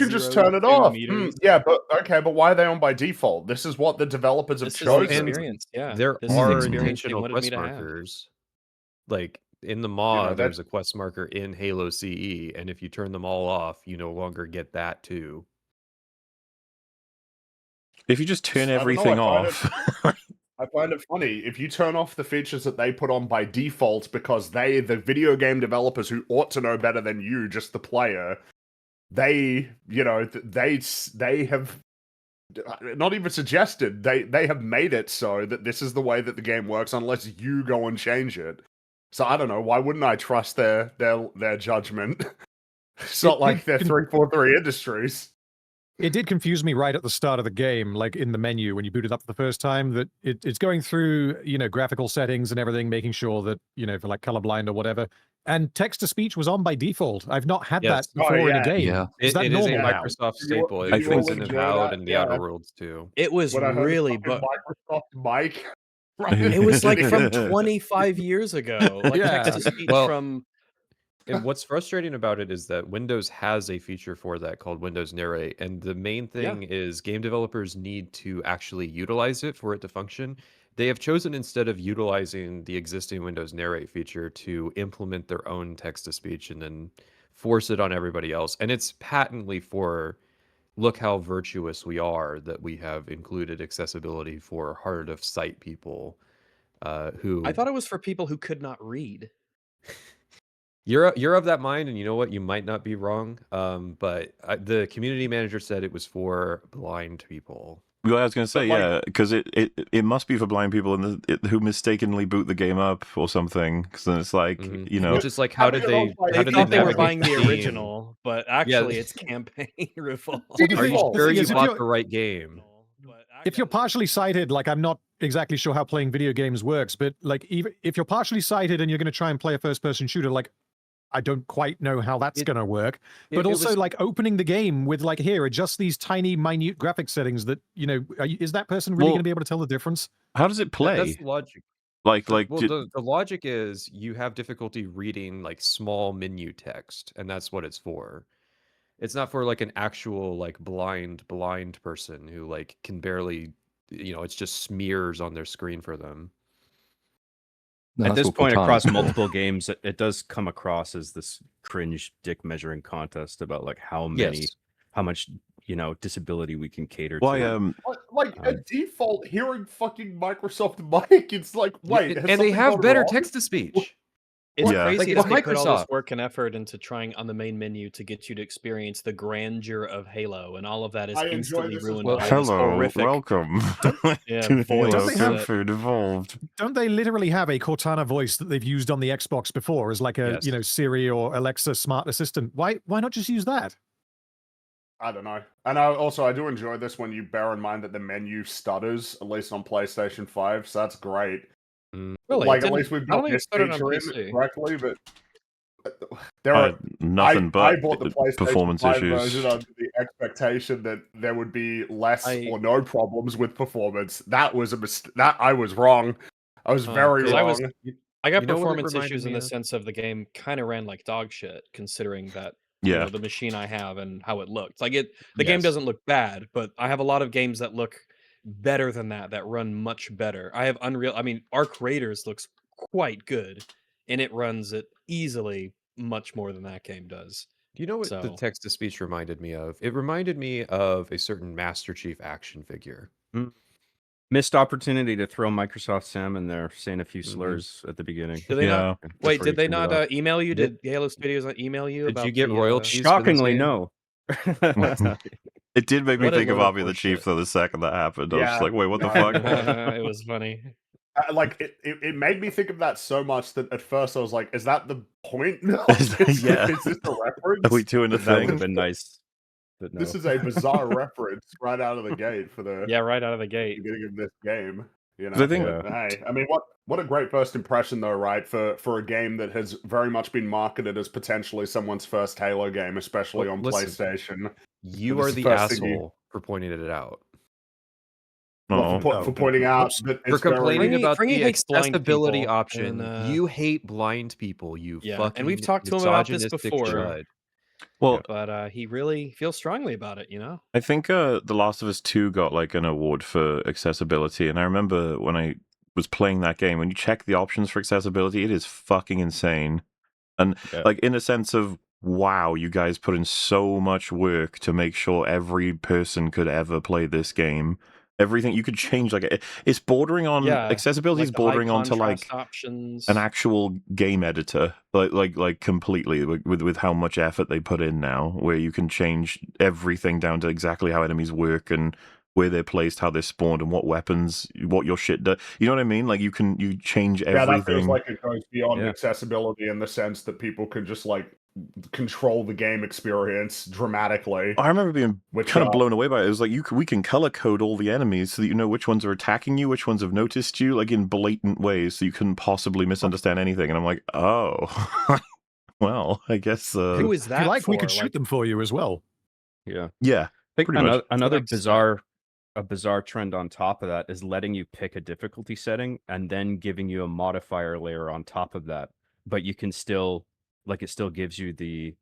can just 0 turn it to off. meters. Yeah, but okay, but why are they on by default? This is what the developers have This is the chosen. experience, yeah. There This is the are experience they intentional wanted me quest to have. markers. Like in the mod, that- there's a quest marker in Halo CE, and if you turn them all off, you no longer get that too. If you just turn I don't know, everything off. I find it funny if you turn off the features that they put on by default because they, the video game developers who ought to know better than you, just the player, they, you know, they have not even suggested, they have made it so that this is the way that the game works unless you go and change it. So I don't know, why wouldn't I trust their judgment? It's not like they're 343 Industries. It did confuse me right at the start of the game, like in the menu when you boot it up for the first time, that it's going through, you know, graphical settings and everything, making sure that, you know, for like colorblind or whatever. And text-to-speech was on by default. I've not had that before in a game. Yeah. Is that it is a normal now? Microsoft staple. I It think was in Avowed and the Outer Worlds too. It was When I heard really, the fucking but Microsoft mic. it was like from 25 years ago. Like Yeah. text-to-speech Well, from. And what's frustrating about it is that Windows has a feature for that called Windows Narrate, and the main thing is game developers need to actually utilize it for it to function. They have chosen, instead of utilizing the existing Windows Narrate feature, to implement their own text-to-speech and then force it on everybody else. And it's patently for, look how virtuous we are that we have included accessibility for hard-of-sight people who... I thought it was for people who could not read. You're of that mind, and you know what? You might not be wrong. But the community manager said it was for blind people. Well, I was going to say, yeah, because it must be for blind people who mistakenly boot the game up or something. Because then it's like, you know, Which is like, how did they thought they were navigate buying the Steam? original, but actually it's campaign revolt. Are you sure you If bought you're- the right game? If you're partially sighted, like I'm not exactly sure how playing video games works, but like even if you're partially sighted and you're going to try and play a first-person shooter, like I don't quite know how that's going to work. But also, like opening the game with like, here, adjust these tiny, minute graphic settings that, you know, is that person really going to be able to tell the difference? how does it play? That's the logic. Well, the logic is you have difficulty reading like small menu text, and that's what it's for. It's not for like an actual like blind person who like can barely, you know, it's just smears on their screen for them. At this point, across multiple games, it does come across as this cringe dick measuring contest about like how much, you know, disability we can cater to. Like a default hearing fucking Microsoft mic. It's like, wait, and they have better text to speech. It's Yeah. crazy Like, that they it's put all this Microsoft. work and effort into trying on the main menu to get you to experience the grandeur of Halo, and all of that is I enjoy instantly this as ruined well. by this Hello, horrific. welcome Yeah, to voice. Halo Don't they have- Comfort Evolved. Don't they literally have a Cortana voice that they've used on the Xbox before as like a, Yes. you know, Siri or Alexa smart assistant? Why not just use that? I don't know. And I do enjoy this when you bear in mind that the menu stutters, at least on PlayStation 5, so that's great. Really? Like, It at least didn't- we've I don't got think it this started on feature in PC. correctly, but there are Nothing I but bought the PlayStation performance 5 issues. version under the expectation that there would be less I- or no problems with performance. That was a mistake. That I was wrong. I was very 'cause wrong. I got You know what it performance reminded issues in me the of? sense of the game kind of ran like dog shit, considering that you Yeah. know, the machine I have and how it looked. Like the game Yes. doesn't look bad, but I have a lot of games that look better than that run much better. I have Unreal. I mean, Arc Raiders looks quite good, and it runs it easily much more than that game does. Do you know what the So- text to speech reminded me of? It reminded me of a certain Master Chief action figure. Missed opportunity to throw Microsoft Sam in there, saying a few slurs at the beginning. Did they not? Yeah. Wait, Before did you they turned it not off. email you? Did Halo Studios not email you? Did about you get the, royalties? Shockingly, game? no. It did make me What a think of load of Obby the horse Chief shit. though the second that happened. I was just Yeah. like, wait, what the No. fuck? It was funny. Like it made me think of that so much that at first I was like, "Is that the point? Yeah. Is this a reference? Are we doing the That would thing? have been nice. But no. This is a bizarre reference right out of the gate for the Yeah, right out of the gate. beginning of this game. You know, 'Cause I think- but, hey, I mean, what a great first impression though, right? For a game that has very much been marketed as potentially someone's first Halo game, especially Well, on listen. PlayStation. You This are is the the first thing you- asshole for pointing it out. Well, Oh. for pointing out that For it's very- complaining about Fringy the hates blind accessibility people, option. and, You hate blind people, you Yeah, fucking and we've talked to him about this misogynistic before. chud. Well, but he really feels strongly about it. I think The Last of Us 2 got like an award for accessibility, and I remember when I was playing that game, when you check the options for accessibility, it is fucking insane. And like in a sense of wow, you guys put in so much work to make sure every person could ever play this game. Everything you could change, like it's bordering on accessibility, like is the high bordering onto like contrast options. an actual game editor, like completely with how much effort they put in now, where you can change everything down to exactly how enemies work and where they're placed, how they're spawned, and what weapons, what your shit does. You know what I mean? Like you change everything. Yeah, that feels like it goes beyond accessibility in the sense that people can just like control the game experience dramatically. I remember being kind of blown away by it. It was like we can color code all the enemies so that you know which ones are attacking you, which ones have noticed you, like in blatant ways, so you couldn't possibly misunderstand anything. And I'm like, oh, well, I guess. Who is that? If you like, we could shoot them for you as well. Yeah. Yeah. I think another bizarre trend on top of that is letting you pick a difficulty setting and then giving you a modifier layer on top of that. But you can still, like, it still gives you the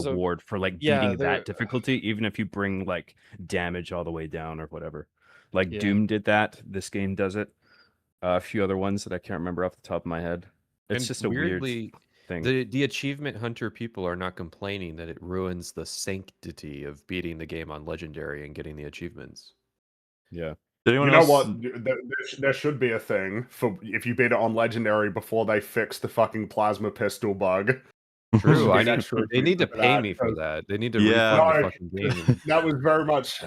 award for like beating that difficulty, even if you bring like damage all the way down or whatever. Like Doom did that. This game does it. A few other ones that I can't remember off the top of my head. It's just a weird thing. The achievement hunter people are not complaining that it ruins the sanctity of beating the game on Legendary and getting the achievements. Yeah. You know what? There should be a thing for if you beat it on Legendary before they fix the fucking plasma pistol bug. True. They need to pay me for that. They need to refund the fucking game. That was very much.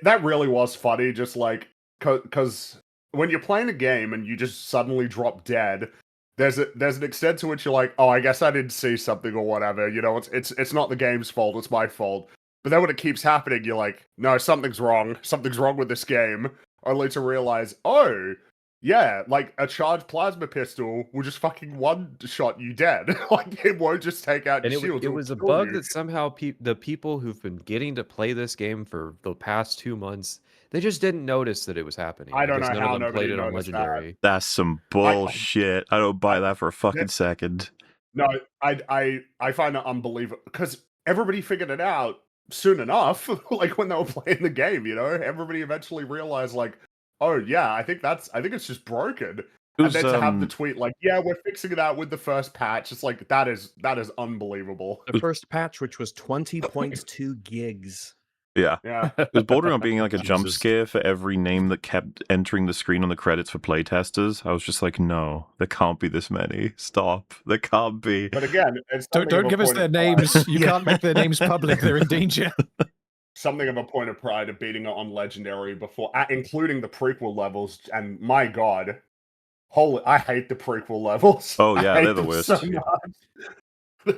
That really was funny. Just like because when you're playing a game and you just suddenly drop dead, there's an extent to which you're like, oh, I guess I didn't see something or whatever. You know, it's not the game's fault. It's my fault. But then when it keeps happening, you're like, no, something's wrong. Something's wrong with this game. Only to realize, oh, yeah, like a charged plasma pistol will just fucking one-shot you dead. Like it won't just take out your shields. It was a bug that somehow the people who've been getting to play this game for the past 2 months, they just didn't notice that it was happening. I don't know none how of them played it on noticed Legendary. That's some bullshit. I don't buy that for a fucking second. No, I find it unbelievable because everybody figured it out soon enough. Like when they were playing the game, you know, everybody eventually realized, like, oh yeah, I think it's just broken. And then to have the tweet like, yeah, we're fixing it out with the first patch. It's like that is unbelievable. The first patch, which was 20.2 gigs. Yeah. It was bordering on being like a jump scare for every name that kept entering the screen on the credits for playtesters. I was just like, no, there can't be this many. Stop. There can't be. But again, it's don't give us their names. You can't make their names public. They're in danger. Something of a point of pride of beating it on Legendary before, including the prequel levels. And my God, I hate the prequel levels. Oh yeah, they're the worst. So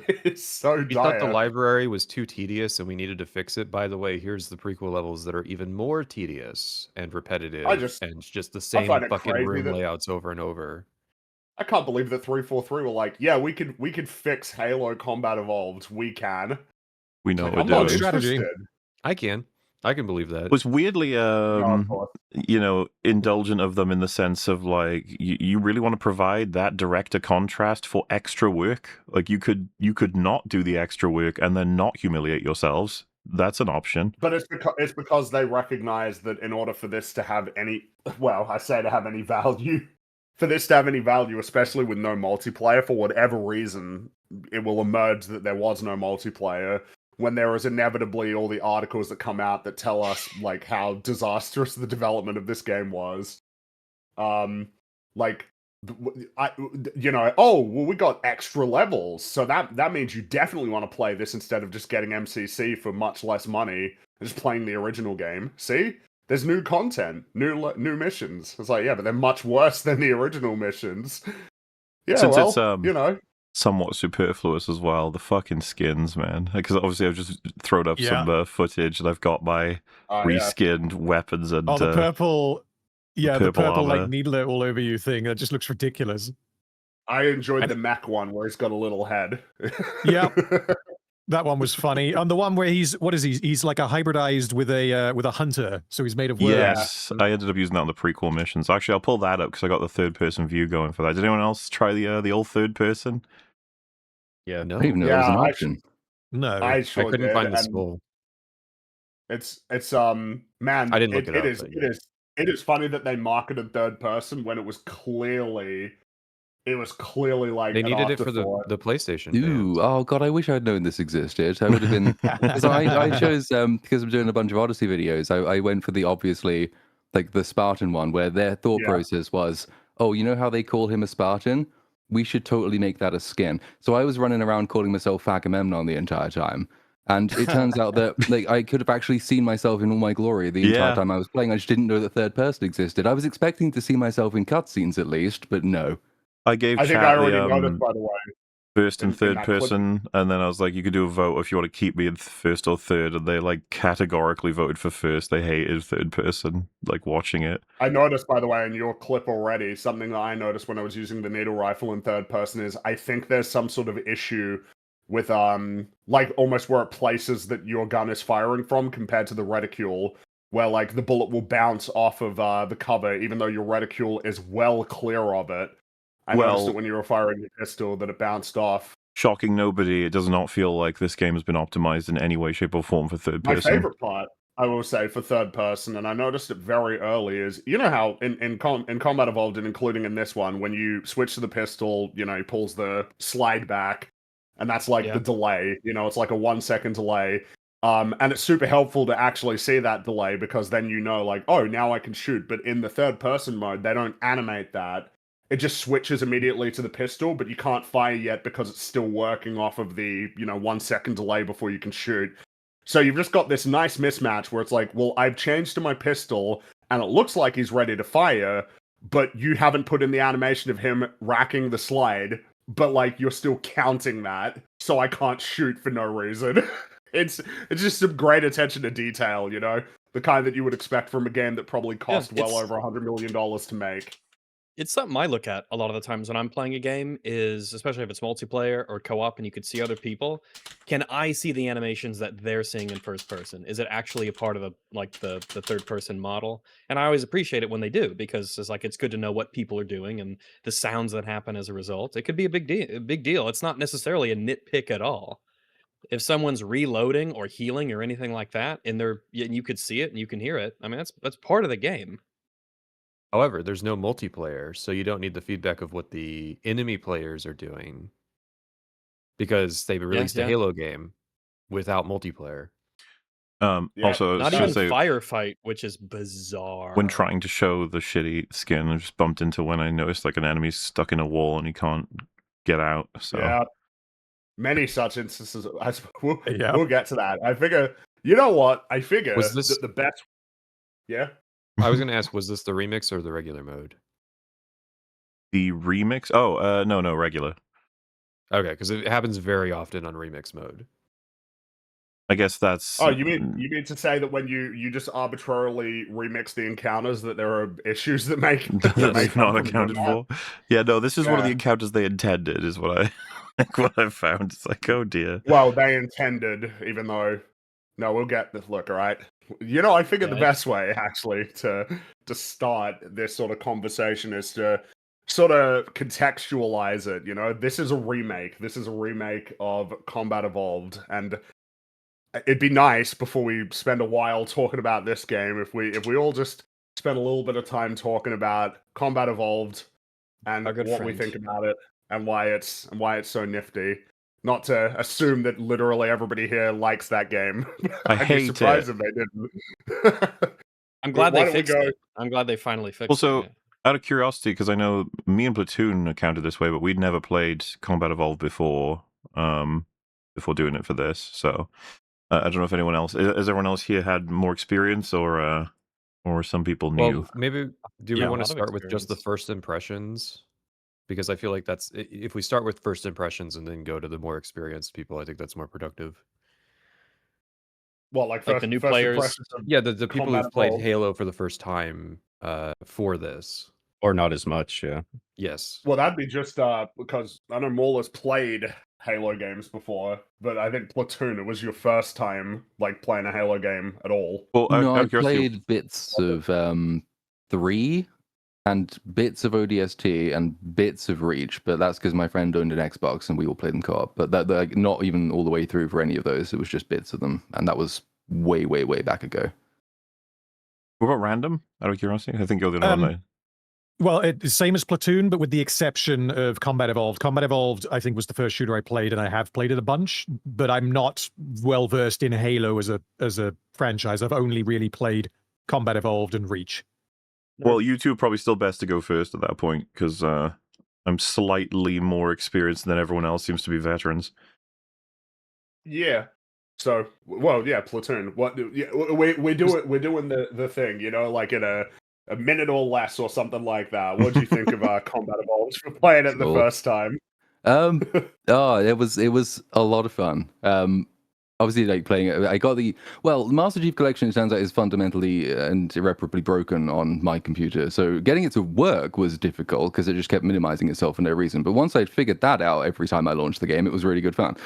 it's so dire. We thought the library was too tedious and we needed to fix it. By the way, here's the prequel levels that are even more tedious and repetitive and just the same fucking room layouts over and over. I can't believe that 343 were like, yeah, we could fix Halo Combat Evolved. We can. We know what we're doing. Strategy. I can believe that. It was weirdly, you know, indulgent of them in the sense of like, you really want to provide that director contrast for extra work. Like you could not do the extra work and then not humiliate yourselves. That's an option. But it's because they recognize that in order for this to have any, value, for this to have any value, especially with no multiplayer, for whatever reason, it will emerge that there was no multiplayer. When there is inevitably all the articles that come out that tell us like how disastrous the development of this game was, we got extra levels, so that means you definitely want to play this instead of just getting MCC for much less money and just playing the original game. See, there's new content, new missions. It's like, yeah, but they're much worse than the original missions. Yeah, since well, it's you know. Somewhat superfluous as well. The fucking skins, man. Because obviously I've just thrown up some footage and I've got my reskinned weapons and the purple, the purple armor. like needler all over you thing. That just looks ridiculous. I enjoyed the mech one where he's got a little head. Yeah, that one was funny. And the one where he's He's like a hybridized with a hunter, so he's made of worms. Yes, I ended up using that on the prequel missions. Actually, I'll pull that up because I got the third person view going for that. Did anyone else try the old third person? Yeah. No, I didn't even know there was an option. No. I I sure couldn't did, find the and skull. it's man, I didn't look it up, is but it is funny that they marketed third person when it was clearly like they an needed it for afterthought. the PlayStation fans. Ooh, oh god, I wish I'd known this existed. I would have been because I chose because I'm doing a bunch of Odyssey videos. I went for the obviously like the Spartan one where their thought Yeah. process was, oh, you know how they call him a Spartan? We should totally make that a skin. So I was running around calling myself Agamemnon the entire time. And it turns out that like I could have actually seen myself in all my glory the entire time I was playing. I just didn't know that third person existed. I was expecting to see myself in cutscenes at least, but no. I gave I think chat I already the noticed, by the way. first and in third that clip. person, and then I was like, you could do a vote if you want to keep me in first or third, and they like categorically voted for first. They hated third person, like watching it. I noticed, by the way, in your clip already, something that I noticed when I was using the needle rifle in third person is I think there's some sort of issue with like almost where it places that your gun is firing from compared to the reticule, where like the bullet will bounce off of the cover even though your reticule is well clear of it. I noticed it when you were firing your pistol that it bounced off. Shocking nobody, it does not feel like this game has been optimized in any way, shape, or form for third My person. favorite part, I will say, for third person, and I noticed it very early, is you know how in Combat Evolved and including in this one, when you switch to the pistol, you know, he pulls the slide back, and that's like the delay. You know, it's like a 1 second delay. And it's super helpful to actually see that delay because then you know, like, oh, now I can shoot. But in the third person mode, they don't animate that. It just switches immediately to the pistol, but you can't fire yet because it's still working off of the, 1 second delay before you can shoot. So you've just got this nice mismatch where it's like, well, I've changed to my pistol, and it looks like he's ready to fire, but you haven't put in the animation of him racking the slide, but, like, you're still counting that, so I can't shoot for no reason. It's just some great attention to detail, you know? The kind that you would expect from a game that probably cost well over $100 million to make. It's something I look at a lot of the times when I'm playing a game is, especially if it's multiplayer or co-op and you could see other people, can I see the animations that they're seeing in first person? Is it actually a part of the third person model? And I always appreciate it when they do because it's like it's good to know what people are doing and the sounds that happen as a result. It could be a big deal. It's not necessarily a nitpick at all. If someone's reloading or healing or anything like that, and you could see it and you can hear it, I mean that's part of the game. However, there's no multiplayer, so you don't need the feedback of what the enemy players are doing because they released a Halo game without multiplayer. Also, not even firefight, which is bizarre. When trying to show the shitty skin, I just bumped into when I noticed like an enemy's stuck in a wall and he can't get out. So yeah, many such instances. We'll get to that. I figure, you know what? I figure that the best. Yeah. I was going to ask, was this the remix or the regular mode? The remix? Oh, no, regular. Okay, because it happens very often on remix mode. I guess that's. Oh, you mean to say that when you just arbitrarily remix the encounters, that there are issues that make that's not accounted for? Yeah, no, this is one of the encounters they intended, is what I found. It's like, oh dear. Well, they intended, even though. No, we'll get this. Look, all right. You know, I figured the best way actually to start this sort of conversation is to sort of contextualize it. You know, this is a remake. This is a remake of Combat Evolved, and it'd be nice before we spend a while talking about this game if we all just spend a little bit of time talking about Combat Evolved and what we think about it and why it's so nifty. Not to assume that literally everybody here likes that game. I'd be surprised if they didn't. I'm glad they fixed it. I'm glad they finally fixed it. Also, out of curiosity, because I know me and Platoon counted this way, but we'd never played Combat Evolved before doing it for this. So I don't know if anyone else, has everyone else here had more experience or some people new? Well, maybe we want to start with just the first impressions? Because I feel like that's, if we start with first impressions and then go to the more experienced people, I think that's more productive. Well, like the new players? Yeah, the people who've played Halo for the first time for this. Or not as much, yeah. Yes. Well, that'd be just because I know Maula's played Halo games before, but I think Platoon, it was your first time like playing a Halo game at all. Well, no, I played bits of 3 and bits of ODST and bits of Reach, but that's because my friend owned an Xbox and we all played them co-op. But that like, not even all the way through for any of those. It was just bits of them, and that was way back ago. What about Random? Out of curiosity, I think you're the only one. Well, it's same as Platoon, but with the exception of Combat Evolved. Combat Evolved, I think, was the first shooter I played, and I have played it a bunch. But I'm not well versed in Halo as a franchise. I've only really played Combat Evolved and Reach. Well, you two are probably still best to go first at that point, because I'm slightly more experienced than everyone else seems to be veterans. Yeah. So, well, yeah, Platoon. What? Yeah, we're doing the thing, you know, like in a minute or less or something like that. What do you think of Combat Evolved for playing it the first time? It was a lot of fun. Obviously, like playing it, I got the Master Chief Collection. It turns out is fundamentally and irreparably broken on my computer. So getting it to work was difficult because it just kept minimizing itself for no reason. But once I'd figured that out, every time I launched the game, it was really good fun.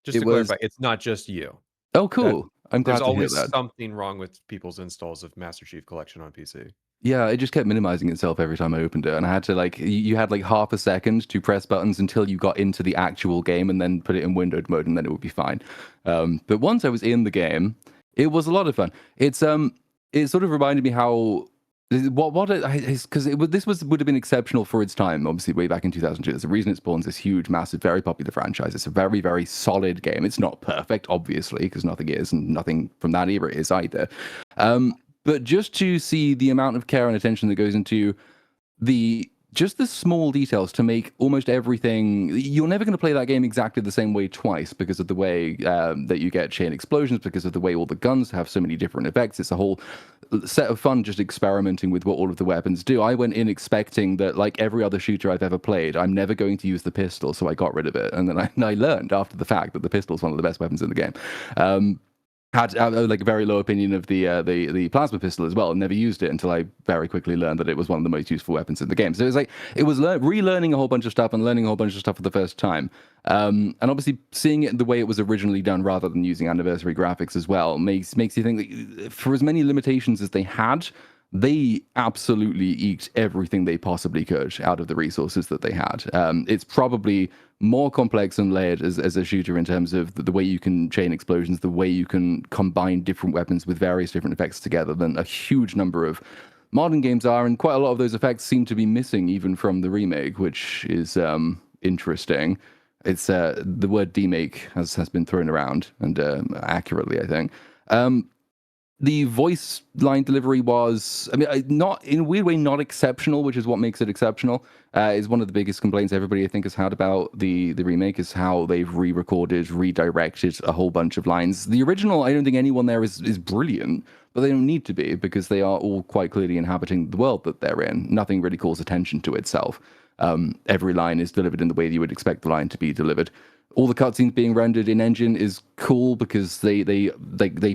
Just to clarify, it's not just you. Oh, cool. I'm glad to hear that. There's always something wrong with people's installs of Master Chief Collection on PC. Yeah, it just kept minimizing itself every time I opened it, and I had to you had like half a second to press buttons until you got into the actual game, and then put it in windowed mode, and then it would be fine. But once I was in the game, it was a lot of fun. It sort of reminded me how because would have been exceptional for its time, obviously way back in 2002. There's a reason it spawns this huge, massive, very popular franchise. It's a very, very solid game. It's not perfect, obviously, because nothing is, and nothing from that era is either. But just to see the amount of care and attention that goes into the small details to make almost everything. You're never going to play that game exactly the same way twice because of the way that you get chain explosions, because of the way all the guns have so many different effects. It's a whole set of fun just experimenting with what all of the weapons do. I went in expecting that, like every other shooter I've ever played, I'm never going to use the pistol, so I got rid of it. And then I learned after the fact that the pistol is one of the best weapons in the game. Had like a very low opinion of the plasma pistol as well, and never used it until I very quickly learned that it was one of the most useful weapons in the game. So it was relearning a whole bunch of stuff and learning a whole bunch of stuff for the first time. And obviously seeing it the way it was originally done rather than using anniversary graphics as well makes you think that for as many limitations as they had, they absolutely eked everything they possibly could out of the resources that they had. It's probably more complex and layered as a shooter in terms of the way you can chain explosions, the way you can combine different weapons with various different effects together than a huge number of modern games are, and quite a lot of those effects seem to be missing even from the remake, which is interesting. It's the word demake has been thrown around, and accurately, I think. The voice line delivery was, not in a weird way, not exceptional, which is what makes it exceptional. Is one of the biggest complaints everybody I think has had about the remake is how they've re-recorded, redirected a whole bunch of lines. The original, I don't think anyone there is brilliant, but they don't need to be because they are all quite clearly inhabiting the world that they're in. Nothing really calls attention to itself. Every line is delivered in the way that you would expect the line to be delivered. All the cutscenes being rendered in engine is cool because they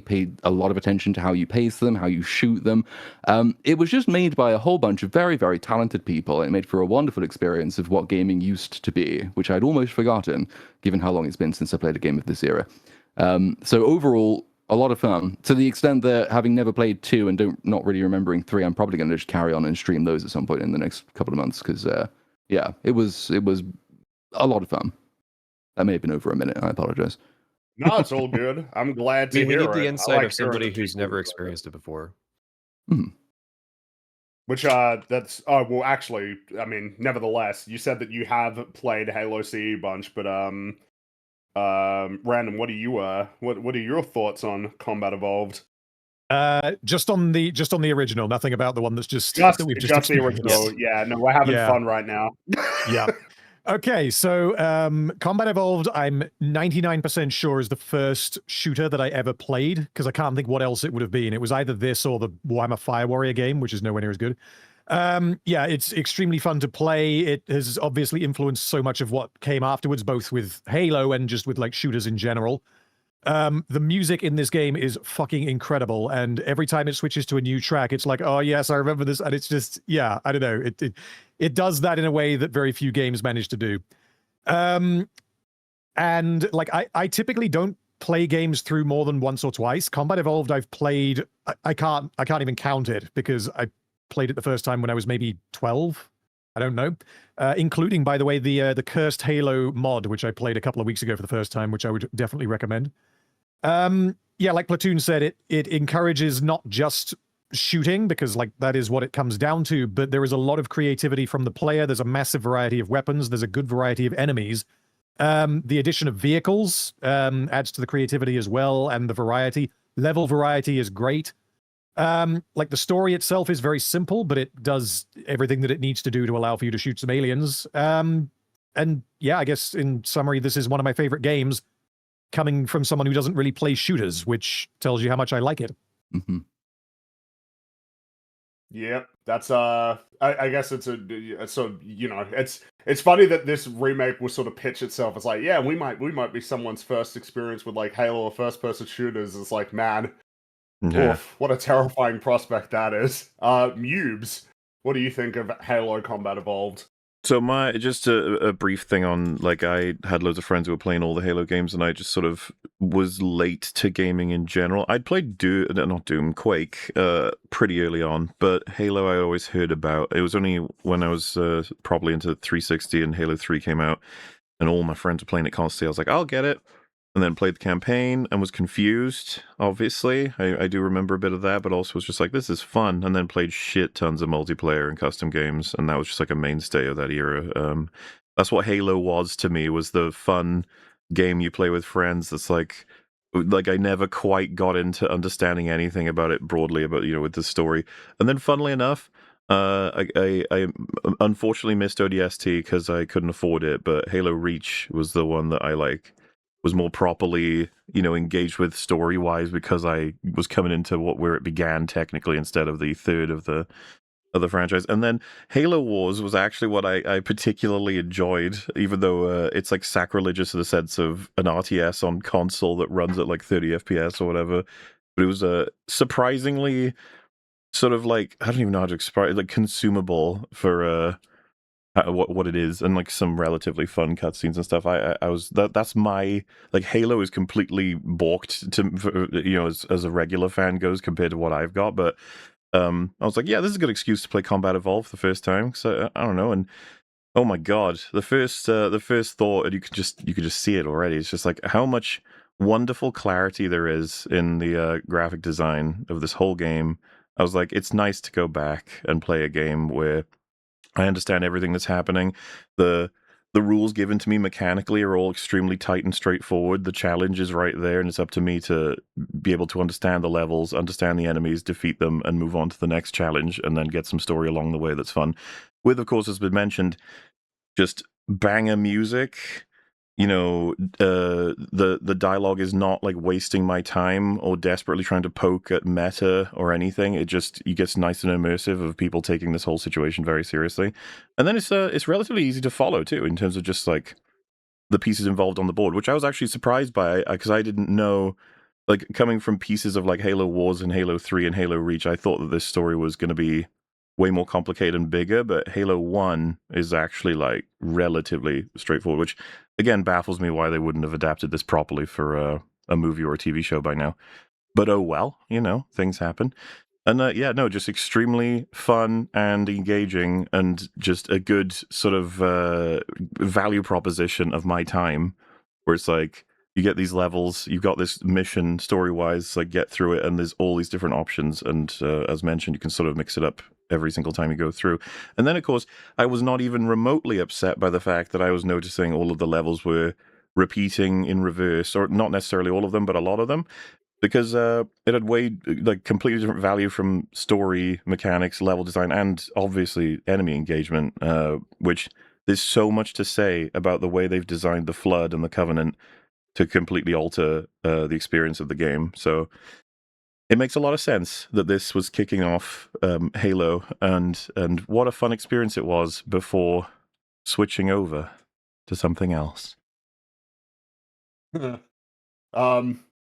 paid a lot of attention to how you pace them, how you shoot them. It was just made by a whole bunch of very, very talented people, and it made for a wonderful experience of what gaming used to be, which I'd almost forgotten, given how long it's been since I played a game of this era. So overall, a lot of fun, to the extent that having never played 2 and not really remembering 3, I'm probably going to just carry on and stream those at some point in the next couple of months, because, it was a lot of fun. That may have been over a minute. I apologize. No, it's all good. I'm glad to hear it. We need the insight of somebody who's never experienced it before. Which, that's... Oh, well, actually, nevertheless, you said that you have played Halo CE a bunch, but, Random, what are your thoughts on Combat Evolved? Just on the original, nothing about the one that's just the Yes. original. Yeah, no, we're having fun right now. Yeah. Okay, so Combat Evolved, I'm 99% sure is the first shooter that I ever played, because I can't think what else it would have been. It was either this or the Warhammer Fire Warrior game, which is nowhere near as good. It's extremely fun to play. It has obviously influenced so much of what came afterwards, both with Halo and just with like shooters in general. The music in this game is fucking incredible, and every time it switches to a new track, it's like, oh yes, I remember this, and it's just, I don't know, it does that in a way that very few games manage to do. And like I typically don't play games through more than once or twice. Combat Evolved I've played, I can't even count it, because played it the first time when I was maybe 12. I don't know. Including, by the way, the Cursed Halo mod, which I played a couple of weeks ago for the first time, which I would definitely recommend. Yeah, like Platoon said, it encourages not just shooting, because like that is what it comes down to, but there is a lot of creativity from the player. There's a massive variety of weapons. There's a good variety of enemies. The addition of vehicles adds to the creativity as well, and the variety. Level variety is great. Like the story itself is very simple, but it does everything that it needs to do to allow for you to shoot some aliens. And yeah, I guess in summary, this is one of my favorite games, coming from someone who doesn't really play shooters, which tells you how much I like it. Mm-hmm. Yeah, that's I guess it's so it's funny that this remake will sort of pitch itself as like, yeah, we might be someone's first experience with like Halo or first person shooters. It's like, man, oof, what a terrifying prospect that is. Mubes, what do you think of Halo Combat Evolved? So just a brief thing on, like, I had loads of friends who were playing all the Halo games, and I just sort of was late to gaming in general. I'd played Quake pretty early on, but Halo I always heard about. It was only when I was probably into 360 and Halo 3 came out, and all my friends were playing it constantly. I was like, I'll get it. And then played the campaign and was confused, obviously. I do remember a bit of that, but also was just like, this is fun. And then played shit tons of multiplayer and custom games, and that was just like a mainstay of that era. That's what Halo was to me, was the fun game you play with friends that's like I never quite got into understanding anything about it broadly, about, with the story. And then funnily enough, I unfortunately missed ODST because I couldn't afford it, but Halo Reach was the one that I was more properly, engaged with story-wise, because I was coming into where it began technically, instead of the third of the franchise. And then Halo Wars was actually what I particularly enjoyed, even though it's like sacrilegious in the sense of an RTS on console that runs at like 30 FPS or whatever. But it was a surprisingly sort of like, I don't even know how to explain it, like consumable for what it is, and like some relatively fun cutscenes and stuff. I was that's my, like, Halo is completely balked to as a regular fan goes compared to what I've got, but I was like, yeah, this is a good excuse to play Combat Evolved the first time. So I don't know, and oh my god, the first thought, and you could just see it already. It's just like how much wonderful clarity there is in the graphic design of this whole game. I was like, it's nice to go back and play a game where I understand everything that's happening. The rules given to me mechanically are all extremely tight and straightforward. The challenge is right there, and it's up to me to be able to understand the levels, understand the enemies, defeat them, and move on to the next challenge, and then get some story along the way that's fun. With, of course, as been mentioned, just banger music. The dialogue is not like wasting my time or desperately trying to poke at meta or anything. It gets nice and immersive of people taking this whole situation very seriously. And then it's relatively easy to follow too, in terms of just like the pieces involved on the board, which I was actually surprised by, because I didn't know, like, coming from pieces of like Halo Wars and Halo 3 and Halo Reach, I thought that this story was going to be way more complicated and bigger, but Halo 1 is actually like relatively straightforward, which again baffles me why they wouldn't have adapted this properly for a movie or a TV show by now. But oh well, things happen. And just extremely fun and engaging, and just a good sort of value proposition of my time, where it's like, you get these levels, you've got this mission story-wise, like, get through it, and there's all these different options, and as mentioned, you can sort of mix it up every single time you go through. And then, of course, I was not even remotely upset by the fact that I was noticing all of the levels were repeating in reverse, or not necessarily all of them, but a lot of them, because it had like completely different value from story mechanics, level design, and obviously enemy engagement, which there's so much to say about the way they've designed the Flood and the Covenant to completely alter the experience of the game. So it makes a lot of sense that this was kicking off Halo, and what a fun experience it was before switching over to something else.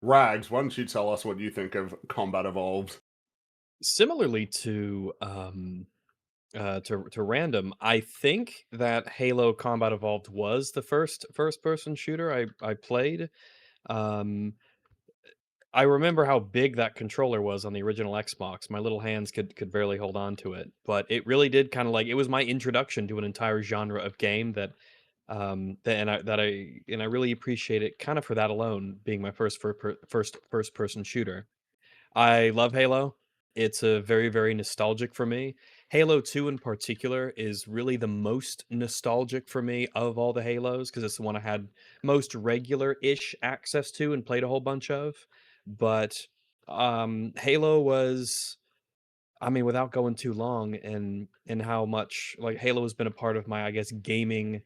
Rags, why don't you tell us what you think of Combat Evolved? Similarly to Random, I think that Halo Combat Evolved was the first person shooter I played. Um, I remember how big that controller was on the original Xbox. My little hands could barely hold on to it, but it really did kind of like it was my introduction to an entire genre of game that I really appreciate it kind of for that alone, being my first person shooter. I love Halo. It's a very, very nostalgic for me. Halo 2 in particular is really the most nostalgic for me of all the Halos because it's the one I had most regular-ish access to and played a whole bunch of. But Halo was, I mean, without going too long, and how much like Halo has been a part of my, I guess, gaming,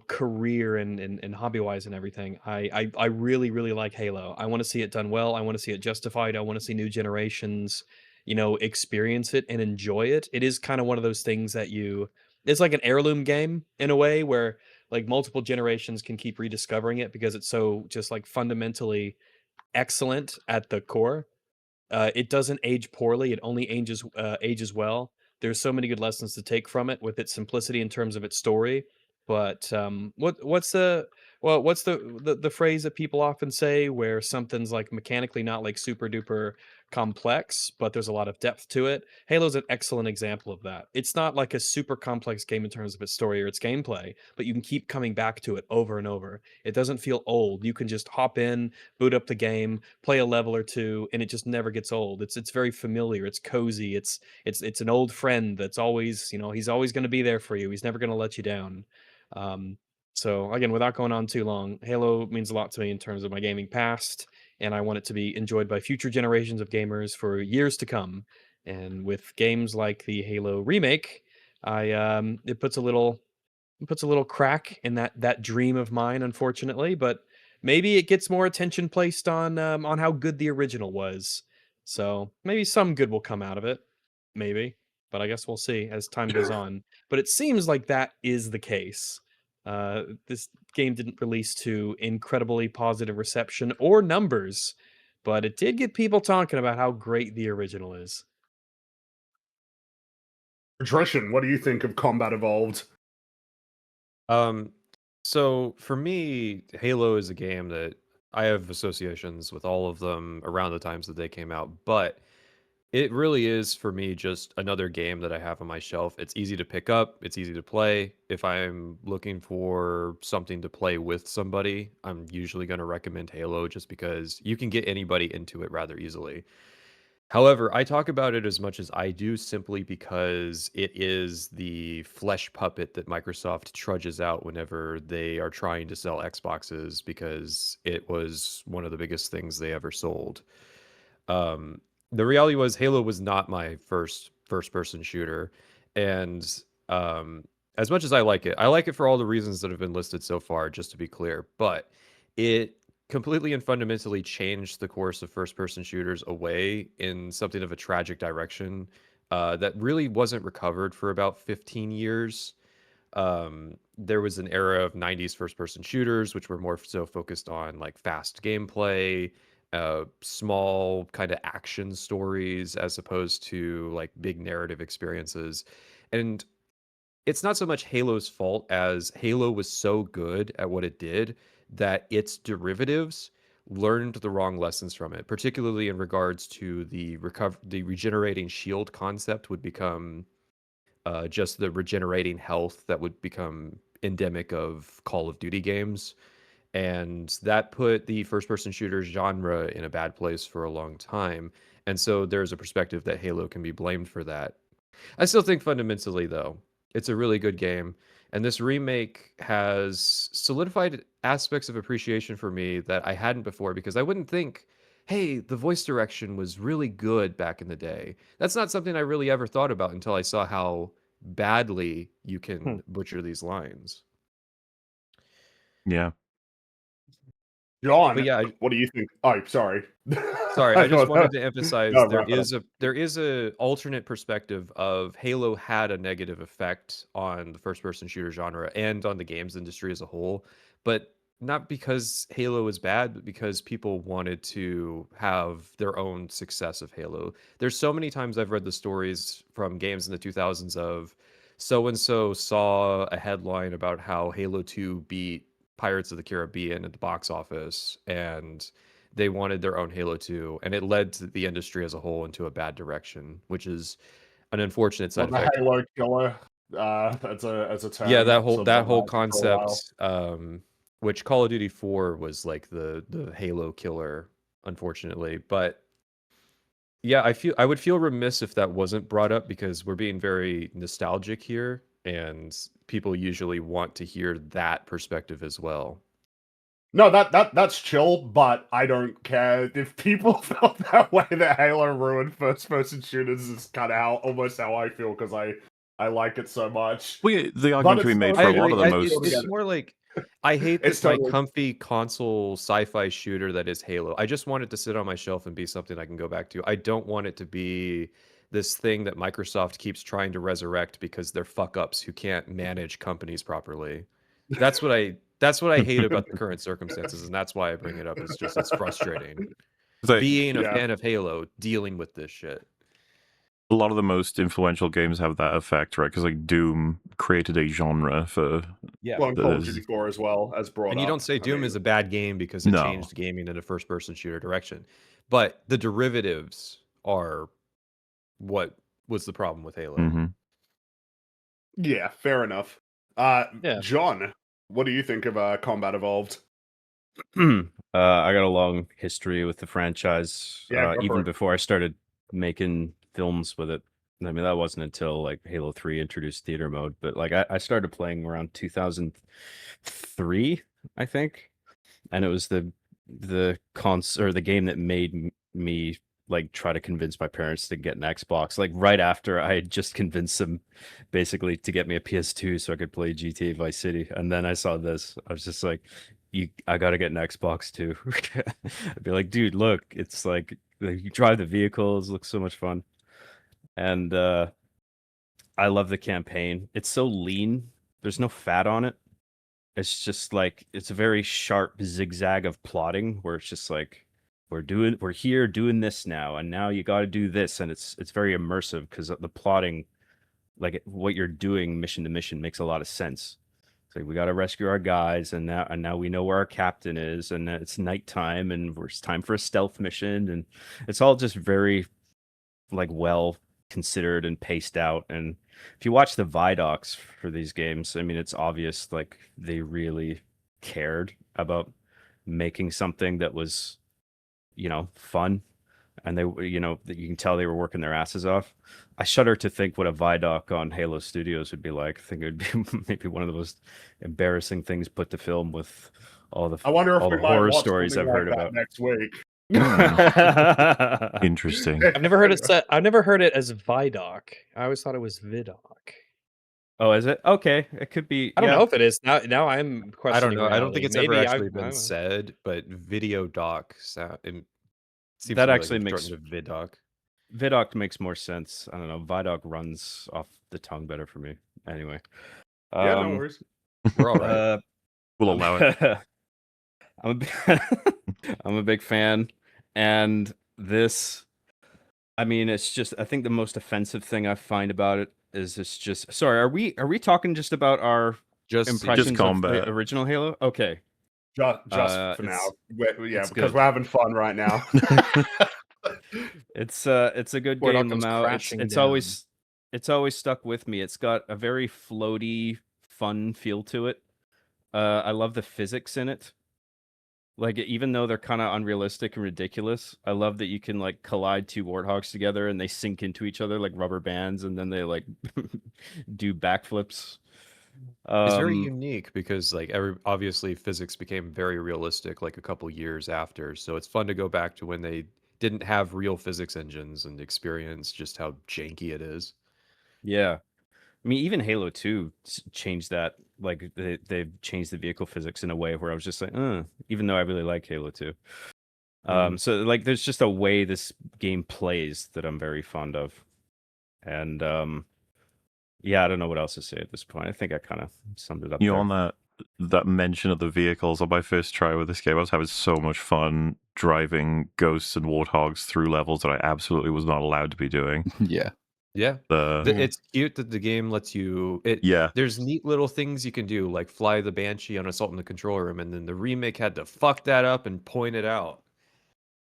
career and hobby wise and everything. I really really like Halo. I want to see it done well. I want to see it justified. I want to see new generations, experience it and enjoy it. It is kind of one of those things that it's like an heirloom game in a way where like multiple generations can keep rediscovering it because it's so just like fundamentally excellent at the core. It doesn't age poorly. It only ages well. There's so many good lessons to take from it with its simplicity in terms of its story. But what's the phrase that people often say where something's like mechanically not like super duper complex, but there's a lot of depth to it? Halo's an excellent example of that. It's not like a super complex game in terms of its story or its gameplay, but you can keep coming back to it over and over. It doesn't feel old. You can just hop in, boot up the game, play a level or two, and it just never gets old. It's very familiar. It's cozy. It's an old friend that's always, he's always going to be there for you. He's never going to let you down. Um, so again, without going on too long, Halo means a lot to me in terms of my gaming past, and I want it to be enjoyed by future generations of gamers for years to come. And with games like the Halo remake, it puts a little crack in that dream of mine, unfortunately. But maybe it gets more attention placed on how good the original was. So maybe some good will come out of it. Maybe, but I guess we'll see as time goes on. But it seems like that is the case. This game didn't release to incredibly positive reception or numbers, but it did get people talking about how great the original is. Patrician, what do you think of Combat Evolved? So for me, Halo is a game that I have associations with all of them around the times that they came out, but it really is for me just another game that I have on my shelf. It's easy to pick up, it's easy to play. If I'm looking for something to play with somebody, I'm usually going to recommend Halo just because you can get anybody into it rather easily. However, I talk about it as much as I do simply because it is the flesh puppet that Microsoft trudges out whenever they are trying to sell Xboxes because it was one of the biggest things they ever sold. The reality was Halo was not my first person shooter, and um, as much as I like it for all the reasons that have been listed so far. Just to be clear, but it completely and fundamentally changed the course of first person shooters away in something of a tragic direction that really wasn't recovered for about 15 years. There was an era of 90s first person shooters, which were more so focused on like fast gameplay, small kind of action stories, as opposed to like big narrative experiences. And it's not so much Halo's fault as Halo was so good at what it did that its derivatives learned the wrong lessons from it, particularly in regards to the regenerating shield concept would become just the regenerating health that would become endemic of Call of Duty games. And that put the first person shooter genre in a bad place for a long time. And so there's a perspective that Halo can be blamed for that. I still think fundamentally, though, it's a really good game. And this remake has solidified aspects of appreciation for me that I hadn't before because I wouldn't think, hey, the voice direction was really good back in the day. That's not something I really ever thought about until I saw how badly you can butcher these lines. Yeah. John, But yeah, what do you think? Oh, sorry. Sorry, I just wanted to emphasize No, there wrap it up. is a alternate perspective of Halo had a negative effect on the first person shooter genre and on the games industry as a whole, but not because Halo was bad, but because people wanted to have their own success of Halo. There's so many times I've read the stories from games in the 2000s of so and so saw a headline about how Halo 2 beat Pirates of the Caribbean at the box office, and they wanted their own Halo 2, and it led to the industry as a whole into a bad direction, which is an unfortunate side the effect. Halo killer, as a term. Yeah, that sort of whole been around for a while. concept, which Call of Duty 4 was like the Halo killer, unfortunately. But yeah, I would feel remiss if that wasn't brought up because we're being very nostalgic here, and people usually want to hear that perspective as well. No, that's chill, but I don't care if people felt that way. That Halo ruined first-person shooters is kind of almost how I feel because I like it so much. The argument can be made for a lot of the most. It's more like I hate this totally... like comfy console sci-fi shooter that is Halo. I just want it to sit on my shelf and be something I can go back to. I don't want it to be this thing that Microsoft keeps trying to resurrect because they're fuck-ups who can't manage companies properly. That's what I hate about the current circumstances, and that's why I bring it up. It's frustrating. Being a fan of Halo, dealing with this shit. A lot of the most influential games have that effect, right? Because like Doom created a genre for Well, Call of Duty 4 as well as brought up. And you don't say Doom is a bad game because it changed gaming in a first-person shooter direction, but the derivatives are what was the problem with Halo. Mm-hmm. Yeah, fair enough. John, what do you think of Combat Evolved? I got a long history with the franchise, even before I started making films with it. I mean, that wasn't until like Halo 3 introduced theater mode, but like I started playing around 2003, I think, and it was the game that made me like try to convince my parents to get an Xbox. Like right after I had just convinced them basically to get me a PS2 so I could play GTA Vice City, and then I saw this. I was just like, I gotta get an Xbox too. I'd be like, dude, look, it's like you drive the vehicles, looks so much fun. And I love the campaign. It's so lean. There's no fat on it. It's just like it's a very sharp zigzag of plotting where it's just like we're here doing this now, and now you got to do this, and it's very immersive because the plotting, like what you're doing mission to mission, makes a lot of sense. It's like we got to rescue our guys, and now we know where our captain is, and it's nighttime, and it's time for a stealth mission, and it's all just very like well considered and paced out. And if you watch the Vidocs for these games, I mean, it's obvious like they really cared about making something that was, fun, and they, that you can tell they were working their asses off. I shudder to think what a Vidoc on Halo Studios would be like. I think it would be maybe one of the most embarrassing things put to film with all the horror stories I've heard about next week. Interesting. I've never heard it as Vidoc. I always thought it was Vidoc. Oh, is it? Okay, it could be. I don't know if it is. Now I'm questioning. I don't know. Reality. I don't think it's Maybe ever actually been said, but video doc sound. Seems that like actually makes Vidoc. Vidoc makes more sense. I don't know. Vidoc runs off the tongue better for me. Anyway. Yeah, no worries. We're all right. We'll allow it. I'm a big fan, and this. I mean, it's just. I think the most offensive thing I find about it is it's just. Sorry, are we talking just about our impressions of the original Halo? Okay. Just for now, because we're having fun right now. It's a good game. It's always stuck with me. It's got a very floaty, fun feel to it. I love the physics in it. Like, even though they're kind of unrealistic and ridiculous, I love that you can like collide two warthogs together and they sink into each other like rubber bands, and then they like do backflips. It's very unique because like obviously physics became very realistic like a couple years after, so it's fun to go back to when they didn't have real physics engines and experience just how janky it is. Yeah, I mean, even Halo 2 changed that. Like they've changed the vehicle physics in a way where I was just like, even though I really like Halo 2. So like there's just a way this game plays that I'm very fond of, and yeah, I don't know what else to say at this point. I think I kind of summed it up. On that mention of the vehicles, on my first try with this game, I was having so much fun driving ghosts and warthogs through levels that I absolutely was not allowed to be doing. Yeah. It's cute that the game lets you. There's neat little things you can do, like fly the Banshee on Assault in the Control Room, and then the remake had to fuck that up and point it out.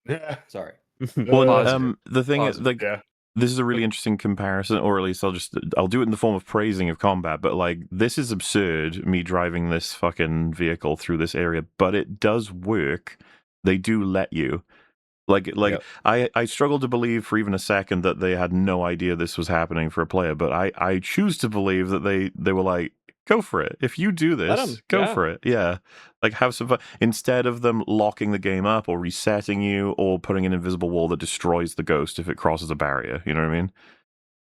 Yeah. Sorry. Well, Positive. the thing is, Positive. like, Yeah. this is a really interesting comparison, or at least I'll do it in the form of praising of combat. But like, this is absurd, me driving this fucking vehicle through this area, but it does work. They do let you. Like Yep. I struggle to believe for even a second that they had no idea this was happening for a player, but I choose to believe that they were like, go for it. If you do Let 'em, this, go yeah. for it. Yeah. Like, have some fun. Instead of them locking the game up or resetting you or putting an invisible wall that destroys the ghost if it crosses a barrier. You know what I mean?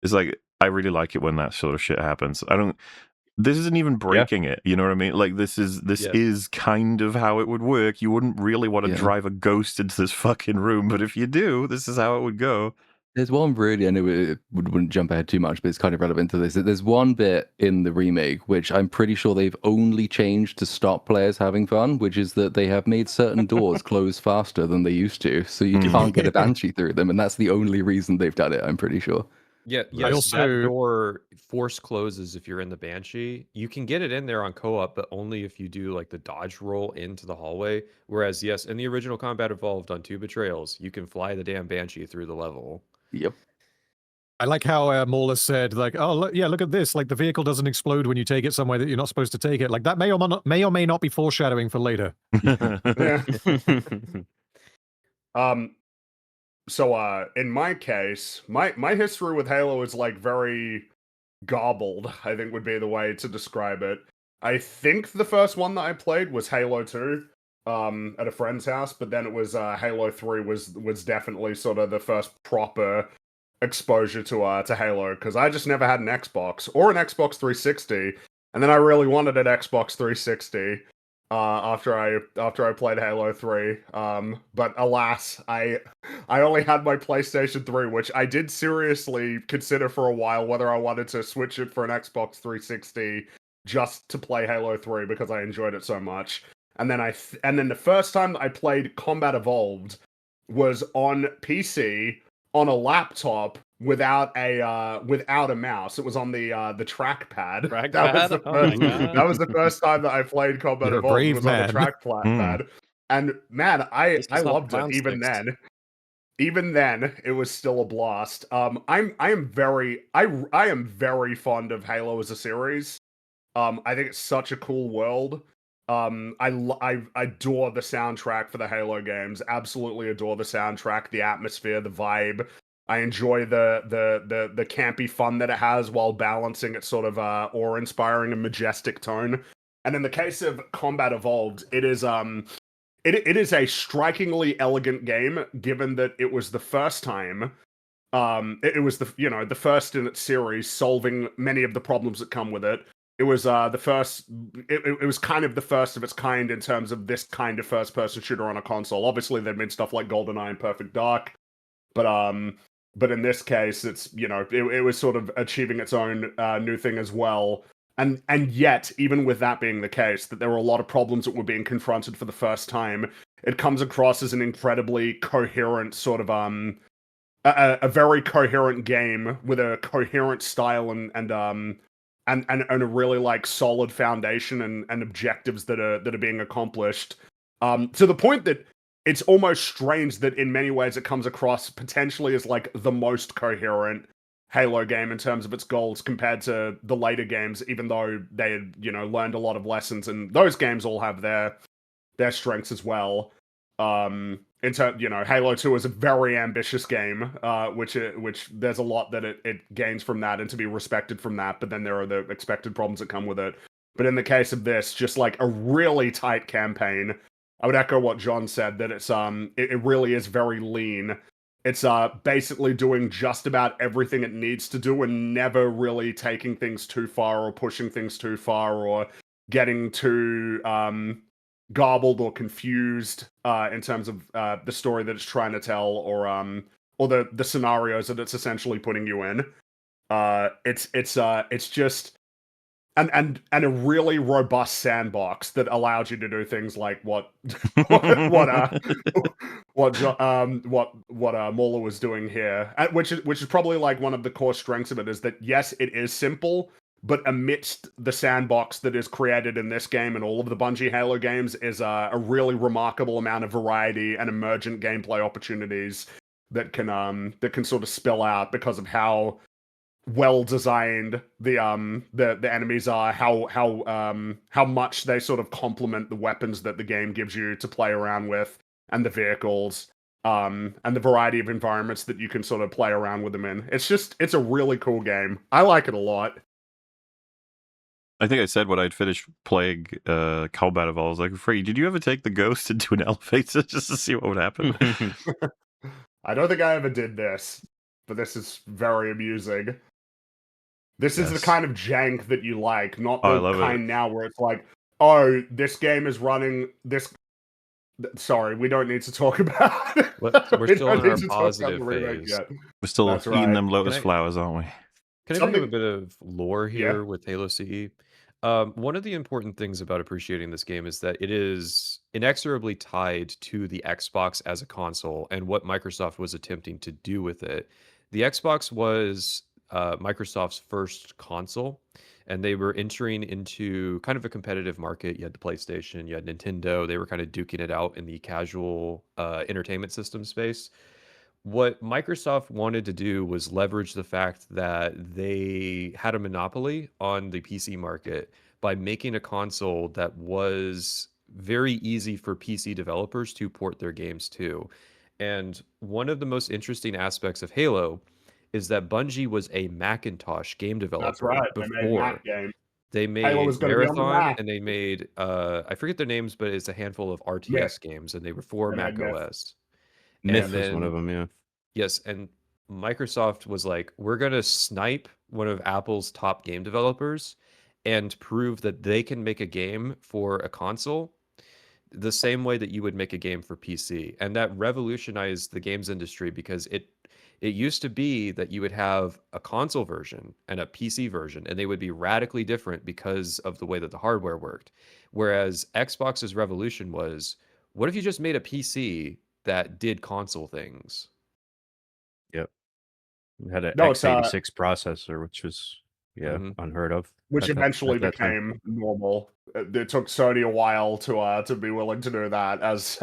It's like, I really like it when that sort of shit happens. This isn't even breaking it. You know what I mean? Like, this is kind of how it would work. You wouldn't really want to drive a ghost into this fucking room, but if you do, this is how it would go. There's one really, I know it wouldn't jump ahead too much, but it's kind of relevant to this. There's one bit in the remake which I'm pretty sure they've only changed to stop players having fun, which is that they have made certain doors close faster than they used to, so you can't get a banshee through them, and that's the only reason they've done it, I'm pretty sure. Yeah, yes, that door force closes if you're in the Banshee. You can get it in there on co-op, but only if you do like the dodge roll into the hallway. Whereas, yes, in the original Combat Evolved on 2 Betrayals, you can fly the damn Banshee through the level. Yep. I like how Mauler said, like, oh, look, yeah, look at this. Like, the vehicle doesn't explode when you take it somewhere that you're not supposed to take it. Like, that may or may not be foreshadowing for later. Yeah. So in my case, my history with Halo is like very garbled, I think would be the way to describe it. I think the first one that I played was Halo 2 at a friend's house, but then it was Halo 3 was definitely sort of the first proper exposure to Halo, because I just never had an Xbox or an Xbox 360, and then I really wanted an Xbox 360 after I played Halo 3. But alas, I only had my PlayStation 3, which I did seriously consider for a while whether I wanted to switch it for an Xbox 360 just to play Halo 3 because I enjoyed it so much. And then the first time that I played Combat Evolved was on PC on a laptop without a mouse. It was on the trackpad. That was the first time that I played Combat Evolved. It was on the trackpad. And man, I loved it even then. Even then, it was still a blast. I am very fond of Halo as a series. I think it's such a cool world. I adore the soundtrack for the Halo games. Absolutely adore the soundtrack, the atmosphere, the vibe. I enjoy the campy fun that it has while balancing its sort of awe-inspiring and majestic tone. And in the case of Combat Evolved, it is it is a strikingly elegant game, given that it was the first time. It was the first in its series, solving many of the problems that come with it. It was the first. It was kind of the first of its kind in terms of this kind of first-person shooter on a console. Obviously, there'd been stuff like GoldenEye and Perfect Dark, but in this case, it's it was sort of achieving its own new thing as well. And yet, even with that being the case, that there were a lot of problems that were being confronted for the first time, it comes across as an incredibly coherent sort of a very coherent game with a coherent style and a really like solid foundation and objectives that are being accomplished. To the point that it's almost strange that in many ways it comes across potentially as like the most coherent Halo game in terms of its goals compared to the later games, even though they had, learned a lot of lessons, and those games all have their strengths as well. Halo 2 is a very ambitious game, which there's a lot that it gains from that and to be respected from that, but then there are the expected problems that come with it. But in the case of this, just like a really tight campaign. I would echo what John said, that it's it really is very lean. It's basically doing just about everything it needs to do and never really taking things too far or pushing things too far or getting too garbled or confused in terms of the story that it's trying to tell or the scenarios that it's essentially putting you in. It's just and a really robust sandbox that allows you to do things like what Mauler was doing here, which is probably like one of the core strengths of it, is that yes, it is simple, but amidst the sandbox that is created in this game and all of the Bungie Halo games is a really remarkable amount of variety and emergent gameplay opportunities that can sort of spill out because of how well designed the enemies are, how much they sort of complement the weapons that the game gives you to play around with, and the vehicles, and the variety of environments that you can sort of play around with them in. It's a really cool game. I like it a lot. I think I said when I'd finished playing Combat Evolved, I was like, Free, did you ever take the ghost into an elevator just to see what would happen? I don't think I ever did this, but this is very amusing. This is the kind of jank that you like, not the kind now where it's like, oh, this game is running this. Sorry, we don't need to talk about it. We're still in our positive phase. We're still eating them lotus flowers, aren't we? Can I bring up a bit of lore here with Halo CE? One of the important things about appreciating this game is that it is inexorably tied to the Xbox as a console and what Microsoft was attempting to do with it. The Xbox was Microsoft's first console, and they were entering into kind of a competitive market. You had the PlayStation, you had Nintendo. They were kind of duking it out in the casual entertainment system space. What Microsoft wanted to do was leverage the fact that they had a monopoly on the PC market by making a console that was very easy for PC developers to port their games to. And one of the most interesting aspects of Halo is that Bungie was a Macintosh game developer before. They made Marathon, and they made I forget their names, but it's a handful of RTS games, and they were for Mac OS. Myth was one of them, yeah. Yes, and Microsoft was like, we're going to snipe one of Apple's top game developers and prove that they can make a game for a console the same way that you would make a game for PC. And that revolutionized the games industry because it used to be that you would have a console version and a PC version, and they would be radically different because of the way that the hardware worked. Whereas Xbox's revolution was, what if you just made a PC that did console things? Yep. It had an x86 processor, which was unheard of. Which eventually became normal. It took Sony a while to be willing to do that, as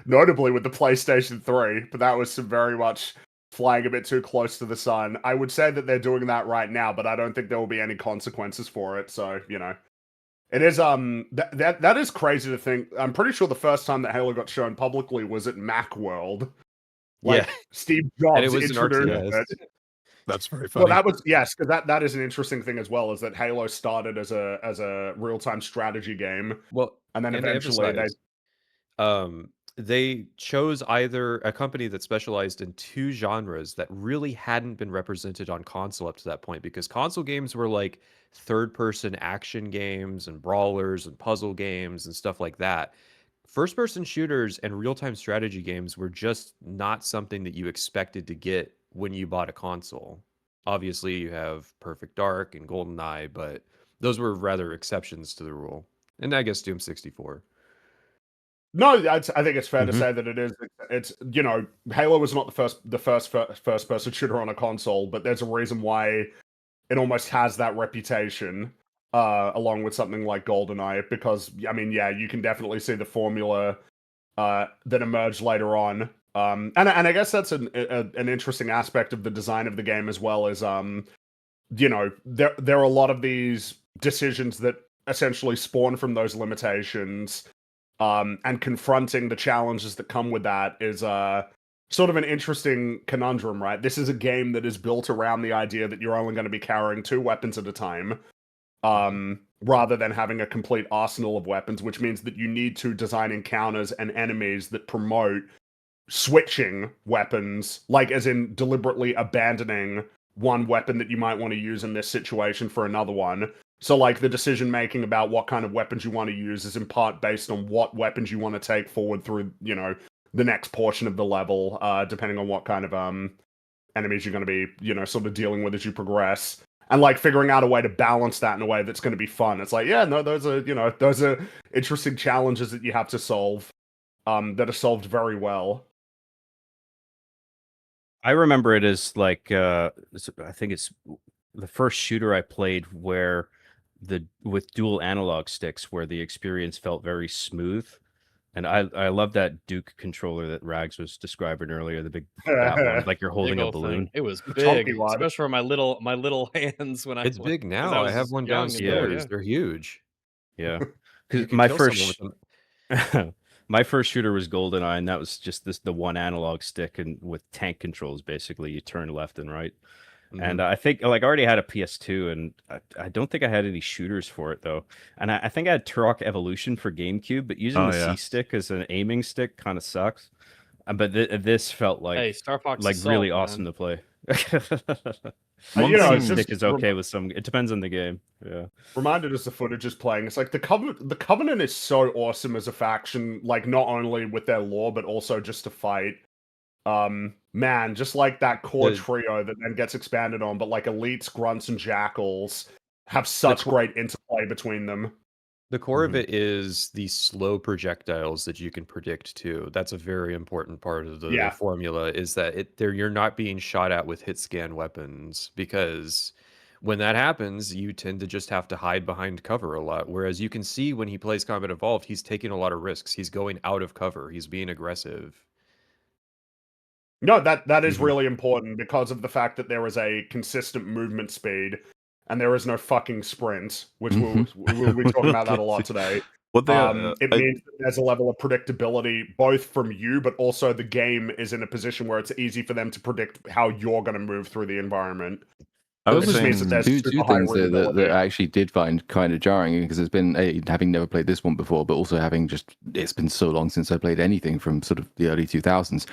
notably with the PlayStation 3, but that was some very much flying a bit too close to the sun. I would say that they're doing that right now, but I don't think there will be any consequences for it. So, you know, it is that is crazy to think. I'm pretty sure the first time that Halo got shown publicly was at Macworld. Like Steve Jobs introduced it. That's very funny. Well, that was because that is an interesting thing as well, is that Halo started as a real-time strategy game. Well, and then eventually they chose either a company that specialized in two genres that really hadn't been represented on console up to that point, because console games were like third-person action games and brawlers and puzzle games and stuff like that. First-person shooters and real-time strategy games were just not something that you expected to get when you bought a console. Obviously, you have Perfect Dark and GoldenEye, but those were rather exceptions to the rule. And I guess Doom 64. No, I think it's fair to say that it is. It's, you know, Halo was not the first person shooter on a console, but there's a reason why it almost has that reputation, along with something like GoldenEye, because I mean, yeah, you can definitely see the formula that emerged later on. And I guess that's an interesting aspect of the design of the game as well, is you know, there are a lot of these decisions that essentially spawn from those limitations. And confronting the challenges that come with that is sort of an interesting conundrum, right? This is a game that is built around the idea that you're only going to be carrying 2 weapons at a time, rather than having a complete arsenal of weapons, which means that you need to design encounters and enemies that promote switching weapons, like as in deliberately abandoning one weapon that you might want to use in this situation for another one. So, like, the decision-making about what kind of weapons you want to use is in part based on what weapons you want to take forward through, you know, the next portion of the level, depending on what kind of enemies you're going to be, you know, sort of dealing with as you progress. And, like, figuring out a way to balance that in a way that's going to be fun. It's like, yeah, no, those are interesting challenges that you have to solve, that are solved very well. I remember it as, like, I think it's the first shooter I played where with dual analog sticks, where the experience felt very smooth. And I love that Duke controller that Rags was describing earlier, the big fat one, like you're holding a Big old balloon. thing. It was The big, chunky one. especially for my little hands when I It's was, big 'cause now. I have was one young and little, downstairs. yeah. They're huge. Yeah, You because can my kill someone first with them. my first shooter was GoldenEye, and that was just the one analog stick and with tank controls. Basically, you turn left and right. And Mhm. I think like I already had a PS2, and I don't think I had any shooters for it though. And I think I had Turok Evolution for GameCube, but using the C stick as an aiming stick kind of sucks. But this felt Hey, Star Fox like really Assault, awesome man. to play. You know, it's stick just is okay with some. It depends on the game. Yeah. reminded as the footage is playing. It's like the Covenant is so awesome as a faction, like not only with their lore but also just to fight. Man, just like that core The- trio that then gets expanded on, but like elites, grunts, and jackals have such great interplay between them. The core of Mhm. it is the slow projectiles that you can predict too. That's a very important part of the Yeah. formula, is that you're not being shot at with hit scan weapons, because when that happens, you tend to just have to hide behind cover a lot. Whereas you can see when he plays Combat Evolved, he's taking a lot of risks. He's going out of cover. He's being aggressive. No, that is Mhm. really important because of the fact that there is a consistent movement speed and there is no fucking sprint, which we'll be talking about that a lot today. What they It means that there's a level of predictability both from you, but also the game is in a position where it's easy for them to predict how you're going to move through the environment. I was It just means that saying, there's two super high things that readability. I actually did find kind of jarring, because it's been having never played this one before, but also having it's been so long since I played anything from sort of the early 2000s.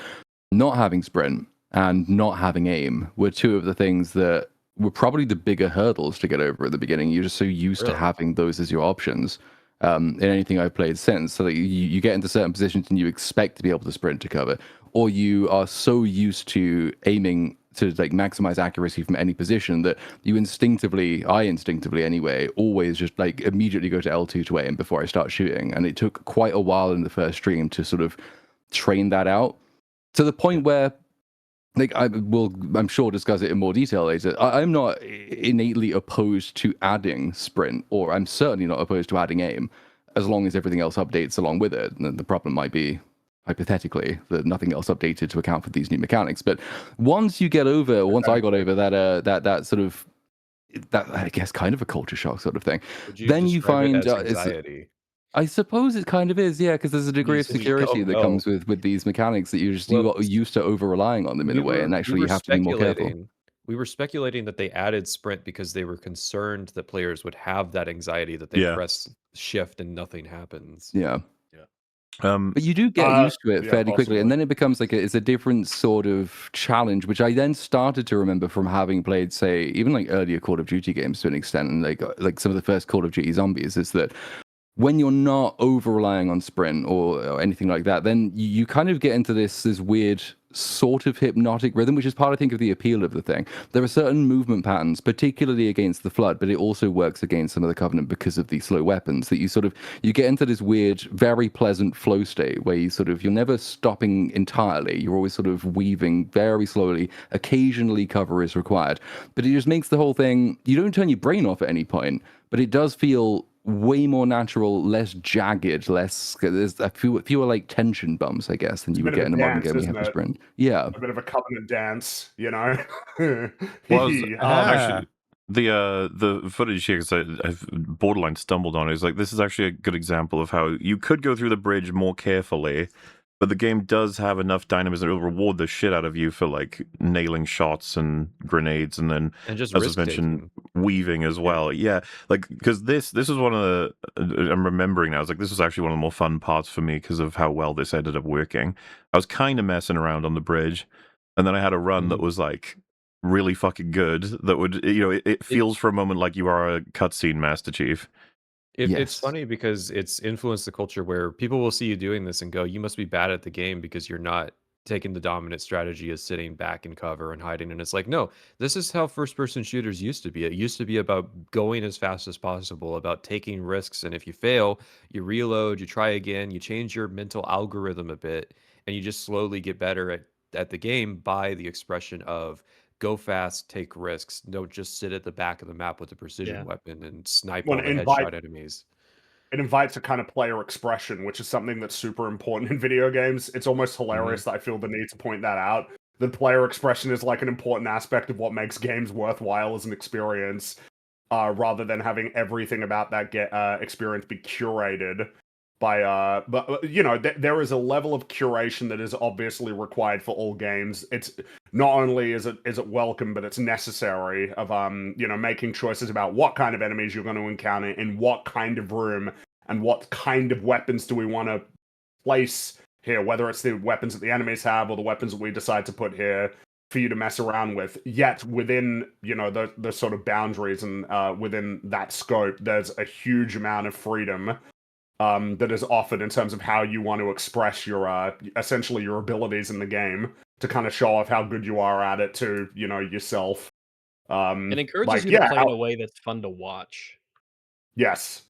Not having sprint and not having aim were two of the things that were probably the bigger hurdles to get over at the beginning. You're just so used to Really? having those as your options in anything I've played since. So that you get into certain positions and you expect to be able to sprint to cover, or you are so used to aiming to like maximize accuracy from any position that I instinctively anyway, always just like immediately go to L2 to aim before I start shooting. And it took quite a while in the first stream to sort of train that out, to the point where, like, I'm sure discuss it in more detail later. I'm not innately opposed to adding sprint, or I'm certainly not opposed to adding aim, as long as everything else updates along with it. And the problem might be, hypothetically, that nothing else updated to account for these new mechanics. But once I got over that sort of, that I guess kind of a culture shock sort of thing, Would you then you describe it find as anxiety? I suppose it kind of is, yeah, because there's a degree of So you security don't that know. comes with these mechanics that you Well, got used to over relying on them in a way, and actually we you were have to be more careful. We were speculating that they added sprint because they were concerned that players would have that anxiety that they Yeah. press shift and nothing happens. Yeah. um, But you do get used to it yeah, fairly quickly, possibly. and then it becomes like it's a different sort of challenge, which I then started to remember from having played, say, even like earlier Call of Duty games to an extent, and like some of the first Call of Duty Zombies, is that when you're not over relying on sprint or anything like that, then you kind of get into this weird sort of hypnotic rhythm, which is part, I think, of the appeal of the thing. There are certain movement patterns, particularly against the Flood, but it also works against some of the Covenant because of the slow weapons, that you get into this weird, very pleasant flow state where you're never stopping entirely. You're always sort of weaving very slowly. Occasionally cover is required, but it just makes the whole thing, you don't turn your brain off at any point, but it does feel way more natural, less jagged, there's fewer like tension bumps, I guess, than you would get in a modern game when you have to sprint. Yeah. A bit of a Covenant dance, you know? well, Ah. actually, the footage here, because I've borderline stumbled on it, is like, this is actually a good example of how you could go through the bridge more carefully, but the game does have enough dynamism that it'll reward the shit out of you for like nailing shots and grenades, and then, And just as was mentioned, weaving as well. Yeah, like, because this was one of the, I'm remembering now, I was like, this was actually one of the more fun parts for me because of how well this ended up working. I was kind of messing around on the bridge, and then I had a run that was like really fucking good, that would, it feels for a moment like you are a cutscene, Master Chief. It's Yes. funny because it's influenced the culture where people will see you doing this and go, you must be bad at the game because you're not taking the dominant strategy of sitting back in cover and hiding. And it's like, no, this is how first person shooters used to be. It used to be about going as fast as possible, about taking risks. And if you fail, you reload, you try again, you change your mental algorithm a bit, and you just slowly get better at the game by the expression of go fast, take risks. Don't just sit at the back of the map with a precision Yeah. weapon and snipe Well, all the invite- headshot enemies. It invites a kind of player expression, which is something that's super important in video games. It's almost hilarious that I feel the need to point that out. The player expression is like an important aspect of what makes games worthwhile as an experience, rather than having everything about that experience be curated by but you know, there is a level of curation that is obviously required for all games. It's not only is it welcome, but it's necessary of you know, making choices about what kind of enemies you're going to encounter in what kind of room and what kind of weapons do we want to place here, whether it's the weapons that the enemies have or the weapons that we decide to put here for you to mess around with. Yet within, you know, the sort of boundaries and within that scope, there's a huge amount of freedom that is offered in terms of how you want to express your essentially your abilities in the game to kind of show off how good you are at it to, you know, yourself. It encourages like, you yeah, to play in a way that's fun to watch. Yes.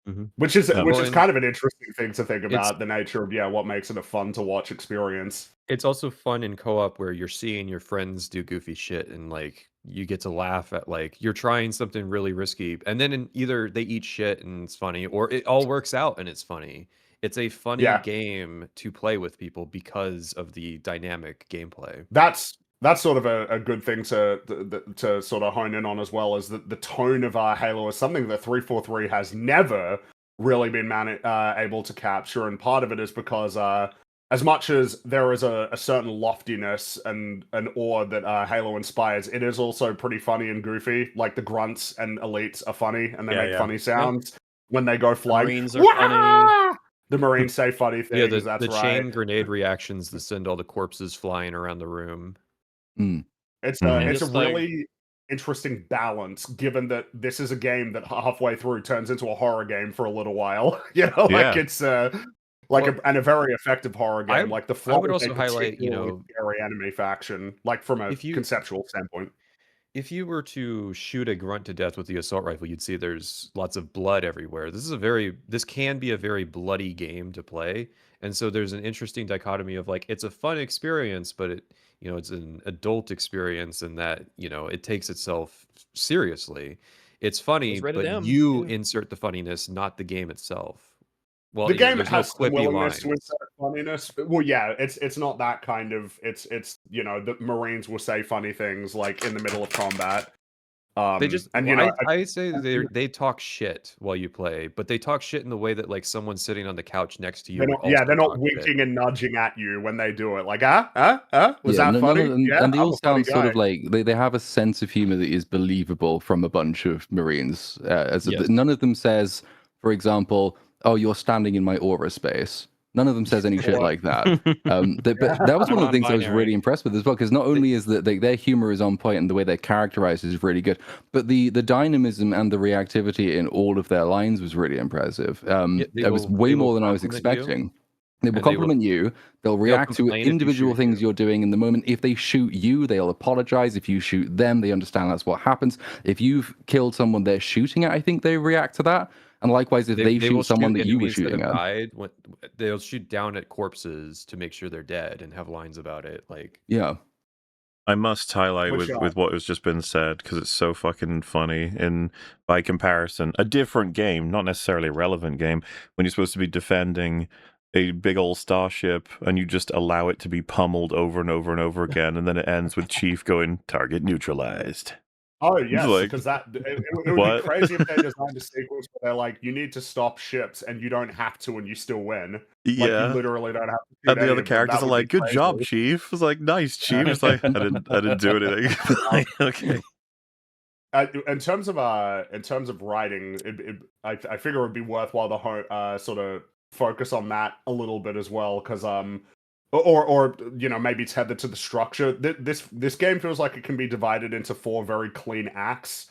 Mhm. Which is Well, kind of an interesting thing to think it's- about, the nature of what makes it a fun to watch experience. It's also fun in co-op where you're seeing your friends do goofy shit and like you get to laugh at like you're trying something really risky and then either they eat shit and it's funny or it all works out and it's funny. It's a funny Yeah. game to play with people because of the dynamic gameplay. That's sort of a good thing to sort of hone in on as well, is that the tone of Halo is something that 343 has never really been able to capture, and part of it is because as much as there is a certain loftiness and an awe that Halo inspires, it is also pretty funny and goofy. Like the grunts and elites are funny, and they make funny sounds when they go flying. Marines are funny. The Marines say funny things. Yeah, that's the right. chain grenade reactions that send all the corpses flying around the room. It's Mhm. it's a just like- really interesting balance, given that this is a game that halfway through turns into a horror game for a little while. You know, like Yeah. it's like and a very effective horror game. Like the I would flow also highlight, you know, scary enemy faction, like from a conceptual standpoint. if you were to shoot a grunt to death with the assault rifle, you'd see there's lots of blood everywhere. This can be a very bloody game to play. And so there's an interesting dichotomy of like, it's a fun experience, but it's an adult experience in that, it takes itself seriously. It's funny, rated but M, you yeah. insert the funniness, not the game itself. Well, The game there's has no some quippy willingness to lines. insert funniness. Well, yeah, it's not that kind of. It's the Marines will say funny things like in the middle of combat. They just, and I say they talk shit while you play, but they talk shit in the way that like someone sitting on the couch next to you would also they're not talk winking shit. and nudging at you when they do it. Like, was that funny? And they I'm all a funny sound sort guy. of like they have a sense of humor that is believable from a bunch of Marines. Yes. None of them says, for example, "Oh, you're standing in my aura space." None of them says any shit like that. But that was one of the things I was Non-binary. really impressed with as well, because not only is that their humor is on point and the way they're characterized is really good, but the dynamism and the reactivity in all of their lines was really impressive. It was way more than I was expecting. They will compliment you. They'll react to complain if you individual shoot things you. you're doing in the moment. If they shoot you, they'll apologize. If you shoot them, they understand that's what happens. If you've killed someone they're shooting at, I think they react to that. And likewise, if they will shoot someone that you were enemies that shooting have at. died, they'll shoot down at corpses to make sure they're dead and have lines about it. Like, Yeah. I must highlight Which, with what has just been said because it's so fucking funny. In by comparison, a different game, not necessarily a relevant game, when you're supposed to be defending a big old starship and you just allow it to be pummeled over and over and over again, and then it ends with Chief going target neutralized. Oh yes, like, because it would what? be crazy if they designed a sequence where they're like, you need to stop ships and you don't have to, and you still win. Like, you Yeah. literally don't have to. And the other characters are like, "Good job, Chief." It's like, "Nice, Chief." It's like, I didn't do anything. Like, okay. In terms of writing, I figure it would be worthwhile to sort of focus on that a little bit as well, because or maybe tethered to the structure. This game feels like it can be divided into 4 very clean acts.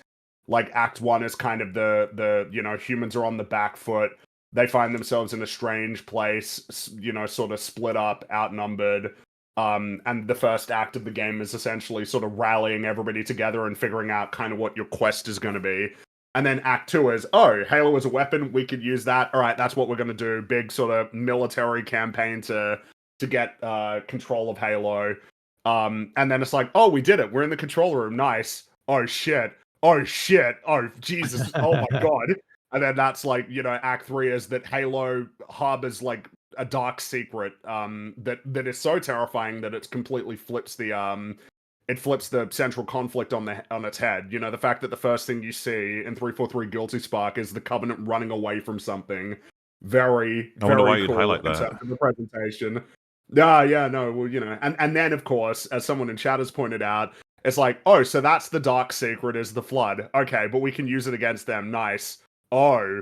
Like Act 1 is kind of the humans are on the back foot. They find themselves in a strange place, sort of split up, outnumbered. And the first act of the game is essentially sort of rallying everybody together and figuring out kind of what your quest is going to be. And then Act 2 is, oh, Halo is a weapon, we could use that. All right, that's what we're going to do. Big sort of military campaign to get control of Halo. And then it's like, oh, we did it. We're in the control room. Nice. Oh shit. Oh shit. Oh Jesus. Oh my god. And then that's like, Act 3 is that Halo harbors like a dark secret that is so terrifying that it completely flips the central conflict on its head. The fact that the first thing you see in 343 Guilty Spark is the Covenant running away from something. Very, I wonder why very you'd cool highlight in that. terms of the presentation. Yeah, no, well, and then of course, as someone in chat has pointed out, it's like, oh, so that's the dark secret is the flood. Okay, but we can use it against them. Nice. Oh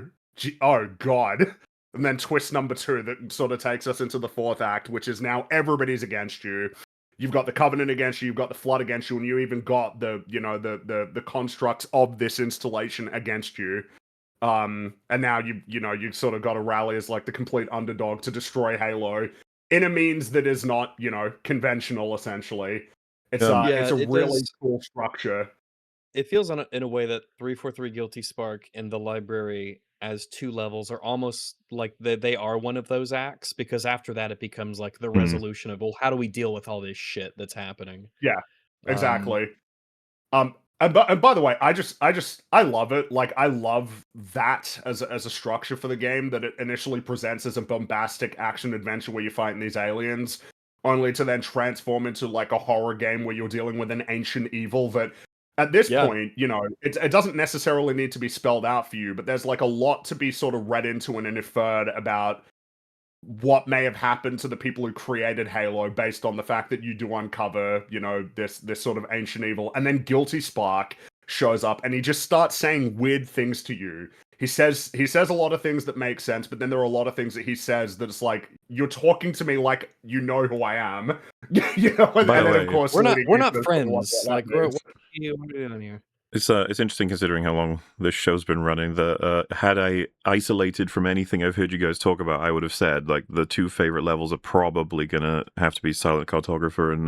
god. And then twist number 2 that sort of takes us into the 4th act, which is now everybody's against you. You've got the Covenant against you, you've got the Flood against you, and you even got the constructs of this installation against you. And now you sort of got to rally as like the complete underdog to destroy Halo in a means that is not, conventional, essentially. It's a really cool structure. It feels in a way that 343 Guilty Spark and the library as 2 levels are almost like they are one of those acts, because after that it becomes like the resolution of, well, how do we deal with all this shit that's happening? Yeah, exactly. And by the way, I love it. Like, I love that as a structure for the game, that it initially presents as a bombastic action adventure where you're fighting these aliens, only to then transform into like a horror game where you're dealing with an ancient evil that at this point, it doesn't necessarily need to be spelled out for you, but there's like a lot to be sort of read into and inferred about what may have happened to the people who created Halo based on the fact that you do uncover, this sort of ancient evil. And then Guilty Spark shows up and he just starts saying weird things to you. He says a lot of things that make sense, but then there are a lot of things that he says that it's like, you're talking to me like you know who I am. And then of course we're not friends. Like, what are you doing here? It's interesting considering how long this show's been running. That had I isolated from anything I've heard you guys talk about, I would have said like the 2 favorite levels are probably gonna have to be Silent Cartographer and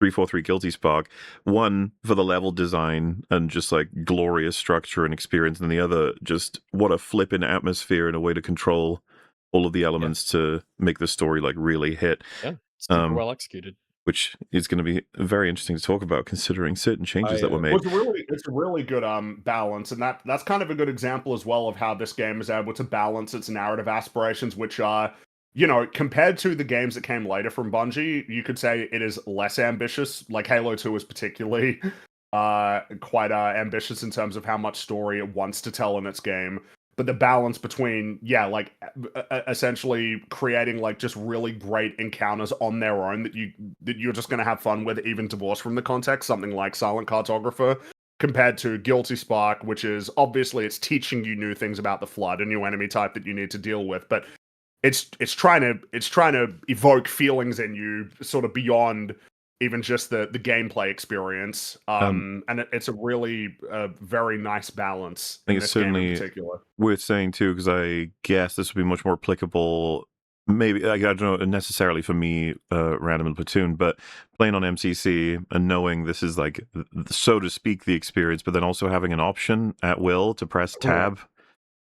343 Guilty Spark. One for the level design and just like glorious structure and experience, and the other just what a flippin' atmosphere and a way to control all of the elements to make the story like really hit. Yeah, super well executed. Which is going to be very interesting to talk about, considering certain changes that were made. It's a really good balance, and that's kind of a good example as well of how this game is able to balance its narrative aspirations, which are, compared to the games that came later from Bungie, you could say it is less ambitious. Like Halo 2 is particularly quite ambitious in terms of how much story it wants to tell in its game. But the balance between, essentially creating like just really great encounters on their own that you're just going to have fun with, even divorced from the context, something like Silent Cartographer, compared to Guilty Spark, which is obviously it's teaching you new things about the Flood, a new enemy type that you need to deal with, but it's trying to evoke feelings in you sort of beyond even just the gameplay experience, and it's a really very nice balance. I think it's certainly worth saying too, because I guess this would be much more applicable. Maybe I don't know necessarily for me, random in Platoon, but playing on MCC and knowing this is like, so to speak, the experience, but then also having an option at will to press tab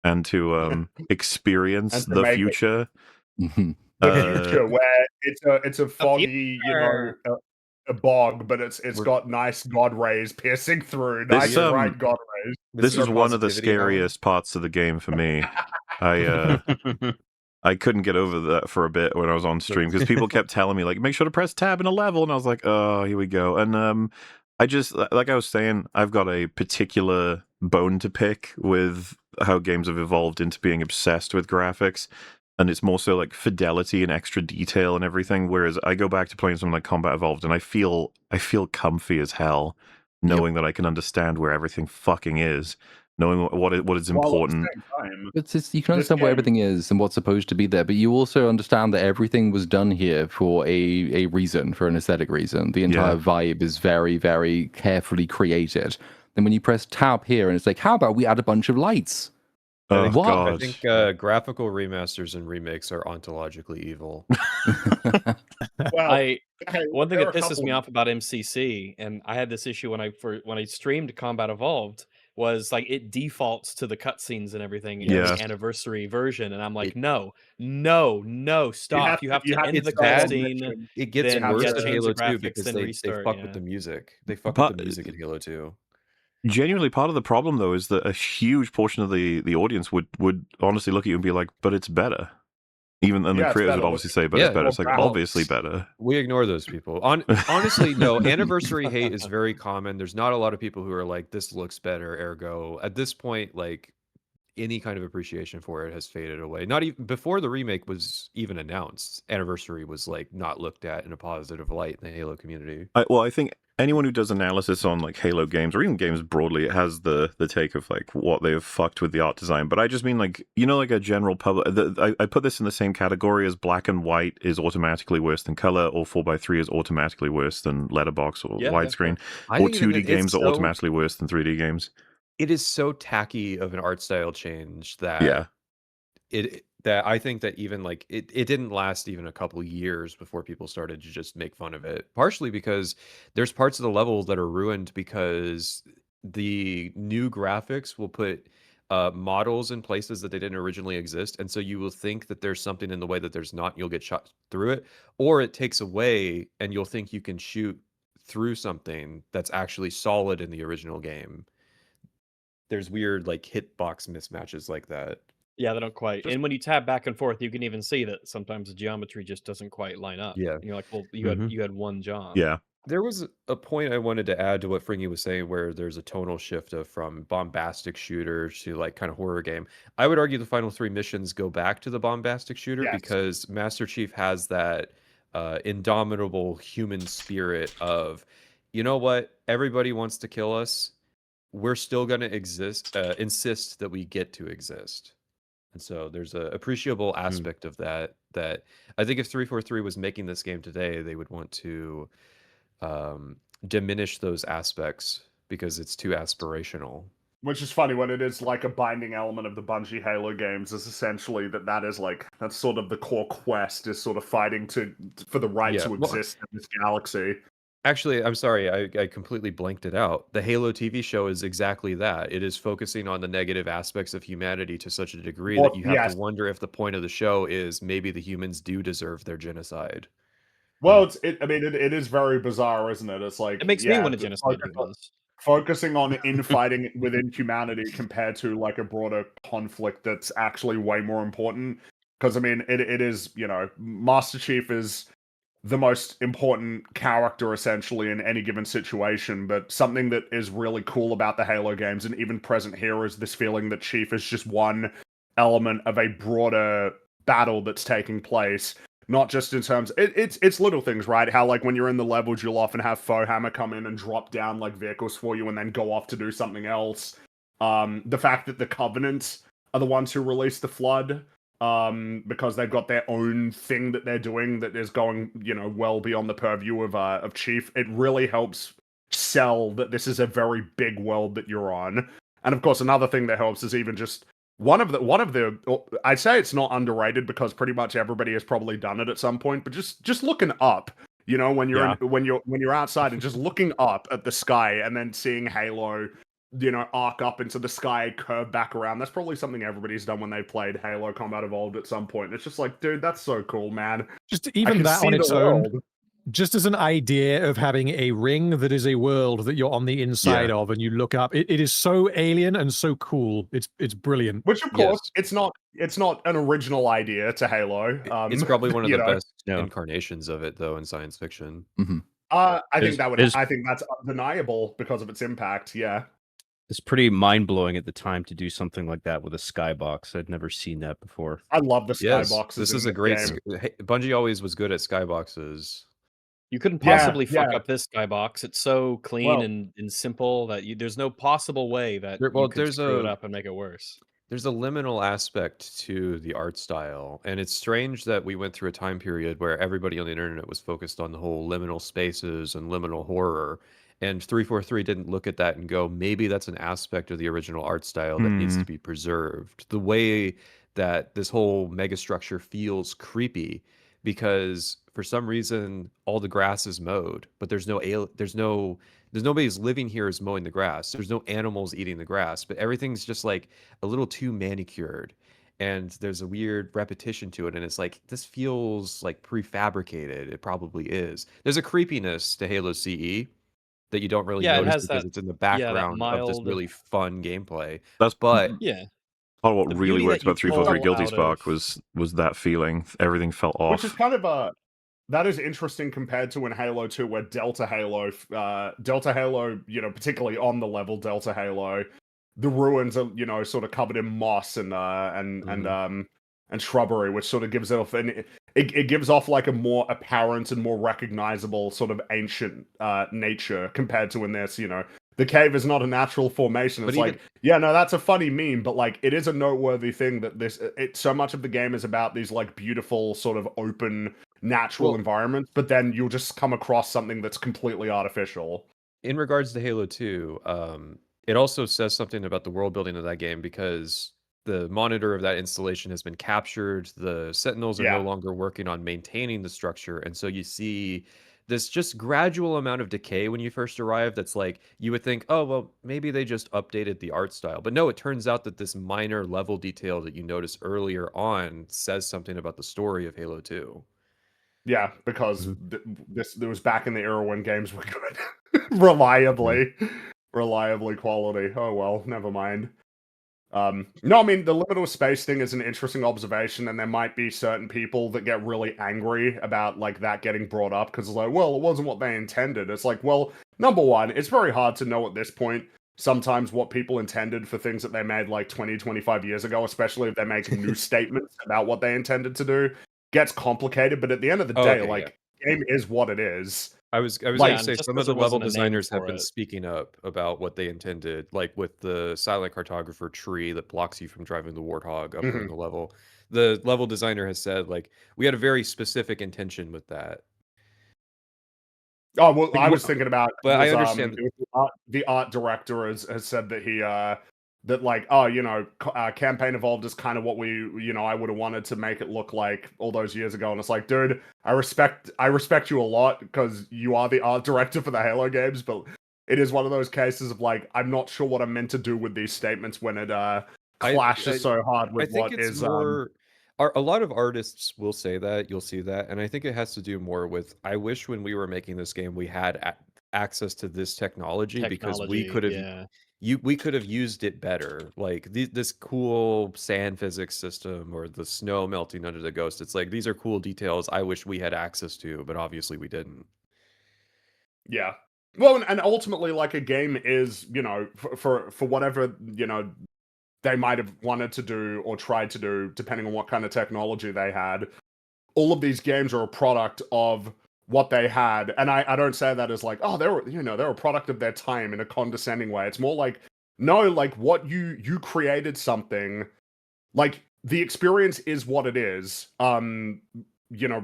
and to experience the future. The future, where it's a foggy, a bog, but it's got nice god rays piercing through. Nice bright god rays. This is one of the scariest parts of the game for me. I couldn't get over that for a bit when I was on stream, because people kept telling me like, make sure to press tab in a level, and I was like, oh, here we go. And I just, like I was saying, I've got a particular bone to pick with how games have evolved into being obsessed with graphics. And it's more so like fidelity and extra detail and everything. Whereas I go back to playing something like Combat Evolved, and I feel comfy as hell, knowing that I can understand where everything fucking is, knowing what is important. You can understand what everything is and what's supposed to be there, but you also understand that everything was done here for a reason, for an aesthetic reason. The entire vibe is very, very carefully created. And when you press tab here, and it's like, how about we add a bunch of lights? I think graphical remasters and remakes are ontologically evil. One thing that pisses me off about MCC, and I had this issue when I streamed Combat Evolved, was like it defaults to the cutscenes and everything in Yes. the anniversary version, and I'm like, It- no, stop. You have to end it's the bad. cutscene. It gets Then worse yeah, in change Halo the 2 graphics, because then they restart. fuck Yeah. with the music. They fuck But- with the music in Halo 2. Genuinely, part of the problem though is that a huge portion of the audience would honestly look at you and be like, "But it's better." Even then, the Yeah, it's creators better. would obviously say, "But Yeah. it's better." It's like Well, obviously better. We ignore those people. Honestly, no. Anniversary hate is very common. There's not a lot of people who are like, "This looks better." Ergo, at this point, like any kind of appreciation for it has faded away. Not even before the remake was even announced. Anniversary was like not looked at in a positive light in the Halo community. I think anyone who does analysis on like Halo games or even games broadly, it has the take of like what they've fucked with the art design. But I just mean like, you know, like a general public. I put this in the same category as black and white is automatically worse than color, or 4:3 is automatically worse than letterbox or widescreen, I or think even 2D it's games are so- automatically worse than 3D games. It is so tacky of an art style change that Yeah. that I think that even like it didn't last even a couple years before people started to just make fun of it. Partially because there's parts of the levels that are ruined because the new graphics will put models in places that they didn't originally exist, and so you will think that there's something in the way that there's not, and you'll get shot through it, or it takes away and you'll think you can shoot through something that's actually solid in the original game. There's weird like hitbox mismatches like that. Yeah, they don't quite. And when you tab back and forth, you can even see that sometimes the geometry just doesn't quite line up. Yeah. And you're like, well, Mhm. you had one job. Yeah. There was a point I wanted to add to what Fringy was saying where there's a tonal shift from bombastic shooter to like kind of horror game. I would argue the final 3 missions go back to the bombastic shooter Yes. because Master Chief has that indomitable human spirit of, you know what, everybody wants to kill us. We're still going to insist that we get to exist. And so there's a appreciable aspect of that I think if 343 was making this game today, they would want to diminish those aspects because it's too aspirational. Which is funny when it is like a binding element of the Bungie Halo games is essentially that is like that's sort of the core quest is sort of fighting for the right to exist in this galaxy. Actually, I'm sorry, I completely blanked it out. The Halo TV show is exactly that. It is focusing on the negative aspects of humanity to such a degree that you have to wonder if the point of the show is maybe the humans do deserve their genocide. Well, it is very bizarre, isn't it? It's like It makes me want a genocide. Focusing on infighting within humanity compared to like a broader conflict that's actually way more important. Because I mean, it is, you know, Master Chief is the most important character essentially in any given situation, but something that is really cool about the Halo games and even present here is this feeling that Chief is just one element of a broader battle that's taking place. Not just in terms, it's little things, right? How like when you're in the levels, you'll often have Foehammer come in and drop down like vehicles for you, and then go off to do something else. The fact that the Covenant are the ones who release the Flood, because they've got their own thing that they're doing that is going, you know, well beyond the purview of Chief. It really helps sell that this is a very big world that you're on. And of course, another thing that helps is even just one of the I'd say it's not underrated because pretty much everybody has probably done it at some point, but just looking up, you know, when you're when you're outside and just looking up at the sky and then seeing Halo, you know, arc up into the sky, curve back around. That's probably something everybody's done when they played Halo Combat Evolved at some point. It's just like, dude, that's so cool, man. Just even that on its own. Just as an idea of having a ring that is a world that you're on the inside of and you look up, it is so alien and so cool. It's brilliant. Which of course it's not an original idea to Halo. It's probably one of the best incarnations of it though in science fiction. Mm-hmm. I think that's undeniable because of its impact. Yeah. It's pretty mind-blowing at the time to do something like that with a skybox. I'd never seen that before. I love the skyboxes. This is a great Bungie always was good at skyboxes. You couldn't possibly fuck up this skybox. It's so clean and simple that there's no possible way that you could screw it up and make it worse. There's a liminal aspect to the art style, and it's strange that we went through a time period where everybody on the internet was focused on the whole liminal spaces and liminal horror, and 343 didn't look at that and go, maybe that's an aspect of the original art style that needs to be preserved. The way that this whole megastructure feels creepy, because for some reason all the grass is mowed, but there's nobody's living here is mowing the grass. There's no animals eating the grass, but everything's just like a little too manicured. And there's a weird repetition to it, and it's like this feels like prefabricated. It probably is. There's a creepiness to Halo CE that you don't really Yeah, it notice has because that it's in the that background of this mild really fun gameplay. That's But yeah. part of what The really beauty worked that you about 343 pull Guilty out Spark of was that feeling. Everything felt Which is off. kind of that is interesting compared to in Halo 2, where Delta Halo, you know, particularly on the level Delta Halo, the ruins are, you know, sort of covered in moss and shrubbery, which sort of gives it off, and it gives off like a more apparent and more recognizable sort of ancient nature compared to in this, you know. The cave is not a natural formation. It's But like, yeah, no, that's a funny meme, but like, it is a noteworthy thing that so much of the game is about these like beautiful sort of open natural environments, but then you'll just come across something that's completely artificial. in regards to Halo 2, it also says something about the world building of that game because the monitor of that installation has been captured. The Sentinels are no longer working on maintaining the structure, and so you see this just gradual amount of decay when you first arrive. That's like you would think, oh well, maybe they just updated the art style, but no, it turns out that this minor level detail that you noticed earlier on says something about the story of Halo 2. Yeah, because this was back in the era when games were good, reliably quality. Oh well, never mind. No, I mean, the liminal space thing is an interesting observation, and there might be certain people that get really angry about like that getting brought up because it's like, well, it wasn't what they intended. It's like, well, number one, it's very hard to know at this point sometimes what people intended for things that they made like 20, 25 years ago, especially if they make new statements about what they intended to do. Gets complicated, but at the end of the day, game is what it is. I was Like, going to say just some 'cause of the there level wasn't a name designers have for been it. speaking up about what they intended, like with the silent cartographer tree that blocks you from driving the Warthog up in the level. The level designer has said, like, we had a very specific intention with that. Oh well, I was thinking about, But I understand. it was the art director has said that he that like, oh, you know, campaign evolved is kind of what we, you know, I would have wanted to make it look like all those years ago, and it's like, dude, I respect you a lot because you are the art director for the Halo games, but it is one of those cases of like, I'm not sure what I'm meant to do with these statements when it clashes so hard with I think what it's is more. A lot of artists will say that, you'll see that, and I think it has to do more with, I wish when we were making this game we had access to this technology because we could have we could have used it better. Like this cool sand physics system or the snow melting under the Ghost. It's like these are cool details I wish we had access to, but obviously we didn't. Yeah. Well, and ultimately, like, a game is, you know, for whatever, you know, they might have wanted to do or tried to do, depending on what kind of technology they had. All of these games are a product of what they had, and I don't say that as like, oh, they're a product of their time in a condescending way. It's more like, no, like what you created something, like the experience is what it is. You know,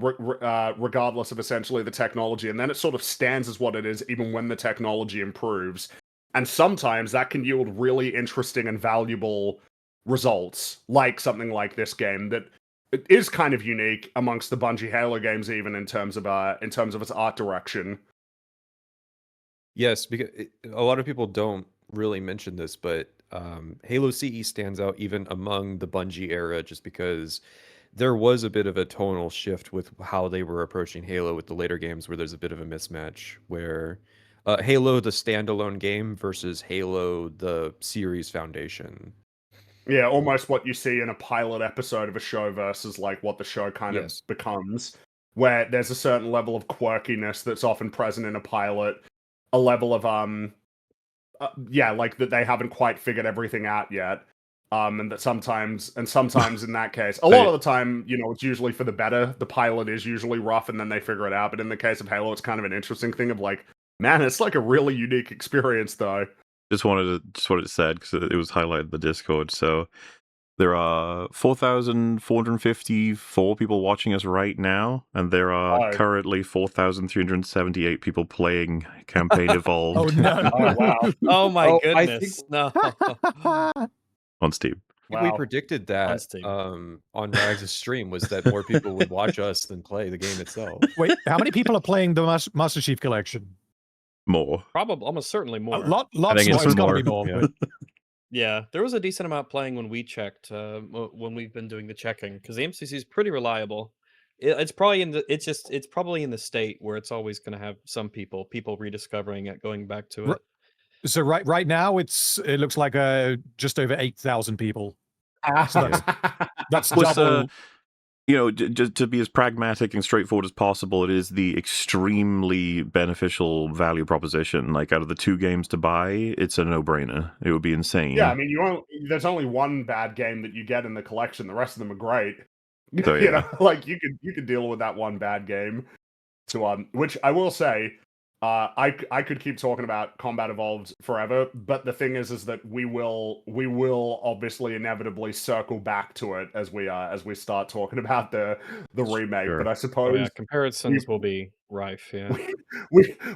regardless of essentially the technology, and then it sort of stands as what it is, even when the technology improves. And sometimes that can yield really interesting and valuable results, like something like this game that it is kind of unique amongst the Bungie Halo games, even in terms of its art direction. Yes, because a lot of people don't really mention this, but Halo CE stands out even among the Bungie era just because there was a bit of a tonal shift with how they were approaching Halo with the later games, where there's a bit of a mismatch where Halo the standalone game versus Halo the series foundation. Yeah, almost what you see in a pilot episode of a show versus like what the show kind of becomes, where there's a certain level of quirkiness that's often present in a pilot, a level of like that they haven't quite figured everything out yet. And that sometimes in that case, a lot of the time, you know, it's usually for the better. The pilot is usually rough and then they figure it out. But in the case of Halo, it's kind of an interesting thing of like, man, it's like a really unique experience though. Just what it said because it was highlighted in the Discord. So there are 4,454 people watching us right now, and there are currently 4,378 people playing Campaign Evolved. Oh no! Oh wow! Oh my goodness! No. On Steam. We predicted that Honesty. on Rags' stream was that more people would watch us than play the game itself. Wait, how many people are playing the Master Chief Collection? More. Probably, almost certainly more. Lots I think more. it's It's got to be more, more. yeah. but- Yeah, there was a decent amount playing when we checked, when we've been doing the checking, because the MCC is pretty reliable. It's probably in the it's probably in the state where it's always going to have some people rediscovering it, going back to it. So right now it looks like just over 8,000 people. So that's Was, double. you know, just to be as pragmatic and straightforward as possible, it is the extremely beneficial value proposition. Like, out of the 2 games to buy, it's a no-brainer. It would be insane. Yeah, I mean, there's only one bad game that you get in the collection. The rest of them are great. So, You yeah. know, like you could deal with that one bad game. To which I will say, I could keep talking about Combat Evolved forever, but the thing is that we will obviously inevitably circle back to it as we start talking about the remake. Sure. But I suppose Comparisons will be rife. Yeah,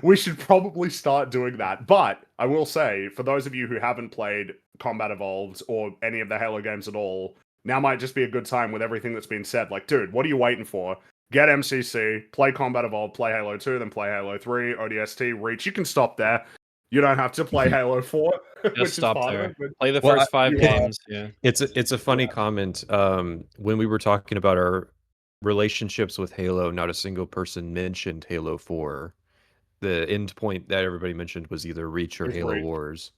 we should probably start doing that. But I will say, for those of you who haven't played Combat Evolved or any of the Halo games at all, now might just be a good time with everything that's been said. Like, dude, what are you waiting for? Get MCC, play Combat Evolved, play Halo 2, then play Halo 3, ODST, Reach. You can stop there. You don't have to play Halo 4. just stop there. Play the Well, first 5 games. Yeah, It's a funny comment. When we were talking about our relationships with Halo, not a single person mentioned Halo 4. The end point that everybody mentioned was either Reach or It's Halo Reach. Wars.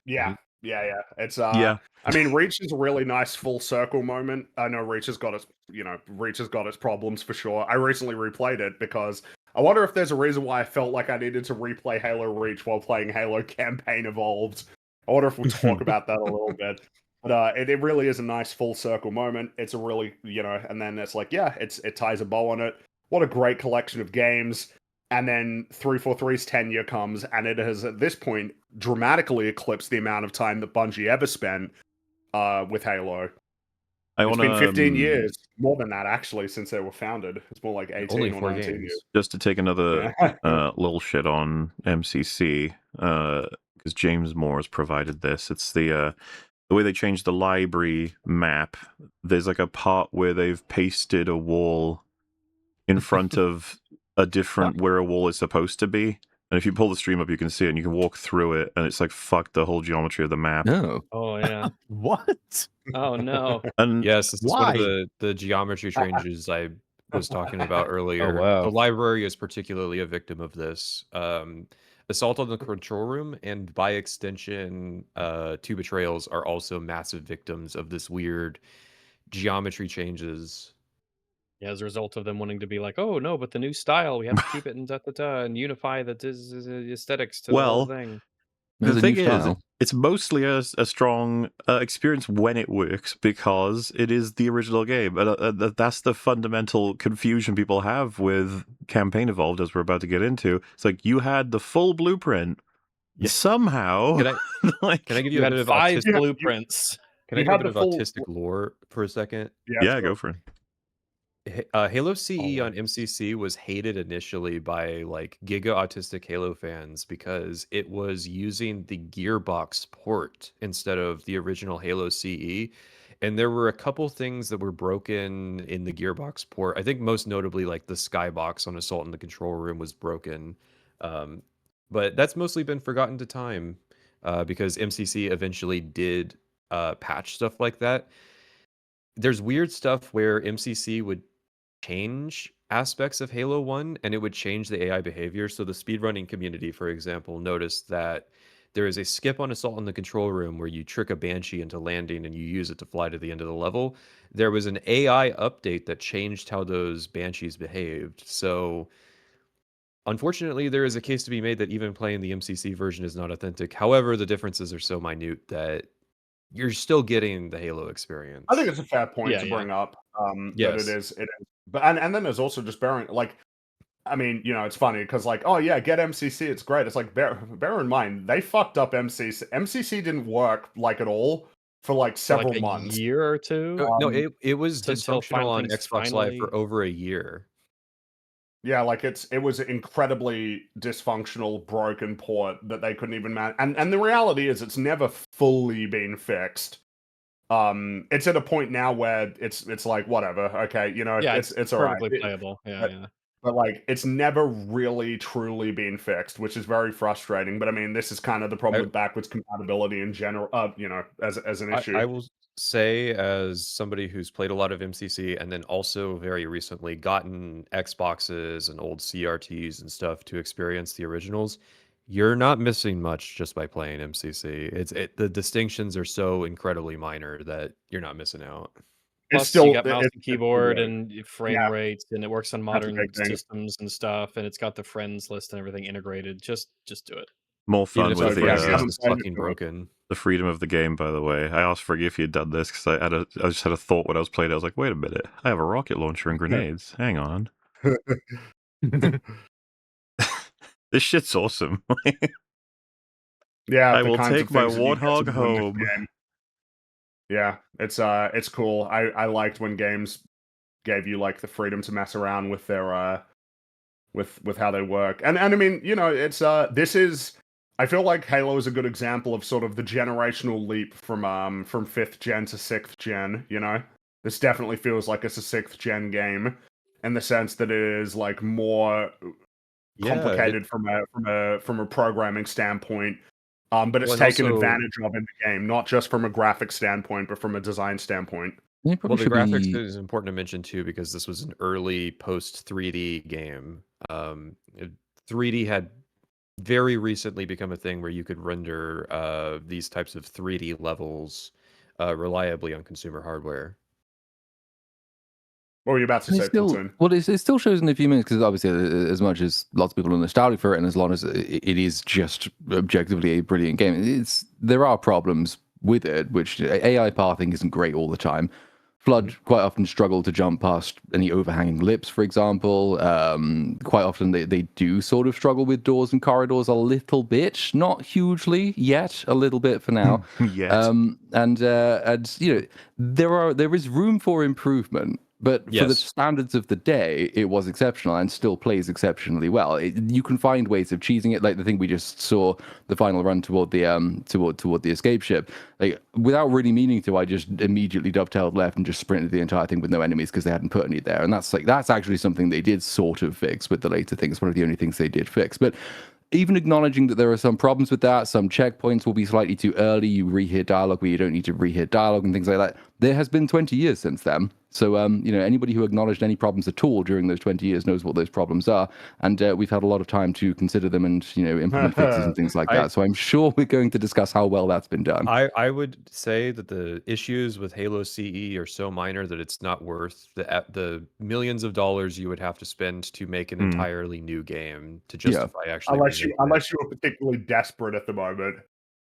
Yeah. It's Yeah. I mean, Reach is a really nice full circle moment. I know Reach has got its problems for sure. I recently replayed it because I wonder if there's a reason why I felt like I needed to replay Halo Reach while playing Halo Campaign Evolved. I wonder if we'll talk about that a little bit. But it really is a nice full circle moment. It's a really, and then it's like, yeah, it ties a bow on it. What a great collection of games. And then 343's tenure comes, and it has, at this point, dramatically eclipsed the amount of time that Bungie ever spent with Halo. It's been 15 years, more than that, actually, since they were founded. It's more like 18 Only or 4 19 games. years. Just to take another little shit on MCC, because James Moore has provided this. It's the way they changed the library map. There's like a part where they've pasted a wall in front of a different where a wall is supposed to be. And if you pull the stream up, you can see it, and you can walk through it, and it's like fuck the whole geometry of the map. No. Oh yeah. What? Oh no. And Yes, this is one of Why? the geometry changes I was talking about earlier. wow. The library is particularly a victim of this. Assault on the Control Room and, by extension, Two Betrayals are also massive victims of this weird geometry changes. Yeah, as a result of them wanting to be like, oh no, but the new style, we have to keep it and and unify the aesthetics to the whole thing. There's the a new thing is, style. it's mostly a strong experience when it works, because it is the original game. And that's the fundamental confusion people have with Campaign Evolved, as we're about to get into. It's like, you had the full blueprint. Yeah. Somehow. Can I give You you a had bit of 5 blueprints. Can I you give a had bit of the full- autistic lore for a second? Yeah, go for it. Halo CE on MCC was hated initially by like giga autistic Halo fans because it was using the Gearbox port instead of the original Halo CE. And there were a couple things that were broken in the Gearbox port. I think most notably, like the skybox on Assault in the Control Room was broken. But that's mostly been forgotten to time because MCC eventually did patch stuff like that. There's weird stuff where MCC would change aspects of Halo 1 and it would change the AI behavior. So the speedrunning community, for example, noticed that there is a skip on Assault in the Control Room where you trick a Banshee into landing and you use it to fly to the end of the level. There was an AI update that changed how those Banshees behaved. So unfortunately, there is a case to be made that even playing the MCC version is not authentic. However, the differences are so minute that you're still getting the Halo experience. I think it's a fair point Yeah, to yeah. bring up. Yes. That it is. But and then there's also just bearing, like, I mean, it's funny because, like, oh yeah, get MCC, it's great. It's like, bear in mind, they fucked up MCC. MCC didn't work like at all for like several like a months. year or two. No, it was until dysfunctional on things Xbox Live for finally- over a year. Yeah, like it was incredibly dysfunctional, broken port that they couldn't even manage. And the reality is, it's never fully been fixed. It's at a point now where it's like whatever, okay, you know, Yeah, it's all right. perfectly playable. Yeah, But, yeah. but like it's never really truly been fixed, which is very frustrating. But I mean, this is kind of the problem I, with backwards compatibility in general. You know, as an issue. I will say, as somebody who's played a lot of MCC and then also very recently gotten Xboxes and old CRTs and stuff to experience the originals, you're not missing much just by playing MCC. The distinctions are so incredibly minor that you're not missing out. It's Plus, you still got mouse and it's keyboard good. and frame Yeah, rates, and it works on that's a modern big thing. systems and stuff, and it's got the friends list and everything integrated. Just do it. More Even fun if So the with if you frame actually base haven't is played it, fucking do it. broken. the freedom of the game, by the way. I asked Friggy if he had done this because I just had a thought when I was playing. I was like, wait a minute, I have a rocket launcher and grenades. Hang on, this shit's awesome. Yeah, I the will kinds of take my things that you get to warthog do in this home. game. Yeah, it's cool. I liked when games gave you like the freedom to mess around with their with how they work. And I mean, you know, it's this is I feel like Halo is a good example of sort of the generational leap from 5th gen to 6th gen, you know? This definitely feels like it's a 6th gen game in the sense that it is like more Yeah, complicated from a programming standpoint. But it's well, and taken also, advantage of in the game, not just from a graphic standpoint, but from a design standpoint. You well, probably the should graphics be. is important to mention too because this was an early post 3D game. 3D had very recently become a thing where you could render these types of 3D levels reliably on consumer hardware. What were you about to And say, Platoon? it still shows in a few minutes because obviously, as much as lots of people are nostalgic for it, and as long as it is just objectively a brilliant game, there are problems with it, which AI pathing isn't great all the time. Flood quite often struggle to jump past any overhanging lips, for example. Quite often they do sort of struggle with doors and corridors a little bit, not hugely yet, a little bit for now. Yes. And you know there is room for improvement. But for the Yes. standards of the day, it was exceptional and still plays exceptionally well. You can find ways of cheesing it, like the thing we just saw, the final run toward the toward the escape ship. Like without really meaning to, I just immediately dovetailed left and just sprinted the entire thing with no enemies because they hadn't put any there. And that's actually something they did sort of fix with the later things. One of the only things they did fix, but. Even acknowledging that there are some problems with that, some checkpoints will be slightly too early. You rehear dialogue where you don't need to rehear dialogue and things like that. There has been 20 years since then. So, you know, anybody who acknowledged any problems at all during those 20 years knows what those problems are. And we've had a lot of time to consider them and, you know, implement fixes and things like that. So I'm sure we're going to discuss how well that's been done. I would say that the issues with Halo CE are so minor that it's not worth the millions of dollars you would have to spend to make an entirely new game to justify actually. Unless you were particularly desperate at the moment.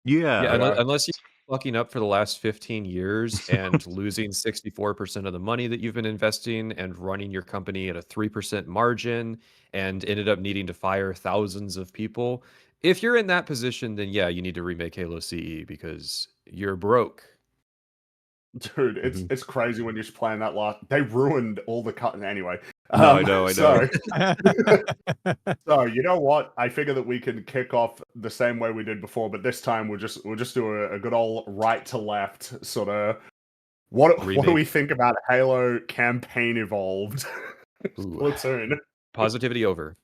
Yeah. Unless you're fucking up for the last 15 years and losing 64% of the money that you've been investing and running your company at a 3% margin and ended up needing to fire thousands of people. If you're in that position, then yeah, you need to remake Halo CE because you're broke. Dude, it's crazy when you're just playing that last. They ruined all the cut. Anyway, I know. So you know what? I figure that we can kick off the same way we did before, but this time we'll just do a good old right to left sort of. What do we think about Halo Campaign Evolved? Platoon. Positivity over.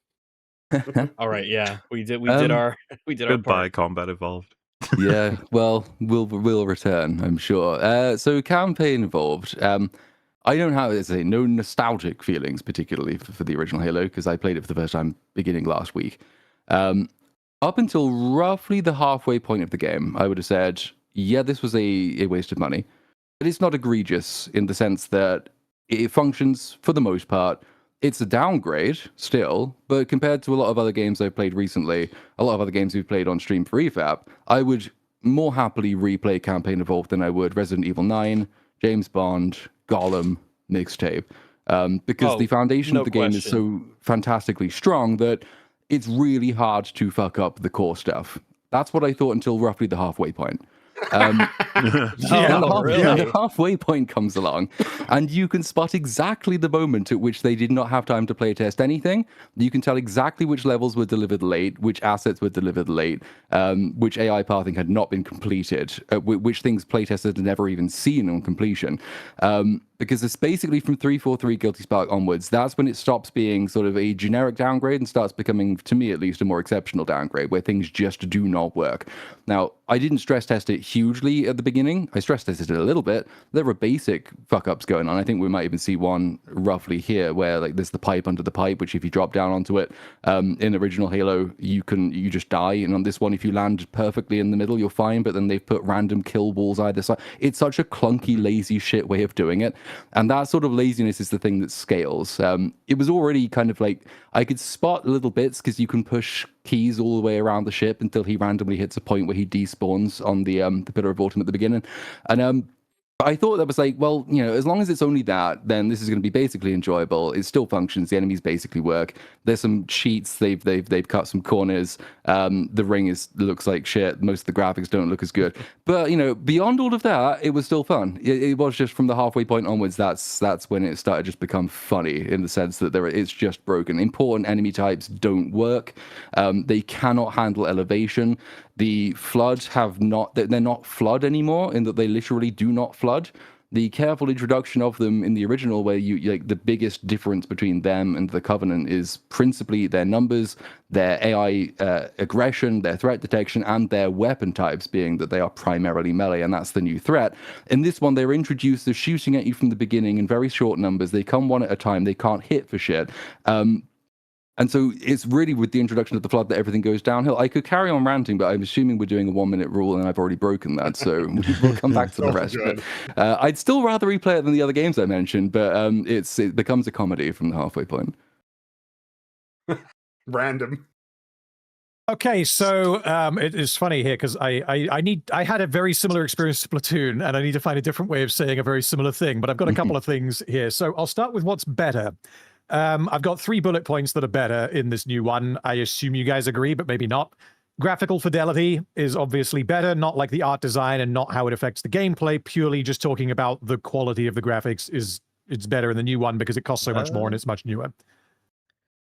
All right, yeah, we did our Goodbye, part. Combat Evolved. Yeah, well, we'll return, I'm sure. So Campaign Evolved. I don't have, let's say, no nostalgic feelings particularly for the original Halo because I played it for the first time beginning last week. Up until roughly the halfway point of the game, I would have said, yeah, this was a waste of money. But it's not egregious in the sense that it functions for the most part. It's a downgrade still, but compared to a lot of other games I've played recently, a lot of other games we've played on stream for EFAP, I would more happily replay Campaign Evolved than I would Resident Evil 9, James Bond, Gollum, Mixtape. Because the foundation of the game is so fantastically strong that it's really hard to fuck up the core stuff. That's what I thought until roughly the halfway point. The halfway point comes along, and you can spot exactly the moment at which they did not have time to playtest anything. You can tell exactly which levels were delivered late, which assets were delivered late, which AI pathing had not been completed, which things playtesters had never even seen on completion. Because it's basically from 343 Guilty Spark onwards, that's when it stops being sort of a generic downgrade and starts becoming, to me at least, a more exceptional downgrade, where things just do not work. Now, I didn't stress test it hugely at the beginning. I stress tested it a little bit. There were basic fuck-ups going on. I think we might even see one roughly here, where like there's the pipe under the pipe, which if you drop down onto it, in original Halo, you just die. And on this one, if you land perfectly in the middle, you're fine, but then they've put random kill walls either side. It's such a clunky, lazy shit way of doing it. And that sort of laziness is the thing that scales. It was already kind of like, I could spot little bits because you can push keys all the way around the ship until he randomly hits a point where he despawns on the Pillar of Autumn at the beginning. And I thought that was like, well, as long as it's only that, then this is going to be basically enjoyable. It still functions. The enemies basically work. There's some cheats. They've cut some corners. The ring looks like shit. Most of the graphics don't look as good. But beyond all of that, it was still fun. It was just from the halfway point onwards. That's when it started to just become funny in the sense that it's just broken. Important enemy types don't work. They cannot handle elevation. The floods they're not flood anymore in that they literally do not flood. The careful introduction of them in the original, where the biggest difference between them and the Covenant is principally their numbers, their AI aggression, their threat detection, and their weapon types, being that they are primarily melee, and that's the new threat. In this one, they're introduced as shooting at you from the beginning in very short numbers. They come one at a time. They can't hit for shit. And so it's really with the introduction of the flood that everything goes downhill. I could carry on ranting, but I'm assuming we're doing a 1-minute rule, and I've already broken that. So we'll come back to the rest. But, I'd still rather replay it than the other games I mentioned, but it becomes a comedy from the halfway point. Random. Okay, so it is funny here because I had a very similar experience to Platoon, and I need to find a different way of saying a very similar thing. But I've got a couple of things here. So I'll start with what's better. I've got 3 bullet points that are better in this new one. I assume you guys agree, but maybe not. Graphical fidelity is obviously better, not like the art design and not how it affects the gameplay, purely just talking about the quality of the graphics it's better in the new one because it costs so much more and it's much newer.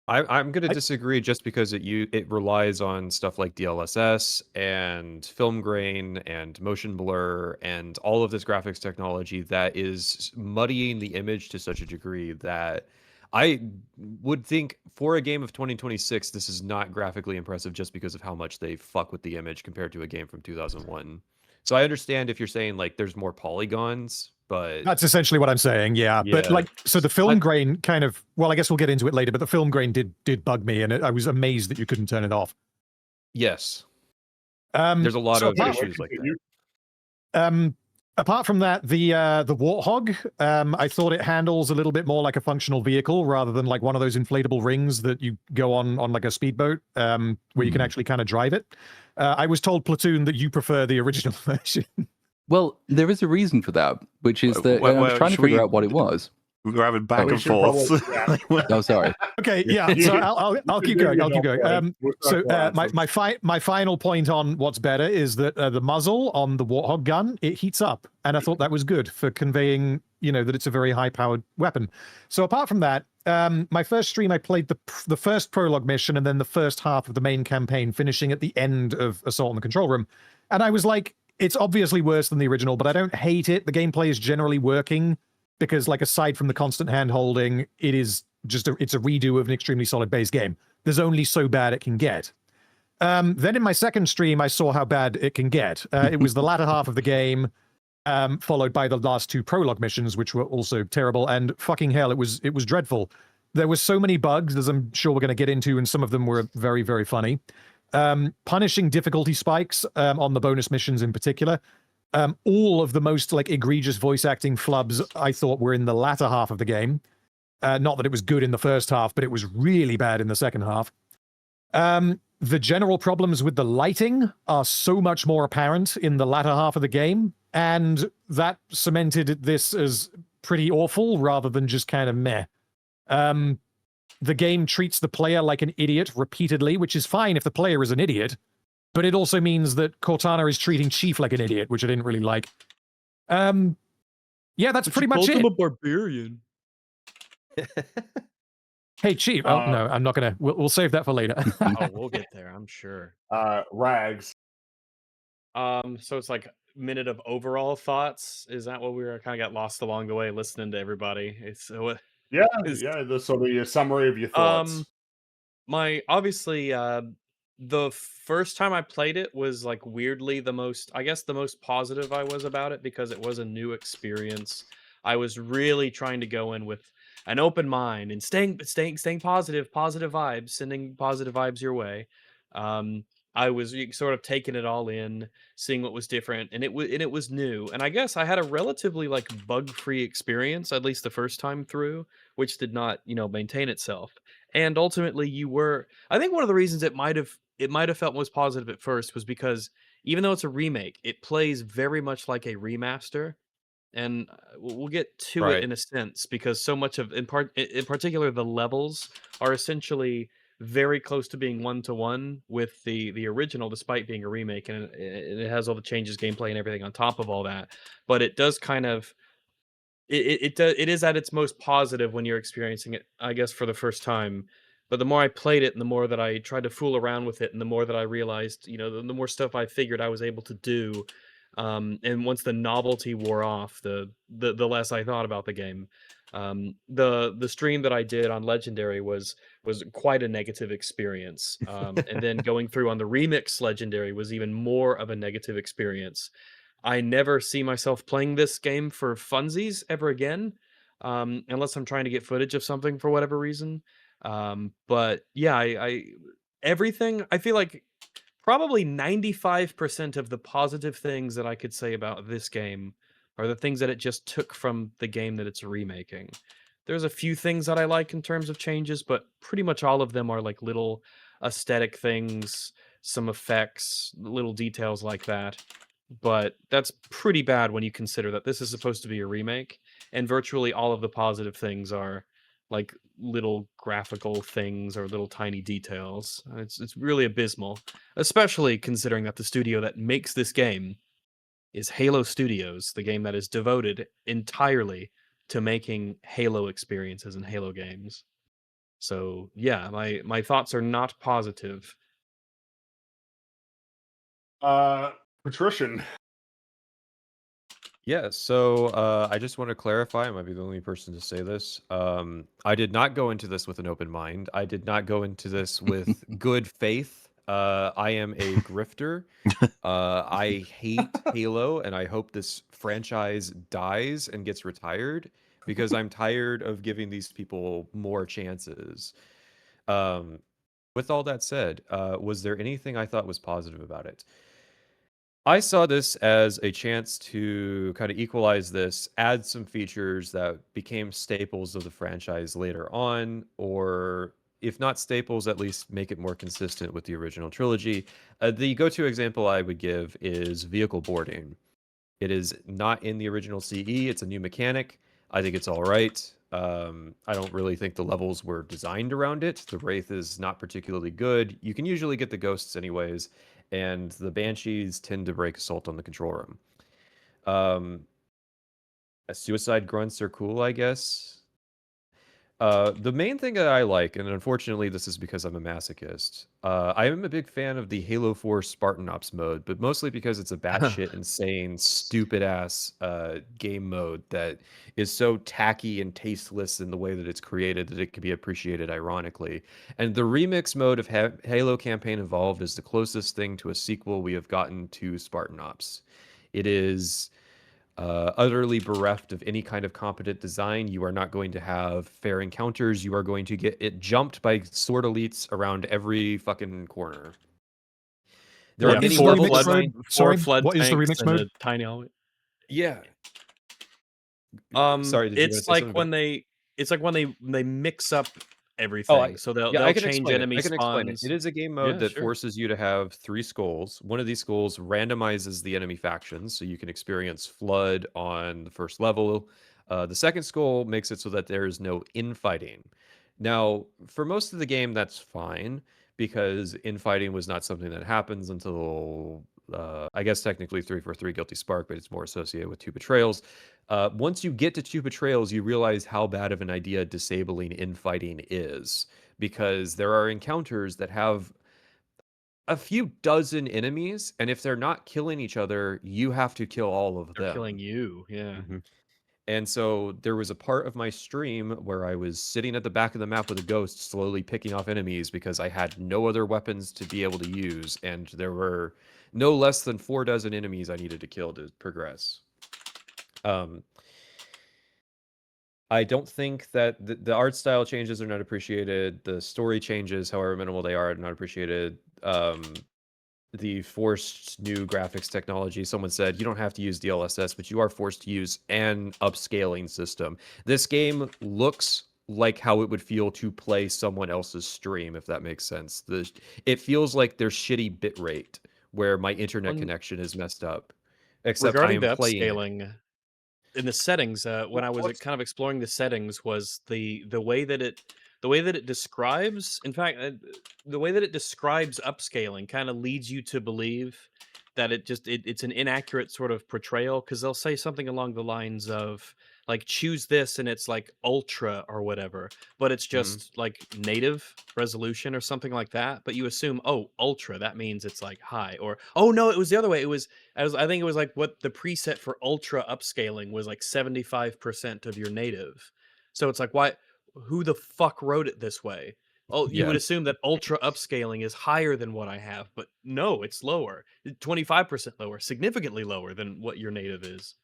I'm going to disagree just because it relies on stuff like DLSS and film grain and motion blur and all of this graphics technology that is muddying the image to such a degree that I would think for a game of 2026, this is not graphically impressive just because of how much they fuck with the image compared to a game from 2001. So I understand if you're saying like there's more polygons, but that's essentially what I'm saying. Yeah. But like, so the film grain kind of, well, I guess we'll get into it later, but the film grain did bug me, and I was amazed that you couldn't turn it off. Yes. There's a lot of issues like that. Apart from that, the Warthog, I thought it handles a little bit more like a functional vehicle rather than like one of those inflatable rings that you go on like a speedboat, where you can actually kind of drive it. I was told, Platoon, that you prefer the original version. Well, there is a reason for that, which is that I was trying to figure out what it was. We're having back and forth. Oh, sorry. Okay, yeah. So I'll keep going. I'll keep going. My final point on what's better is that the muzzle on the Warthog gun, it heats up, and I thought that was good for conveying, that it's a very high-powered weapon. So apart from that, my first stream, I played the first prologue mission and then the first half of the main campaign, finishing at the end of Assault on the Control Room, and I was like, it's obviously worse than the original, but I don't hate it. The gameplay is generally working. Because, like, aside from the constant hand-holding, it's a redo of an extremely solid base game. There's only so bad it can get. Then in my second stream, I saw how bad it can get. It was the latter half of the game, followed by the last 2 prologue missions, which were also terrible. And fucking hell, it was dreadful. There were so many bugs, as I'm sure we're going to get into, and some of them were very, very funny. Punishing difficulty spikes on the bonus missions in particular. All of the most like egregious voice acting flubs I thought were in the latter half of the game. Not that it was good in the first half, but it was really bad in the second half. The general problems with the lighting are so much more apparent in the latter half of the game, and that cemented this as pretty awful rather than just kind of meh. The game treats the player like an idiot repeatedly, which is fine if the player is an idiot. but it also means that Cortana is treating Chief like an idiot, which I didn't really like. Yeah, that's pretty much it. Him a barbarian. Hey, Chief. Oh no, I'm not gonna. We'll save that for later. Oh, we'll get there, I'm sure. Rags. So it's like minute of overall thoughts. Is that what we were kind of got lost along the way listening to everybody? It's yeah, the sort of your summary of your thoughts. Obviously the first time I played it was like weirdly the most positive I was about it because it was a new experience. I was really trying to go in with an open mind and staying positive vibes, sending positive vibes your way. I was sort of taking it all in, seeing what was different, and it was new. And I guess I had a relatively like bug-free experience, at least the first time through, which did not, maintain itself. And ultimately, I think one of the reasons it might have felt most positive at first was because even though it's a remake, it plays very much like a remaster. And we'll get to it in a sense because so much of in particular the levels are essentially very close to being one-to-one with the original, despite being a remake, and it has all the changes, gameplay, and everything on top of all that. But it does kind of it is at its most positive when you're experiencing it, I guess, for the first time. But the more I played it, and the more that I tried to fool around with it, and the more that I realized, the more stuff I figured I was able to do. And once the novelty wore off, the less I thought about the game. The stream that I did on Legendary was quite a negative experience. And then going through on the remix Legendary was even more of a negative experience. I never see myself playing this game for funsies ever again, unless I'm trying to get footage of something for whatever reason. But yeah, everything, I feel like probably 95% of the positive things that I could say about this game are the things that it just took from the game that it's remaking. There's a few things that I like in terms of changes, but pretty much all of them are like little aesthetic things, some effects, little details like that. But that's pretty bad when you consider that this is supposed to be a remake, and virtually all of the positive things are like little graphical things or little tiny details. It's really abysmal, especially considering that the studio that makes this game is Halo Studios, the game that is devoted entirely to making Halo experiences and Halo games. So yeah, my thoughts are not positive. Patrician. Yeah, so I just want to clarify, I might be the only person to say this. I did not go into this with an open mind. I did not go into this with good faith. I am a grifter. I hate Halo, and I hope this franchise dies and gets retired because I'm tired of giving these people more chances. With all that said, was there anything I thought was positive about it? I saw this as a chance to kind of equalize this, add some features that became staples of the franchise later on, or if not staples, at least make it more consistent with the original trilogy. The go-to example I would give is vehicle boarding. It is not in the original CE. It's a new mechanic. I think it's all right. I don't really think the levels were designed around it. The Wraith is not particularly good. You can usually get the ghosts anyways, and the Banshees tend to break assault on the control room. Suicide grunts are cool, I guess. The main thing that I like, and unfortunately this is because I'm a masochist, I am a big fan of the Halo 4 Spartan Ops mode, but mostly because it's a batshit insane, stupid-ass game mode that is so tacky and tasteless in the way that it's created that it can be appreciated ironically. And the remix mode of Halo Campaign Evolved is the closest thing to a sequel we have gotten to Spartan Ops. It is utterly bereft of any kind of competent design. You are not going to have fair encounters. You are going to get it jumped by sword elites around every fucking corner. There are many four flood what is the tanks remix and mode? a tiny hallway. Yeah. Sorry, did you it's like when they mix up everything. So they'll I can change explain enemy it. I can explain it. spawns. It is a game mode Yeah, that sure. forces you to have 3 skulls. One of these skulls randomizes the enemy factions, so you can experience flood on the first level. The second skull makes it so that there is no infighting. Now, for most of the game, that's fine, because infighting was not something that happens until I guess technically 343 Guilty Spark, but it's more associated with 2 Betrayals. Once you get to 2 Betrayals, you realize how bad of an idea disabling infighting is, because there are encounters that have a few dozen enemies, and if they're not killing each other, you have to kill all of They're them. killing you. Yeah. Mhm. And so there was a part of my stream where I was sitting at the back of the map with a ghost, slowly picking off enemies because I had no other weapons to be able to use, and there were no less than 4 dozen enemies I needed to kill to progress. I don't think that the art style changes are not appreciated. The story changes, however minimal they are not appreciated. The forced new graphics technology. Someone said you don't have to use DLSS, but you are forced to use an upscaling system. This game looks like how it would feel to play someone else's stream, if that makes sense. It feels like there's shitty bitrate where my internet connection is messed up. Except I Regarding am the playing it. upscaling in the settings, when I was kind of exploring the settings, was the way that it describes. In fact, the way that it describes upscaling kind of leads you to believe that it's an inaccurate sort of portrayal, because they'll say something along the lines of like choose this and it's like ultra or whatever, but it's just like native resolution or something like that. But you assume, oh, ultra, that means it's like high, or oh no, it was the other way. I think it was like what the preset for ultra upscaling was like 75% of your native. So it's like, why? Who the fuck wrote it this way? Oh, you would assume that ultra upscaling is higher than what I have, but no, it's lower, 25% lower, significantly lower than what your native is.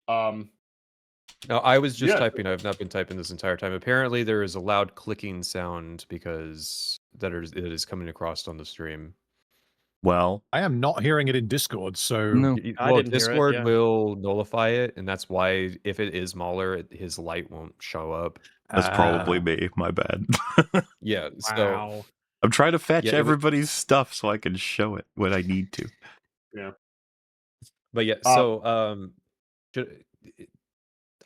No, I was just typing. I've not been typing this entire time. Apparently, there is a loud clicking sound because it is coming across on the stream. Well, I am not hearing it in Discord, so No. I didn't hear it, Discord yeah. will nullify it, and that's why if it is Mahler, his light won't show up. That's probably me. My bad. Yeah. So Wow. I'm trying to fetch Yeah, everybody's stuff so I can show it when I need to. Yeah. but yeah, so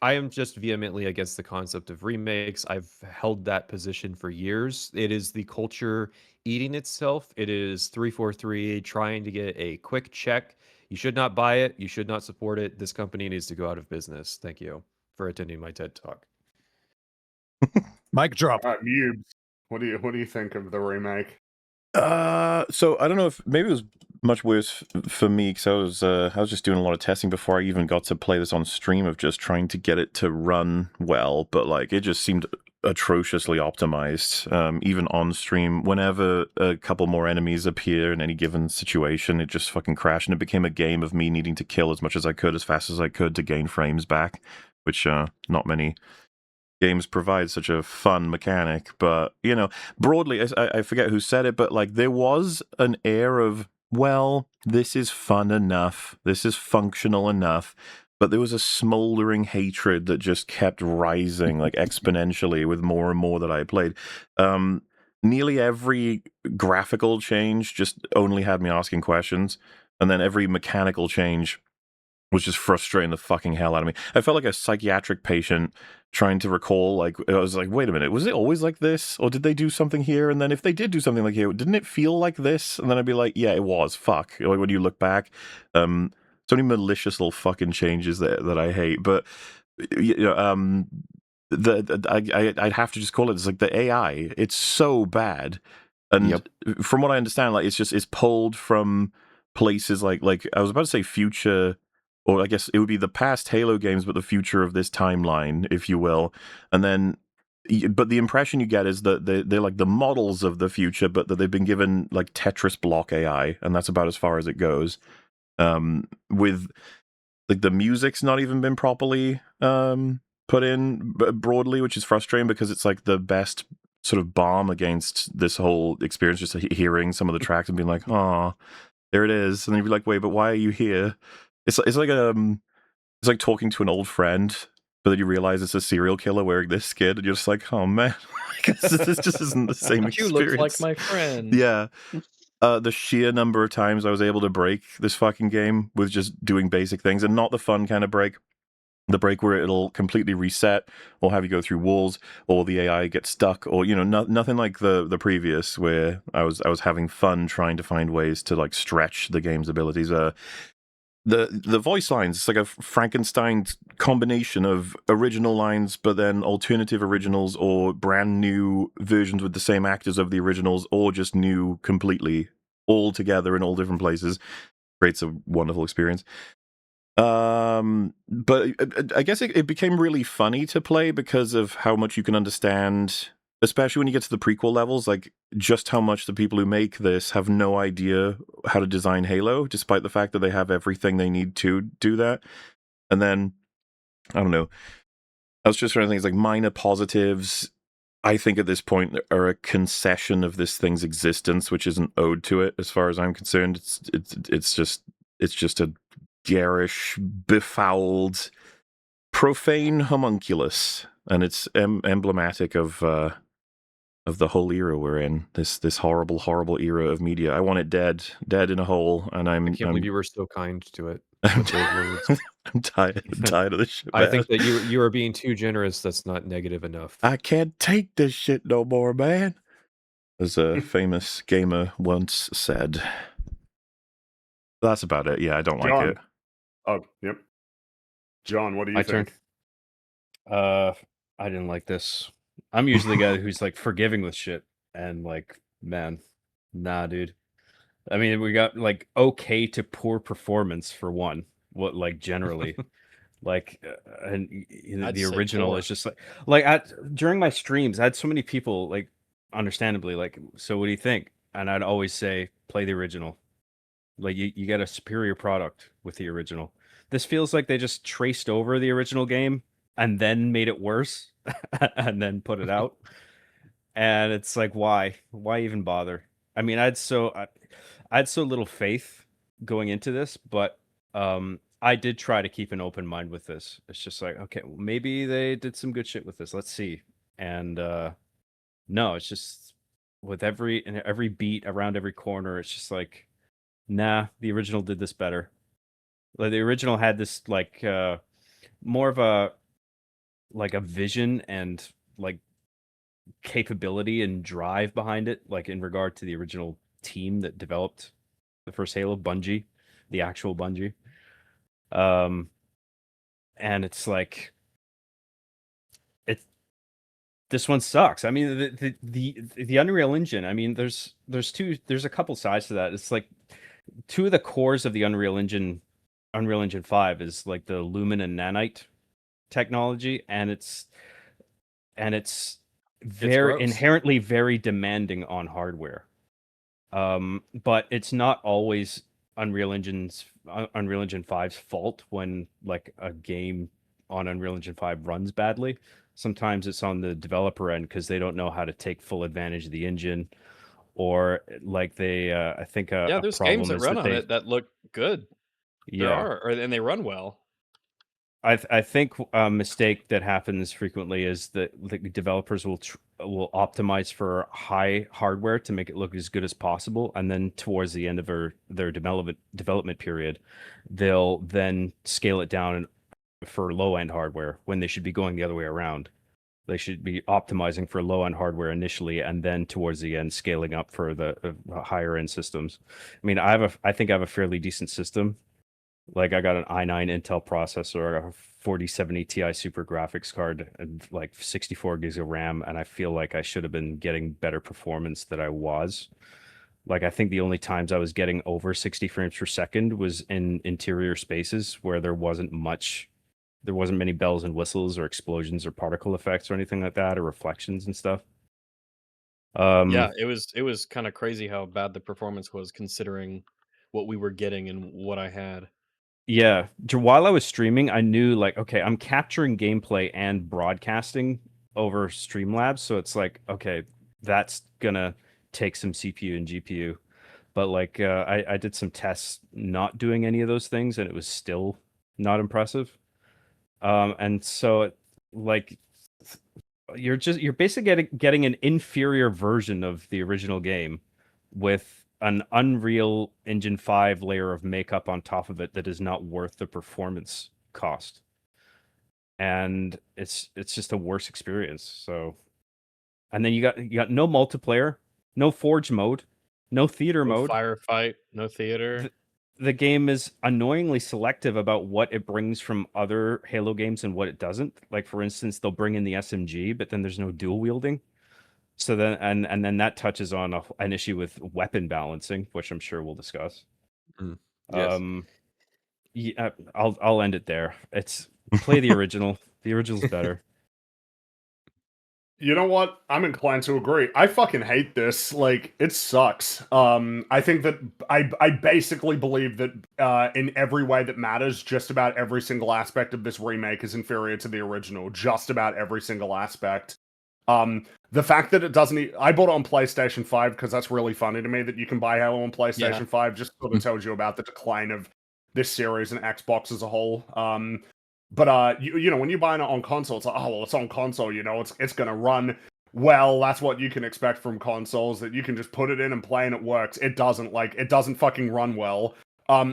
I am just vehemently against the concept of remakes. I've held that position for years. It is the culture eating itself. It is 343 trying to get a quick check. You should not buy it. You should not support it. This company needs to go out of business. Thank you for attending my TED Talk. Mic drop. All right, Mubes, what do you think of the remake? So I don't know if maybe it was much worse for me because I was just doing a lot of testing before I even got to play this on stream, of just trying to get it to run well, but like it just seemed atrociously optimized. Even on stream, whenever a couple more enemies appear in any given situation, it just fucking crashed, and it became a game of me needing to kill as much as I could, as fast as I could, to gain frames back, which not many games provide such a fun mechanic. But you know, broadly, I forget who said it, but like there was an air of, well, this is fun enough, this is functional enough, but there was a smoldering hatred that just kept rising like exponentially with more and more that I played. Nearly every graphical change just only had me asking questions, and then every mechanical change was just frustrating the fucking hell out of me. I felt like a psychiatric patient trying to recall, like, I was like, wait a minute, was it always like this? Or did they do something here? And then if they did do something like here, didn't it feel like this? And then I'd be like, yeah, it was. Fuck. Like, when you look back, so many malicious little fucking changes that I hate. But, you know, I'd have to just call it, it's like the AI, it's so bad. And from what I understand, like, it's pulled from places like I was about to say future, or I guess it would be the past Halo games, but the future of this timeline, if you will. And then, but the impression you get is that they're like the models of the future, but that they've been given like Tetris block AI, and that's about as far as it goes. With like the music's not even been properly put in broadly, which is frustrating because it's like the best sort of balm against this whole experience, just hearing some of the tracks and being like, oh, there it is. And then you'd be like, wait, but why are you here? It's like talking to an old friend, but then you realize it's a serial killer wearing this skin, and you're just like, oh man, this just isn't the same experience. You look like my friend. Yeah. The sheer number of times I was able to break this fucking game with just doing basic things, and not the fun kind of break. the break where it'll completely reset or have you go through walls or the AI gets stuck or nothing like the previous where I was having fun trying to find ways to like stretch the game's abilities. The voice lines, it's like a Frankenstein combination of original lines but then alternative originals or brand new versions with the same actors of the originals or just new completely all together in all different places. Creates a wonderful experience. But I guess it became really funny to play because of how much you can understand, especially when you get to the prequel levels, like just how much the people who make this have no idea how to design Halo, despite the fact that they have everything they need to do that. And then, I don't know, I was just trying to think, like minor positives, I think at this point are a concession of this thing's existence, which is an ode to it as far as I'm concerned. It's just a garish, befouled, profane homunculus, and it's emblematic of the whole era we're in. This horrible era of media. I want it dead in a hole, and I can't believe you were so kind to it. I'm tired of this shit. I think that you are being too generous. That's not negative enough. I can't take this shit no more, man. As a famous gamer once said. That's about it. Yeah, I don't like it. Oh, yep. John, what do you think? I didn't like this. I'm usually the guy who's like forgiving with shit, and like, man, nah, dude. I mean, we got like okay to poor performance for one. What like generally, like, and the original is just like during my streams, I had so many people like, understandably, like, so what do you think? And I'd always say, play the original. Like you get a superior product with the original. This feels like they just traced over the original game and then made it worse and then put it out. And it's like, why even bother? I mean, I had so little faith going into this, but I did try to keep an open mind with this. It's just like, okay, well, maybe they did some good shit with this. Let's see. And no, it's just with every beat around every corner, it's just like, nah, the original did this better. Like the original had this like more of a vision and like capability and drive behind it, like in regard to the original team that developed the first Halo, Bungie, the actual Bungie. And it's like this one sucks. I mean, the Unreal Engine. I mean, there's a couple sides to that. It's like two of the cores of the Unreal Engine 5 is like the Lumen and Nanite technology, and it's very inherently very demanding on hardware. But it's not always Unreal Engine 5's fault when like a game on Unreal Engine 5 runs badly. Sometimes it's on the developer end because they don't know how to take full advantage of the engine, or like they I think there's games that run on it that look good. And they run well. I think a mistake that happens frequently is that the developers will optimize for high hardware to make it look as good as possible, and then towards the end of their development period, they'll then scale it down for low end hardware when they should be going the other way around. They should be optimizing for low end hardware initially, and then towards the end scaling up for the higher end systems. I mean, I think I have a fairly decent system. Like I got an i9 Intel processor, a 4070 Ti super graphics card, and like 64 gigs of RAM, and I feel like I should have been getting better performance than I was. Like I think the only times I was getting over 60 frames per second was in interior spaces where there wasn't many bells and whistles or explosions or particle effects or anything like that, or reflections and stuff. Yeah, it was kind of crazy how bad the performance was considering what we were getting and what I had. Yeah, while I was streaming, I knew like, okay, I'm capturing gameplay and broadcasting over Streamlabs, so it's like, okay, that's gonna take some CPU and GPU. But like, I did some tests not doing any of those things, and it was still not impressive. And so like, you're basically getting an inferior version of the original game with an Unreal Engine 5 layer of makeup on top of it that is not worth the performance cost. and it's just a worse experience. So, and then you got no multiplayer, no forge mode, no theater No mode. firefight, no theater. The game is annoyingly selective about what it brings from other Halo games and what it doesn't. Like, for instance, they'll bring in the SMG, but then there's no dual wielding. So then, and then that touches on an issue with weapon balancing, which I'm sure we'll discuss. Yes. Yeah, I'll end it there. It's play the original. The original's better. You know what? I'm inclined to agree. I fucking hate this. Like, it sucks. I think that I basically believe that in every way that matters, just about every single aspect of this remake is inferior to the original. Just about every single aspect. The fact that it doesn't... I bought it on PlayStation 5 because that's really funny to me that you can buy Halo on PlayStation 5. Just sort of tells you about the decline of this series and Xbox as a whole. But you know, when you buy it on console, it's like, oh well, it's on console, you know, it's gonna run well. That's what you can expect from consoles, that you can just put it in and play and it works. It doesn't fucking run well.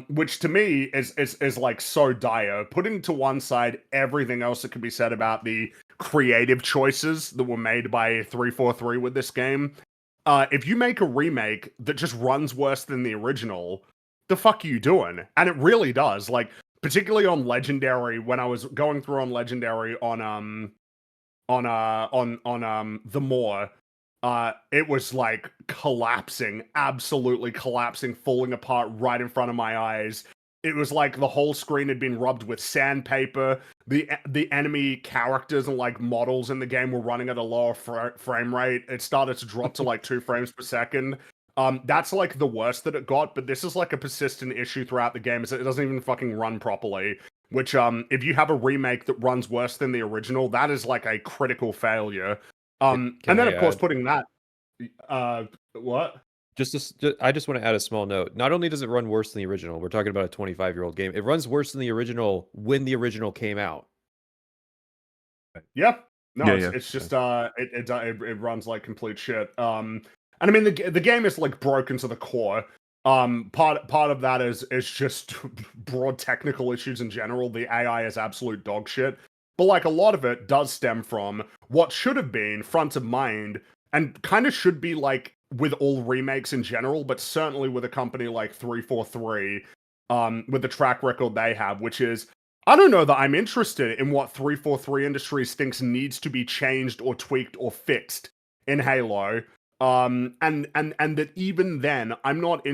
Which to me is like so dire. Putting to one side everything else that can be said about the creative choices that were made by 343 with this game. If you make a remake that just runs worse than the original, the fuck are you doing? And it really does. Like, particularly on Legendary, when I was going through on Legendary on the Moor, it was like collapsing, absolutely collapsing, falling apart right in front of my eyes. It was like the whole screen had been rubbed with sandpaper. The enemy characters and like models in the game were running at a lower frame rate. It started to drop to like 2 frames per second. That's like the worst that it got, but this is like a persistent issue throughout the game, is that it doesn't even fucking run properly. Which, if you have a remake that runs worse than the original, that is like a critical failure. And then, of course, putting that... what? I just want to add a small note. Not only does it run worse than the original, we're talking about a 25-year-old game. It runs worse than the original when the original came out. Yeah. No, it's just it runs like complete shit. And I mean the game is like broken to the core. Part of that is just broad technical issues in general. The AI is absolute dog shit. But like a lot of it does stem from what should have been front of mind, and kind of should be like with all remakes in general, but certainly with a company like 343, with the track record they have, which is, I don't know that I'm interested in what 343 Industries thinks needs to be changed or tweaked or fixed in Halo. And that even then, I'm not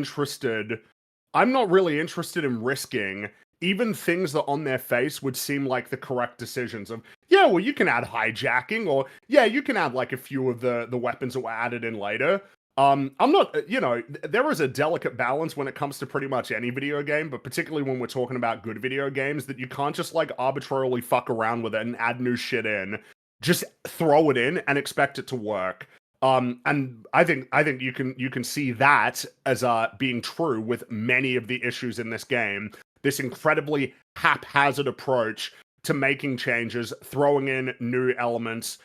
really interested in risking even things that on their face would seem like the correct decisions of, yeah, well, you can add hijacking, or yeah, you can add like a few of the weapons that were added in later. I'm not, you know, there is a delicate balance when it comes to pretty much any video game, but particularly when we're talking about good video games, that you can't just like arbitrarily fuck around with it and add new shit in. Just throw it in and expect it to work. And I think you can see that as being true with many of the issues in this game. This incredibly haphazard approach to making changes, throwing in new elements,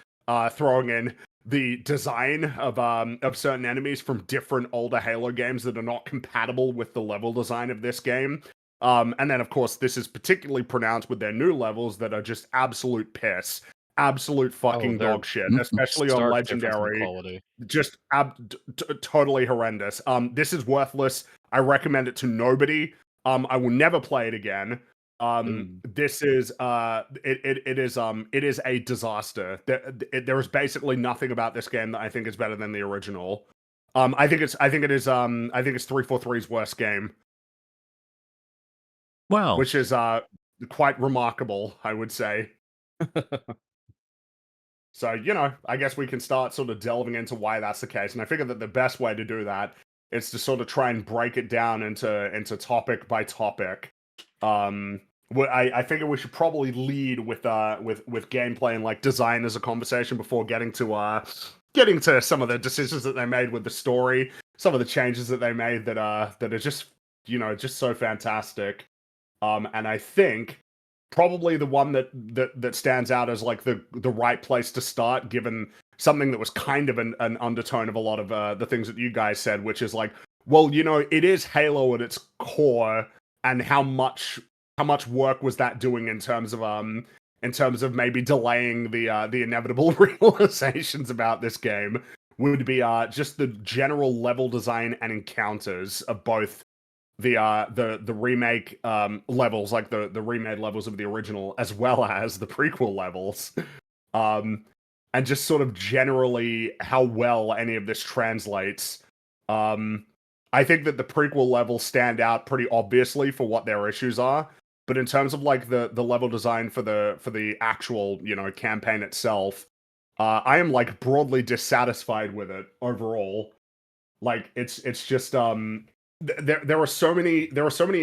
throwing in the design of certain enemies from different older Halo games that are not compatible with the level design of this game. And then, of course, this is particularly pronounced with their new levels that are just absolute piss. Absolute fucking dog shit, especially on Legendary. Just totally horrendous. This is worthless. I recommend it to nobody. I will never play it again. This is it is a disaster. There is basically nothing about this game that I think is better than the original. I think it's 343's worst game. Wow. Which is quite remarkable, I would say. So, you know, I guess we can start sort of delving into why that's the case. And I figure that the best way to do that is to sort of try and break it down into topic by topic. I figure we should probably lead with gameplay and like design as a conversation before getting to some of the decisions that they made with the story, some of the changes that they made that are just, you know, just so fantastic. And I think probably the one that stands out as like the right place to start, given something that was kind of an undertone of a lot of the things that you guys said, which is like, well, you know, it is Halo at its core, and how much work was that doing in terms of in terms of maybe delaying the inevitable realizations about this game would be just the general level design and encounters of both the remake levels, like the remade levels of the original, as well as the prequel levels, and just sort of generally how well any of this translates. I think that the prequel levels stand out pretty obviously for what their issues are, but in terms of like the level design for the actual, you know, campaign itself, I am like broadly dissatisfied with it overall. Like it's just there are so many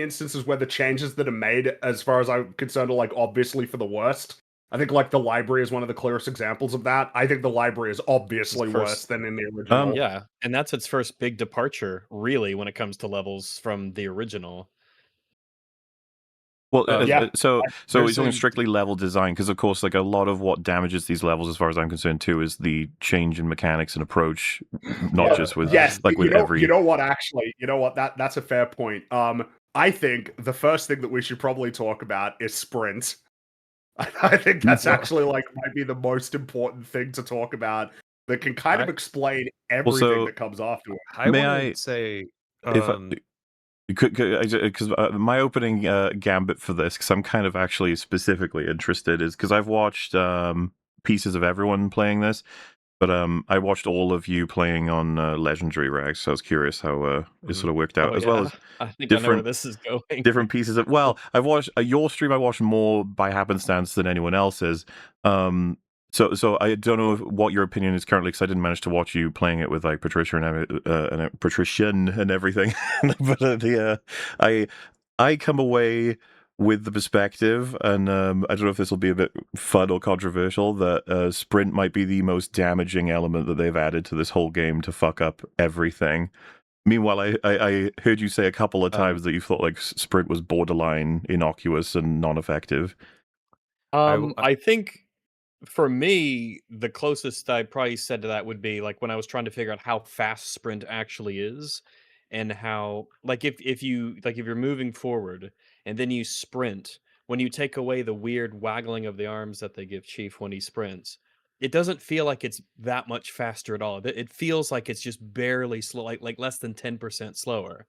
instances where the changes that are made, as far as I'm concerned, are like obviously for the worst. I think like the library is one of the clearest examples of that. I think the library is obviously worse than in the original. Yeah, and that's its first big departure, really, when it comes to levels from the original. Well, Yeah. so There's it's only a- strictly level design, because of course, like a lot of what damages these levels, as far as I'm concerned, too, is the change in mechanics and approach, not just with like with every. You know what? Actually, you know what? That's a fair point. I think the first thing that we should probably talk about is sprint. I think that's actually like might be the most important thing to talk about that can kind of explain everything that comes after it. I want to say, because my opening gambit for this, because I'm kind of actually specifically interested, is because I've watched pieces of everyone playing this, but I watched all of you playing on Legendary Rags, so I was curious how it sort of worked out, as well as I think I know where this is going. different pieces of. Well, I've watched your stream. I watched more by happenstance than anyone else's. So I don't know what your opinion is currently, because I didn't manage to watch you playing it with like Patricia and Patrician and everything. But I come away with the perspective, and I don't know if this will be a bit fun or controversial, that sprint might be the most damaging element that they've added to this whole game to fuck up everything. Meanwhile, I heard you say a couple of times that you thought like sprint was borderline innocuous and non-effective. I think for me, the closest I probably said to that would be like when I was trying to figure out how fast sprint actually is, and how like if you're moving forward and then you sprint, when you take away the weird waggling of the arms that they give Chief when he sprints, it doesn't feel like it's that much faster at all. It feels like it's just barely slow, like less than 10% slower.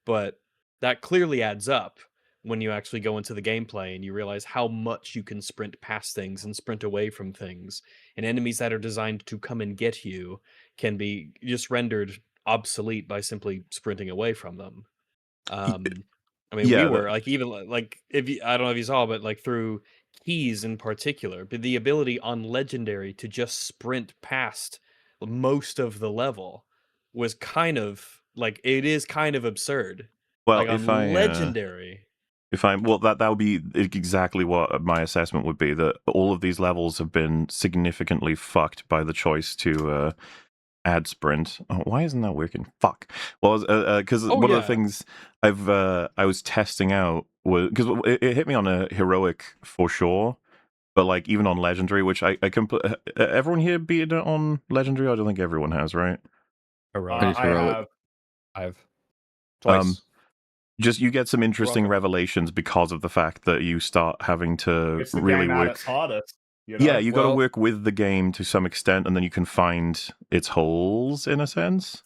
But that clearly adds up when you actually go into the gameplay and you realize how much you can sprint past things and sprint away from things. And enemies that are designed to come and get you can be just rendered obsolete by simply sprinting away from them. I mean, we were like, even like, if you, I don't know if you saw, but like through keys in particular, but the ability on Legendary to just sprint past most of the level was kind of like, it is kind of absurd. Well, like on Legendary. Well, that would be exactly what my assessment would be, that all of these levels have been significantly fucked by the choice to add sprint. Oh, why isn't that working? Fuck. Well, because one of the things I was testing out was, because it hit me on a heroic for sure, but like even on legendary, which I everyone here beat it on legendary. I don't think everyone has, right? I have twice. Just you get some interesting revelations because of the fact that you start having to really work. Its hardest, you know? Yeah, you got to work with the game to some extent, and then you can find its holes in a sense.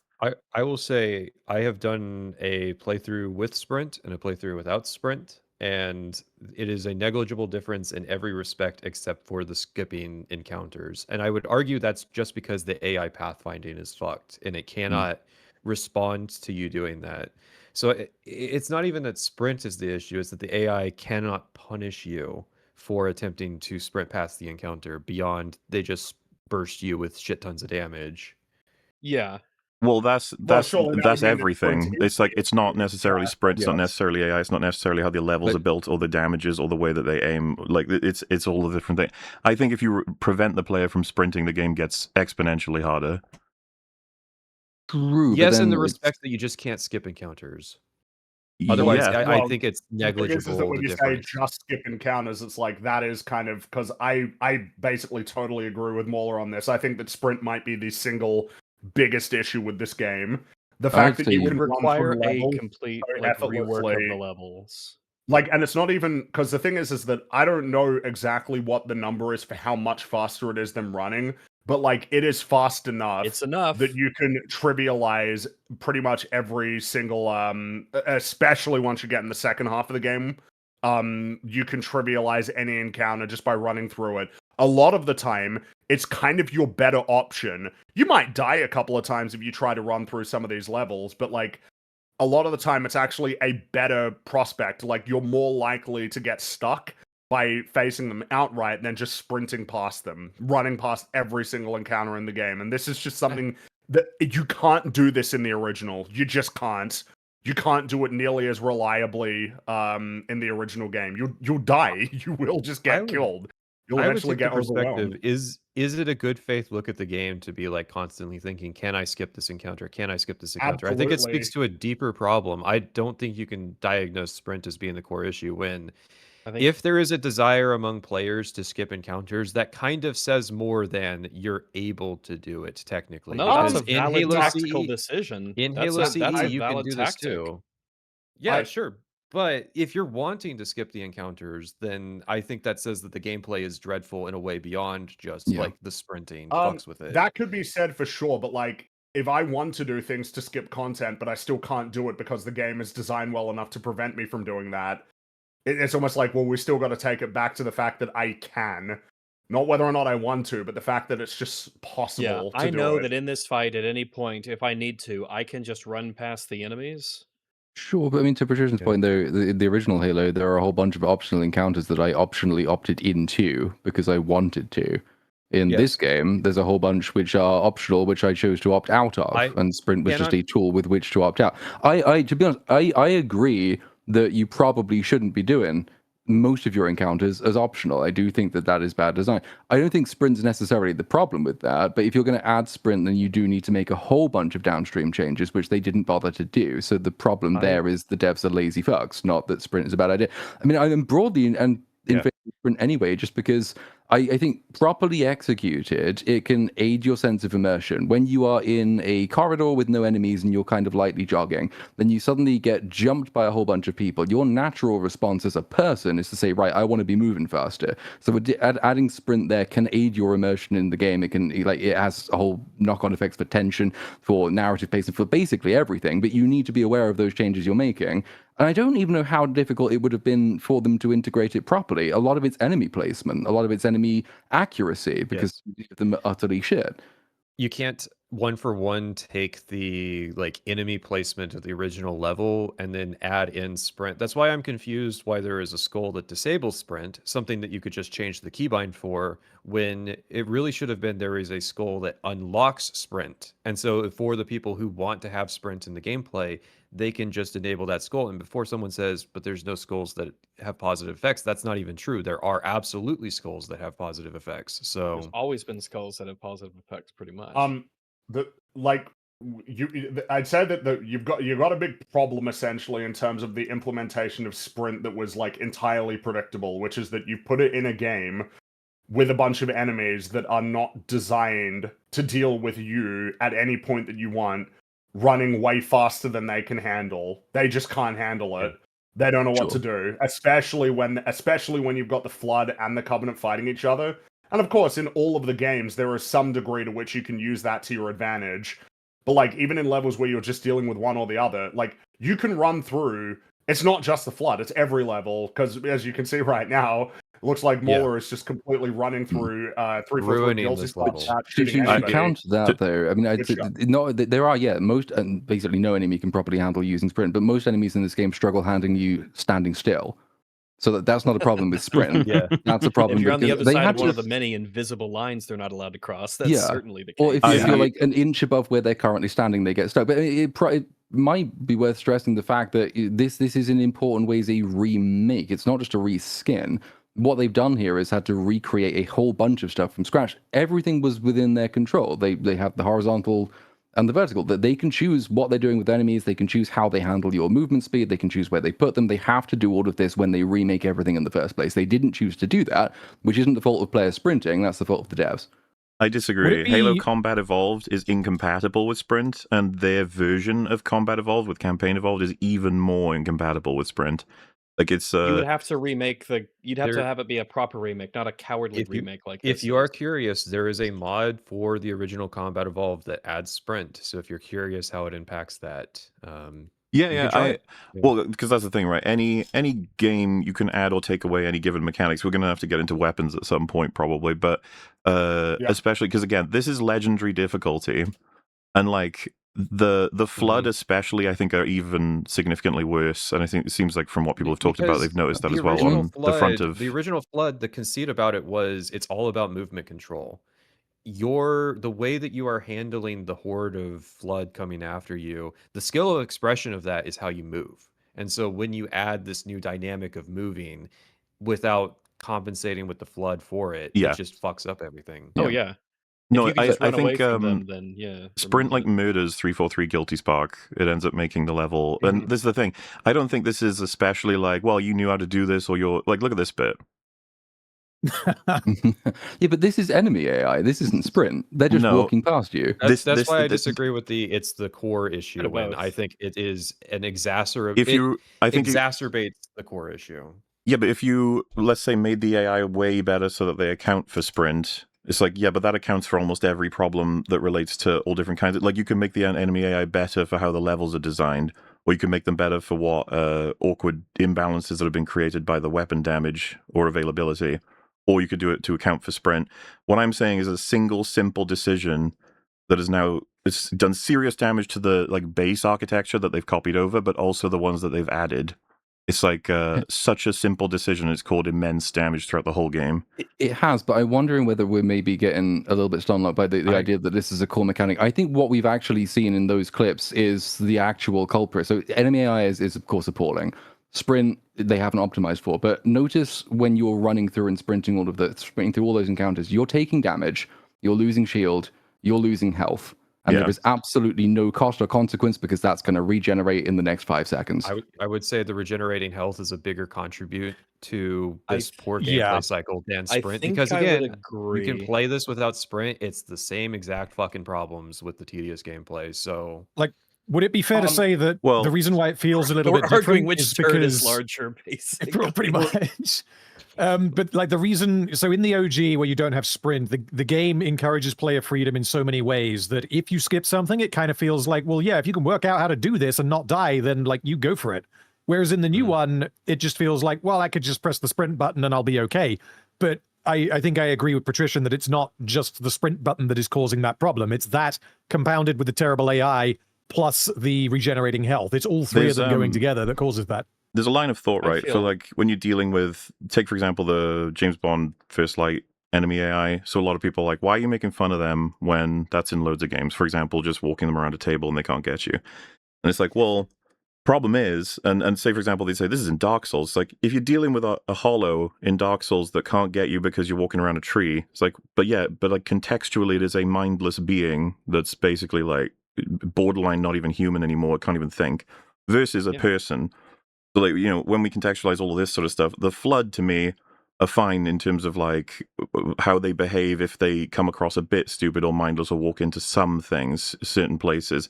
I will say I have done a playthrough with sprint and a playthrough without sprint, and it is a negligible difference in every respect except for the skipping encounters. And I would argue that's just because the AI pathfinding is fucked and it cannot respond to you doing that. So it's not even that sprint is the issue, it's that the AI cannot punish you for attempting to sprint past the encounter beyond they just burst you with shit tons of damage. Yeah. Well, that's everything. It's like, it's not necessarily sprint, it's not necessarily AI, it's not necessarily how the levels are built or the damages or the way that they aim. Like it's all the different things. I think if you prevent the player from sprinting, the game gets exponentially harder. True. Yes, in the respect that you just can't skip encounters. Otherwise, I think it's negligible. When you say just skip encounters, it's like that is kind of, because I basically totally agree with Mauler on this. I think that sprint might be the single biggest issue with this game. The fact that you would can require run a complete like rework of the levels. Like, and it's not even because the thing is that I don't know exactly what the number is for how much faster it is than running, but like it is fast enough. It's enough that you can trivialize pretty much every single, especially once you get in the second half of the game. You can trivialize any encounter just by running through it. A lot of the time, it's kind of your better option. You might die a couple of times if you try to run through some of these levels, but like a lot of the time it's actually a better prospect. Like you're more likely to get stuck by facing them outright than just sprinting past them, running past every single encounter in the game. And this is just something that you can't do this in the original. You just can't. You can't do it nearly as reliably in the original game. You'll die. You will just get killed. You'll eventually get overwhelmed. Is it a good faith look at the game to be like constantly thinking, can I skip this encounter? Can I skip this encounter? Absolutely. I think it speaks to a deeper problem. I don't think you can diagnose sprint as being the core issue when if there is a desire among players to skip encounters, that kind of says more than you're able to do it technically. No, that's a valid tactical decision. In Halo CE, you can do this too. Yeah, sure. But if you're wanting to skip the encounters, then I think that says that the gameplay is dreadful in a way beyond just like the sprinting fucks with it. That could be said for sure, but like if I want to do things to skip content, but I still can't do it because the game is designed well enough to prevent me from doing that, it's almost like, well, we still got to take it back to the fact that I can. Not whether or not I want to, but the fact that it's just possible to do it. I know that in this fight, at any point, if I need to, I can just run past the enemies. Sure, but I mean, to Patrician's point, though, the original Halo, there are a whole bunch of optional encounters that I optionally opted into because I wanted to. In this game, there's a whole bunch which are optional, which I chose to opt out of, and Sprint was just a tool with which to opt out. To be honest, I agree that you probably shouldn't be doing most of your encounters as optional. I do think that is bad design. I don't think sprint's necessarily the problem with that, but if you're going to add sprint, then you do need to make a whole bunch of downstream changes, which they didn't bother to do. So the problem there is the devs are lazy fucks, not that sprint is a bad idea. I mean, I'm broadly in favor of sprint anyway, just because I think properly executed, it can aid your sense of immersion. When you are in a corridor with no enemies and you're kind of lightly jogging, then you suddenly get jumped by a whole bunch of people. Your natural response as a person is to say, right, I want to be moving faster. So adding sprint there can aid your immersion in the game. It has a whole knock-on effects for tension, for narrative pacing, for basically everything. But you need to be aware of those changes you're making. And I don't even know how difficult it would have been for them to integrate it properly. A lot of its enemy placement, a lot of its enemy accuracy, because them are utterly shit. You can't one-for-one take the enemy placement of the original level and then add in sprint. That's why I'm confused why there is a skull that disables sprint, something that you could just change the keybind for, when it really should have been there is a skull that unlocks sprint. And so for the people who want to have sprint in the gameplay, they can just enable that skull. And before someone says, but there's no skulls that have positive effects, that's not even true. There are absolutely skulls that have positive effects. So there's always been skulls that have positive effects, pretty much. I'd say that you've got a big problem essentially in terms of the implementation of sprint that was like entirely predictable, which is that you put it in a game with a bunch of enemies that are not designed to deal with you at any point that you want, running way faster than they can handle. They just can't handle it. They don't know what to do, especially when you've got the Flood and the Covenant fighting each other. And of course, in all of the games, there is some degree to which you can use that to your advantage. But like, even in levels where you're just dealing with one or the other, like, you can run through. It's not just the Flood; it's every level. Because as you can see right now, it looks like Mauler is just completely running through 3-4 kills. This level. To count that, though, I mean, there are most and basically no enemy can properly handle using sprint, but most enemies in this game struggle handling you standing still. So that's not a problem with sprint. That's a problem. If you're on the other side of one of the many invisible lines they're not allowed to cross, that's certainly the case. Or if you're like an inch above where they're currently standing, they get stuck. But it might be worth stressing the fact that this is in important ways a remake. It's not just a reskin. What they've done here is had to recreate a whole bunch of stuff from scratch. Everything was within their control. They have the horizontal and the vertical, that they can choose what they're doing with enemies, they can choose how they handle your movement speed, they can choose where they put them. They have to do all of this when they remake everything in the first place. They didn't choose to do that, which isn't the fault of players sprinting, that's the fault of the devs. I disagree. Halo Combat Evolved is incompatible with Sprint, and their version of Combat Evolved with Campaign Evolved is even more incompatible with Sprint. Like it's You would have to remake the. You'd have to There- have it be a proper remake, not a cowardly remake like this. If you are curious, there is a mod for the original Combat Evolved that adds sprint. So if you're curious how it impacts that, you can try it. well, because that's the thing, right? Any game you can add or take away any given mechanics. We're gonna have to get into weapons at some point, probably, but especially because again, this is legendary difficulty, and like the flood especially, I think, are even significantly worse. And I think it seems like from what people have talked about, they've noticed that as well on the front of the original flood. The conceit about it was it's all about movement control. The way that you are handling the horde of flood coming after you, the skill of expression of that is how you move. And so when you add this new dynamic of moving without compensating with the flood for it, it just fucks up everything. Oh yeah. No, if you can just run I think away from them, then yeah. sprint like murders 343 Guilty Spark. It ends up making the level. And this is the thing. I don't think this is especially like, well, you knew how to do this, or you're like, look at this bit. Yeah, but this is enemy AI. This isn't sprint. They're just walking past you. That's why I disagree with it's the core issue. When I think it is an exacerbates the core issue. Yeah, but if you, let's say, made the AI way better so that they account for sprint, it's like, yeah, but that accounts for almost every problem that relates to all different kinds of, like, you can make the enemy AI better for how the levels are designed, or you can make them better for what awkward imbalances that have been created by the weapon damage or availability, or you could do it to account for sprint. What I'm saying is a single simple decision that is now, it's done serious damage to the like base architecture that they've copied over, but also the ones that they've added. It's like such a simple decision. It's caused immense damage throughout the whole game. It has, but I'm wondering whether we're maybe getting a little bit stung up by the idea that this is a core mechanic. I think what we've actually seen in those clips is the actual culprit. So enemy AI is of course appalling. Sprint, they haven't optimized for. But notice when you're running through and sprinting through all those encounters, you're taking damage, you're losing shield, you're losing health. And there is absolutely no cost or consequence because that's going to regenerate in the next 5 seconds. I would say the regenerating health is a bigger contribute to this poor gameplay cycle than sprint. Because again, you can play this without sprint. It's the same exact fucking problems with the tedious gameplay. So, like, would it be fair to say that the reason why it feels a little bit different is because is larger, basically? Pretty much. But like the reason, so in the OG where you don't have sprint, the game encourages player freedom in so many ways that if you skip something, it kind of feels like, well, yeah, if you can work out how to do this and not die, then like you go for it. Whereas in the new one, it just feels like, well, I could just press the sprint button and I'll be okay. But I think I agree with Patrician that it's not just the sprint button that is causing that problem. It's that compounded with the terrible AI plus the regenerating health. It's all three of them going together that causes that. There's a line of thought, right? So, like, when you're dealing with, take, for example, the James Bond First Light enemy AI. So a lot of people are like, why are you making fun of them when that's in loads of games? For example, just walking them around a table and they can't get you. And it's like, well, problem is, and say, for example, they say, this is in Dark Souls. It's like, if you're dealing with a hollow in Dark Souls that can't get you because you're walking around a tree, it's like, but like contextually, it is a mindless being that's basically like borderline not even human anymore, can't even think, versus a person. So, like, you know, when we contextualize all of this sort of stuff, the Flood to me are fine in terms of like how they behave if they come across a bit stupid or mindless or walk into some things, certain places.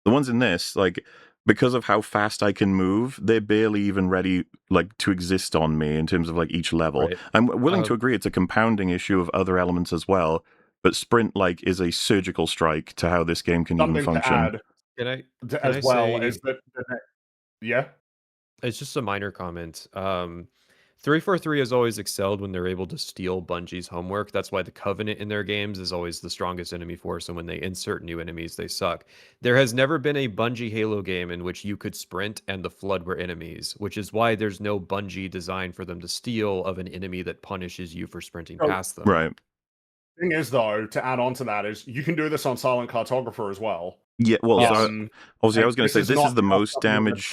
The ones in this, like, because of how fast I can move, they're barely even ready like to exist on me in terms of like each level. Right. I'm willing to agree it's a compounding issue of other elements as well, but sprint like is a surgical strike to how this game can even function. Can I is that yeah? It's just a minor comment. 343 has always excelled when they're able to steal Bungie's homework. That's why the Covenant in their games is always the strongest enemy force, and when they insert new enemies, they suck. There has never been a Bungie Halo game in which you could sprint and the Flood were enemies, which is why there's no Bungie design for them to steal of an enemy that punishes you for sprinting past them. Right. Thing is, though, to add on to that, is you can do this on Silent Cartographer as well. Yeah, well, obviously, I was going to say this is the most damage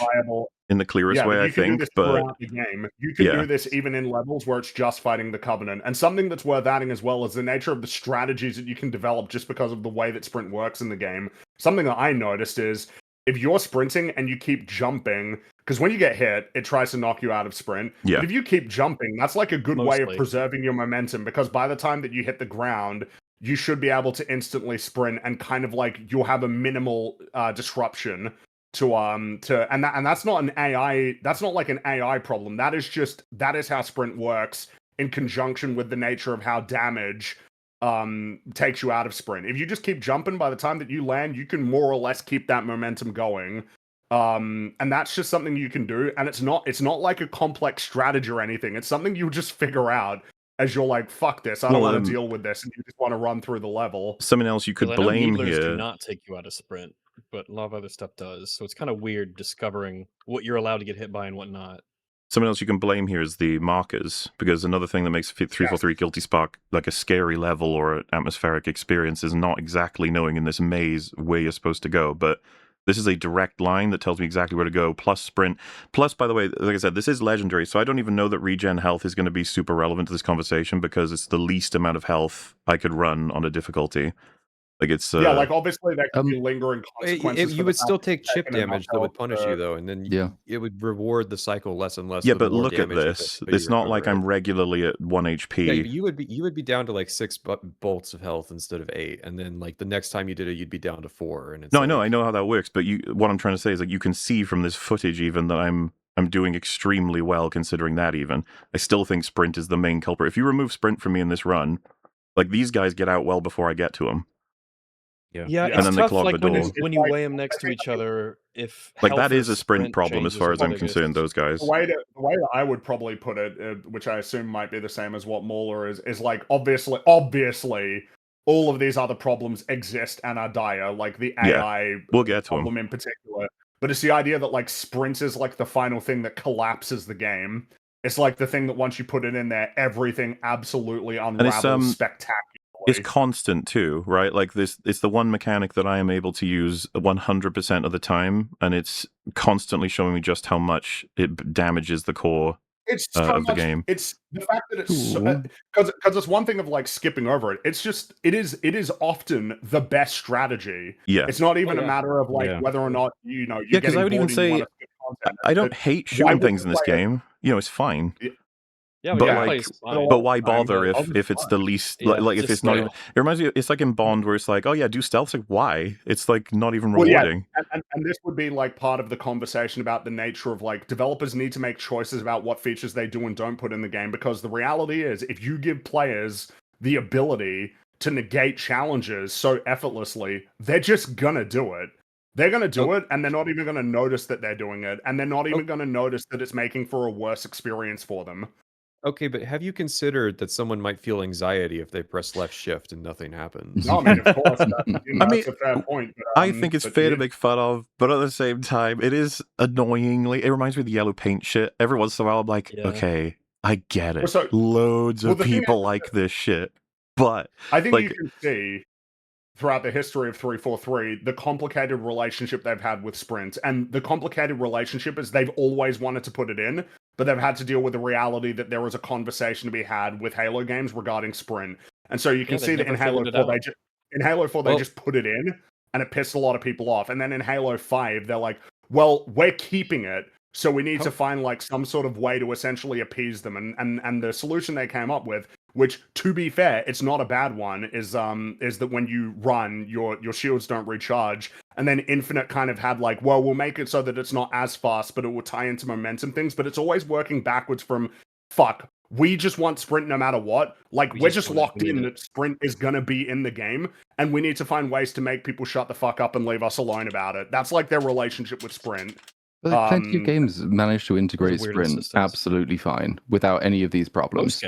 in the clearest way, I think. But the game, you can do this even in levels where it's just fighting the Covenant. And something that's worth adding as well is the nature of the strategies that you can develop just because of the way that sprint works in the game. Something that I noticed is if you're sprinting and you keep jumping, because when you get hit, it tries to knock you out of sprint. Yeah. But if you keep jumping, that's like a good way of preserving your momentum, because by the time that you hit the ground, you should be able to instantly sprint and kind of like you'll have a minimal disruption and that's not an AI, that's not like an AI problem. That is how sprint works in conjunction with the nature of how damage takes you out of sprint. If you just keep jumping, by the time that you land, you can more or less keep that momentum going. And that's just something you can do, and it's not like a complex strategy or anything. It's something you just figure out as you're like, fuck this, I don't want to deal with this, and you just want to run through the level. Something else you could blame here. Do not take you out of sprint, but a lot of other stuff does. So it's kind of weird discovering what you're allowed to get hit by and what not. Something else you can blame here is the markers, because another thing that makes 343 Guilty Spark like a scary level or an atmospheric experience is not exactly knowing in this maze where you're supposed to go, but this is a direct line that tells me exactly where to go, plus sprint. Plus, by the way, like I said, this is legendary, so I don't even know that regen health is going to be super relevant to this conversation because it's the least amount of health I could run on a difficulty. Like it's like obviously there could be lingering consequences. You would still take chip damage that would punish you though, and then it would reward the cycle less and less. Yeah, but look at this. It's not like I'm regularly at 1 HP. Yeah, you would be down to like 6 bolts of health instead of 8, and then like the next time you did it, you'd be down to 4. And it's I know how that works. But what I'm trying to say is like you can see from this footage even that I'm doing extremely well considering that. Even I still think sprint is the main culprit. If you remove sprint from me in this run, like these guys get out well before I get to them. Yeah, and it's then tough, they clog like the door. when you weigh them next to each other. If like that is a sprint problem as far as I'm concerned. Those guys. The way that I would probably put it, which I assume might be the same as what Mauler is like. Obviously, all of these other problems exist and are dire. Like the AI we'll get to problem in particular. But it's the idea that like sprint is like the final thing that collapses the game. It's like the thing that once you put it in there, everything absolutely unravels spectacularly. It's constant too, right? Like this, it's the one mechanic that I am able to use 100% of the time, and it's constantly showing me just how much it damages the core of the game. It's the fact that it's because it's one thing of like skipping over it. It's just it is often the best strategy. Yeah, it's not even a matter of like whether or not you because I would even say I don't hate shooting things in this game. It's fine. Yeah, but why bother if it's the least like if it's not even, it reminds me, it's like in Bond where it's like, oh yeah, do stealth. Like why? It's like not even rewarding. And this would be like part of the conversation about the nature of like developers need to make choices about what features they do and don't put in the game, because the reality is if you give players the ability to negate challenges so effortlessly, they're just gonna do it. They're going to do it, and they're not even going to notice that they're doing it, and they're not even going to notice that it's making for a worse experience for them. Okay, but have you considered that someone might feel anxiety if they press left shift and nothing happens? No, I mean, of course, that's a fair point. But, I think it's fair to make fun of, but at the same time, it is annoyingly. It reminds me of the yellow paint shit. Every once in a while, I'm like, okay, I get it. Loads of people like this shit, but I think you can see throughout the history of 343 the complicated relationship they've had with sprint, and the complicated relationship is they've always wanted to put it in, but they've had to deal with the reality that there was a conversation to be had with Halo games regarding sprint. And so you can see that in Halo 4, they just put it in, and it pissed a lot of people off. And then in Halo 5, they're like, well, we're keeping it, so we need to find like some sort of way to essentially appease them. And the solution they came up with, which to be fair, it's not a bad one, is that when you run, your shields don't recharge. And then Infinite kind of had like, well, we'll make it so that it's not as fast, but it will tie into momentum things. But it's always working backwards from, fuck, we just want sprint no matter what. Like, we're just locked in that sprint is going to be in the game, and we need to find ways to make people shut the fuck up and leave us alone about it. That's like their relationship with sprint. But plenty of games manage to integrate sprint absolutely fine without any of these problems.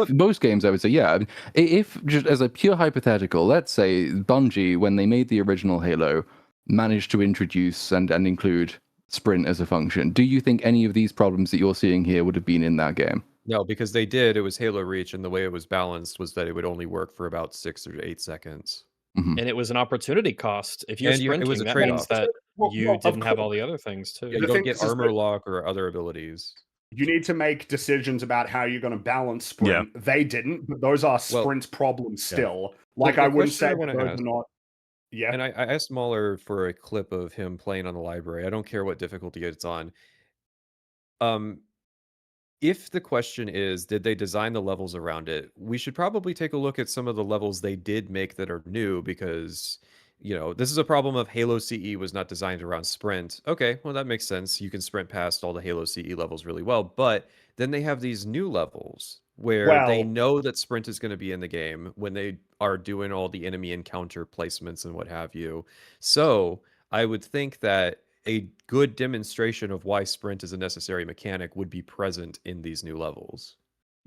Most games, I would say, yeah. If just as a pure hypothetical, let's say Bungie, when they made the original Halo, managed to introduce and include sprint as a function, do you think any of these problems that you're seeing here would have been in that game? No, because they did. It was Halo Reach, and the way it was balanced was that it would only work for about 6 or 8 seconds. And it was an opportunity cost. If you're sprinting, it was a trade-off. That you didn't have all the other things too. You don't get armor lock or other abilities. You need to make decisions about how you're going to balance sprint. Yeah. They didn't, but those are sprint's problems still. Like, I wouldn't say those are not. Yeah. And I asked Mauler for a clip of him playing on the library. I don't care what difficulty it's on. If the question is, did they design the levels around it? We should probably take a look at some of the levels they did make that are new, because this is a problem of Halo CE was not designed around sprint. Okay, well, that makes sense. You can sprint past all the Halo CE levels really well. But then they have these new levels where they Well, know that sprint is going to be in the game when they are doing all the enemy encounter placements and what have you. So I would think that a good demonstration of why sprint is a necessary mechanic would be present in these new levels.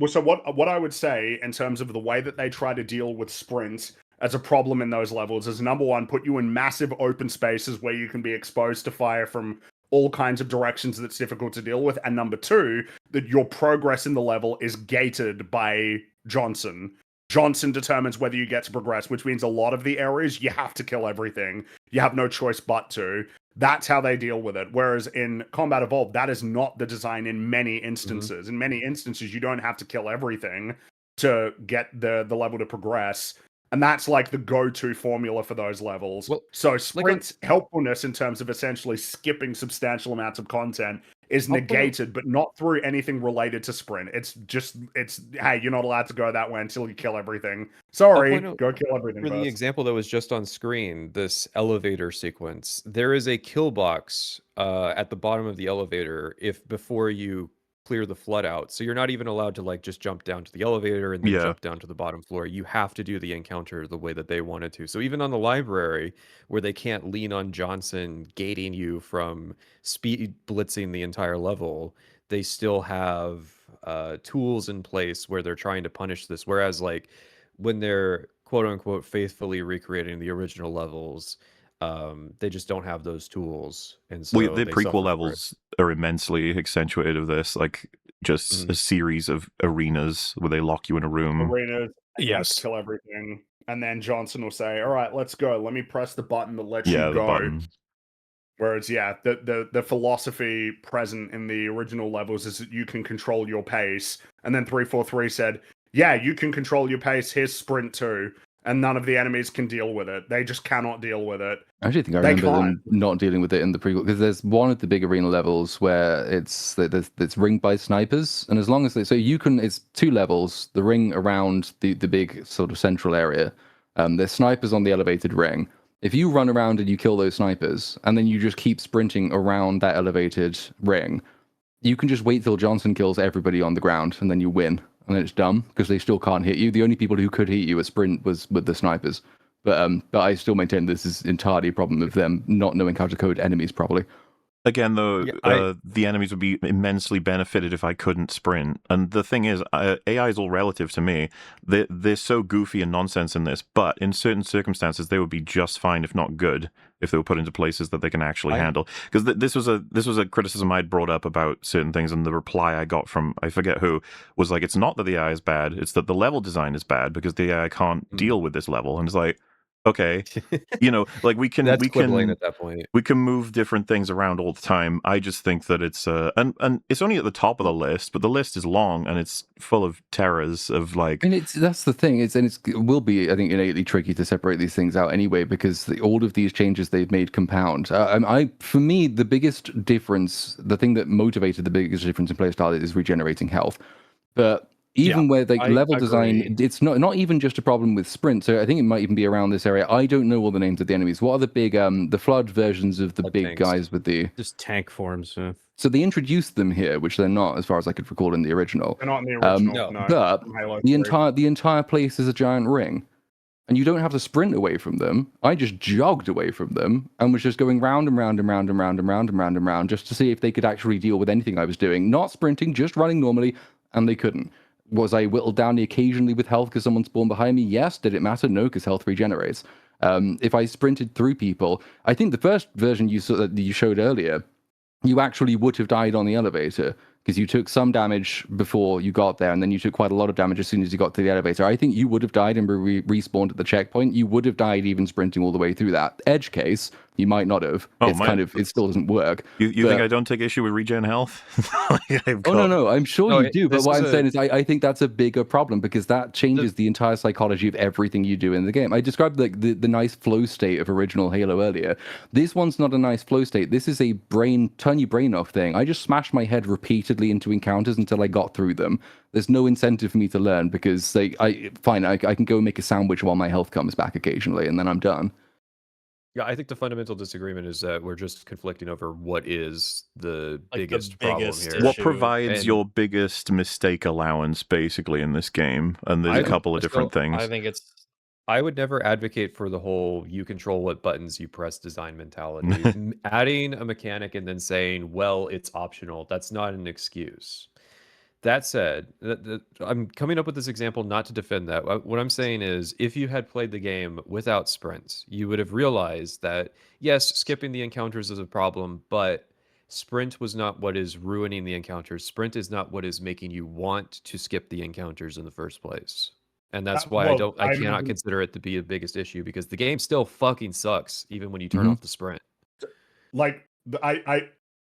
well, so what I would say in terms of the way that they try to deal with sprint as a problem in those levels is, number one, put you in massive open spaces where you can be exposed to fire from all kinds of directions that's difficult to deal with, and number two, that your progress in the level is gated by Johnson. Johnson determines whether you get to progress, which means a lot of the areas you have to kill everything. You have no choice but to. That's how they deal with it. Whereas in Combat Evolved, that is not the design in many instances. In many instances, you don't have to kill everything to get the level to progress. And that's like the go-to formula for those levels. Well, so sprint's helpfulness in terms of essentially skipping substantial amounts of content is negated, but not through anything related to sprint. It's hey, you're not allowed to go that way until you kill everything. Sorry, go kill everything. For the example that was just on screen, this elevator sequence, there is a kill box at the bottom of the elevator before you clear the flood out. So you're not even allowed to like just jump down to the elevator and then jump down to the bottom floor. You have to do the encounter the way that they wanted to. So even on the library, where they can't lean on Johnson gating you from speed blitzing the entire level, they still have tools in place where they're trying to punish this. Whereas like when they're quote unquote faithfully recreating the original levels, they just don't have those tools, and so the prequel levels are immensely accentuated of this, like just a series of arenas where they lock you in a room. Arenas, kill everything, and then Johnson will say, "All right, let's go. Let me press the button that lets you go." The button. Whereas, the philosophy present in the original levels is that you can control your pace, and then 343 said, "Yeah, you can control your pace. Here's sprint too." And none of the enemies can deal with it. They just cannot deal with it. I actually think I remember them not dealing with it in the prequel, because there's one of the big arena levels where it's ringed by snipers, and as long as it's 2 levels, the ring around the big sort of central area. There's snipers on the elevated ring. If you run around and you kill those snipers, and then you just keep sprinting around that elevated ring, you can just wait till Johnson kills everybody on the ground, and then you win. And then it's dumb because they still can't hit you. The only people who could hit you at sprint was with the snipers. But I still maintain this is entirely a problem of them not knowing how to code enemies properly. Again, though, the enemies would be immensely benefited if I couldn't sprint. And the thing is, AI is all relative to me. They're so goofy and nonsense in this, but in certain circumstances, they would be just fine, if not good, if they were put into places that they can actually handle. Because this was a criticism I'd brought up about certain things, and the reply I got from, I forget who, was like, it's not that the AI is bad, it's that the level design is bad, because the AI can't deal with this level. And it's like, okay, like we can at that point. We can move different things around all the time. I just think that it's and it's only at the top of the list, but the list is long and it's full of terrors of like. And that's the thing. It will be, I think, innately tricky to separate these things out anyway, because all of these changes they've made compound. For me, the biggest difference, the thing that motivated the biggest difference in playstyle is regenerating health, but. Even where level design, it's not even just a problem with sprint. So I think it might even be around this area. I don't know all the names of the enemies. What are the big, the flood versions of the big tanks. Guys with the just tank forms? Yeah. So they introduced them here, which they're not, as far as I could recall, in the original. They're not in the original. No. But the entire place is a giant ring, and you don't have to sprint away from them. I just jogged away from them and was just going round and round and round and round and round and round and round just to see if they could actually deal with anything I was doing. Not sprinting, just running normally, and they couldn't. Was I whittled down occasionally with health because someone spawned behind me? Yes. Did it matter? No, because health regenerates. If I sprinted through people, I think the first version you showed earlier, you actually would have died on the elevator because you took some damage before you got there, and then you took quite a lot of damage as soon as you got to the elevator. I think you would have died and respawned at the checkpoint. You would have died even sprinting all the way through that. Edge case, you might not have. It still doesn't work. You think I don't take issue with regen health? No, I'm sure you do. But what I'm saying is I think that's a bigger problem, because that changes the entire psychology of everything you do in the game. I described the nice flow state of original Halo earlier. This one's not a nice flow state. This is a turn your brain off thing. I just smashed my head repeatedly into encounters until I got through them. There's no incentive for me to learn, because I can go make a sandwich while my health comes back occasionally, and then I'm done. Yeah, I think the fundamental disagreement is that we're just conflicting over what is the Like the biggest problem biggest here. What issue. provides And your biggest mistake allowance, basically, in this game? And there's I a don't couple of different so I things. think it's I would never advocate for the whole "you control what buttons you press" design mentality. Adding a mechanic and then saying, "Well, it's optional," that's not an excuse. That said, I'm coming up with this example not to defend that. What I'm saying is, if you had played the game without sprints, you would have realized that, yes, skipping the encounters is a problem, but sprint was not what is ruining the encounters. Sprint is not what is making you want to skip the encounters in the first place. And that's why well, I cannot I'm consider it to be the biggest issue because the game still fucking sucks, even when you turn Mhm. off the sprint. like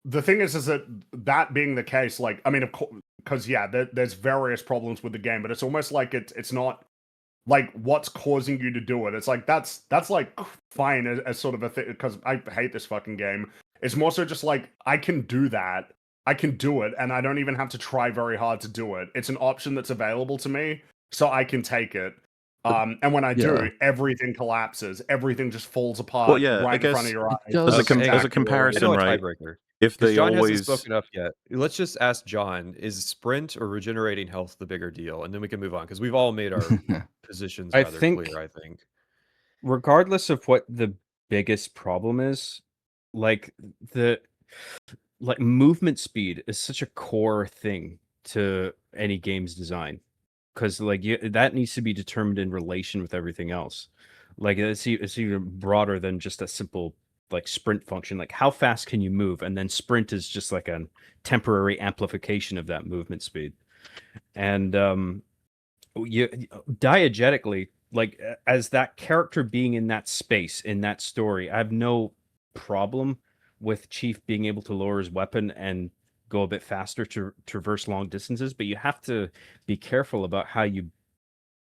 the thing is that being the case, like, I mean, of course, because yeah, there's various problems with the game, but it's almost like it's not like what's causing you to do it. It's like that's like fine as sort of a thing, because I hate this fucking game. It's more so just like I can do that, I can do it, and I don't even have to try very hard to do it. It's an option that's available to me, so I can take it. And when I do, Yeah. everything collapses, everything just falls Well, apart yeah, I right in front of guess your eyes. does. as a Hang on. I comparison, know a right? tiebreaker. If Because they John hasn't always spoken up yet. Let's just ask John, is sprint or regenerating health the bigger deal? And then we can move on, because we've all made our positions I rather think clear, I think. regardless of what the biggest problem is, like the movement speed is such a core thing to any game's design because that needs to be determined in relation with everything else. Like it's even broader than just a simple like sprint function. Like how fast can you move, and then sprint is just like a temporary amplification of that movement speed. And you diegetically, like as that character being in that space in that story, I have no problem with Chief being able to lower his weapon and go a bit faster to traverse long distances, but you have to be careful about how you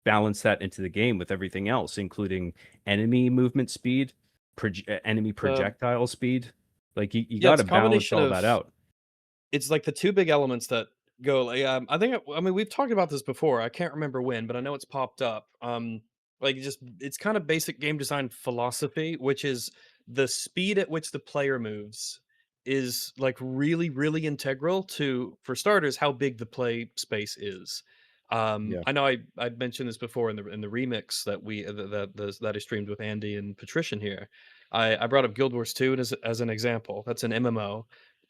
balance that into the game with everything else, including enemy movement speed, enemy projectile speed. Like you yeah, got it's to a balance combination all of that out. it's like the two big elements that go like I think I mean we've talked about this before. I can't remember when, but I know it's popped up. Like just it's kind of basic game design philosophy, which is the speed at which the player moves is like really integral to, for starters, how big the play space is. Yeah. I know I'd mentioned this before in the remix that that I streamed with Andy and Patrician here. I brought up Guild Wars 2 as an example. That's an MMO,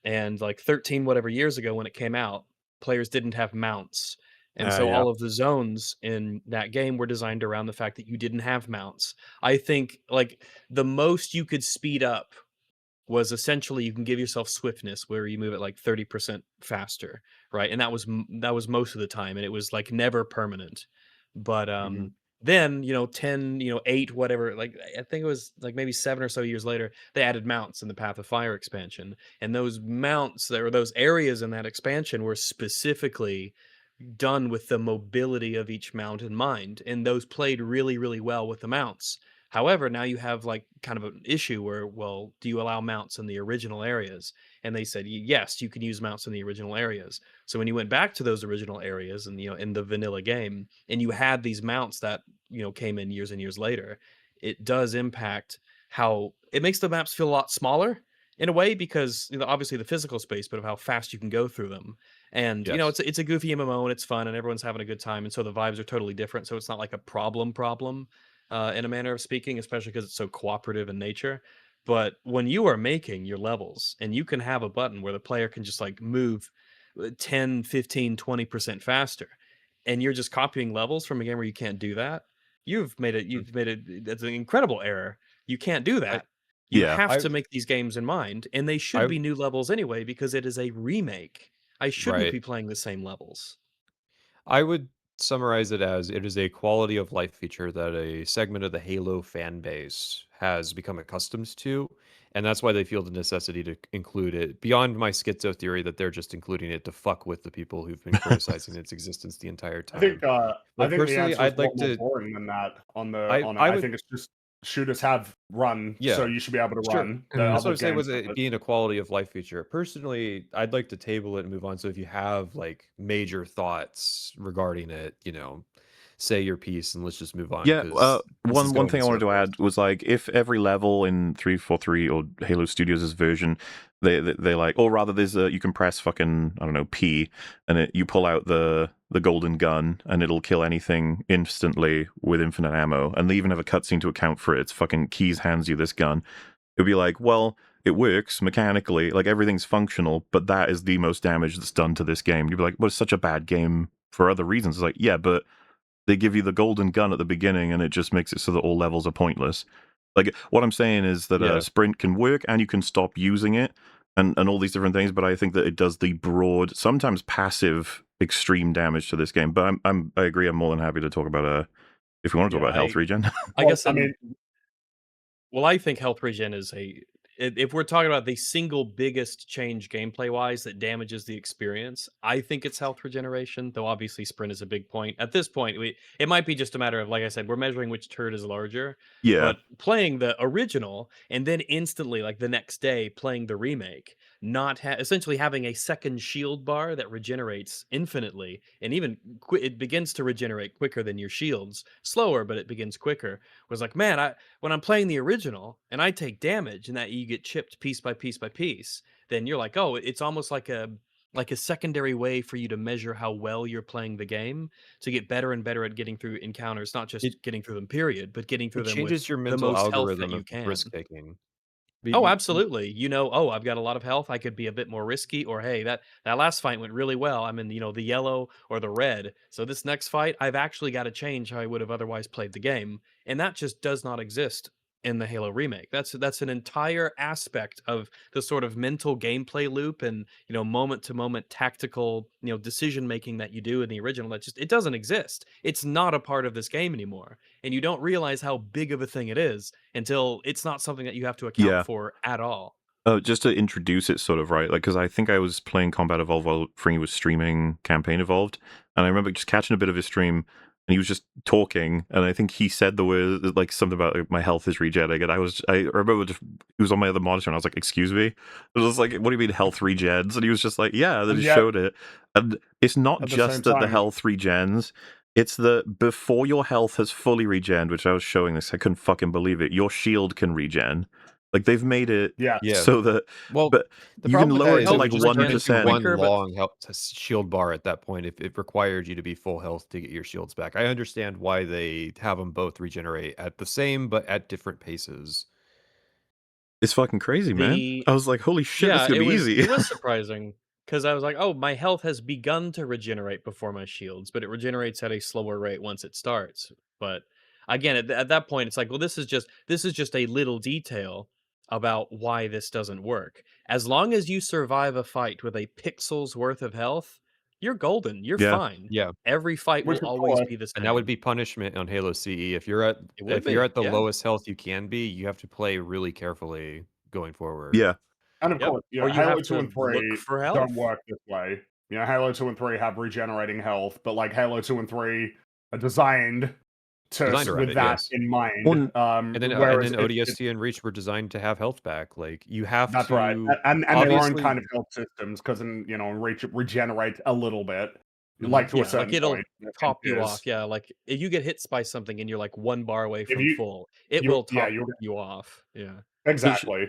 and like 13 whatever years ago when it came out, players didn't have mounts. And so Yeah. all of the zones in that game were designed around the fact that you didn't have mounts. I think like the most you could speed up was essentially you can give yourself swiftness where you move at like 30% faster, right? And that was most of the time, and it was like never permanent. But then, 10, 8, whatever, like I think it was like maybe 7 or so years later, they added mounts in the Path of Fire expansion. And those mounts, there were those areas in that expansion were specifically done with the mobility of each mount in mind, and those played really well with the mounts. However, now you have like kind of an issue where, well, do you allow mounts in the original areas? And they said, yes, you can use mounts in the original areas. So when you went back to those original areas and, in the vanilla game, and you had these mounts that, came in years and years later, it does impact how it makes the maps feel a lot smaller in a way, because obviously the physical space, but of how fast you can go through them. And Yes. it's a goofy MMO and it's fun and everyone's having a good time, and so the vibes are totally different. So it's not like a problem in a manner of speaking, especially because it's so cooperative in nature. But when you are making your levels and you can have a button where the player can just like move 10, 15, 20% faster, and you're just copying levels from a game where you can't do that, you've made it that's an incredible error. You can't do I that. You Yeah. have I to make these games in mind, and they should I be new levels anyway because it is a remake. I shouldn't right. be playing the same levels. I would summarize it as it is a quality of life feature that a segment of the Halo fan base has become accustomed to, and that's why they feel the necessity to include it. Beyond my schizo theory that they're just including it to fuck with the people who've been criticizing its existence the entire time. I But think the personally, answer is I'd a lot like more to. boring than that on it. I I would. think it's just shooters have run, so Yeah. you should be able to Sure. run. The That's what other I'm saying games with it being a quality of life feature. Personally, I'd like to table it and move on. So if you have like major thoughts regarding it, say your piece and let's just move on. Yeah, one Going thing in I wanted to circles. add was like if every level in 343 or Halo Studios' version, they like, or rather, there's a, you can press fucking I don't know P, and you pull out the golden gun, and it'll kill anything instantly with infinite ammo, and they even have a cutscene to account for it. It's fucking Keys hands you this gun. It'd be like, well, it works mechanically, like everything's functional, but that is the most damage that's done to this game. You'd be like, well, it's such a bad game for other reasons. It's like, yeah, but they give you the golden gun at the beginning and it just makes it so that all levels are pointless. Like what I'm saying is that Yeah. sprint can work and you can stop using it and all these different things, but I think that it does the broad, sometimes passive, extreme damage to this game. But I agree. I'm more than happy to talk about if we want to talk about health regen. I guess I mean, well, I think health regen is if we're talking about the single biggest change gameplay wise that damages the experience, I think it's health regeneration. Though obviously sprint is a big point. At this point, it might be just a matter of, like I said, we're measuring which turd is larger. Yeah. But playing the original and then instantly, like the next day, playing the remake, not essentially having a second shield bar that regenerates infinitely, and even it begins to regenerate quicker than your shields, slower, but it begins quicker. Was like, man, when I'm playing the original and I take damage and that you get chipped piece by piece by piece, then you're like, oh, it's almost like a secondary way for you to measure how well you're playing the game, to get better and better at getting through encounters, not just It getting through them, period, but getting through it them with changes your the mental most health that algorithm you of can. risk taking. Oh, absolutely. Oh, I've got a lot of health. I could be a bit more risky. Or hey, that last fight went really well. I'm in, the yellow or the red. So this next fight, I've actually got to change how I would have otherwise played the game, and that just does not exist in the Halo remake. That's an entire aspect of the sort of mental gameplay loop and moment to moment tactical decision making that you do in the original. That just, it doesn't exist. It's not a part of this game anymore, and you don't realize how big of a thing it is until it's not something that you have to account Yeah. for at all. Just to introduce it, sort of, right? Like, because I think I was playing Combat Evolved while Fringy was streaming Campaign Evolved, and I remember just catching a bit of his stream, and he was just talking, and I think he said the word, like, something about like, my health is regenning, and I remember just, he was on my other monitor, and I was like, excuse me? I was like, what do you mean health regens? And he was just like, yeah, they just showed it. And it's not just that the health regens, it's that before your health has fully regened, which I was showing this, I couldn't fucking believe it, your shield can regen. Like they've made it so that, well, but the you can problem with lower that it is to it like would just give you 1%. one long shield bar at that point if it required you to be full health to get your shields back. I understand why they have them both regenerate at the same but at different paces. It's fucking crazy, man. I was like, holy shit, this is gonna be easy. It was surprising because I was like, oh, my health has begun to regenerate before my shields, but it regenerates at a slower rate once it starts. But again, at that point, it's like, well, this is just a little detail about why this doesn't work. As long as you survive a fight with a pixel's worth of health, you're golden. You're fine. Yeah. Every fight will always be the same. And that would be punishment on Halo CE. If you're at the lowest health you can be, you have to play really carefully going forward. Yeah. And of course, or you Halo have 2 to and 3 look for health. don't work this way. Halo 2 and 3 have regenerating health, but like Halo 2 and 3 are designed with that in mind. And then ODST and Reach were designed to have health back. Like you have that's to, right, and their own kind of health systems, because Reach regenerates a little bit, like to a certain it'll point. top you off. Yeah, like if you get hit by something and you're like one bar away from full, it will top you off. Yeah, exactly.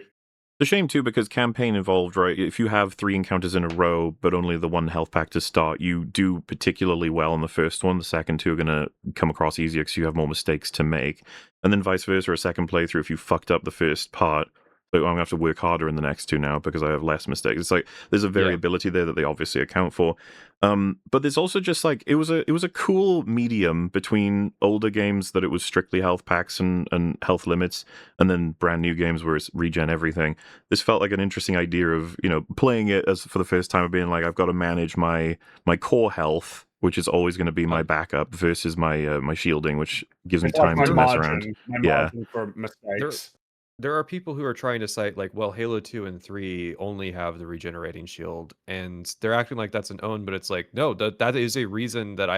The shame too, because Campaign Evolved, right? If you have 3 encounters in a row, but only the 1 health pack to start, you do particularly well in the first one. The second 2 are going to come across easier because you have more mistakes to make. And then vice versa, a second playthrough, if you fucked up the first part, so I'm going to have to work harder in the next 2 now because I have less mistakes. It's like there's a variability there that they obviously account for. But there's also just like it was a cool medium between older games that it was strictly health packs and health limits, and then brand new games where it's regen everything. This felt like an interesting idea of playing it as for the first time of being like, I've got to manage my core health, which is always going to be my backup, versus my shielding, which gives me time to mess around. Margin for mistakes. There are people who are trying to cite like, well, Halo 2 and 3 only have the regenerating shield, and they're acting like that's an own, but it's like, no, that is a reason that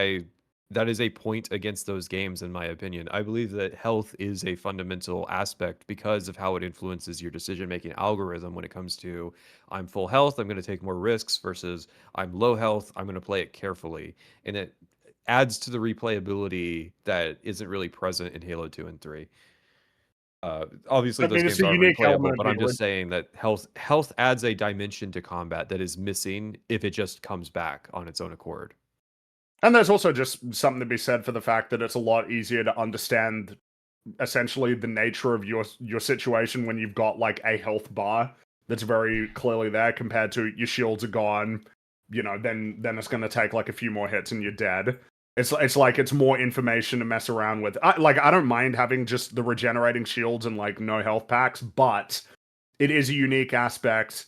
is a point against those games, in my opinion. I believe that health is a fundamental aspect because of how it influences your decision-making algorithm when it comes to, I'm full health, I'm going to take more risks, versus I'm low health, I'm going to play it carefully. And adds to the replayability that isn't really present in Halo 2 and 3. Obviously, I mean, those it's games a are unique replayable, element but of I'm the just saying that health adds a dimension to combat that is missing if it just comes back on its own accord. And there's also just something to be said for the fact that it's a lot easier to understand essentially the nature of your situation when you've got like a health bar that's very clearly there compared to your shields are gone, then it's going to take like a few more hits and you're dead. It's like it's more information to mess around with. I don't mind having just the regenerating shields and like no health packs, but it is a unique aspect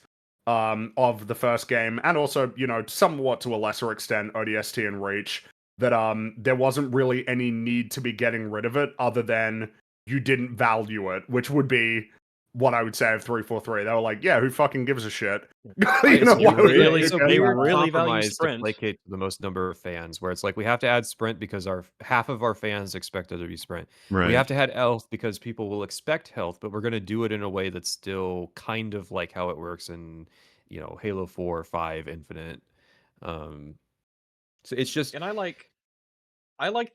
of the first game, and also somewhat to a lesser extent ODST and Reach, that there wasn't really any need to be getting rid of it other than you didn't value it, which would be what I would say of 343. They were like, yeah, who fucking gives a shit? They really value compromise to sprint. placate to the most number of fans, where it's like we have to add sprint because half of our fans expect there to be sprint. Right. We have to add health because people will expect health, but we're going to do it in a way that's still kind of like how it works in Halo 4, 5, Infinite. So it's just, And I like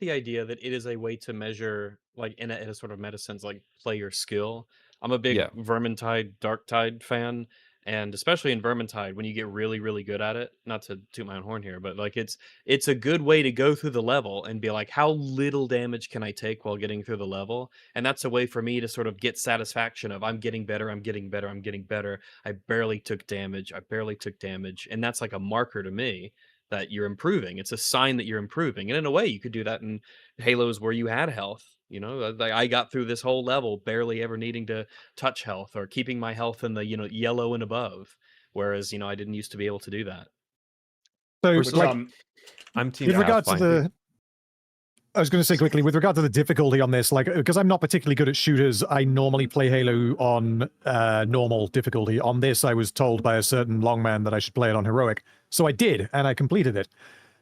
the idea that it is a way to measure, like in a sort of meta sense, like player skill. I'm a big Vermintide, Darktide fan, and especially in Vermintide, when you get really, really good at it. Not to toot my own horn here, but like it's a good way to go through the level and be like, how little damage can I take while getting through the level? And that's a way for me to sort of get satisfaction of I'm getting better, I'm getting better, I'm getting better. I barely took damage, and that's like a marker to me that you're improving. It's a sign that you're improving. And in a way, you could do that in Halos where you had health. Like I got through this whole level barely ever needing to touch health or keeping my health in the, yellow and above. Whereas, I didn't used to be able to do that. So, like, I'm team with regard to Pathfinder. I was going to say quickly, with regard to the difficulty on this, like, because I'm not particularly good at shooters, I normally play Halo on normal difficulty. On this, I was told by a certain longman that I should play it on heroic. So I did, and I completed it.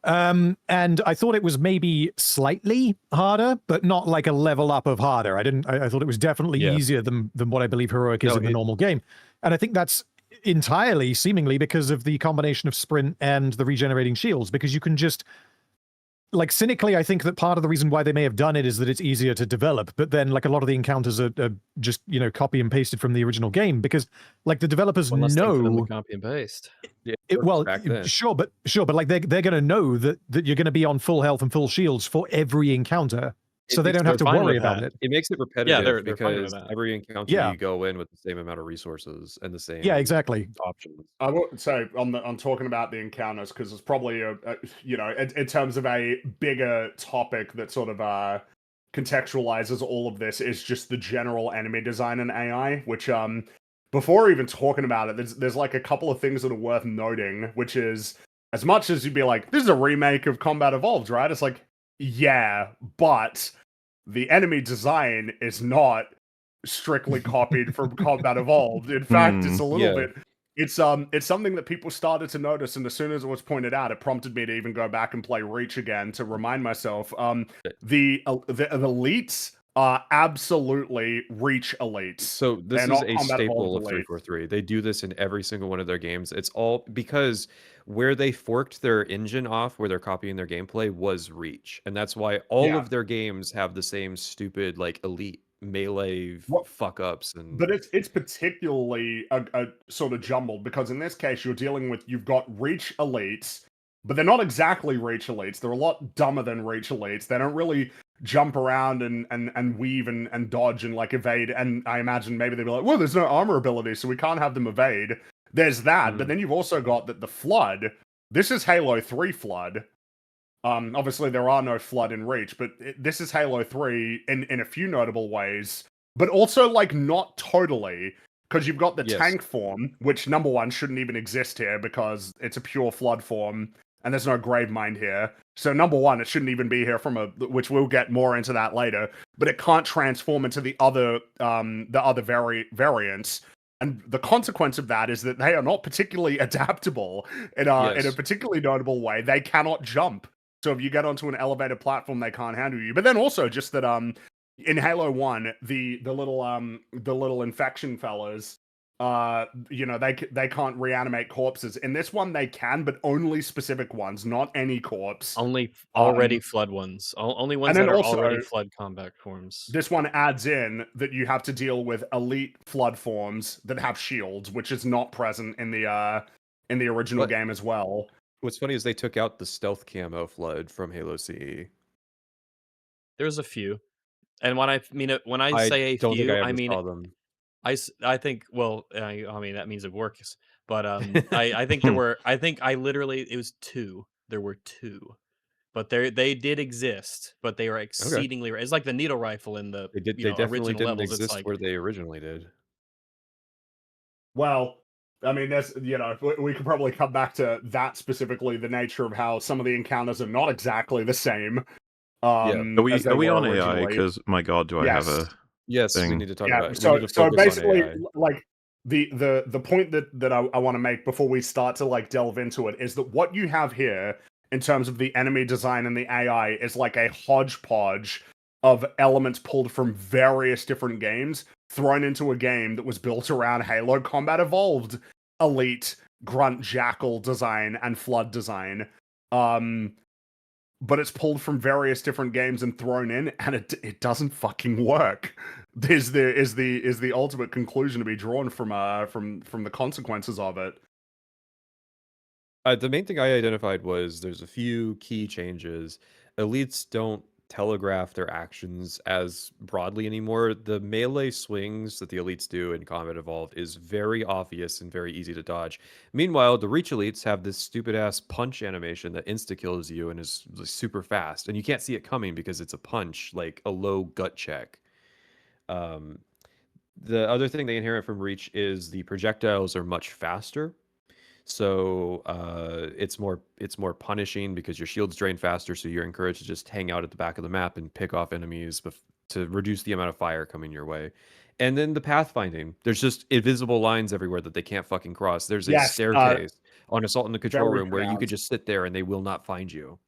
And I thought it was maybe slightly harder, but not like a level up of harder. I thought it was definitely easier than what I believe heroic is in the normal game. And I think that's entirely, seemingly, because of the combination of sprint and the regenerating shields, because you can just... Like, cynically, I think that part of the reason why they may have done it is that it's easier to develop, but then, like, a lot of the encounters are just, copy and pasted from the original game, because, like, the developers know... Copy and paste. Sure, but like, they're going to know that you're going to be on full health and full shields for every encounter, so they don't have to worry about it. It makes it repetitive they're because every encounter you go in with the same amount of resources and the same exactly options. I would say on talking about the encounters, because it's probably in terms of a bigger topic that sort of contextualizes all of this, is just the general enemy design and AI, which before even talking about it, there's like a couple of things that are worth noting, which is, as much as you'd be like, this is a remake of Combat Evolved, right? It's like, yeah, but the enemy design is not strictly copied from Combat Evolved. In fact, it's a little bit... It's something that people started to notice, and as soon as it was pointed out, it prompted me to even go back and play Reach again to remind myself. The elites are absolutely Reach elites. So this is a staple of 343. They do this in every single one of their games. It's all because where they forked their engine off, where they're copying their gameplay, was Reach, and that's why all of their games have the same stupid like elite melee fuck ups. But it's particularly a sort of jumbled, because in this case you've got Reach elites, but they're not exactly Reach elites. They're a lot dumber than Reach elites. They don't really jump around and weave and dodge and like evade, and I imagine maybe they'd be like, well, there's no armor ability, so we can't have them evade. There's that, but then you've also got the Flood. This is Halo 3 Flood. Obviously there are no Flood in Reach, but this is Halo 3 in a few notable ways, but also like not totally, because you've got the tank form, which number one shouldn't even exist here because it's a pure Flood form, and there's no Gravemind here. So number one, it shouldn't even be here which we'll get more into that later, but it can't transform into the other variants. And the consequence of that is that they are not particularly adaptable in a particularly notable way. They cannot jump. So if you get onto an elevated platform, they can't handle you. But then also just that in Halo 1, the little infection fellas, you know, they can't reanimate corpses. In this one, they can, but only specific ones, not any corpse. Only already flood ones. Only ones that are already flood combat forms. This one adds in that you have to deal with elite flood forms that have shields, which is not present in the original game as well. What's funny is they took out the stealth camo flood from Halo CE. There's a few, and when I say a don't few, think I I ever mean saw them. I think, well, I mean that means it works, but I think there were, I think I literally, it was 2. There were 2, but they did exist, but they were exceedingly rare. It's like the needle rifle in the They definitely original didn't levels. exist It's like, where they originally did. Well, I mean, there's, you know, we could probably come back to that specifically, the nature of how some of the encounters are not exactly the same. Yeah. Are we on AI? Because my God, do I have a we need to talk about it. So basically, like the point that I want to make before we start to like delve into it is that what you have here in terms of the enemy design and the AI is like a hodgepodge of elements pulled from various different games thrown into a game that was built around Halo Combat Evolved, Elite, Grunt, Jackal design, and Flood design. But it's pulled from various different games and thrown in, and it doesn't fucking work. Is the ultimate conclusion to be drawn from the consequences of it. The main thing I identified was there's a few key changes. Elites don't telegraph their actions as broadly anymore. The melee swings that the elites do in Combat Evolved is very obvious and very easy to dodge. Meanwhile, the Reach elites have this stupid ass punch animation that insta kills you and is super fast, and you can't see it coming because it's a punch, like a low gut check. The other thing they inherit from Reach is the projectiles are much faster. So it's more punishing because your shields drain faster, so you're encouraged to just hang out at the back of the map and pick off enemies to reduce the amount of fire coming your way. And then the pathfinding. There's just invisible lines everywhere that they can't fucking cross. There's a staircase on Assault in the Control Room where you could just sit there and they will not find you.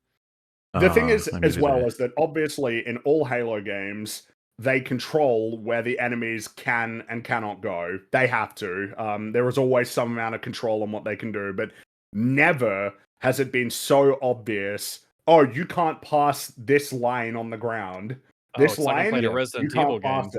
The thing is, as well, is that obviously in all Halo games, they control where the enemies can and cannot go. They have to. There is always some amount of control on what they can do, but never has it been so obvious. Oh, you can't pass this line on the ground. This line, like a Resident Evil game.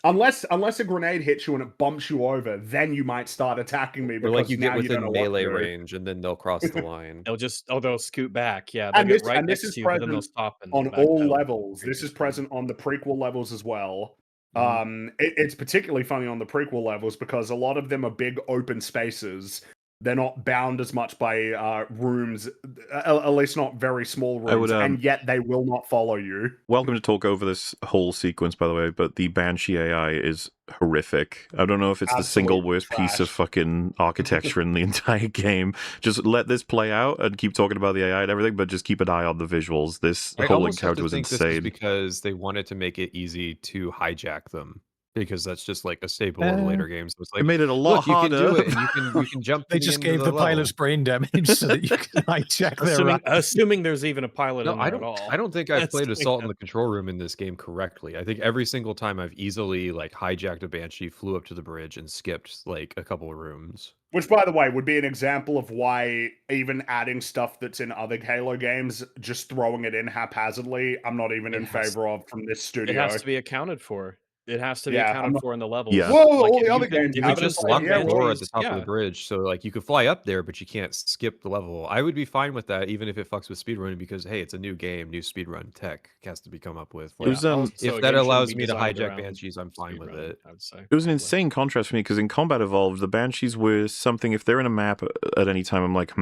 Unless a grenade hits you and it bumps you over, then you might start attacking me. Or like you get within melee range, and then they'll cross the line. They'll scoot back. Yeah, they'll get right next to you, but then they'll stop on all levels. This is present on the prequel levels as well. It's particularly funny on the prequel levels because a lot of them are big open spaces. They're not bound as much by rooms, at least not very small rooms, and yet they will not follow you. Welcome to talk over this whole sequence, by the way, but the Banshee AI is horrific. I don't know if it's the single worst piece of fucking architecture in the entire game. Just let this play out and keep talking about the AI and everything, but just keep an eye on the visuals. This whole encounter was insane. This is because they wanted to make it easy to hijack them. Because that's just like a staple in later games. It's like, it made it a lot harder. You can do it, and you can jump. They just gave the pilots brain damage so that you can hijack their. Assuming there's even a pilot in there at all. I don't think I've played Assault in the Control Room in this game correctly. I think every single time I've easily like hijacked a Banshee, flew up to the bridge, and skipped like a couple of rooms. Which, by the way, would be an example of why even adding stuff that's in other Halo games, just throwing it in haphazardly, I'm not even in favor of from this studio. It has to be accounted for. It has to be accounted for in the levels. Yeah. Whoa, all the other games. You could just lock that door at the top of the bridge, so like you could fly up there, but you can't skip the level. I would be fine with that, even if it fucks with speedrunning, because hey, it's a new game, new speedrun tech has to be come up with. It was, if that allows me to hijack Banshees, I'm fine with it. I would say it was an insane contrast for me because in Combat Evolved, the Banshees were something. If they're in a map at any time, I'm like,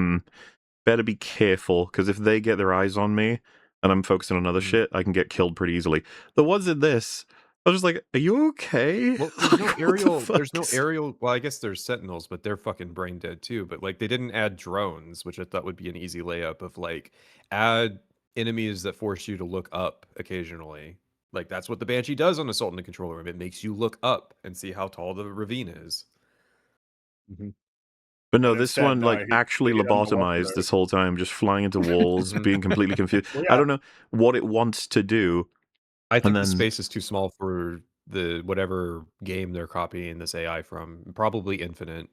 better be careful because if they get their eyes on me and I'm focusing on other shit, I can get killed pretty easily. The ones in this, I was just like, are you okay? Well, there's no aerial. There's no aerial. Well, I guess there's sentinels, but they're fucking brain dead too. But like, they didn't add drones, which I thought would be an easy layup of like, add enemies that force you to look up occasionally. Like that's what the Banshee does on Assault in the Control Room. It makes you look up and see how tall the ravine is. But no, this one like actually lobotomized this whole time, just flying into walls, being completely confused. I don't know what it wants to do. I think the space is too small for the whatever game they're copying this AI from, probably Infinite.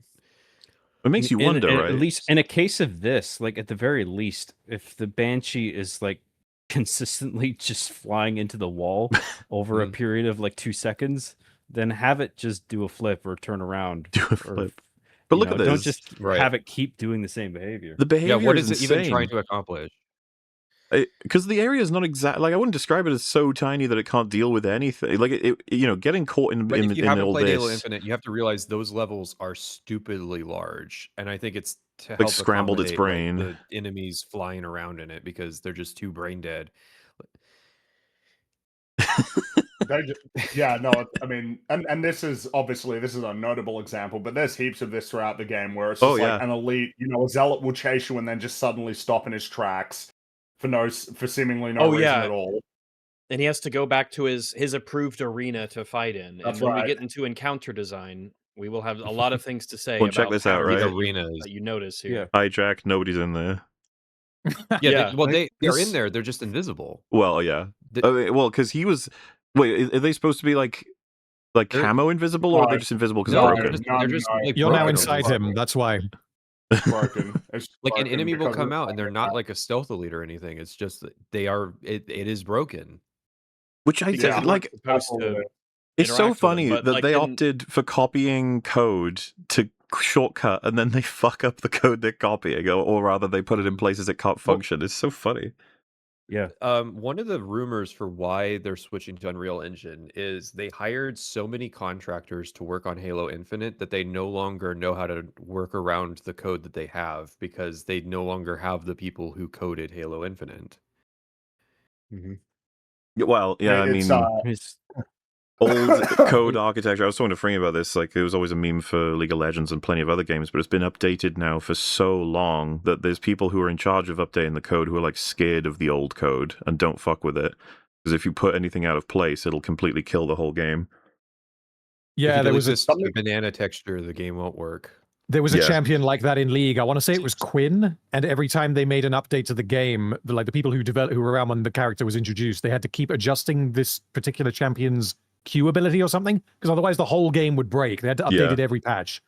It makes you wonder, right? At least in a case of this, like at the very least, if the Banshee is like consistently just flying into the wall over a period of like 2 seconds, then have it just do a flip or turn around. Do a flip. But look at this. Don't just have it keep doing the same behavior. The behavior what is it insane. even trying to accomplish? Because the area is not exact. Like I wouldn't describe it as so tiny that it can't deal with anything. Like getting caught in But if you haven't all played Halo this, Infinite, you have to realize those levels are stupidly large, and I think it's to like help scrambled its accommodate, brain. like, the enemies flying around in it because they're just too brain dead. Yeah, no, I mean, and this is a notable example, but there's heaps of this throughout the game where it's just like an elite, a zealot will chase you and then just suddenly stop in his tracks for seemingly no reason at all. And he has to go back to his approved arena to fight in. That's and when right. we get into encounter design, we will have a lot of things to say Well, about check this out, right? Arenas that you notice here. Hijack, nobody's in there. Yeah, they're in there. They're just invisible. Well, yeah. Well, because he was. Wait, are they supposed to be like camo invisible, or are they just invisible because broken? They're just like, You're now broken. inside him. That's why. Broken. Like an enemy will come out and they're not like a stealth elite or anything. It's just that they are. It is broken. Which I like. It's so funny that they opted for copying code to shortcut, and then they fuck up the code they're copying, or rather, they put it in places it can't function. It's so funny. Yeah. One of the rumors for why they're switching to Unreal Engine is they hired so many contractors to work on Halo Infinite that they no longer know how to work around the code that they have because they no longer have the people who coded Halo Infinite. Well, yeah, I mean, old code architecture. I was talking to Fring about this. Like, it was always a meme for League of Legends and plenty of other games, but it's been updated now for so long that there's people who are in charge of updating the code who are like scared of the old code and don't fuck with it. Because if you put anything out of place, it'll completely kill the whole game. Yeah, there was a banana texture, the game won't work. There was a champion like that in League. I want to say it was Quinn, and every time they made an update to the game, like the people who were around when the character was introduced, they had to keep adjusting this particular champion's Q ability or something, because otherwise the whole game would break. They had to update it every patch.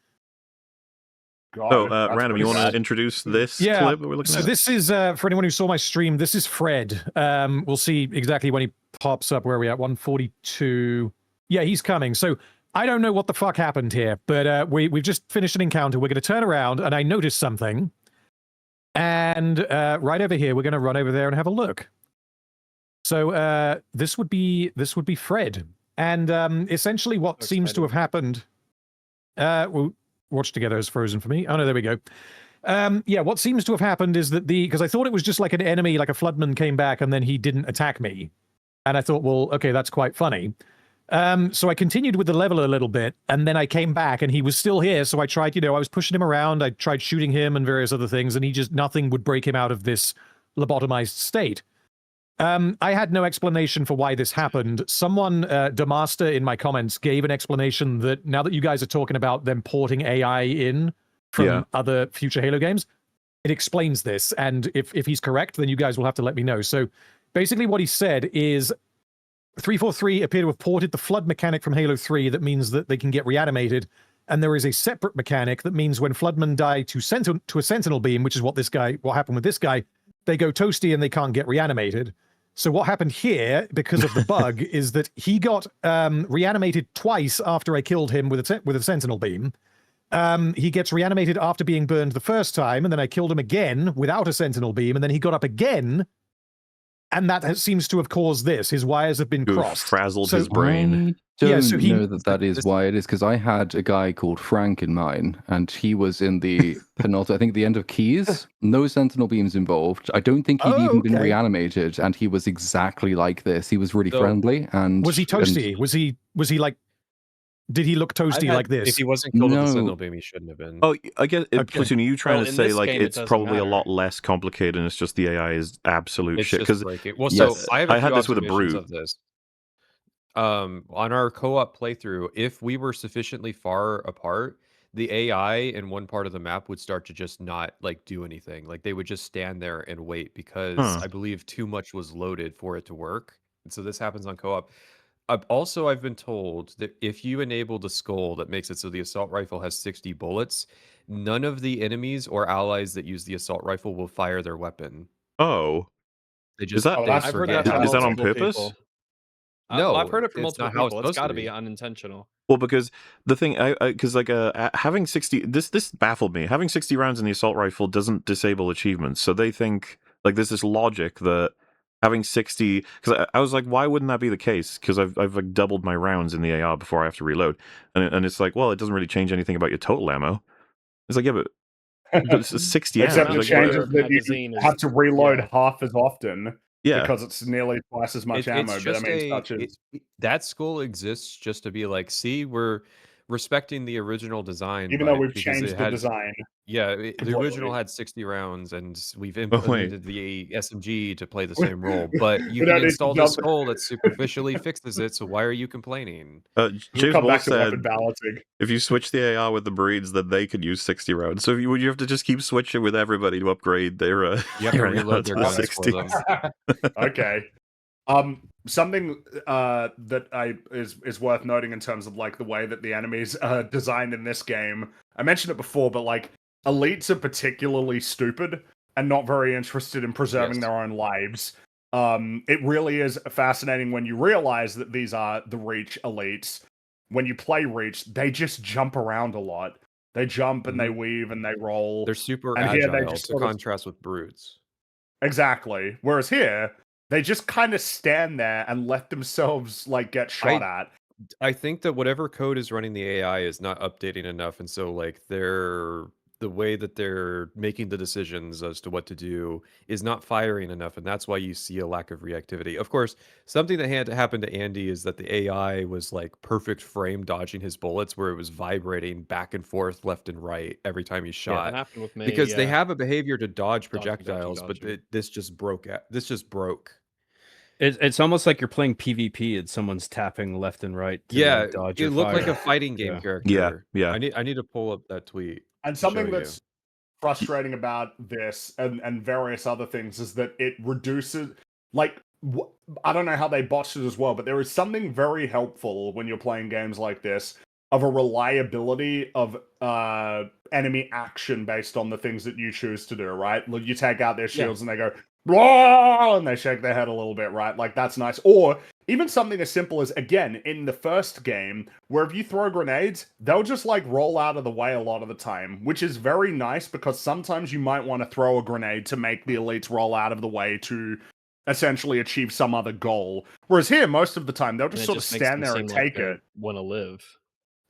Random, you want to introduce this clip that we're looking at? So this is, for anyone who saw my stream, this is Fred. We'll see exactly when he pops up. Where are we at? 142. Yeah, he's coming. So I don't know what the fuck happened here, but we've just finished an encounter. We're going to turn around, and I noticed something. And right over here, we're going to run over there and have a look. So this would be Fred. And essentially what seems to have happened... we'll watch together is frozen for me. Oh, no, there we go. Yeah, what seems to have happened is that because I thought it was just like an enemy, like a floodman came back, and then he didn't attack me. And I thought, well, okay, that's quite funny. So I continued with the level a little bit, and then I came back, and he was still here, so I tried, I was pushing him around, I tried shooting him and various other things, and nothing would break him out of this lobotomized state. I had no explanation for why this happened. Someone, Demaster, in my comments, gave an explanation that now that you guys are talking about them porting AI in from other future Halo games, it explains this, and if he's correct, then you guys will have to let me know. So basically what he said is 343 appear to have ported the flood mechanic from Halo 3 that means that they can get reanimated, and there is a separate mechanic that means when floodmen die to a sentinel beam, which is what happened with this guy, they go toasty and they can't get reanimated. So what happened here, because of the bug, is that he got reanimated twice after I killed him with a sentinel beam. He gets reanimated after being burned the first time, and then I killed him again without a sentinel beam, and then he got up again, and that seems to have caused this. His wires have been crossed. Frazzled his brain. I don't know that is why it is, because I had a guy called Frank in mine, and he was in the penultimate, I think the end of Keys. No sentinel beams involved. I don't think he'd even been reanimated, and he was exactly like this. He was really friendly. And was he toasty? Was he like... Did he look toasty like this? If he wasn't killed with the sentinel beam, he shouldn't have been. Oh, I guess, Platoon, are you trying to say like it's probably a lot less complicated and it's just the AI is absolute shit? Because I had this with a brute. Of this. On our co-op playthrough, if we were sufficiently far apart, the AI in one part of the map would start to just not like do anything. Like they would just stand there and wait because I believe too much was loaded for it to work. And so this happens on co-op. Also, I've been told that if you enable the skull that makes it so the assault rifle has 60 bullets, none of the enemies or allies that use the assault rifle will fire their weapon. Oh, They is just that? they I've heard forget that from Is that on multiple purpose? people. No, I've heard it from it's multiple not how it's people. It's supposed to got to be. be unintentional. Well, because the thing, because like having 60, this baffled me. Having 60 rounds in the assault rifle doesn't disable achievements, so they think like there's this logic that having 60, because I was like, why wouldn't that be the case? Because I've like doubled my rounds in the AR before I have to reload, and it's like, well, it doesn't really change anything about your total ammo. It's like, yeah, but it's 60 ammo. Except the Like, changes that you have to reload half as often. Yeah, because it's nearly twice as much ammo. It's just But I mean, such as that skull exists just to be like, see, we're respecting the original design, even though we've because changed it the had, design. the original completely. had 60 rounds, and we've wait. implemented the SMG to play the same role. But you We can don't need to install this jump. skull that superficially fixes it. So why are you complaining? We'll James come Waller back to weapon said balancing. if you switch the AR with the breeds, then they could use 60 rounds. So would you have to just keep switching with everybody to upgrade their You have to their reload their AR to guns for 60? them. Okay. Something that is worth noting in terms of like the way that the enemies are designed in this game. I mentioned it before, but like elites are particularly stupid and not very interested in preserving their own lives. It really is fascinating when you realize that these are the Reach elites. When you play Reach, they just jump around a lot. They jump and they weave and they roll. They're super and here agile they just to contrast with brutes. Exactly. Whereas here, they just kind of stand there and let themselves like get shot at. I think that whatever code is running the AI is not updating enough, and so like the way that they're making the decisions as to what to do is not firing enough, and that's why you see a lack of reactivity. Of course, something that had to happen to Andy is that the AI was like perfect frame dodging his bullets, where it was vibrating back and forth, left and right every time he shot. That happened with me, because they have a behavior to dodge Dodging, projectiles, dodging. but this just broke. This just broke. It's almost like you're playing PvP and someone's tapping left and right to like, dodge it looked like fire. a fighting game character. Yeah. I need to pull up that tweet. And something that's frustrating about this and various other things is that it reduces, like, I don't know how they botched it as well, but there is something very helpful when you're playing games like this of a reliability of enemy action based on the things that you choose to do, right? You take out their shields and they go, blah, and they shake their head a little bit, right? Like, that's nice. Or even something as simple as, again, in the first game, where if you throw grenades, they'll just, like, roll out of the way a lot of the time, which is very nice because sometimes you might want to throw a grenade to make the elites roll out of the way to essentially achieve some other goal. Whereas here, most of the time, they'll just sort of stand there and take it. Want to live.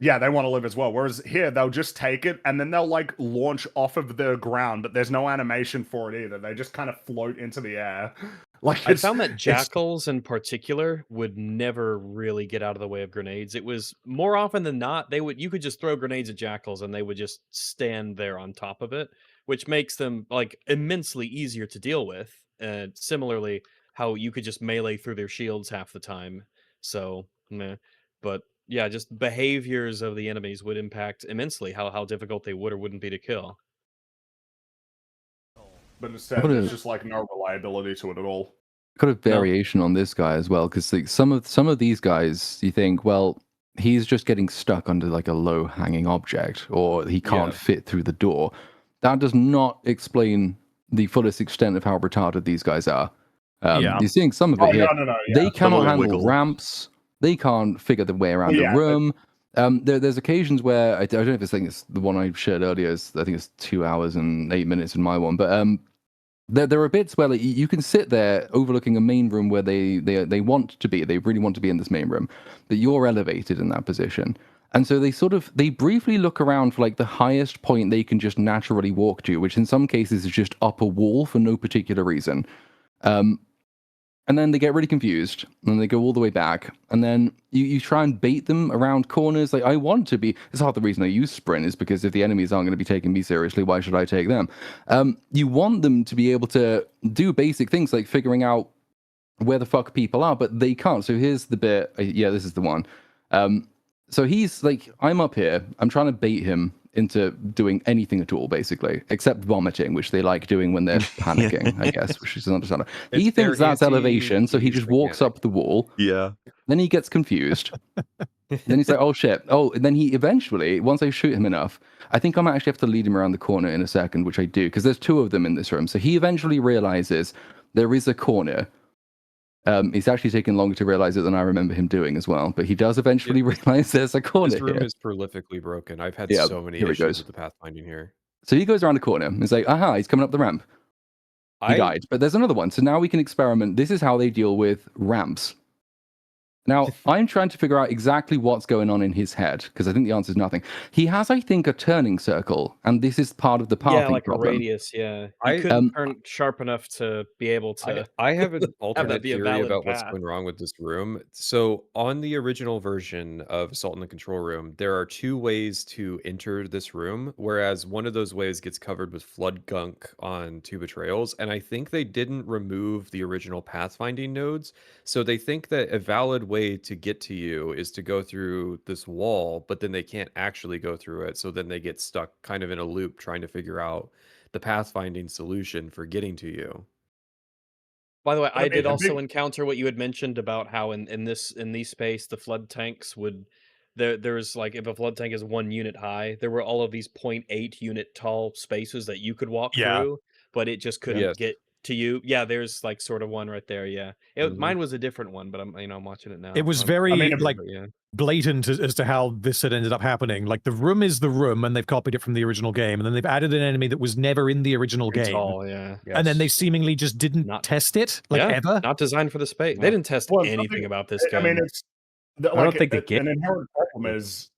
Yeah, they want to live as well. Whereas here, they'll just take it and then they'll like launch off of the ground, but there's no animation for it either. They just kind of float into the air. Like I found that jackals in particular would never really get out of the way of grenades. It was more often than not, you could just throw grenades at jackals and they would just stand there on top of it, which makes them like immensely easier to deal with. And similarly, how you could just melee through their shields half the time. So, meh. But yeah, just behaviors of the enemies would impact immensely how difficult they would or wouldn't be to kill. But instead, there's just like no reliability to it at all. Got a variation on this guy as well, because like some of these guys, you think, well, he's just getting stuck under like a low hanging object, or he can't fit through the door. That does not explain the fullest extent of how retarded these guys are. You're seeing some of it here. No, They cannot handle ramps. They can't figure the way around the room. There's occasions where I don't know if it's the one I shared earlier. I think it's 2 hours and 8 minutes in my one, but there are bits where like, you can sit there overlooking a main room where they want to be. They really want to be in this main room, but you're elevated in that position. And so they briefly look around for like the highest point they can just naturally walk to, which in some cases is just up a wall for no particular reason. And then they get really confused, and they go all the way back. And then you try and bait them around corners. Like, I want to be... It's half the reason I use sprint, is because if the enemies aren't going to be taking me seriously, why should I take them? You want them to be able to do basic things, like figuring out where the fuck people are, but they can't. So here's the bit... Yeah, this is the one. So he's like, I'm up here. I'm trying to bait him into doing anything at all, basically, except vomiting, which they like doing when they're panicking, I guess, which is understandable. He thinks that's elevation, so he just walks up the wall. Yeah. Then he gets confused. Then he's like, oh shit. Oh, and then he eventually, once I shoot him enough, I think I might actually have to lead him around the corner in a second, which I do, because there's 2 of them in this room. So he eventually realizes there is a corner. He's actually taken longer to realize it than I remember him doing as well. But he does eventually realize there's a corner. This room here. is prolifically broken. I've had so many issues with the pathfinding here. So he goes around the corner. He's like, aha, he's coming up the ramp. He died. But there's another one. So now we can experiment. This is how they deal with ramps. Now, I'm trying to figure out exactly what's going on in his head, because I think the answer is nothing. He has, I think, a turning circle, and this is part of the pathing like problem. a radius, yeah. I couldn't turn sharp enough to be able to... I have an alternate that be a theory valid about what's path. going wrong with this room. So on the original version of Assault in the Control Room, there are 2 ways to enter this room, whereas one of those ways gets covered with flood gunk on 2 betrayals, and I think they didn't remove the original pathfinding nodes, so they think that a valid way to get to you is to go through this wall, but then they can't actually go through it, so then they get stuck kind of in a loop trying to figure out the pathfinding solution for getting to you. By the way, I did also encounter what you had mentioned about how in these space the flood tanks would there's like, if a flood tank is 1 unit high, there were all of these 0.8 unit tall spaces that you could walk through, but it just couldn't get to you. Yeah, there's like sort of one right there. Yeah, mine was a different one, but I'm watching it now. It was very blatant as to how this had ended up happening. Like, the room is the room, and they've copied it from the original game, and then they've added an enemy that was never in the original game. Tall, yeah. And then they seemingly just didn't test it, like, ever. Not designed for the space. They didn't test anything about this game. I mean, it's I don't think they get an inherent problem is.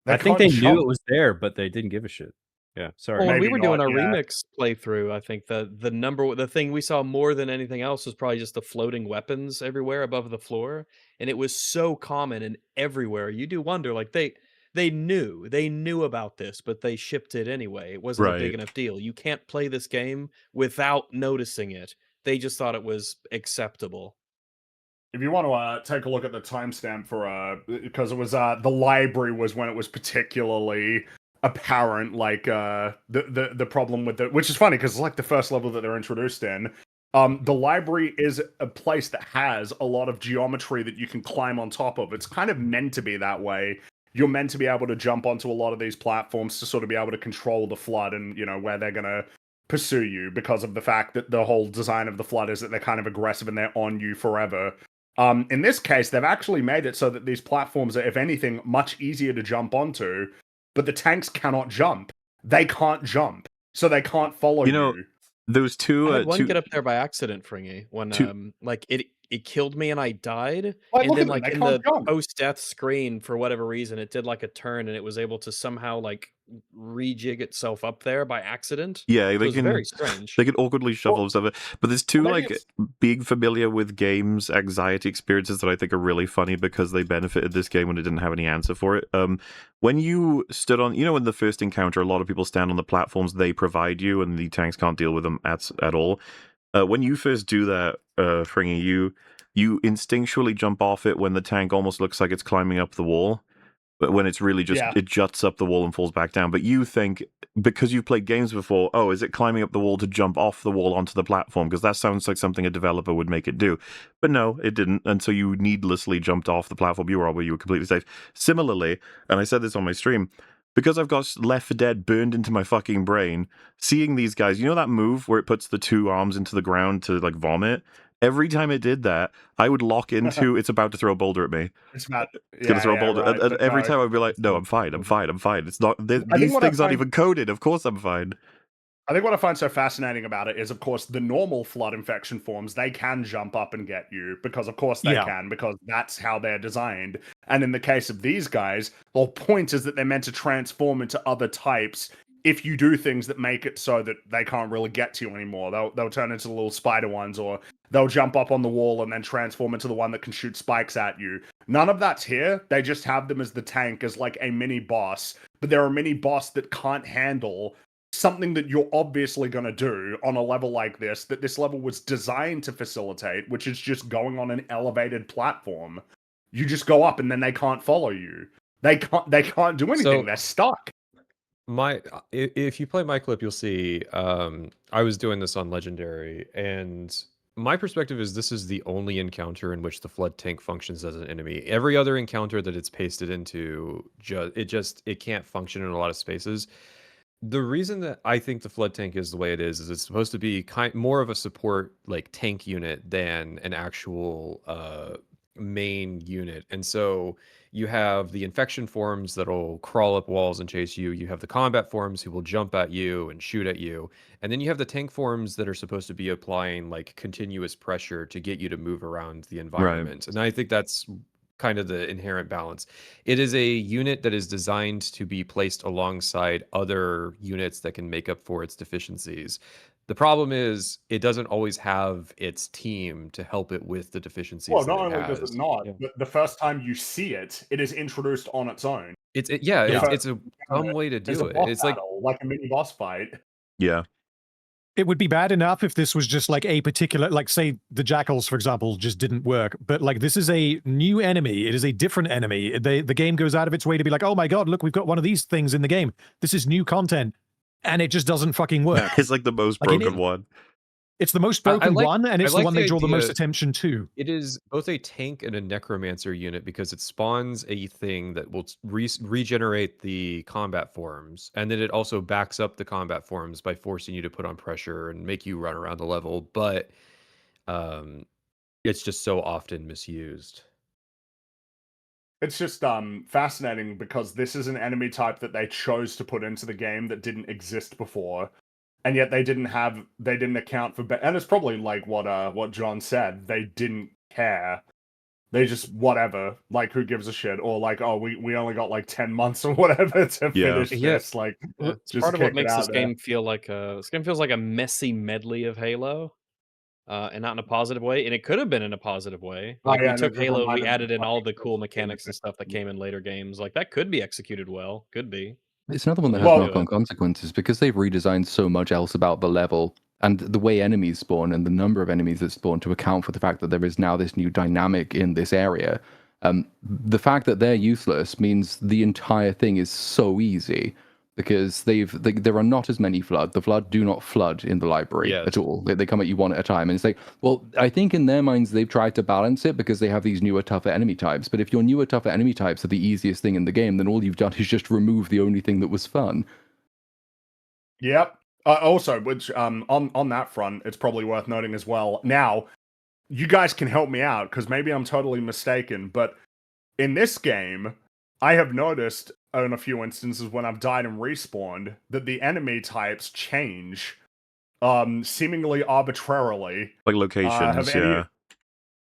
I think they knew it was there, but they didn't give a shit. Yeah, sorry. Well, when we were doing our remix playthrough, I think the thing we saw more than anything else was probably just the floating weapons everywhere above the floor, and it was so common and everywhere. You do wonder, like, they knew about this, but they shipped it anyway. It wasn't a big enough deal. You can't play this game without noticing it. They just thought it was acceptable. If you want to take a look at the timestamp for because it was the library was when it was particularly apparent, like the problem with it, which is funny because it's like the first level that they're introduced in. The library is a place that has a lot of geometry that you can climb on top of. It's kind of meant to be that way. You're meant to be able to jump onto a lot of these platforms to sort of be able to control the flood and, you know, where they're going to pursue you, because of the fact that the whole design of the flood is that they're kind of aggressive and they're on you forever. In this case, they've actually made it so that these platforms are, if anything, much easier to jump onto, but the tanks cannot jump. They can't jump, so they can't follow you. Those 2... I had one get up there by accident, Fringy, when like it killed me and I died, like, and then like in the post-death screen, for whatever reason, it did like a turn and it was able to somehow like rejig itself up there by accident. Yeah, it was very strange. They can awkwardly shuffle stuff. But there's 2 like being familiar with games anxiety experiences that I think are really funny because they benefited this game when it didn't have any answer for it. When you stood on, you know, in the first encounter, a lot of people stand on the platforms they provide you, and the tanks can't deal with them at all. When you first do that, Fringy, you instinctually jump off it when the tank almost looks like it's climbing up the wall. But when it's really just, it juts up the wall and falls back down. But you think, because you've played games before, oh, is it climbing up the wall to jump off the wall onto the platform? Because that sounds like something a developer would make it do. But no, it didn't. And so you needlessly jumped off the platform. You were completely safe. Similarly, and I said this on my stream, because I've got Left 4 Dead burned into my fucking brain, seeing these guys, you know that move where it puts the 2 arms into the ground to, like, vomit? Every time it did that, I would lock into it's about to throw a boulder at me. It's going to throw a boulder. Right, and every time I'd be like, no, I'm fine. It's not, these things aren't even coded. Of course I'm fine. I think what I find so fascinating about it is, of course, the normal flood infection forms, they can jump up and get you, because of course they can, because that's how they're designed. And in the case of these guys, the whole point is that they're meant to transform into other types if you do things that make it so that they can't really get to you anymore. They'll turn into the little spider ones, or they'll jump up on the wall and then transform into the one that can shoot spikes at you. None of that's here. They just have them as the tank, as like a mini boss. But they're a mini boss that can't handle something that you're obviously going to do on a level like this, that this level was designed to facilitate, which is just going on an elevated platform. You just go up and then they can't follow you. They can't do anything. So, they're stuck. If you play my clip, you'll see I was doing this on Legendary, and My perspective is this is the only encounter in which the flood tank functions as an enemy. Every other encounter that it's pasted into, it can't function in a lot of spaces. The reason that I think the flood tank is the way it is it's supposed to be more of a support like tank unit than an actual main unit. And so you have the infection forms that'll crawl up walls and chase you. You have the combat forms who will jump at you and shoot at you. And then you have the tank forms that are supposed to be applying like continuous pressure to get you to move around the environment. And I think that's kind of the inherent balance. It is a unit that is designed to be placed alongside other units that can make up for its deficiencies. The problem is it doesn't always have its team to help it with the deficiencies Well, that not it only does it has. not, but the first time you see it, it is introduced on its own. It's a dumb way to There's a do it. boss It's battle, like a mini boss fight. Yeah. It would be bad enough if this was just like a particular, like say the jackals, for example, just didn't work. But like this is a new enemy. It is a different enemy. The game goes out of its way to be like, oh my god, look, we've got one of these things in the game. This is new content, and it just doesn't fucking work. It's like the most broken one. It's the most broken one, and it's the one they draw the most idea. attention to. It is both a tank and a necromancer unit because it spawns a thing that will regenerate the combat forms, and then it also backs up the combat forms by forcing you to put on pressure and make you run around the level. But it's just so often misused. It's just fascinating because this is an enemy type that they chose to put into the game that didn't exist before. And yet they didn't account for, and it's probably like what John said. They didn't care. They just whatever, like who gives a shit, or like oh we only got like 10 months or whatever to finish this. Like it's just part of what makes this game feel like this game feels like a messy medley of Halo, and not in a positive way. And it could have been in a positive way. Like we took Halo, we added in all the cool mechanics and stuff that came in later games. Like that could be executed well. Could be. It's another one that has knock-on consequences because they've redesigned so much else about the level and the way enemies spawn and the number of enemies that spawn to account for the fact that there is now this new dynamic in this area. The fact that they're useless means the entire thing is so easy because there are not as many flood. The flood do not flood in the library at all. They come at you one at a time. And it's like, well, I think in their minds they've tried to balance it because they have these newer, tougher enemy types. But if your newer, tougher enemy types are the easiest thing in the game, then all you've done is just remove the only thing that was fun. Yep. Also, which on that front, it's probably worth noting as well. Now, you guys can help me out because maybe I'm totally mistaken, but in this game, I have noticed in a few instances when I've died and respawned that the enemy types change seemingly arbitrarily. Like locations, yeah.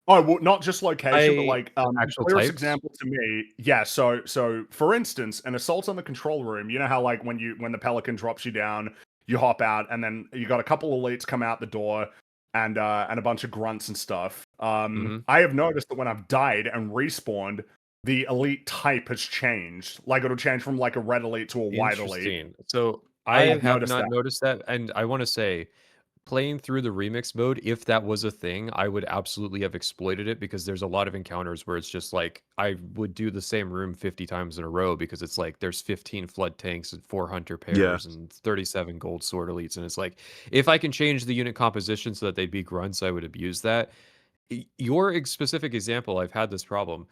Oh, well, not just location, but like actual clearest types? example to me. Yeah, so for instance, an assault on the control room, you know how like when the Pelican drops you down, you hop out and then you got a couple elites come out the door and a bunch of grunts and stuff. I have noticed that when I've died and respawned, the elite type has changed. Like it'll change from like a red elite to a white elite. So I have not noticed that, and I want to say, playing through the remix mode, if that was a thing, I would absolutely have exploited it because there's a lot of encounters where it's just like I would do the same room 50 times in a row because it's like there's 15 flood tanks and 4 hunter pairs and 37 gold sword elites, and it's like if I can change the unit composition so that they'd be grunts, I would abuse that. Your specific example, I've had this problem.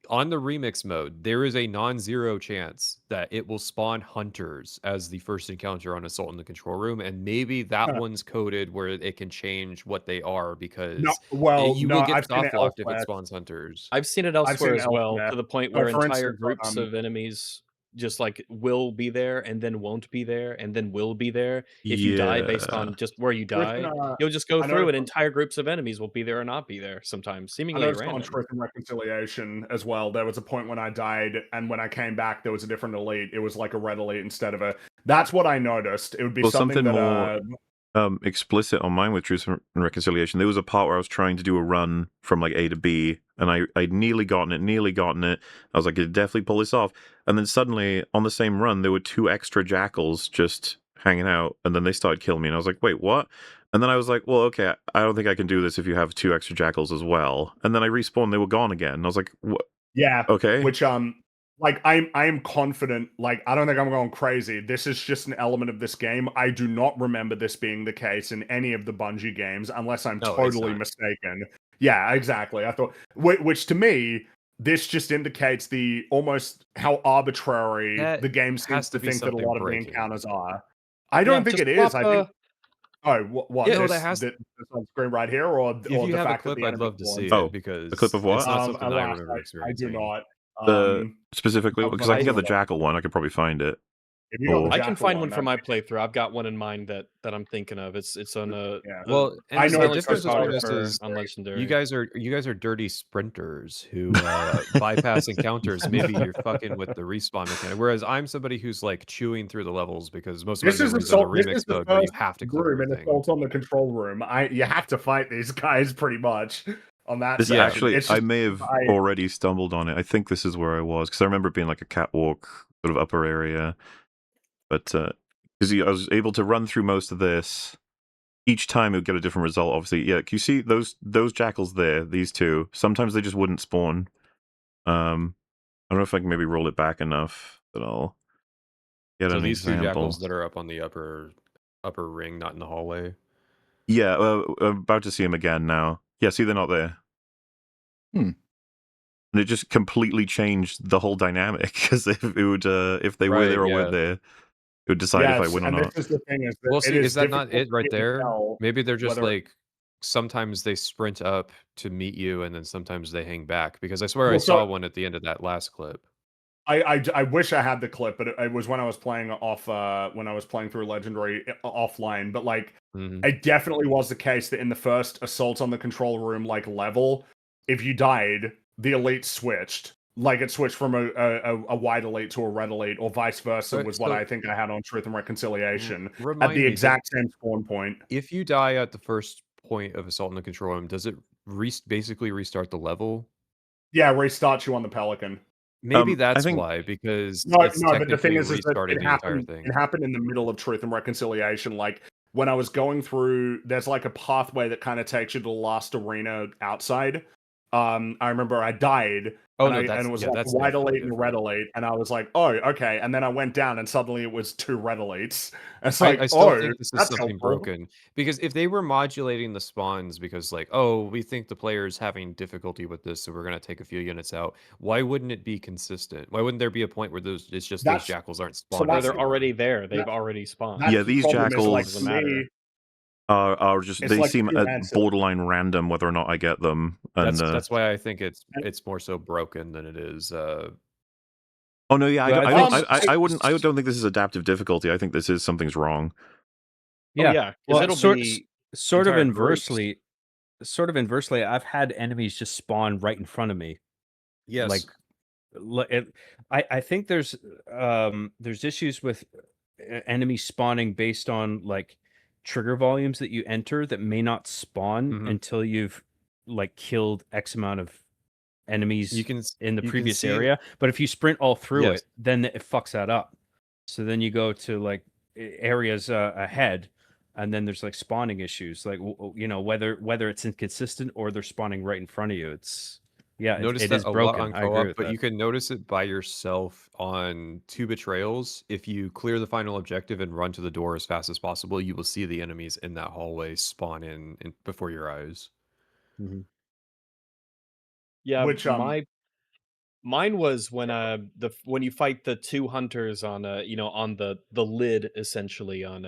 On the remix mode, there is a non-zero chance that it will spawn hunters as the first encounter on Assault in the Control Room, and maybe that one's coded where it can change what they are because you will get soft locked if it spawns hunters. I've seen it elsewhere as well, to the point where entire groups of enemies just like will be there and then won't be there and then will be there if you die based on just where you die. You'll just go through and entire groups of enemies will be there or not be there sometimes, seemingly random. On Truth and Reconciliation as well, there was a point when I died and when I came back there was a different elite. It was like a red elite instead of a... That's what I noticed. It would be something that... more explicit on mine with Truth and Reconciliation. There was a part where I was trying to do a run from like A to B, and I'd nearly gotten it. I was like, I could definitely pull this off. And then suddenly, on the same run, there were 2 extra jackals just hanging out, and then they started killing me, and I was like, wait, what? And then I was like, well, okay, I don't think I can do this if you have 2 extra jackals as well. And then I respawned, they were gone again. And I was like, what? Yeah. Okay. Which like I'm confident. Like I don't think I'm going crazy. This is just an element of this game. I do not remember this being the case in any of the Bungie games, unless I'm No, it's totally not. mistaken. Yeah, exactly. I thought, which to me, this just indicates the almost how arbitrary That the game has seems to to be think that a something lot of the breaking. encounters are. I Yeah, don't think just it is. swap, I think. Oh, what? Yeah, no, this, that has- this on screen right here, or If you the have a fact that clip, the I'd enemy love to see Oh, it because a clip of what? it's not something I alas, remember I do experiencing. not. Specifically, but because I I can get the do. Jackal one. I could probably find it. If you got the Or I can Jackal find one for that'd my be- playthrough. I've got one in mind that I'm thinking of. It's on a Yeah. Well, and I the know Silent difference between us Cartographer is on Legendary. you guys are dirty sprinters who bypass encounters. Maybe you're fucking with the respawn mechanic. Whereas I'm somebody who's like chewing through the levels because most of my This is memories on the assault. This remix is the mode where you first have to clear room in everything. Assault on the Control Room. You have to fight these guys pretty much on that. This section. actually, It's I just- may have already stumbled on it. I think this is where I was because I remember it being like a catwalk sort of upper area. But because I was able to run through most of this, each time it would get a different result. Obviously, yeah. You see those jackals there? These two. Sometimes they just wouldn't spawn. I don't know if I can maybe roll it back enough that I'll get So an these two example. jackals that are up on the upper ring, not in the hallway. Yeah, I'm about to see them again now. Yeah, see, they're not there. And it just completely changed the whole dynamic because if they were there or weren't there, it would decide if I win or not. This is the thing is that Well, see, is that not it right there? tell Maybe they're just whether- like sometimes they sprint up to meet you, and then sometimes they hang back. Because I swear I Well, saw so- one at the end of that last clip. I wish I had the clip, but it was when I was playing when I was playing through Legendary offline. But like, it definitely was the case that in the first Assault on the Control Room like level, if you died, the elite switched. Like it switched from a white elite to a red elite, or vice versa, Right, was what so- I think I had on Truth and Reconciliation at Remind the me, exact same spawn point. if you die at the first point of Assault on the Control Room, does it basically restart the level? Yeah, restarts you on the Pelican. Maybe I that's think- why, because No, it's but the thing technically is that restarting it the entire happened. thing. It happened in the middle of Truth and Reconciliation. Like when I was going through, there's like a pathway that kind of takes you to the last arena outside. I remember I died. Oh, and no, it was yeah, like that's a white definitely elite and a red elite, and I was like, oh, okay. And then I went down, and suddenly it was 2 red elites. It's like, I still oh, think this is that's something helpful. broken because if they were modulating the spawns because like, oh, we think the player's having difficulty with this, so we're gonna take a few units out. Why wouldn't it be consistent? Why wouldn't there be a point where those That's- jackals aren't so spawning? Where that's they're anymore? already there. They've already spawned. That's Yeah, the these problem is, like, jackals- to me, are just It's they like seem pure answer. borderline random whether or not I get them. And That's why I think it's more so broken than it is. oh no, yeah, But I don't think this is adaptive difficulty. I think this is something's wrong. Yeah. Oh, yeah. 'Cause Well, it'll sort, be sort of entire groups. inversely, I've had enemies just spawn right in front of me. Yes. I think there's issues with enemies spawning based on like trigger volumes that you enter that may not spawn until you've like killed X amount of enemies you can in the you can previous see- area. But if you sprint all through Yes. it, then it fucks that up. So then you go to like areas ahead, and then there's like spawning issues, like whether it's inconsistent or they're spawning right in front of you. It's Notice it that is a lot broken. on I agree co-op, with but that. you can notice it by yourself on 2 betrayals. If you clear the final objective and run to the door as fast as possible, you will see the enemies in that hallway spawn in before your eyes. Yeah, Which, mine was when when you fight the 2 hunters on on the lid essentially on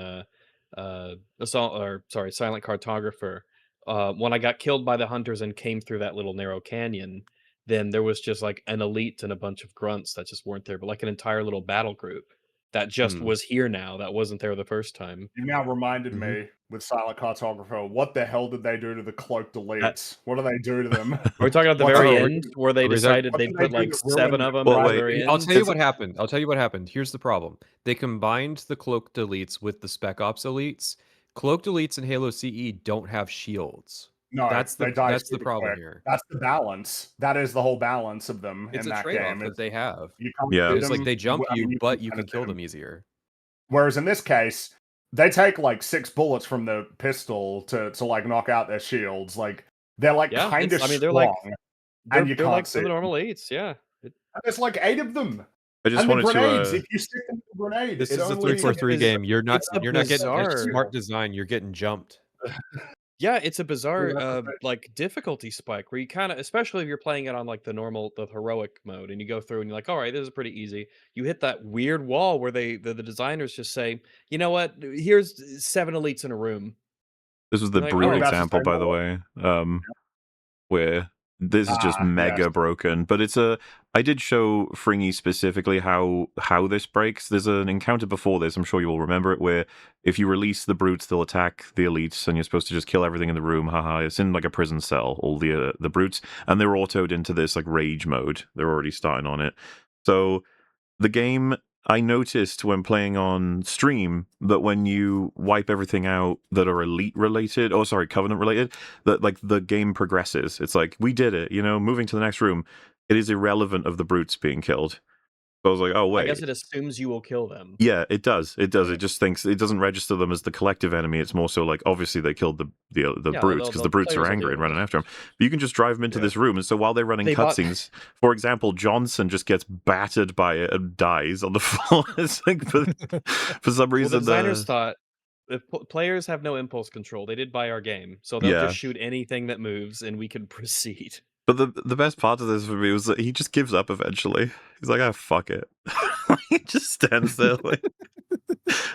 Silent Cartographer. When I got killed by the hunters and came through that little narrow canyon, then there was just like an elite and a bunch of grunts that just weren't there, but like an entire little battle group that just was here now that wasn't there the first time. You now reminded me with Silent Cartographer, what the hell did they do to the cloaked elites? What do they do to them? Are we talking about the What very the- end where they Are we decided what they did they put do like to ruin 7 of them Well, at the wait, very end? I'll tell you what happened. I'll tell you what happened. Here's the problem. They combined the cloaked elites with the spec ops elites. Cloaked elites in Halo CE don't have shields. No, That's they die the super problem quick. here. That's the balance. That is the whole balance of them It's in a that trade-off game. that they have. You can't Yeah. shoot It's like them, they jump I mean, you, but you can penetrate kill them easier. Whereas in this case, they take like 6 bullets from the pistol to like knock out their shields. Like they're like Yeah, kind of I mean, strong, they're like and you they're can't like see the them. normal elites, yeah. And there's like 8 of them. I just And the wanted grenades, to. if you stick them with a grenade, This it is a only 3-4-3 game. You're not getting bizarre- smart design. You're getting jumped. Yeah, it's a bizarre that's the thing. like difficulty spike where you kind of, especially if you're playing it on like the heroic mode, and you go through and you're like, all right, this is pretty easy. You hit that weird wall where the designers just say, you know what, here's 7 elites in a room. This was the Like, brute oh, example, that's the by the way, where this is just mega yes. broken. But it's a. I did show Fringy specifically how this breaks. There's an encounter before this. I'm sure you will remember it, where if you release the brutes, they'll attack the elites, and you're supposed to just kill everything in the room. Haha! It's in like a prison cell. All the brutes, and they're autoed into this like rage mode. They're already starting on it. So the game, I noticed when playing on stream that when you wipe everything out that are elite related, covenant related, that like the game progresses. It's like, we did it, moving to the next room. It is irrelevant of the brutes being killed. So I was like, oh wait. I guess it assumes you will kill them. Yeah, it does. It does. It just thinks it doesn't register them as the collective enemy. It's more so like, obviously they killed the brutes because the brutes are angry and running after them. But you can just drive them into this room, and so while they're running cutscenes, for example, Johnson just gets battered by it and dies on the floor. It's like for some reason, the designers thought if players have no impulse control, they did buy our game, so they'll just shoot anything that moves, and we can proceed. But the best part of this for me was that he just gives up eventually. He's like, "Ah, fuck it." He just stands there like,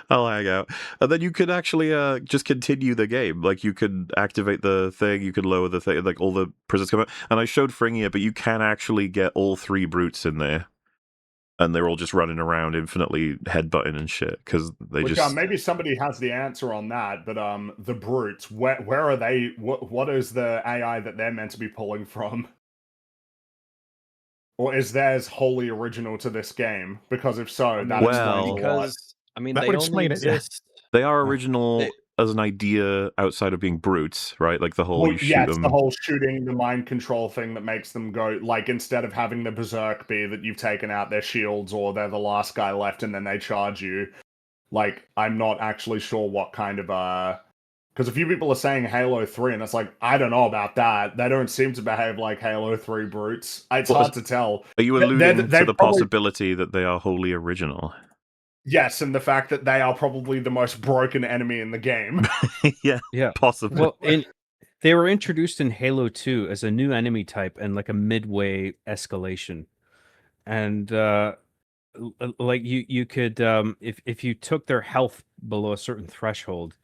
"I'll hang out." And then you could actually just continue the game. Like you could activate the thing, you could lower the thing, like all the prisoners come out. And I showed Fringy it, but you can actually get all 3 brutes in there. And they're all just running around infinitely headbutting and shit because they just. Maybe somebody has the answer on that, but the brutes, where are they? What is the AI that they're meant to be pulling from? Or is theirs wholly original to this game? Because if so, that explains a lot. Because I mean, That they would only explain it, yeah. exist. They are original as an idea outside of being brutes, right? Like the whole you shoot them. The whole shooting, the mind control thing that makes them go, like, instead of having the berserk be that you've taken out their shields or they're the last guy left and then they charge you. Like, I'm not actually sure what kind of because a few people are saying Halo 3, and it's like, I don't know about that. They don't seem to behave like Halo 3 brutes. It's hard to tell. Are you alluding to the possibility that they are wholly original? Yes, and the fact that they are probably the most broken enemy in the game. yeah, possibly. Well, they were introduced in Halo 2 as a new enemy type and like a midway escalation. And like you could if you took their health below a certain threshold,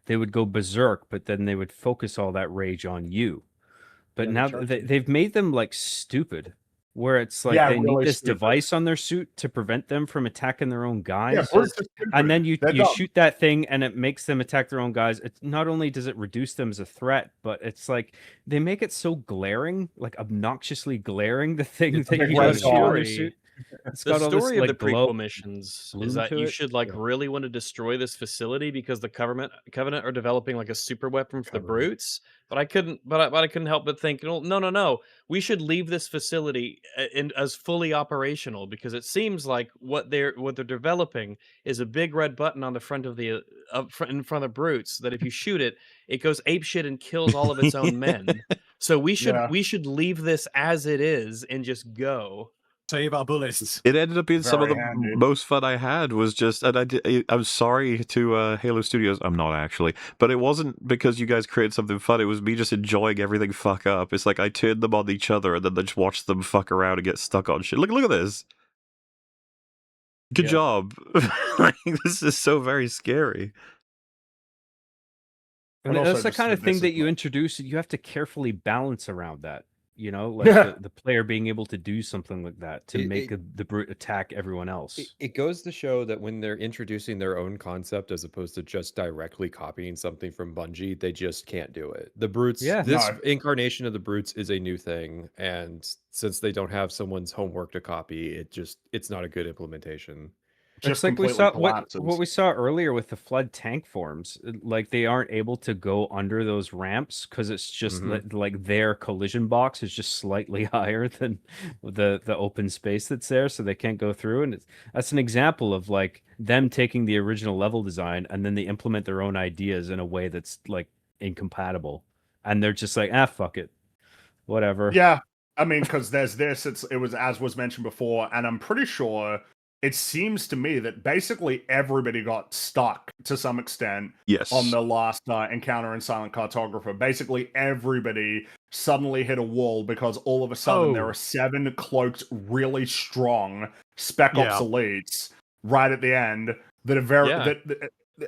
they would go berserk, but then they would focus all that rage on you. But now they've made them like stupid, where it's like they need this device on their suit to prevent them from attacking their own guys. And then you shoot that thing and it makes them attack their own guys. It's not only does it reduce them as a threat, but it's like they make it so glaring, like obnoxiously glaring, the thing that you shoot on their suit. The story of the prequel missions is that you should really want to destroy this facility because the Covenant are developing like a super weapon for the brutes. But I couldn't help but think, no, we should leave this facility as fully operational because it seems like what they're developing is a big red button on the front of the in front of brutes that if you shoot it, it goes apeshit and kills all of its own men. So we should leave this as it is and just go. Save our bullets. It ended up being some of the most fun I had was just, and I'm sorry to Halo Studios, I'm not actually, but it wasn't because you guys created something fun, it was me just enjoying everything fuck up. It's like I turned them on each other and then just watched them fuck around and get stuck on shit. Look at this. Good job. Like, this is so very scary. And that's the kind of thing that you introduce, you have to carefully balance around that. Like the player being able to do something like that to make the brute attack everyone else. It goes to show that when they're introducing their own concept as opposed to just directly copying something from Bungie, they just can't do it. The brutes, incarnation of the brutes is a new thing, and since they don't have someone's homework to copy, it's not a good implementation. It's like we saw what we saw earlier with the flood tank forms. Like they aren't able to go under those ramps because it's just like their collision box is just slightly higher than the open space that's there, so they can't go through. And that's an example of like them taking the original level design and then they implement their own ideas in a way that's like incompatible, and they're just like, fuck it, whatever. Yeah. I mean, because there's this. It was as was mentioned before, and I'm pretty sure it seems to me that basically everybody got stuck to some extent on the last encounter in Silent Cartographer. Basically, everybody suddenly hit a wall because all of a sudden there are 7 cloaked, really strong Spec Ops elites right at the end that are very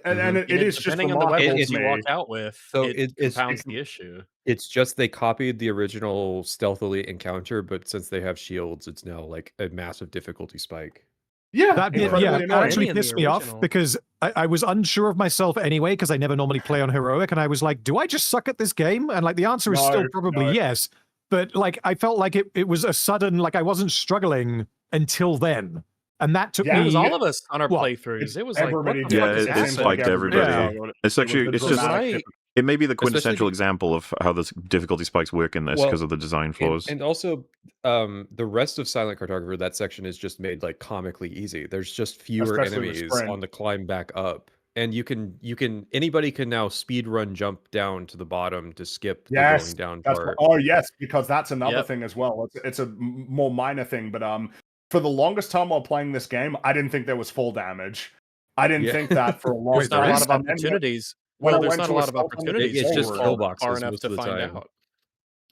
and it is just depending on the weapons to you me. walk out with, So it compounds the issue. It's just they copied the original stealth elite encounter, but since they have shields, it's now like a massive difficulty spike. Yeah, that actually pissed me off because I was unsure of myself anyway because I never normally play on heroic, and I was like, do I just suck at this game? And like the answer is still probably yes, but like I felt like it was a sudden, like I wasn't struggling until then. And that took me. It was all of us on our playthroughs. It was like, what the fuck is it spiked everybody. It's actually, it's just, it may be the quintessential example of how the difficulty spikes work in this because of the design flaws. And also, the rest of Silent Cartographer, that section is just made like comically easy. There's just fewer enemies on the climb back up. And anybody can now speed run jump down to the bottom to skip the going down part. Oh yes, because that's another thing as well. It's a more minor thing, but for the longest time while playing this game, I didn't think there was full damage. I didn't think that for a long time. There's not a lot of opportunities. Well, there's not a lot of opportunities. It's just kill boxes far enough to find out.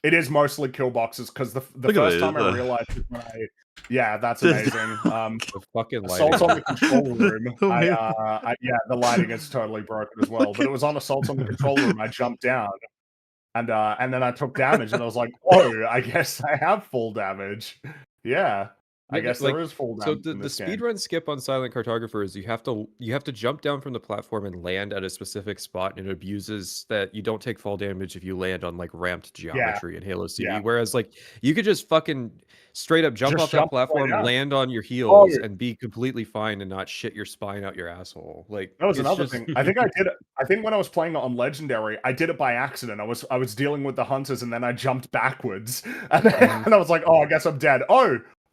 It is mostly kill boxes because the first time I realized it when that's amazing. The fucking Assaults on the control room. The lighting is totally broken as well. But it was on assaults on the control room. I jumped down, and then I took damage, and I was like, "Oh, I guess I have full damage." Yeah. I guess there is full damage. So the speedrun skip on Silent Cartographer is you have to jump down from the platform and land at a specific spot, and it abuses that you don't take fall damage if you land on like ramped geometry in Halo CD. Whereas like you could just fucking straight up jump off that platform, land on your heels, and be completely fine and not shit your spine out your asshole. Like that was another thing. I think I did it. I think when I was playing it on Legendary, I did it by accident. I was dealing with the hunters, and then I jumped backwards, and I was like, "Oh, I guess I'm dead."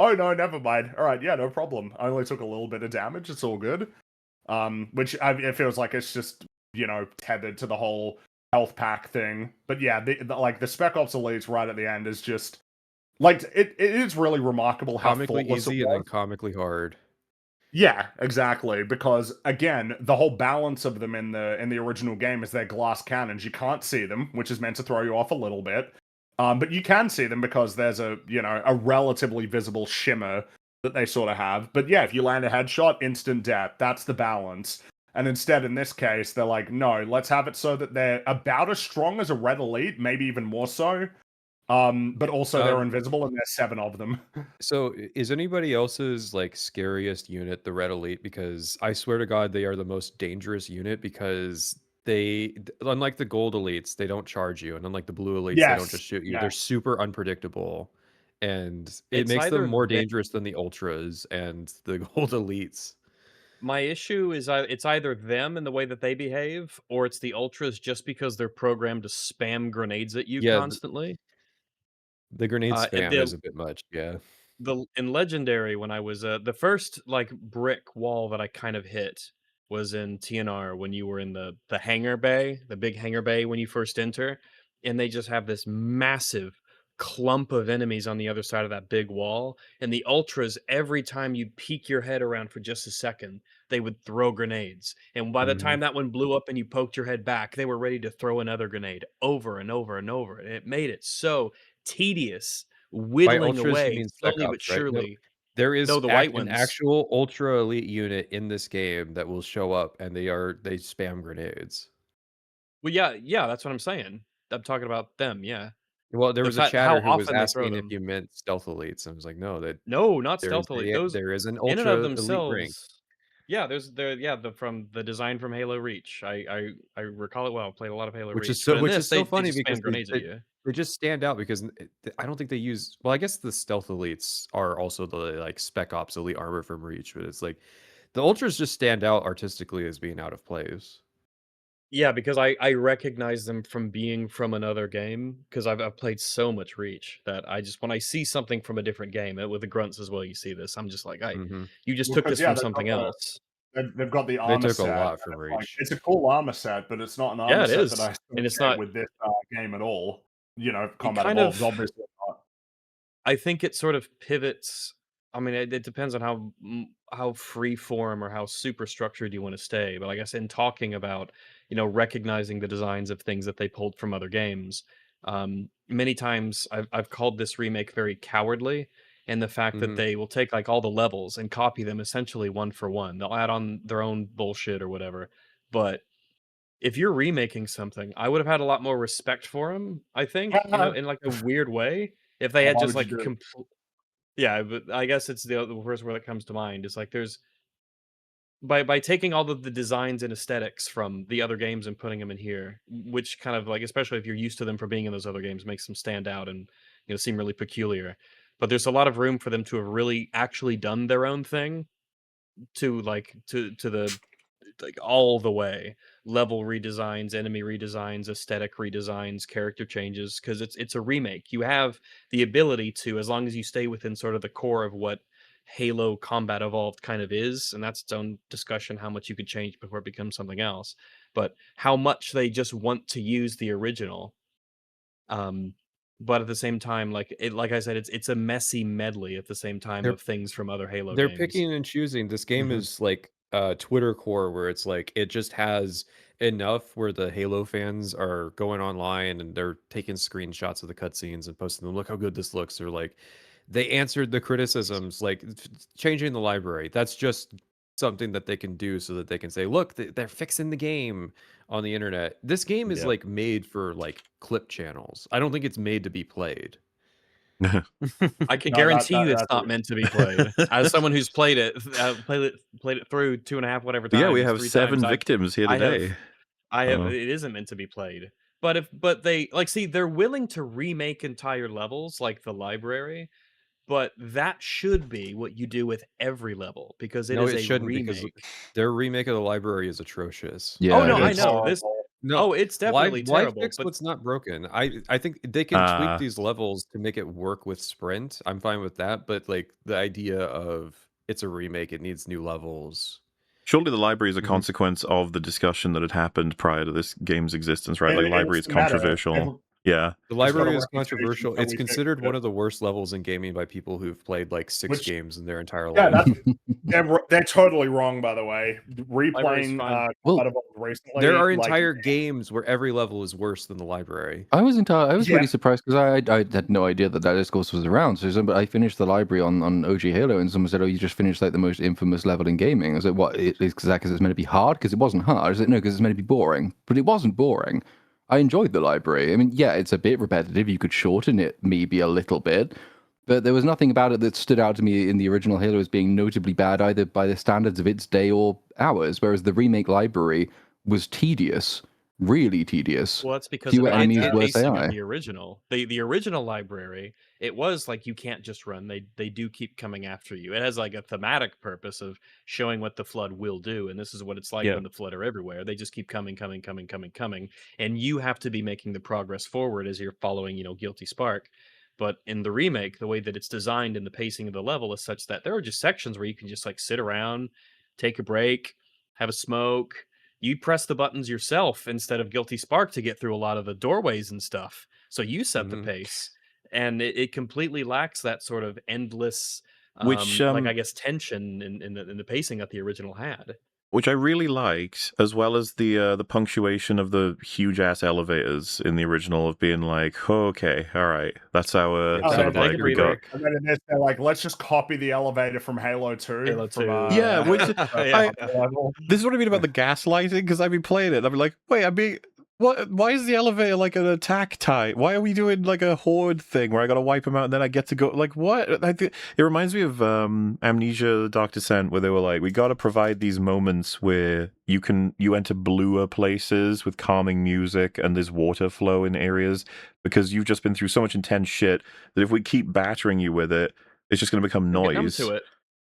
Oh no, never mind. All right, yeah, no problem. I only took a little bit of damage. It's all good. Which it feels like it's just tethered to the whole health pack thing. But yeah, the Spec Ops Elites right at the end is just like it is really remarkable how comically easy and then comically hard. Yeah, exactly. Because again, the whole balance of them in the original game is they're glass cannons. You can't see them, which is meant to throw you off a little bit. But you can see them because there's a relatively visible shimmer that they sort of have. But yeah, if you land a headshot, instant death. That's the balance. And instead, in this case, they're like, no, let's have it so that they're about as strong as a Red Elite, maybe even more so. But also they're invisible, and there's 7 of them. So is anybody else's like scariest unit the Red Elite? Because I swear to God, they are the most dangerous unit because they, unlike the gold elites, they don't charge you, and unlike the blue elites, they don't just shoot you. They're super unpredictable, and it makes them more dangerous than the ultras and the gold elites. My issue is it's either them and the way that they behave, or it's the ultras just because they're programmed to spam grenades at you constantly. The grenade spam is a bit much, In Legendary, when I was the first like brick wall that I kind of hit was in TNR when you were in the hangar bay, the big hangar bay when you first enter, and they just have this massive clump of enemies on the other side of that big wall. And the ultras, every time you'd peek your head around for just a second, they would throw grenades. And by the time that one blew up and you poked your head back, they were ready to throw another grenade over and over and over. And it made it so tedious, whittling away slowly but surely. Right? There is an actual ultra elite unit in this game that will show up, and they spam grenades. Well, yeah, that's what I'm saying. I'm talking about them, yeah. Well, there was a chatter who was asking if you meant stealth elites, and I was like, no, not stealth elite. Those there is an ultra in and of themselves, elite rank. Yeah, from the design from Halo Reach. I recall it well. I played a lot of Halo Reach. Which is so funny because they just stand out because I don't think they use. Well, I guess the stealth elites are also the like Spec Ops elite armor from Reach, but it's like the ultras just stand out artistically as being out of place. Yeah, because I recognize them from being from another game because I've played so much Reach that I just when I see something from a different game with the grunts as well, you see this. I'm just like, you just took this from something else. They've got the armor set. They took a lot from Reach. Like, it's a cool armor set, but it's not an armor set that I and it's not with this game at all. Combat evolved, obviously not. I think it sort of pivots. I mean, it depends on how free form or how super structured you want to stay. But I guess in talking about, recognizing the designs of things that they pulled from other games, many times I've called this remake very cowardly, and the fact that Mhm. they will take like all the levels and copy them essentially one for one. They'll add on their own bullshit or whatever. But if you're remaking something, I would have had a lot more respect for them, I think, in like a weird way, if they Well, had why just would you like do it? yeah, but I guess it's the first word that comes to mind. Is like there's by taking all of the designs and aesthetics from the other games and putting them in here, which kind of like, especially if you're used to them from being in those other games, makes them stand out and seem really peculiar. But there's a lot of room for them to have really actually done their own thing to the like all the way level redesigns, enemy redesigns, aesthetic redesigns, character changes, because it's a remake. You have the ability to, as long as you stay within sort of the core of what Halo Combat Evolved kind of is, and that's its own discussion how much you could change before it becomes something else, but how much they just want to use the original. um but at the same time, like I said, it's a messy medley at the same time They're of things from other Halo they're games. picking and choosing. This game Mhm. is like Twitter core where it's like it just has enough where the Halo fans are going online and they're taking screenshots of the cutscenes and posting them. Look how good this looks. Or like they answered the criticisms, like changing the library. That's just something that they can do so that they can say, look, they're fixing the game on the internet. This game is Yeah. like made for like clip channels. I don't think it's made to be played. I can No, guarantee you it's that's not meant to be played. As someone who's played it through 2.5 whatever Yeah, we times, have 3 times, 7 victims here I have today. I have Oh. it isn't meant to be played. But they like, see, they're willing to remake entire levels like the library, but that should be what you do with every level because it No, is it a shouldn't because remake. their remake of the library is atrocious. Oh, Yeah, no, it I it's is. know. This horrible. No, Oh, it's definitely why terrible, fix but what's not broken? I think they can tweak Uh, these levels to make it work with Sprint. I'm fine with that, but like the idea of it's a remake, it needs new levels. Surely the library is a Mhm. consequence of the discussion that had happened prior to this game's existence, right? And, Like, and library it's is the meta. controversial. Yeah. The It's got a library is reputation, controversial. so It's we fixed considered one it. of the worst levels in gaming by people who've played like 6 Which, games in their entire yeah, life. they're totally wrong. By the way, library's replaying fine. Well, Combat Evolved There recently, are like, entire games where every level is worse than the library. I was yeah, really surprised because I had no idea that discourse was around. So I finished the library on OG Halo, and someone said, "Oh, you just finished like the most infamous level in gaming." I was like, "What? Is that because it's meant to be hard? Because it wasn't hard." I said, "No, because it's meant to be boring." But it wasn't boring. I enjoyed the library. I mean, yeah, it's a bit repetitive. You could shorten it maybe a little bit, but there was nothing about it that stood out to me in the original Halo as being notably bad, either by the standards of its day or ours. Whereas the remake library was tedious, really tedious. Well, that's because of Fewer the enemies, worse pacing of AI. the original. The original library, it was like you can't just run. They do keep coming after you. It has like a thematic purpose of showing what the flood will do, and this is what it's like Yeah. when the flood are everywhere. They just keep coming, coming, coming, coming, coming, and you have to be making the progress forward as you're following, Guilty Spark. But in the remake, the way that it's designed and the pacing of the level is such that there are just sections where you can just like sit around, take a break, have a smoke, you press the buttons yourself instead of Guilty Spark to get through a lot of the doorways and stuff. So you set the Mhm. pace, and it completely lacks that sort of endless, Which like I guess tension in the pacing that the original had. which I really liked, as well as the punctuation of the huge ass elevators in the original of being like, oh, okay, all right, that's our Yeah, sort of take like a we got. break. and then in this, they're like, let's just copy the elevator from Halo 2. Halo From, 2. Yeah, which Yeah. level. This is what I mean about the gaslighting, because I've been playing it and I've been like, wait, what? Why is the elevator like an attack type? Why are we doing like a horde thing where I gotta wipe them out and then I get to go? Like, what? I think it reminds me of Amnesia: The Dark Descent, where they were like, we gotta provide these moments where you enter bluer places with calming music and there's water flow in areas because you've just been through so much intense shit that if we keep battering you with it, it's just gonna become You'll get numb noise. to it.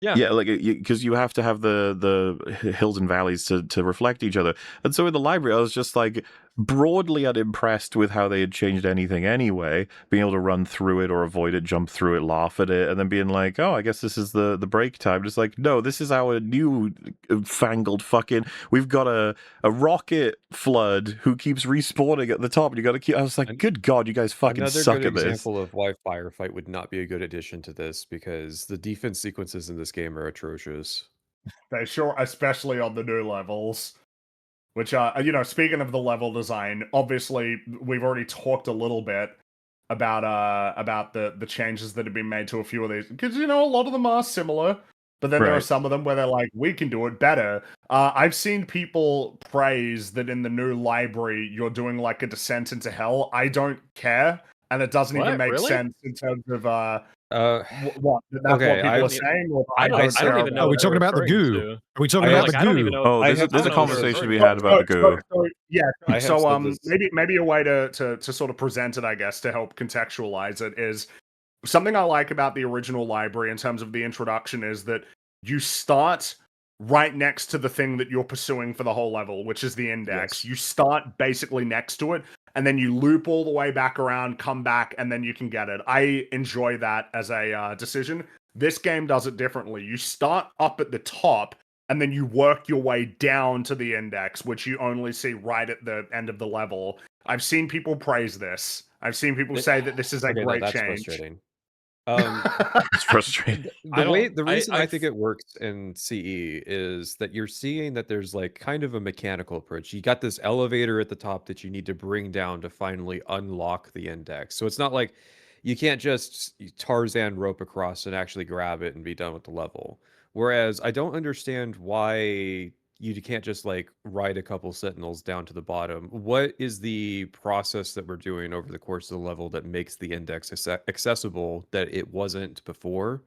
Yeah. Yeah, like because you have to have the hills and valleys to reflect each other. And so in the library, I was just like, broadly unimpressed with how they had changed anything anyway, being able to run through it or avoid it, jump through it, laugh at it, and then being like, oh, I guess this is the break time. Just like, no, this is our new fangled fucking, we've got a rocket flood who keeps respawning at the top, and you gotta keep, I was like, good God, you guys fucking suck at this. Another good example of why Firefight would not be a good addition to this, because the defense sequences in this game are atrocious. They sure, especially on the new levels. Which, speaking of the level design, obviously we've already talked a little bit about the changes that have been made to a few of these, because a lot of them are similar, but then there are some of them where they're like, we can do it better. I've seen people praise that in the new library you're doing like a descent into hell. I don't care, and it doesn't even make sense in terms of what that's what people are saying. Or I don't even know. Are we talking about the goo? Are we talking about the goo? I don't even know. Oh, there's a conversation to be had about the goo. Maybe a way to sort of present it, I guess, to help contextualize it, is something I like about the original library in terms of the introduction is that you start right next to the thing that you're pursuing for the whole level, which is the index. Yes. You start basically next to it, and then you loop all the way back around, come back, and then you can get it. I enjoy that as a decision. This game does it differently. You start up at the top, and then you work your way down to the index, which you only see right at the end of the level. I've seen people praise this. I've seen people say that this is a great change. Frustrating. It's frustrating. The reason I think it works in CE is that you're seeing that there's like kind of a mechanical approach. You got this elevator at the top that you need to bring down to finally unlock the index. So it's not like you can't just Tarzan rope across and actually grab it and be done with the level. Whereas I don't understand why you can't just like ride a couple sentinels down to the bottom. What is the process that we're doing over the course of the level that makes the index accessible that it wasn't before?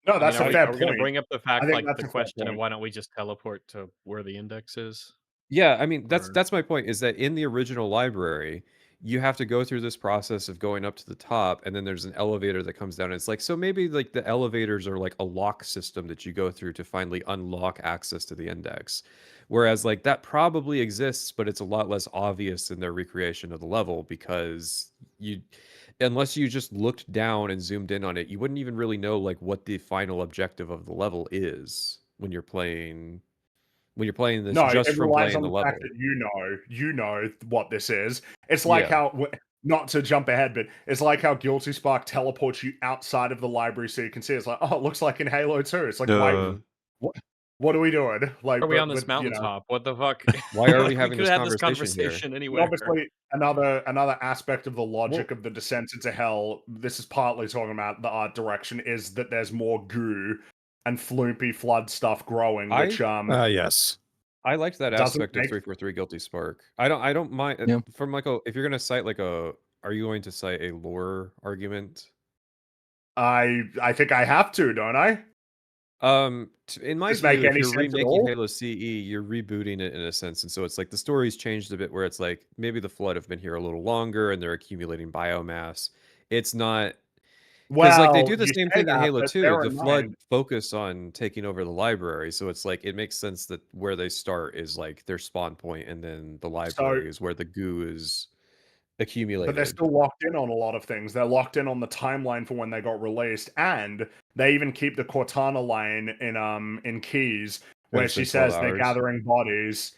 No, that's a fair point. We're going to bring up the fact, like the question of why don't we just teleport to where the index is? Yeah, I mean, that's my point, is that in the original library, you have to go through this process of going up to the top, and then there's an elevator that comes down. And it's like, so maybe like the elevators are like a lock system that you go through to finally unlock access to the index. Whereas like that probably exists, but it's a lot less obvious in their recreation of the level, because unless you just looked down and zoomed in on it, you wouldn't even really know like what the final objective of the level is when you're playing this, just from playing the level. Fact that you know what this is. It's like how, not to jump ahead, but it's like how Guilty Spark teleports you outside of the library so you can see. It's like, oh, it looks like in Halo 2. It's like, what are we doing? Like, are we on this mountaintop? What the fuck? Why are we having this conversation anyway? Obviously, another aspect of the logic of the descent into hell, this is partly talking about the art direction, is that there's more goo and floopy flood stuff growing, which yes, I liked that aspect of 343 Guilty Spark. I don't mind from like if you're gonna cite like are you going to cite a lore argument? I think I have to, don't I? In my view, if you're remaking Halo CE, you're rebooting it in a sense, and so it's like the story's changed a bit, where it's like maybe the Flood have been here a little longer and they're accumulating biomass. It's not. Because like they do the same thing in Halo 2. The Flood focus on taking over the library, so it's like it makes sense that where they start is like their spawn point, and then the library is where the goo is accumulated. But they're still locked in on a lot of things. They're locked in on the timeline for when they got released, and they even keep the Cortana line in Keys where she says they're gathering bodies.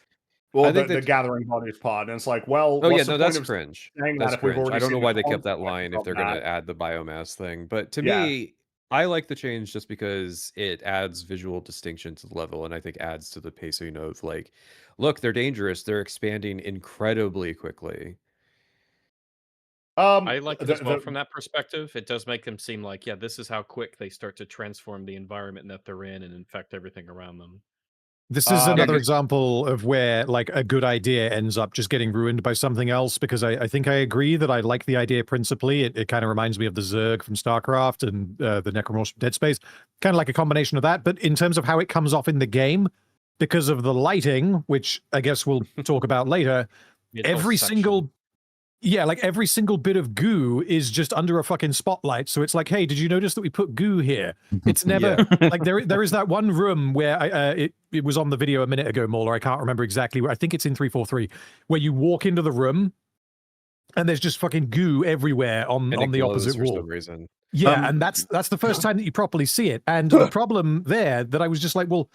Well, the gathering bodies part, and it's like, well, that's cringe. That's cringe. I don't know why they kept that line if they're going to add the biomass thing. But to me, I like the change just because it adds visual distinction to the level, and I think adds to the pacing of like, look, they're dangerous. They're expanding incredibly quickly. I like it as well from that perspective. It does make them seem like, this is how quick they start to transform the environment that they're in and infect everything around them. This is another example of where like a good idea ends up just getting ruined by something else, because I think I agree that I like the idea principally. It kind of reminds me of the Zerg from StarCraft and the Necromorphs from Dead Space, kind of like a combination of that. But in terms of how it comes off in the game, because of the lighting, which I guess we'll talk about later, every single Yeah, like every single bit of goo is just under a fucking spotlight. So it's like, hey, did you notice that we put goo here? It's never like there is that one room where it was on the video a minute ago, Mauler. I can't remember exactly where. I think it's in 343, where you walk into the room and there's just fucking goo everywhere on the opposite wall. For some reason. Yeah, and that's the first time that you properly see it. And the problem there that I was just like, well,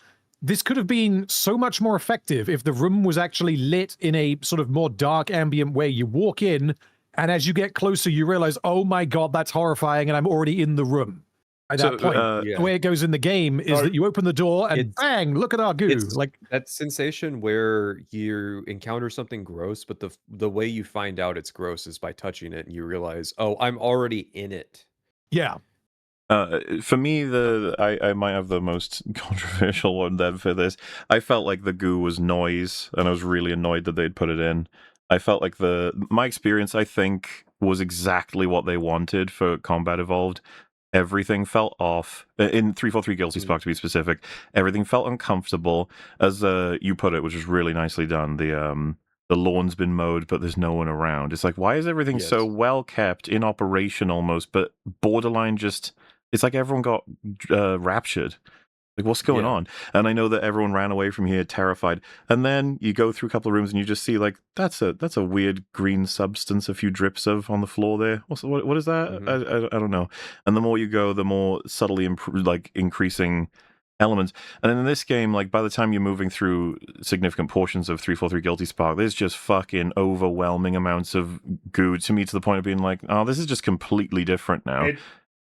this could have been so much more effective if the room was actually lit in a sort of more dark ambient way. You walk in, and as you get closer, you realize, oh my God, that's horrifying, and I'm already in the room. At that point, the way it goes in the game is that you open the door and bang, look at our goo. Like that sensation where you encounter something gross, but the way you find out it's gross is by touching it, and you realize, oh, I'm already in it. Yeah. For me, I might have the most controversial one then for this. I felt like the goo was noise, and I was really annoyed that they'd put it in. I felt like my experience, I think, was exactly what they wanted for Combat Evolved. Everything felt off. In 343 Guilty Spark, to be specific, everything felt uncomfortable. As you put it, which was really nicely done. The lawn's been mowed, but there's no one around. It's like, why is everything so well kept, in operation almost, but borderline just... It's like everyone got raptured. Like, what's going on? And I know that everyone ran away from here terrified. And then you go through a couple of rooms and you just see, like, that's a weird green substance, a few drips of on the floor there. What is that? I don't know. And the more you go, the more subtly increasing elements. And in this game, like, by the time you're moving through significant portions of 343 Guilty Spark, there's just fucking overwhelming amounts of goo, to me, to the point of being like, oh, this is just completely different now.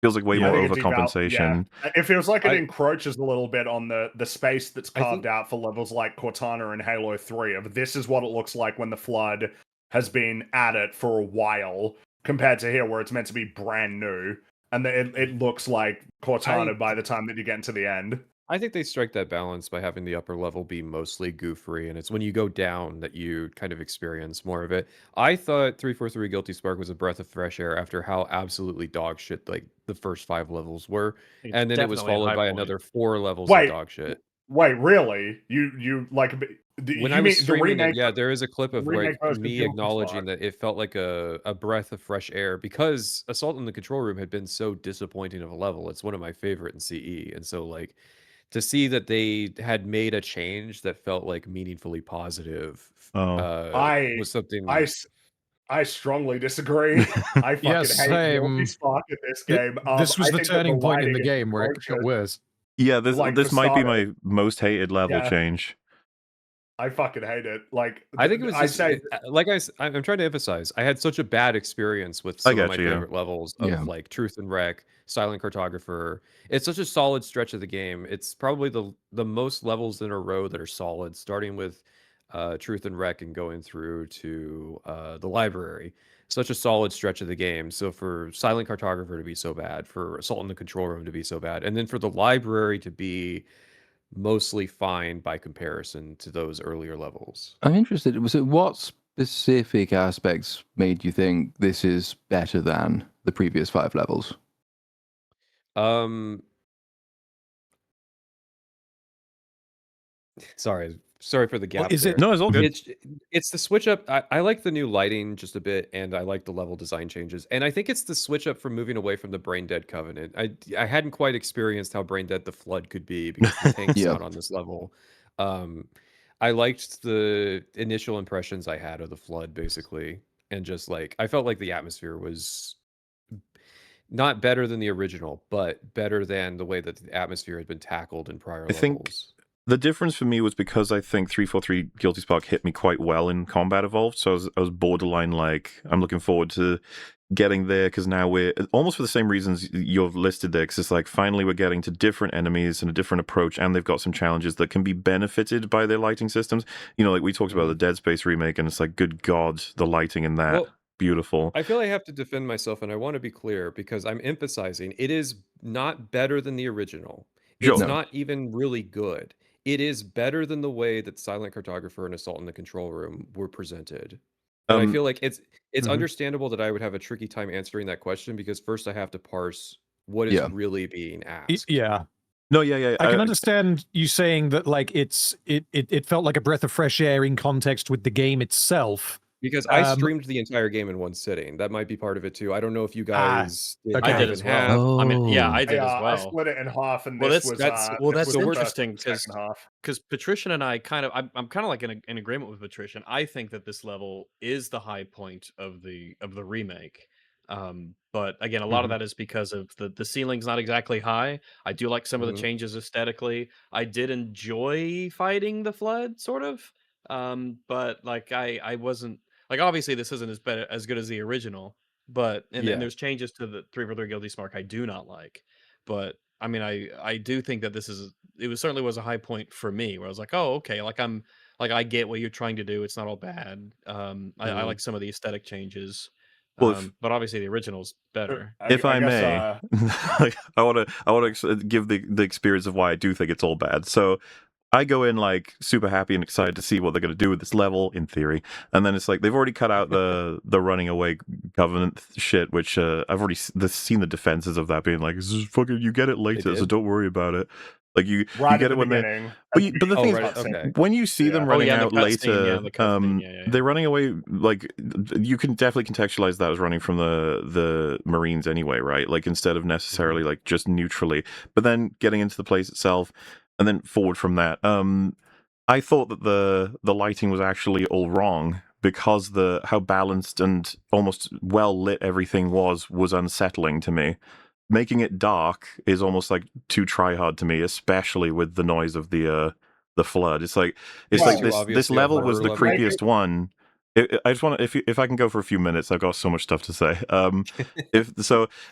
Feels like way more overcompensation. It feels like it encroaches a little bit on the space that's carved out for levels like Cortana and Halo 3. Of this is what it looks like when the Flood has been at it for a while, compared to here where it's meant to be brand new. And it looks like Cortana by the time that you get into the end. I think they strike that balance by having the upper level be mostly goo-free, and it's when you go down that you kind of experience more of it. I thought 343 Guilty Spark was a breath of fresh air after how absolutely dog shit like the first 5 levels were, and then it was followed by another 4 levels of dog shit. Wait, really? You like... When I was streaming it, there is a clip of like me acknowledging that it felt like a breath of fresh air, because Assault in the Control Room had been so disappointing of a level. It's one of my favorite in CE, and so like... to see that they had made a change that felt like meaningfully positive was something. I strongly disagree. I fucking hate Guilty Spark in this game. This was the turning point in the game where it got worse. Yeah, this might be my most hated level change. I fucking hate it. Like, I think it was. I'm trying to emphasize. I had such a bad experience with some of my favorite levels of like Truth and Wreck, Silent Cartographer. It's such a solid stretch of the game. It's probably the most levels in a row that are solid, starting with Truth and Wreck and going through to the library. Such a solid stretch of the game. So for Silent Cartographer to be so bad, for Assault in the Control Room to be so bad, and then for the library to be mostly fine by comparison to those earlier levels. I'm interested. So what specific aspects made you think this is better than the previous 5 levels? Sorry for the gap. Is it? No, it's all good. It's the switch up. I like the new lighting just a bit, and I like the level design changes. And I think it's the switch up from moving away from the Brain Dead Covenant. I hadn't quite experienced how Brain Dead the Flood could be because the tank's not on this level. I liked the initial impressions I had of the Flood, basically, and just like I felt like the atmosphere was not better than the original, but better than the way that the atmosphere had been tackled in prior levels. The difference for me was because I think 343 Guilty Spark hit me quite well in Combat Evolved, so I was borderline like, I'm looking forward to getting there, because now we're almost for the same reasons you've listed there, because it's like finally we're getting to different enemies and a different approach, and they've got some challenges that can be benefited by their lighting systems. You know, like we talked about the Dead Space remake, and it's like, good God, the lighting in that. Well, beautiful. I feel I have to defend myself, and I want to be clear, because I'm emphasizing it is not better than the original. It's not even really good. It is better than the way that Silent Cartographer and Assault in the Control Room were presented. And I feel like it's understandable that I would have a tricky time answering that question, because first I have to parse what is really being asked. Yeah. No, yeah. I can understand you saying that like it felt like a breath of fresh air in context with the game itself, Because I streamed the entire game in one sitting. That might be part of it too. I don't know if you guys did okay. I did as well. I mean, yeah, I did as I well. split it in half, and Well, this that's was so the interesting second half. because Patrician and I I'm kind of like in agreement with Patrician. I think that this level is the high point of the remake. But again, a lot of that is because of the ceiling's not exactly high. I do like some of the changes aesthetically. I did enjoy fighting the flood, sort of. But like I wasn't like obviously this isn't as good as the original. But and there's changes to the 343 Guilty Spark I do not like. But I mean, I do think that it certainly was a high point for me where I was like, oh, okay, I get what you're trying to do. It's not all bad. I like some of the aesthetic changes. Well, But obviously the original's better. if I guess, may, I want to give the experience of why I do think it's all bad. So I go in like super happy and excited to see what they're going to do with this level in theory, and then it's like they've already cut out the running away covenant shit, which I've already seen the defenses of that being like, this is fucking, you get it later, so don't worry about it. Like you get it when they. But the thing is, when you see them running out later, they're running away. Like you can definitely contextualize that as running from the Marines anyway, right? Like instead of necessarily like just neutrally, but then getting into the place itself, and then forward from that. I thought that the lighting was actually all wrong because how balanced and almost well lit everything was unsettling to me. Making it dark is almost like too try hard to me, especially with the noise of the flood. It's like this level was the creepiest one. I just want to, if I can go for a few minutes, I've got so much stuff to say.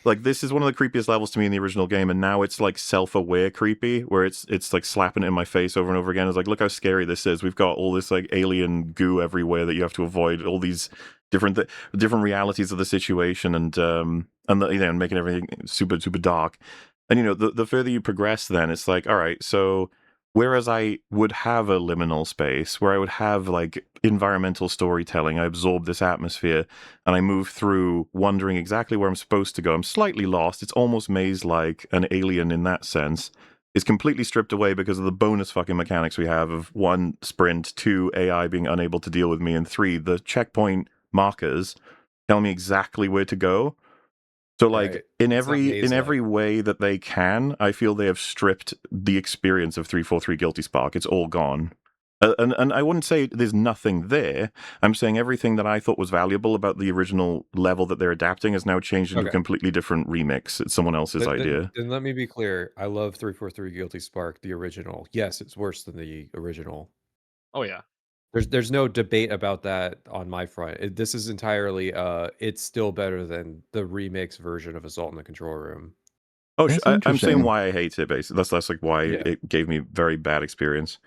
Like this is one of the creepiest levels to me in the original game, and now it's like self-aware creepy, where it's like slapping it in my face over and over again. It's like, look how scary this is. We've got all this like alien goo everywhere that you have to avoid. All these different realities of the situation, and making everything super super dark. And the further you progress, then it's like, all right, so whereas I would have a liminal space where I would have like environmental storytelling, I absorb this atmosphere and I move through wondering exactly where I'm supposed to go. I'm slightly lost. It's almost maze-like, an Alien in that sense. It's completely stripped away because of the bonus fucking mechanics we have of 1, sprint, 2, AI being unable to deal with me, and 3, the checkpoint markers tell me exactly where to go. So like in every way that they can, I feel they have stripped the experience of 343 Guilty Spark. It's all gone. And I wouldn't say there's nothing there. I'm saying everything that I thought was valuable about the original level that they're adapting has now changed into a completely different remix. It's someone else's idea. Then let me be clear. I love 343 Guilty Spark, the original. Yes, it's worse than the original. Oh yeah. There's no debate about that on my front. This is entirely it's still better than the remix version of Assault in the Control Room. Oh, I'm saying why I hate it. Basically, that's like why it gave me very bad experience.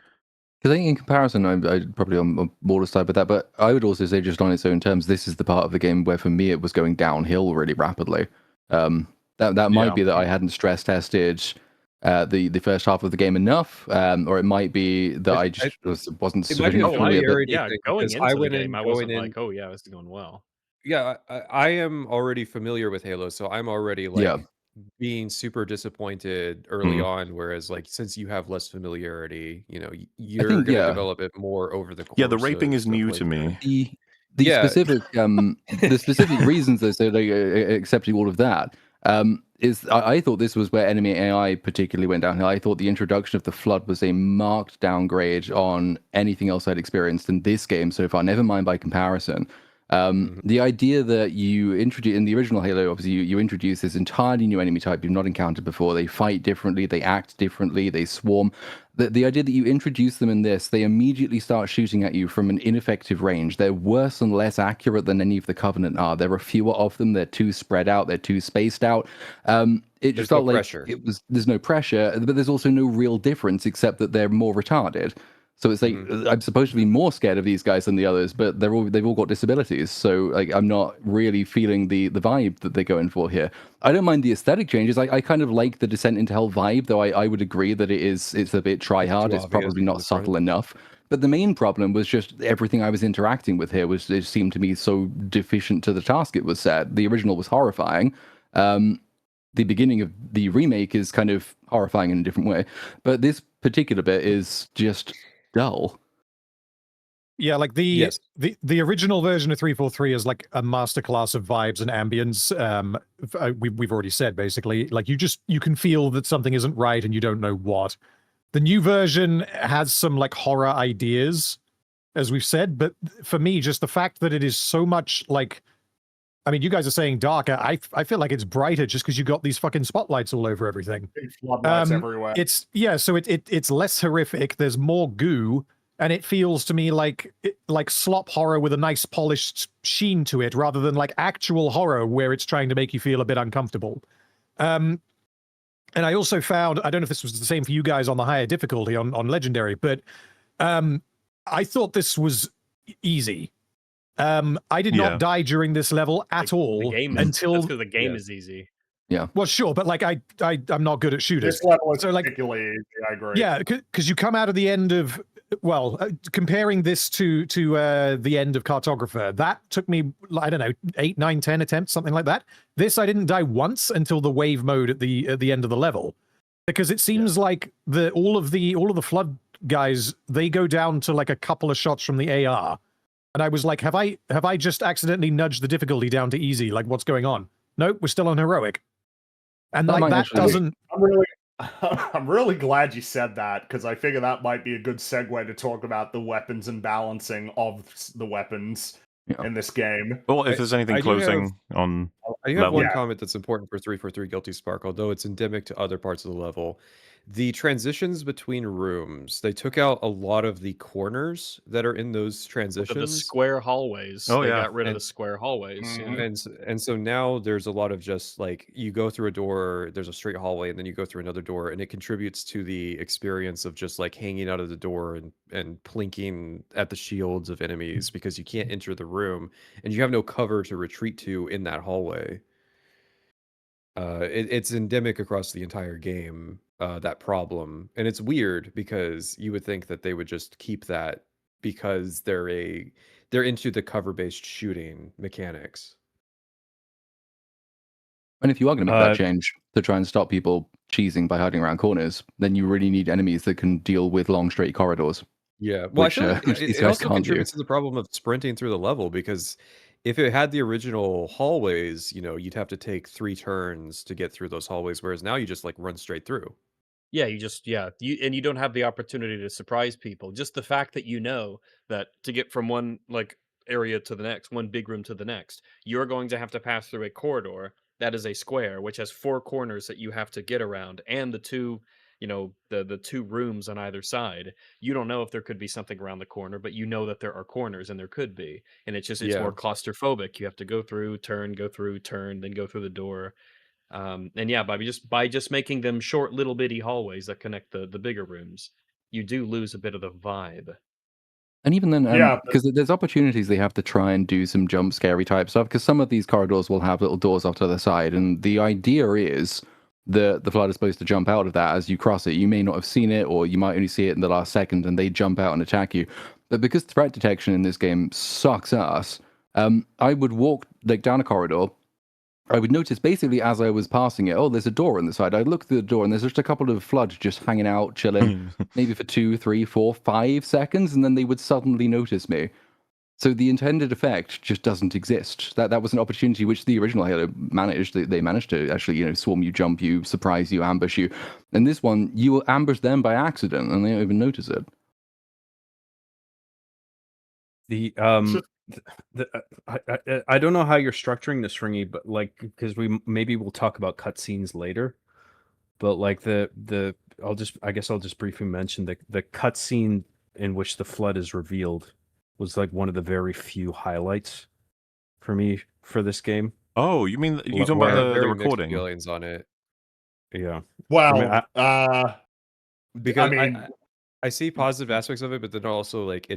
Because I think in comparison, I probably on more side with that, but I would also say just on its own terms, this is the part of the game where for me it was going downhill really rapidly. That might be that I hadn't stress tested the first half of the game enough, or it might be that I just wasn't sufficiently familiar. Going into the game, I wasn't like, oh yeah, this is going well. Yeah, I am already familiar with Halo, so I'm already like being super disappointed early on. Whereas like since you have less familiarity, you're going to develop it more over the course. Yeah, the raping is new to me. The specific reasons though, so they accepting all of that. I thought this was where enemy AI particularly went downhill. I thought the introduction of the flood was a marked downgrade on anything else I'd experienced in this game so far, never mind by comparison. The idea that you introduce in the original Halo, obviously you introduce this entirely new enemy type you've not encountered before. They fight differently, they act differently, they swarm. The idea that you introduce them in this, they immediately start shooting at you from an ineffective range. They're worse and less accurate than any of the Covenant are. There are fewer of them. They're too spread out. They're too spaced out. It just felt like there's no pressure, but there's also no real difference except that they're more retarded. So it's like I'm supposed to be more scared of these guys than the others, but they've all got disabilities. So like I'm not really feeling the vibe that they're going for here. I don't mind the aesthetic changes. I kind of like the Descent into Hell vibe, though I would agree that it's a bit try hard. It's probably not subtle enough. But the main problem was just everything I was interacting with here it seemed to me so deficient to the task it was set. The original was horrifying. The beginning of the remake is kind of horrifying in a different way, but this particular bit is just dull. Yeah, like the original version of 343 is like a masterclass of vibes and ambience. We've already said basically, like you can feel that something isn't right and you don't know what. The new version has some like horror ideas, as we've said, but for me, just the fact that it is so much like, I mean, you guys are saying darker. I feel like it's brighter just because you got these fucking spotlights all over everything. Big floodlights everywhere. So it's less horrific. There's more goo. And it feels to me like slop horror with a nice polished sheen to it, rather than like actual horror where it's trying to make you feel a bit uncomfortable. And I also found, I don't know if this was the same for you guys on the higher difficulty on Legendary, but I thought this was easy. I did not die during this level at all until that's because the game is easy. Yeah. Well, sure, but like I'm not good at shooters. This level is so, like, particularly easy, I agree. Yeah, because you come out of the end of comparing this to the end of Cartographer, that took me, I don't know, 8, 9, 10 attempts, something like that. This I didn't die once until the wave mode at the end of the level, because it seems like all of the flood guys, they go down to like a couple of shots from the AR, and I was like, have I just accidentally nudged the difficulty down to easy? Like, what's going on? Nope, we're still on heroic, and like that doesn't. I'm really glad you said that, because I figure that might be a good segue to talk about the weapons and balancing of the weapons in this game. Well, if there's anything closing on I do have one comment that's important for 343 Guilty Spark, although it's endemic to other parts of the level. The transitions between rooms, they took out a lot of the corners that are in those transitions. The square hallways. They got rid of the square hallways. And so now there's a lot of just like, you go through a door, there's a straight hallway, and then you go through another door, and it contributes to the experience of just like hanging out of the door and plinking at the shields of enemies, because you can't enter the room and you have no cover to retreat to in that hallway. It's endemic across the entire game, that problem, and it's weird because you would think that they would just keep that because they're into the cover-based shooting mechanics. And if you are going to make that change to try and stop people cheesing by hiding around corners, then you really need enemies that can deal with long straight corridors. Yeah, well, which, I feel like these it guys also can't do. contributes to the problem of sprinting through the level, because if it had the original hallways, you'd have to take 3 turns to get through those hallways, whereas now you just like run straight through. Yeah, you don't have the opportunity to surprise people. Just the fact that that to get from one like area to the next, one big room to the next, you're going to have to pass through a corridor that is a square, which has 4 corners that you have to get around, and the two, the 2 rooms on either side. You don't know if there could be something around the corner, but you know that there are corners, and there could be, and it's more claustrophobic. You have to go through, turn, then go through the door. And yeah, by just making them short little bitty hallways that connect the bigger rooms, you do lose a bit of the vibe. And even then, because there's opportunities they have to try and do some jump scary type stuff, because some of these corridors will have little doors off to the side, and the idea is the flood is supposed to jump out of that as you cross it. You may not have seen it, or you might only see it in the last second, and they jump out and attack you. But because threat detection in this game sucks ass, I would walk like down a corridor. I would notice basically as I was passing it, oh, there's a door on the side. I'd look through the door and there's just a couple of floods just hanging out, chilling, maybe for 2, 3, 4, 5 seconds, and then they would suddenly notice me. So the intended effect just doesn't exist. That was an opportunity which the original Halo managed. They managed to actually, swarm you, jump you, surprise you, ambush you. And this one, you will ambush them by accident and they don't even notice it. I don't know how you're structuring this, Ringy, but like, because we'll talk about cutscenes later, but like I'll just briefly mention the cutscene in which the flood is revealed was like one of the very few highlights for me for this game. Oh, you mean you talking about the recording? Feelings on it. Yeah. Well, because I see positive aspects of it, but then also like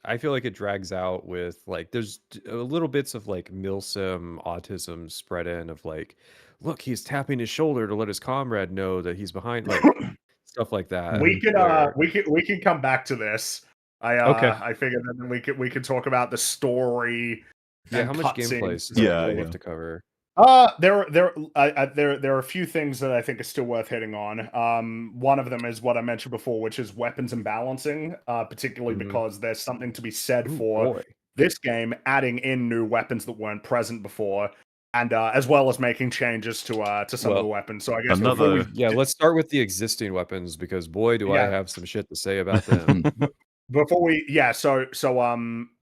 I feel like it drags out with like there's little bits of like milsim autism spread in of like, look, he's tapping his shoulder to let his comrade know that he's behind, like stuff like that. We can come back to this. I figured that then we could talk about the story. Yeah, how much gameplay? Yeah, we have to cover. There are a few things that I think are still worth hitting on. One of them is what I mentioned before, which is weapons and balancing, particularly because there's something to be said for this game adding in new weapons that weren't present before, and as well as making changes to some of the weapons. So I guess let's start with the existing weapons because boy, do I have some shit to say about them.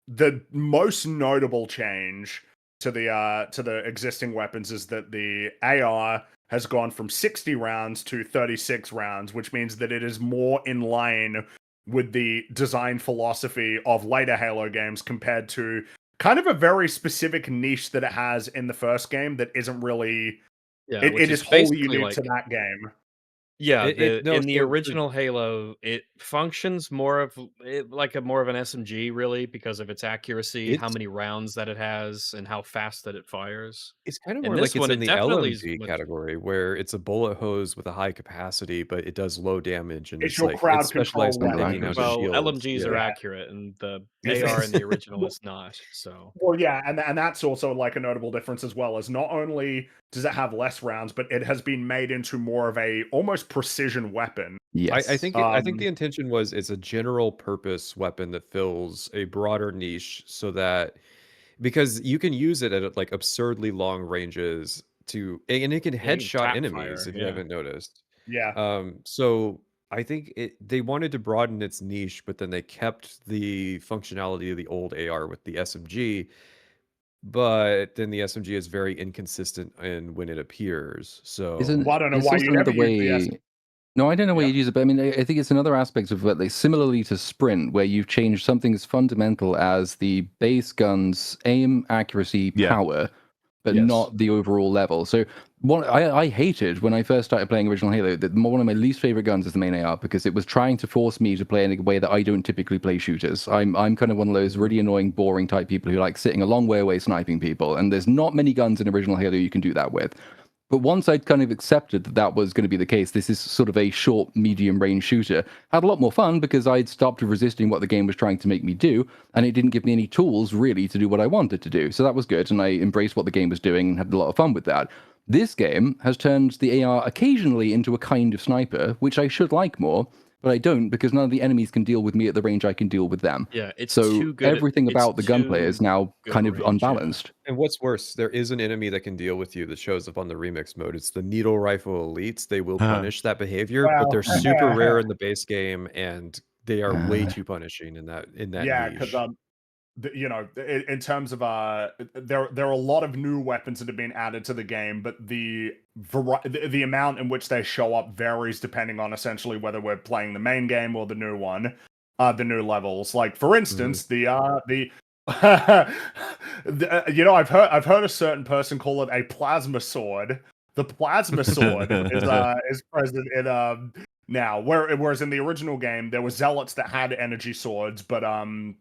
The most notable change to the existing weapons is that the AR has gone from 60 rounds to 36 rounds, which means that it is more in line with the design philosophy of later Halo games compared to kind of a very specific niche that it has in the first game that isn't really it is wholly unique to that game. Yeah, in the original Halo, it functions more of like more of an SMG, really, because of its accuracy, how many rounds that it has, and how fast that it fires. It's kind of more like it's in the LMG category, where it's a bullet hose with a high capacity, but it does low damage, and it's your like crowd it's specialized in taking out shields. LMGs are accurate, and the AR in the original is not. So and that's also like a notable difference as well. As not only does it have less rounds, but it has been made into more of a almost precision weapon. Yes, I think the intention was it's a general purpose weapon that fills a broader niche, so that because you can use it at like absurdly long ranges and it can headshot enemies if you haven't noticed. So I think they wanted to broaden its niche, but then they kept the functionality of the old AR with the SMG. But then the SMG is very inconsistent in when it appears. So I don't know why you never use the No, I don't know why you use it, but I mean, I think it's another aspect of what similarly to Sprint, where you've changed something as fundamental as the base gun's aim, accuracy, power, but not the overall level. So I hated when I first started playing original Halo that one of my least favorite guns is the main AR because it was trying to force me to play in a way that I don't typically play shooters. I'm kind of one of those really annoying, boring type people who like sitting a long way away sniping people, and there's not many guns in original Halo you can do that with. But once I'd kind of accepted that that was going to be the case, this is sort of a short, medium-range shooter. I had a lot more fun because I'd stopped resisting what the game was trying to make me do, and it didn't give me any tools, really, to do what I wanted to do. So that was good, and I embraced what the game was doing and had a lot of fun with that. This game has turned the AR occasionally into a kind of sniper, which I should like more, but I don't because none of the enemies can deal with me at the range I can deal with them. Yeah, it's so too good. Everything about the gunplay is now kind of unbalanced. And what's worse, there is an enemy that can deal with you that shows up on the remix mode. It's the needle rifle elites. They will punish that behavior, but they're super rare in the base game, and they are way too punishing in that niche. Because in terms of there are a lot of new weapons that have been added to the game, but the amount in which they show up varies depending on essentially whether we're playing the main game or the new one, the new levels. Like for instance, I've heard a certain person call it a plasma sword. The plasma sword is present in now, whereas in the original game there were zealots that had energy swords, but when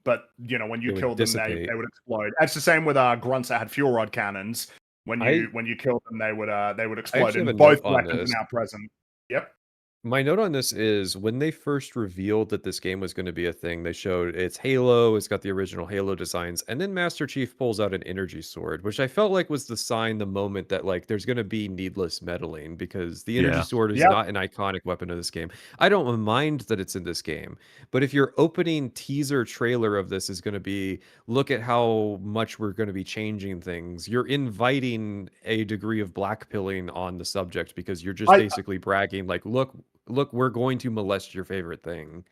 you killed them, they would explode. It's the same with grunts that had fuel rod cannons. When you killed them, they would explode. And both weapons are now present. Yep. My note on this is when they first revealed that this game was going to be a thing, they showed it's Halo, it's got the original Halo designs, and then Master Chief pulls out an energy sword, which I felt like was the sign, the moment that like there's going to be needless meddling because the energy sword is not an iconic weapon of this game. I don't mind that it's in this game, but if your opening teaser trailer of this is going to be, look at how much we're going to be changing things, you're inviting a degree of blackpilling on the subject because you're just basically bragging like, look, we're going to molest your favorite thing.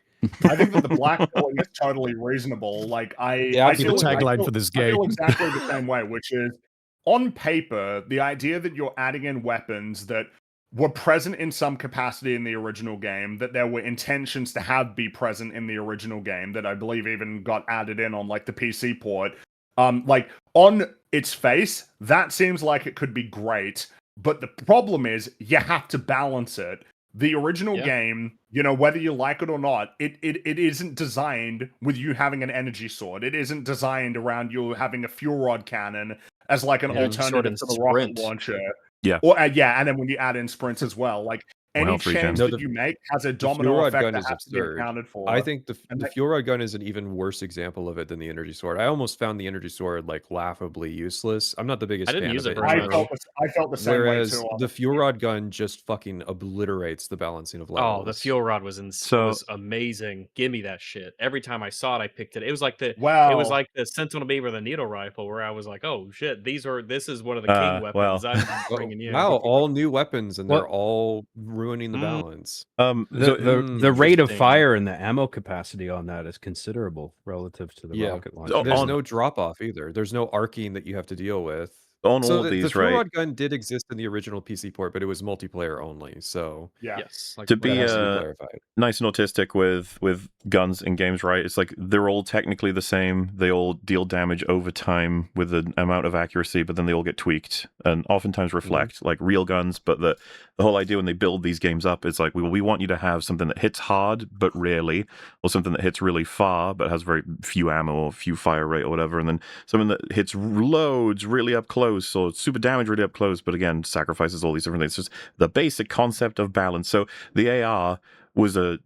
I think that the blackpilling is totally reasonable. Like I feel the tagline for this game. I feel exactly the same way, which is on paper, the idea that you're adding in weapons that were present in some capacity in the original game, that there were intentions to have be present in the original game, that I believe even got added in on like the PC port. Like on its face, that seems like it could be great, but the problem is you have to balance it. The original game, whether you like it or not, it isn't designed with you having an energy sword. It isn't designed around you having a fuel rod cannon as like an alternative to the rocket launcher. Yeah. And then when you add in sprints as well, like any Well, 3 change gens. No, that you make has a the domino fuel rod effect gun that is has to be absurd. accounted for. I think the And fuel rod gun is an even worse example of it than the energy sword. I almost found the energy sword like laughably useless. I'm not the biggest I didn't fan use of it it. very in much. general. I felt the same way Whereas too. the fuel rod gun just fucking obliterates the balancing of levels. Oh, the fuel rod was So- was amazing. Give me that shit. Every time I saw it, I picked it. It was like the Well, Sentinel Beam or the needle rifle, where I was like, oh shit, this is one of the king well. weapons I'm Oh, bringing in. wow, all new weapons and Well- they're all ruining the Mm. balance. The rate of Interesting. fire and the ammo capacity on that is considerable relative to the Yeah. rocket Oh, launcher. There's on- no drop off either. There's no arcing that you have to deal with. On So all the these, fuel right? rod gun did exist in the original PC port, but it was multiplayer only. So yeah. Yes. like, To that be, has to be clarified. nice and autistic with guns in games, right? It's like they're all technically the same. They all deal damage over time with an amount of accuracy, but then they all get tweaked and oftentimes reflect like real guns. But the whole idea when they build these games up is like, we want you to have something that hits hard but rarely, or something that hits really far but has very few ammo or few fire rate or whatever, and then something that hits loads really up close or super damage really up close, but again sacrifices all these different things. It's just the basic concept of balance. So the AR was a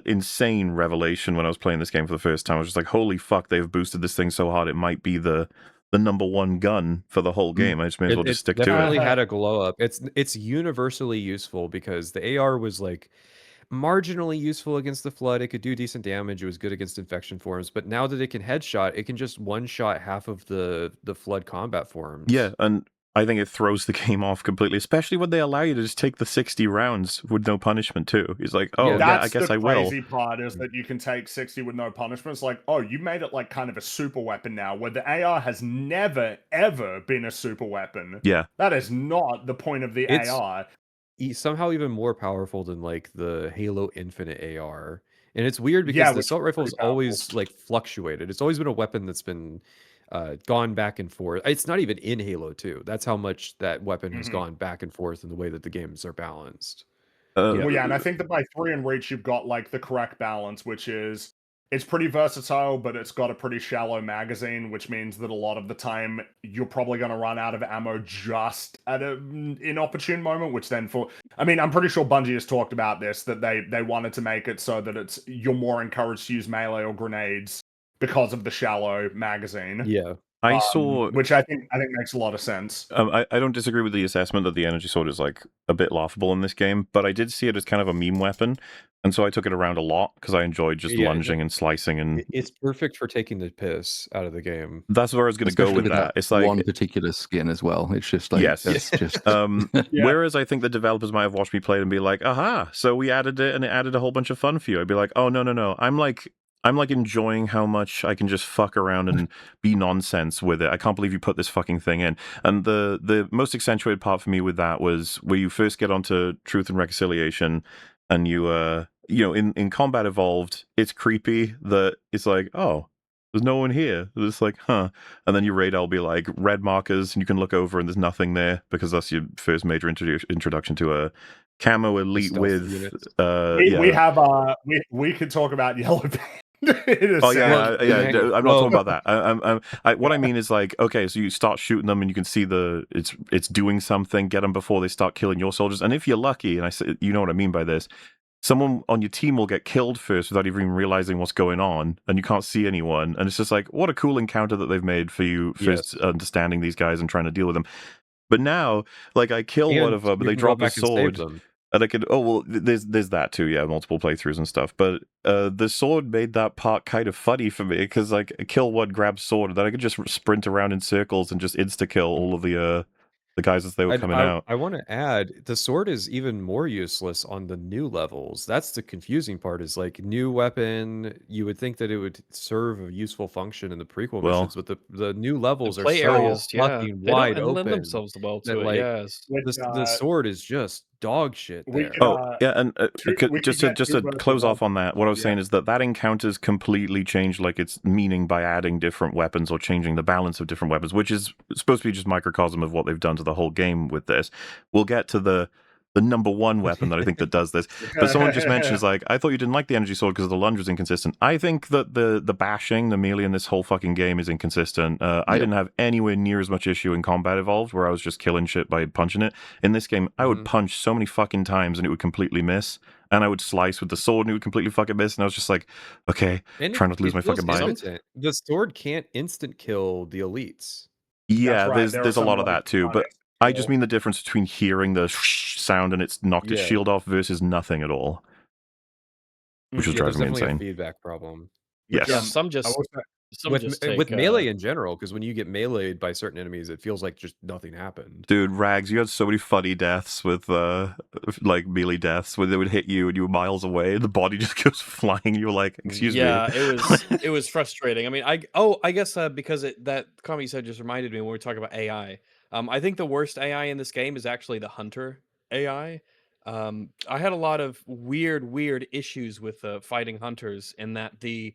insane revelation when I was playing this game for the first time. I was just like, holy fuck, they've boosted this thing so hard it might be the number one gun for the whole game. I just may as well just stick to definitely it. had a glow up. It's universally useful because the AR was like marginally useful against the flood. It could do decent damage. It was good against infection forms, but now that it can headshot, it can just one shot half of the flood combat forms. Yeah, and I think it throws the game off completely, especially when they allow you to just take the 60 rounds with no punishment too. He's like, oh, yeah, I guess I will. That's the crazy part, is that you can take 60 with no punishment. It's like, oh, you made it like kind of a super weapon now, where the AR has never, ever been a super weapon. Yeah. That is not the point of the AR. Somehow even more powerful than like the Halo Infinite AR. And it's weird because Yeah, the which assault is rifle pretty has powerful. always like fluctuated. It's always been a weapon that's been gone back and forth. It's not even in Halo 2. That's how much that weapon has gone back and forth in the way that the games are balanced. Well, yeah, and I think that by 3 and Reach, you've got like the correct balance, which is it's pretty versatile, but it's got a pretty shallow magazine, which means that a lot of the time you're probably going to run out of ammo just at an inopportune moment, which then I'm pretty sure Bungie has talked about this, that they wanted to make it so that you're more encouraged to use melee or grenades because of the shallow magazine. Yeah. I saw, which I think makes a lot of sense. I don't disagree with the assessment that the energy sword is like a bit laughable in this game, but I did see it as kind of a meme weapon, and so I took it around a lot because I enjoyed just lunging and slicing, and It's perfect for taking the piss out of the game. that's where I was going to go with that. It's like one particular skin as well. It's just like yes, it's just Whereas I think the developers might have watched me play it and be like, aha, so we added it and it added a whole bunch of fun for you. I'd be like, oh no, I'm like enjoying how much I can just fuck around and be nonsense with it. I can't believe you put this fucking thing in. And the most accentuated part for me with that was where you first get onto Truth and Reconciliation, and you in Combat Evolved, it's creepy that it's like, oh, there's no one here. It's like, huh. And then your radar will be like red markers, and you can look over and there's nothing there because that's your first major introduction to a camo elite with we could talk about Yellow Band. I'm not talking about that. What I mean is like, okay, so you start shooting them and you can see it's doing something. Get them before they start killing your soldiers. And if you're lucky, and I say, you know what I mean by this, someone on your team will get killed first without even realizing what's going on, and you can't see anyone. And it's just like, what a cool encounter that they've made for you first understanding these guys and trying to deal with them. But now, like, I kill one of them, but they drop a sword. And I could, there's that too, yeah, multiple playthroughs and stuff. But the sword made that part kind of funny for me, because like kill one, grab sword, and then I could just sprint around in circles and just insta kill all of the guys as they were coming out. I want to add, the sword is even more useless on the new levels. That's the confusing part, is like new weapon, you would think that it would serve a useful function in the prequel missions, but the new levels are so fucking wide open. Lend themselves well to it, like, yes. The sword is just dog shit there. And just to close off on that, what I was saying is that encounter's completely changed like its meaning by adding different weapons or changing the balance of different weapons, which is supposed to be just microcosm of what they've done to the whole game with this. We'll get to the the number one weapon that I think that does this. But someone just mentions, like, I thought you didn't like the energy sword because the lunge was inconsistent. I think that the bashing, the melee in this whole fucking game is inconsistent. I didn't have anywhere near as much issue in Combat Evolved, where I was just killing shit by punching it. In this game, I would punch so many fucking times and it would completely miss. And I would slice with the sword and it would completely fucking miss. And I was just like, okay, trying not to lose my fucking mind. The sword can't instant kill the elites. Yeah, right. there's a lot of that too. But I just mean the difference between hearing the sound and it's knocked its shield off versus nothing at all, which was driving me insane. A feedback problem. Yes. Yeah, some just with melee in general, because when you get meleeed by certain enemies, it feels like just nothing happened. Dude, Rags, you had so many funny deaths with like melee deaths where they would hit you and you were miles away and the body just goes flying. You were like, excuse me. Yeah, it was frustrating. I mean, I guess because that comment you said just reminded me when we were talking about AI. I think the worst AI in this game is actually the hunter AI. I had a lot of weird issues with fighting hunters in that the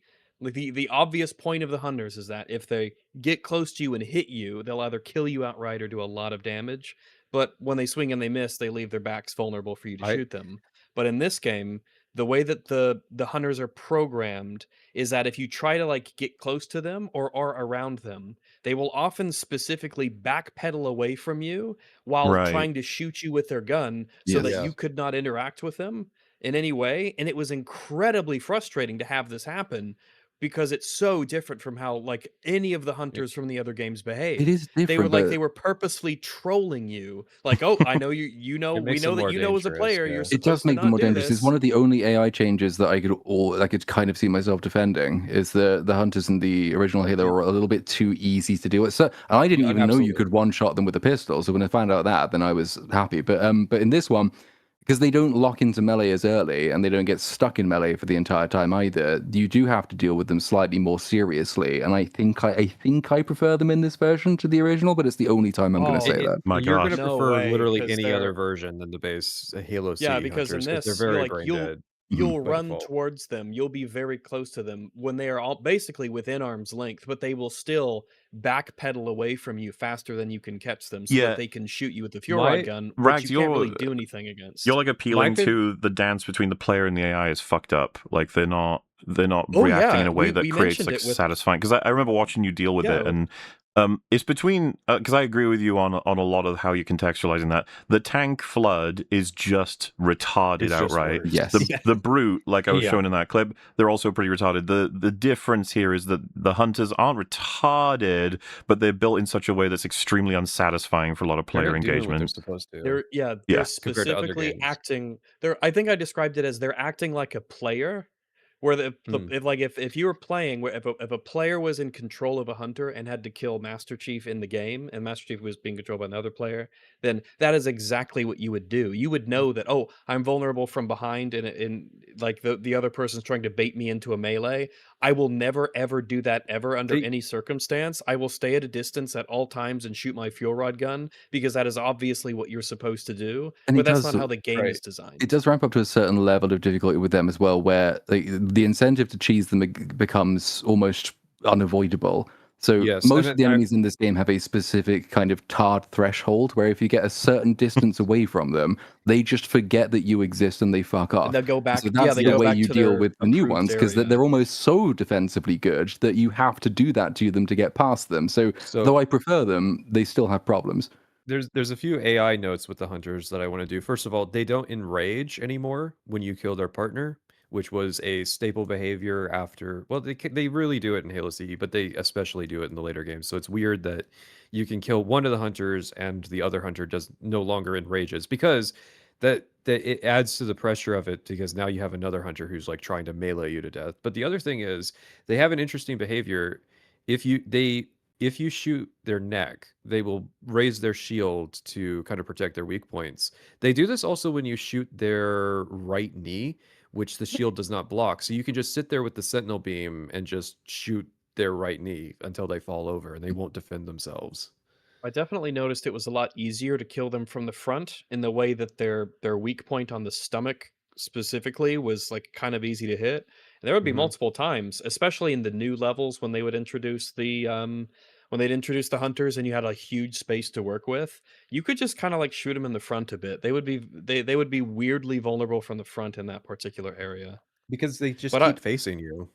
obvious point of the hunters is that if they get close to you and hit you, they'll either kill you outright or do a lot of damage. But when they swing and they miss, they leave their backs vulnerable for you to shoot them. But in this game, the way that the hunters are programmed is that if you try to like get close to them or are around them, they will often specifically backpedal away from you while trying to shoot you with their gun so that you could not interact with them in any way. And it was incredibly frustrating to have this happen because it's so different from how like any of the hunters from the other games behave. It is different. They were like they were purposefully trolling you. Like, oh, I know you know, we know that you know as a player, you're supposed it does make them more dangerous. It's one of the only AI changes that I could kind of see myself defending is the hunters in the original Halo were a little bit too easy to deal with. So, and I didn't even know you could one-shot them with a pistol. So when I found out that, then I was happy. But in this one, because they don't lock into melee as early and they don't get stuck in melee for the entire time either, you do have to deal with them slightly more seriously. And I think I prefer them in this version to the original, but it's the only time I'm going to say that. You're going to prefer literally any other version than the base Halo C. Yeah, because hunters, in this, they're very brain dead. You'll run towards them. You'll be very close to them when they are all basically within arm's length, but they will still backpedal away from you faster than you can catch them, so that they can shoot you with the fuel rod gun, which you can't really do anything against. You're like appealing to the dance between the player and the AI is fucked up. Like they're not reacting in a way that creates like satisfying. Because I remember watching you deal with it and. It's between because I agree with you on a lot of how you're contextualizing that. The tank flood is just retarded outright. Yes, the brute, like I was showing in that clip, they're also pretty retarded. The difference here is that the hunters aren't retarded, but they're built in such a way that's extremely unsatisfying for a lot of player engagement. They're supposed to. They're specifically acting. I think I described it as they're acting like a player. Where if you were playing, if a player was in control of a hunter and had to kill Master Chief in the game, and Master Chief was being controlled by another player, then that is exactly what you would do. You would know that, oh, I'm vulnerable from behind, and like the other person's trying to bait me into a melee. I will never ever do that ever under any circumstance. I will stay at a distance at all times and shoot my fuel rod gun because that is obviously what you're supposed to do. But that's not how the game is designed. It does ramp up to a certain level of difficulty with them as well, where the incentive to cheese them becomes almost unavoidable. So most of the enemies in this game have a specific kind of tard threshold where if you get a certain distance away from them, they just forget that you exist and they fuck off. And they'll go back. So that's the way you deal with the new ones, because they're almost so defensively good that you have to do that to them to get past them. So though I prefer them, they still have problems. There's a few AI notes with the hunters that I want to do. First of all, they don't enrage anymore when you kill their partner, which was a staple behavior after. Well, they really do it in Halo CE, but they especially do it in the later games. So it's weird that you can kill one of the hunters and the other hunter does no longer enrages, because that it adds to the pressure of it, because now you have another hunter who's like trying to melee you to death. But the other thing is they have an interesting behavior. If you shoot their neck, they will raise their shield to kind of protect their weak points. They do this also when you shoot their right knee, which the shield does not block. So you can just sit there with the sentinel beam and just shoot their right knee until they fall over and they won't defend themselves. I definitely noticed it was a lot easier to kill them from the front in the way that their weak point on the stomach specifically was like kind of easy to hit. And there would be multiple times, especially in the new levels when they would introduce the when they'd introduce the hunters and you had a huge space to work with, you could just kind of like shoot them in the front a bit. They would be weirdly vulnerable from the front in that particular area because they just but keep facing you.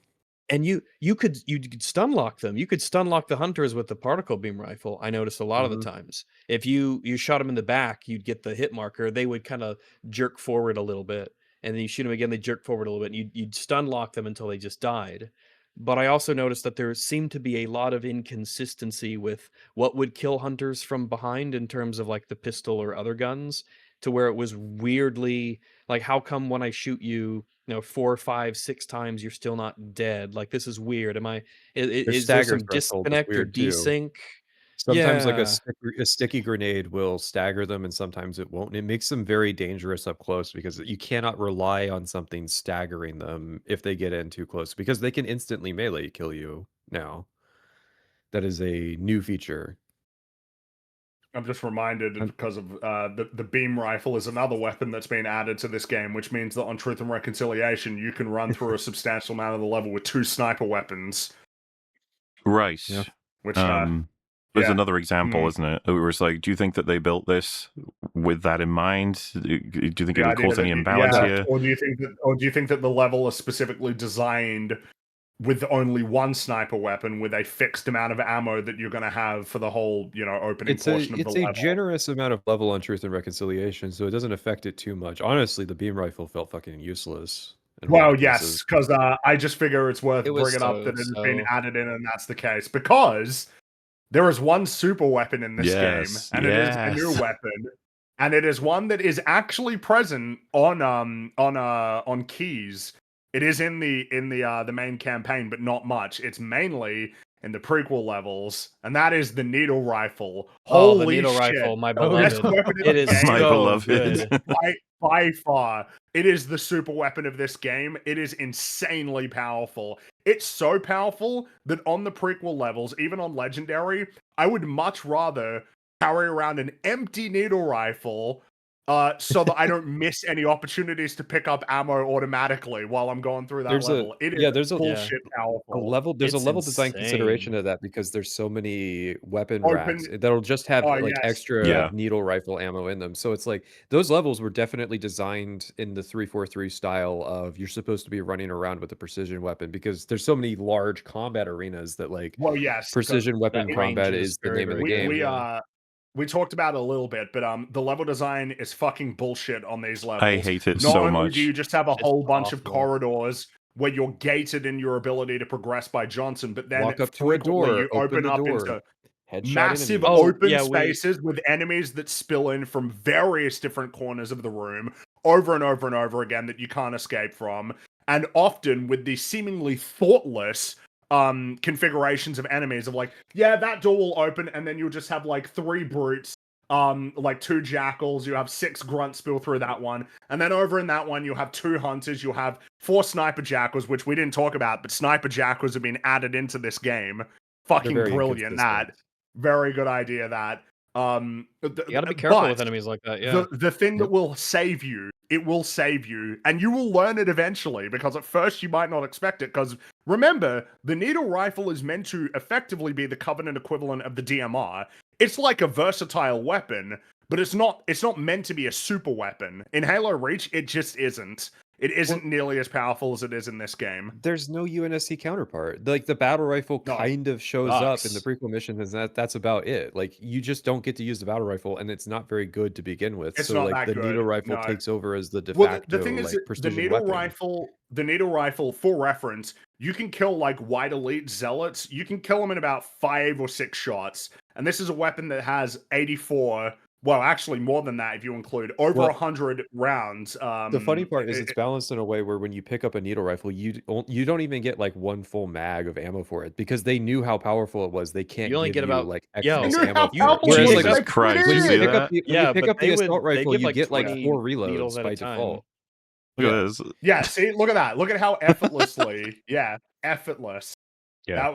And you could stun lock them. You could stun lock the hunters with the particle beam rifle. I noticed a lot of the times. If you shot them in the back, you'd get the hit marker. They would kind of jerk forward a little bit, and then you shoot them again. They jerk forward a little bit, and you'd stun lock them until they just died. But I also noticed that there seemed to be a lot of inconsistency with what would kill hunters from behind in terms of like the pistol or other guns, to where it was weirdly like, how come when I shoot you, 4, 5, 6 times, you're still not dead? Like, this is weird. Is there some disconnect or desync? Sometimes like Yeah. a sticky grenade will stagger them and sometimes it won't. And it makes them very dangerous up close because you cannot rely on something staggering them if they get in too close, because they can instantly melee kill you now. That is a new feature. I'm just reminded because of the beam rifle is another weapon that's been added to this game, which means that on Truth and Reconciliation, you can run through a substantial amount of the level with 2 sniper weapons. Right. Yeah. Which there's another example, isn't it? It was like, do you think that they built this with that in mind? Do you think it would cause any imbalance here? Or do you think that the level is specifically designed with only 1 sniper weapon with a fixed amount of ammo that you're going to have for the whole, opening portion of the level? It's a generous amount of level on Truth and Reconciliation, so it doesn't affect it too much. Honestly, the beam rifle felt fucking useless. Well, yes, because I just figure it's worth bringing up that it has been added in, and that's the case. Because there is 1 super weapon in this game, and it is a new weapon, and it is one that is actually present on keys. It is in the main campaign, but not much. It's mainly in the prequel levels, and that is the needle rifle. Holy the needle shit. rifle, my beloved. It is my so beloved. good. By far, it is the super weapon of this game. It is insanely powerful. It's so powerful that on the prequel levels, even on Legendary, I would much rather carry around an empty needle rifle so that I don't miss any opportunities to pick up ammo automatically while I'm going through that level. It is bullshit powerful. There's It's a level design consideration insane. of that because there's so many weapon racks that'll just have extra needle rifle ammo in them. So it's like those levels were definitely designed in the 343 style of you're supposed to be running around with a precision weapon, because there's so many large combat arenas that precision weapon combat is the name of the game. We talked about it a little bit, but the level design is fucking bullshit on these levels. I hate it so much. Not only only do you just have a whole bunch of awful. corridors where you're gated in your ability to progress by Johnson, but then Walk up to a door, you open the up door, into headshot massive enemy. open spaces with enemies that spill in from various different corners of the room over and over and over again that you can't escape from, and often with these seemingly thoughtless configurations of enemies of like, yeah, that door will open, and then you'll just have like 3 brutes, like 2 jackals, you have 6 grunts spill through that one, and then over in that one you'll have 2 hunters, you'll have 4 sniper jackals, which we didn't talk about, but sniper jackals have been added into this game. Fucking brilliant. That very good idea. That you gotta be careful with enemies like that. Yeah, the thing that will save you, it will save you, and you will learn it eventually, because at first you might not expect it, because remember, the needle rifle is meant to effectively be the Covenant equivalent of the DMR. It's like a versatile weapon, but it's not meant to be a super weapon. In Halo Reach, it just isn't. It isn't nearly as powerful as it is in this game. There's no UNSC counterpart. Like the battle rifle kind of shows up in the prequel missions, and that's about it. Like you just don't get to use the battle rifle, and it's not very good to begin with. It's so not like that the good. needle rifle takes over as the de facto the thing is, precision the needle weapon. The needle rifle, for reference, you can kill like white elite zealots. You can kill them in about 5 or 6 shots, and this is a weapon that has 84. Well, actually, more than that if you include over 100 rounds. The funny part is it's balanced in a way where when you pick up a needle rifle, you don't even get like 1 full mag of ammo for it, because they knew how powerful it was. They can't. You only get about like excess ammo. Whereas like Christ, when you you see pick that? up when you pick up the assault rifle, you like get like 4 20 reloads by default. Look at this. Yeah, see, look at that. Look at how effortlessly, effortless. Yeah,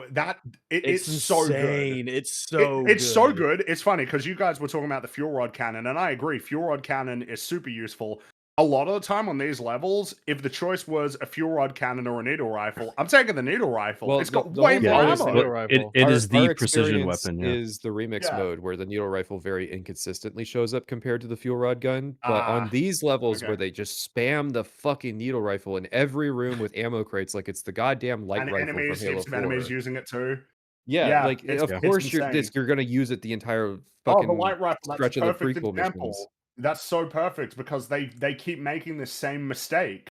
It's so good. It's so it's so good. It's funny because you guys were talking about the fuel rod cannon, and I agree. Fuel rod cannon is super useful. a lot of the time on these levels, if the choice was a fuel rod cannon or a needle rifle, I'm taking the needle rifle. Well, it's got the way whole more thing Yeah, is it's the ammo. needle rifle. It is the our precision experience weapon. Yeah. is the remix Yeah. mode where the needle rifle very inconsistently shows up compared to the fuel rod gun. But on Ah, these levels where okay. they just spam the fucking needle rifle in every room with ammo crates, like it's the goddamn light And rifle from enemies, Halo heaps of enemies 4. using it too. Yeah, Yeah, like it's of it's course you're insane. you're gonna use it the entire Oh, the fucking light rifle, that's a stretch of the perfect prequel missions. example. That's so perfect because they keep making the same mistake.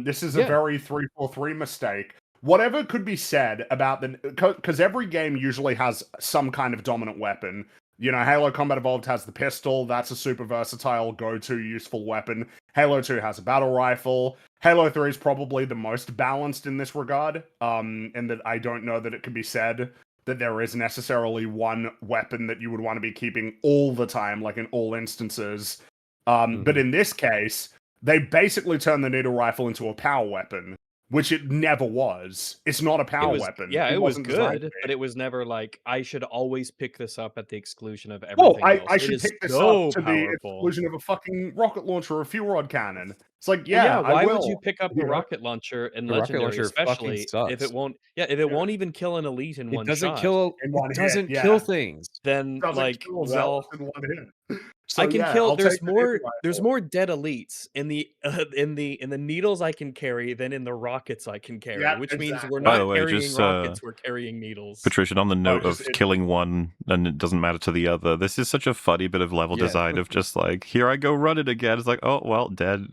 This is a Yeah. very 343 mistake. Whatever could be said about the, because every game usually has some kind of dominant weapon. You know, Halo Combat Evolved has the pistol. That's a super versatile, go-to, useful weapon. Halo 2 has a battle rifle. Halo 3 is probably the most balanced in this regard. And that I don't know that it can be said that there is necessarily one weapon that you would want to be keeping all the time, like in all instances. But in this case, they basically turned the needle rifle into a power weapon, which it never was. It's not a power weapon. Yeah, it was wasn't designed to good, be. but it was never like I should always pick this up at the exclusion of Well, everything else. I It should is pick this so up to the powerful. exclusion of a fucking rocket launcher or a fuel rod cannon. It's like, Well, yeah, I why will. would you pick up the you know? rocket launcher in The rocket Legendary, launcher fucking especially if sucks. it won't? Yeah, if it won't even kill an elite in It one doesn't shot, kill. In one It hit, doesn't yeah. kill things. then Doesn't like, kill well, Zealots in one hit. So I can yeah, kill. I'll There's take the needle more. There's rifle. more dead elites in the needles I can carry than in the rockets I can carry. Yeah, Which means we're exactly. By the not way, carrying just rockets. We're carrying needles. Patricia, on the note just- of killing one and it doesn't matter to the other, this is such a funny bit of level Yeah. design of just like, here I go run it again. It's like, oh well, dead.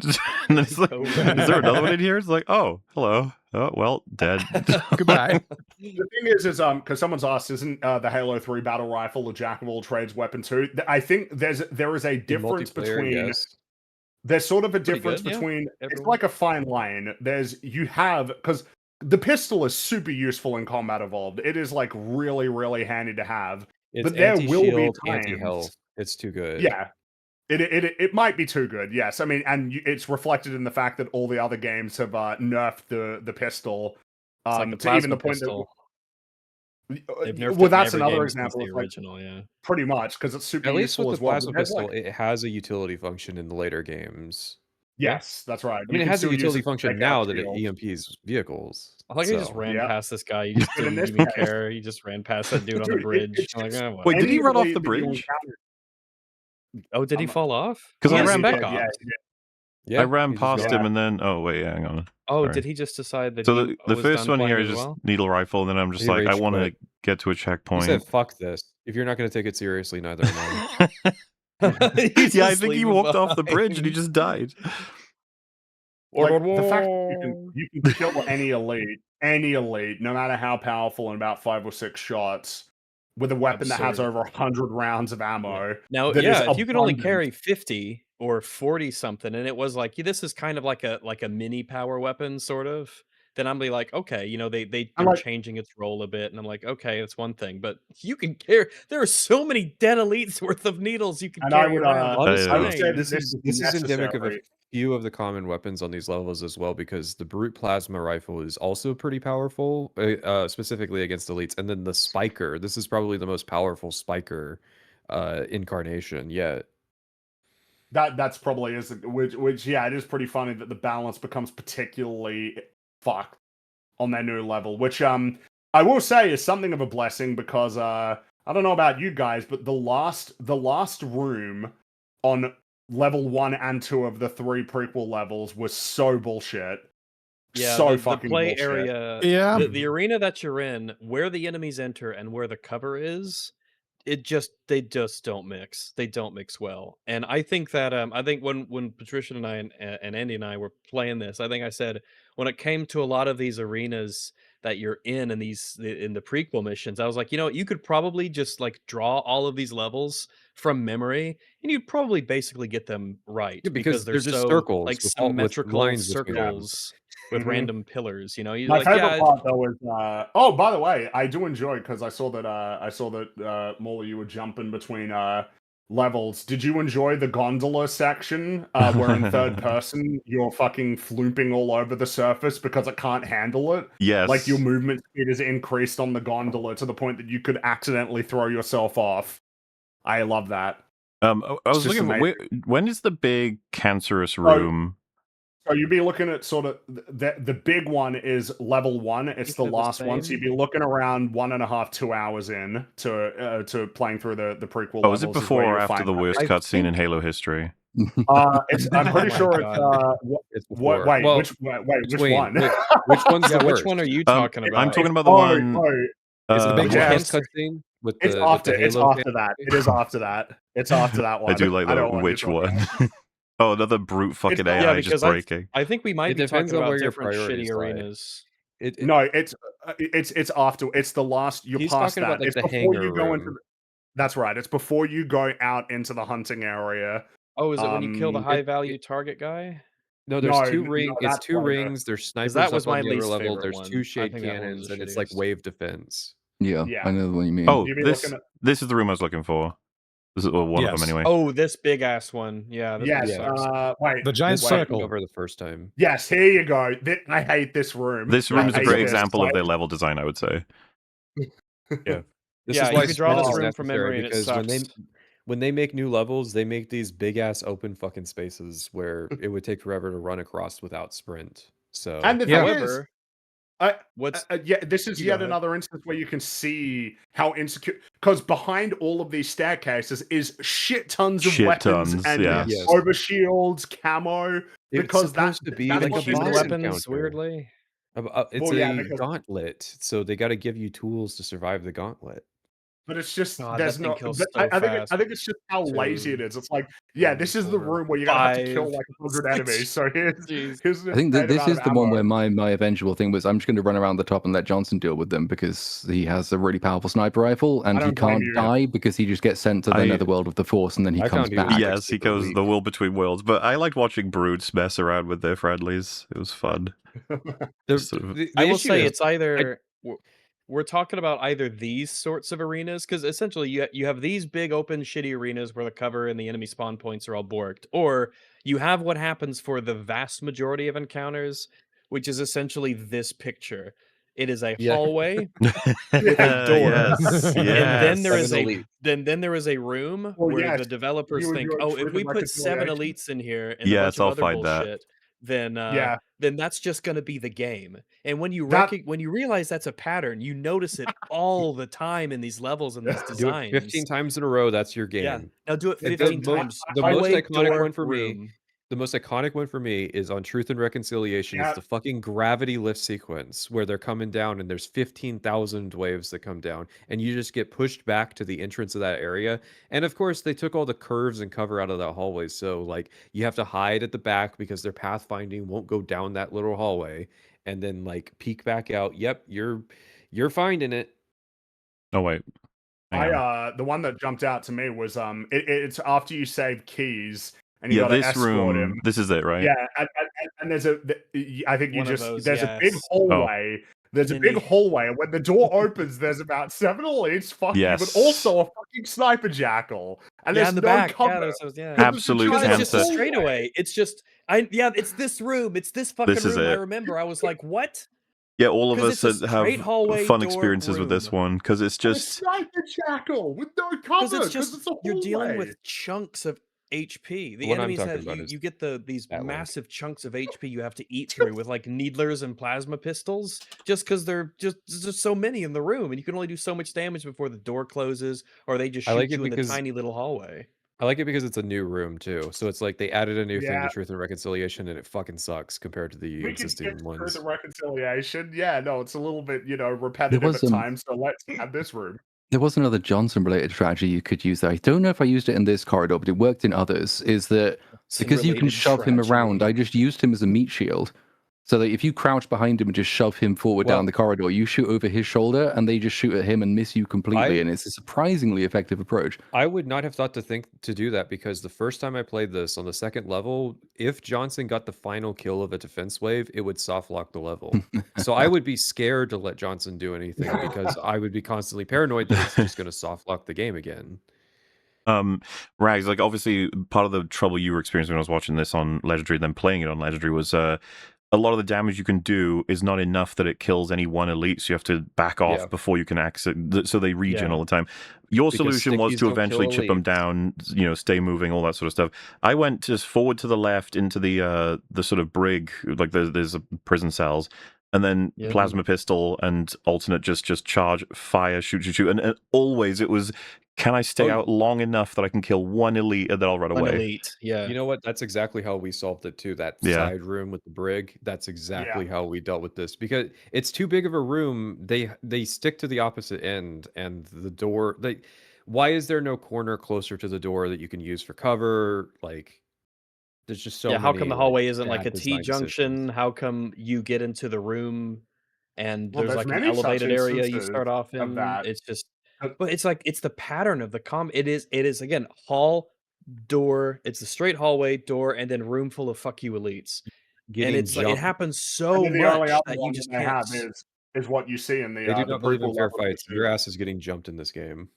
And then it's like, Go is run. there another one in here? It's like, oh, hello. Oh well, dead. Goodbye. The thing is because someone's asked, isn't the Halo 3 battle rifle a jack of all trades weapon too? I think there is a In difference multiplayer, between. yes. There's sort of a Pretty difference good, yeah. between. It's Everyone. like a fine line. Because the pistol is super useful in Combat Evolved. It is like really, really handy to have. It's But there will be anti-shield, times. anti-health. It's too good. Yeah. It might be too good, yes. I mean, and it's reflected in the fact that all the other games have nerfed the pistol. It's like the to even the plasma point pistol. They've that. nerfed Well, it in that's every another game since example. the Of, like, original, yeah. pretty much, because it's super At least useful with as the well. plasma But there's, pistol, like, it has a utility function in the later games. yes, that's right. I mean, You it can has a still use utility it to function take now out that it shields. EMPs vehicles. I like I just So- ran Yeah. past this guy. He just But in didn't this even case- care. He just ran past that dude on the Dude, bridge. it's I'm like, just- oh, whatever. Wait, did he Any run off elite the that you bridge? encounter- Oh, did he I'm- fall off? 'Cause He I has ran- spec yeah, ops. yeah, Yeah, I ran he's just past gone. him and then wait, hang on. Oh, Sorry. did he just decide that So he the was first done one here playing is as just well? needle rifle, and then I'm just He like, I rage want to quit. get to a He checkpoint. said, "Fuck this. If you're not going to take it seriously, neither am I." He's Yeah, I just think he leaving walked off the bridge and he behind. just died. Like, the fact that you can kill any elite, no matter how powerful, in about 5 or 6 shots, with a weapon that has Absurd. over 100 rounds of ammo. Now, that is yeah, if you could only abundant. carry 50 or 40 something, and it was like, this is kind of like a mini power weapon, sort of, then I'm be like, okay, you know, they're like- changing its role a bit, and I'm like, okay, it's one thing, but you can carry. There are so many dead elites worth of needles you can And I carry would, around. Honestly, I would say that this is endemic of a necessary. few of the common weapons on these levels as well, because the brute plasma rifle is also pretty powerful, specifically against elites, and then the spiker. This is probably the most powerful spiker incarnation yet. That's probably is which yeah, it is pretty funny that the balance becomes particularly fucked on their new level, which I will say is something of a blessing, because I don't know about you guys, but the last room on level 1 and 2 of the 3 prequel levels was so bullshit. Yeah, so the fucking play bullshit. area, Yeah. the arena that you're in, where the enemies enter and where the cover is, they just don't mix. They don't mix well. And I think that I think when Patricia and I and Andy and I were playing this, I think I said when it came to a lot of these arenas that you're in the prequel missions, I was like, you know what, you could probably just like draw all of these levels from memory, and you'd probably basically get them right, Yeah, because they're they're just so circles like with symmetrical lines between them. circles with Mhm. random pillars. You know, you My like, favorite yeah, part though is oh, by the way, I do enjoy, because I saw that Molly, you were jumping between levels. Did you enjoy the gondola section where in third person you're fucking flooping all over the surface because it can't handle it? Yes. Like your movement speed is increased on the gondola to the point that you could accidentally throw yourself off. I love that. I was looking. When is the big cancerous room? So you'd be looking at sort of the big one is level 1. It's the last one. So you'd be looking around 1.5, 2 hours in to playing through the prequel. Oh, is it before or after the worst cutscene in Halo history? I'm pretty sure it's before. Wait, which one? Which one's the worst? Which one are you talking about? I'm talking about the one. Is it the big cancer cutscene? It's after that. It is after that. It's after that one. I do like that. Which one? Oh, another brute fucking AI just breaking. I think we might be talking about different shitty arenas. No, it's after. It's the last. You're He's past talking that. about, like, It's the before you hangar go room. into. That's right. It's before you go out into the hunting area. Oh, is it when you kill the high value target guy? No, there's two no, rings. that's It's two later. rings. There's snipers that was up on my the other least level. favorite There's one. two I shade think that one was cannons, the and it's like shittiest. wave defense. Yeah, I know what you mean. Oh, this is the room I was looking for. This is one of them anyway. Oh, this big ass one. Yeah. Yes. Wait. The giant circle. Over the first time. Yes. Here you go. I hate this room. This room is a great example of their level design, I would say. Yeah. This is why you could draw this room necessary, from memory, and it because sucks. when they make new levels, they make these big ass open fucking spaces where it would take forever to run across without sprint. So, and the thing is, this is yet ahead. another instance where you can see how insecure, because behind all of these staircases is shit tons of weapons and overshields, camo. Because that's supposed to be like a boss weapons, encounter. weirdly. It's a gauntlet, so they got to give you tools to survive the gauntlet. But it's just God, there's no. I think it's just how lazy it is. It's like, this is the room where you're gonna have to kill like 100 enemies. So here's I think that this is the one where my eventual thing was, I'm just going to run around the top and let Johnson deal with them because he has a really powerful sniper rifle and he can't die because he just gets sent to the netherworld of the Force and then he comes back. Yes, he goes the will between worlds. But I liked watching brutes mess around with their friendlies. It was fun. I will say it's either. We're talking about either these sorts of arenas, because essentially you have these big open shitty arenas where the cover and the enemy spawn points are all borked, or you have what happens for the vast majority of encounters, which is essentially this picture. It is a hallway with a door, and then there is there is a room where the developers think, oh, if we put 7 elites in here and a bunch of other bullshit, then that's just going to be the game. And when you when you realize that's a pattern, you notice it all the time in these levels and these designs. Do it 15 times in a row. That's your game. Yeah. Now do it 15 times. The most iconic one for me. The most iconic one for me is on Truth and Reconciliation. It's the fucking gravity lift sequence where they're coming down and there's 15,000 waves that come down and you just get pushed back to the entrance of that area. And of course, they took all the curves and cover out of that hallway. So like you have to hide at the back because their pathfinding won't go down that little hallway and then like peek back out. Yep, you're finding it. Oh wait. The one that jumped out to me was it's after you save keys. And you gotta escort him. This is it, right? Yeah, and there's I think you there's a big hallway. There's a big hallway, and when the door opens, there's about 7 elites fucking, but also a fucking sniper jackal. And there's the no back. cover. Absolute cancer. It's just a straightaway. It's just it's this room. It's this fucking room. I remember. I was like, what? Yeah, all of us have fun experiences with this one because it's just a sniper jackal with no cover. Because it's you're dealing with chunks of HP. The enemies have you get these massive chunks of HP you have to eat through with like needlers and plasma pistols, just because there's just so many in the room, and you can only do so much damage before the door closes, or they just shoot you in the tiny little hallway. I like it because it's a new room too, so it's like they added a new thing to Truth and Reconciliation, and it fucking sucks compared to the existing ones. Truth and Reconciliation, it's a little bit repetitive at times. So let's have this room. There was another Johnson-related strategy you could use there. I don't know if I used it in this corridor, but it worked in others. Is that because you can shove him around, I just used him as a meat shield. So that if you crouch behind him and just shove him forward down the corridor, you shoot over his shoulder and they just shoot at him and miss you completely. And it's a surprisingly effective approach. I would not have thought to do that because the first time I played this on the second level, if Johnson got the final kill of a defense wave, it would soft lock the level. So I would be scared to let Johnson do anything because I would be constantly paranoid that it's just going to soft lock the game again. Rags, like obviously part of the trouble you were experiencing when I was watching this on Legendary and then playing it on Legendary was a lot of the damage you can do is not enough that it kills any one elite, so you have to back off before you can access. So they regen all the time. Your solution was to eventually chip them down, stay moving, all that sort of stuff. I went just forward to the left into the sort of brig, like there's prison cells, and then plasma pistol and alternate just charge, fire, shoot, and always it was, can I stay out long enough that I can kill one elite and then I'll run away? One elite, yeah. You know what? That's exactly how we solved it too. That side room with the brig. That's exactly how we dealt with this, because it's too big of a room. They stick to the opposite end, and the door. Why is there no corner closer to the door that you can use for cover? Like, there's just so many. How come the hallway isn't like a design T-junction? decisions. How come you get into the room and Well, there's like an many such elevated area you instances start off of in? that. It's just, but it's like it's the pattern of the it is again hall, door. It's a straight hallway, door, and then room full of fuck you elites. And it's like it happens so And then the only much other that you one just that they can't. have is what you see in the They do not believe in prequel fair level, fights. Your ass is getting jumped in this game.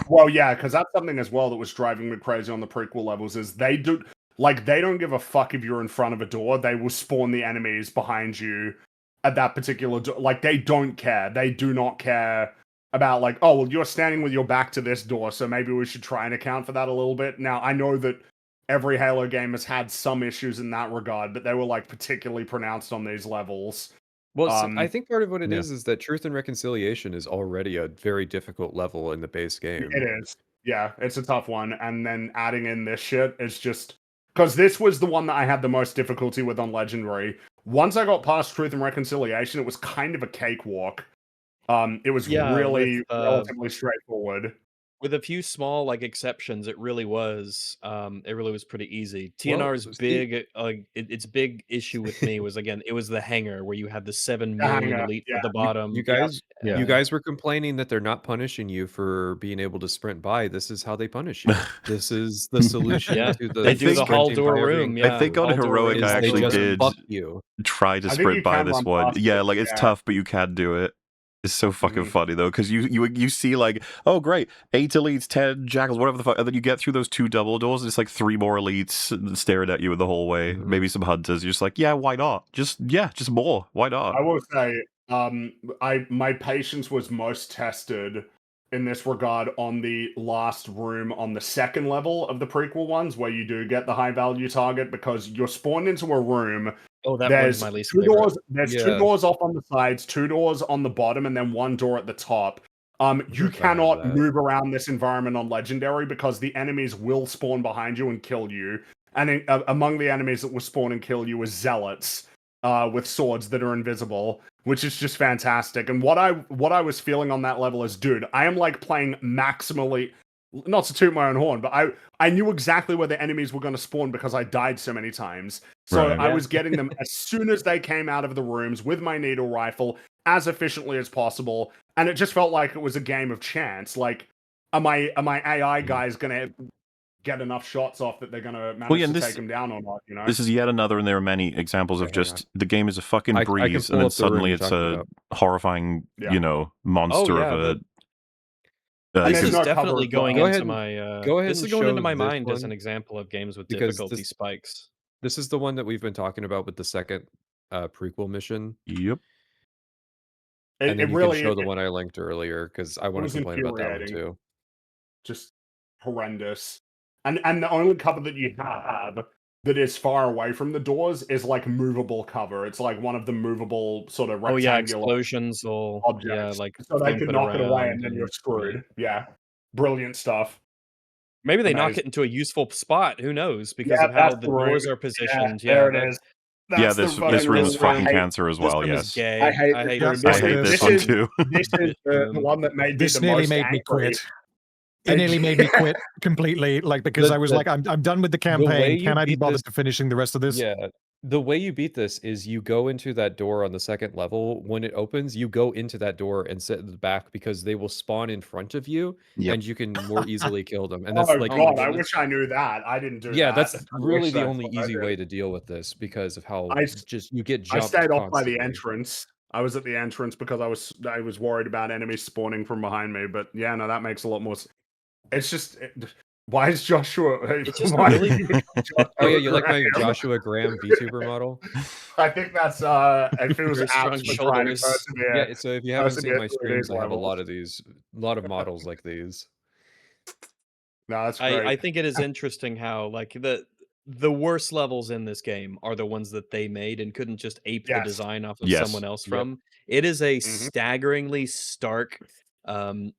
Well, yeah, because that's something as well that was driving me crazy on the prequel levels. Is they don't give a fuck if you're in front of a door. They will spawn the enemies behind you at that particular door. Like, they don't care. They do not care about, like, oh, well, you're standing with your back to this door, so maybe we should try and account for that a little bit. Now, I know that every Halo game has had some issues in that regard, but they were, like, particularly pronounced on these levels. Well, I think part of what it is that Truth and Reconciliation is already a very difficult level in the base game. It is. Yeah, it's a tough one. And then adding in this shit is just... Because this was the one that I had the most difficulty with on Legendary. Once I got past Truth and Reconciliation, it was kind of a cakewalk. It was really relatively straightforward. With a few small like exceptions, it really was pretty easy. TNR's its big issue with me was, again, it was the hangar where you had the 7 million elites at the bottom. You guys were complaining that they're not punishing you for being able to sprint by. This is how they punish you. This is the solution to the they do the hall door room. I think on Heroic I actually did try to sprint by this one. Yeah, like it's tough, but you can do it. It's so fucking funny though, because you see like, oh great, 8 elites, 10 jackals, whatever the fuck, and then you get through those 2 double doors, and it's like 3 more elites staring at you in the hallway. Maybe some hunters. You're just like, yeah, why not? Just more. Why not? I will say, my patience was most tested in this regard on the last room on the second level of the prequel ones, where you do get the high value target, because you're spawned into a room. Oh, that was my least favorite. There's 2 doors off on the sides, 2 doors on the bottom, and then 1 door at the top. You cannot move around this environment on Legendary because the enemies will spawn behind you and kill you. And among the enemies that will spawn and kill you is zealots with swords that are invisible, which is just fantastic. And what I was feeling on that level is, dude, I am like playing maximally. Not to toot my own horn, but I knew exactly where the enemies were going to spawn because I died so many times. So I was getting them as soon as they came out of the rooms with my needle rifle as efficiently as possible. And it just felt like it was a game of chance. Like, are my AI guys going to get enough shots off that they're going to manage to take them down or not? You know, this is yet another, and there are many examples of just the game is a fucking breeze, and then suddenly it's a horrifying, monster of a. This is definitely going into my. This is going into my mind as an example of games with difficulty spikes. This is the one that we've been talking about with the second prequel mission. Yep. And then you can show the one I linked earlier, because I want to complain about that one too. Just horrendous. And the only cover that you have that is far away from the doors is like movable cover. It's like one of the movable sort of rectangular explosions or objects. like so they can knock it away and then you're screwed. Yeah. Brilliant stuff. Maybe they knock it into a useful spot. Who knows? Because of how the doors are positioned. Yeah, there it is. This room is fucking cancer as well. Yes, I hate this one too. This is the one that made me the most angry. Quit. It nearly made me quit completely, like, because I was like, I'm done with the campaign. Can I be bothered to finishing the rest of this? Yeah. The way you beat this is you go into that door on the second level. When it opens, you go into that door and sit in the back, because they will spawn in front of you, and you can more easily kill them. And that's God, I wish I knew that. I didn't do that. Yeah, that's really the only easy way to deal with this, because of how you get jumped. I stayed off by the entrance. I was at the entrance because I was worried about enemies spawning from behind me. But yeah, no, that makes a lot more. It's just Why is Joshua? It's just why really. did you become Joshua Oh yeah, you like my Graham? Joshua Graham VTuber model? I think that's if it was Very strong apps for trying to shoulders. Yeah, so if you haven't seen my persevere through these streams, I have a lot levels. of these, a lot of models like these. No, that's I great. think it is interesting how like the worst levels in this game are the ones that they made and couldn't just ape the Yes. design off of Yes. someone else Yep. from. It is a Mhm. staggeringly stark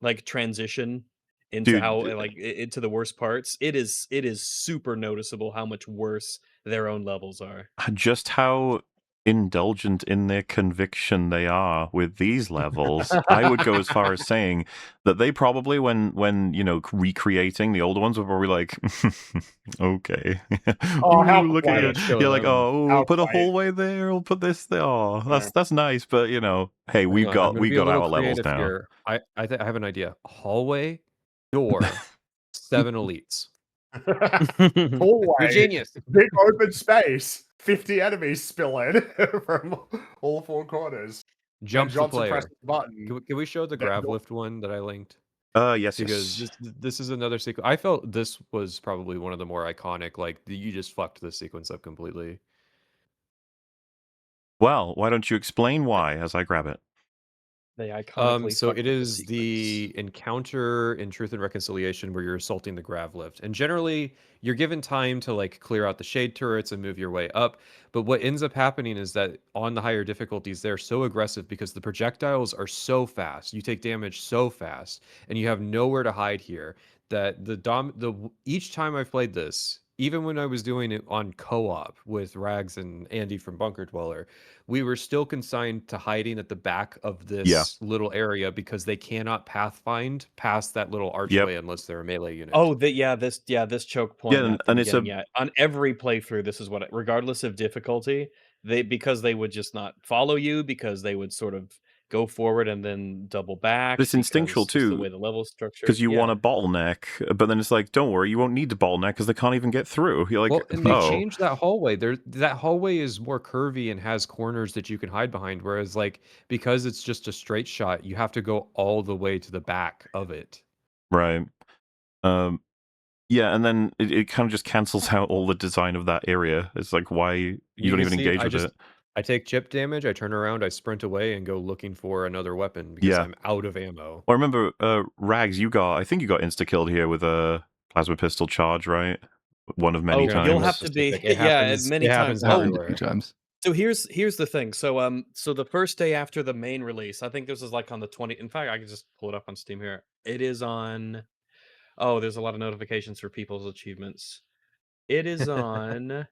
like transition into Dude, how like into the worst parts. It is super noticeable how much worse their own levels are. just how indulgent in their conviction they are with these levels. I would go as far as saying that they probably, when you know, recreating the older ones, were probably like, okay, Oh, how look at quaint. you. You're like, oh, How we'll put a quaint. hallway there. We'll put this there. Oh, Yeah. that's nice, but you know, hey, Hang we've on, I'm got gonna be a little our levels creative now. here. I have an idea. Hallway, door, 7 elites. You're Hallway, genius. big open space, 50 enemies spill in from all four corners. When Jump the Johnson presses player. the button, Can we show the that grav door- lift one that I linked? Yes, Because yes. this is another sequence. I felt this was probably one of the more iconic. Like you just fucked this sequence up completely. Well, why don't you explain why as I grab it? They iconically So fucked it up the is sequence. the encounter in Truth and Reconciliation where you're assaulting the grav lift. And generally, you're given time to like clear out the shade turrets and move your way up. But what ends up happening is that on the higher difficulties, they're so aggressive because the projectiles are so fast. You take damage so fast, and you have nowhere to hide here. That each time I've played this, even when I was doing it on co-op with Rags and Andy from Bunker Dweller, we were still consigned to hiding at the back of Yeah. this little area because they cannot pathfind past that little archway unless they're a melee unit. Oh, this choke point Yeah, at the and it's beginning. Yeah, on every playthrough, this is what, regardless of difficulty, because they would just not follow you because they would sort of go forward and then double back. But it's instinctual because just the too, way the level's structured. because you want Yeah. a bottleneck, but then it's like, don't worry, you won't need to bottleneck because they can't even get through. You're like, Well, and they oh, changed that hallway. That hallway is more curvy and has corners that you can hide behind. Whereas, like, because it's just a straight shot, you have to go all the way to the back of it. right. Yeah, and then it kind of just cancels out all the design of that area. It's like, why you don't can even see, engage with it. I take chip damage, I turn around, I sprint away, and go looking for another weapon because Yeah. I'm out of ammo. Well, I remember, Rags, I think you got insta-killed here with a plasma pistol charge, right? One of many Oh, times. you'll have to be It yeah, happens, many it times. happens Oh, Happened a everywhere. few times. so here's the thing. So the first day after the main release, I think this is like on the 20. In fact, I can just pull it up on Steam here. It is on. Oh, there's a lot of notifications for people's achievements. It is on.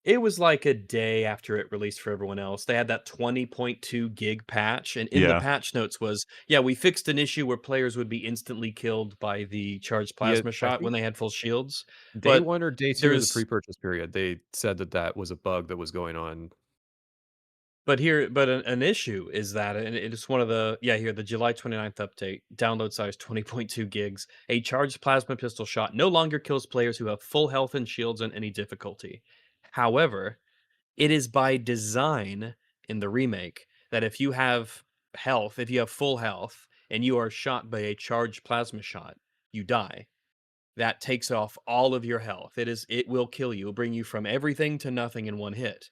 It was like a day after it released for everyone else. They had that 20.2 gig patch, and in the Yeah. patch notes was, yeah, we fixed an issue where players would be instantly killed by the charged Yeah, plasma I shot when think they had full shields. day But 1 or day 2 of the there's pre-purchase period, they said that was a bug that was going on. But an issue is that, and it's one of the here, the July 29th update, download size 20.2 gigs. A charged plasma pistol shot no longer kills players who have full health and shields on any difficulty. However, it is by design in the remake that if you have if you have full health and you are shot by a charged plasma shot, you die. That takes off all of your health. It will kill you, bring you from everything to nothing in one hit.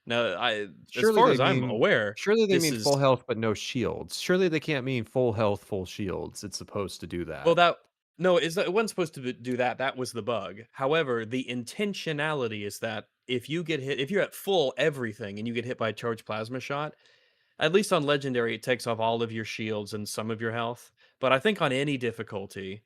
Now, as Surely far they as I'm mean aware, surely they this mean is full health but no shields. Surely they can't mean full health, full shields. It's supposed to do well that. that no, it wasn't supposed to do that. That was the bug. However, the intentionality is that if you get hit, if you're at full everything and you get hit by a charged plasma shot, at least on legendary, it takes off all of your shields and some of your health. But I think on any difficulty,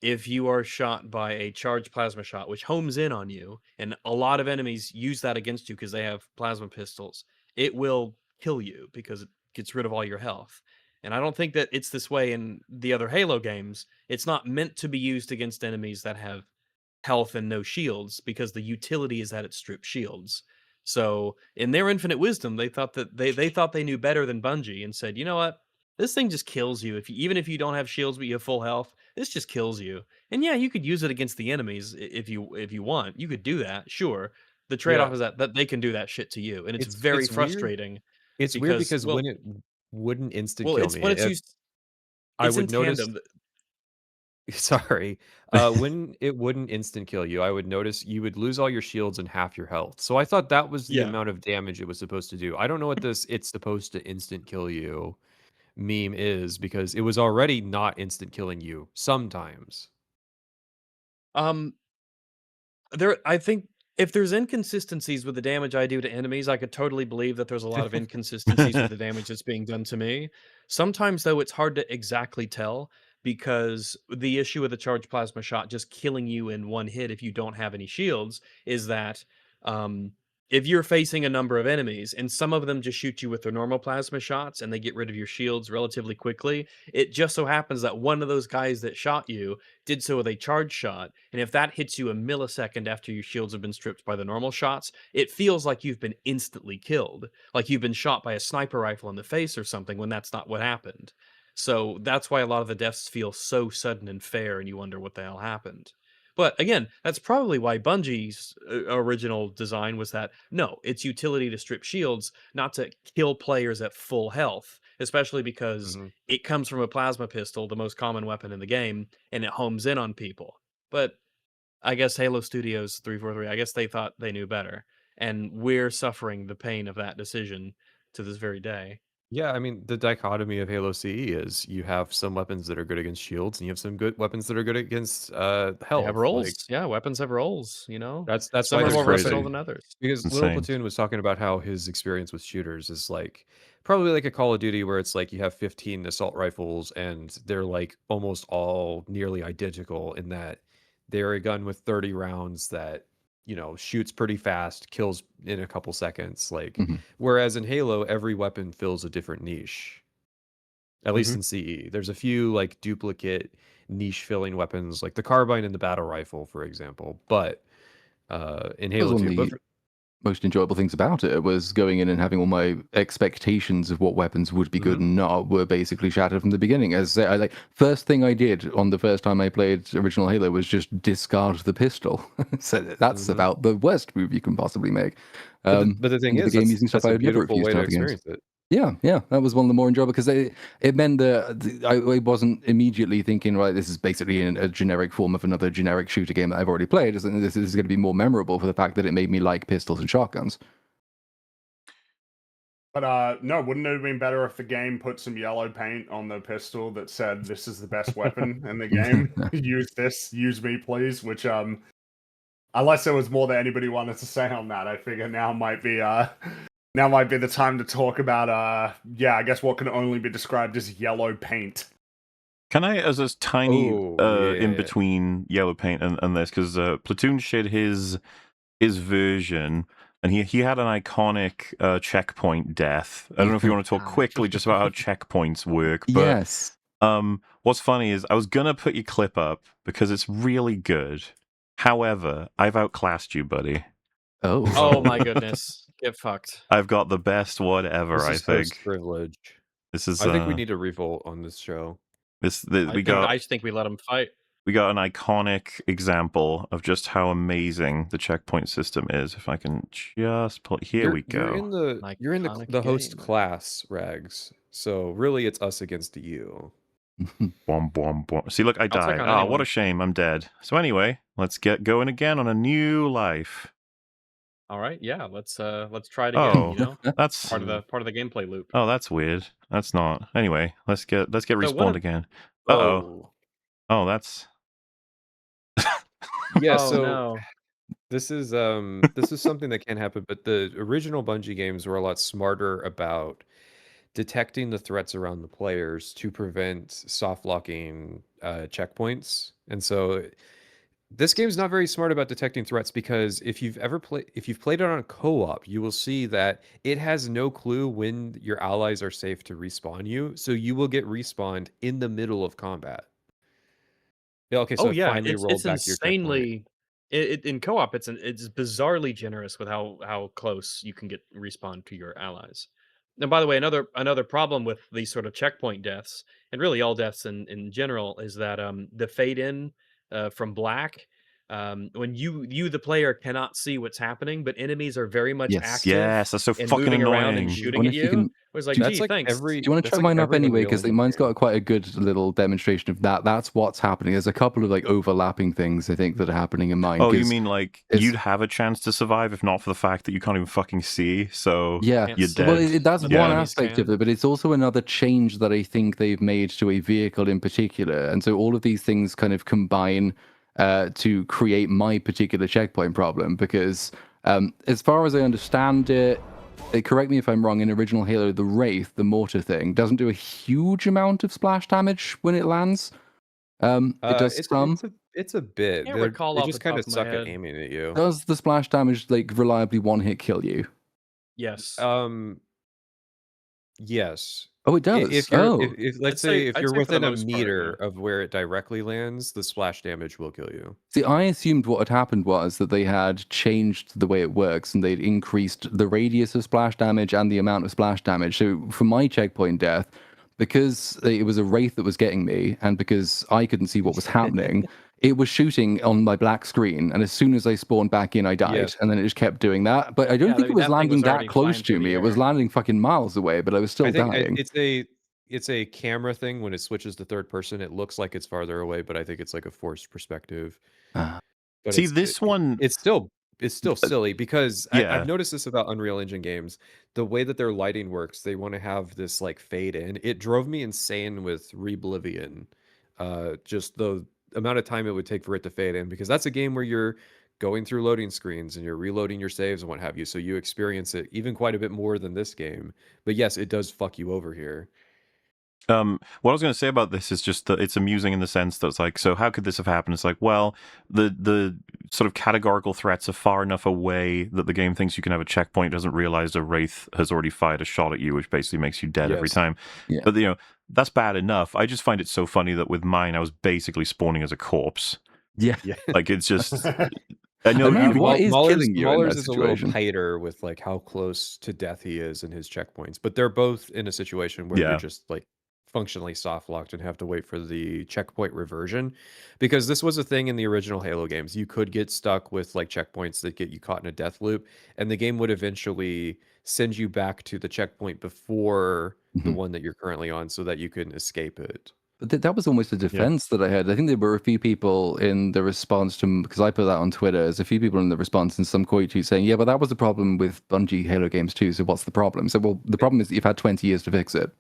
if you are shot by a charged plasma shot, which homes in on you, and a lot of enemies use that against you because they have plasma pistols, it will kill you because it gets rid of all your health. And I don't think that it's this way in the other Halo games. It's not meant to be used against enemies that have health and no shields because the utility is that it strips shields. So in their infinite wisdom, they thought that they thought they knew better than Bungie and said, you know what? This thing just kills you. Even if you don't have shields but you have full health, this just kills you. And yeah, you could use it against the enemies if you want. You could do that, sure. The Yeah. trade-off is that they can do that shit to you. And it's It's very weird. frustrating. It's weird because because when it wouldn't instant kill it's me, when it's used I it's in would notice tandem. Sorry. When it wouldn't instant kill you, I would notice you would lose all your shields and half your health. So I thought that was the Yeah. amount of damage it was supposed to do. I don't know what this "it's supposed to instant kill you" meme is, because it was already not instant killing you sometimes. Um, I think if there's inconsistencies with the damage I do to enemies, I could totally believe that there's a lot of inconsistencies with the damage that's being done to me. Sometimes, though, it's hard to exactly tell because the issue with the charged plasma shot just killing you in one hit if you don't have any shields is that um, if you're facing a number of enemies and some of them just shoot you with their normal plasma shots and they get rid of your shields relatively quickly, it just so happens that one of those guys that shot you did so with a charge shot, and if that hits you a millisecond after your shields have been stripped by the normal shots, it feels like you've been instantly killed, like you've been shot by a sniper rifle in the face or something when that's not what happened. So that's why a lot of the deaths feel so sudden and fair, and you wonder what the hell happened. But again, that's probably why Bungie's original design was that no, it's utility to strip shields, not to kill players at full health, especially because Mhm. it comes from a plasma pistol, the most common weapon in the game, and it homes in on people. But I guess Halo Studios 343, I guess they thought they knew better. And we're suffering the pain of that decision to this very day. Yeah, I mean, the dichotomy of Halo CE is you have some weapons that are good against shields, and you have some good weapons that are good against They have health. Like roles. Yeah, weapons have roles, you know? that's Some why are they're more so versatile crazy. good. than others. Because Little Insane. Platoon was talking about how his experience with shooters is like probably like a Call of Duty where it's like you have 15 assault rifles and they're like almost all nearly identical in that they're a gun with 30 rounds that, shoots pretty fast, kills in a couple seconds. Like, Mhm. whereas in Halo, every weapon fills a different niche. At least Mhm. in CE, there's a few like duplicate niche filling weapons, like the carbine and the battle rifle, for example. But in That was Halo one of 2, but the most enjoyable things about it was going in and having all my expectations of what weapons would be good and not were basically shattered from the beginning. As I like first thing I did on the first time I played original Halo was just discard the pistol. So that's Mhm. about the worst move you can possibly make. But the thing Into the is, game using stuff that's I a would never beautiful refuse way in to other games. experience it. Yeah, that was one of the more enjoyable because it meant that I wasn't immediately thinking, right, this is basically a generic form of another generic shooter game that I've already played. This is going to be more memorable for the fact that it made me like pistols and shotguns. But no, wouldn't it have been better if the game put some yellow paint on the pistol that said this is the best weapon in the game? Use this, use me, please. Which unless there was more that anybody wanted to say on that, I figure now might be the time to talk about I guess what can only be described as yellow paint. Can I, as a tiny in Yeah. between yellow paint and this, because Platoon shared his version, and he had an iconic checkpoint death. I don't know if you want to talk quickly just about how checkpoints work, but Yes. what's funny is I was gonna put your clip up because it's really good. However, I've outclassed you, buddy. Oh my goodness. Get fucked. I've got the best one ever, This I is host think. privilege. This is I think we need a revolt on this show. I we got just think we let them fight. we got an iconic example of just how amazing the checkpoint system is. If I can just pull, we go. You're in the Iconic the host game. class, Rags. So really, it's us against you. Boom, boom, boom. See, look, I I'll take died. on Ah, what anyone. a shame. I'm dead. So anyway, let's get going again on a new life. All right, yeah, let's try it again. Oh, You know, that's part of the gameplay loop. oh, that's weird. That's not. Anyway, let's get So respawned again. Oh, Oh, that's yeah. Oh So no. this is something that can happen, but the original Bungie games were a lot smarter about detecting the threats around the players to prevent soft locking checkpoints. And so this game's not very smart about detecting threats because if you've played it on co-op, you will see that it has no clue when your allies are safe to respawn you. So you will get respawned in the middle of combat. Yeah, okay, so Oh it yeah, finally rolled it's back to your checkpoint. insanely in co-op it's bizarrely generous with how close you can get respawn to your allies. And by the way, another problem with these sort of checkpoint deaths, and really all deaths in general, is that the fade in from black when you the player cannot see what's happening, but enemies are very much Yes. active Yes, that's so and fucking moving around and annoying. shooting wonder at if you you. can- It was like, That's gee, like thanks. every. Do you want to that's try like mine up every anyway? Unreal Because Engine mine's game. got quite a good little demonstration of that. That's what's happening. There's a couple of like overlapping things I think that are happening in mine. Oh, you 'cause mean like it's- you'd have a chance to survive if not for the fact that you can't even fucking see, so Yeah, Can't you're see. well, dead. that's But one enemies aspect can. of it, but it's also another change that I think they've made to a vehicle in particular. And so all of these things kind of combine to create my particular checkpoint problem. Because as far as I understand it, correct me if I'm wrong, in original Halo, the Wraith, the mortar thing, doesn't do a huge amount of splash damage when it lands. It does some. It's a bit. Can't recall They off just the kind top of of my suck at head. aiming at you. Does the splash damage like reliably one hit kill you? Yes. Yes. Oh, it does. If you're, Oh, if let's I'd say say- if I'd you're say for the within a most part, meter yeah. of where it directly lands, the splash damage will kill you. see, I assumed what had happened was that they had changed the way it works and they'd increased the radius of splash damage and the amount of splash damage. So for my checkpoint death, because it was a wraith that was getting me, and because I couldn't see what was happening, it was shooting on my black screen. And as soon as I spawned back in, I died. Yes. And then it just kept doing that. But I don't Yeah, think I it mean, was that thing landing was that already close flying to through me. the It was air. landing fucking miles away, but I was still I think dying. it's a camera thing. When it switches to third person, it looks like it's farther away, but I think it's like a forced perspective. Ah. But See, this one, it's still silly because yeah. I've noticed this about Unreal Engine games. The way that their lighting works, they want to have this like fade in. It drove me insane with Rebolivion. Just the amount of time it would take for it to fade in, because that's a game where you're going through loading screens and you're reloading your saves and what have you. So you experience it even quite a bit more than this game. But yes, it does fuck you over here. What I was going to say about this is just that it's amusing in the sense that it's like, so how could this have happened? It's like, well, the sort of categorical threats are far enough away that the game thinks you can have a checkpoint, doesn't realize a wraith has already fired a shot at you, which basically makes you dead every Yes. time. Yeah. But that's bad enough. I just find it so funny that with mine, I was basically spawning as a corpse. Yeah. Like it's just. I know I mean, you what can, is killing you in Mahler's that is a little situation? tighter with like how close to death he is in his checkpoints, but they're both in a situation where Yeah. you're just like functionally soft locked and have to wait for the checkpoint reversion, because this was a thing in the original Halo games. You could get stuck with like checkpoints that get you caught in a death loop, and the game would eventually send you back to the checkpoint before the Mhm. one that you're currently on so that you can escape it. But that was almost a defense that I had. I think there were a few people in the response to, because I put that on Twitter, there's a few people in the response in some quote tweets saying, yeah, but that was the problem with Bungie Halo games too. So what's the problem? So, well, the problem is that you've had 20 years to fix it.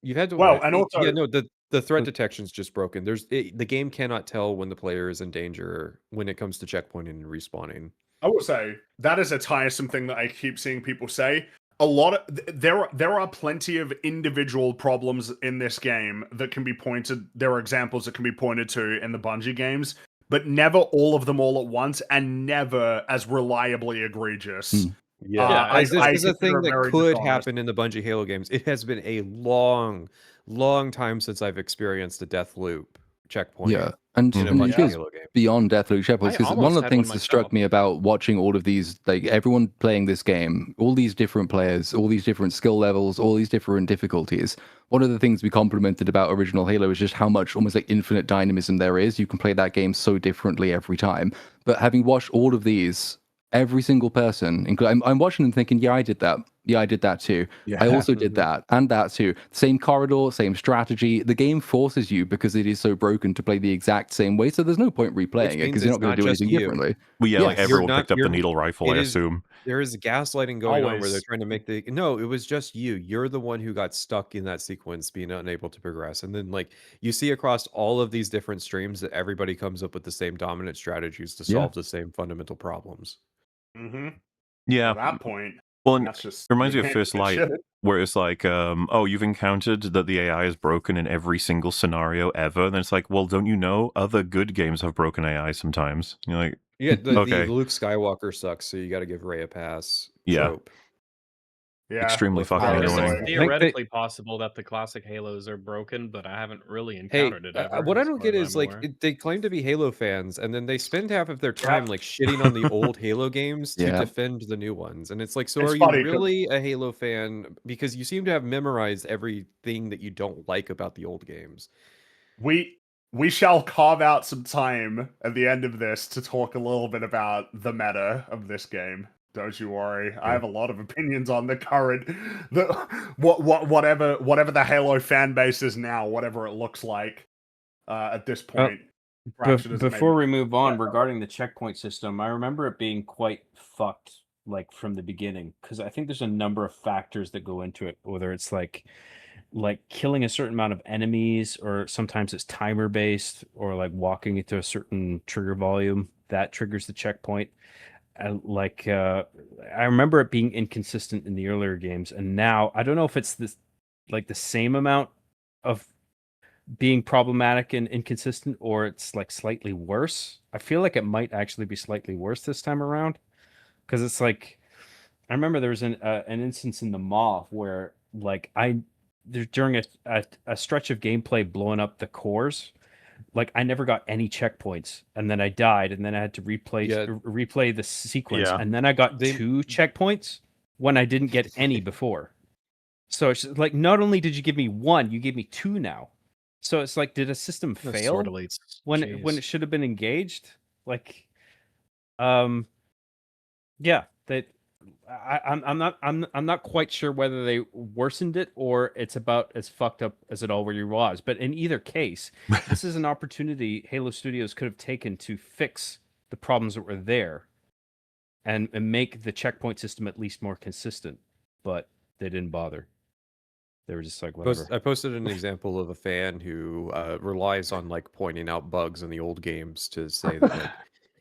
You've had to Well, and also- yeah, no, the threat detection's just broken. The game cannot tell when the player is in danger when it comes to checkpointing and respawning. I will say that is a tiresome thing that I keep seeing people say. A lot of there are plenty of individual problems in this game that can be pointed. There are examples that can be pointed to in the Bungie games, but never all of them all at once, and never as reliably egregious. Yeah, this is a thing consider it that very could dishonest. happen in the Bungie Halo games. It has been a long, long time since I've experienced a death loop checkpoint. Yeah, and in a it Bungie goes Halo game. beyond Deathloop checkpoints, I because one of almost the had things one that struck myself. me about watching all of these, like everyone playing this game, all these different players, all these different skill levels, all these different difficulties. One of the things we complimented about original Halo is just how much almost like infinite dynamism there is. You can play that game so differently every time. But having watched all of these, every single person, I'm watching them thinking, yeah, I did that. Yeah, I did that too. Yeah. I also did that and that too. Same corridor, same strategy. The game forces you, because it is so broken, to play the exact same way. So there's no point replaying it, means because you're it's not going to not do just anything you. differently. well, yeah, Yes. like everyone You're picked up the not- needle rifle, I it is- assume. There is gaslighting going on where they're Always. trying to make no, it was just you. You're the one who got stuck in that sequence, being unable to progress. And then like you see across all of these different streams that everybody comes up with the same dominant strategies to Yeah. solve the same fundamental problems. Mm-hmm. Yeah. At that point, Well, and that's just it reminds me of you First can't Light, shit it. where it's like, oh, you've encountered that the AI is broken in every single scenario ever. And then it's like, well, don't you know other good games have broken AI sometimes? You're like, Yeah, the Okay. Luke Skywalker sucks, so you got to give Rey a pass. Yeah. trope. Yeah, Extremely with fucking I Power guess annoying. it's Boy. theoretically possible that the classic Halos are broken, but I haven't really Hey, encountered it ever. what I as don't far get as is I'm like aware. they claim to be Halo fans, and then they spend half of their time like shitting on the old Halo games to Yeah. defend the new ones. And it's like, so It's are you funny 'cause- really a Halo fan? Because you seem to have memorized everything that you don't like about the old games. We we shall carve out some time at the end of this to talk a little bit about the meta of this game. Don't you worry. I have a lot of opinions on the current, whatever the Halo fan base is now, whatever it looks like at this point. Before we move on, regarding the checkpoint system, I remember it being quite fucked, like from the beginning, because I think there's a number of factors that go into it, whether it's like killing a certain amount of enemies, or sometimes it's timer based, or like walking into a certain trigger volume that triggers the checkpoint. I remember it being inconsistent in the earlier games, and now I don't know if it's the same amount of being problematic and inconsistent, or it's like slightly worse. I feel like it might actually be slightly worse this time around, because it's like I remember there was an instance in the Maw where during a stretch of gameplay blowing up the cores, like I never got any checkpoints, and then I died, and then I had to replay the sequence, and then I got 2 checkpoints when I didn't get any before. So it's like, not only did you give me 1, you gave me 2 now. So it's like, did a system fail when it should have been engaged? Like, yeah, I'm not quite sure whether they worsened it or it's about as fucked up as it already was. But in either case, this is an opportunity Halo Studios could have taken to fix the problems that were there and make the checkpoint system at least more consistent. But they didn't bother. They were just like, whatever. I posted an example of a fan who relies on like pointing out bugs in the old games to say that like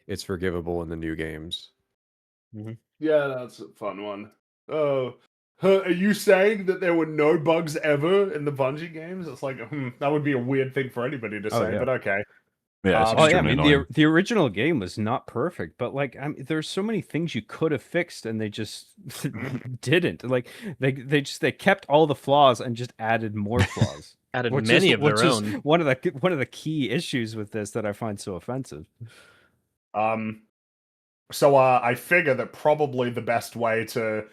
it's forgivable in the new games. Mm-hmm. Yeah, that's a fun one. Oh, are you saying that there were no bugs ever in the Bungie games? It's like, that would be a weird thing for anybody to say, but okay. Yeah, I mean, the original game was not perfect, but like, there's so many things you could have fixed, and they just didn't. Like, they kept all the flaws and just added more flaws. Added many of their own. One of the key issues with this that I find so offensive. So I figure that probably the best way to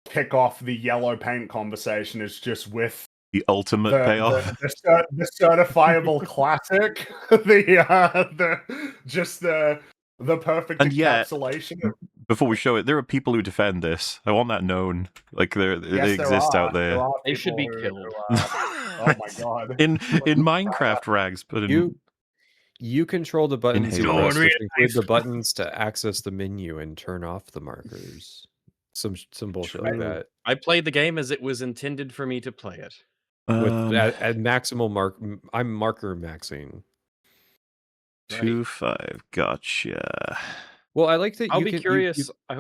kick off the yellow paint conversation is just with the ultimate payoff, the certifiable classic, the perfect encapsulation. Before we show it, there are people who defend this. I want that known. Like they exist out there. They should be killed. Oh my god! In Minecraft rags, but you control the buttons, which include the buttons to access the menu and turn off the markers. Some bullshit like that. I played the game as it was intended for me to play it. With at maximal I'm marker maxing. 2-5, gotcha. Well, I like that. I'll be curious. I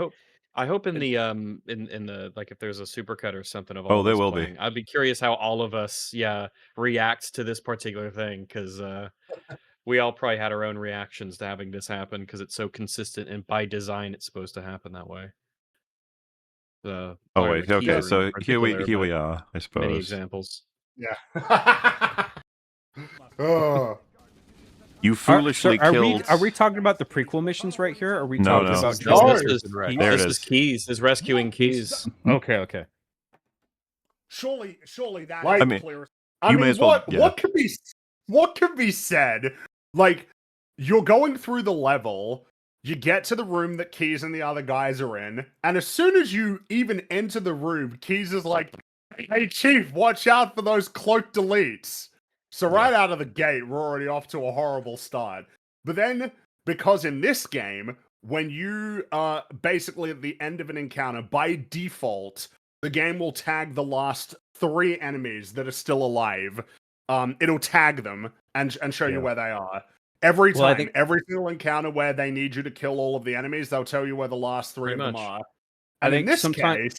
hope in the in the like if there's a supercut or something of all. Oh, there will be. I'd be curious how all of us react to this particular thing, because we all probably had our own reactions to having this happen because it's so consistent, and by design it's supposed to happen that way. Oh wait, okay, so here we are, I suppose. Many examples. Yeah. Oh. You foolishly killed. Are we talking about the prequel missions right here? Or are we No, talking about this is Keys, is rescuing Keys. Okay. Surely that I is mean, clear. you may as well. What could be said? Like, you're going through the level, you get to the room that Keys and the other guys are in, and as soon as you even enter the room, Keys is like, "Hey, Chief, watch out for those cloaked elites." So right out of the gate, we're already off to a horrible start. But then, because in this game, when you are basically at the end of an encounter, by default, the game will tag the last 3 enemies that are still alive. It'll tag them and show you where they are. Every time, every single encounter where they need you to kill all of the enemies, they'll tell you where the last 3 of them are. And in this case...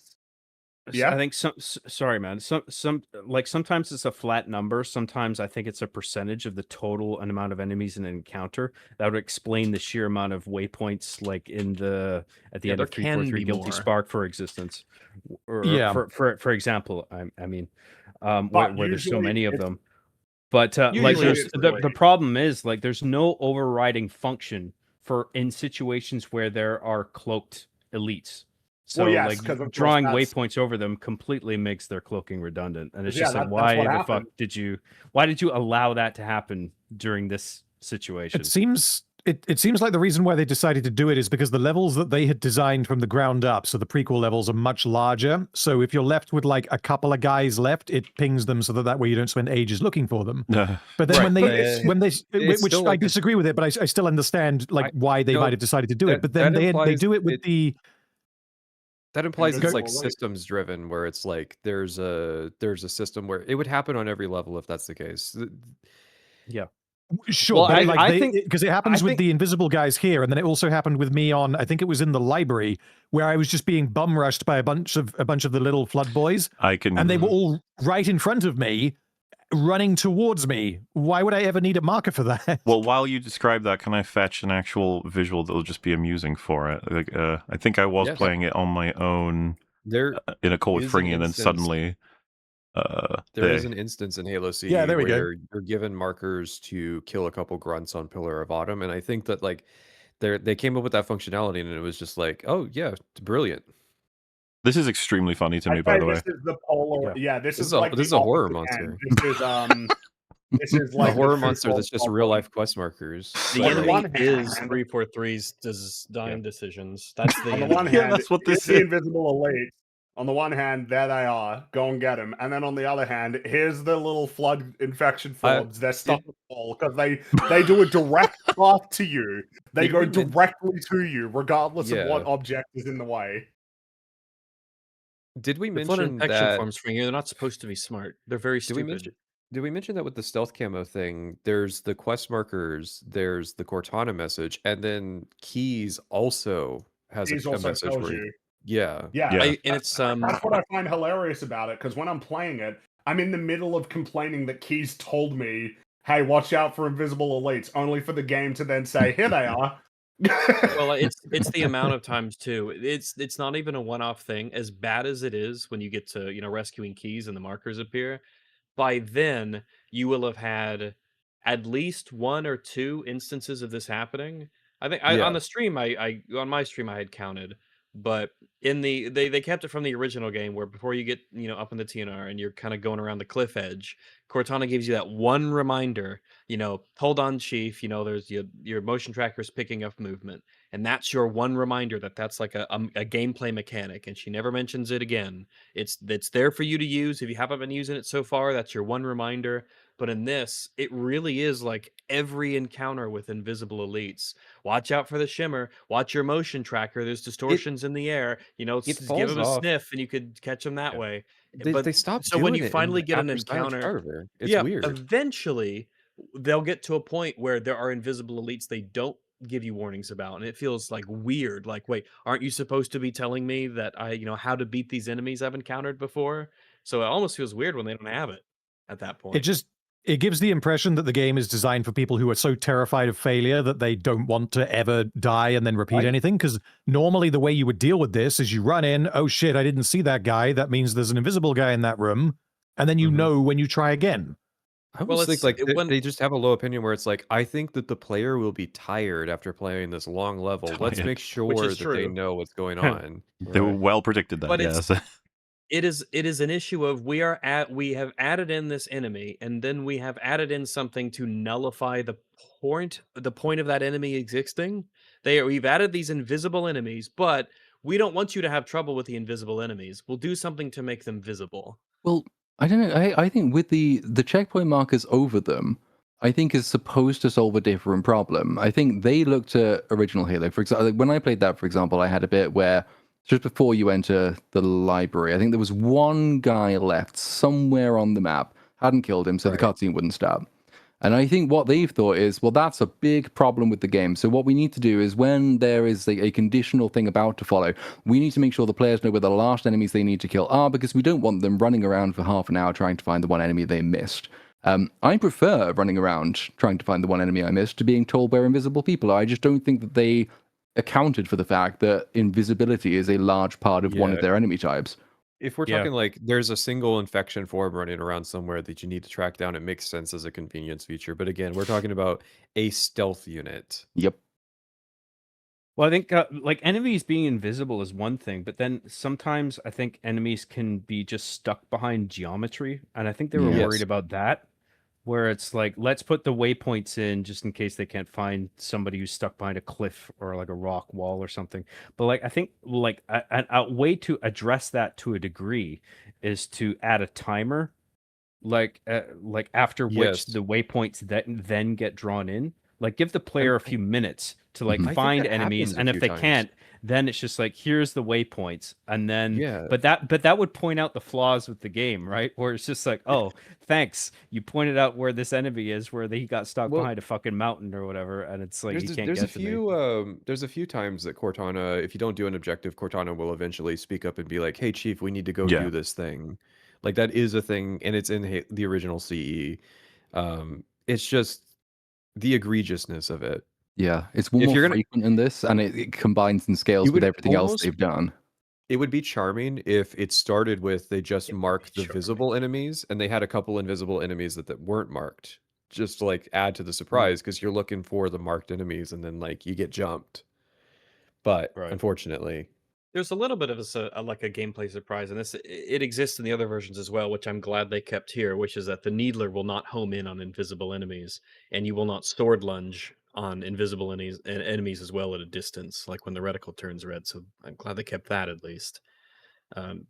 Yeah, I think sorry, man. Sometimes it's a flat number. Sometimes I think it's a percentage of the total amount of enemies in an encounter. That would explain the sheer amount of waypoints, like at the end of 343 Guilty Spark, for existence. For example, I mean, where there's so many of them. But like, the problem is, like, there's no overriding function in situations where there are cloaked elites. So Well, yes, like 'cause of course drawing that's- waypoints over them completely makes their cloaking redundant. And it's Yeah, just like, that's why what the happened. fuck did you allow that to happen during this situation? It seems like the reason why they decided to do it is because the levels that they had designed from the ground up, so the prequel levels, are much larger. So if you're left with like a couple of guys left, it pings them so that way you don't spend ages looking for them. But then Right, when they which still I like a- disagree with it, but I still understand like why they no, might have decided to do that- it. But then that they implies do it with it- That implies it's like Invisible Elite. systems driven, where it's like there's a system where it would happen on every level if that's the case. Yeah. Sure, Well, but I think because it happens with the invisible guys here, and then it also happened with me on, I think it was in the library, where I was just being bum rushed by a bunch of the little flood boys, and they were all right in front of me, running towards me. Why would I ever need a marker for that? Well, while you describe that, can I fetch an actual visual that'll just be amusing for it? Like, I think I was Yes. playing it on my own There in a call with is an Fringy, and then instance- suddenly there is an instance in Halo CE Yeah, there we go. where you're given markers to kill a couple grunts on Pillar of Autumn, and I think that like they came up with that functionality, and it was just like, oh yeah, it's brilliant. This is extremely funny to me, I'd by say the way. this is the polar. Yeah, this is like this is the a horror opposite monster. end. This is A like horror the monster that's just football real problem. life quest markers. The On the enemy one is hand- 343's design decisions. That's the On the enemy. one Yeah, hand, that's what here's this the is. invisible elite. On the one hand, there they are. Go and get them. And then on the other hand, here's the little flood infection forbs. They're stuck in the wall because they do a direct path to you. They Did go we men- directly to you, regardless of what Yeah. object is in the way. Did we The flood mention infection that? forms for you. They're not supposed to be smart. They're very Did we stupid. mention? Did we mention that with the stealth camo thing? There's the quest markers. There's the Cortana message, and then Keys also has He's a also message tells where you. yeah. Yeah, Yeah. And it's that's what I find hilarious about it, because when I'm playing it, I'm in the middle of complaining that Keys told me, hey, watch out for invisible elites, only for the game to then say, here they are. well, it's the amount of times too. It's not even a one-off thing. As bad as it is when you get to, rescuing Keys and the markers appear, by then you will have had at least one or two instances of this happening. I think Yeah. on the stream, on my stream I had counted, but in they kept it from the original game where before you get up in the TNR and you're kind of going around the cliff edge, Cortana gives you that one reminder. Hold on, Chief. There's your motion tracker's picking up movement, and that's your one reminder that that's like a gameplay mechanic. And she never mentions it again. It's there for you to use if you haven't been using it so far. That's your one reminder. But in this, it really is like every encounter with invisible elites. Watch out for the shimmer. Watch your motion tracker. There's distortions in the air. Just give falls them a off. sniff, and you could catch them that way. They stopped So when doing you it finally get an after Silent encounter, Starter. It's weird. eventually they'll get to a point where there are invisible elites they don't give you warnings about, and it feels like weird. Like, wait, aren't you supposed to be telling me that how to beat these enemies I've encountered before? So it almost feels weird when they don't have it at that point. It gives the impression that the game is designed for people who are so terrified of failure that they don't want to ever die and then repeat anything. Because normally the way you would deal with this is you run in, oh shit, I didn't see that guy. That means there's an invisible guy in that room. And then you know when you try again. I almost think like they just have a low opinion where it's like, I think that the player will be tired after playing this long level. Let's make sure that they know what's going on. They were well predicted that, But yes. it is an issue of we have added in this enemy, and then we have added in something to nullify the point of that enemy existing. We've added these invisible enemies, but we don't want you to have trouble with the invisible enemies. We'll do something to make them visible. Well, I don't know. I think with the checkpoint markers over them, I think is supposed to solve a different problem. I think they looked at original Halo. For example, when I played that, for example, I had a bit where just before you enter the library, I think there was one guy left somewhere on the map, hadn't killed him, so the cutscene wouldn't start. And I think what they've thought is, well, that's a big problem with the game. So what we need to do is when there is a conditional thing about to follow, we need to make sure the players know where the last enemies they need to kill are, because we don't want them running around for half an hour trying to find the one enemy they missed. I prefer running around trying to find the one enemy I missed to being told where invisible people are. I just don't think that they accounted for the fact that invisibility is a large part of one of their enemy types. If we're talking like there's a single infection form running around somewhere that you need to track down, it makes sense as a convenience feature. But again, we're talking about a stealth unit. Yep. Well, I think like enemies being invisible is one thing, but then sometimes I think enemies can be just stuck behind geometry, and I think they were Yeah. worried about that. Where it's like, let's put the waypoints in just in case they can't find somebody who's stuck behind a cliff or like a rock wall or something. But like, I think like a way to address that to a degree is to add a timer, like after which Yes. the waypoints that then get drawn in. Like, give the player a few minutes to like Mhm. find that enemies, happens a and if few they times. can't, then it's just like, here's the waypoints, and then Yeah. but that would point out the flaws with the game, right? Where it's just like, oh, thanks, you pointed out where this enemy is, where he got stuck Well, behind a fucking mountain or whatever, and it's like you can't there's a get to me. few there's a few times that Cortana, if you don't do an objective, Cortana will eventually speak up and be like, "Hey, Chief, we need to go Yeah. do this thing." Like that is a thing, and it's in the original CE. It's just the egregiousness of it. Yeah, it's one If more you're gonna, frequent in this, and it combines and scales you with would everything else almost, they've done. it would be charming if it started with they just It would mark be the charming. visible enemies, and they had a couple invisible enemies that weren't marked, just to like add to the surprise, because you're looking for the marked enemies, and then like you get jumped. But Right. unfortunately, There's a little bit of like a gameplay surprise, and it exists in the other versions as well, which I'm glad they kept here, which is that the Needler will not home in on invisible enemies, and you will not sword lunge on invisible enemies as well at a distance, like when the reticle turns red. So I'm glad they kept that at least.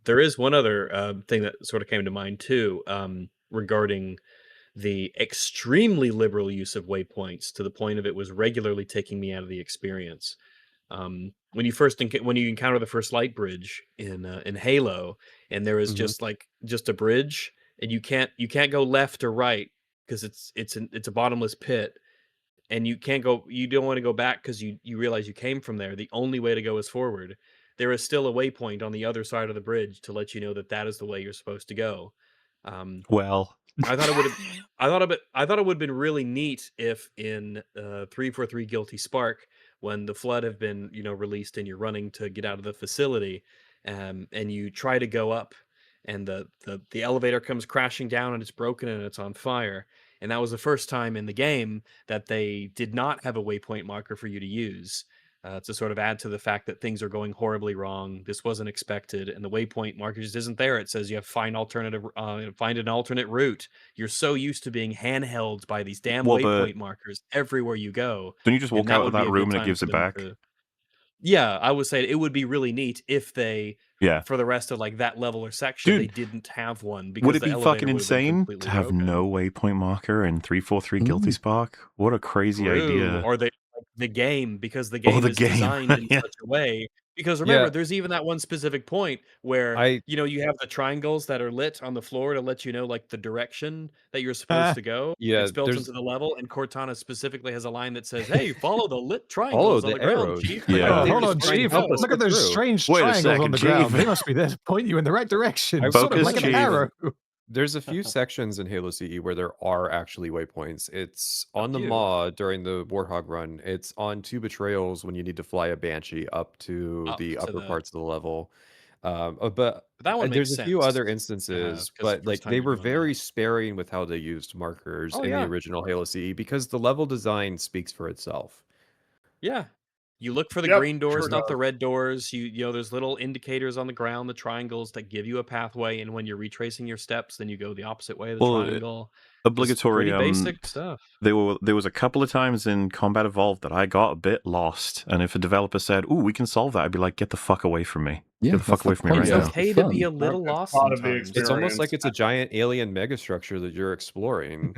There is one other thing that sort of came to mind too, regarding the extremely liberal use of waypoints to the point of it was regularly taking me out of the experience. When you when you encounter the first light bridge in Halo, and there is just a bridge, and you can't go left or right because it's a bottomless pit, and you don't want to go back because you realize you came from there. The only way to go is forward. There is still a waypoint on the other side of the bridge to let you know that that is the way you're supposed to go. Well, I thought it would have. I thought it would have been really neat if in 343 Guilty Spark, when the flood have been released and you're running to get out of the facility, and you try to go up, and the elevator comes crashing down and it's broken and it's on fire, and that was the first time in the game that they did not have a waypoint marker for you to use. To sort of add to the fact that things are going horribly wrong. This wasn't expected, and the waypoint marker just isn't there. It says you have find an alternate route. You're so used to being handheld by these damn Well, waypoint markers everywhere you go. don't you just And walk that out of would be that a room good and it time gives for it them back? to. Yeah, I would say it would be really neat if they, Yeah. for the rest of like that level or section, Dude, they didn't have one because would it the be elevator fucking would have been insane completely to have broken. no waypoint marker in 343 Guilty Mm. Spark? What a crazy True. idea. Or the game, because the Or game the is game. designed in Yeah. such a way. Because remember, yeah, there's even that one specific point where you have the triangles that are lit on the floor to let you know like the direction that you're supposed to go. yeah. It's built There's into the level, and Cortana specifically has a line that says, "Hey, follow the lit follow triangles on the the ground, arrows. Chief." Like, Yeah. I Oh, think hold it's on, trying to Chief. help us Look get at those through. strange Wait a triangles on second, the ground. Chief. They must be there to point you in the right direction. I- Sort of Focus, like an Chief. arrow. There's a few sections in Halo CE where there are actually waypoints. It's on the few. Maw during the Warthog run. It's on 2 Betrayals when you need to fly a Banshee up to Up the to upper the. parts of the level. But But that one makes there's a few other sense instances, because the but first like time they you're were doing very that. sparing with how they used markers Oh in the yeah, original Halo CE because the level design speaks for itself. yeah. You look for the Yep, green doors, sure not the does. red doors. There's little indicators on the ground, the triangles that give you a pathway, and when you're retracing your steps, then you go the opposite way of the Well, triangle. Just obligatory. pretty basic stuff. There was a couple of times in Combat Evolved that I got a bit lost, and if a developer said, "Ooh, we can solve that," I'd be like, "Get the fuck away from me! Yeah, Get the fuck that's the away from me point. right It's Yeah, now!" it's the okay to be a fun. little It's lost part of the sometimes. It's almost like experience. it's a giant alien megastructure that you're exploring.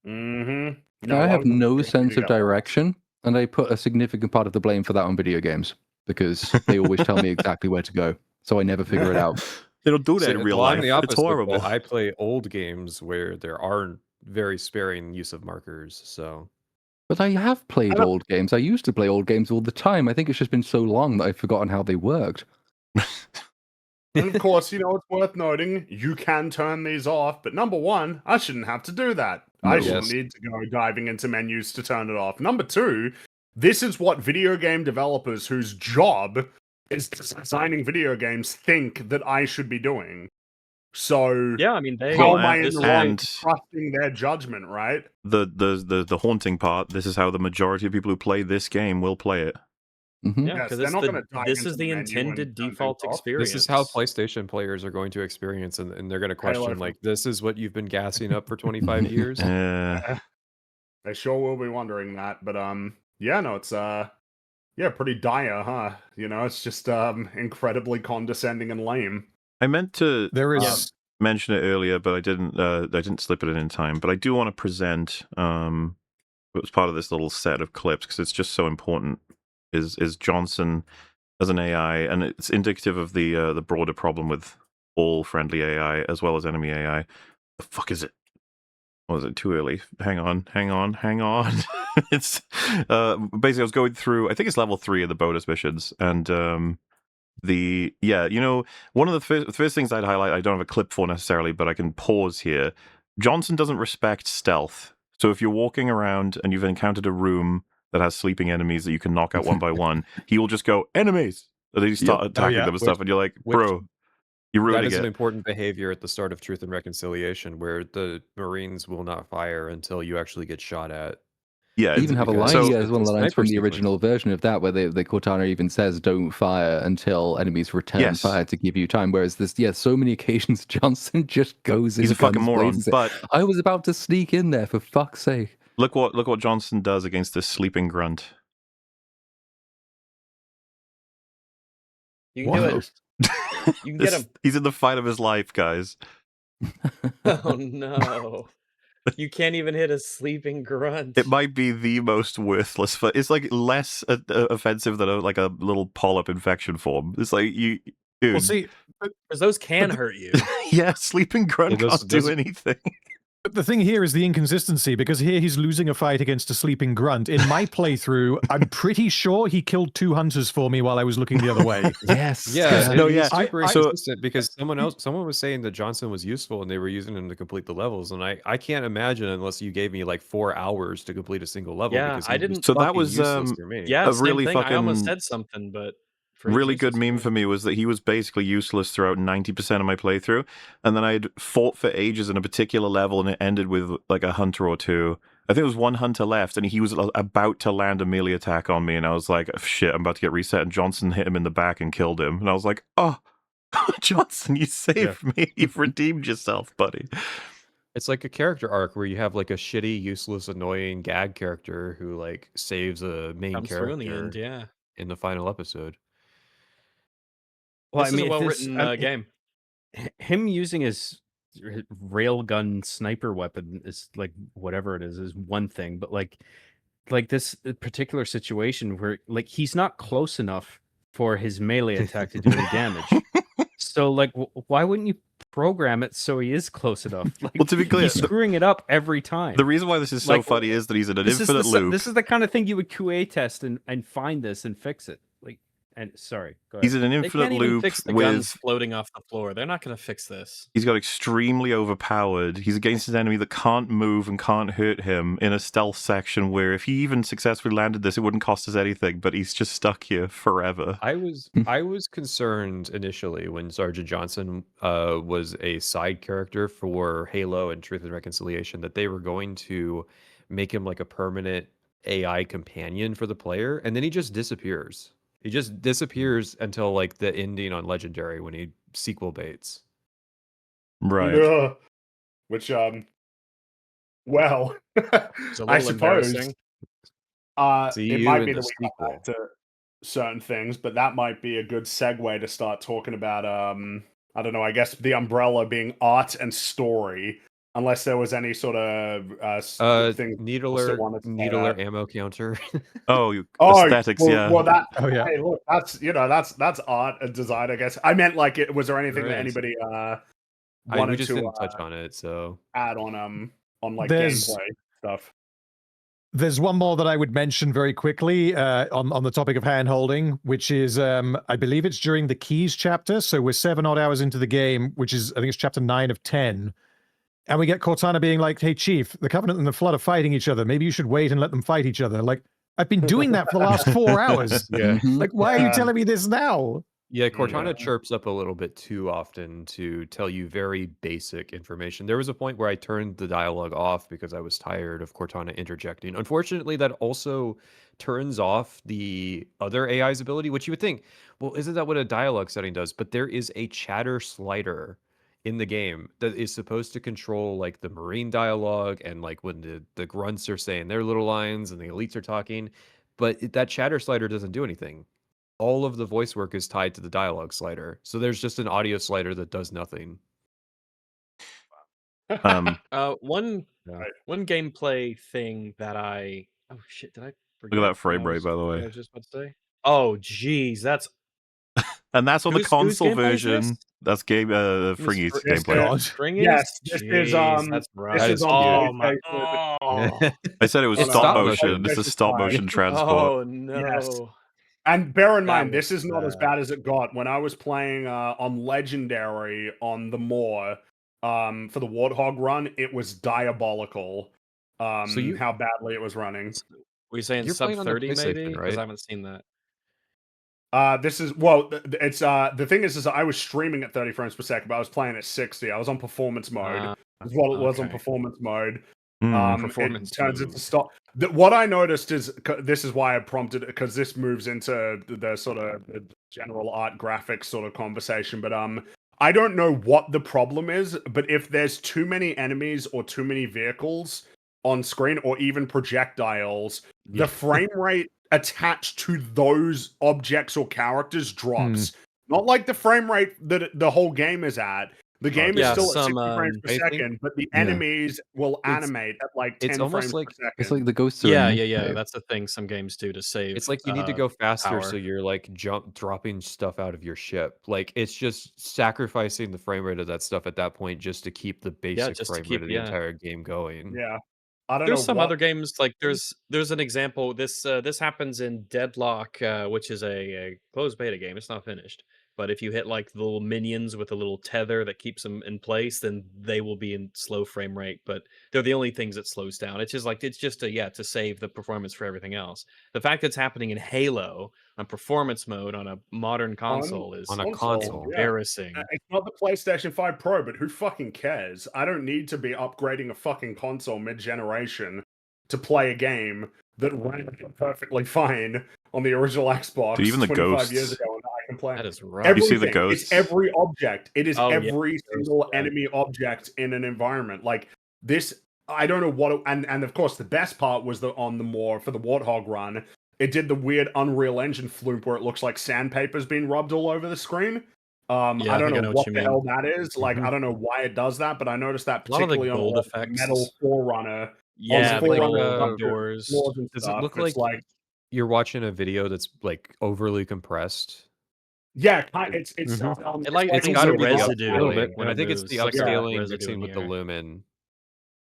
Mm-hmm. I have was no expecting sense to of get lost. direction, and I put a significant part of the blame for that on video games because they always tell me exactly where to go, so I never figure it out. They don't do that See, in real well, I'm life. the It's opposite, but horrible. I play old games where there are very sparing use of markers. So But I have played old games. I used to play old games all the time. I think it's just been so long that I've forgotten how they worked. And of course, it's worth noting, you can turn these off, but number one, I shouldn't have to do that. I No. shouldn't Yes. need to go diving into menus to turn it off. Number two, this is what video game developers whose job is designing video games think that I should be doing. So Yeah, I mean how am I in this the is wrong and- for trusting their judgment, right? The haunting part. This is how the majority of people who play this game will play it. Mhm. Yeah, Yes, because they're not gonna dive this into is the the menu and intended turn things default off. experience. This is how PlayStation players are going to experience, and they're going to Halo question, for like, this is what you've been gassing up for 25 years? They sure will be wondering that, but yeah, no, it's yeah, pretty dire, huh? You know, it's just incredibly condescending and lame. I meant to There is mention it earlier, but I didn't slip it in time. But I do want to present it was part of this little set of clips because it's just so important. Is Johnson as an AI, and it's indicative of the broader problem with all friendly AI as well as enemy AI. The fuck is it? Was it too early? Hang on. It's basically I was going through. I think it's level 3 of the bonus missions, and one of the first things I'd highlight. I don't have a clip for necessarily, but I can pause here. Johnson doesn't respect stealth. So if you're walking around and you've encountered a room that has sleeping enemies that you can knock out one by one, he will just go, enemies! And then you start attacking them and stuff, and you're like, bro, you're ruining That is it. an important behavior at the start of Truth and Reconciliation, where the Marines will not fire until you actually get shot at. Yeah, They even have a line so here as one of the lines from the sequence. original version of that, where the Cortana even says, "Don't fire until enemies return Yes. fire to give you time." Whereas this, so many occasions Johnson just goes in. He's a fucking guns moron. blazing. But I was about to sneak in there, for fuck's sake. look what Johnson does against this sleeping grunt. You can do it. You can get him. He's in the fight of his life, guys. Oh no. You can't even hit a sleeping grunt. It might be the most worthless. It's like less offensive than a little polyp infection form. It's like dude. well, see, Because those can hurt you. Yeah, sleeping grunt Yeah, can't do anything. but the thing here is the inconsistency, because here he's losing a fight against a sleeping grunt. In my playthrough, I'm pretty sure he killed 2 hunters for me while I was looking the other way. Yes. Yeah, No, he's yeah. super I- inconsistent because someone was saying that Johnson was useful and they were using him to complete the levels, and I can't imagine unless you gave me like 4 hours to complete a single level. Yeah, because I he didn't- So that fucking was useless for me. Yeah, a same really thing. I almost fucking said something, but really good meme for me was that he was basically useless throughout 90% of my playthrough, and then I'd fought for ages in a particular level, and it ended with like a hunter or two. I think it was 1 hunter left, and he was about to land a melee attack on me, and I was like, shit, I'm about to get reset, and Johnson hit him in the back and killed him, and I was like, oh, Johnson, you saved me. You've redeemed yourself, buddy. It's like a character arc where you have like a shitty, useless, annoying gag character who like saves a main comes character through in the end. Yeah. in the final episode. Well, This I mean, is a this- well-written game. him using his railgun sniper weapon is like whatever it is one thing, but like this particular situation where like he's not close enough for his melee attack to do any damage. So like, why wouldn't you program it so he is close enough? Like, Well, to be clear, he's screwing it up every time. The reason why this is so Like, funny is that he's in an This infinite loop. This is the kind of thing you would QA test and find this and fix it. Like, and sorry, go ahead. He's in an They infinite can't even loop fix the guns with. floating off the floor. They're not going to fix this. He's got extremely overpowered. He's against an enemy that can't move and can't hurt him in a stealth section where if he even successfully landed this, it wouldn't cost us anything, but he's just stuck here forever. I was concerned initially when Sergeant Johnson was a side character for Halo and Truth and Reconciliation that they were going to make him like a permanent AI companion for the player, and then he just disappears. He just disappears until like the ending on Legendary when he sequel baits. Right. Yeah. Which well, It's a I little suppose embarrassing. See it you might in be the that we come back to certain things, but that might be a good segue to start talking about I don't know, I guess the umbrella being art and story, unless there was any sort of thing needler ammo counter. Aesthetics, well, yeah. well, that Oh, yeah. hey, look, that's art and design, I guess. I meant like was there anything There that is. anybody we wanted just to didn't touch on it, so add on like There's- gameplay stuff? There's one more that I would mention very quickly on the topic of hand-holding, which is, I believe it's during the Keys chapter. So we're 7 odd hours into the game, which is, I think it's chapter 9 of 10. And we get Cortana being like, hey, Chief, the Covenant and the Flood are fighting each other. Maybe you should wait and let them fight each other. Like, I've been doing that for the last 4 hours. yeah. Mhm. Like, why are you telling me this now? Yeah, Yeah. Cortana chirps up a little bit too often to tell you very basic information. There was a point where I turned the dialogue off because I was tired of Cortana interjecting. Unfortunately, that also turns off the other AI's ability, which you would think, well, isn't that what a dialogue setting does? But there is a chatter slider in the game that is supposed to control like the marine dialogue and like when the grunts are saying their little lines and the elites are talking. But that chatter slider doesn't do anything. All of the voice work is tied to the dialogue slider. So there's just an audio slider that does nothing. Um, One Yeah. one gameplay thing that I oh shit, did I forget look at that what frame rate, by the what I way. was just about to say? Oh geez, that's And that's on the whose console gameplay is this? version. That's game Miss Fringy's This gameplay. is- Springies? Yes, this is Jeez, that's this rough. is is on cute. Oh my PlayStation. oh. I said it was It's stop stop motion. motion. This is PlayStation stop 5. motion transport. Oh no. Yes. And bear in That mind, this was is not as sad. bad as it got. When I was playing on Legendary on the Moor for the Warthog run, it was diabolical. So you How badly it was running. Were you saying You're sub playing on the 30 maybe? PlayStation, Because right? I haven't seen that. This is well. It's the thing is I was streaming at 30 frames per second, but I was playing at 60. I was on performance mode. Is what it was on okay. performance mode. Performance It turns mode. into stop. What I noticed is this is why I prompted it, because this moves into the sort of the general art graphics sort of conversation. But I don't know what the problem is, but if there's too many enemies or too many vehicles on screen, or even projectiles, the frame rate attached to those objects or characters drops. Not like the frame rate that the whole game is at. The game is still at 60 frames per second, but the enemies will animate at like 10 almost frames like per second. It's like the ghosts are Yeah, in yeah, yeah. Mixtape. That's the thing some games do to save. It's like you need to go faster, so power. you're like dropping stuff out of your ship. Like it's just sacrificing the frame rate of that stuff at that point just to keep the basic just to frame keep- rate of the entire game going. Yeah. I don't There's know some what... other games like there's an example. This happens in Deadlock, which is a closed beta game. It's not finished, but if you hit like the little minions with a little tether that keeps them in place, then they will be in slow frame rate. But they're the only things that slows down. It's just to save the performance for everything else. The fact that it's happening in Halo on performance mode on a modern console is on a console. embarrassing. It's not the PlayStation 5 Pro, but who fucking cares? I don't need to be upgrading a fucking console mid-generation to play a game that ran perfectly fine on the original Xbox Dude, even the 25 years ghosts. ago, and I can play. That is rough. Everything. You see the ghosts? It's every object. It is Oh, yeah. every single enemy object in an environment. Like this, I don't know what. And of course, the best part was on the Moor for the Warthog run. It did the weird Unreal Engine fluke where it looks like sandpaper's been rubbed all over the screen. I don't know what the hell that is. Like, I don't know why it does that, but I noticed that particularly on gold a effects. Metal Forerunner. Yeah, like, doors. Does it look like you're watching a video that's like overly compressed? Yeah, it's it's got a residue a little bit, when and I it think it's moves. the It's like a upscaling residue mixing in with the air. lumen.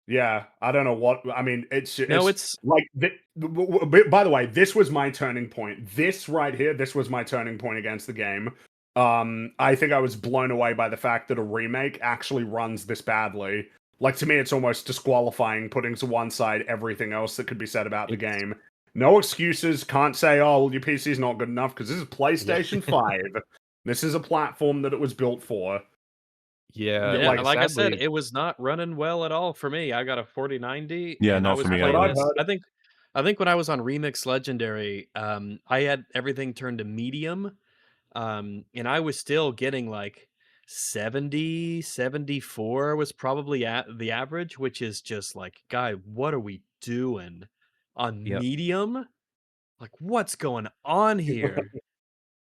Yeah, I don't know what. I mean, it's it's like. By the way, this was my turning point. This right here, this was my turning point against the game. I think I was blown away by the fact that a remake actually runs this badly. Like, to me, it's almost disqualifying, putting to one side everything else that could be said about the game. No excuses. Can't say, oh, well, your PC's not good enough, because this is PlayStation 5. This is a platform that it was built for. Yeah, like I said, it was not running well at all for me. I got a 4090. Yeah, and not I was for me playing either. this. I think when I was on Remix Legendary, I had everything turned to medium, and I was still getting like 70, 74 was probably at the average, which is just like, guy, what are we doing on medium? Like, what's going on here?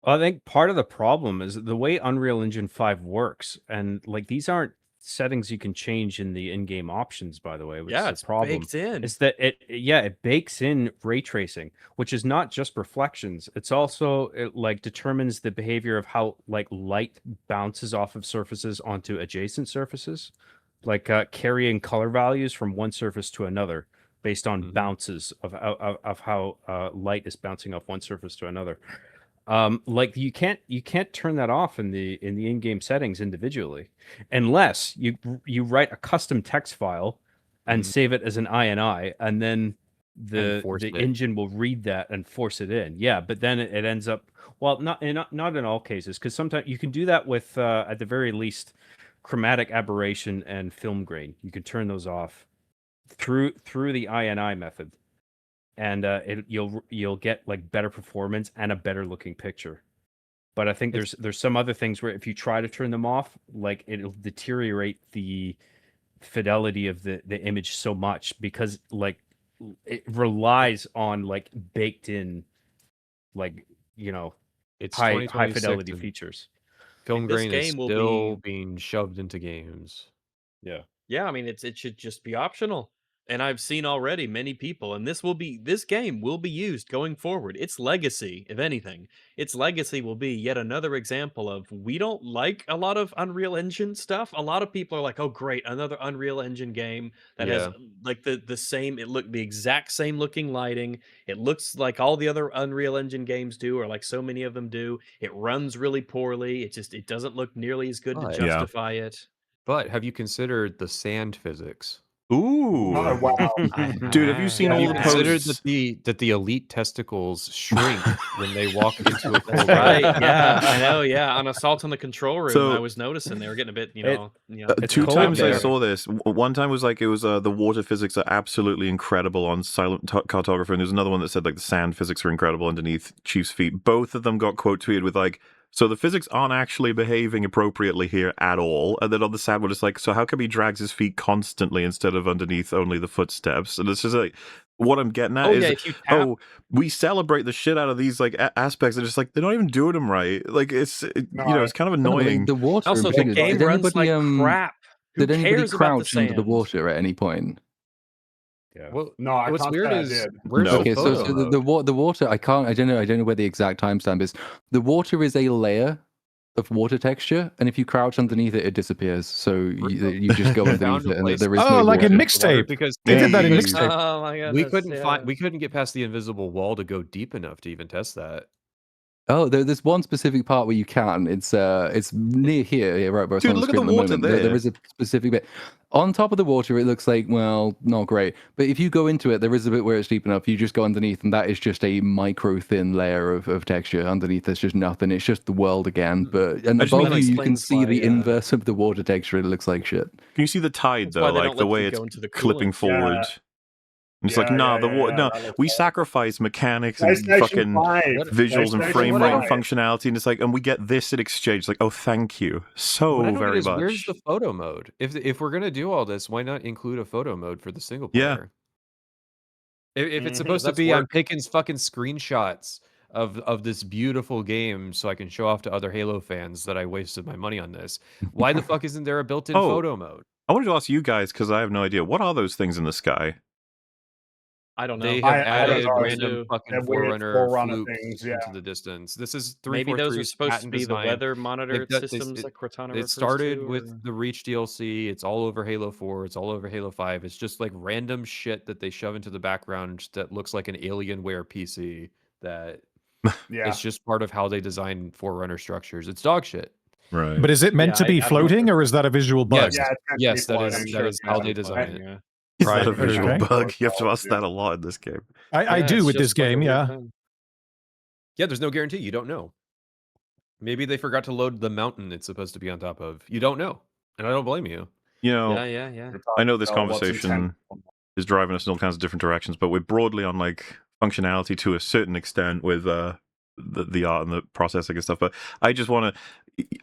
I think part of the problem is the way Unreal Engine 5 works, and like these aren't settings you can change in the in-game options, by the way, which is it's the problem. baked in. Is that it bakes in ray tracing, which is not just reflections. It's also like determines the behavior of how like light bounces off of surfaces onto adjacent surfaces, like carrying color values from one surface to another based on bounces of how light is bouncing off one surface to another. Like you can't turn that off in the in-game settings individually, unless you write a custom text file and save it as an INI, and then the engine will read that and force it in. Yeah, but then it ends up, well, not in all cases, because sometimes you can do that with at the very least chromatic aberration and film grain. You can turn those off through the INI method, and you'll get like better performance and a better looking picture. But I think there's some other things where if you try to turn them off, like it'll deteriorate the fidelity of the image so much, because like it relies on like baked in, like, you know, it's high fidelity features. Film grain is still being shoved into games. Yeah, I mean, it should just be optional. And I've seen already many people, and this game will be used going forward. Its legacy, if anything, its legacy will be yet another example of, we don't like a lot of Unreal Engine stuff. A lot of people are like, oh great, another Unreal Engine game that has like the exact same looking lighting. It looks like all the other Unreal Engine games do, or like so many of them do. It runs really poorly. It doesn't look nearly as good to justify it. But have you considered the sand physics? Ooh! Oh, wow. Dude, have you seen all the posts? that the elite testicles shrink when they walk into a cold right? Yeah, I know. Yeah, on Assault on the Control Room, I was noticing they were getting a bit, two times I saw this. One time was like it was the water physics are absolutely incredible on Silent Cartographer, and there's another one that said like the sand physics are incredible underneath Chief's feet. Both of them got quote tweeted with like, so the physics aren't actually behaving appropriately here at all. And then on the sand one, it's like, so how come he drags his feet constantly instead of underneath only the footsteps? And it's just like, what I'm getting at is, we celebrate the shit out of these like aspects. And just like, they're not even doing them right. Like, it's it's kind of annoying. The water. Also, the game runs like crap. Did anybody crouch under the water at any point? Yeah. Well, no, I what's can't weird say is I did. Okay, so the water, I don't know where the exact timestamp is. The water is a layer of water texture, and if you crouch underneath it, it disappears. So you just go underneath it, and there is no like water. in Mixtape, because they did that in Mixtape. Oh my god, we couldn't get past the invisible wall to go deep enough to even test that. Oh, there's one specific part where you can. It's near here, right? Where it's Dude, on the look at screen the at water moment. There is a specific bit on top of the water. It looks like, well, not great. But if you go into it, there is a bit where it's deep enough. You just go underneath, and that is just a micro thin layer of texture. Underneath, there's just nothing. It's just the world again. But and above you can see the inverse of the water texture. It looks like shit. Can you see the tide though? Like the way it's clipping forward. Yeah. And it's like, we sacrifice mechanics and fucking visuals and frame rate and functionality, and it's like, and we get this in exchange. It's like, oh, thank you so very much. Where's the photo mode? If we're gonna do all this, why not include a photo mode for the single player? If it's supposed to be, I'm taking fucking screenshots of this beautiful game so I can show off to other Halo fans that I wasted my money on this. Why the fuck isn't there a built-in photo mode? I wanted to ask you guys, because I have no idea. What are those things in the sky? I don't know. They have added random fucking Forerunner flukes into the distance. This is 343's maybe those are supposed to be design. The weather monitor systems like Cortana. It started with the Reach DLC. It's all over Halo 4. It's all over Halo 5. It's just like random shit that they shove into the background that looks like an Alienware PC. That it's just part of how they design Forerunner structures. It's dog shit. Right. But is it meant to be floating, or is that a visual bug? Yes, that is how they design it. Yeah. Is that a visual bug? You have to ask that a lot in this game. I do with this game, Yeah, there's no guarantee. You don't know. Maybe they forgot to load the mountain it's supposed to be on top of. You don't know. And I don't blame you. You know, I know this Oh, conversation is driving us in all kinds of different directions, but we're broadly on like functionality to a certain extent with the art and the processing and stuff. But I just want to,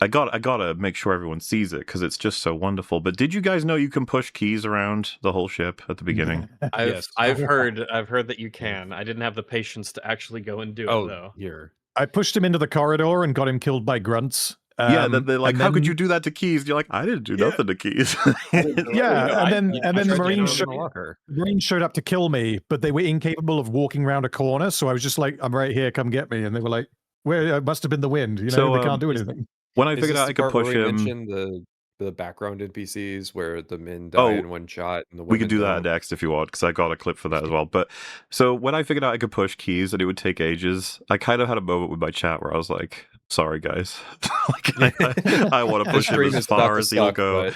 I gotta make sure everyone sees it because it's just so wonderful. But did you guys know you can push keys around the whole ship at the beginning? I've heard that you can. I didn't have the patience to actually go and do it though. Here. I pushed him into the corridor and got him killed by grunts. Yeah, they're like, how could you do that to keys? You're like, I didn't do nothing to keys. Yeah, and then the Marines showed up to kill me, but they were incapable of walking around a corner. So I was just like, I'm right here, come get me. And they were like, well, it must have been the wind. You know, they can't do anything. When I figured out I could push him, the background NPCs where the men die in one shot, and the we could do that next if you want, because I got a clip for that as well. But so when I figured out I could push keys and it would take ages, I kind of had a moment with my chat where I was like, sorry guys, like, I want to push him as far as he'll go.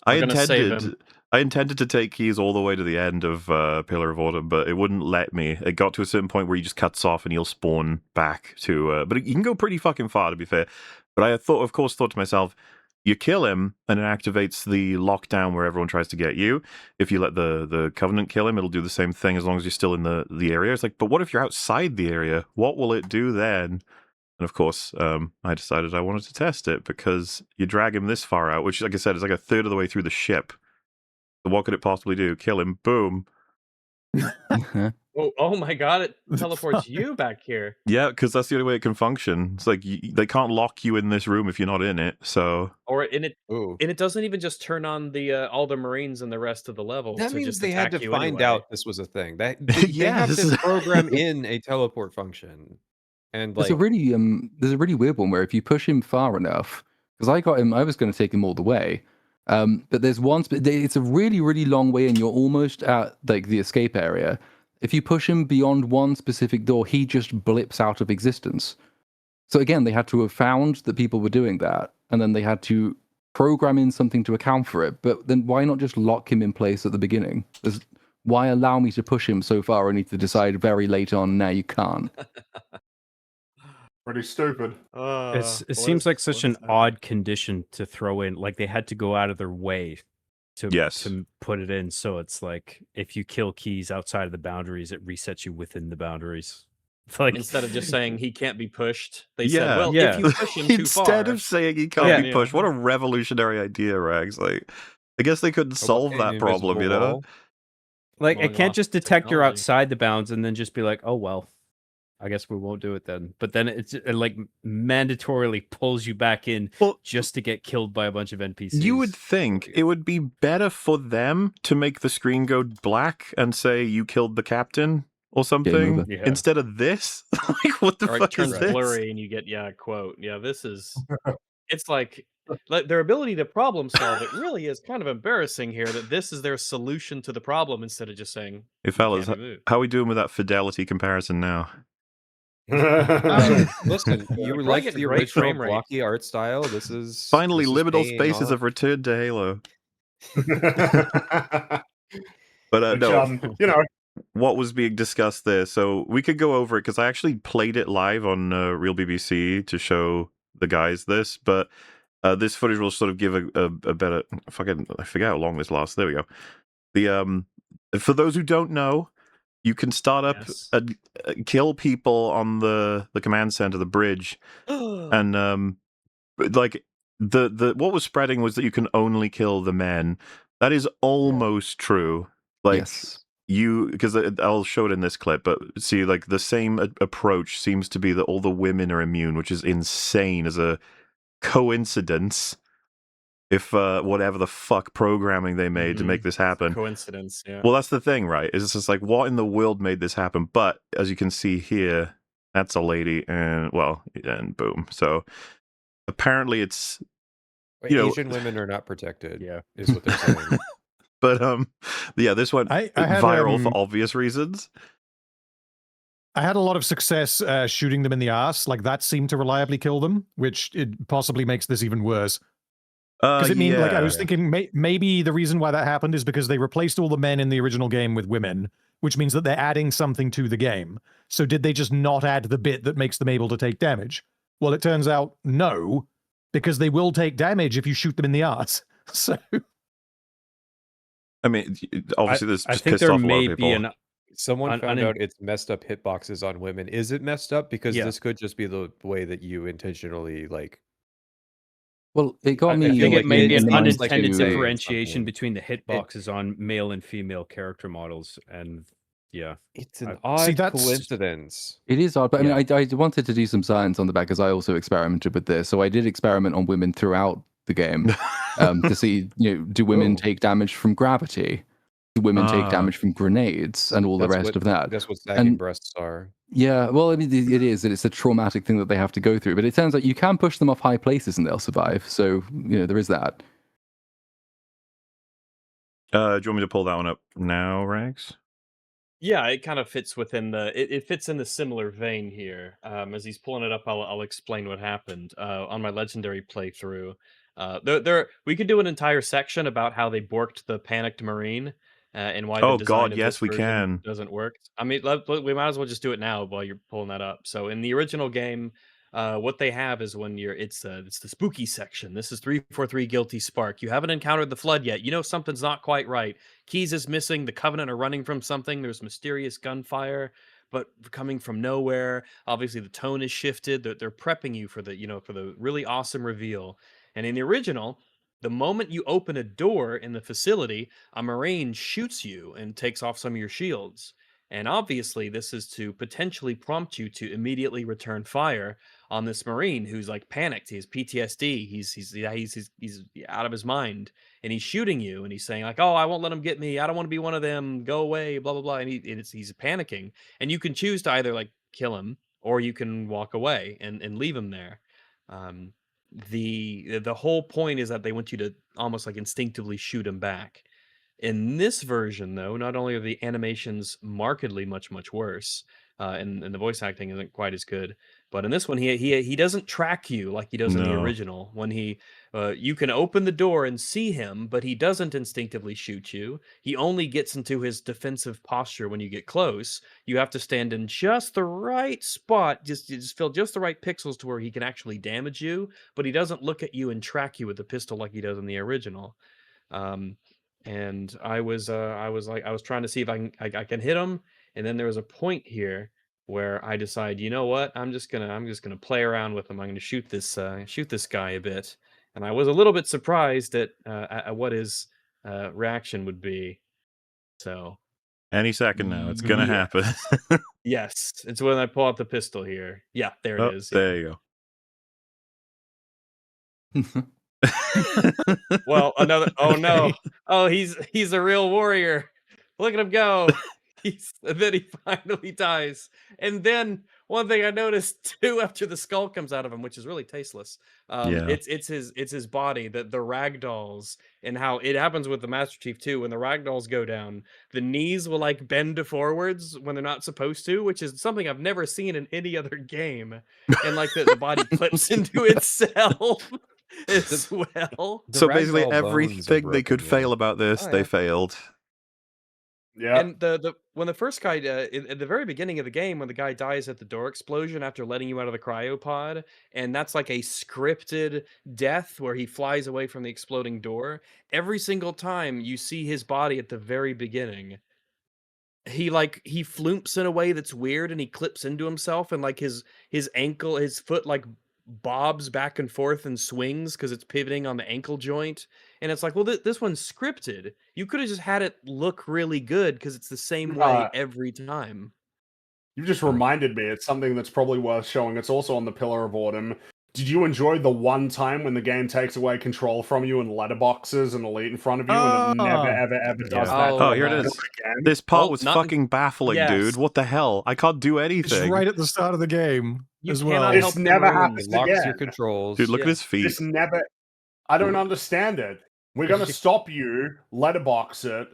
I I intended to take keys all the way to the end of Pillar of Autumn, but it wouldn't let me. It got to a certain point where he just cuts off and he'll spawn back to. But you can go pretty fucking far, to be fair. But I of course, thought to myself, you kill him and it activates the lockdown where everyone tries to get you. If you let the Covenant kill him, it'll do the same thing as long as you're still in the area. It's like, but what if you're outside the area? What will it do then? And of course, I decided I wanted to test it because you drag him this far out, which, like I said, is like a third of the way through the ship. So what could it possibly do? Kill him. Boom. Oh my god, it teleports you back here. Yeah, because that's the only way it can function. It's like they can't lock you in this room if you're not in it. So And it doesn't even just turn on the all the Marines and the rest of the level. That to means just they had to attack you find anyway. out this was a thing. They have to program in a teleport function. And there's a really weird one where if you push him far enough, because I got him, I was going to take him all the way. But there's one, it's a really, really long way and you're almost at like the escape area. If you push him beyond one specific door, he just blips out of existence. So again, they had to have found that people were doing that, and then they had to program in something to account for it. But then why not just lock him in place at the beginning? Why allow me to push him so far only to decide very late on, now you can't? Pretty stupid. It seems like such an odd condition to throw in. Like they had to go out of their way to put it in. So it's like if you kill keys outside of the boundaries, it resets you within the boundaries. Like instead of just saying he can't be pushed, they said, "Well, if you push him too far." Instead of saying he can't be pushed, what a revolutionary idea, Rags! Like, I guess they couldn't solve that problem, you know? Like, it can't just detect you're outside the bounds and then just be like, "Oh well, I guess we won't do it then." But then it like mandatorily pulls you back in just to get killed by a bunch of NPCs. You would think it would be better for them to make the screen go black and say you killed the captain or something instead of this. Like, what the fuck is this? Blurry and you get quote. Yeah, this is. It's like their ability to problem solve. It really is kind of embarrassing here that this is their solution to the problem instead of just saying, "Hey fellas, how are we doing with that fidelity comparison now?" Listen, you like the original blocky art style. This is finally liminal spaces have returned to Halo. But no, you know what was being discussed there. So we could go over it because I actually played it live on Real BBC to show the guys this. But this footage will sort of give a better. I forget how long this lasts. There we go. The for those who don't know, you can start up and kill people on the command center, the bridge, and like the what was spreading was that you can only kill the men. That is almost true. Like because I'll show it in this clip, but see, like the same approach seems to be that all the women are immune, which is insane as a coincidence. If whatever the fuck programming they made to make this happen. Coincidence, yeah. Well, that's the thing, right? Is it's just like, what in the world made this happen? But as you can see here, that's a lady, and boom. So apparently it's Asian women are not protected. Yeah, is what they're saying. But this went viral for obvious reasons. I had a lot of success shooting them in the arse. Like that seemed to reliably kill them, which it possibly makes this even worse. Because it means, like, I was thinking maybe the reason why that happened is because they replaced all the men in the original game with women, which means that they're adding something to the game. So did they just not add the bit that makes them able to take damage? Well, it turns out no, because they will take damage if you shoot them in the arse. So, I mean, obviously, this just pissed there off a lot may of be people. Someone found out it's messed up hitboxes on women. Is it messed up? Because this could just be the way that you intentionally like. Well, it got me. I think it may be an unintended to differentiation between the hitboxes on male and female character models, and it's an odd coincidence. It is odd, but I mean, I wanted to do some science on the back because I also experimented with this. So I did experiment on women throughout the game to see, do women take damage from gravity? Do women take damage from grenades and all the rest of that? That's what sagging breasts are. Yeah, well, I mean, it is. It's a traumatic thing that they have to go through. But it turns out you can push them off high places and they'll survive. So, there is that. Do you want me to pull that one up now, Rags? Yeah, it kind of fits within it fits in the similar vein here. As he's pulling it up, I'll explain what happened. On my legendary playthrough, We could do an entire section about how they borked the panicked Marine and why the Oh design God, of yes, this we version can. doesn't work. I mean, we might as well just do it now while you're pulling that up. So in the original game, what they have is when it's the spooky section. This is 343 Guilty Spark. You haven't encountered the Flood yet. You know something's not quite right. Keys is missing. The Covenant are running from something. There's mysterious gunfire, but coming from nowhere. Obviously, the tone is shifted. They're prepping you for the really awesome reveal. And in the original, the moment you open a door in the facility, a Marine shoots you and takes off some of your shields. And obviously, this is to potentially prompt you to immediately return fire on this Marine who's like panicked. He has PTSD. He's out of his mind, and he's shooting you. And he's saying like, "Oh, I won't let him get me. I don't want to be one of them. Go away." Blah blah blah. And he's panicking. And you can choose to either like kill him or you can walk away and leave him there. Um, the whole point is that they want you to almost like instinctively shoot him back. In this version, though, not only are the animations markedly much worse, and the voice acting isn't quite as good, but in this one, he doesn't track you like he does in the No. original. When you can open the door and see him, but he doesn't instinctively shoot you. He only gets into his defensive posture when you get close. You have to stand in just the right spot, just fill just the right pixels to where he can actually damage you, but he doesn't look at you and track you with the pistol like he does in the original. Um, and I was trying to see if I can hit him, and then there was a point here where I decide, you know what, I'm just gonna play around with him. I'm gonna shoot this guy a bit, and I was a little bit surprised at what his reaction would be. So Any second now, it's gonna happen. yes, it's when I pull out the pistol here. Yeah, there it is. Yeah. There you go. Well, another. Oh no! Oh, he's a real warrior. Look at him go. And then he finally dies. And then one thing I noticed too, after the skull comes out of him, which is really tasteless. Yeah. It's his body, the ragdolls, and how it happens with the Master Chief too. When the ragdolls go down, the knees will like bend forwards when they're not supposed to, which is something I've never seen in any other game. And like the body clips into itself. As well. So basically everything they could fail about this, they failed. Yeah. And when the first guy at the very beginning of the game, when the guy dies at the door explosion after letting you out of the cryopod, and that's like a scripted death where he flies away from the exploding door. Every single time you see his body at the very beginning, he floomps in a way that's weird, and he clips into himself, and like his foot like bobs back and forth and swings because it's pivoting on the ankle joint. And it's like, well, this one's scripted. You could have just had it look really good because it's the same way every time. You just reminded me. It's something that's probably worth showing. It's also on the Pillar of Autumn. Did you enjoy the one time when the game takes away control from you and letterboxes an elite in front of you, and it never, ever does that? Oh, here it is. This part was fucking baffling, dude. What the hell? I can't do anything. It's right at the start of the game as well. This never happens Locks again. your controls. Dude, look at his feet. This never... I don't understand it. We're going to stop you, letterbox it,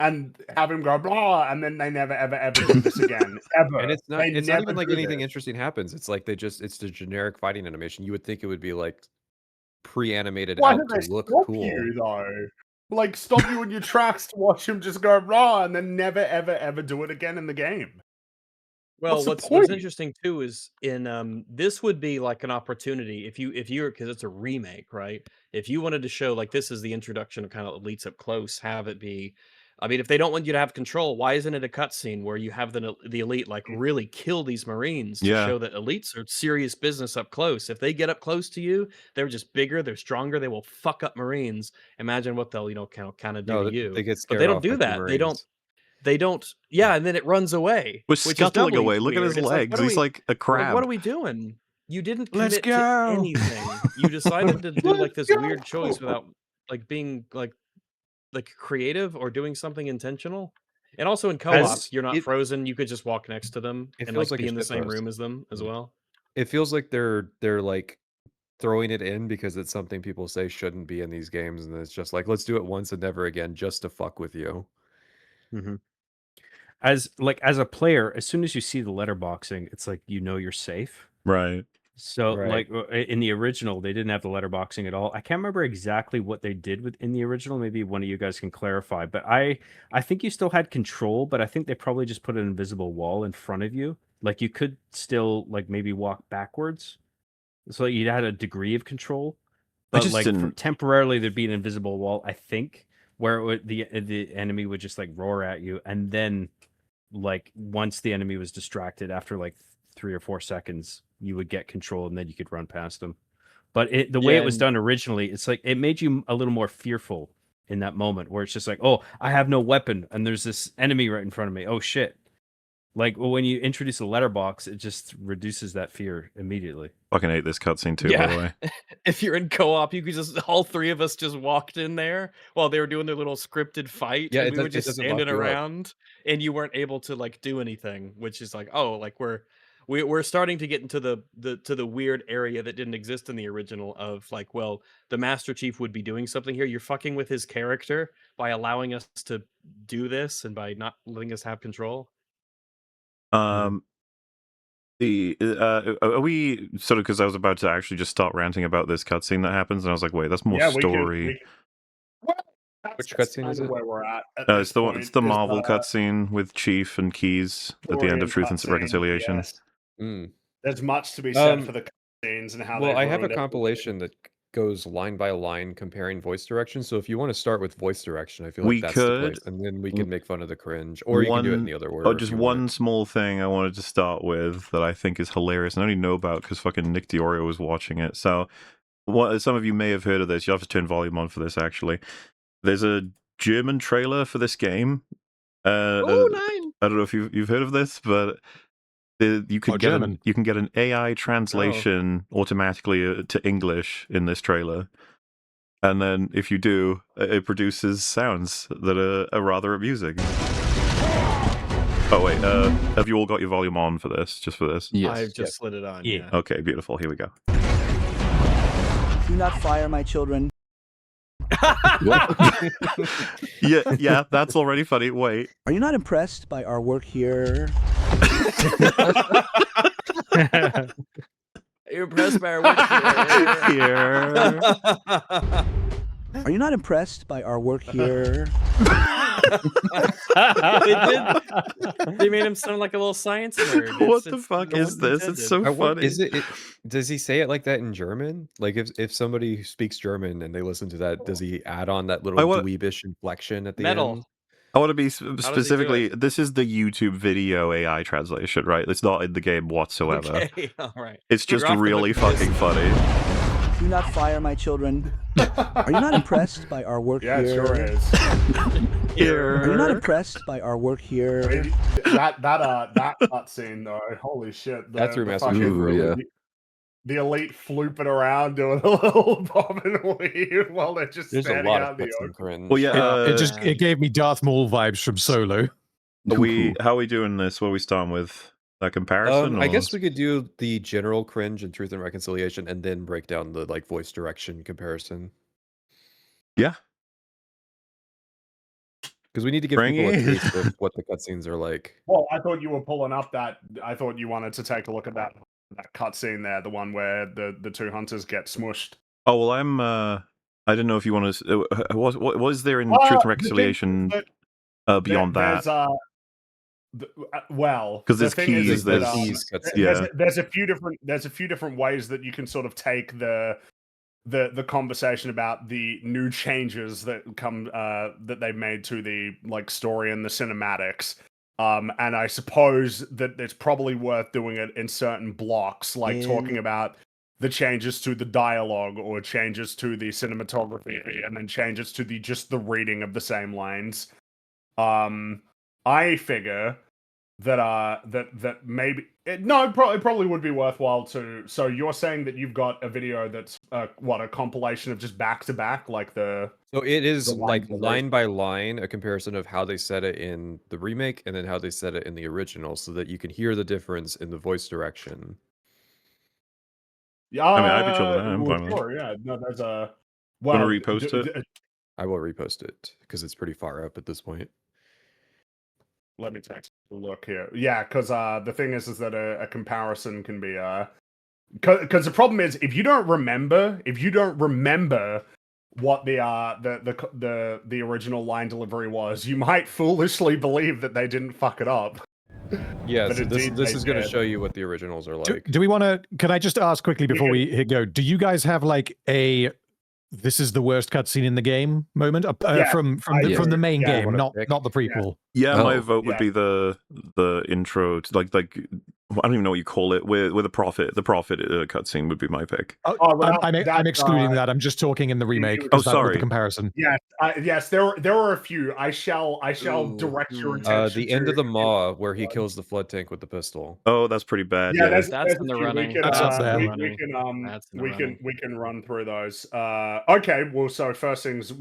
and have him go blah, and then they never ever do this again. Ever. And it's not even like anything this. interesting happens. It's like it's the generic fighting animation. You would think it would be like pre-animated Why out do they to look stop cool. you, though? Like, stop you in your tracks to watch him just go blah, and then never ever do it again in the game. Well, what's interesting too is in this would be like an opportunity if you're because it's a remake, right? If you wanted to show like this is the introduction of kind of elites up close, have it be. I mean, if they don't want you to have control, why isn't it a cutscene where you have the elite like really kill these Marines to show that elites are serious business up close? If they get up close to you, they're just bigger, they're stronger, they will fuck up Marines. Imagine what they'll kind of do to you. They get scared but they don't off do by that. Marines. They don't. Yeah, and then it runs away. We're scuttling away. Look at his legs. He's like a crab. Like, what are we doing? You didn't Let's commit to anything. You decided to do like this weird choice without like being like creative or doing something intentional. And also in co-op, you're not frozen. You could just walk next to them and like be in the same room as them as well. It feels like they're like throwing it in because it's something people say shouldn't be in these games, and it's just like, let's do it once and never again just to fuck with you. Mm-hmm. As a player, as soon as you see the letterboxing, it's like, you know, you're safe. Right. So, Right. like in the original, they didn't have the letterboxing at all. I can't remember exactly what they did with in the original. Maybe one of you guys can clarify. But I think you still had control, but I think they probably just put an invisible wall in front of you. Like you could still like maybe walk backwards, so you had a degree of control. I But just like didn't. temporarily, there'd be an invisible wall. I think where the enemy would just like roar at you, and then like once the enemy was distracted after like 3 or 4 seconds, you would get control and then you could run past them. But the way Yeah, it was and done originally, it's like it made you a little more fearful in that moment where it's just like, oh, I have no weapon and there's this enemy right in front of me. Oh shit. Like when you introduce a letterbox, it just reduces that fear immediately. Fucking hate this cutscene too, by the way. If you're in co-op, you could just all three of us just walked in there while they were doing their little scripted fight, Yeah, and it we does. were It just doesn't lock standing you up. around, and you weren't able to like do anything, which is like, oh, like we're starting to get into the weird area that didn't exist in the original of like, well, the Master Chief would be doing something here. You're fucking with his character by allowing us to do this and by not letting us have control. Are we sort of, because I was about to actually just start ranting about this cutscene that happens, and I was like, wait, that's more Yeah, story. Well, Which that's cutscene kind is of it? where we're at It's this point. it's the is Marvel cutscene with Chief and Keys at the story end of and Truth and cutscene, Reconciliation. yes. Mm. There's much to be said for the cutscenes and how Well, they've I have a ruined it. compilation that goes line by line comparing voice direction. So if you want to start with voice direction, I feel We like that's the could. place, and then we can make fun of the cringe, or you can do it in the other order. Oh, if just you want one it. small thing I wanted to start with that I think is hilarious, and I only know about because fucking Nick Diorio was watching it. So, some of you may have heard of this. You have to turn volume on for this. Actually, there's a German trailer for this game. Oh, 9. I don't know if you've heard of this, but you can get an AI translation automatically to English in this trailer. And then if you do, it produces sounds that are rather amusing. Oh wait, have you all got your volume on for this? Just for this? Yes. I've just slid it on. Yeah. Okay, beautiful. Here we go. Do not fire my children. yeah, that's already funny. Wait. Are you not impressed by our work here? You're impressed by our work here. Are you not impressed by our work here? They made him sound like a little science nerd. What the fuck is this? It's so funny. Is it? Does he say it like that in German? Like if somebody who speaks German and they listen to that, does he add on that little dweebish inflection at the end? I want to be specifically. This is the YouTube video AI translation, right? It's not in the game whatsoever. Okay, all right. It's just really fucking funny. Do not fire my children. Are you not impressed by our work here? Yeah, it sure is. Are you not impressed by our work here? I mean, that cutscene though, holy shit! That's through Master Chief. The elite flooping around doing a little bob and weave while they're just standing out in the open. Well, yeah, it gave me Darth Maul vibes from Solo. How are we doing this? What are we starting with? A comparison? I guess we could do the general cringe and Truth and Reconciliation, and then break down the like voice direction comparison. Yeah, because we need to give people a taste of what the cutscenes are like. Well, I thought you were pulling up that. I thought you wanted to take a look at that cutscene there, the one where the two hunters get smushed. Oh well, I didn't know if you want to. What was there in Truth and Reconciliation beyond that? Well, because there's keys. There's a few different ways that you can sort of take the conversation about the new changes that come that they've made to the like story and the cinematics. And I suppose that it's probably worth doing it in certain blocks, like talking about the changes to the dialogue or changes to the cinematography, and then changes to just the reading of the same lines. I figure that maybe it probably would be worthwhile to. So you're saying that you've got a video that's a compilation of just back to back, like the. So it is like line by line a comparison of how they said it in the remake and then how they said it in the original, so that you can hear the difference in the voice direction. Yeah, I mean, I'd be chill with that. I'm fine with sure, yeah. No, there's a. Well, want to repost it? I will repost it because it's pretty far up at this point. Let me take a look here. Yeah, because the thing is that a comparison can be because the problem is if you don't remember what the original line delivery was, you might foolishly believe that they didn't fuck it up. Yeah, But so this indeed this they is going to did. show you what the originals are like. Do we want to? Can I just ask quickly before we hit go? Do you guys have like a "this is the worst cutscene in the game" moment Yeah, from the main Yeah, game, not the prequel? Yeah, my Oh, vote would be the intro to like I don't even know what you call it. Where the prophet cutscene would be my pick. Oh, well, I'm excluding that. I'm just talking in the remake. Oh, Is that sorry. the comparison? Yes, there are a few. I shall Ooh, direct your attention. The end of the to- maw where he kills the flood tank with the pistol. Oh, that's pretty bad. Yeah, Yeah, that's in the a few. running. We can, That's up there. we Running. can That's in the we running. can run through those. Okay, well, so first things,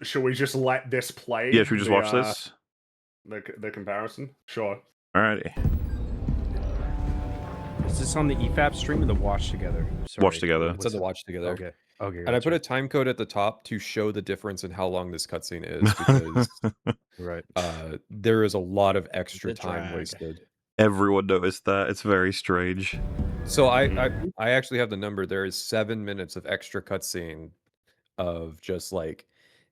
should we just let this play? yeah. Should we just watch this? The comparison? Sure. Alrighty, Is this on the EFAP stream or the watch together? watch together. It's in the watch together. Okay. Okay. And I put a time code at the top to show the difference in how long this cutscene is because right. there is a lot of extra The time drag. wasted. Everyone noticed that. It's very strange. So I actually have the number. There is 7 minutes of extra cutscene of just like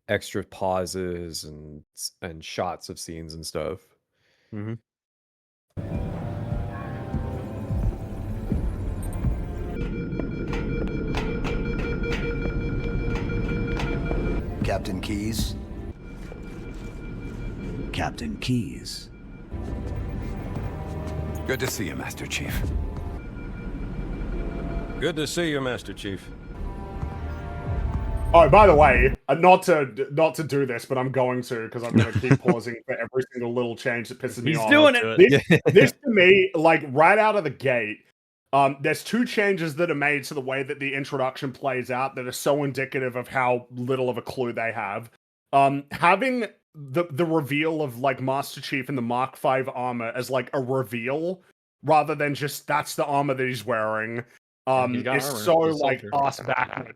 extra pauses and shots of scenes and stuff. Mm-hmm. Captain Keyes. Captain Keyes. Good to see you, Master Chief. Good to see you, Master Chief. Oh, by the way, not to do this, but I'm going to because I'm going to keep pausing for every single little change that pisses me He's off. doing it. This to me, like right out of the gate, there's 2 changes that are made to the way that the introduction plays out that are so indicative of how little of a clue they have. Having the reveal of like Master Chief in the Mark V armor as like a reveal rather than just that's the armor that he's wearing He's got is armor. so He's a like soldier. ass back.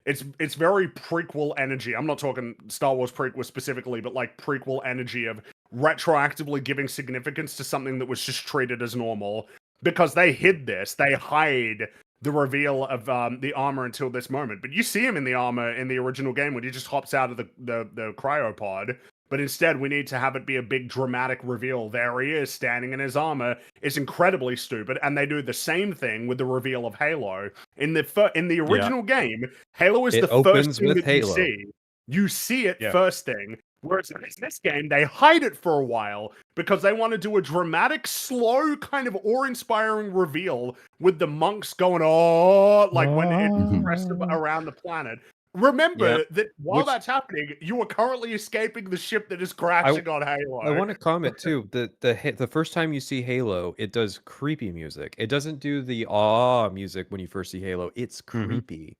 It's very prequel energy. I'm not talking Star Wars prequel specifically, but like prequel energy of retroactively giving significance to something that was just treated as normal. Because they hid this, they hide the reveal of the armor until this moment. But you see him in the armor in the original game when he just hops out of the cryopod. But instead, we need to have it be a big dramatic reveal. There he is, standing in his armor. It's incredibly stupid, and they do the same thing with the reveal of Halo. In the original game, Halo is It the opens first thing with that Halo. you see. You see it first thing. Whereas in this game, they hide it for a while because they want to do a dramatic, slow, kind of awe-inspiring reveal with the monks going, oh, like when it's pressed around the planet. Remember that while that's happening, you are currently escaping the ship that is crashing on Halo. I want to comment too. The first time you see Halo, it does creepy music. It doesn't do the awe music when you first see Halo. It's creepy.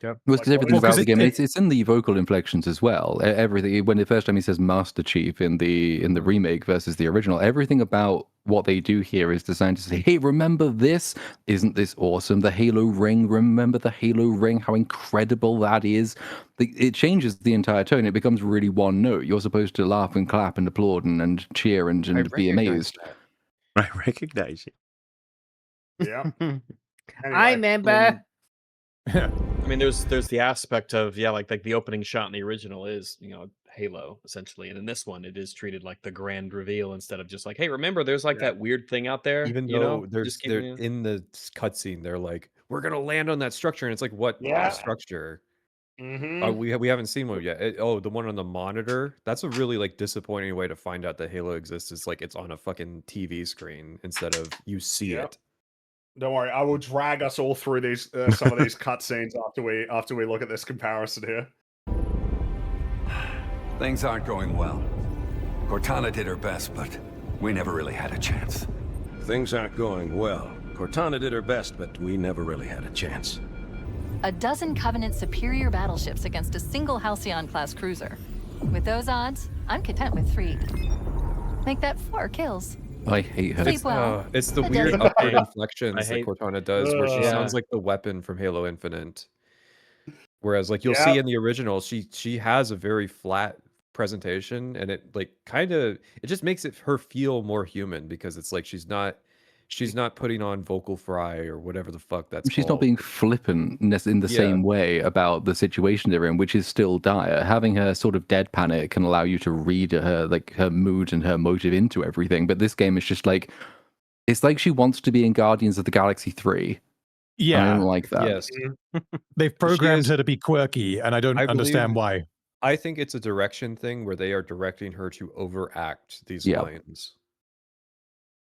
Well, because everything about the game, it's in the vocal inflections as well. Everything when the first time he says Master Chief in the remake versus the original, everything about what they do here is designed to say, "Hey, remember this? Isn't this awesome? The Halo ring. Remember the Halo ring? How incredible that is!" It changes the entire tone. It becomes really one note. You're supposed to laugh and clap and applaud and cheer and be amazed. I recognize it. Yeah. Anyway, I remember. I mean, there's the aspect of like the opening shot in the original is Halo essentially, and in this one it is treated like the grand reveal instead of just like, hey, remember there's like that weird thing out there. Even though they're in the cutscene, they're like, we're gonna land on that structure, and it's like, what structure? We haven't seen one yet. The one on the monitor. That's a really like disappointing way to find out that Halo exists. Is like it's on a fucking TV screen instead of you see it. Don't worry, I will drag us all through these some of these cutscenes after we look at this comparison here. Things aren't going well. Cortana did her best, but we never really had a chance. Things aren't going well. Cortana did her best, but we never really had a chance. A dozen Covenant superior battleships against a single Halcyon-class cruiser. With those odds, I'm content with 3. Make that 4 kills. I hate her. Sleep well. It's the It weird doesn't upward matter. inflections that Cortana does, where she sounds like the weapon from Halo Infinite. Whereas, like you'll see in the original, she has a very flat presentation, and it like kind of it just makes her feel more human because it's like she's She's not putting on vocal fry or whatever the fuck that's She's called. not being flippant in the same way about the situation they're in, which is still dire. Having her sort of deadpan it can allow you to read her her mood and her motive into everything. But this game is just like, it's like she wants to be in Guardians of the Galaxy 3. Yeah. I don't like that. Yes. They've programmed her to be quirky, and I don't understand why. I think it's a direction thing where they are directing her to overact these lines.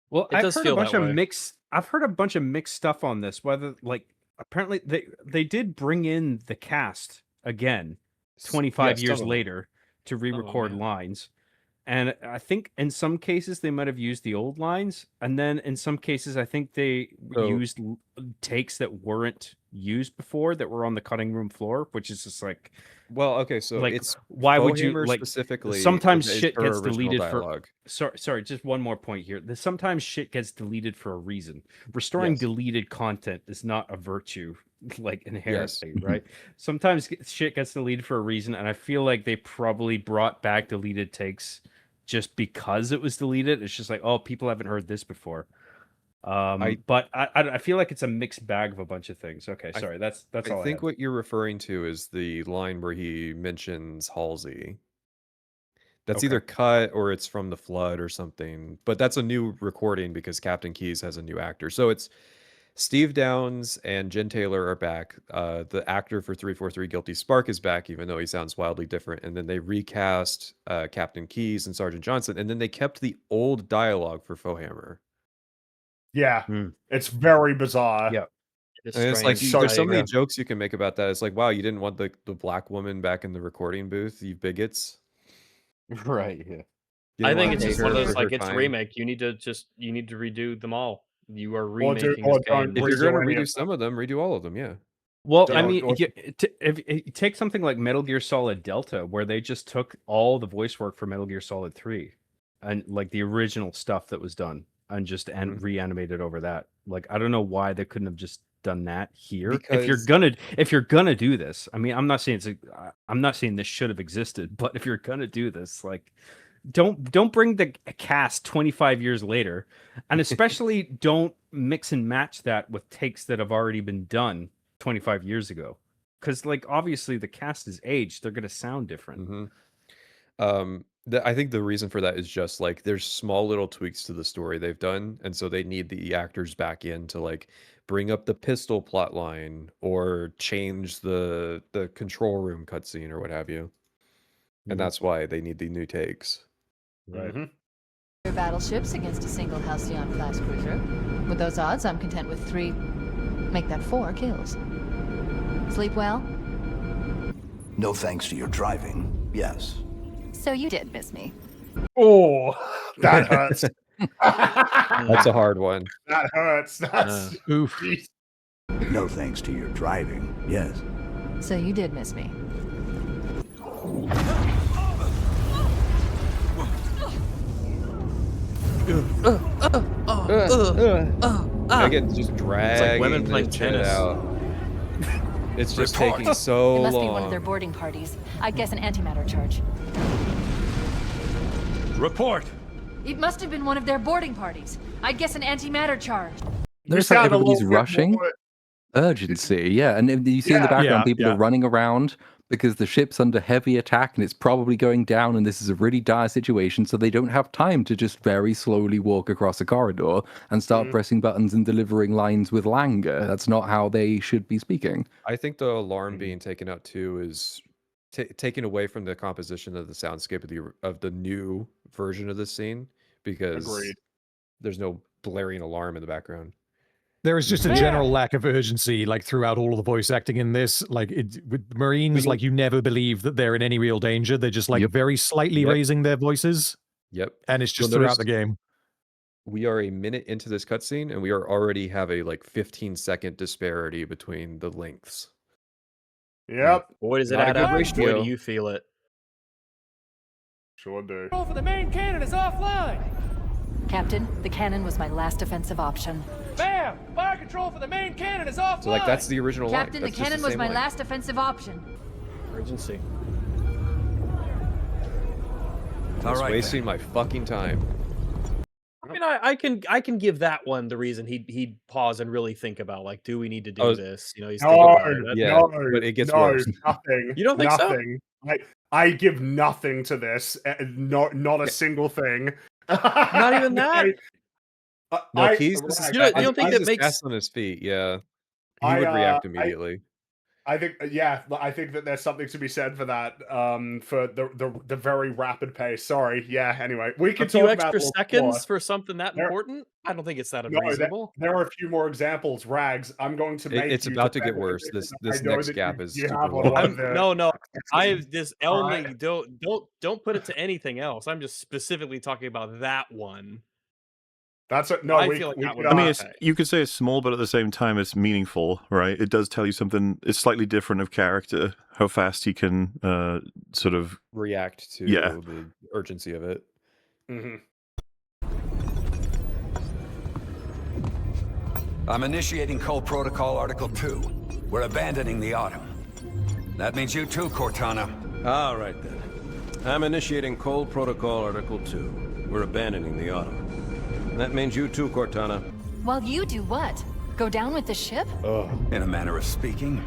Well, It does feel that way. I've heard a bunch of mixed stuff on this. Whether apparently they did bring in the cast again 25 years later to re-record lines. And I think in some cases they might have used the old lines, and then in some cases I think they used takes that weren't used before that were on the cutting room floor, which is just like, well, okay, so like, it's why would you specifically? Sometimes shit gets deleted for. Sorry, just one more point here. Sometimes shit gets deleted for a reason. Restoring deleted content is not a virtue, like inherently, right? Sometimes shit gets deleted for a reason, and I feel like they probably brought back deleted takes just because it was deleted. It's just like, oh, people haven't heard this before. But I feel like it's a mixed bag of a bunch of things. Okay, sorry, that's all. I think what you're referring to is the line where he mentions Halsey. That's either cut or it's from the Flood or something. But that's a new recording because Captain Keyes has a new actor. So it's Steve Downs and Jen Taylor are back. The actor for 343 Guilty Spark is back, even though he sounds wildly different. And then they recast Captain Keyes and Sergeant Johnson. And then they kept the old dialogue for Fohammer. Yeah, it's very bizarre. Yeah. It's like there's so many jokes you can make about that. It's like, wow, you didn't want the black woman back in the recording booth, you bigots. Right, yeah. I think it's just one of those, like, it's a remake. You need to redo them all. You are remaking this game. If you're going to redo some of them, redo all of them, yeah. Well, I mean, if you take something like Metal Gear Solid Delta, where they just took all the voice work for Metal Gear Solid 3 and like the original stuff that was done and just reanimated over that. Like, I don't know why they couldn't have just done that here. If you're gonna do this, I mean, I'm not saying this should have existed, but if you're gonna do this, like, don't bring the cast 25 years later, and especially don't mix and match that with takes that have already been done 25 years ago, because, like, obviously the cast is aged. They're gonna sound different. I think the reason for that is just like there's small little tweaks to the story they've done, and so they need the actors back in to like bring up the pistol plot line or change the control room cutscene or what have you. And that's why they need the new takes. Right. Your battleships against a single Halcyon class cruiser. With those odds, I'm content with 3. Make that 4 kills. Sleep well? No thanks to your driving, yes. So you did miss me. Oh, that hurts. That's a hard one. That hurts. That's oof. No thanks to your driving, yes. So you did miss me. I get just dragged. It's like women playing tennis. Out. It's just taking so long. It must be one of their boarding parties. I guess an antimatter charge. Report. It must have been one of their boarding parties. I'd guess an antimatter charge. There's like everybody's rushing. Urgency, yeah. And you see in the background people are running around because the ship's under heavy attack and it's probably going down, and this is a really dire situation, so they don't have time to just very slowly walk across a corridor and start pressing buttons and delivering lines with languor. That's not how they should be speaking. I think the alarm being taken out too is taken away from the composition of the soundscape of the new version of this scene, because there's no blaring alarm in the background. There is just a general lack of urgency, like, throughout all of the voice acting in this. Like, with Marines, like, you never believe that they're in any real danger. They're just, like, very slightly raising their voices. Yep. And it's just throughout the game. We are a minute into this cutscene, and we are already have a, like, 15-second disparity between the lengths. Yep. Boy, does it add up. Boy, do you feel it. Sure do. Control for the main cannon is offline. Captain, the cannon was my last offensive option. Bam! Fire control for the main cannon is offline. So, like, that's the original line. Captain, the cannon was my last offensive option. Urgency. All right, wasting my fucking time. I mean, I can give that one the reason he'd pause and really think about, like, do we need to do this? You know, he's thinking about it. Yeah, but it gets worse. Nothing. You don't think so? Nothing. I give nothing to this. Not a single thing. Not even that. No, Keys. This is you don't think that makes fast on his feet? Yeah, he would react immediately. I think, I think that there's something to be said for that. For the very rapid pace. Sorry. Yeah. Anyway, we can talk about extra seconds for something that important. I don't think it's that unreasonable. There are a few more examples. Rags, I'm going to make. It's about to get worse. This next gap is super long. No. I just only don't put it to anything else. I'm just specifically talking about that one. That's it. No, I mean, you could say it's small, but at the same time, it's meaningful, right? It does tell you something. It's slightly different of character, how fast he can sort of react to the urgency of it. Mm-hmm. I'm initiating Cole Protocol Article 2. We're abandoning the Autumn. That means you too, Cortana. All right, then. I'm initiating Cole Protocol Article 2. We're abandoning the Autumn. That means you too, Cortana. While you do what? Go down with the ship? In a manner of speaking.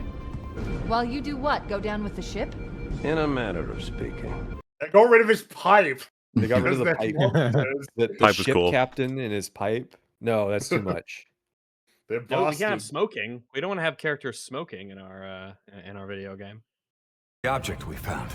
While you do what? Go down with the ship? In a manner of speaking. Got rid of his pipe. They got rid of the pipe. The pipe ship cool. captain and his pipe? No, that's too much. No, we can't have smoking. We don't want to have characters smoking in our video game. The object we found.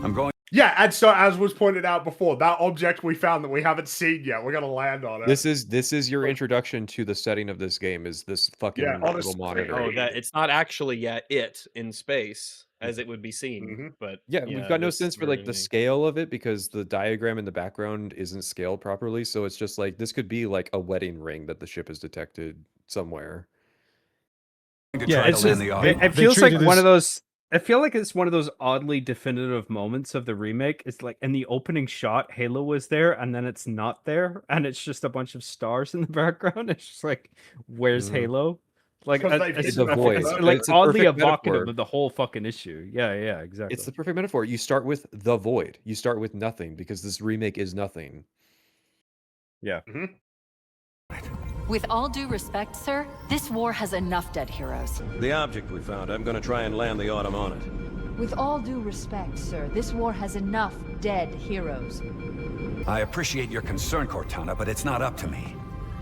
I'm going. Yeah, and so as was pointed out before, that object we found that we haven't seen yet, we're gonna land on it. This is your introduction to the setting of this game. Is this fucking little monitor? Oh, that it's not actually yet it in space as it would be seen. But yeah, we've got no sense for like the scale of it because the diagram in the background isn't scaled properly. So it's just like this could be like a wedding ring that the ship has detected somewhere. Yeah, it feels like one of those. I feel like it's one of those oddly definitive moments of the remake. It's like in the opening shot, Halo was there, and then it's not there, and it's just a bunch of stars in the background. It's just like, where's Halo? Like it's the void. Like it's oddly evocative of the whole fucking issue. Yeah, exactly. It's the perfect metaphor. You start with the void. You start with nothing because this remake is nothing. Yeah. With all due respect, sir, this war has enough dead heroes. The object we found, I'm going to try and land the Autumn on it. With all due respect, sir, this war has enough dead heroes. I appreciate your concern, Cortana, but it's not up to me.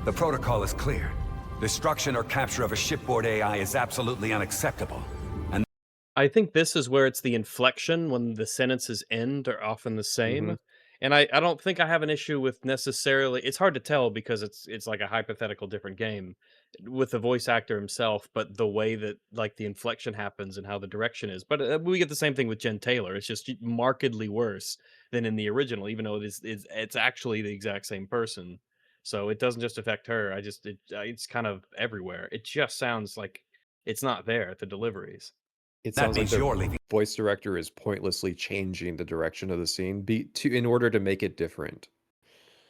The protocol is clear. Destruction or capture of a shipboard AI is absolutely unacceptable. And I think this is where it's the inflection when the sentences end are often the same. And I don't think I have an issue with necessarily. It's hard to tell because it's like a hypothetical different game with the voice actor himself, but the way that like the inflection happens and how the direction is. But we get the same thing with Jen Taylor. It's just markedly worse than in the original, even though it's actually the exact same person. So it doesn't just affect her. It's kind of everywhere. It just sounds like it's not there at the deliveries. It sounds like the voice director is pointlessly changing the direction of the scene in order to make it different.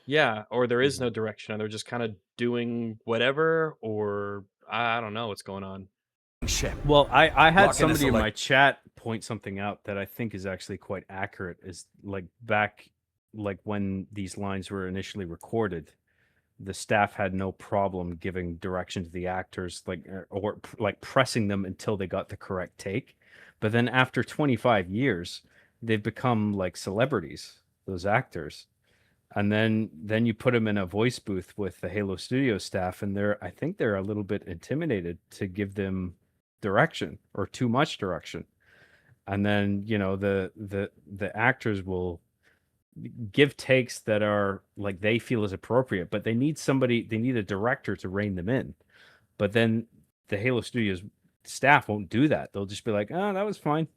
Yeah, or there is no direction, and they're just kind of doing whatever, or I don't know what's going on. Well, I had somebody in my chat point something out that I think is actually quite accurate. Is like back like when these lines were initially recorded, the staff had no problem giving direction to the actors, or pressing them until they got the correct take. But then after 25 years, they've become like celebrities, those actors. And then you put them in a voice booth with the Halo Studio staff, and I think they're a little bit intimidated to give them direction or too much direction. And then, the actors will give takes that are like they feel is appropriate, but they need a director to rein them in. But then the Halo Studios staff won't do that. They'll just be like, oh, that was fine.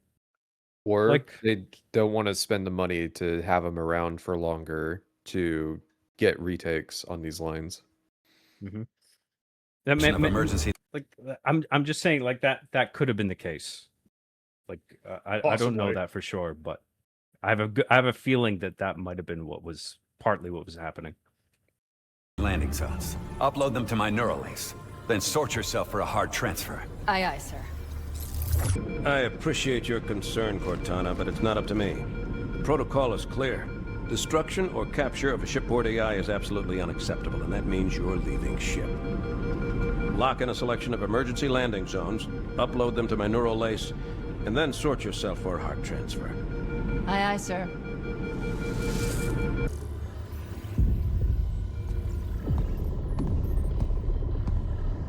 Or they don't want to spend the money to have them around for longer to get retakes on these lines. That meant emergency. Like I'm just saying, like that could have been the case. Like I don't know that for sure, but I have a feeling that might have been partly what was happening. Landing zones. Upload them to my neural lace. Then sort yourself for a hard transfer. Aye, aye, sir. I appreciate your concern, Cortana, but it's not up to me. The protocol is clear. Destruction or capture of a shipboard AI is absolutely unacceptable, and that means you're leaving ship. Lock in a selection of emergency landing zones, upload them to my neural lace, and then sort yourself for a heart transfer. Aye, aye, sir.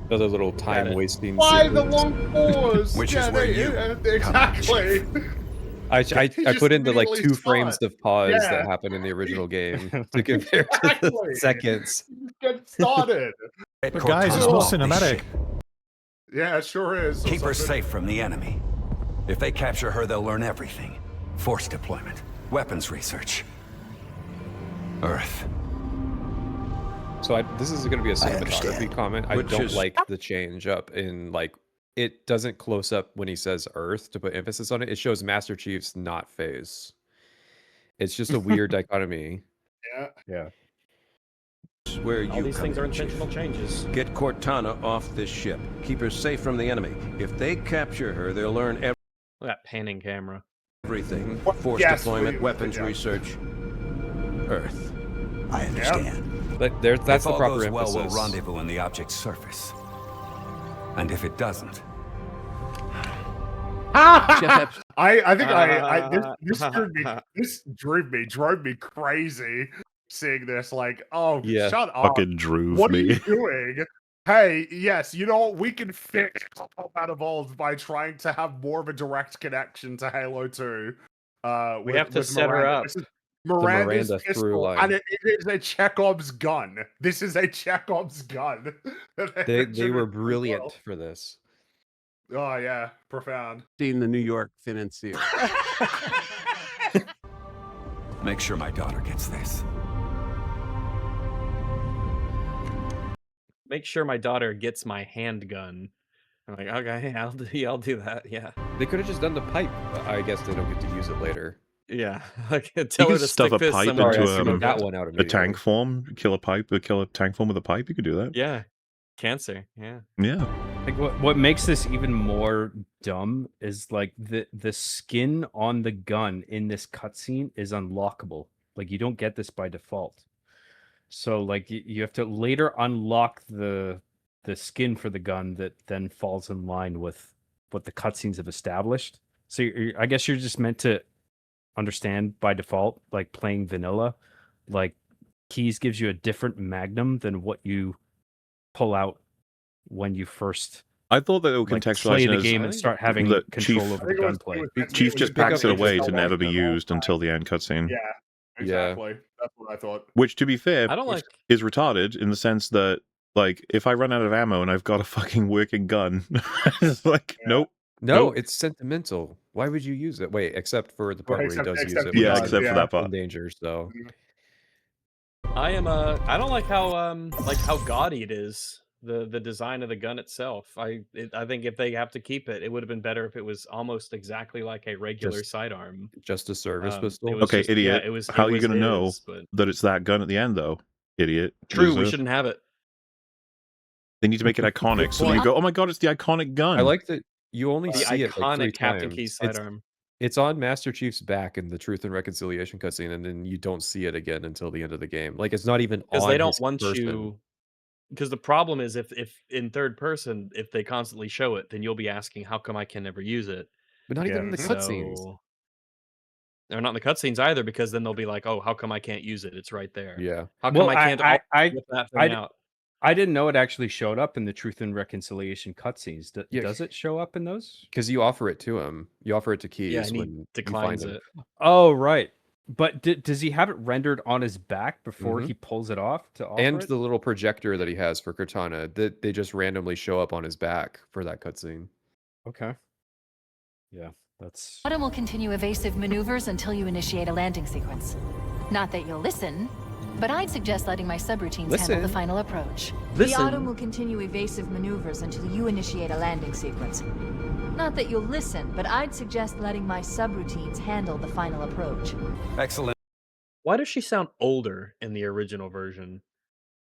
Another little time wasting. Why the long pause? Which is where you exactly. I put in the like immediately 2 saw frames it. of pause Yeah. that happened in the original game to compare to the Exactly. seconds. Get started. But guys, it's more cinematic. Yeah, it sure is. Keep her safe from the enemy. If they capture her, they'll learn everything. Force deployment, weapons research. Earth. So this is going to be a cinematography comment. I don't like the change up in like it doesn't close up when he says Earth to put emphasis on it. It shows Master Chief's not face. It's just a weird dichotomy. Yeah. Where All you these come things are in, Chief. intentional changes. Get Cortana off this ship. Keep her safe from the enemy. If they capture her, they'll learn Look at that panning camera. everything. Force deployment, weapons research. Earth. I understand. But that's if the all proper goes emphasis. well, we'll rendezvous on the object's surface. And if it doesn't, I think this drove me crazy seeing this. Like, oh, Yeah. shut up! Fucking drove what me. are you doing? Hey, yes, you know what? We can fix Combat Evolved by trying to have more of a direct connection to Halo 2. We have to set her up. This is Miranda's Miranda through pistol, line. and it is a Chekhov's gun. This is a Chekhov's gun. They were brilliant for this. Oh yeah, profound. Seen the New York financier. make sure my daughter gets this. Make sure my daughter gets my handgun. I'm like, okay, I'll do that. Yeah. They could have just done the pipe. But I guess they don't get to use it later. Yeah. Like, You tell her can to stuff stick a this pipe somewhere. into that one out a tank form, kill a tank form with a pipe. You could do that. Yeah. Cancer. Yeah. Yeah. Like what makes this even more dumb is like the skin on the gun in this cutscene is unlockable. Like you don't get this by default. So like you have to later unlock the skin for the gun that then falls in line with what the cutscenes have established. So I guess you're just meant to understand by default, like playing vanilla, like Keys gives you a different magnum than what you pull out when you first. I thought that it would contextualize play the game and start having control over the gunplay. Chief just packs it away to never be used until the end cutscene. Yeah, exactly. That's what I thought. Which, to be fair, I don't like. is retarded in the sense that, like, if I run out of ammo and I've got a fucking working gun, it's like, nope. No, Nope. it's sentimental. Why would you use it? Wait, except for the part where he does use it. Yeah, when he's except for that part. in danger. So I don't like how gaudy it is. The design of the gun itself. I think if they have to keep it, it would have been better if it was almost exactly like a regular sidearm. Just a service It pistol. was Okay, just- idiot. yeah, it was- How it are you was going to know his, but- that it's that gun at the end, though? Idiot. True, we Loser. shouldn't have it. They need to make it iconic, so you go, oh my god, it's the iconic gun. I like that you only The see it like 3 iconic Captain times. Key's It's- sidearm. It's on Master Chief's back in the Truth and Reconciliation cutscene, and then you don't see it again until the end of the game. Like it's not even Because on they don't his want person. you. Because the problem is if in third person, if they constantly show it, then you'll be asking, how come I can never use it? But not even in the cutscenes. So- They're not in the cutscenes either, because then they'll be like, "Oh, how come I can't use it? It's right there." Yeah. How come I can't I whip that thing out? I didn't know it actually showed up in the Truth and Reconciliation cutscenes. Yeah. Does it show up in those? Because you offer it to him. You offer it to Keys Yeah, and he when you declines find him. it. Oh, right. But does he have it rendered on his back before Mhm. he pulls it off to offer And it? the little projector that he has for Cortana, that they just randomly show up on his back for that cutscene. Okay. Yeah, that's. Autumn will continue evasive maneuvers until you initiate a landing sequence. Not that you'll listen, but I'd suggest letting my subroutines handle the Listen. final approach. The Autumn will continue evasive maneuvers until you initiate a landing sequence. Not that you'll listen, but I'd suggest letting my subroutines handle the final approach. Excellent. Why does she sound older in the original version?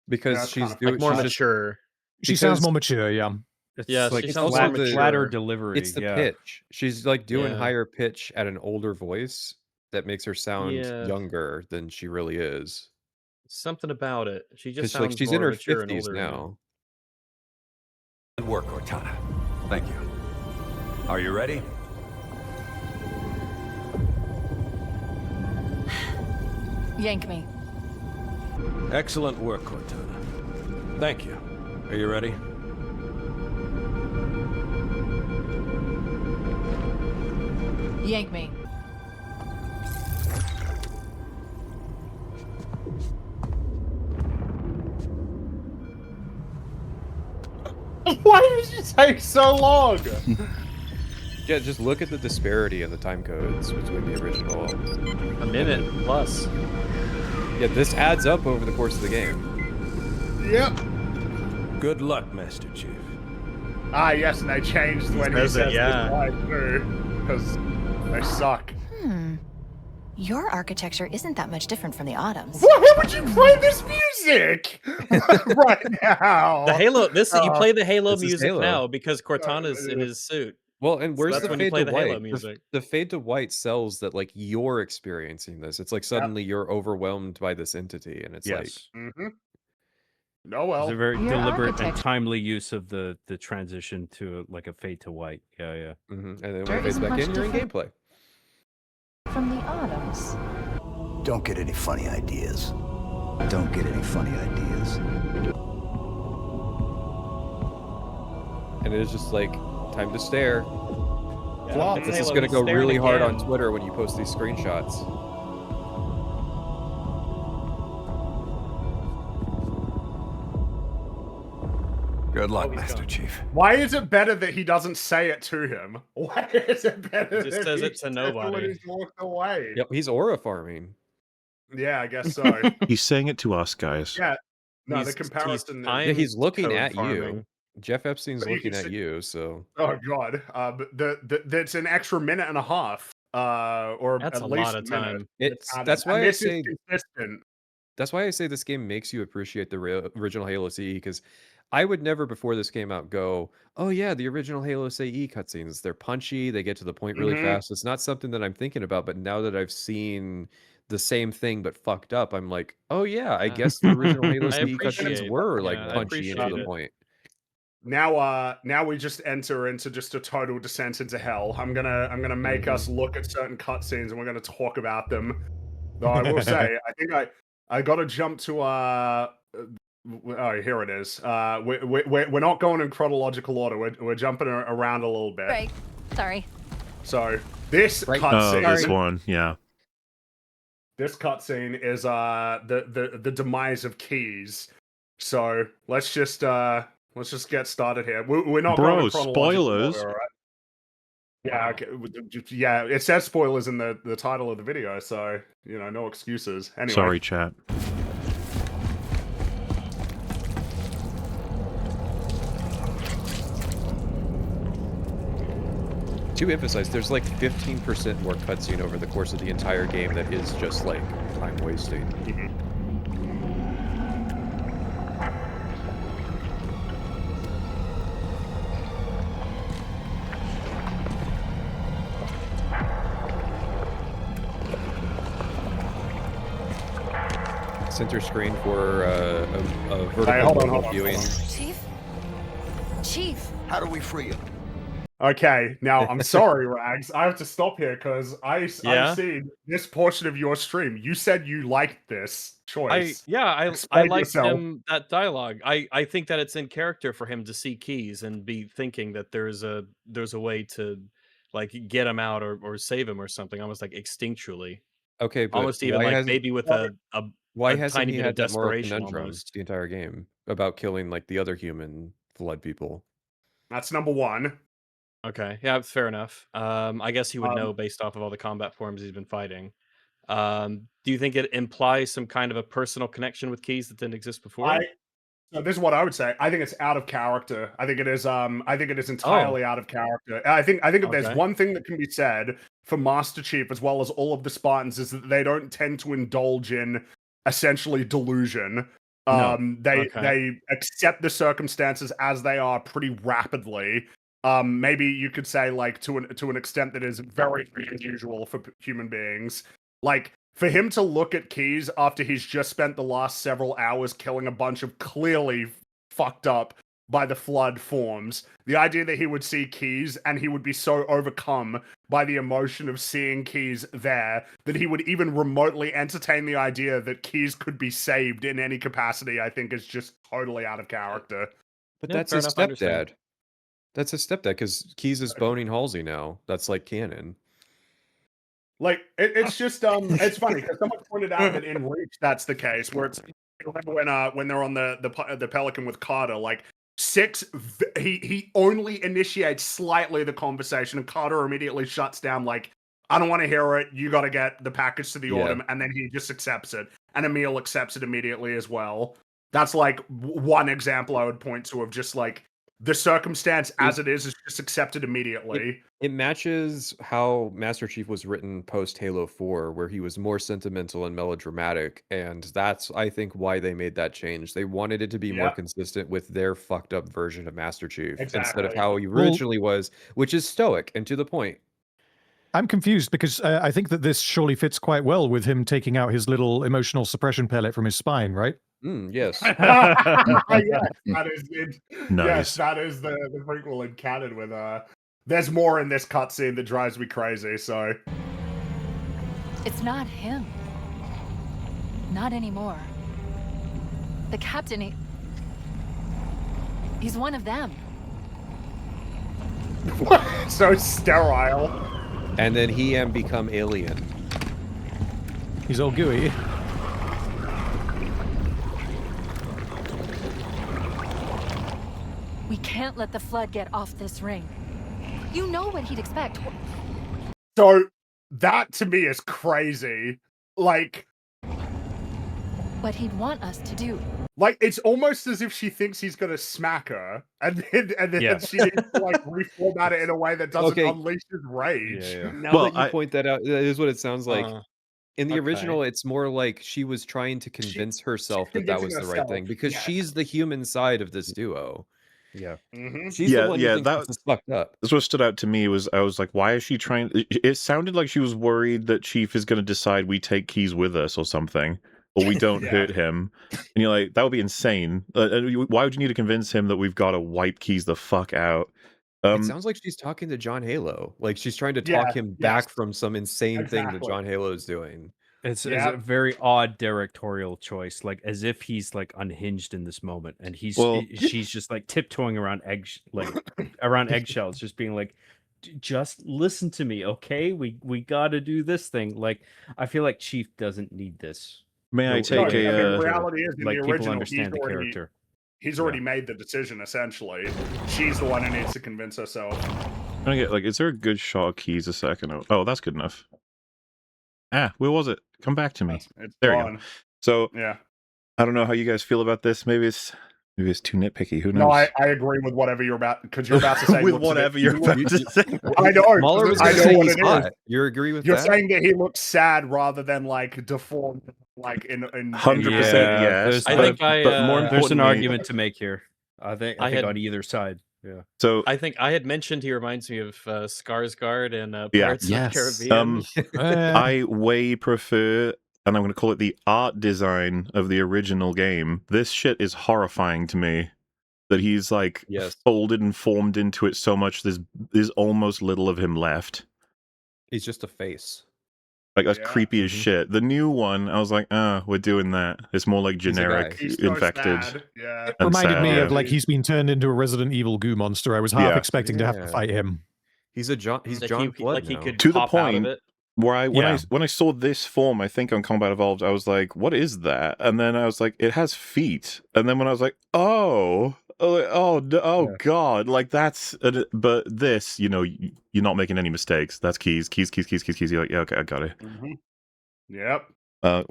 Because That's she's kind of doing Like more she's just- mature. She sounds Because- more mature, yeah. Yeah, like she it's sounds also more the- mature. flatter delivery. It's the yeah. pitch. She's like doing Yeah. higher pitch at an older voice. that makes her sound Yeah. younger than she really is. Something about it. She just 'Cause, like, sounds she's in more her mature and 50s older. now. Good work, Cortana. Thank you. Are you ready? Yank me. Excellent work, Cortana. Thank you. Are you ready? Yank me. Why did you take so long? Yeah, just look at the disparity in the time codes between the original. A minute plus. Yeah, this adds up over the course of the game. Yep. Good luck, Master Chief. Ah, yes, and they changed when he says it, says yeah. this line too, because they suck. Your architecture isn't that much different from the Autumn's. Why would you play this music right now? The Halo. You play the Halo this is music Halo. now because Cortana's in his suit. Well, and where's that's the when you fade play to the Halo white? music. The fade to white sells that like you're experiencing this. It's like suddenly you're overwhelmed by this entity, and it's Yes. like No, well, It's a very Your deliberate and architecture- timely use of the transition to like a fade to white. Yeah, yeah. and then when There it fades isn't back much in, you're in different- gameplay. From the Autumns. Don't get any funny ideas. Don't get any funny ideas. And it is just like time to stare. Yeah, This is Halo, gonna he's go staring really hard on again. Twitter when you post these screenshots. Good luck, he's Master gone. Chief. why is it better that he doesn't say it to him? Why is it better He just that says he it to says nobody. when he's walked away? Yep, he's aura farming. Yeah, I guess so. He's saying it to us, guys. Yeah. No, the He's comparison. Yeah, he's looking code at you. farming. Jeff Epstein's But you looking can at see- you, so Oh god. But that's an extra minute and a half. Or That's at a least lot of a minute. time. it's added. that's And why I this is say consistent. that's why I say this game makes you appreciate the original Halo CE, because I would never before this came out go, oh yeah, the original Halo CE cutscenes, they're punchy, they get to the point really fast. It's not something that I'm thinking about, but now that I've seen the same thing but fucked up, I'm like, oh yeah, I guess the original Halo I CE cutscenes appreciate- were like yeah, I punchy and to appreciate the it. point. Now we just enter into just a total descent into hell. I'm gonna make us look at certain cutscenes and we're gonna talk about them. Though I will say, I think I got to jump to oh, here it is. We're not going in chronological order. We're jumping around a little bit. Right. Sorry. So this Oh, cutscene, this one, yeah. this cutscene is the demise of Keys. So let's just get started here. We're not going Bro, in chronological spoilers. order, all right? Yeah, okay. Yeah, it says spoilers in the title of the video, so no excuses. Anyway, Sorry, chat. To emphasize, there's like 15% more cutscene over the course of the entire game that is just like time wasting. Center screen for a vertical hold on. viewing. Chief? Chief? How do we free him? Okay, now I'm sorry, Rags. I have to stop here because I've seen this portion of your stream. You said you liked this choice. I Explain liked yourself. him that dialogue. I think that it's in character for him to see Keys and be thinking that there's a way to like get him out or save him or something, almost like instinctually. Okay, but Almost even why like hasn't- maybe with why a hasn't tiny he bit had of that moral desperation conundrum almost. the entire game about killing like the other human blood people? That's number one. Okay, yeah, fair enough. I guess he would know based off of all the combat forms he's been fighting. Do you think it implies some kind of a personal connection with Keys that didn't exist before? So this is what I would say. I think it's out of character. I think it is. I think it is entirely out of character. I think if there's Okay. one thing that can be said for Master Chief as well as all of the Spartans is that they don't tend to indulge in essentially delusion. They accept the circumstances as they are pretty rapidly. Maybe you could say like to an extent that is very unusual for human beings. Like, for him to look at Keys after he's just spent the last several hours killing a bunch of clearly fucked up by the flood forms, the idea that he would see Keys and he would be so overcome by the emotion of seeing Keys there that he would even remotely entertain the idea that Keys could be saved in any capacity, I think is just totally out of character. But Yeah, that's fair his enough, I understand. stepdad. That's his stepdad because Keys is boning Halsey now. That's like canon. Like, it's just, it's funny because someone pointed out that in Reach that's the case, where it's when they're on the Pelican with Carter, like, Six, he only initiates slightly the conversation, and Carter immediately shuts down, like, I don't want to hear it, you got to get the package to the Autumn, and then he just accepts it, and Emil accepts it immediately as well. That's, like, one example I would point to of just, like, the circumstance as it is just accepted immediately. It matches how Master Chief was written post Halo 4, where he was more sentimental and melodramatic, and that's, I think, why they made that change. They wanted it to be more consistent with their fucked up version of Master Chief, instead of how he originally was, which is stoic and to the point. I'm confused because I think that this surely fits quite well with him taking out his little emotional suppression pellet from his spine, right? Yes. Yes, that is it. Nice. Yes, that is the prequel in canon with there's more in this cutscene that drives me crazy, so It's not him. Not anymore. The captain, he's one of them. So sterile. And then he and become alien. He's all gooey. We can't let the Flood get off this ring. You know what he'd expect. So that to me is crazy. Like, What he'd want us to do. like it's almost as if she thinks he's gonna smack her, and then Yes. she needs to like reformat it in a way that doesn't Okay. unleash his rage. Now that you point that out, that is what it sounds like. In the okay. original, it's more like she was trying to convince herself that that was the right thing, because she's the human side of this duo. Yeah. She's the one who thinks this is fucked up. That's what stood out to me. Was I was like, why is she trying? It sounded like she was worried that Chief is going to decide we take Keys with us or something, or we don't hurt him. And you're like, that would be insane. Why would you need to convince him that we've got to wipe Keys the fuck out? It sounds like she's talking to John Halo. Like she's trying to talk him back from some insane thing that John Halo is doing. It's a very odd directorial choice, like as if he's like unhinged in this moment, and she's just like tiptoeing around eggshells, just being like, just listen to me, okay? We got to do this thing. Like I feel like Chief doesn't need this. May I take the reality is in like the people original, understand the character. He's already made the decision. Essentially, she's the one who needs to convince herself. I don't get, like, is there a good shot of Keys a second? Oh, that's good enough. Where was it? Come back to me. It's there gone. you go. So Yeah. I don't know how you guys feel about this. Maybe it's too nitpicky. Who knows? No, I agree with whatever you're about, because you're about to say with whatever you're about to say. I know. Mahler was I gonna know say what he's it hot. is. You agree with You're that? saying that he looks sad rather than like deformed, like in 100%. Yes. I think but more there's an importantly- argument to make here. I think I had- on either side. Yeah. So I think I had mentioned he reminds me of Skarsgård and Yeah. Pirates of Yes. the Caribbean. I way prefer, and I'm going to call it the art design of the original game. This shit is horrifying to me. That he's like folded and formed into it so much. There's almost little of him left. He's just a face. Like that's creepy as shit. The new one, I was like, we're doing that. It's more like generic, He's so infected. sad. Yeah. It reminded me sad, of like he's been turned into a Resident Evil goo monster. I was half expecting to have to fight him. He's John Like Flood he now. could To the pop out of point it. where when I saw this form, I think on Combat Evolved, I was like, what is that? And then I was like, it has feet. And then when I was like, God, like that's, but this, you're not making any mistakes. That's Keys. You're like, yeah, okay, I got it. Mm-hmm. Yep.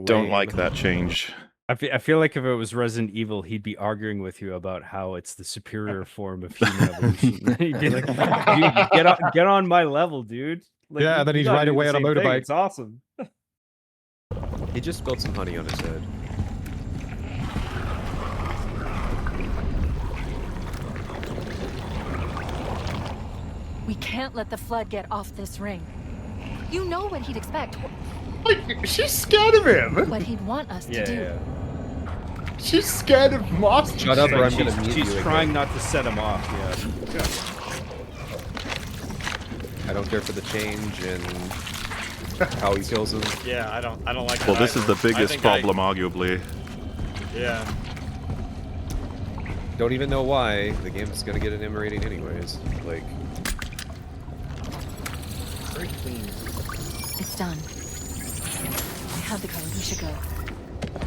Don't like that change. I feel like if it was Resident Evil, he'd be arguing with you about how it's the superior form of human evolution. He'd be like, dude, get on my level, dude. Like, Yeah, then he'd ride away on a motorbike. It's awesome. He just spilled some honey on his head. We can't let the Flood get off this ring. You know what he'd expect. Like, she's scared of him. What he'd want us to do. Yeah. She's scared of Master Shut up, or I'm She's, gonna mute she's you trying again. not to set him off. Yeah. I don't care for the change and how he kills him. Yeah, I don't like that. Well, this is either. the biggest problem, arguably. Yeah. Don't even know why. The game's gonna get an M rating anyways. Like, Very clean. It's done. I have the code. We should go.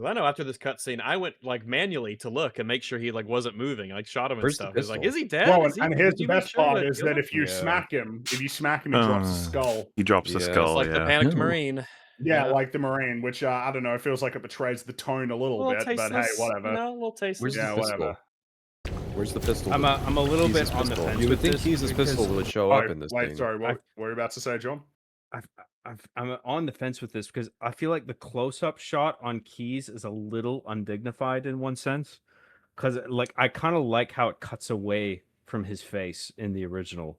Well, I know after this cutscene, I went like manually to look and make sure he like wasn't moving. I like shot him and Where's the stuff. It's like, pistol? is he dead? Well, Is he, and here's did the you make best sure part to is kill that him? if you smack him, he drops his skull. He drops the Yeah, skull, It's like the yeah. panicked Yeah. Marine. Yeah, like the Marine, which I don't know, it feels like it betrays the tone a little bit, but hey, whatever. You know, a little tasteless. Where's Yeah, the pistol? whatever. Where's the pistol? I'm a little Keys' bit on the pistol. fence You would with think this Keys' pistol because would show Oh, up in this wait, thing. sorry, what were you about to say, John? I'm on the fence with this because I feel like the close-up shot on Keys is a little undignified in one sense. Because like I kind of like how it cuts away from his face in the original,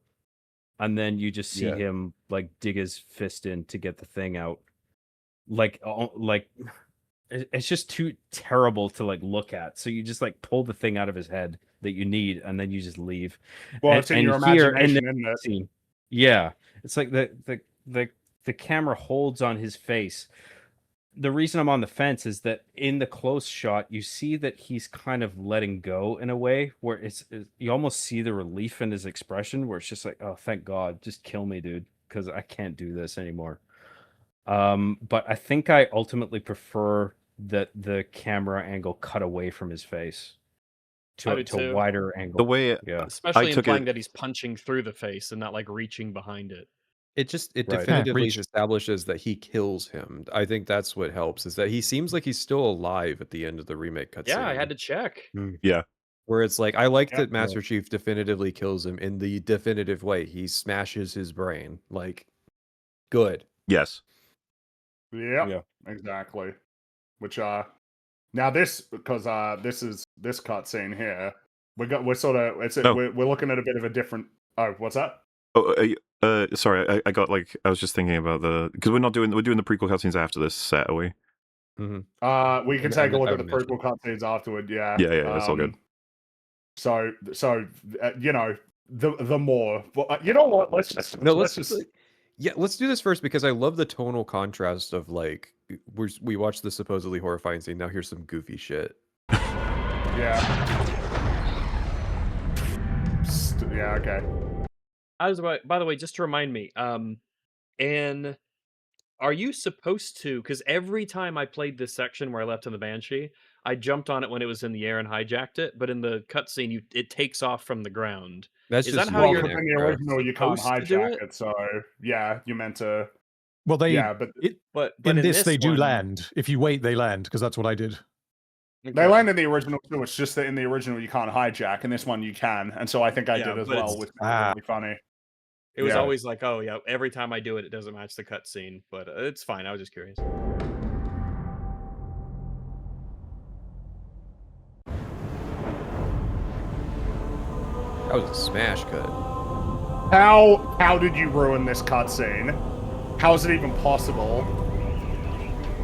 and then you just see him like dig his fist in to get the thing out. Like it's just too terrible to like look at. So you just like pull the thing out of his head that you need, and then you just leave. Well, it's in your imagination, isn't it? Scene, yeah, it's like the camera holds on his face. The reason I'm on the fence is that in the close shot, you see that he's kind of letting go in a way where you almost see the relief in his expression, where it's just like, oh, thank God, just kill me, dude, because I can't do this anymore. But I think I ultimately prefer that the camera angle cut away from his face to a wider angle. The way especially I took implying it, that he's punching through the face and not like reaching behind it. It Right. definitively Reach. establishes that he kills him. I think that's what helps, is that he seems like he's still alive at the end of the remake cutscene. Yeah, I had to check. yeah. Where it's like, I like Yeah. that Master Chief definitively kills him in the definitive way. He smashes his brain. Like, good. Yes. Yeah, exactly. Which now this, because this is this cutscene here, we're sort of we're looking at a bit of a different. Oh, what's that? Oh, sorry, I got like I was just thinking about because we're doing the prequel cutscenes after this set, are we? Mm-hmm. We can take a look at the prequel cutscenes afterward. Yeah, Yeah, that's all good. So you know, the more, but you know what? Let's just let's do this first, because I love the tonal contrast of like we watched the supposedly horrifying scene. Now here's some goofy shit. Yeah. Yeah. Okay. By the way, just to remind me, and are you supposed to? Because every time I played this section where I left in the Banshee, I jumped on it when it was in the air and hijacked it. But in the cutscene, it takes off from the ground. That's Is just that how Well, you're because in the original you can't supposed to do hijack it, so yeah, you meant to. Well, but in this they do one- land. If you wait, they land, because that's what I did. They land in the original too. It's just that in the original you can't hijack, in this one you can, and so I think I did as but well, it's- which is really funny. It was Yeah. always like, oh yeah, every time I do it, it doesn't match the cutscene, but it's fine. I was just curious. That was a smash cut. How did you ruin this cutscene? How is it even possible?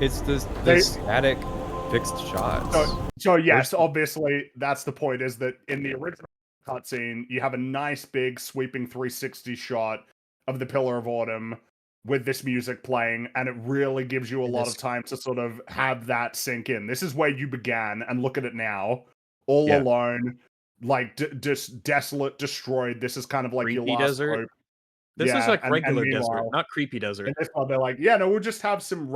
It's the static fixed shots. So yes, obviously that's the point. Is that in the original cutscene you have a nice big sweeping 360 shot of the Pillar of Autumn with this music playing, and it really gives you a lot of time to sort of have that sink in. This is where you began, and look at it now, all alone, like just desolate, destroyed. This is kind of like Creepy your last desert. hope. This is like regular desert, meanwhile, not creepy desert. in this one, they're like, yeah, no, we'll just have some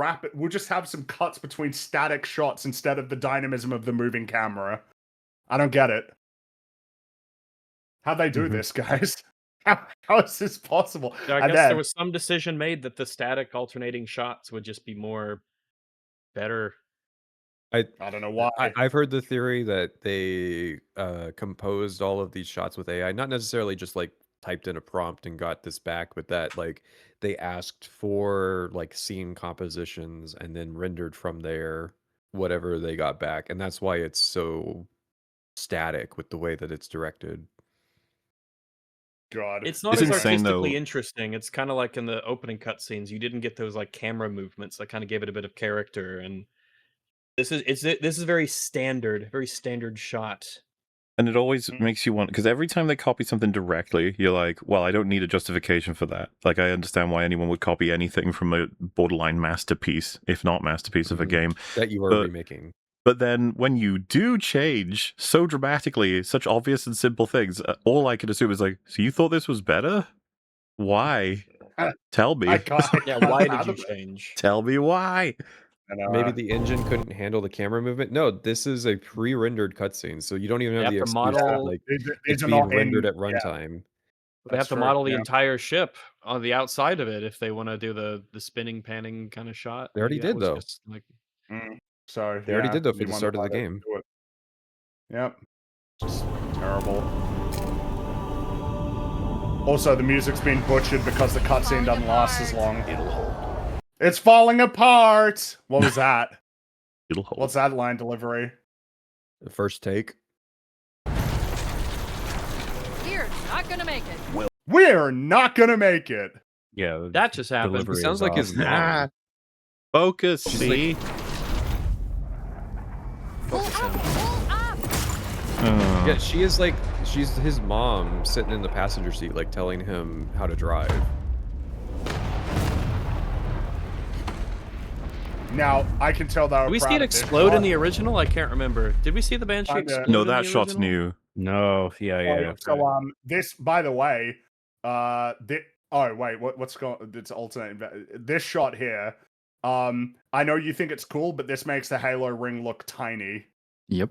cuts between static shots instead of the dynamism of the moving camera. I don't get it. How'd they do this, guys? How is this possible? So I guess there was some decision made that the static alternating shots would just be better. I don't know why. I've heard the theory that they composed all of these shots with AI, not necessarily just like typed in a prompt and got this back, but that like they asked for like scene compositions and then rendered from there whatever they got back, and that's why it's so static with the way that it's directed. God. It's not It's as insane, though. artistically interesting. It's kind of like in the opening cutscenes, you didn't get those like camera movements that kind of gave it a bit of character. And this is very standard shot. And it always makes you want, because every time they copy something directly, you're like, well, I don't need a justification for that. Like, I understand why anyone would copy anything from a borderline masterpiece, if not masterpiece of a game. that you are remaking. But then when you do change so dramatically, such obvious and simple things, all I can assume is like, so you thought this was better? Why? Tell me. Yeah, why did you change? Tell me why. Maybe the engine couldn't handle the camera movement. No, this is a pre-rendered cutscene, so you don't even have the excuse model. like These it's are being not rendered in- at runtime. They have to model the entire ship on the outside of it if they want to do the spinning, panning kind of shot. They already Maybe that did, was though. just, like, So They already did, though, for you the want start of the to game. do it. Yep. Just terrible. Also, the music's been butchered because the cutscene doesn't last as long. It'll hold. It's falling apart. What was that? It'll hold. What's that line delivery? The first take. You're not gonna make it. We're not gonna make it. Yeah, that just happened. It sounds like his mom. Focus, She's see? Focus him. Yeah, she's his mom sitting in the passenger seat, like telling him how to drive. Now, I can tell that. Did we see it explode in the original? I can't remember. Did we see the Banshee explode? No, in that the shot's original? new. No, yeah. So this, by the way, oh wait, what's going? It's alternating. This shot here. I know you think it's cool, but this makes the Halo ring look tiny. Yep.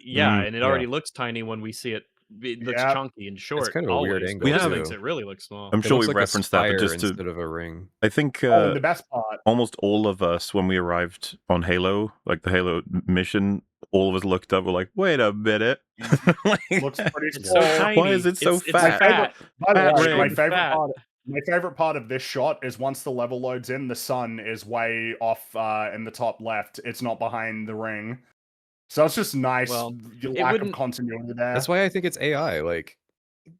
Yeah, and it already looks tiny when we see it. It looks chunky and short. It's kind of a weird angle. This makes it really look small. I'm sure we like referenced that, but just instead of a ring. I think the best part. Almost all of us, when we arrived on Halo, like the Halo mission, all of us looked up. We're like, "Wait a minute, Looks pretty It's small. so tiny. Why is it so It's fat?" By the way, ring. my favorite part of this shot is once the level loads in, the sun is way off in the top left. It's not behind the ring. So it's just nice. Well, lack of continuity there. That's why I think it's AI. Like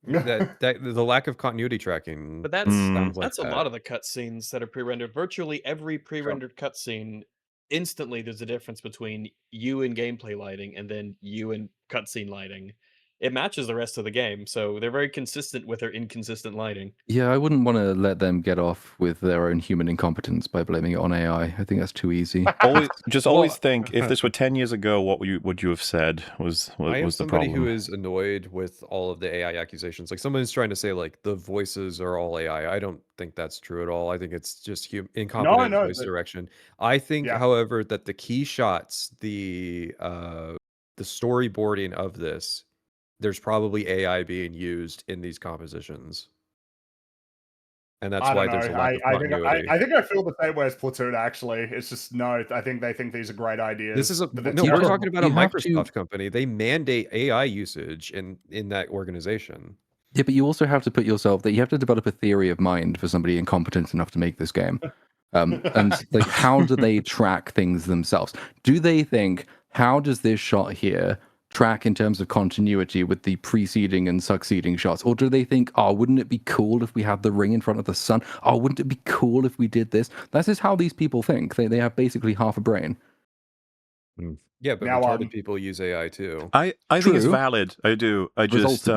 that the lack of continuity tracking. But that's sounds like that's a that. lot of the cutscenes that are pre-rendered. Virtually every pre-rendered cutscene, instantly there's a difference between you in gameplay lighting and then you in cutscene lighting. It matches the rest of the game, so they're very consistent with their inconsistent lighting. Yeah, I wouldn't want to let them get off with their own human incompetence by blaming it on AI. I think that's too easy. Always think, if this were 10 years ago, what would you have said was I am the somebody problem? who is annoyed with all of the AI accusations. Like someone's trying to say like the voices are all AI. I don't think that's true at all. I think it's just incompetent voice direction. I think, however, that the key shots, the storyboarding of this, there's probably AI being used in these compositions. And that's why there's a lack of continuity. I think I feel the same way as Platoon, actually. It's just, no, I think they think these are great ideas. This is we're talking about a Microsoft company. They mandate AI usage in that organization. Yeah, but you also have to put yourself that you have to develop a theory of mind for somebody incompetent enough to make this game. And like, how do they track things themselves? Do they think, how does this shot here track in terms of continuity with the preceding and succeeding shots? Or do they think, oh, wouldn't it be cool if we had the ring in front of the sun? Oh, wouldn't it be cool if we did this? That is how these people think. They have basically half a brain. Yeah, but retarded people use AI too. I think it's valid. I do. I just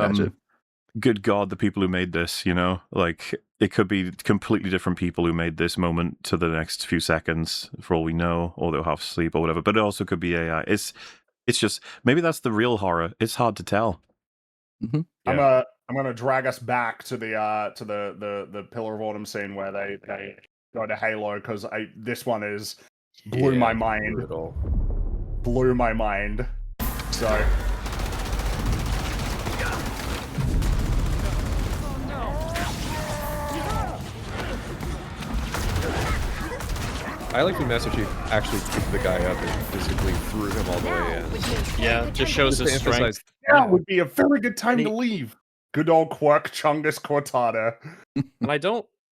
good God, the people who made this, like it could be completely different people who made this moment to the next few seconds, for all we know, or they'll half sleep or whatever. But it also could be AI. It's just, maybe that's the real horror. It's hard to tell. Mm-hmm. Yeah. I'm gonna drag us back to the Pillar of Autumn scene where they go to Halo, because this one blew my mind. Brutal. Blew my mind. So. I like when Master Chief actually picked the guy up and physically threw him all the way in. Yeah, just shows his strength. That would be a very good time to leave. Good old Quirk Chungus Cortana.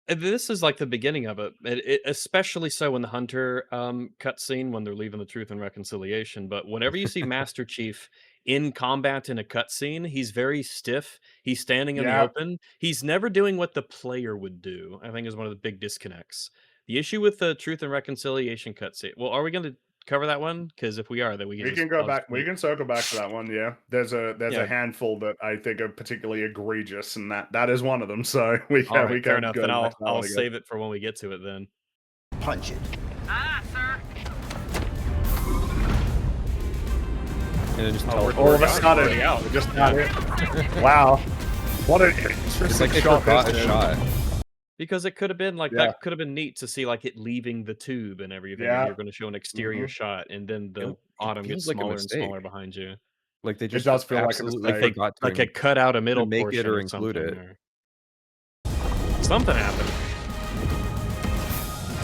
And this is like the beginning of it, especially so in the Hunter cutscene when they're leaving the Truth and Reconciliation. But whenever you see Master Chief in combat in a cutscene, he's very stiff. He's standing in the open. He's never doing what the player would do, I think is one of the big disconnects. The issue with the Truth and Reconciliation cutscene. Well, are we going to cover that one? Because if we are, then we can go back. We can circle back to that one. Yeah, there's a handful that I think are particularly egregious, and that is one of them. So we can we fair can enough. go Then back to that I'll one again. save it for when we get to it. Then punch it. Sir. And then just all of a sudden, we just got it. Wow, what an interesting it's like shot! A shot. Because it could have been like that could have been neat to see like it leaving the tube and everything. Yeah. And you're going to show an exterior shot, and then the autumn gets like smaller and smaller behind you. Like they just does feel like a absolutely mistake. forgot to Like it cut out a middle make portion it or or include something, it. or something happened.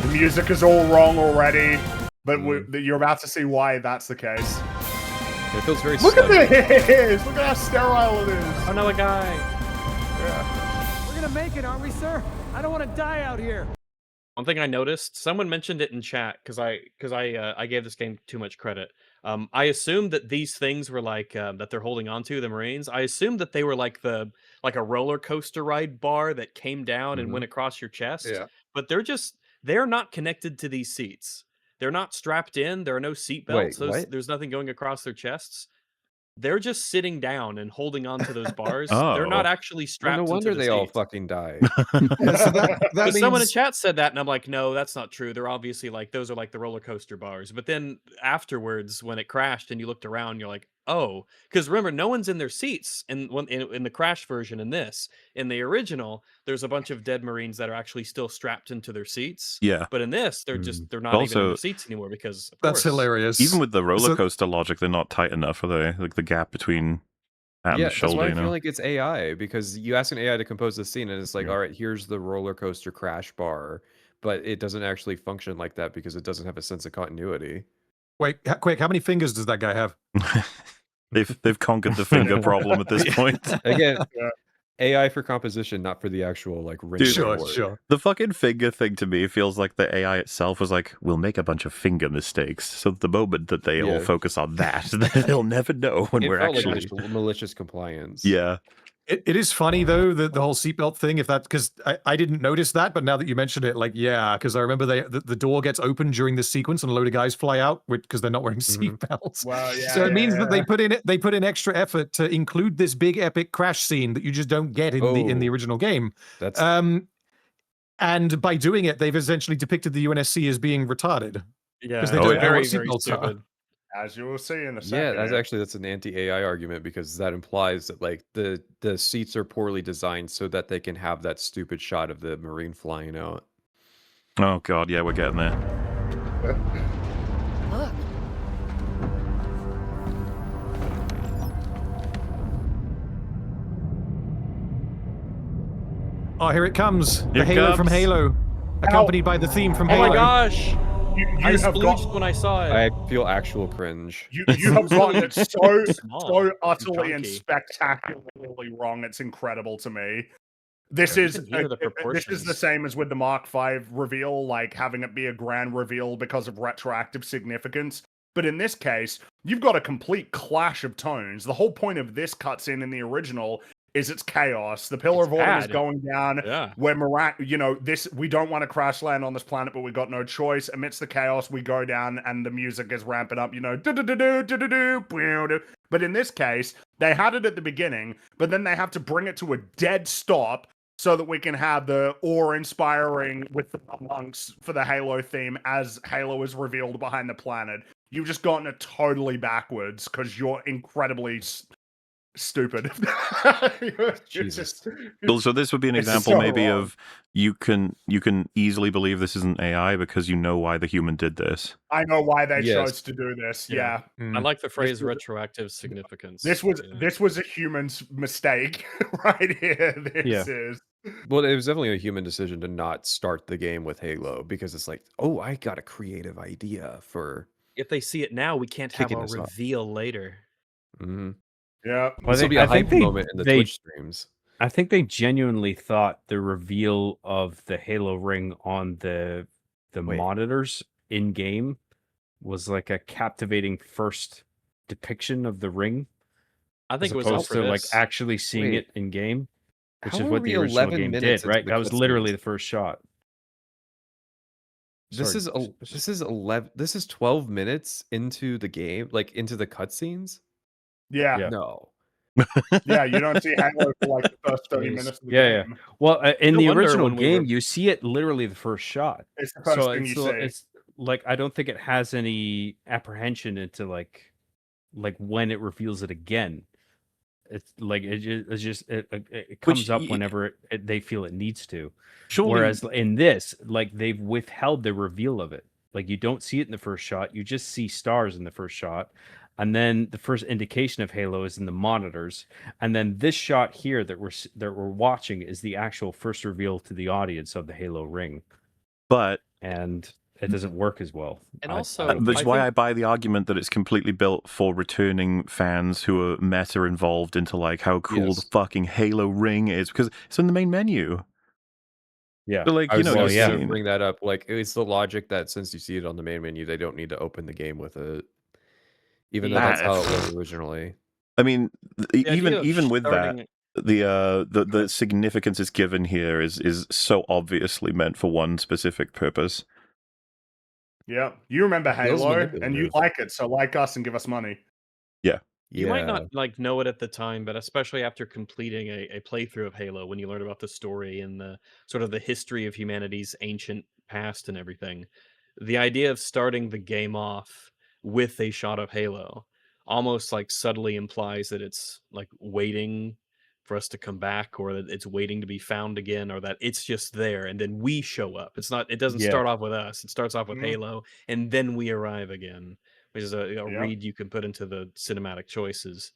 The music is all wrong already, but you're about to see why that's the case. It feels very. Look at this! Look at how sterile it is. Another guy. Yeah. We're gonna make it, aren't we, sir? I don't want to die out here. One thing I noticed, someone mentioned it in chat because I gave this game too much credit. I assumed that these things were like that they're holding on to, the Marines. I assumed that they were like a roller coaster ride bar that came down and went across your chest. Yeah. But they're not connected to these seats. They're not strapped in. There are no seat belts. There's nothing going across their chests. They're just sitting down and holding on to those bars. They're not actually strapped. No wonder into the they all seats. fucking died. So that means Someone in chat said that, and I'm like, no, that's not true. They're obviously like those are like the roller coaster bars. But then afterwards, when it crashed and you looked around, you're like, oh, because remember, no one's in their seats in the crash version. In the original, there's a bunch of dead Marines that are actually still strapped into their seats. Yeah. But in this, they're not even in their seats anymore because of that's course. hilarious. Even with the roller coaster logic, they're not tight enough, are they? Like the gap between and the shoulder. That's why I you know? feel like it's AI, because you ask an AI to compose the scene, and it's like, all right, here's the roller coaster crash bar, but it doesn't actually function like that because it doesn't have a sense of continuity. Wait, quick, how many fingers does that guy have? They've conquered the finger problem at this point. Again, AI for composition, not for the actual like ring. Dude, reward. Sure. The fucking finger thing to me feels like the AI itself was like, we'll make a bunch of finger mistakes, so the moment that they all focus on that, they'll never know when It we're felt actually like malicious compliance. Yeah. It is funny though, the whole seatbelt thing. If that, because I didn't notice that, but now that you mentioned it, like because I remember the door gets opened during this sequence and a load of guys fly out because they're not wearing seatbelts. Well, yeah. So it means that they put in extra effort to include this big epic crash scene that you just don't get in the original game. That's and by doing it, they've essentially depicted the UNSC as being retarded. Yeah, because they don't know very, what very seatbelts are. stupid. As you will see in a second. Yeah, that's an anti-AI argument, because that implies that like the seats are poorly designed so that they can have that stupid shot of the Marine flying out. Oh god, yeah, we're getting there. Look. Oh, here it comes. Here The it Halo comes. from Halo, accompanied by the theme from Oh Halo. my gosh! You I have splooged got when I saw it. I feel actual cringe. you have gotten it so Small. utterly and Chunky. spectacularly wrong. It's incredible to me. This is can hear the this is the proportions. same as with the Mark V reveal, like having it be a grand reveal because of retroactive significance. But in this case, you've got a complete clash of tones. The whole point of this cutscene in the original is it's chaos. The Pillar of Order is bad. going down. Yeah. We're we don't want to crash land on this planet, but we got no choice. Amidst the chaos, we go down, and the music is ramping up. But in this case, they had it at the beginning, but then they have to bring it to a dead stop so that we can have the awe-inspiring with the monks for the Halo theme as Halo is revealed behind the planet. You've just gotten it totally backwards because you're incredibly stupid. Jesus. Well, so this would be an It's example so maybe wrong. of you can easily believe this isn't AI because you know why the human did this. I know why they Yes. chose to do this. Yeah. I like the phrase retroactive significance. This was a human's mistake right here. This is. Well, it was definitely a human decision to not start the game with Halo, because it's like, oh, I got a creative idea for. If they see it now, we can't have Kicking a this off. reveal later. Mm-hmm. Yeah. This will be a hype moment in the Twitch streams. I think they genuinely thought the reveal of the Halo ring on the monitors in game was like a captivating first depiction of the ring. I think as it was all opposed for to like this. actually seeing Wait. it in game, which How is are what we the original 11 game minutes did, into right? the That was literally cutscenes? the first shot. This is this is 11. This is 12 minutes into the game, like into the cutscenes. Yeah. No. Yeah, you don't see Halo for like the first 30 Jeez. minutes of the Yeah. game. Well, in No the wonder original when we game, were- you see it literally the first shot. It's the first So thing you see. it's like I don't think it has any apprehension into like when it reveals it again. It's like it comes up whenever they feel it needs to. Surely- Whereas in this, like they've withheld the reveal of it. Like you don't see it in the first shot. You just see stars in the first shot. And then the first indication of Halo is in the monitors, and then this shot here that we're watching is the actual first reveal to the audience of the Halo ring. But and it doesn't work as well. And also, which is why I buy the argument that it's completely built for returning fans who are meta involved into like how cool the fucking Halo ring is, because it's in the main menu. Yeah, but like I you was know, just you've gonna seen- bring that up. Like it's the logic that since you see it on the main menu, they don't need to open the game with it, even though that's how it was originally. I mean, idea of even with starting- that, the significance is given here is so obviously meant for one specific purpose. Yeah, you remember Feels Halo, and you manipulative. like it, so like us and give us money. Yeah. You might not like know it at the time, but especially after completing a playthrough of Halo, when you learn about the story and the sort of the history of humanity's ancient past and everything, the idea of starting the game off with a shot of Halo almost like subtly implies that it's like waiting for us to come back, or that it's waiting to be found again, or that it's just there and then we show up. It doesn't Yeah. start off with us. It starts off with Mhm. Halo and then we arrive again, which is a Yep. read you can put into the cinematic choices.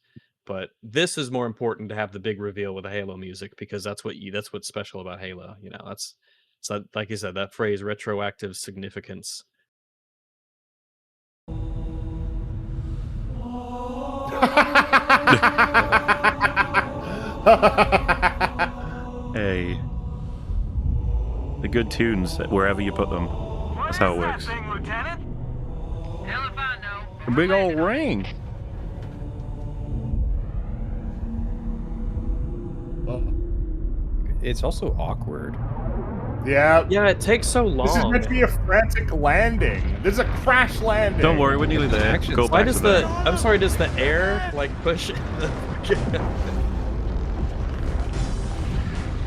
But this is more important to have the big reveal with the Halo music, because that's what's special about Halo. You know, that's so like you said, that phrase retroactive significance. Hey, the good tunes wherever you put them. That's how it works. A big old ring. It's also awkward. Yeah. Yeah, it takes so long. This is meant to be a frantic landing. This is a crash landing. Don't worry, we're nearly there. Go Why back does to the that. I'm sorry, does the air like push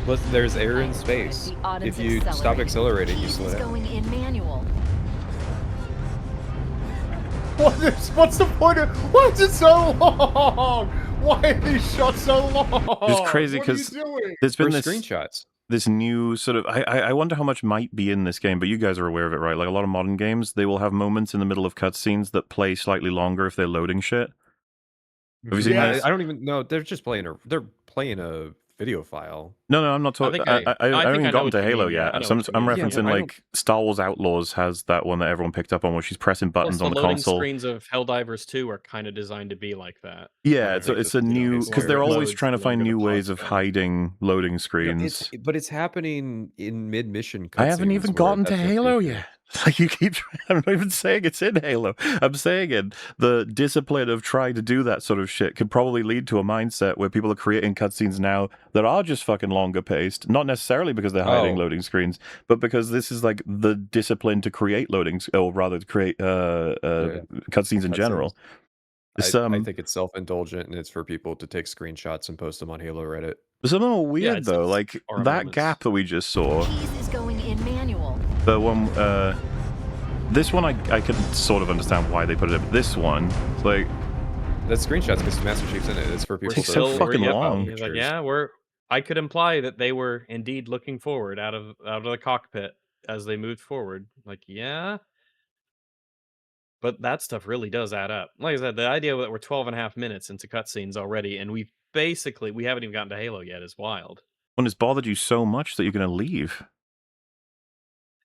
Plus, there's air in space. If you stop accelerating, you slow Is down. going in manual. What's the point of? Why is it so long? Why are these shots so long? It's crazy What are you because doing? there's been For this screenshots. this new sort of I wonder how much might be in this game, but you guys are aware of it, right? Like a lot of modern games, they will have moments in the middle of cutscenes that play slightly longer if they're loading shit. Have you seen I this? don't even know. They're just playing a video file. No, I'm not talking. think I I haven't think I even know gotten what to you Halo mean, yeah, I yet. know So what you I'm mean. Yeah, referencing but I like Star Wars Outlaws has that one that everyone picked up on, where she's pressing buttons Plus, on the the loading console. screens of Helldivers 2 are kind of designed to be like that. Yeah, Where it's a you know, new it's because they're longer it always loads, trying to the find longer the new ways pause of time. hiding loading No, screens. but it's happening in mid-mission. I haven't cutscenes even where gotten to that's what Halo they do. yet. Like you keep, I'm not even saying it's in Halo. I'm saying it. The discipline of trying to do that sort of shit could probably lead to a mindset where people are creating cutscenes now that are just fucking longer paced. Not necessarily because they're hiding Oh. loading screens, but because this is like the discipline to create or rather to create cutscenes in general. It's, I think it's self-indulgent and it's for people to take screenshots and post them on Halo Reddit. some of them are weird it's though. Like aura that moments. gap that we just saw. Keys is going in manual. The one, this one I could sort of understand why they put it in. But this one, it's like That screenshots because Master Chief's in it. It's for people takes to so take fucking yep, long. he's like, yeah, I could imply that they were indeed looking forward out of the cockpit as they moved forward. Like, yeah. But that stuff really does add up. Like I said, the idea that we're 12 and a half minutes into cutscenes already, and we haven't even gotten to Halo yet, is wild. When it's bothered you so much that you're going to leave.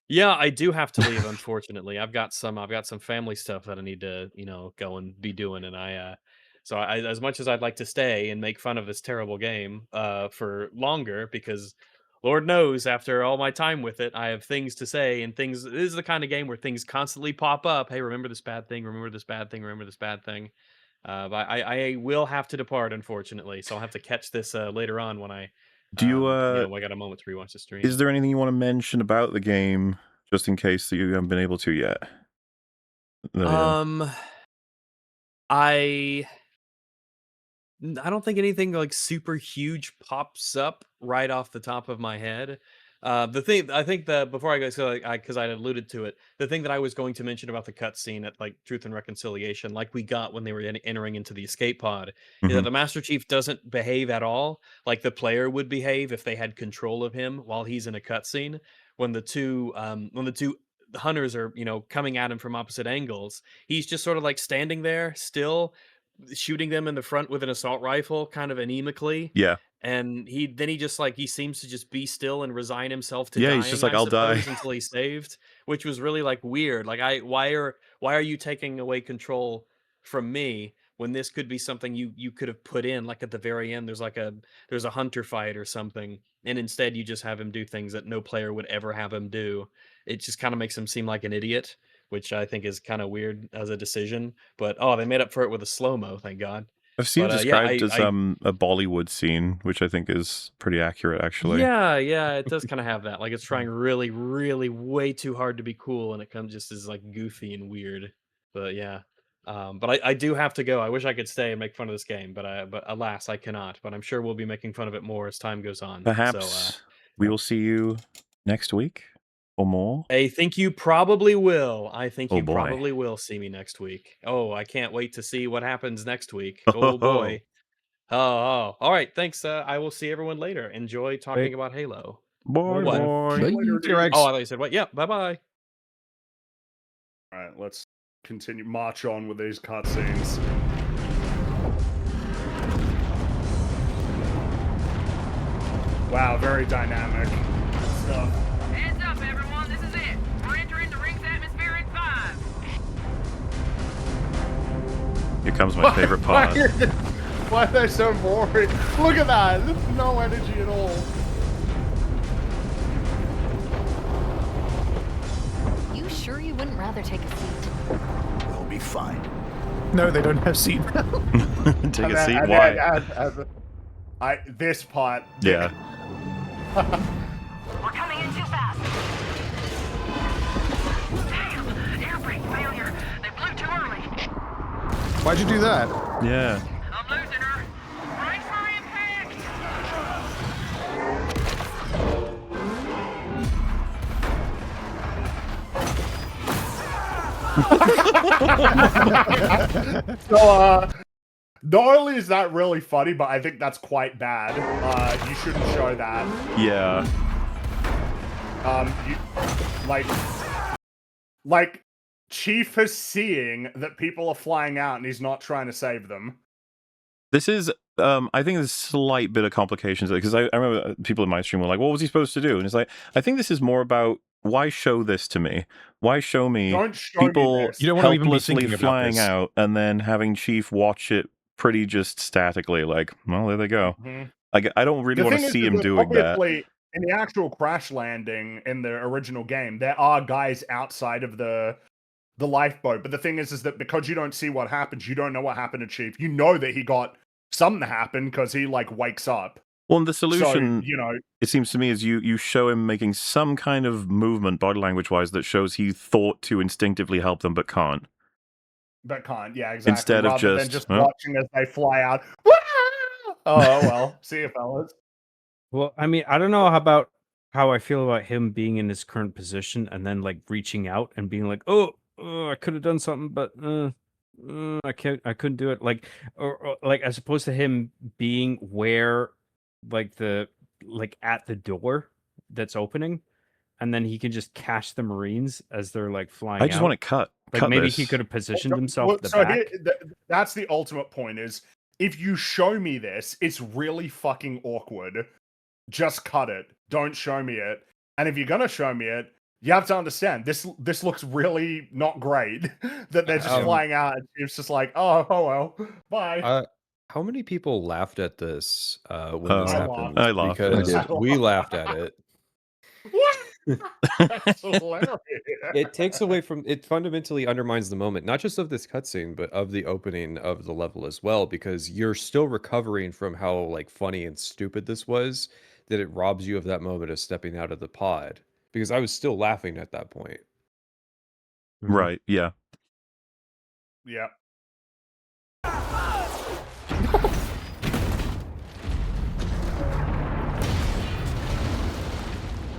Yeah, I do have to leave, unfortunately. I've got some family stuff that I need to, go and be doing, and so as much as I'd like to stay and make fun of this terrible game for longer, because Lord knows after all my time with it, I have things to say and things. This is the kind of game where things constantly pop up. Hey, remember this bad thing? Remember this bad thing? Remember this bad thing? But I will have to depart, unfortunately, so I'll have to catch this later on when I Do you I got a moment to rewatch the stream. Is there anything you want to mention about the game, just in case that you haven't been able to yet? I don't think anything like super huge pops up right off the top of my head. The thing I think that before I go, so because I alluded to it, the thing that I was going to mention about the cutscene at like Truth and Reconciliation, like we got when they were entering into the escape pod, is that the Master Chief doesn't behave at all like the player would behave if they had control of him while he's in a cutscene. When the two hunters are coming at him from opposite angles, he's just sort of like standing there still, shooting them in the front with an assault rifle kind of anemically. Yeah. And he just like he seems to just be still and resign himself to Yeah, dying, he's just like, I'll die until he's saved, which was really like weird. Like why are you taking away control from me when this could be something you could have put in, like at the very end there's a hunter fight or something, and instead you just have him do things that no player would ever have him do. It just kind of makes him seem like an idiot, which I think is kind of weird as a decision. But they made up for it with a slow-mo, thank God. I've seen it described as a Bollywood scene, which I think is pretty accurate, actually. Yeah, it does kind of have that. Like it's trying really, really way too hard to be cool, and it comes just as like goofy and weird. But yeah. But I do have to go. I wish I could stay and make fun of this game, but alas, I cannot. But I'm sure we'll be making fun of it more as time goes on. Perhaps we will see you next week or more. I think you probably will. I think you probably will see me next week. Oh, I can't wait to see what happens next week. Oh boy. Oh. All right. Thanks. I will see everyone later. Enjoy talking about Halo. Boy. Oh, I thought you said what? Yeah. Bye-bye. All right. Let's continue. March on with these cutscenes. Wow. Very dynamic stuff. Heads up, everyone. This is it. We're entering the ring's atmosphere in 5. Here comes my favorite part. Why are they so boring? Look at that. No energy at all. You sure you wouldn't rather take a seat? We'll be fine. No, they don't have seat. Take a seat? Why? This part. Yeah. We're coming in too fast. Damn! Air brake failure. They blew too early. Why'd you do that? Yeah. I'm losing her. Brace for impact. So, not only is that really funny, but I think that's quite bad. You shouldn't show that. Yeah. Like Chief is seeing that people are flying out and he's not trying to save them. This is, I think there's a slight bit of complications because I remember people in my stream were like, what was he supposed to do? And it's like, I think this is more about why show this to me? Why show me people helplessly flying out and then having Chief watch it pretty just statically, like, well, there they go. I don't really want to see him doing that. In the actual crash landing in the original game, there are guys outside of the lifeboat. But the thing is that because you don't see what happens, you don't know what happened to Chief. You know that he got something happen because he like wakes up. Well, and the solution, so, it seems to me, is you show him making some kind of movement, body language-wise, that shows he thought to instinctively help them, but can't. But can't, yeah, exactly. Instead of just watching as they fly out. Oh well, see you, fellas. Well, I mean, I don't know about how I feel about him being in his current position and then like reaching out and being like, oh I could have done something, but I couldn't do it. Like, or like as opposed to him being where, like at the door that's opening, and then he can just catch the Marines as they're like flying. I just want to cut. Like maybe he could have positioned himself at the back. That's the ultimate point. Is if you show me this, it's really fucking awkward. Just cut it. Don't show me it. And if you're gonna show me it, you have to understand this looks really not great. That they're just flying out and it's just like, oh well, bye. How many people laughed at this when this happened? I laughed. Because we laughed at it. What? That's hilarious. It takes away from it fundamentally undermines the moment, not just of this cutscene, but of the opening of the level as well, because you're still recovering from how like funny and stupid this was, that it robs you of that moment of stepping out of the pod. Because I was still laughing at that point. Right, yeah. Yeah.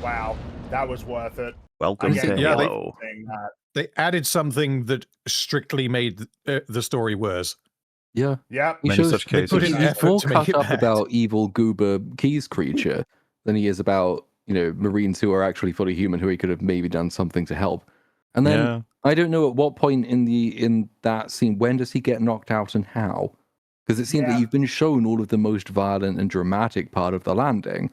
Wow, that was worth it. Welcome to Halo. They added something that strictly made the story worse. Yeah. Yeah. He Many shows, such cases. He's more to make cut it up bad. about evil goober keys creature than he is about, you know, Marines who are actually fully human who he could have maybe done something to help. And then Yeah. I don't know at what point in that scene, when does he get knocked out and how? Because it seems that you've been shown all of the most violent and dramatic part of the landing.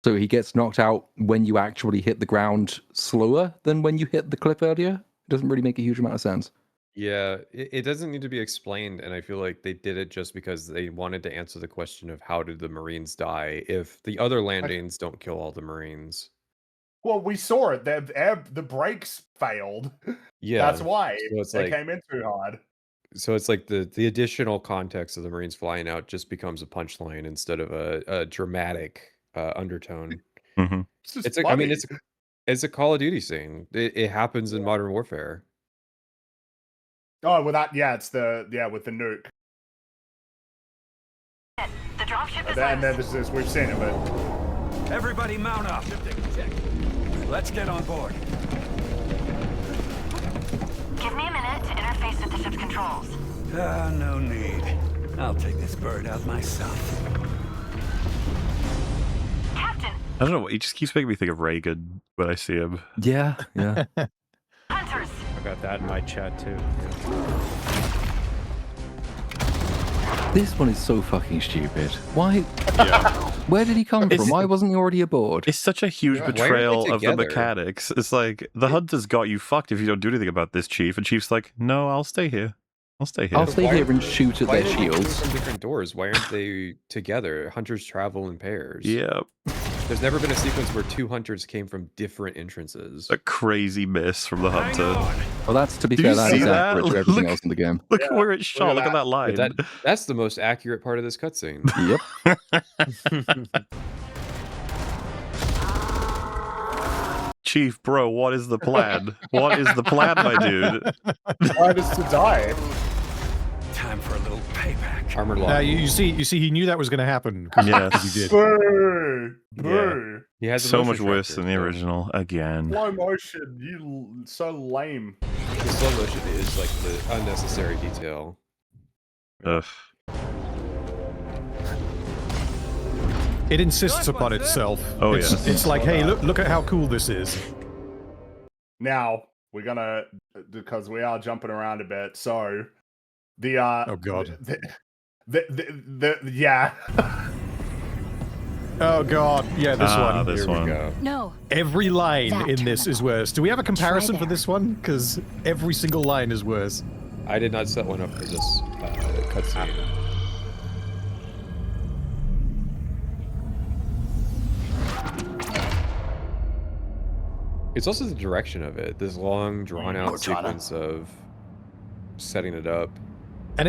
So he gets knocked out when you actually hit the ground slower than when you hit the cliff earlier. It doesn't really make a huge amount of sense. Yeah, it doesn't need to be explained, and I feel like they did it just because they wanted to answer the question of how did the Marines die if the other landings don't kill all the Marines. Well, we saw it. The brakes failed. Yeah, That's why so it's they like- came in too hard. So it's like the additional context of the Marines flying out just becomes a punchline instead of a dramatic undertone. Mm-hmm. It's I mean it's a Call of Duty scene. It happens in Modern Warfare. Oh, well, it's with the nuke. The dropship is And then this is we've seen it, but Everybody mount up. Let's get on board. Give me a minute to interface with the ship's controls. No need. I'll take this bird out myself. Captain, I don't know. He just keeps making me think of Reagan when I see him. Yeah, yeah. hunters. I got that in my chat too. This one is so fucking stupid. Why? Yeah. Where did he come from? Why wasn't he already aboard? It's such a huge betrayal of the mechanics. It's like, the hunters got you fucked if you don't do anything about this, Chief. And Chief's like, no, I'll stay here. I'll stay here. I'll stay here and shoot at Why their are they coming shields. from different doors? Why aren't they together? Hunters travel in pairs. Yeah. There's never been a sequence where two hunters came from different entrances. A crazy miss from the hunter. Well, that's, to be Did fair, you that see is that? accurate to everything Look- else in the game. Look where it's shot. Look at that line. But that's the most accurate part of this cutscene. Yep. Chief, bro, what is the plan? What is the plan, my dude? plan is to die. Time for a little payback. Armored Now lock. you see, he knew that was going to happen. Yes. He did. Boo! Boo! He has a So motion much worse tracker, than the so original, again. Slow motion. So lame. The slow motion is like the unnecessary detail. Ugh. It insists upon itself. Oh, it's, yes. It's like, hey, look at how cool this is. Now we're gonna, because we are jumping around a bit. So the Oh God. yeah. Oh God. Yeah, this one. This Here we one. go. No. Every line That in this is worse. Do we have a comparison Try for this one? Because every single line is worse. I did not set one up for this cutscene. It's also the direction of it. This long, drawn-out sequence of setting it up. And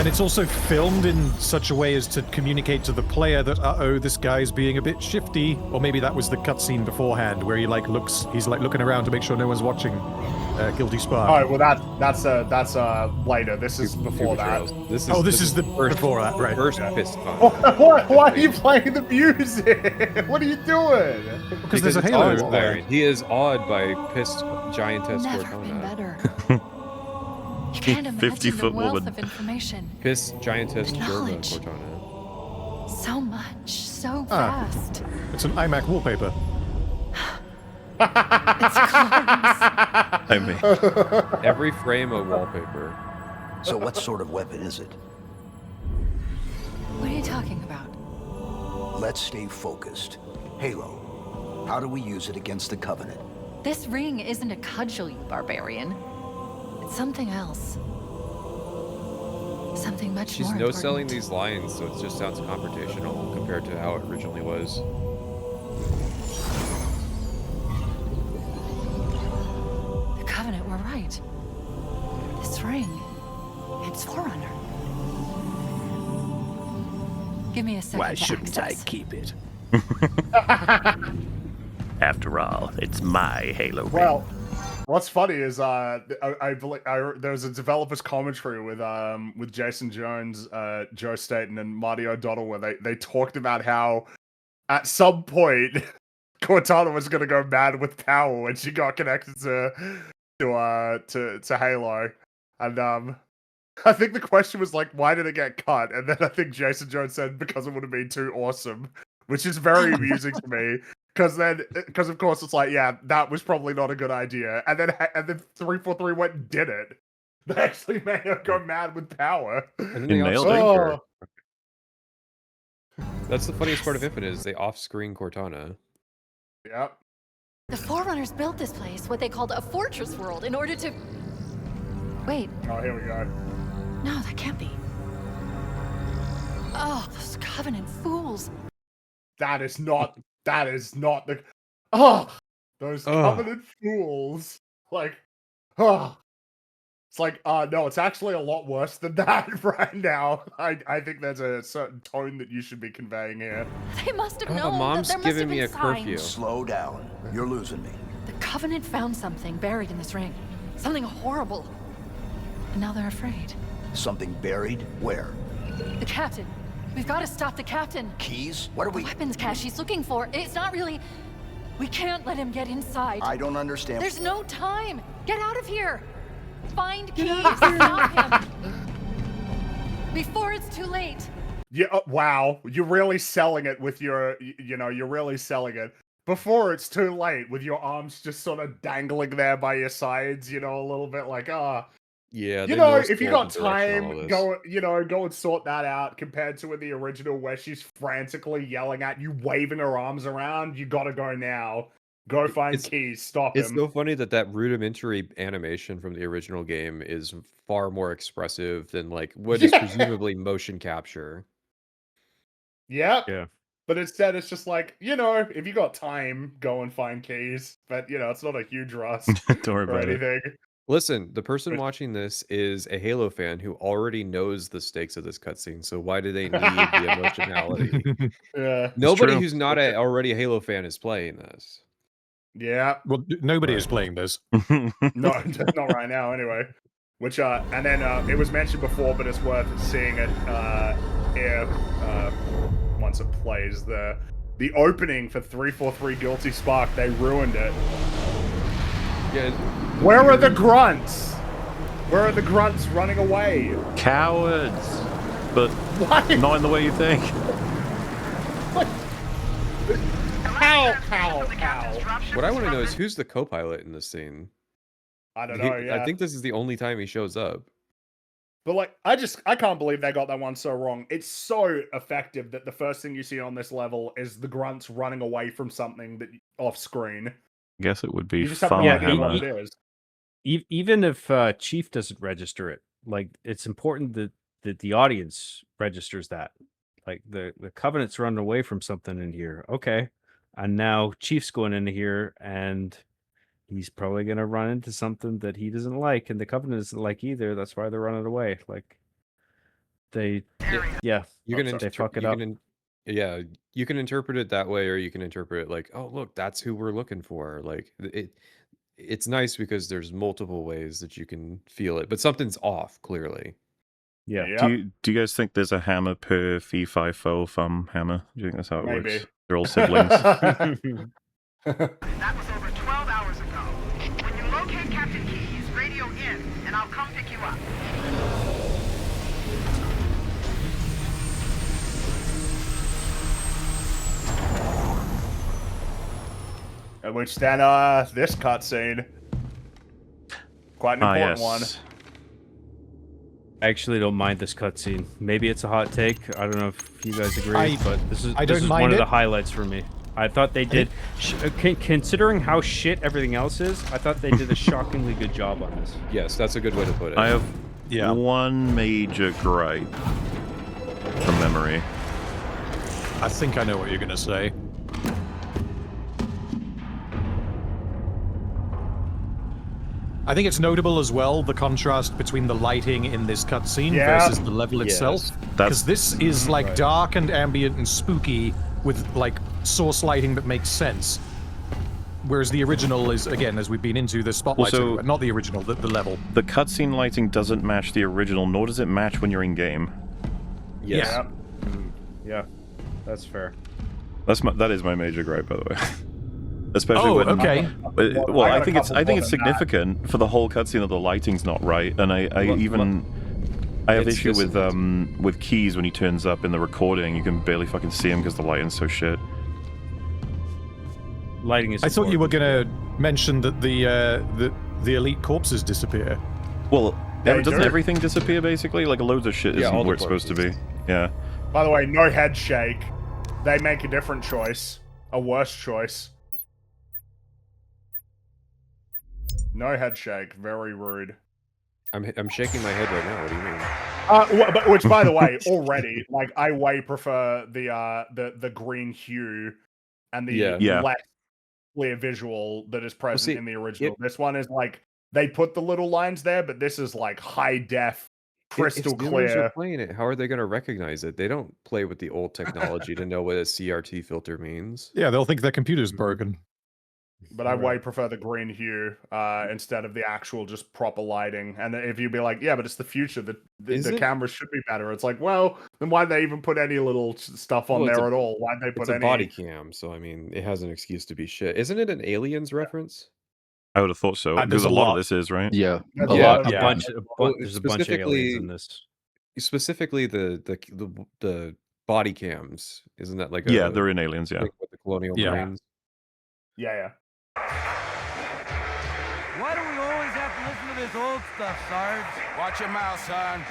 it's also filmed in such a way as to communicate to the player that, uh-oh, this guy's being a bit shifty. Or maybe that was the cutscene beforehand where he's looking around to make sure no one's watching Guilty Spark. All right, well that's later. This is before that. This is the first before that, right? First fist bump. Why are you playing the music? What are you doing? Because there's a it's Halo. awe-inspiring. He is awed by pissed giantess Never been Cortana. better. You can't imagine 50-foot the wealth woman. of information. Pissed giantess Germa Knowledge. Cortana. So much, so Ah. fast. It's an iMac wallpaper. It's clones. I mean, Every frame a wallpaper. So what sort of weapon is it? What are you talking about? Let's stay focused. Halo. How do we use it against the Covenant? This ring isn't a cudgel, you barbarian. It's something else. Something much She's more no-selling important. these lines, so it just sounds confrontational compared to how it originally was. Covenant were right. This ring, it's Forerunner. Give me a second. Why shouldn't I keep it? After all, it's my Halo ring. Well, what's funny is I believe there was a developer's commentary with Jason Jones, Joe Staten, and Marty O'Donnell where they talked about how at some point Cortana was going to go mad with power when she got connected to Halo, and I think the question was like, why did it get cut? And then I think Jason Jones said because it would have been too awesome, which is very amusing to me. Because of course it's like, yeah, that was probably not a good idea. And then 343 went and did it. They actually made her go mad with power. And then they nailed off-screen her. That's the funniest part of Infinite is they off-screen Cortana. Yep. The Forerunners built this place, what they called a fortress world, in order to... Wait. Oh, here we go. No, that can't be. Oh, those Covenant fools. That is not the... Oh! Those Covenant fools. Like, oh. It's like, no, it's actually a lot worse than that right now. I think there's a certain tone that you should be conveying here. They must have known Mom's that there must giving have me been a curfew. signs. Slow down. You're losing me. The Covenant found something buried in this ring. Something horrible. And now they're afraid. Something buried? Where? The captain. We've got to stop the captain. Keys? What are we... The weapons cache he's looking for. It's not really... We can't let him get inside. I don't understand. There's no time. Get out of here. Find keys. Stop him. Before it's too late. Yeah, wow. You're really selling it with your... you're really selling it. Before it's too late, with your arms just sort of dangling there by your sides, a little bit like, Yeah, if you got time, go and sort that out. Compared to in the original, where she's frantically yelling at you, waving her arms around, you gotta go now. Go find keys. Stop him. It's so funny that rudimentary animation from the original game is far more expressive than like what is presumably motion capture. Yep. Yeah. But instead, it's just like, if you got time, go and find keys. But it's not a huge rush Don't worry or about anything. Listen, the person watching this is a Halo fan who already knows the stakes of this cutscene, so why do they need the emotionality? Yeah. Nobody who's not already a Halo fan is playing this. Yeah. Well, nobody is playing this. No, not right now, anyway. Which, and then it was mentioned before, but it's worth seeing it here once it plays. The opening for 343 Guilty Spark, they ruined it. Yeah. Where are the grunts? Where are the grunts running away? Cowards! But not in the way you think. How? What I want to know is who's the co-pilot in this scene? I don't know, yeah. I think this is the only time he shows up. But I can't believe they got that one so wrong. It's so effective that the first thing you see on this level is the grunts running away from something that off screen. I guess it would be You just have no idea what it is. Even if Chief doesn't register it, like it's important that the audience registers that. Like the Covenant's running away from something in here. Okay. And now Chief's going into here and he's probably going to run into something that he doesn't like, and the Covenant doesn't like either. That's why they're running away. Like they fuck it up. You can interpret it that way, or you can interpret it like, oh, look, that's who we're looking for. Like it's nice because there's multiple ways that you can feel it, but something's off clearly. Yeah. Do you guys think there's a hammer per fee, fi, fo, fum hammer? Do you think that's how it Maybe. works? They're all siblings. That was over 12 hours ago. When you locate Captain Keys, radio in, and I'll come pick you up. At which then, this cutscene. Quite an important one. I actually don't mind this cutscene. Maybe it's a hot take. I don't know if you guys agree, but this is one of the highlights for me. I thought they did, considering how shit everything else is, I thought they did a shockingly good job on this. Yes, that's a good way to put it. I have one major gripe from memory. I think I know what you're going to say. I think it's notable as well, the contrast between the lighting in this cutscene versus the level itself. Because this is like dark and ambient and spooky with like source lighting that makes sense. Whereas the original is, again, as we've been into, the spotlights, not the original, the level. The cutscene lighting doesn't match the original, nor does it match when you're in game. Yes. Yeah, that's fair. That is my major gripe, by the way. Especially when, well, I think it's significant for the whole cutscene that the lighting's not right, and I have issue with Keys when he turns up in the recording. You can barely fucking see him because the lighting's so shit. Lighting is. I thought you were gonna mention that the elite corpses disappear. Well, doesn't everything disappear basically? Like loads of shit isn't where it's supposed to be. Yeah. By the way, no head shake. They make a different choice, a worse choice. No head shake. Very rude. I'm shaking my head right now. What do you mean? But which, by the way, already like I way prefer the green hue and the less clear visual that is present in the original. This one is like they put the little lines there, but this is like high def, crystal clear. Are playing it. How are they going to recognize it? They don't play with the old technology to know what a CRT filter means. Yeah, they'll think their computer's broken. But I way prefer the green hue instead of the actual just proper lighting. And if you'd be like, yeah, but it's the future, the cameras should be better. It's like, well, then why'd they even put any little stuff on there at all? Why'd they put any... It's a body cam, so I mean, it has an excuse to be shit. Isn't it an Aliens reference? I would have thought so. Because a lot of this is, right? Yeah. There's a bunch of aliens in this. Specifically the body cams. Isn't that like yeah, they're in Aliens, yeah. With the colonial marines? Yeah. Why do we always have to listen to this old stuff, Sarge? Watch your mouth, son.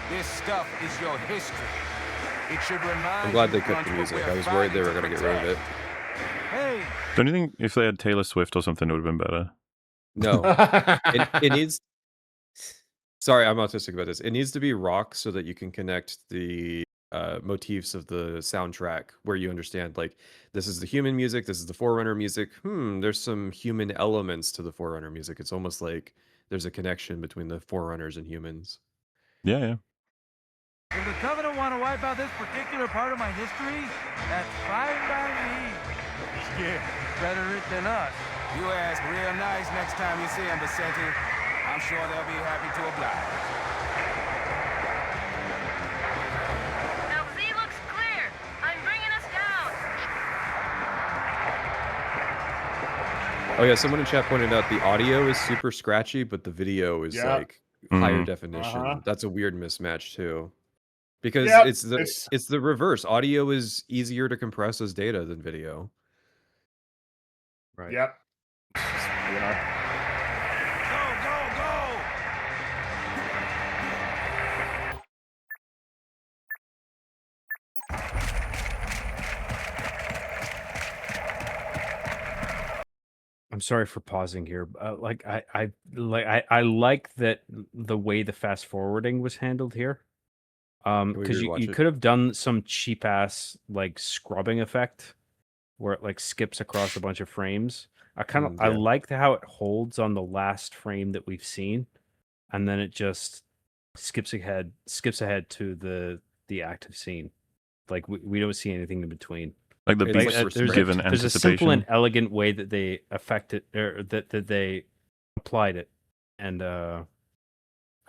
This stuff is your history. It should remind I'm glad they cut the music. I was worried they were going to get rid of it. Hey. Don't you think if they had Taylor Swift or something, it would have been better? No. it needs... Sorry, I'm autistic about this. It needs to be rock so that you can connect the motifs of the soundtrack where you understand, like, this is the human music, this is the Forerunner music. There's some human elements to the Forerunner music. It's almost like there's a connection between the Forerunners and humans. Yeah. If the Covenant want to wipe out this particular part of my history, that's fine by me. Yeah, better it than us. You ask real nice next time you see him, Vicente. I'm sure they'll be happy to oblige. Now Z looks clear. I'm bringing us down. Oh yeah, someone in chat pointed out the audio is super scratchy, but the video is like higher definition. That's a weird mismatch too. Because it's the reverse. Audio is easier to compress as data than video. Right. Yep. I'm sorry for pausing here. Like I like that the way the fast forwarding was handled here. Because you could have done some cheap ass like scrubbing effect where it like skips across a bunch of frames. I like how it holds on the last frame that we've seen, and then it just skips ahead to the active scene. Like we don't see anything in betwing. Like the beats given anticipation. There's a simple and elegant way that they affected or that they applied it, and I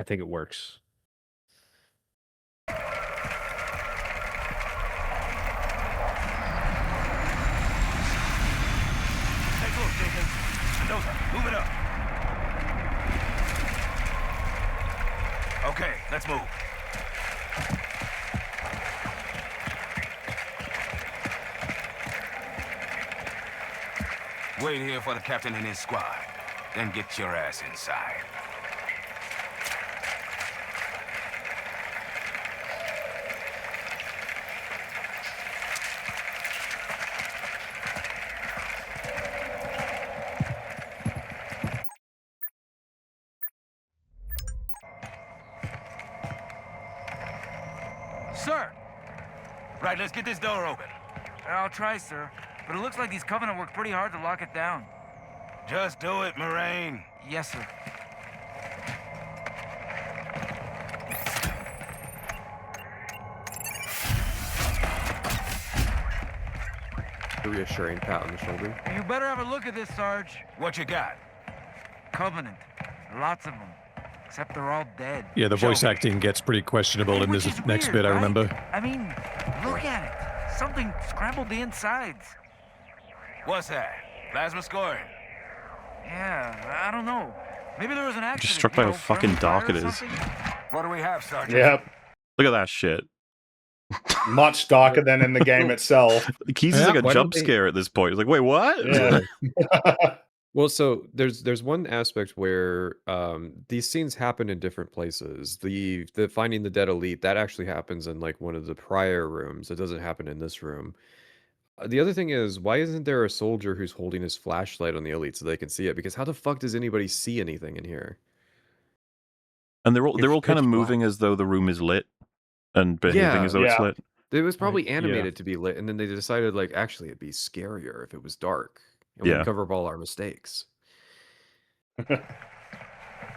think it works. Take a look, Jenkins. Mendoza, move it up. Okay, let's move. Wait here for the captain and his squad. Then get your ass inside. Sir! Right, let's get this door open. I'll try, sir. But it looks like these Covenant worked pretty hard to lock it down. Just do it, Moraine. Yes, sir. A reassuring pat on the shoulder. You better have a look at this, Sarge. What you got? Covenant. Lots of them. Except they're all dead. Yeah, the voice acting gets pretty questionable in this next bit, I remember. I mean, look at it. Something scrambled the insides. What's that? Plasma scoring? Yeah, I don't know. Maybe there was an accident. Just struck by how fucking dark it is. What do we have, Sergeant? Yep. Look at that shit. Much darker than in the game itself. Keys is like a jump scare at this point. He's like, wait, what? Yeah. Well, so there's one aspect where these scenes happen in different places. The finding the dead elite, that actually happens in like one of the prior rooms. It doesn't happen in this room. The other thing is, why isn't there a soldier who's holding his flashlight on the elite so they can see it? Because how the fuck does anybody see anything in here? And they're all kind of moving as though the room is lit and behaving as though it's lit. It was probably animated to be lit, and then they decided, like, actually, it'd be scarier if it was dark. It would cover up all our mistakes.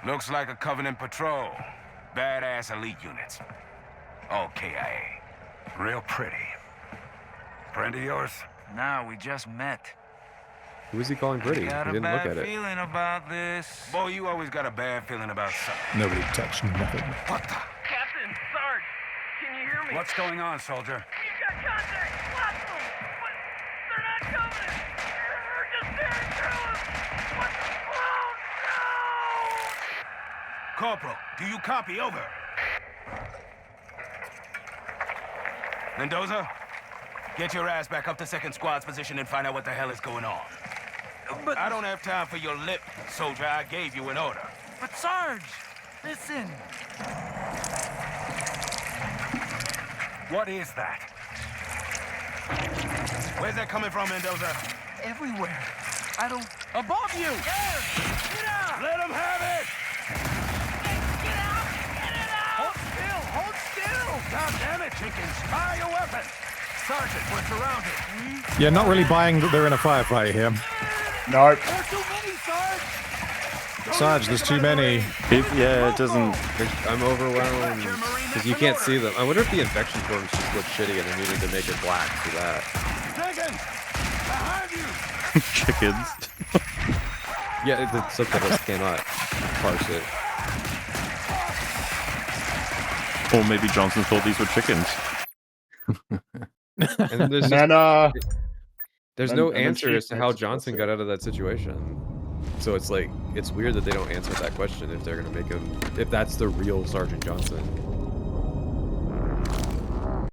Looks like a Covenant patrol. Badass elite units. All KIA. Real pretty. Friend of yours? Nah, we just met. Who is he calling pretty? He Got a didn't look bad at it. feeling about this. Boy, you always got a bad feeling about something. Nobody touched nothing. What the? Captain, Sarge, can you hear me? What's going on, soldier? You got contact. Lots of them. But they're not coming. We're just staring through them. What? Oh, Corporal, do you copy? Over. Mendoza, get your ass back up to second squad's position and find out what the hell is going on. But I don't have time for your lip, soldier. I gave you an order. But Sarge, listen. What is that? Where's that coming from, Mendoza? Everywhere. I don't... Above you! There! Get out! Let him have it! Get out! Get it out! Hold still! Hold still! God damn it, chickens! Fire your weapon! Sergeant, we're surrounded. Yeah, not really buying that they're in a firefight here. Nope. There are too many, Sarge! Sarge, there's too many. Yeah, it doesn't... I'm overwhelmed. Because you can't see them. I wonder if the infection forms just look shitty and they needed to make it black for that. Chickens! Behind you! Chickens. Yeah, the subtitles cannot parse it. Or maybe Johnson thought these were chickens. And there's, there's no answer as to how Johnson got out of that situation. So it's like, it's weird that they don't answer that question if they're going to make him, if that's the real Sergeant Johnson.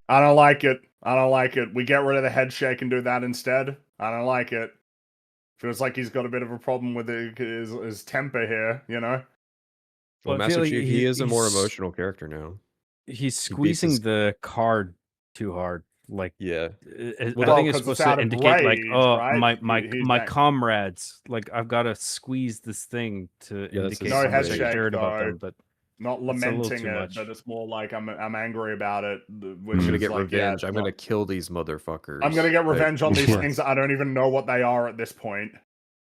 I don't like it. I don't like it. We get rid of the head shake and do that instead. I don't like it. Feels like he's got a bit of a problem with his temper here, you know? Well, Master Chief, he is a more emotional character now. He's squeezing the card too hard. Like, yeah, I think it's supposed to indicate like, oh, right? my comrades. Like, I've got to squeeze this thing to indicate no head shake, cared about them, but not lamenting it, but it's more like I'm angry about it. Which I'm gonna is get like, revenge. Yeah, I'm gonna kill these motherfuckers. I'm gonna get revenge on these things that I don't even know what they are at this point.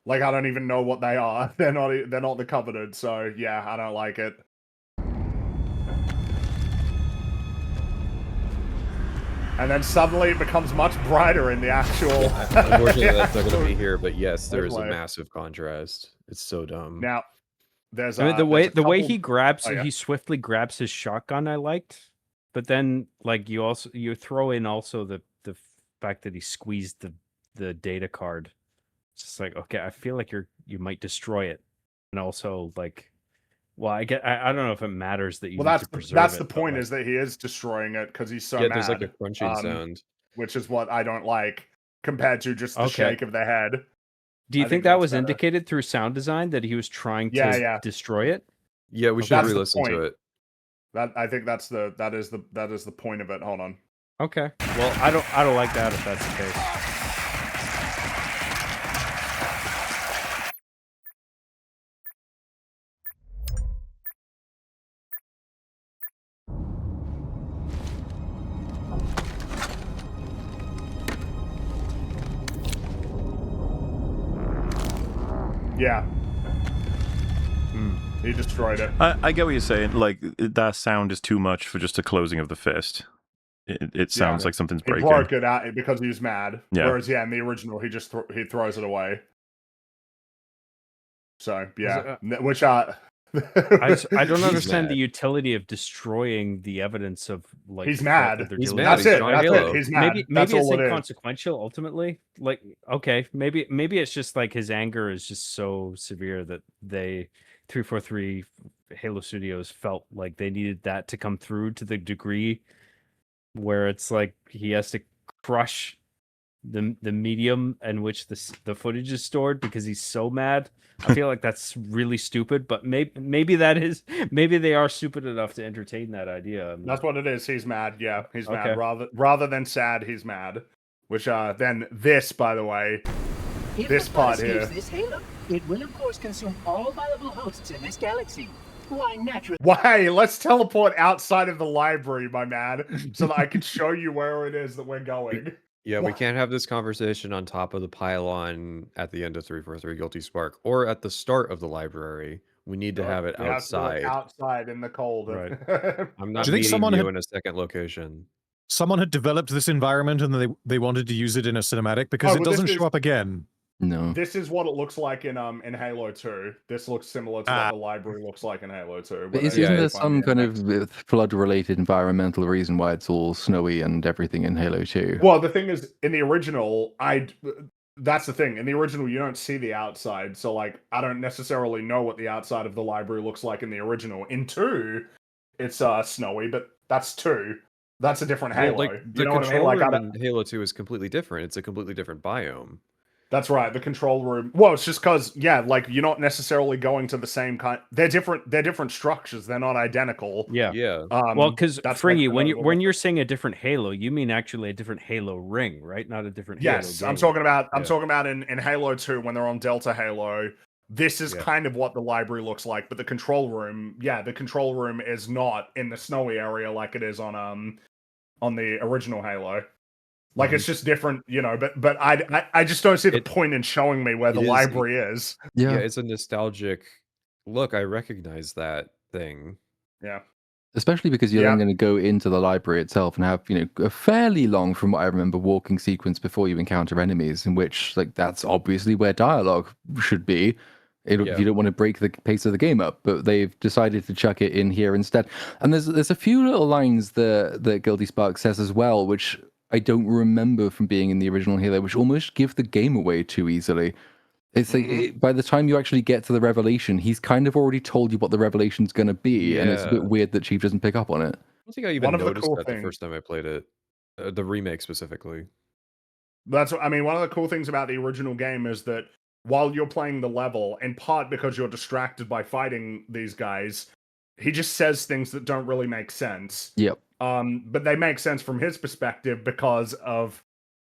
Like, I don't even know what they are. They're not the Covenant. So yeah, I don't like it. And then suddenly it becomes much brighter in the actual... Unfortunately, that's not going to be here, but yes, there is a massive contrast. It's so dumb. Now, there's... I mean, the way he grabs, he swiftly grabs his shotgun, I liked. But then, like, you throw in also the fact that he squeezed the data card. It's just like, okay, I feel like you might destroy it. And also, like... Well, I don't know if it matters that you need to preserve that's it, the point, is that he is destroying it because he's so mad. There's like a crunching sound. Which is what I don't like, compared to just the shake of the head. Do you think that was indicated through sound design, that he was trying to destroy it? Yeah, we should re-listen to it. I think that is the point of it. Hold on. Okay. Well, I don't like that if that's the case. Yeah. He destroyed it. I get what you're saying. Like, that sound is too much for just a closing of the fist. It sounds like something's He breaking. broke it out because he was mad. Yeah. Whereas, in the original, he just he throws it away. So, yeah. Which I don't understand the utility of destroying the evidence of like. He's mad. He's mad. That's it. He's mad. Maybe That's it's all it is. inconsequential ultimately. Like, okay, maybe it's just like his anger is just so severe that 343 Halo Studios felt like they needed that to come through to the degree where it's like he has to crush the medium in which the footage is stored because he's so mad. I feel like that's really stupid, but maybe they are stupid enough to entertain that idea. I mean, that's what it is. He's mad. Yeah, he's mad. Rather than sad, he's mad. Which then this, by the way, if this part here. This Halo, it will of course consume all viable hosts in this galaxy. Why, naturally. Why? Let's teleport outside of the library, my man, so that I can show you where it is that we're going. Yeah, we can't have this conversation on top of the pylon at the end of 343 Guilty Spark or at the start of the library. We need to have it outside. Outside in the cold. Right. I'm not Do you think meeting you in a second location. Someone had developed this environment and they wanted to use it in a cinematic because it doesn't show up again. No. This is what it looks like in Halo 2. This looks similar to what the library looks like in Halo 2. But isn't there some kind of flood-related environmental reason why it's all snowy and everything in Halo 2? Well, the thing is, in the original, that's the thing. In the original, you don't see the outside, so like I don't necessarily know what the outside of the library looks like in the original. In 2, it's snowy, but that's 2. That's a different Halo. Well, like, you know what I mean? Like in Halo 2 is completely different. It's a completely different biome. That's right. The control room. Well, it's just because, like you're not necessarily going to the same kind. They're different. They're different structures. They're not identical. Yeah. Well, because Fringy, when you're saying a different Halo, you mean actually a different Halo ring, right? Not a different. Yes, Halo I'm talking about. I'm talking about in Halo 2 when they're on Delta Halo. This is kind of what the library looks like, but the control room, the control room is not in the snowy area like it is on the original Halo. Like it's just different, but I just don't see the point in showing me where the library is. Yeah, it's a nostalgic look. I recognize that thing. Yeah. Especially because you're then going to go into the library itself and have, a fairly long, from what I remember, walking sequence before you encounter enemies, in which, like, that's obviously where dialogue should be. If you don't want to break the pace of the game up, but they've decided to chuck it in here instead. And there's a few little lines that Guilty Spark says as well, which I don't remember from being in the original Halo, which almost give the game away too easily. It's like by the time you actually get to the revelation, he's kind of already told you what the revelation's going to be, and it's a bit weird that Chief doesn't pick up on it. I don't think I even noticed that the first time I played it, the remake specifically. That's one of the cool things about the original game is that while you're playing the level, in part because you're distracted by fighting these guys, he just says things that don't really make sense. Yep. But they make sense from his perspective because of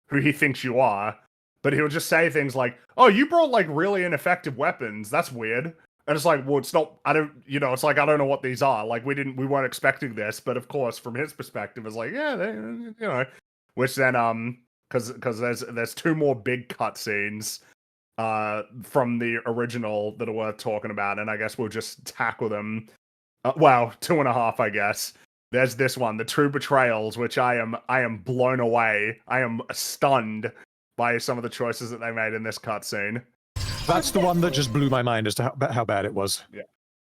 who he thinks you are. But he'll just say things like, "Oh, you brought like really ineffective weapons. That's weird." And it's like, well, it's not. It's like I don't know what these are. Like we weren't expecting this. But of course, from his perspective, it's like, which then because there's 2 more big cutscenes from the original that are worth talking about, and I guess we'll just tackle them. 2.5, I guess. There's this one, the True Betrayals, which I am blown away. I am stunned by some of the choices that they made in this cutscene. That's the one that just blew my mind as to how bad it was. Yeah.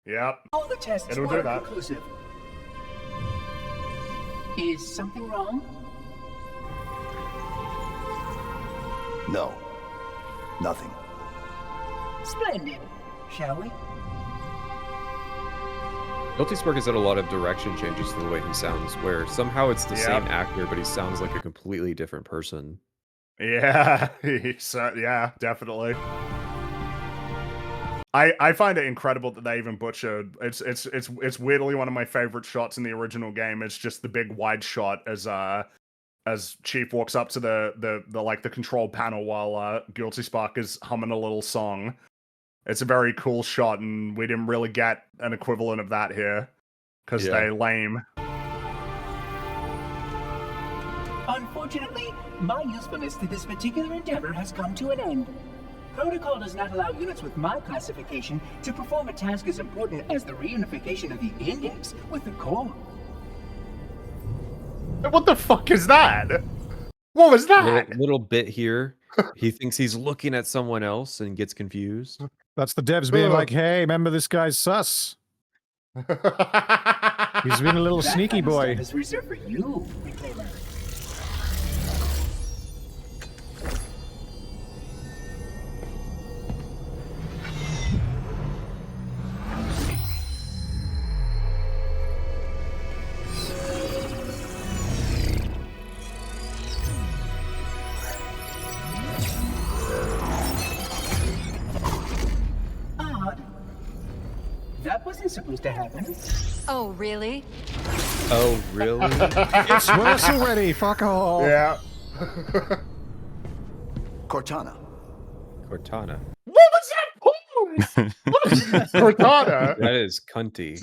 Yep. All the tests It'll were do that. conclusive. Is something wrong? No. Nothing. Splendid. Shall we? Guilty Spark has had a lot of direction changes to the way he sounds, where somehow it's the same actor, but he sounds like a completely different person. Yeah, definitely. I find it incredible that they even butchered. It's weirdly one of my favorite shots in the original game. It's just the big wide shot as Chief walks up to the control panel while Guilty Spark is humming a little song. It's a very cool shot, and we didn't really get an equivalent of that here because they lame. Unfortunately, my usefulness to this particular endeavor has come to an end. Protocol does not allow units with my classification to perform a task as important as the reunification of the index with the core. What the fuck is that? What was that? Little bit here. He thinks he's looking at someone else and gets confused. That's the devs being like, hey, remember this guy's sus. He's been a little sneaky boy. That is reserved for you, Reclaimer. That wasn't supposed to happen. Oh, really? Oh, really? It's worse already. Fuck off. Yeah. Cortana. Cortana. What was that pose? Cortana. That is cunty.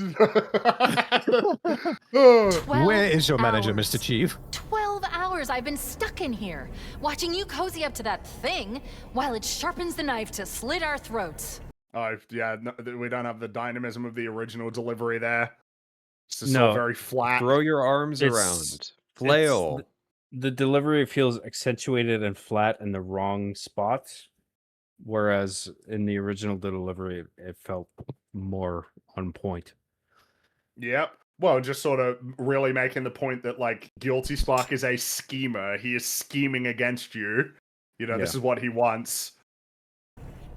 12 Where is your manager, hours. Mr. Chief? 12 hours I've been stuck in here, watching you cozy up to that thing while it sharpens the knife to slit our throats. Oh, yeah, no, we don't have the dynamism of the original delivery there. It's just No. all very flat. Throw your arms around. Flail. The delivery feels accentuated and flat in the wrong spots, whereas in the original delivery, it felt more on point. Yep. Well, just sort of really making the point that, like, Guilty Spark is a schemer. He is scheming against you. You know, this is what he wants.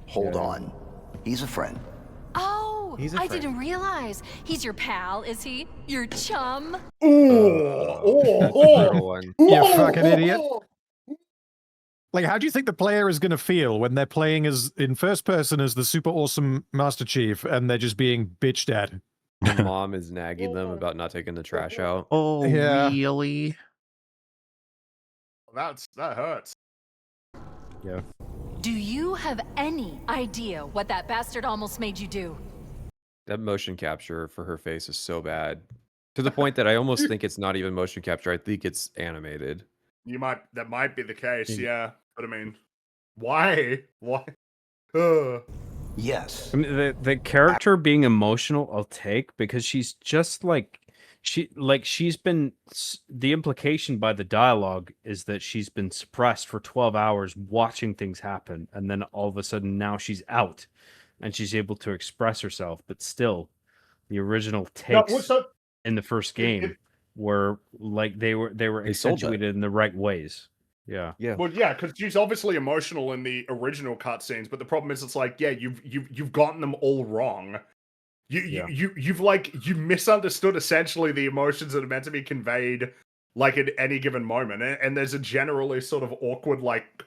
Hold on. He's a friend. Oh, He's a I friend. didn't realize. He's your pal, is he? Your chum? You fucking idiot. Like, how do you think the player is going to feel when they're playing as in first person as the super awesome Master Chief and they're just being bitched at? The mom is nagging them about not taking the trash out. Oh, Yeah. really? That hurts. Yeah. Do you have any idea what that bastard almost made you do? That motion capture for her face is so bad. To the point that I almost think it's not even motion capture. I think it's animated. That might be the case, yeah. But I mean, why? Why? Ugh. Yes. I mean, the character being emotional, I'll take, because she's just like she's been. The implication by the dialogue is that she's been suppressed for 12 hours watching things happen, and then all of a sudden now she's out, and she's able to express herself. But still, the original takes in the first game were like they were sold that. accentuated in the right ways. Yeah. Yeah. Well, yeah, because she's obviously emotional in the original cutscenes, but the problem is, it's like, yeah, you've gotten them all wrong. You've misunderstood essentially the emotions that are meant to be conveyed, like at any given moment, and there's a generally sort of awkward, like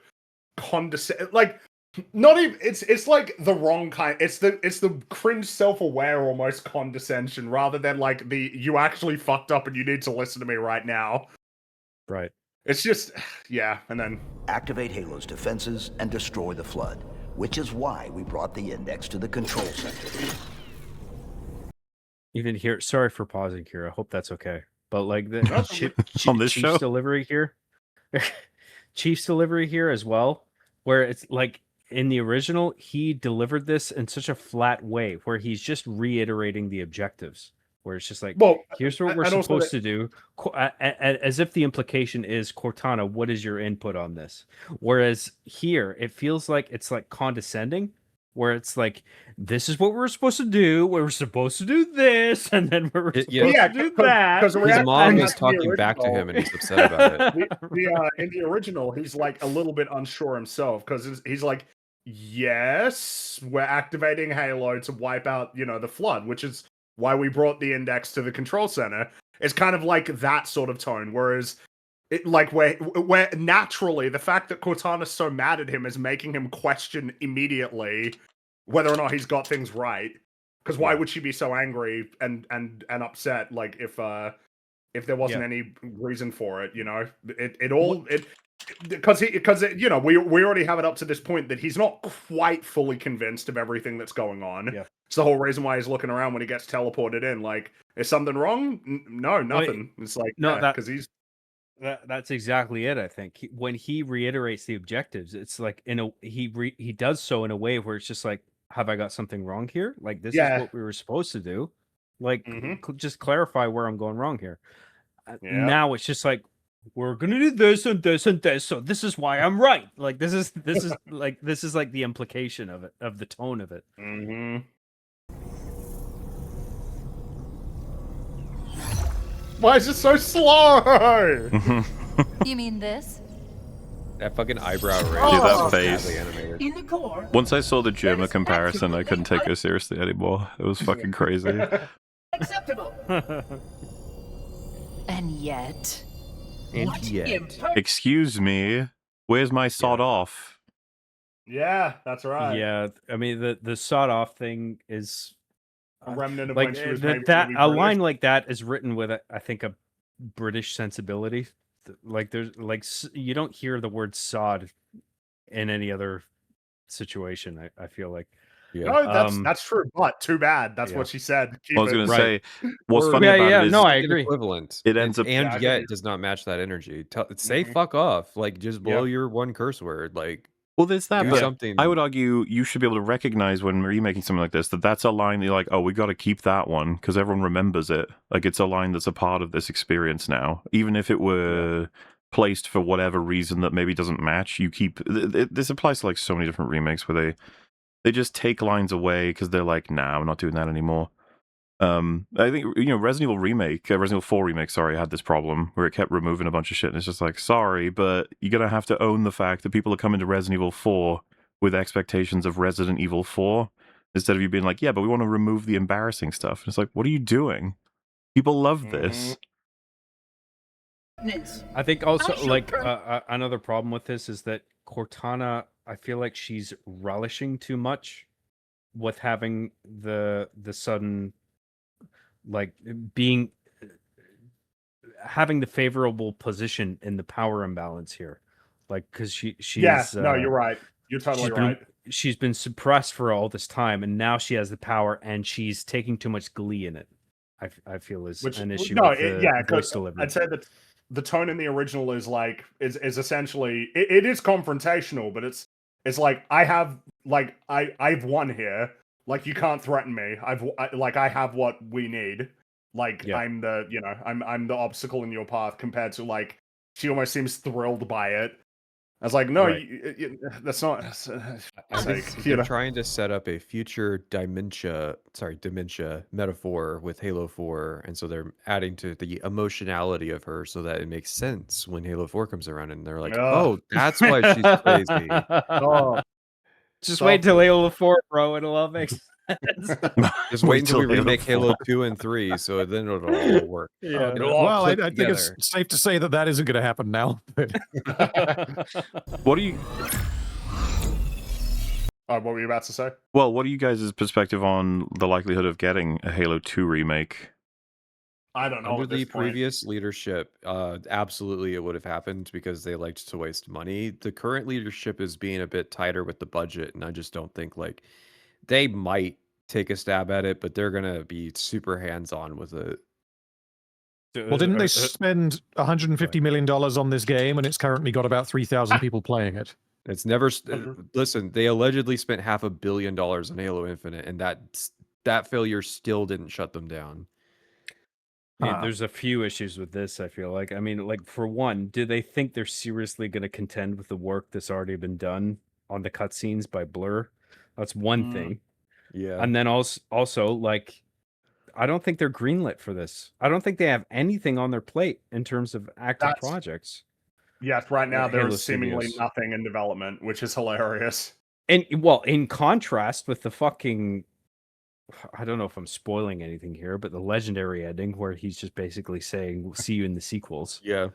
like not even it's like the wrong kind. It's the cringe, self-aware, almost condescension, rather than like the you actually fucked up and you need to listen to me right now. Right. It's just, yeah, and then Activate Halo's defenses and destroy the Flood, which is why we brought the Index to the control center. Even here, sorry for pausing here. I hope that's okay. But like the On this Chief's show? delivery here, Chief's delivery here as well, where it's like in the original, he delivered this in such a flat way where he's just reiterating the objectives. Where it's just like, well, here's what we're and also supposed to do, as if the implication is, Cortana, what is your input on this? Whereas here, it feels like it's like condescending, where it's like, this is what we're supposed to do. We're supposed to do this, and then we're supposed to do that. His mom is talking back to him, and he's upset about it. In the original, he's like a little bit unsure himself because he's like, yes, we're activating Halo to wipe out, the Flood, which is why we brought the Index to the control center. It's kind of like that sort of tone, whereas where naturally the fact that Cortana's so mad at him is making him question immediately whether or not he's got things right. Because why would she be so angry and upset? Like if there wasn't any reason for it, because we already have it up to this point that he's not quite fully convinced of everything that's going on. Yeah. It's the whole reason why he's looking around when he gets teleported in. Like, is something wrong? No, nothing. It's like, no, because he's. That's exactly it. I think when he reiterates the objectives, it's like he does so in a way where it's just like, have I got something wrong here? Like this is what we were supposed to do. Like, just clarify where I'm going wrong here. Now it's just like, we're gonna do this and this and this, so this is why I'm right. Like this is like the implication of it, of the tone of it. Mm-hmm. Why is it so slow? You mean this? That fucking eyebrow raise. Dude, that Oh. face. In the core, Once I saw the Germa comparison, I couldn't take it seriously anymore. It was fucking crazy. acceptable. And yet... What imperfect? Excuse me, where's my sod off? Yeah, that's right. Yeah, I mean the sawed off thing is A remnant of like when she was that. maybe gonna be A British. line like that is written with I think a British sensibility. Like there's like you don't hear the word sod in any other situation. I feel like. Yeah. No, that's true, but too bad. That's what she said. I was going to say, what's Or- funny about it is no, I an agree. equivalent. It ends up- and Yeah, I yet agree. does not match that energy. Say fuck off. Like just blow Yeah. your one curse word. Like Well, there's that, do but something. I would argue you should be able to recognize when remaking something like this that that's a line that you're like, oh, we got to keep that one because everyone remembers it. Like it's a line that's a part of this experience now, even if it were placed for whatever reason that maybe doesn't match. You keep this applies to like so many different remakes where they just take lines away because they're like, nah, we're not doing that anymore. I think Resident Evil remake, Resident Evil 4 remake, sorry, had this problem where it kept removing a bunch of shit, and it's just like, sorry, but you're gonna have to own the fact that people are coming to Resident Evil 4 with expectations of Resident Evil 4 instead of you being like, yeah, but we want to remove the embarrassing stuff. And it's like, what are you doing? People love this. I think also like another problem with this is that Cortana, I feel like she's relishing too much with having the sudden like having the favorable position in the power imbalance here, like because she's no, you're right. You're totally right. She's been suppressed for all this time, and now she has the power, and she's taking too much glee in it. I feel is an issue. No, with the yeah, voice delivery. I'd say that the tone in the original is like is essentially it is confrontational, but it's like I've won here. Like you can't threaten me. I have what we need. Like I'm the I'm the obstacle in your path compared to like she almost seems thrilled by it. I was like, no, Right. that's not. I think they're trying to set up a future dementia metaphor with Halo 4, and so they're adding to the emotionality of her so that it makes sense when Halo 4 comes around, and they're like, oh, that's why she's crazy. Just wait till Halo 4, bro. It'll all make sense. Just wait until we remake Halo 2 and 3, so then it'll all work. Yeah. It'll all Well, I click think it's together. safe to say that isn't going to happen now. What do you? What were you about to say? Well, what are you guys' perspective on the likelihood of getting a Halo 2 remake? I don't know. Under at the this point. previous leadership, absolutely it would have happened because they liked to waste money. The current leadership is being a bit tighter with the budget, and I just don't think like they might take a stab at it, but they're gonna be super hands-on with it. Well, didn't they spend $150 million on this game, and it's currently got about 3,000 people playing it? It's never listen. They allegedly spent $500 million on Halo Infinite, and that failure still didn't shut them down. There's a few issues with this, I feel like. I mean, like, for one, do they think they're seriously going to contend with the work that's already been done on the cutscenes by Blur? That's one thing. Yeah. And then also, like, I don't think they're greenlit for this. I don't think they have anything on their plate in terms of active projects. Yes, right now Halo there's seemingly Studios. nothing in development, which is hilarious. And, well, in contrast with the fucking... I don't know if I'm spoiling anything here, but the legendary ending where he's just basically saying, "We'll see you in the sequels." Yeah,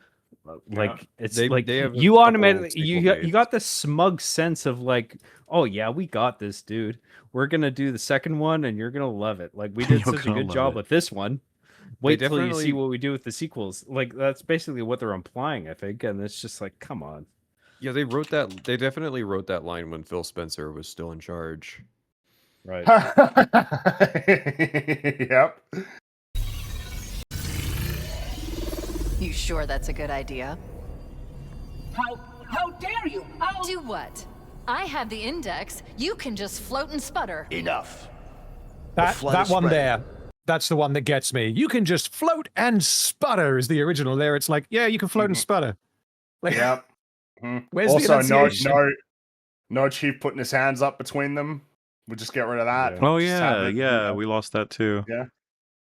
like it's They like have a you couple automatically sequel you dates. got this smug sense of like, oh yeah, we got this, dude. We're gonna do the second one, and you're gonna love it. Like we did You're such a gonna good love job it. with this one. Wait till you definitely- see what we do with the sequels. Like that's basically what they're implying, I think, and it's just like, come on. Yeah, they wrote that. They definitely wrote that line when Phil Spencer was still in charge. Right. Yep. You sure that's a good idea? How dare you? I'll do what? I have the index. You can just float and sputter. Enough. That one there. That's the one that gets me. You can just float and sputter is the original there. It's like, yeah, you can float and sputter. Like, Yep. Where's Also, the no, enunciation? no chief putting his hands up between them. We'll just get rid of that. Oh Just have yeah, it, we lost that too. Yeah,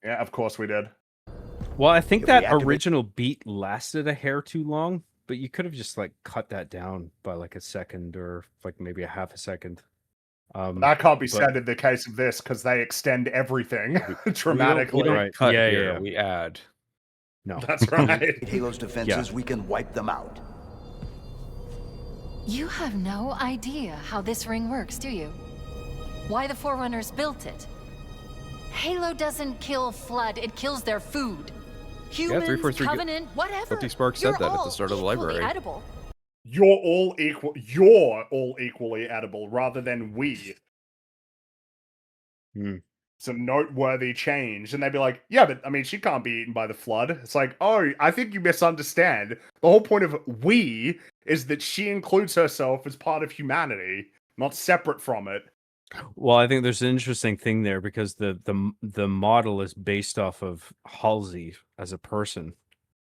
yeah, of course we did. Well, I think If that we activate- original beat lasted a hair too long, but you could have just like cut that down by like a second or like maybe a half a second. That can't be said in the case of this because they extend everything dramatically. We don't cut Yeah, here. yeah. We add. No, That's right. Halo's defenses, Yeah. we can wipe them out. You have no idea how this ring works, do you? Why the Forerunners built it? Halo doesn't kill Flood, it kills their food. Humans, 343 Covenant, whatever. Filthy Spark said You're that at the all start of the equally library. edible. You're all equally edible rather than we. It's a noteworthy change. And they'd be like, yeah, but I mean, she can't be eaten by the flood. It's like, oh, I think you misunderstand. The whole point of we is that she includes herself as part of humanity, not separate from it. Well, I think there's an interesting thing there because the model is based off of Halsey as a person.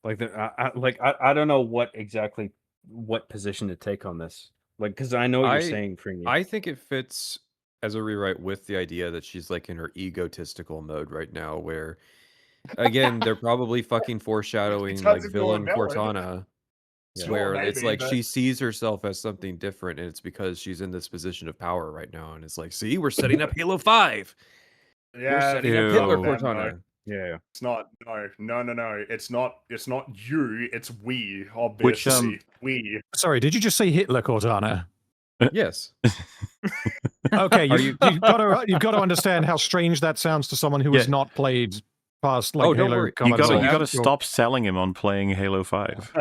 Like I don't know what position to take on this. Like because I know what you're saying, Fringy. I think it fits as a rewrite with the idea that she's like in her egotistical mode right now, where again they're probably fucking foreshadowing like villain Cortana. Sure, Where maybe, it's like but- she sees herself as something different, and it's because she's in this position of power right now, and it's like, see, we're setting up Halo 5. Yeah, We're setting up Hitler no, Cortana. Yeah. It's not. No. It's not you. It's we. Obviously, we. Sorry, did you just say Hitler Cortana? Yes. Okay, you've got to understand how strange that sounds to someone who has not played past like don't Halo. worry. You Combat gotta Zone. stop selling him on playing Halo 5.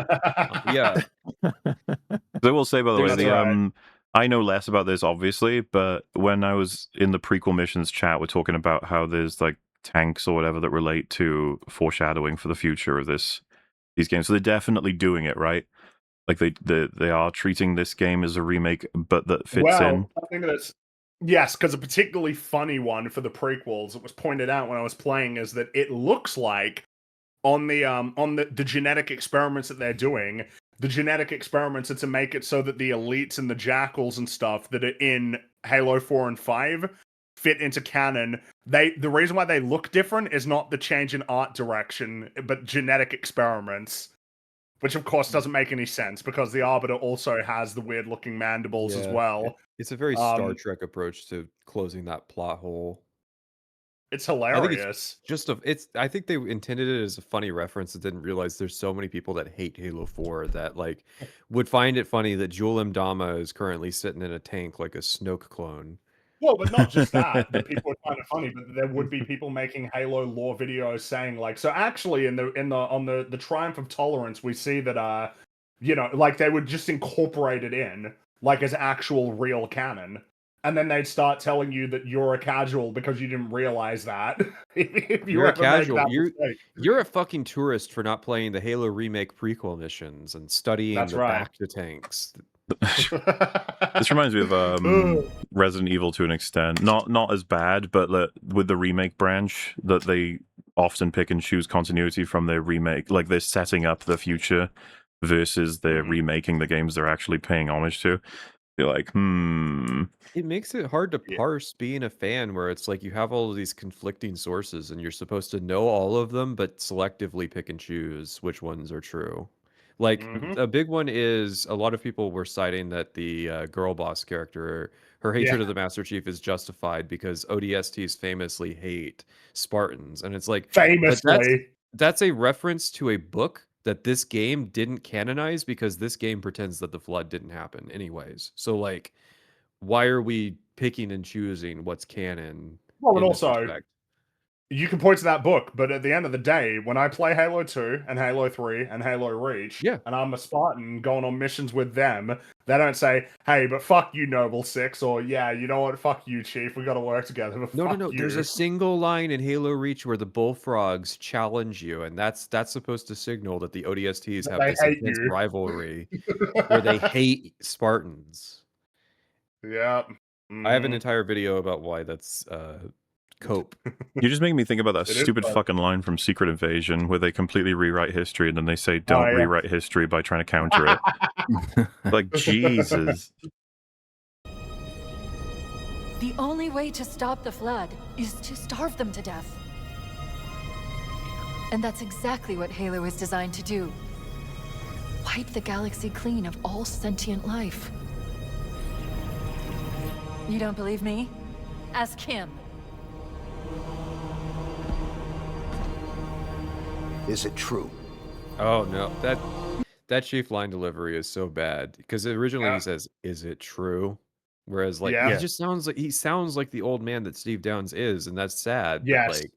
Yeah. I will say, by the way, That's right. I know less about this, obviously, but when I was in the prequel missions chat, we're talking about how there's like tanks or whatever that relate to foreshadowing for the future of these games. So they're definitely doing it, right? Like they are treating this game as a remake, but that fits in. I think that's yes, because a particularly funny one for the prequels that was pointed out when I was playing is that it looks like on the genetic experiments that they're doing, the genetic experiments are to make it so that the elites and the jackals and stuff that are in Halo 4 and 5 fit into canon. The reason why they look different is not the change in art direction, but genetic experiments. Which, of course, doesn't make any sense because the Arbiter also has the weird-looking mandibles as well. It's a very Star Trek approach to closing that plot hole. It's I think hilarious. I think they intended it as a funny reference and didn't realize there's so many people that hate Halo 4 that like would find it funny that Jul Mdama is currently sitting in a tank like a Snoke clone. Well, but not just that. The people are kind of funny, but there would be people making Halo lore videos saying like, so actually on the Triumph of Tolerance, we see that like they would just incorporate it in like as actual real canon. And then they'd start telling you that you're a casual because you didn't realize that. If You're a ever make casual. that mistake. You're a fucking tourist for not playing the Halo remake prequel missions and studying That's the right. back to tanks. This reminds me of Resident Evil to an extent. Not as bad, but with the remake branch, that they often pick and choose continuity from their remake. Like they're setting up the future versus they're remaking the games they're actually paying homage to. You're like, It makes it hard to parse being a fan where it's like you have all of these conflicting sources and you're supposed to know all of them, but selectively pick and choose which ones are true. Like a big one is a lot of people were citing that the girl boss character, her hatred of the Master Chief is justified because ODSTs famously hate Spartans. And it's like, Famously. that's a reference to a book that this game didn't canonize because this game pretends that the flood didn't happen anyways. So like, why are we picking and choosing what's canon? Well, and in this also, respect? you can point to that book, but at the end of the day, when I play Halo 2 and Halo 3 and Halo Reach, and I'm a Spartan going on missions with them, they don't say, hey, but fuck you, Noble Six, or yeah, you know what, fuck you, Chief, we gotta work together, but fuck No. you. There's a single line in Halo Reach where the bullfrogs challenge you, and that's supposed to signal that the ODSTs have They this hate intense you. rivalry where they hate Spartans. Yeah. I have an entire video about why that's cope. You're just making me think about that It is stupid fun. fucking line from Secret Invasion where they completely rewrite history and then they say, don't yeah. rewrite history by trying to counter it. Like, Jesus. The only way to stop the Flood is to starve them to death. And that's exactly what Halo is designed to do. Wipe the galaxy clean of all sentient life. You don't believe me? Ask him. Is it true? Oh no, that chief line delivery is so bad because originally he says, "Is it true?" Whereas like Yeah. he sounds like the old man that Steve Downes is, and that's sad. Yes. But like,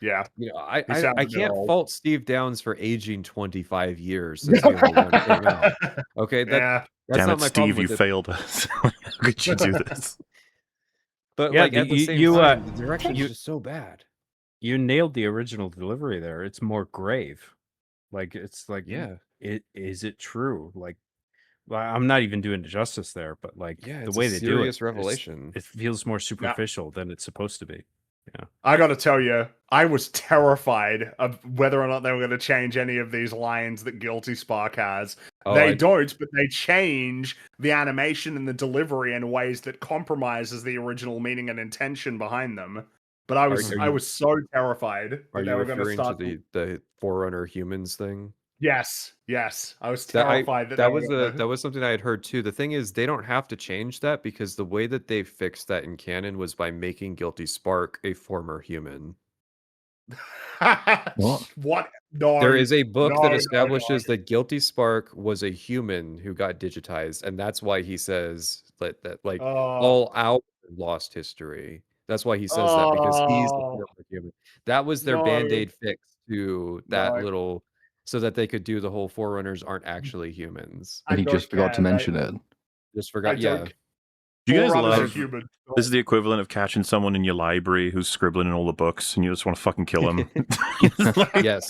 Yeah. you know, He sounds I a bit can't old. fault Steve Downes for aging 25 years. That's the only one thing wrong. Okay, Yeah. that's Damn not it, my Steve, problem you with it. failed us. How could you do this? But Yeah, like at the same time, the direction is just so bad. You nailed the original delivery there. It's more grave. Like it's like, Yeah. is it true? Like, well, I'm not even doing it justice there, but like Yeah, the it's way a they do it, serious revelation. it feels more superficial than it's supposed to be. Yeah. I gotta tell you, I was terrified of whether or not they were going to change any of these lines that Guilty Spark has. Oh, They don't, but they change the animation and the delivery in ways that compromises the original meaning and intention behind them. But I was so terrified Are that they you were going to referring to start. the Forerunner humans thing? Yes, I was terrified that they were gonna... that was something I had heard too. The thing is, they don't have to change that because the way that they fixed that in canon was by making Guilty Spark a former human. What? No. There is a book that no. establishes that Guilty Spark was a human who got digitized, and that's why he says that like all our lost history. That's why he says that because he's the former human. That was their No. band-aid fix to that No. little, so that they could do the whole Forerunners aren't actually humans. And he just forgot to mention it. Just forgot, yeah. Do you guys Forerunners are love human. this is the equivalent of catching someone in your library who's scribbling in all the books and you just want to fucking kill him? Yes.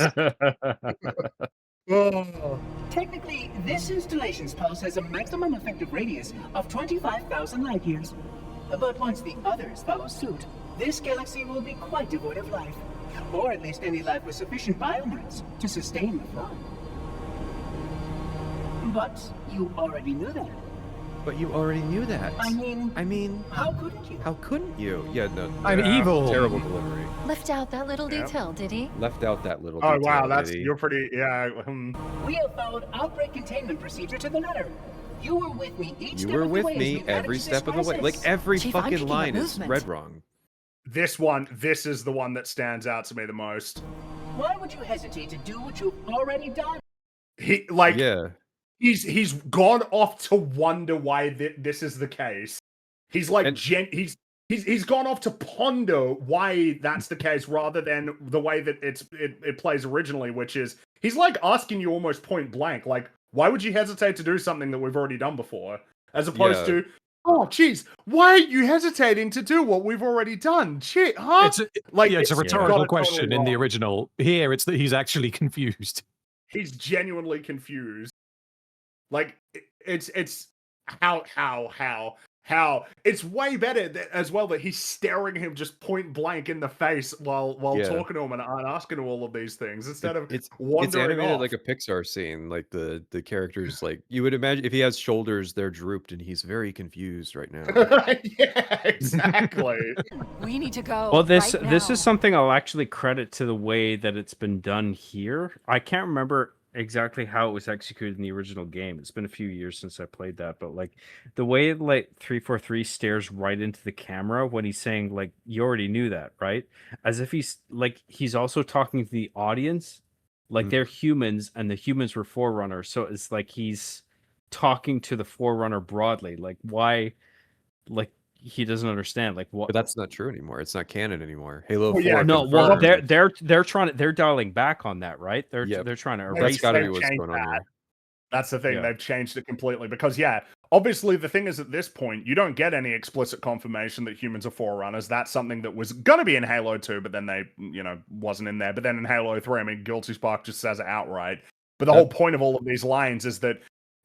Technically, this installation's pulse has a maximum effective radius of 25,000 light years. But once the others follow suit, this galaxy will be quite devoid of life. Or at least any life with sufficient biomass to sustain the flood. But you already knew that. But you already knew that. I mean, how couldn't you? How couldn't you? Yeah, no. I'm evil. Terrible delivery. Left out that little detail, did he? Left out that little Oh detail. wow, did he? you're pretty. Yeah. We have followed outbreak containment procedure to the letter. You were with me each You step were of the with way as me we every managed step this of the way. Like crisis. every Chief, I'm fucking picking up line is movement. read wrong. This is the one that stands out to me the most. Why would you hesitate to do what you've already done? He's gone off to wonder why this is the case. He's like he's gone off to ponder why that's the case rather than the way that it plays originally, which is he's like asking you almost point blank, like, why would you hesitate to do something that we've already done before? As opposed to, oh, geez, why are you hesitating to do what we've already done? Shit, huh? It's a rhetorical question in the original. Here, it's that he's actually confused. He's genuinely confused. Like, it's how. It's way better as well that he's staring him just point blank in the face while talking to him and asking him all of these things instead of It's wandering animated off. like a Pixar scene. Like the characters, like you would imagine if he has shoulders, they're drooped and he's very confused right now. Yeah, exactly. We need to go. Well, this right this now. is something I'll actually credit to the way that it's been done here. I can't remember exactly how it was executed in the original game. It's been a few years since I played that, but like the way like 343 stares right into the camera when he's saying like you already knew that, right? As if he's also talking to the audience, like they're humans and the humans were Forerunners. So it's like he's talking to the Forerunner broadly. Like why, like he doesn't understand like what. But that's not true anymore. It's not canon anymore. Halo 4. No, well, confirmed. they're dialing back on that, right? They're trying to erase. That's got to be what's going on here. That's the thing. Yeah. They've changed it completely because, obviously the thing is at this point, you don't get any explicit confirmation that humans are Forerunners. That's something that was going to be in Halo 2, but then they, wasn't in there. But then in Halo 3, I mean, Guilty Spark just says it outright. But the whole point of all of these lines is that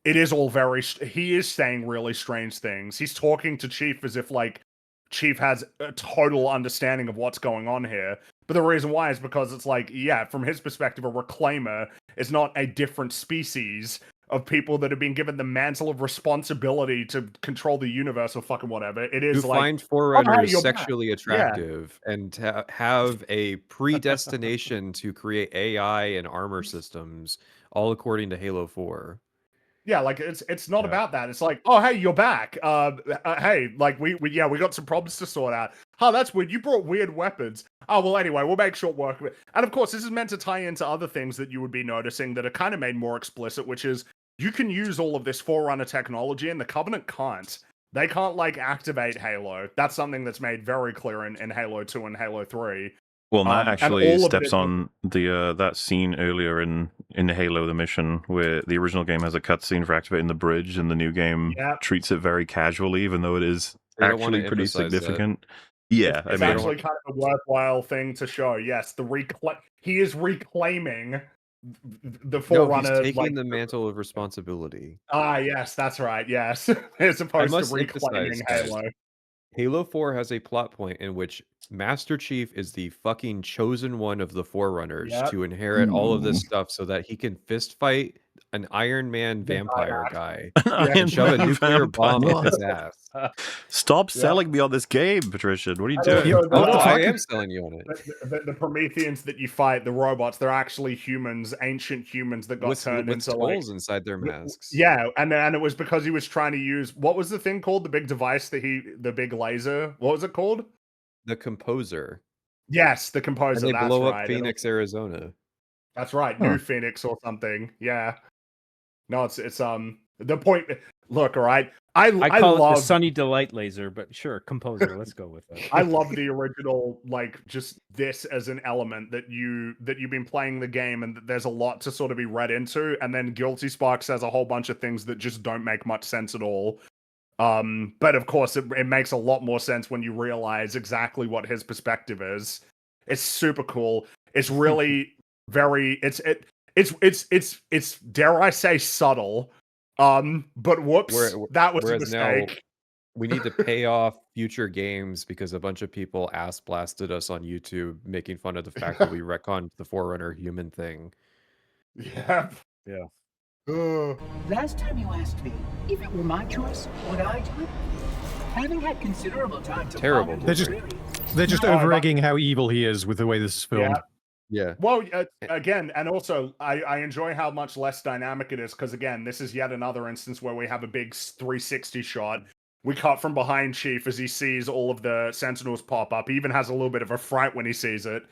it is all he is saying really strange things. He's talking to Chief as if, like, Chief has a total understanding of what's going on here. But the reason why is because it's like, yeah, from his perspective, a reclaimer is not a different species of people that have been given the mantle of responsibility to control the universe or fucking whatever. It is Who like, find Forerunners you're sexually back. Yeah. attractive and have a predestination to create AI and armor systems, all according to Halo 4. Yeah, like it's not about that. It's like, oh hey, you're back. Hey, like we got some problems to sort out. Oh, that's weird. You brought weird weapons. Oh well, anyway, we'll make short work of it. And of course, this is meant to tie into other things that you would be noticing that are kind of made more explicit, which is you can use all of this Forerunner technology, and the Covenant can't. They can't like activate Halo. That's something that's made very clear in Halo 2 and Halo 3. Well, Matt actually steps on the that scene earlier in Halo, the mission, where the original game has a cutscene for activating the bridge, and the new game treats it very casually, even though it is actually pretty significant. Yeah, it's actually kind of a worthwhile thing to show. Yes, he is reclaiming the Forerunner. No, he's taking the mantle of responsibility. Ah, yes, that's right. Yes, as opposed to reclaiming Halo. Halo 4 has a plot point in which Master Chief is the fucking chosen one of the Forerunners to inherit all of this stuff so that he can fist fight an Iron Man vampire guy and shove a nuclear bomb up his ass. Stop selling me on this game, Patrician. What are you doing? I am selling you on it. The Prometheans that you fight, the robots, they're actually humans, ancient humans that got turned into skulls inside their masks. Yeah, and it was because he was trying to use, what was the thing called? The big device the big laser. What was it called? The Composer. Yes, the Composer. And they blow up Phoenix, Arizona. That's right, New Phoenix or something. Yeah. No, it's the point. Look, all right. I call love it the Sunny Delight laser, but sure, Composer. Let's go with it. I love the original, like just this as an element that you've been playing the game, and there's a lot to sort of be read into, and then Guilty Spark says a whole bunch of things that just don't make much sense at all. But of course, it makes a lot more sense when you realize exactly what his perspective is. It's super cool. It's really very. It's dare I say subtle. But whoops, that was a mistake. Now, we need to pay off future games because a bunch of people ass blasted us on YouTube making fun of the fact that we retconned the Forerunner human thing. Yeah. Last time you asked me if it were my choice, would I do it? Having had considerable time to terrible. They're just over-egging how evil he is with the way this is filmed. Yeah. Well, again, and also, I enjoy how much less dynamic it is, because, again, this is yet another instance where we have a big 360 shot. We cut from behind Chief as he sees all of the Sentinels pop up. He even has a little bit of a fright when he sees it.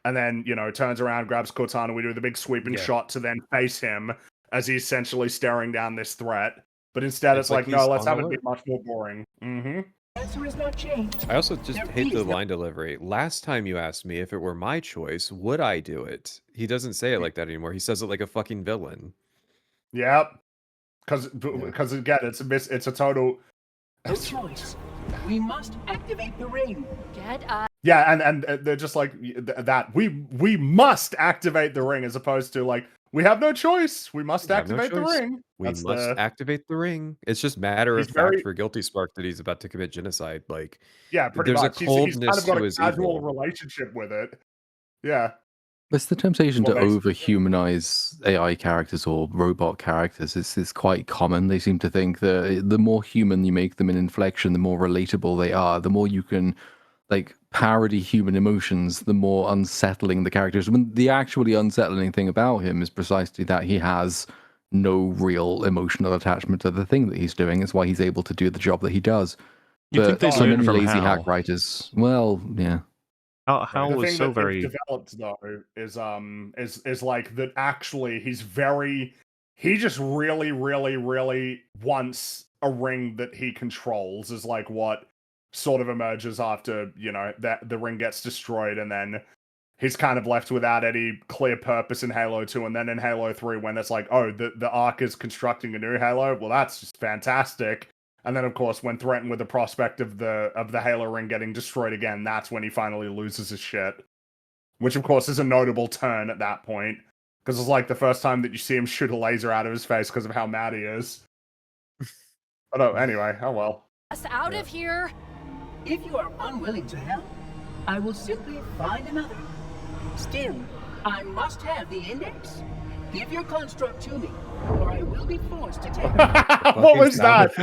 And then, turns around, grabs Cortana. We do the big sweeping shot to then face him as he's essentially staring down this threat. But instead, it's like no, let's have it be much more boring. Mm-hmm. Answer has not changed. I also just hate the line delivery. Last time you asked me if it were my choice, would I do it? He doesn't say it like that anymore. He says it like a fucking villain. Yep. Because again, it's a total. No choice. We must activate the ring. Yeah, and they're just like that. We must activate the ring, as opposed to like we have no choice. We must activate the ring. We must activate the ring. It's just matter of fact for Guilty Spark that he's about to commit genocide. Like, yeah, pretty there's much. a coldness he's kind of got to a his casual evil relationship with it. Yeah. It's the temptation to over-humanize AI characters or robot characters. It's quite common. They seem to think that the more human you make them in inflection, the more relatable they are. The more you can parody human emotions, the more unsettling the characters. I mean, the actually unsettling thing about him is precisely that he has no real emotional attachment to the thing that he's doing. It's why he's able to do the job that he does. You think they learned from lazy Hal? hack writers? Well, yeah. Hal was so very developed though is like that. Actually, he just really, really, really wants a ring that he controls. Is like what sort of emerges after that the ring gets destroyed, and then he's kind of left without any clear purpose in Halo 2, and then in Halo 3 when it's like, oh, the Ark is constructing a new Halo. Well, that's just fantastic. And then, of course, when threatened with the prospect of the Halo ring getting destroyed again, that's when he finally loses his shit. Which, of course, is a notable turn at that point. Because it's like the first time that you see him shoot a laser out of his face because of how mad he is. But anyway, oh well. Us out of here. If you are unwilling to help, I will simply find another. Still, I must have the index. Give your construct to me, or I will be forced to take it. What was that?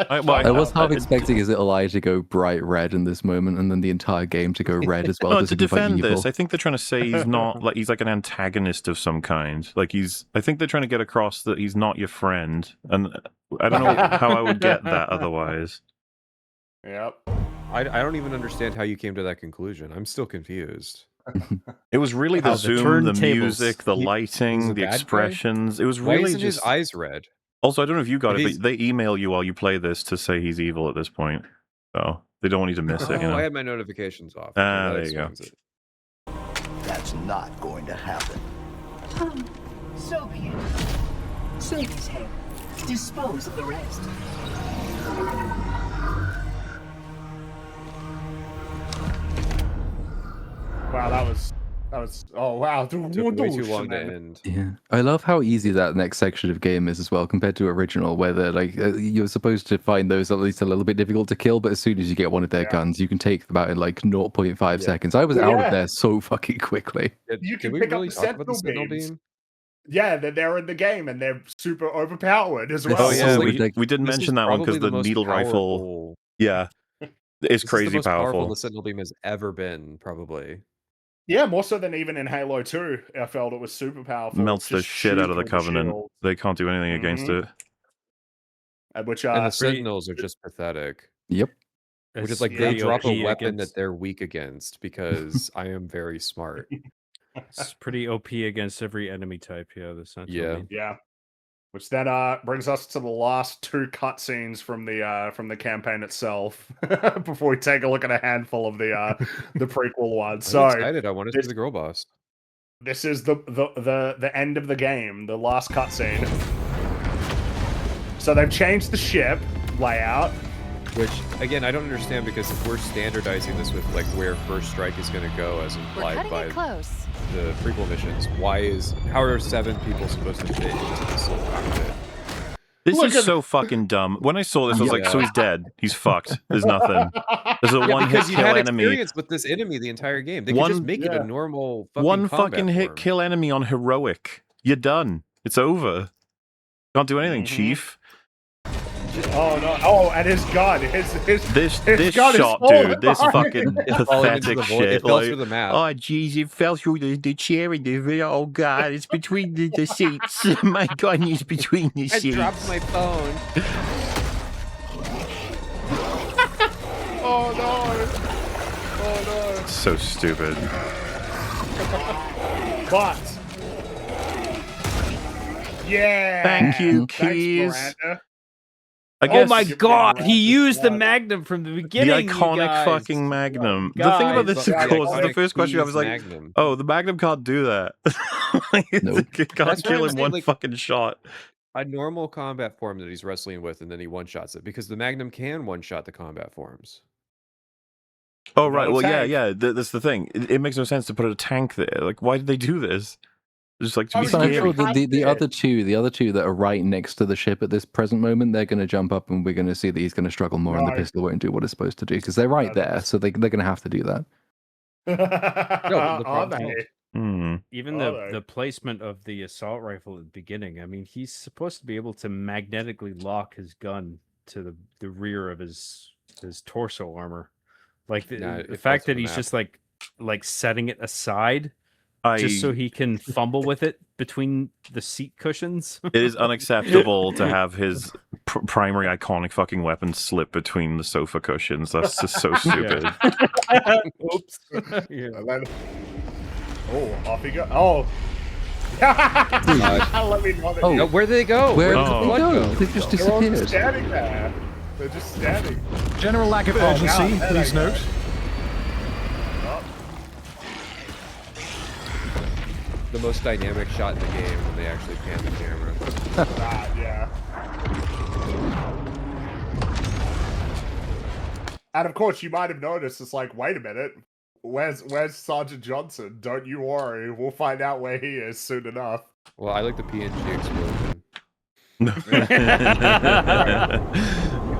I was half expecting his little eye to go bright red in this moment, and then the entire game to go red as well. No, to defend this, I think they're trying to say he's not like he's like an antagonist of some kind. Like I think they're trying to get across that he's not your friend, and I don't know how I would get that otherwise. Yep. I don't even understand how you came to that conclusion. I'm still confused. It was really the zoom, the music, the lighting, the expressions. It was really Why isn't just his eyes red. Also, I don't know if you got it, but they email you while you play this to say he's evil at this point. So they don't want you to miss it. You know? I had my notifications off. There you go. It. That's not going to happen. So be it. Save his head. Dispose of the rest. Wow, that was. Oh wow, Took way too long to end. Yeah, I love how easy that next section of game is as well compared to original, where they're like you're supposed to find those at least a little bit difficult to kill, but as soon as you get one of their guns, you can take them out in like 0.5 seconds. I was out of there so fucking quickly. You can pick up the sentinel beams. Yeah, they're in the game and they're super overpowered as well. Oh yeah, we didn't mention that one because the needle rifle. Yeah, it's crazy the most powerful. The sentinel beam has ever been, probably. Yeah, more so than even in Halo 2. I felt it was super powerful. Melts the shit out of the Covenant. They can't do anything against it. And the Sentinels are just pathetic. Yep. Which is like they drop a weapon that they're weak against because I am very smart. It's pretty OP against every enemy type. Yeah, the Sentinel. Yeah. Which then brings us to the last two cutscenes from the campaign itself. Before we take a look at a handful of the prequel ones. So I'm excited. I want to see the girl boss. This is the end of the game, the last cutscene. So they've changed the ship layout. Which again, I don't understand because if we're standardizing this with like where First Strike is going to go, as implied by the prequel missions, how are 7 people supposed to fit into this little cockpit? This is so fucking dumb. When I saw this, I was like, so he's dead. He's fucked. There's nothing. There's a one-hit kill had enemy. Experience with this enemy the entire game. They could just make it a normal fucking one combat fucking hit form. kill enemy on heroic. You're done. It's over. Can't do anything, Chief. Oh no! Oh, and his gun, this gun shot, dude. This fucking pathetic shit. It fell through the map. Oh jeez, it fell through the chair in the video. Oh god, it's between the seats. My gun is between the seats. I dropped my phone. Oh no! Oh no! It's so stupid. But yeah, thank you, Thanks, Keys. Miranda. Oh my god, he used the Magnum from the beginning. The iconic fucking Magnum. The thing about this, of course, is the first question I was like, oh, the Magnum can't do that. It can't kill in one fucking shot. A normal combat form that he's wrestling with, and then he one-shots it, because the Magnum can one-shot the combat forms. Oh, right. Well, yeah. That's the thing. It makes no sense to put a tank there. Like, why did they do this? Just like to be scary. The other two that are right next to the ship at this present moment, they're going to jump up and we're going to see that he's going to struggle more and the pistol won't do what it's supposed to do because they're right there, so they're going to have to do that. Even the placement of the assault rifle at the beginning, I mean, he's supposed to be able to magnetically lock his gun to the rear of his torso armor. Like the fact that he's just like setting it aside just so he can fumble with it between the seat cushions. It is unacceptable to have his primary iconic fucking weapon slip between the sofa cushions. That's just so stupid. Oops. Oh, off he go. Oh. Let me know that. No, where did they go? Where did they go? They just disappeared. They're standing there. They're just standing. General lack of urgency, please note. The most dynamic shot in the game when they actually pan the camera. Yeah. And of course, you might have noticed. It's like, wait a minute, where's Sergeant Johnson? Don't you worry, we'll find out where he is soon enough. Well, I like the PNG explosion.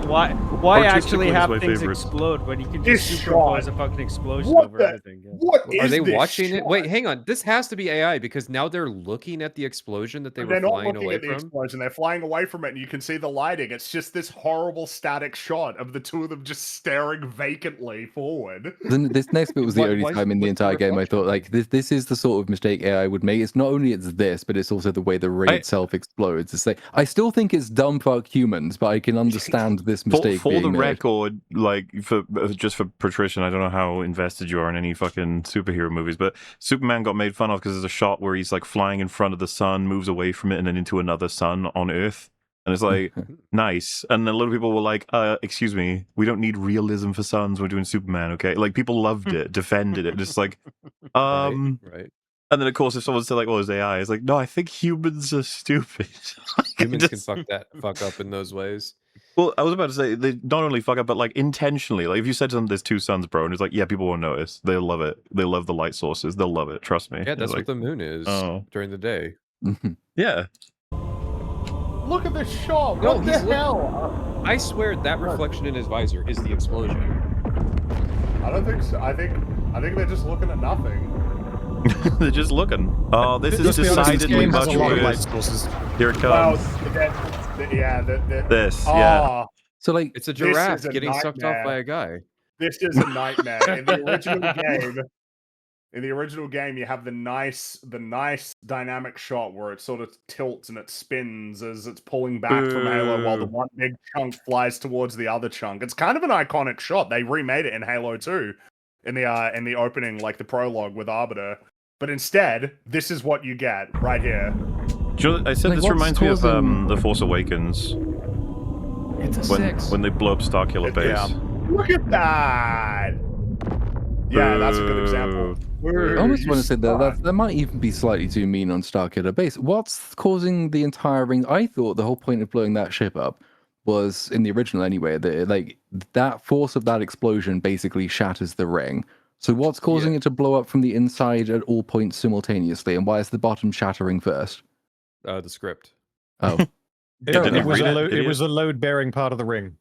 Why actually have things explode when you can just superimpose a fucking explosion over everything? Yeah. What Are is they this watching it? shot? Wait, hang on. This has to be AI because now they're looking at the explosion that they were They're not flying looking away at the from. explosion. They're flying away from it, and you can see the lighting. It's just this horrible static shot of the two of them just staring vacantly forward. This next bit was the only time in the what's the entire game I thought, like, this is the sort of mistake AI would make. It's not only it's this, but it's also the way the ring itself explodes. It's like, I still think it's dumb fuck humans, but I can understand this mistake For being the made. record, like just for Patricia, I don't know how invested you are in any fucking superhero movies, but Superman got made fun of because there's a shot where he's like flying in front of the sun, moves away from it, and then into another sun on Earth. And it's like, nice. And then a lot of people were like, excuse me, we don't need realism for suns. We're doing Superman, okay? Like, people loved it, defended it. Just like, Right. And then, of course, if someone said, like, oh, it's AI, it's like, no, I think humans are stupid. Humans can fuck up in those ways. Well, I was about to say, they not only fuck up, but, like, intentionally. Like, if you said to them, there's two suns, bro, and it's like, yeah, people won't notice. They'll love it. They love the light sources. They'll love it. Trust me. Yeah, that's like, what the moon is during the day. Yeah. Look at this shot. No, What the hell? I swear that reflection in his visor is the explosion. I don't think so. I think they're just looking at nothing. They're just looking. Oh, this is decidedly much worse. Here it comes. This, yeah. So, like, it's a giraffe getting sucked off by a guy. This is a nightmare. In the original game, you have the nice dynamic shot where it sort of tilts and it spins as it's pulling back from Halo while the one big chunk flies towards the other chunk. It's kind of an iconic shot. They remade it in Halo 2 in the opening, like the prologue with Arbiter. But instead, this is what you get right here. I said this reminds me of The Force Awakens. It's a 6. When they blow up Starkiller Base. Yeah. Look at that! Yeah, that's a good example. I almost want to say that might even be slightly too mean on Starkiller Base. What's causing the entire ring? I thought the whole point of blowing that ship up was, in the original anyway, that force of that explosion basically shatters the ring. So what's causing it to blow up from the inside at all points simultaneously, and why is the bottom shattering first? The script. Oh. It was a load-bearing part of the ring.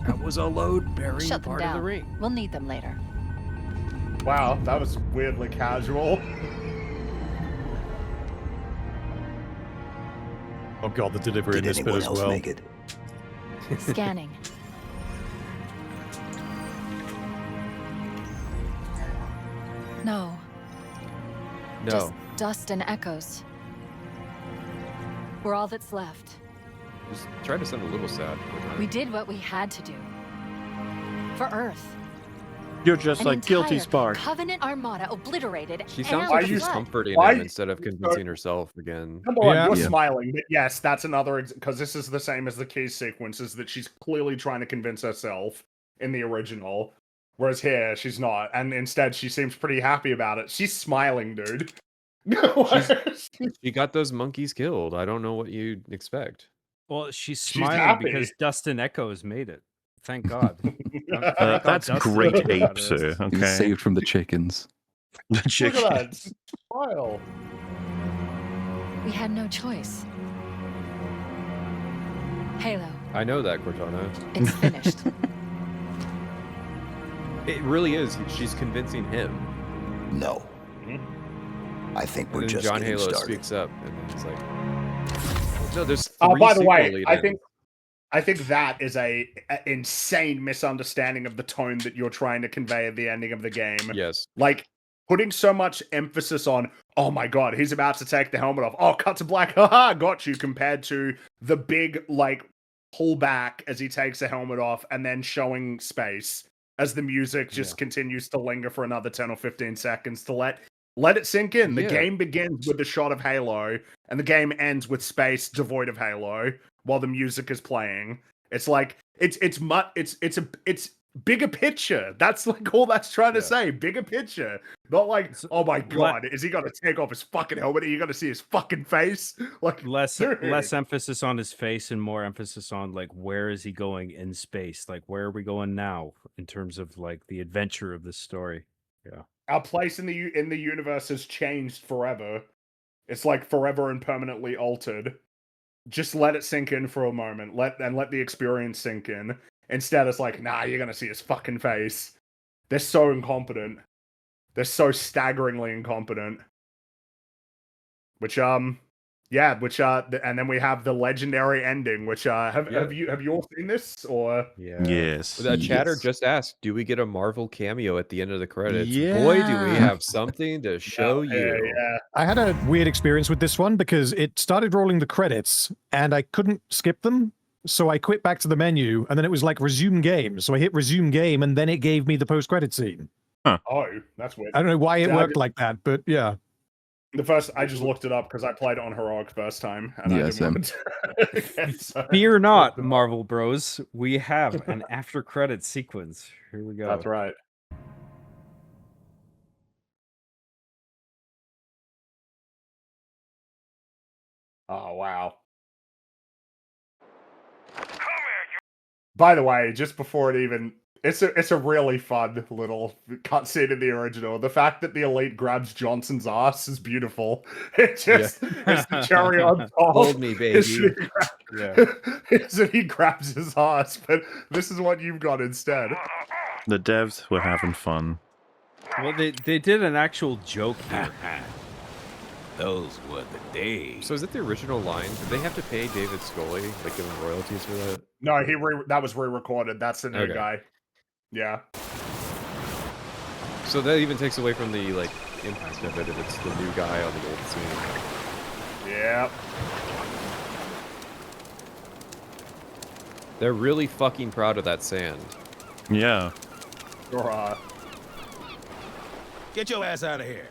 That was a load-bearing Shut them part down. of the ring. We'll need them later. Wow, that was weirdly casual. Oh god, the delivery in this bit as well. Make it? Scanning. No. No. Just dust and echoes. We're all that's left. Just try to sound a little sad. We did what we had to do. For Earth. You're just An like Guilty entire Spark. Covenant armada obliterated. She sounds and like she's fled. comforting him instead of convincing herself again. Come on, you're smiling, but yes, that's another because this is the same as the key sequences that she's clearly trying to convince herself in the original, whereas here she's not, and instead she seems pretty happy about it. She's smiling, dude. She got those monkeys killed. I don't know what you'd expect. Well, she's smiling happy. because Dust and Echoes made it. Thank God. That's great ape, sir. He was saved from the chickens. The Look chicken. at that smile. We had no choice. Halo. I know that, Cortana. It's finished. It really is. She's convincing him. No. I think we're And then just John getting Halo started. speaks up, and then it's like, no, there's three Oh, by the way, sequel I think that is a insane misunderstanding of the tone that you're trying to convey at the ending of the game. Yes. Like, putting so much emphasis on, oh my god, he's about to take the helmet off. Oh, cut to black. Haha, got you. Compared to the big, like, pullback as he takes the helmet off and then showing space as the music just continues to linger for another 10 or 15 seconds to let it sink in. The game begins with the shot of Halo, and the game ends with space devoid of Halo while the music is playing. It's like it's bigger picture. That's like all that's trying to say. Bigger picture. Not like, oh my god, is he gonna take off his fucking helmet? Are you gonna see his fucking face? Like less emphasis on his face and more emphasis on like where is he going in space? Like where are we going now in terms of like the adventure of this story? Yeah. Our place in the universe has changed forever. It's like forever and permanently altered. just let it sink in for a moment. Let the experience sink in. Instead, it's like, nah, you're gonna see his fucking face. They're so incompetent. They're so staggeringly incompetent. Which and then we have the legendary ending. Which have you all seen this or? Yes. The chatter just asked, "Do we get a Marvel cameo at the end of the credits?" Boy, do we have something to show you. Yeah. I had a weird experience with this one because it started rolling the credits and I couldn't skip them. So I quit back to the menu and then it was like resume game. So I hit resume game and then it gave me the post-credit scene. Huh. Oh, that's weird. I don't know why it worked like that, but yeah. I just looked it up because I played it on Heroic first time. And Yeah, I didn't want to so Fear not, Marvel Bros. We have an after credit sequence. Here we go. That's right. Oh wow. By the way, just before it even it's a really fun little cutscene in the original. The fact that the elite grabs Johnson's ass is beautiful. It just it's the cherry on top. Hold me, baby. Is that he grabs his ass, but this is what you've got instead. The devs were having fun. Well, they did an actual joke here. Those were the days. So is it the original line? Did they have to pay David Scully, like give him royalties for that? No, that was re-recorded. That's the new guy. Yeah. So that even takes away from the like impact of it if it's the new guy on the old scene. Yep. They're really fucking proud of that sand. Yeah. Get your ass out of here.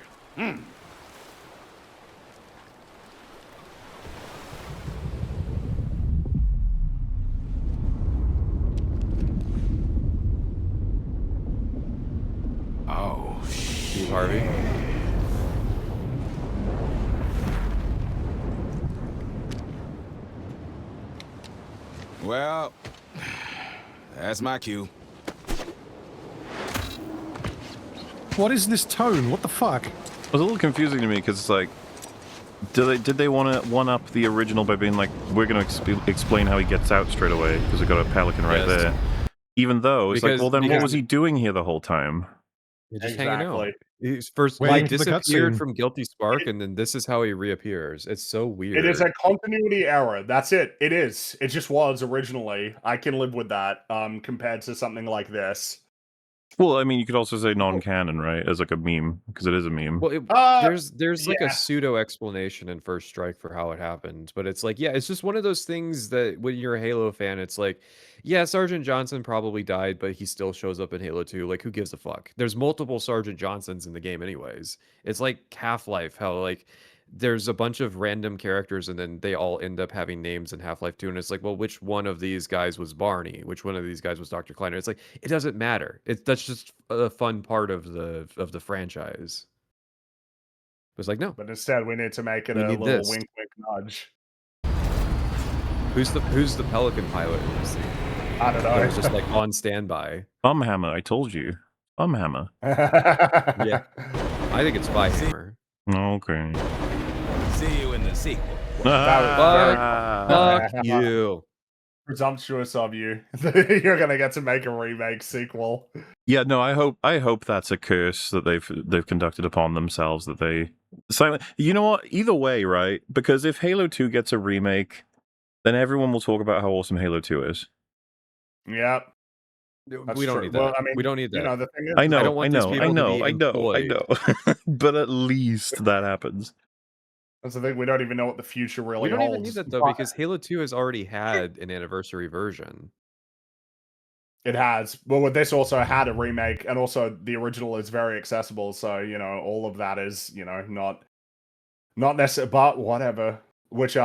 Oh, Steve Harvey. Well, that's my cue. What is this tone? What the fuck? It was a little confusing to me because it's like, did they want to one up the original by being like, we're going to explain how he gets out straight away because we got a pelican right there. Even though it's like, well, then what was he doing here the whole time? Just hanging out. He's first like disappeared from Guilty Spark, and then this is how he reappears. It's so weird. It is a continuity error. That's it. It is. It just was originally. I can live with that. Compared to something like this. Well, I mean, you could also say non-canon, right? As like a meme, because it is a meme. Well, there's like a pseudo explanation in First Strike for how it happened, but it's like, yeah, it's just one of those things that when you're a Halo fan, it's like, yeah, Sergeant Johnson probably died, but he still shows up in Halo 2. Like, who gives a fuck? There's multiple Sergeant Johnsons in the game, anyways. It's like Half-Life, how like there's a bunch of random characters and then they all end up having names in Half-Life 2, and it's like, well, which one of these guys was Barney? Which one of these guys was Dr. Kleiner? It's like, it doesn't matter. That's just a fun part of the franchise. It's like, no. But instead we need to make it a little wink wink nudge. Who's the Pelican pilot in this thing? I don't know. It's just like on standby. Hammer, I told you. Hammer. Yeah. I think it's Hammer. Okay. See you in the sequel. Fuck you. Presumptuous of you. You're gonna get to make a remake sequel. Yeah, no, I hope that's a curse that they've conducted upon themselves, that they silent. You know what? Either way, right? Because if Halo 2 gets a remake, then everyone will talk about how awesome Halo 2 is. Yep. We don't need that. Well, I mean, we don't need that. You know, the thing is, I know, I don't want I know. But at least that happens. That's the thing. We don't even know what the future really holds. We don't even need that though, because Halo 2 has already had an anniversary version. It has. Well, this also had a remake, and also the original is very accessible. So you know, all of that is not necessary, but whatever. Which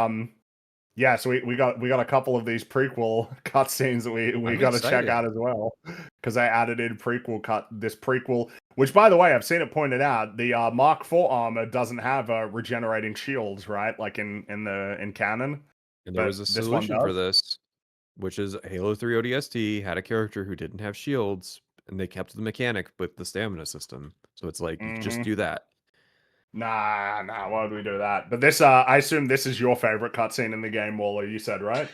yeah. So we got a couple of these prequel cutscenes that we got to check out as well, because I added in this prequel. Which, by the way, I've seen it pointed out, the Mark IV armor doesn't have regenerating shields, right? Like in canon. And there was a solution for this, which is Halo 3 ODST had a character who didn't have shields, and they kept the mechanic with the stamina system. So it's like, just do that. Nah, why would we do that? But this, I assume this is your favorite cutscene in the game, Waller. You said, right?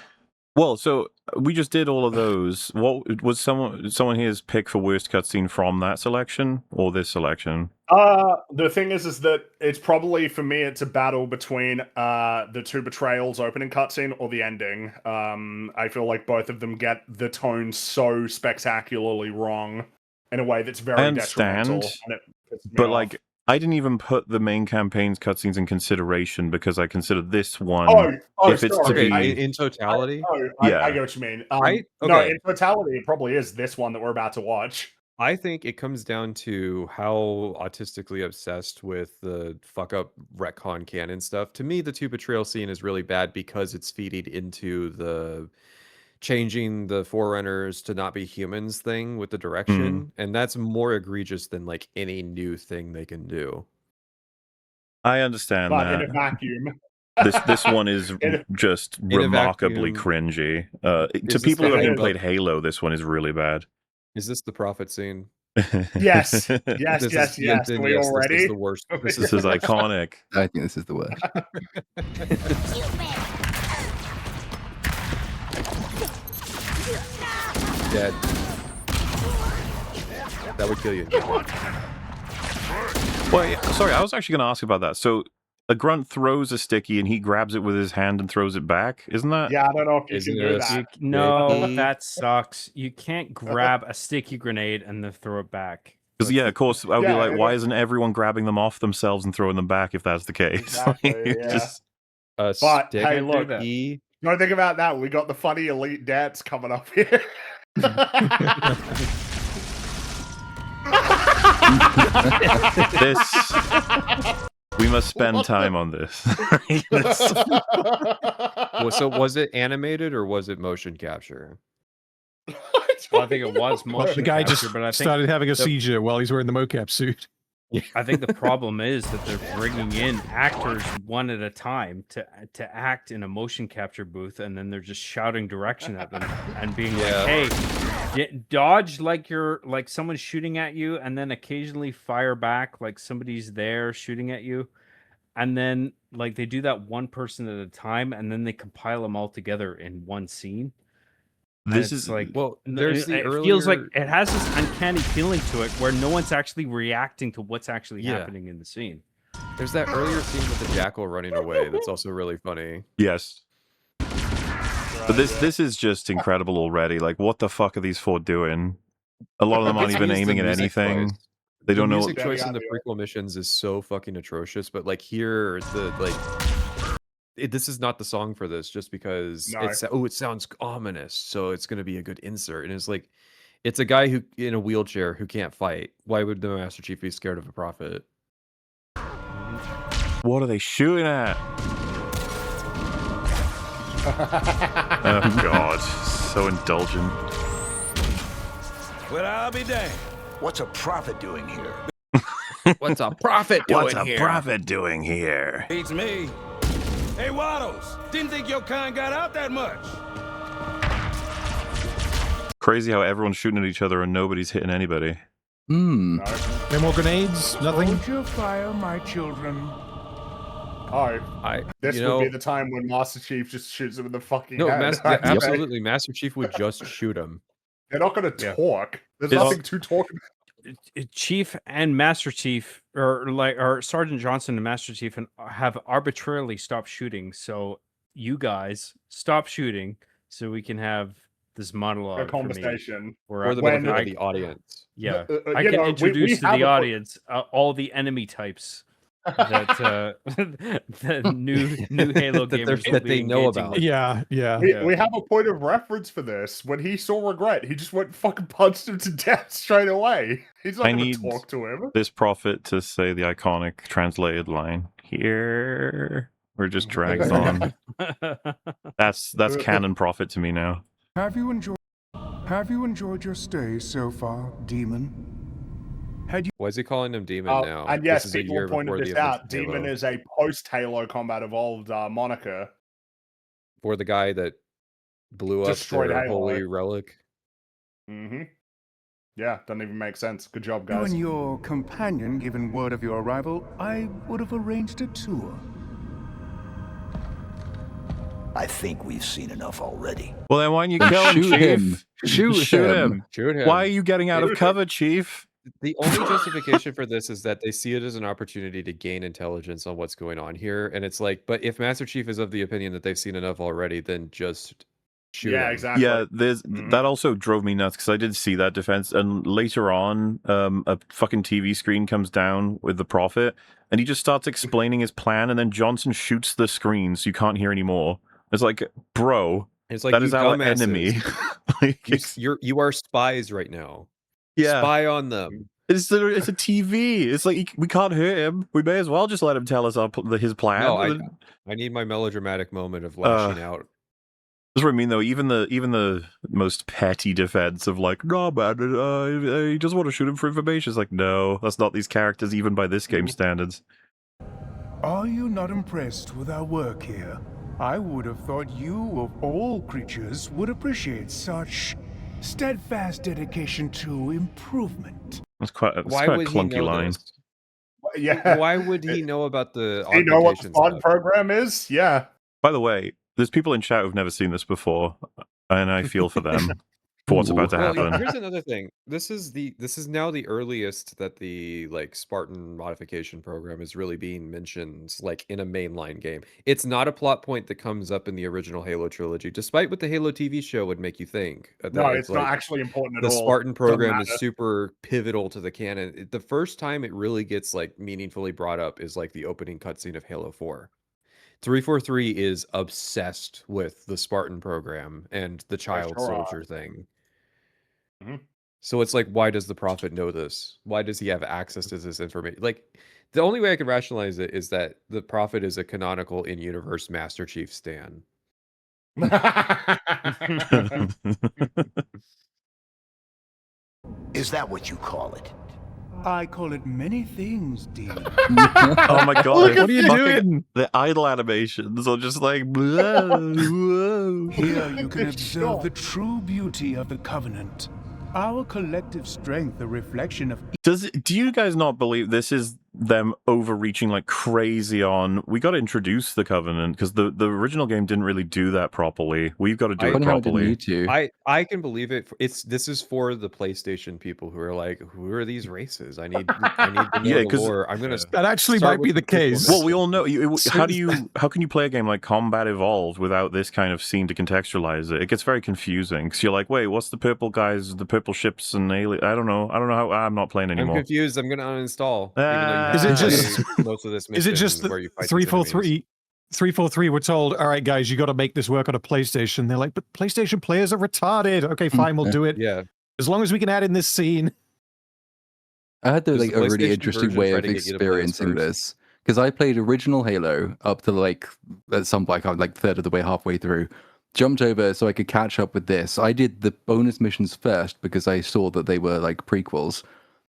Well, so we just did all of those. What was someone here's pick for worst cutscene from that selection or this selection? The thing is that it's probably, for me, it's a battle between the two betrayals opening cutscene or the ending. I feel like both of them get the tone so spectacularly wrong in a way that's very detrimental. And it pisses me but off. like, I didn't even put the main campaign's cutscenes in consideration because I consider this one. If it's to be in totality, I get what you mean. No, in totality, it probably is this one that we're about to watch. I think it comes down to how autistically obsessed with the fuck up retcon canon stuff. To me, the two betrayal scene is really bad because it's feeding into the changing the Forerunners to not be humans thing with the direction, and that's more egregious than like any new thing they can do. I understand But that. in a vacuum. This one is just remarkably cringy. To people who haven't played Halo, this one is really bad. Is this the Prophet scene? Yes. Yes. Are we all ready? This is the worst. This is iconic. I think this is the worst. Dead. That would kill you. Well, sorry, I was actually going to ask about that. So a grunt throws a sticky and he grabs it with his hand and throws it back. Isn't that? Yeah, I don't know if you can do that. No, that sucks. You can't grab a sticky grenade and then throw it back. Because yeah, of course, I would be like, why isn't everyone grabbing them off themselves and throwing them back if that's the case? Exactly, yeah. Just, But hey, look, don't think about that. We got the funny elite dance coming up here. We must spend time on this. Well, so was it animated or was it motion capture? Well, I think it was motion The guy capture, just but I think started having a seizure while he's wearing the mocap suit. I think the problem is that they're bringing in actors one at a time to act in a motion capture booth, and then they're just shouting direction at them and being like, "Hey, dodge like you're like someone's shooting at you, and then occasionally fire back like somebody's there shooting at you." And then like they do that one person at a time, and then they compile them all together in one scene. This is like, well, there's it feels like it has this uncanny feeling to it where no one's actually reacting to what's actually happening in the scene. There's that earlier scene with the jackal running away that's also really funny. Yes. But this is just incredible already. Like, what the fuck are these four doing? A lot of them aren't even aiming at anything. They don't know. The music choice in the prequel missions is so fucking atrocious, but like here, this is not the song for this, just because it sounds ominous, so it's going to be a good insert. And it's like, it's a guy who in a wheelchair who can't fight. Why would the Master Chief be scared of a prophet? What are they shooting at? Oh god, so indulgent. Well, I'll be damned. What's a prophet doing here? What's a prophet doing What's a here? prophet doing here? Beats me. Hey, Waddles, didn't think your kind got out that much. Crazy how everyone's shooting at each other and nobody's hitting anybody. No more grenades? Nothing? Hold your fire, my children. This would be the time when Master Chief just shoots him in the fucking head. Absolutely. Master Chief would just shoot him. They're not going to talk. There's nothing to talk about. Chief and Master Chief, or Sergeant Johnson and Master Chief, have arbitrarily stopped shooting. So you guys stop shooting, so we can have this monologue. A conversation for the benefit of the audience. Yeah, I can introduce to the audience all the enemy types that the new Halo gamers that they know about. with. We have a point of reference for this. When he saw Regret, he just went and fucking punched him to death straight away. He's not going to talk to him. This prophet to say the iconic translated line here, or just drags on. That's canon prophet to me now. Have you enjoyed your stay so far, Demon? Why is he calling him Demon now? And yes, this is people pointed this out. Demon is a post-Halo Combat Evolved moniker. For the guy that blew up Destroyed their Halo. holy relic. Mm-hmm. Yeah, doesn't even make sense. Good job, You guys. and your companion given word of your arrival, I would have arranged a tour. I think we've seen enough already. Well, then why don't you kill him, Shoot him. Chief? Shoot him. Shoot him. Why are you getting out of cover, Chief? The only justification for this is that they see it as an opportunity to gain intelligence on what's going on here, and it's like, but if Master Chief is of the opinion that they've seen enough already, then just shoot him. Exactly. Yeah, that also drove me nuts because I did see that defense, and later on, a fucking TV screen comes down with the Prophet, and he just starts explaining his plan, and then Johnson shoots the screen so you can't hear anymore. It's like, bro, It's like, that you is our dumbasses. enemy. Like, You are spies right now. Yeah. Spy on them. It's a TV. It's like we can't hurt him. We may as well just let him tell us his plan. No, I need my melodramatic moment of lashing out. That's what I mean, though. Even the most petty defense of like, no, man, he just want to shoot him for information. It's like, no, that's not these characters, even by this game standards. Are you not impressed with our work here? I would have thought you, of all creatures, would appreciate such steadfast dedication to improvement. That's quite a clunky line. Yeah. Why would he know about the Do you know what the augmentation spawn stuff? program is? Yeah. By the way, there's people in chat who've never seen this before, and I feel for them for what's about to Well, happen. here's another thing. This is now the earliest that the like Spartan modification program is really being mentioned like in a mainline game. It's not a plot point that comes up in the original Halo trilogy, despite what the Halo TV show would make you think. No, it's not actually important at the all. Spartan Doesn't program is matter. super pivotal to the canon. The first time it really gets like meaningfully brought up is like the opening cutscene of Halo 4. 343 is obsessed with the Spartan program and the child sure soldier thing. Mhm. So it's like, why does the Prophet know this? Why does he have access to this information? Like, the only way I can rationalize it is that the Prophet is a canonical in-universe Master Chief stan. Is that what you call it? I call it many things, Dean. Oh my god! Look, what are you fucking- doing? The idle animations are just like, whoa. Here you can observe the true beauty of the Covenant. Our collective strength, a reflection of... Do you guys not believe this is them overreaching like crazy on, we got to introduce the Covenant, because the original game didn't really do that properly. We've got to do it properly. I can believe it. This is for the PlayStation people who are like, who are these races? I need to know the lore. I'm gonna That actually start might be with the case. Well, we all know. How can you play a game like Combat Evolved without this kind of scene to contextualize it? It gets very confusing because you're like, wait, what's the purple guys, the purple ships and alien? I don't know how. I'm not playing anymore. I'm confused. I'm gonna uninstall. Is it just most of this? Is it just where you fight 343? 343 were told, all right, guys, you got to make this work on a PlayStation. They're like, but PlayStation players are retarded. Okay, fine, we'll do it. Yeah. As long as we can add in this scene. I had Does like the a really PlayStation interesting version way try of to get you to play this experiencing first? this because I played original Halo up to like at some like I'm like third of the way, halfway through. Jumped over so I could catch up with this. I did the bonus missions first because I saw that they were like prequels.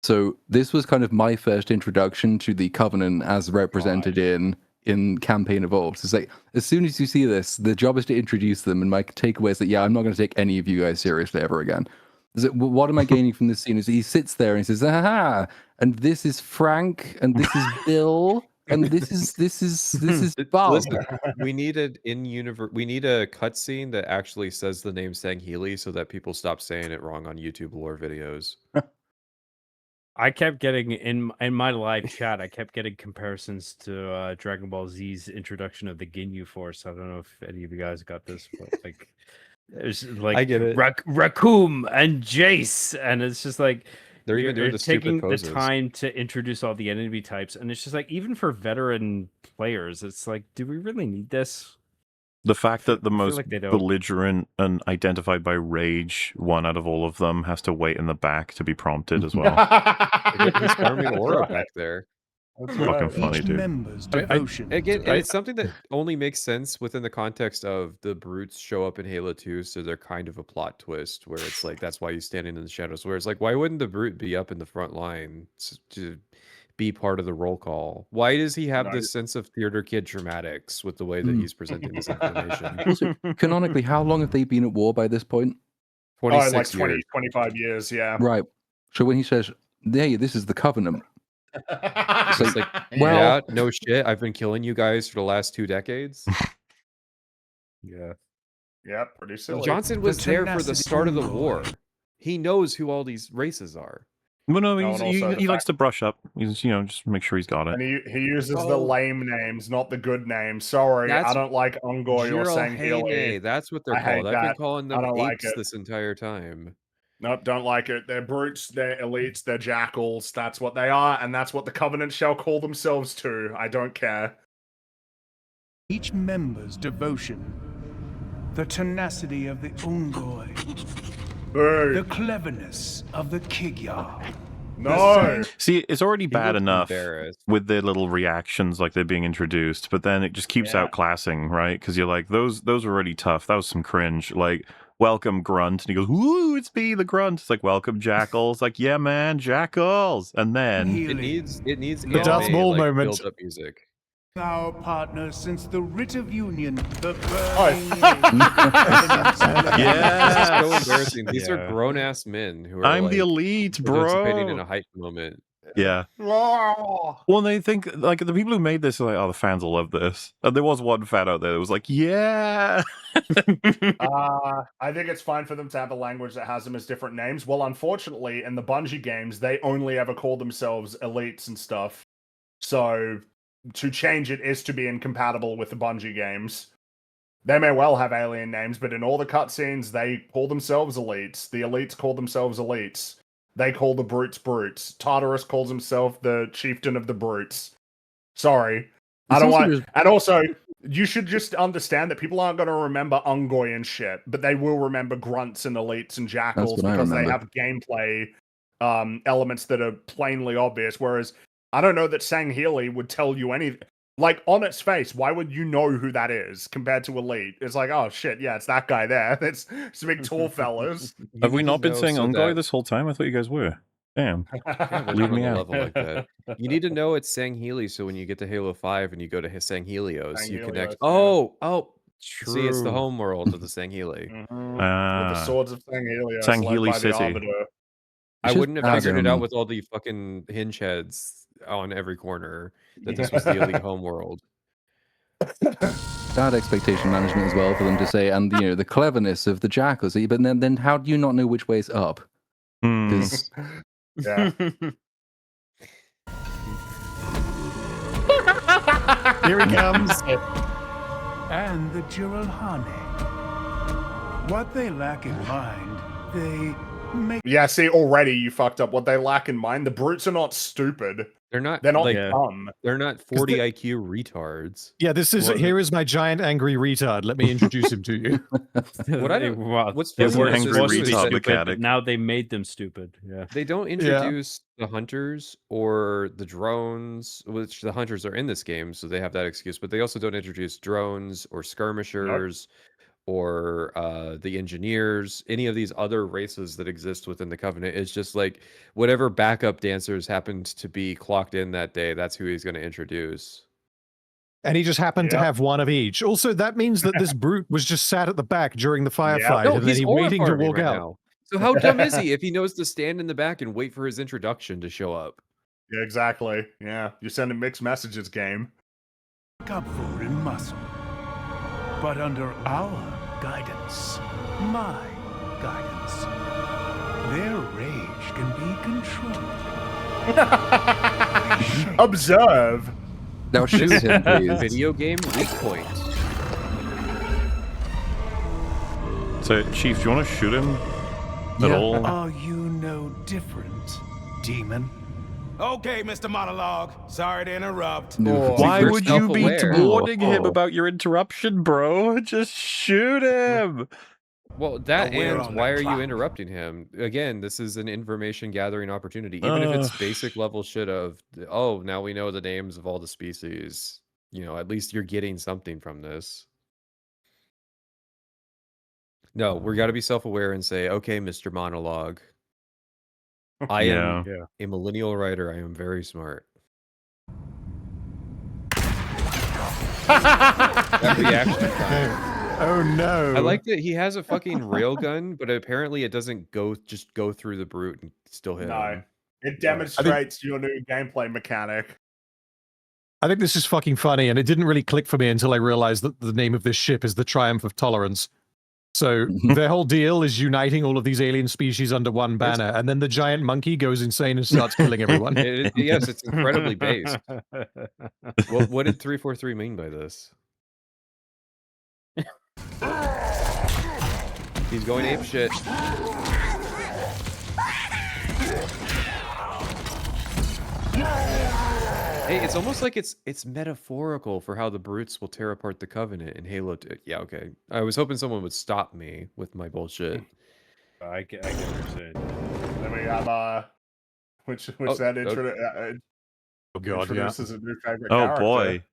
So this was kind of my first introduction to the Covenant as represented in Campaign Evolved. It's like, as soon as you see this, the job is to introduce them, and my takeaway is that, yeah, I'm not going to take any of you guys seriously ever again. What am I gaining from this scene? Is he sits there and he says, aha, and this is Frank, and this is Bill, and this is Bob. Listen, we need a cutscene that actually says the name Sangheili so that people stop saying it wrong on YouTube lore videos. I kept getting in my live chat. I kept getting comparisons to Dragon Ball Z's introduction of the Ginyu Force. I don't know if any of you guys got this, but like, there's like I get it. Raccoon and Jace, and it's just like They're even doing you're the stupid taking the poses. time to introduce all the enemy types, and it's just like even for veteran players, it's like, do we really need this? The fact that the I feel most like they don't. belligerent and identified by rage one out of all of them has to wait in the back to be prompted as well. He's farming aura back there. Fucking funny, dude. Again, and it's something that only makes sense within the context of the brutes show up in Halo 2, so they're kind of a plot twist where it's like that's why he's standing in the shadows. Where it's like, why wouldn't the brute be up in the front line to be part of the roll call? Why does he have this sense of theater kid dramatics with the way that he's presenting this information? Also, canonically, how long have they been at war by this point? 26 like 20, years. 25 years, yeah. Right. So when he says, "Hey, this is the Covenant," It's just like, well, yeah, no shit. I've been killing you guys for the last 2 decades. Yeah. Yeah, pretty silly. Johnson was there for the start of the war. He knows who all these races are. Well, no, Oh, he's, and also the he likes fact- to brush up. He's, you know, just make sure he's got it. And he uses the Oh. lame names, not the good names. Sorry, I That's don't like Ungoy or Jiralhaine, Sanghili. that's what they're I hate called. I've been that. calling I them don't like apes it. this entire time. Nope, don't like it. They're brutes, they're elites, they're jackals. That's what they are, and that's what the Covenant shall call themselves too. I don't care. Each member's devotion, the tenacity of the Ungoy, the cleverness of the Kigyar. No. See, it's already bad looks enough embarrassed. with their little reactions, like they're being introduced, but then it just keeps outclassing, right? Because you're like, those were already tough. That was some cringe. Like, welcome Grunt, and he goes, "Woo, it's me, the Grunt." It's like, welcome Jackal. It's like, yeah, man, Jackals. And then It needs The Darth Maul like, moment. build-up music. Our partner since the writ of union, the This is so embarrassing. These are grown-ass men who are I'm like, the elite, participating bro. in a hype moment. Yeah. Well, they think, like, the people who made this are like, oh, the fans will love this. And there was one fan out there that was like, yeah. I think it's fine for them to have a language that has them as different names. Well, unfortunately, in the Bungie games, they only ever call themselves elites and stuff. So to change it is to be incompatible with the Bungie games. They may well have alien names, but in all the cutscenes, they call themselves elites. The elites call themselves elites. They call the brutes brutes. Tartarus calls himself the chieftain of the brutes. Sorry. I don't want... And also, you should just understand that people aren't going to remember Ungoy and shit, but they will remember grunts and elites and jackals because they have gameplay elements that are plainly obvious, whereas I don't know that Sanghili would tell you anything. Like, on its face, why would you know who that is compared to Elite? It's like, oh shit, yeah, it's that guy there. It's big tall fellas. Have we not been saying Ungoy this whole time? I thought you guys were. Damn. Leave me out. Level like that. You need to know it's Sanghili, so when you get to Halo 5 and you go to Sanghelios, you connect. Oh, see, it's the home world of the Sanghili. With the swords of Sanghelios, Sanghili led by City. the Arbiter. I wouldn't have figured it out with all the fucking hinge heads on every corner that this was the elite home world. Bad expectation management as well for them to say, and you know, the cleverness of the jackals. But then how do you not know which way is up? Because yeah. Here he comes. And the Jiralhaine. What they lack in mind, they make... Yeah, see, already you fucked up what they lack in mind. The brutes are not stupid. They're not like, dumb. They're not 40 IQ retards. Yeah, here is my giant angry retard. Let me introduce him to you. What I don't, what's they funny were is supposed to be that stupid, but now they made them stupid. Yeah. they don't introduce the hunters or the drones, which the hunters are in this game, so they have that excuse. But they also don't introduce drones or skirmishers or the engineers, any of these other races that exist within the Covenant. It's just like whatever backup dancers happened to be clocked in that day, that's who he's going to introduce. And he just happened to have one of each. Also, that means that this brute was just sat at the back during the firefight, No, and then he's he waiting to horrifying walk right out. now. So how dumb is he if he knows to stand in the back and wait for his introduction to show up? Yeah, exactly. Yeah, you're sending mixed messages, game. Up for in muscle. But under our guidance, my guidance, their rage can be controlled. Observe. Now shoot him, please. Video game weak point. So, Chief, do you want to shoot him at all? Are you no different, demon? Okay, Mr. Monologue. Sorry to interrupt. Why would you be self-aware. warning him about your interruption, bro? Just shoot him. Well, that Aware and on why the are you clock. interrupting him? Again, this is an information gathering opportunity. Even if it's basic level shit of, oh, now we know the names of all the species. You know, at least you're getting something from this. No, we got to be self-aware and say, okay, Mr. Monologue. I am a millennial writer. I am very smart. That reaction time. Oh no! I like that he has a fucking railgun, but apparently it doesn't just go through the brute and still hit No, him. it demonstrates your new gameplay mechanic. I think this is fucking funny, and it didn't really click for me until I realized that the name of this ship is the Triumph of Tolerance. So their whole deal is uniting all of these alien species under one banner, and then the giant monkey goes insane and starts killing everyone. Yes, it's incredibly based. What did 343 mean by this? He's going apeshit. Hey, it's almost like it's metaphorical for how the brutes will tear apart the Covenant in Halo 2. Yeah, okay. I was hoping someone would stop me with my bullshit. I can understand. Then we have which that intro introduces a new favorite character. Boy.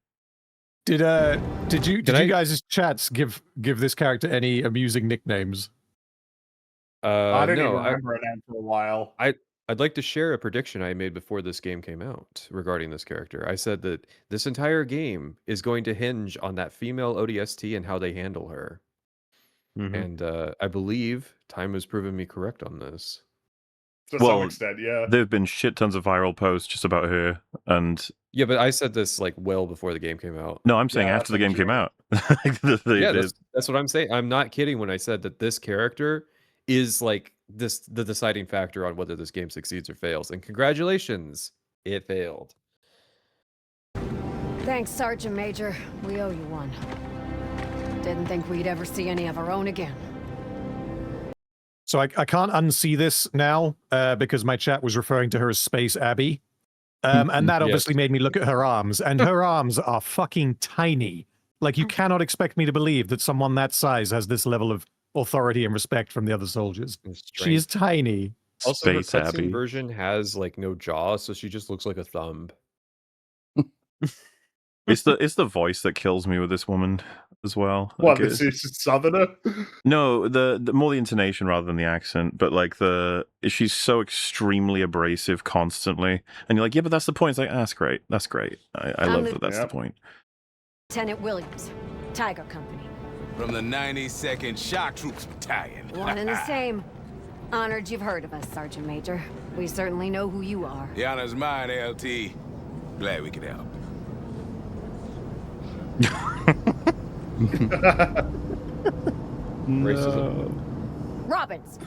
Did you guys' chats give this character any amusing nicknames? I didn't even remember a name for a while. I'd like to share a prediction I made before this game came out regarding this character. I said that this entire game is going to hinge on that female ODST and how they handle her. And I believe time has proven me correct on this. To some extent, yeah. There have been shit tons of viral posts just about her, and yeah, but I said this like well before the game came out. No, I'm saying after the game came out. That's what I'm saying. I'm not kidding when I said that this character is like the deciding factor on whether this game succeeds or fails. And congratulations, it failed. Thanks, Sergeant Major. We owe you one. Didn't think we'd ever see any of our own again. So I can't unsee this now because my chat was referring to her as Space Abby. And that obviously made me look at her arms, and her arms are fucking tiny. Like, you cannot expect me to believe that someone that size has this level of authority and respect from the other soldiers. She is tiny. Also, her cutscene version has like no jaw, so she just looks like a thumb. It's the voice that kills me with this woman as well. What, this is Southerner? No, the more the intonation rather than the accent, but like she's so extremely abrasive constantly, and you're like, yeah, but that's the point. It's like, that's great, that's great. I love that. That's the point. Lieutenant Williams, Tiger Company. From the 92nd Shock Troops Battalion. One and the same. Honored you've heard of us, Sergeant Major. We certainly know who you are. The honor's mine, LT. Glad we could help. Racism. Robbins,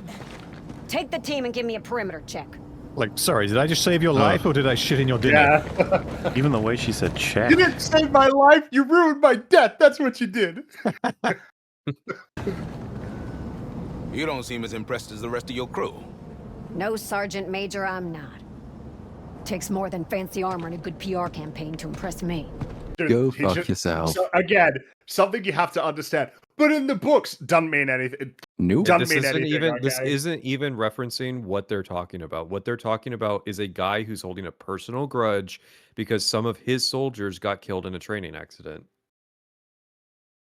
take the team and give me a perimeter check. Like, sorry, did I just save your life or did I shit in your dinner? Yeah. Even the way she said check. You didn't save my life, you ruined my death. That's what you did. You don't seem as impressed as the rest of your crew. No, Sergeant Major, I'm not. Takes more than fancy armor and a good PR campaign to impress me. Dude, Go fuck yourself. So, again, something you have to understand. But in the books, doesn't mean anything. Nope. Doesn't mean anything. This isn't even referencing what they're talking about. What they're talking about is a guy who's holding a personal grudge because some of his soldiers got killed in a training accident.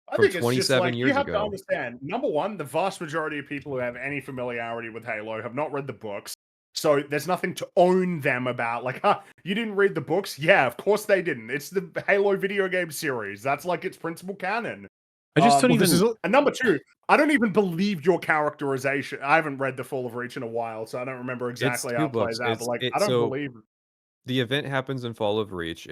I think it's 27 just like, years you have ago. to understand, number one, the vast majority of people who have any familiarity with Halo have not read the books. So there's nothing to own them about. Like, you didn't read the books? Yeah, of course they didn't. It's the Halo video game series. That's like its principal canon. I just don't even... And number two, I don't even believe your characterization. I haven't read the Fall of Reach in a while, so I don't remember exactly how it plays out. But like, I don't believe... The event happens in Fall of Reach.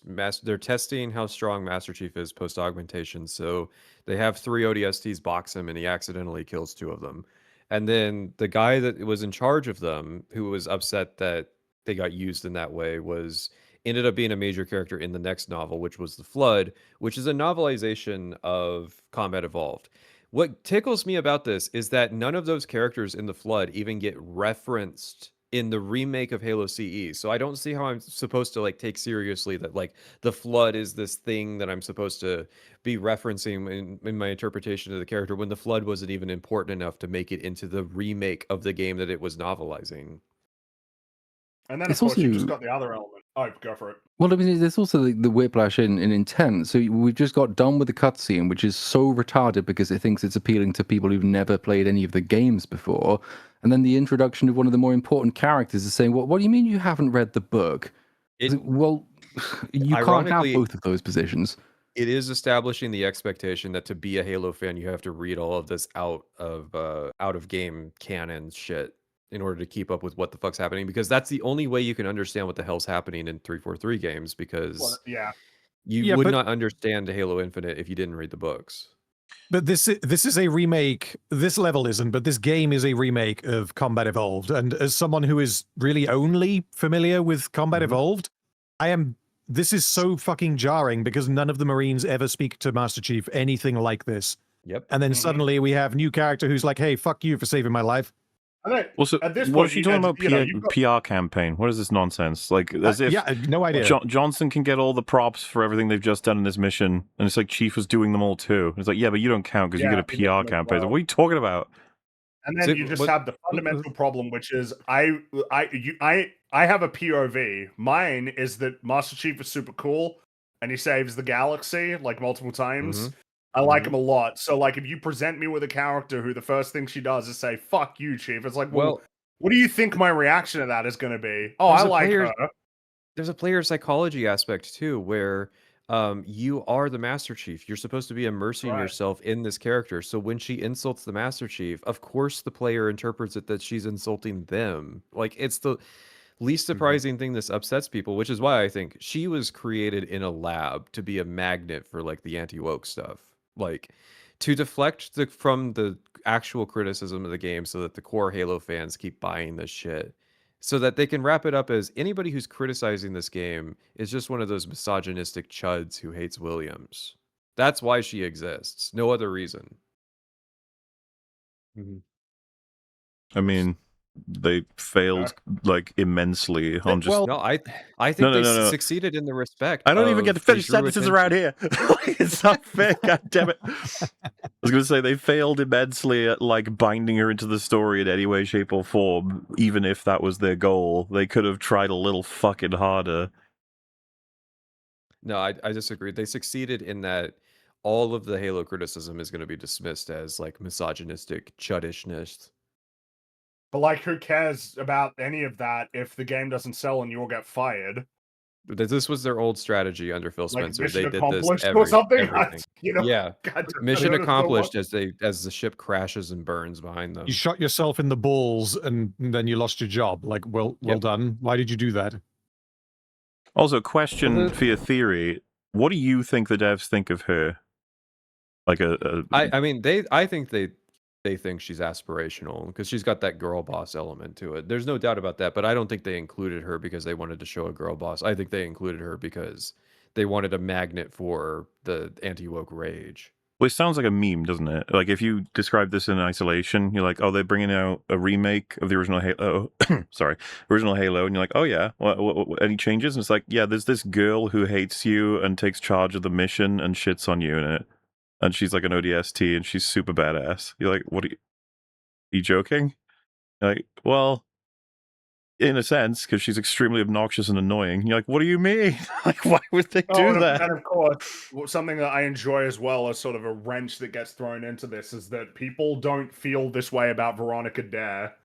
They're testing how strong Master Chief is post-augmentation. So they have 3 ODSTs box him, and he accidentally kills 2 of them. And then the guy that was in charge of them, who was upset that they got used in that way, ended up being a major character in the next novel, which was The Flood, which is a novelization of Combat Evolved. What tickles me about this is that none of those characters in The Flood even get referenced in the remake of Halo CE. So I don't see how I'm supposed to like take seriously that like the Flood is this thing that I'm supposed to be referencing in my interpretation of the character when the Flood wasn't even important enough to make it into the remake of the game that it was novelizing. And then, of course, you just got the other element. Oh, go for it. Well, I mean, there's also the whiplash in intent. So we've just got done with the cutscene, which is so retarded because it thinks it's appealing to people who've never played any of the games before. And then the introduction of one of the more important characters is saying, well, what do you mean you haven't read the book? Well, you can't have both of those positions. It is establishing the expectation that to be a Halo fan, you have to read all of this out of game canon shit in order to keep up with what the fuck's happening, because that's the only way you can understand what the hell's happening in 343 games, because yeah. you would not understand Halo Infinite if you didn't read the books. But this is a remake. This level isn't, but this game is a remake of Combat Evolved. And as someone who is really only familiar with Combat Evolved, this is so fucking jarring because none of the Marines ever speak to Master Chief anything like this. Yep. And then suddenly we have new character who's like, "Hey, fuck you for saving my life." Also, at this what point, is she talking about? PR campaign? What is this nonsense? Like, as if no idea. Johnson can get all the props for everything they've just done in this mission, and it's like Chief was doing them all too. It's like, yeah, but you don't count because you get a PR campaign. What are you talking about? And then you just have the fundamental problem, which is I have a POV. Mine is that Master Chief is super cool, and he saves the galaxy like multiple times. I like him a lot. So, like, if you present me with a character who the first thing she does is say, "Fuck you, Chief," it's like, well, what do you think my reaction to that is going to be? Oh, I like her. There's a player psychology aspect too, where you are the Master Chief. You're supposed to be immersing yourself in this character. So when she insults the Master Chief, of course the player interprets it that she's insulting them. Like, it's the least surprising thing this upsets people, which is why I think she was created in a lab to be a magnet for like the anti-woke stuff. Like, to deflect from the actual criticism of the game so that the core Halo fans keep buying this shit, so that they can wrap it up as anybody who's criticizing this game is just one of those misogynistic chuds who hates Williams. That's why she exists. No other reason. I mean, they failed like immensely on just. Well, no, I think they succeeded in the respect. I don't even get to finish sentences around here. It's not fair. God damn it! I was going to say they failed immensely at like binding her into the story in any way, shape, or form. Even if that was their goal, they could have tried a little fucking harder. No, I disagree. They succeeded in that all of the Halo criticism is going to be dismissed as like misogynistic chuddishness. But like, who cares about any of that if the game doesn't sell and you'll get fired? This was their old strategy under Phil Spencer. Like, they did this or something. Everything. You know, yeah, God, mission accomplished as the ship crashes and burns behind them. You shot yourself in the balls and then you lost your job. Like, well done. Why did you do that? Also, question for your theory: what do you think the devs think of her? Like I mean, I think they think she's aspirational because she's got that girl boss element to it. There's no doubt about that, but I don't think they included her because they wanted to show a girl boss. I think they included her because they wanted a magnet for the anti-woke rage. Well, it sounds like a meme, doesn't it? Like, if you describe this in isolation, you're like, oh, they're bringing out a remake of the original Halo. Original Halo. And you're like, oh, yeah. What, any changes? And it's like, yeah, there's this girl who hates you and takes charge of the mission and shits on you in it. And she's like an ODST, and she's super badass. You're like, what are you joking? You're like, well, in a sense, because she's extremely obnoxious and annoying. You're like, what do you mean? Like, why would they do that? And of course, something that I enjoy as well as sort of a wrench that gets thrown into this is that people don't feel this way about Veronica Dare.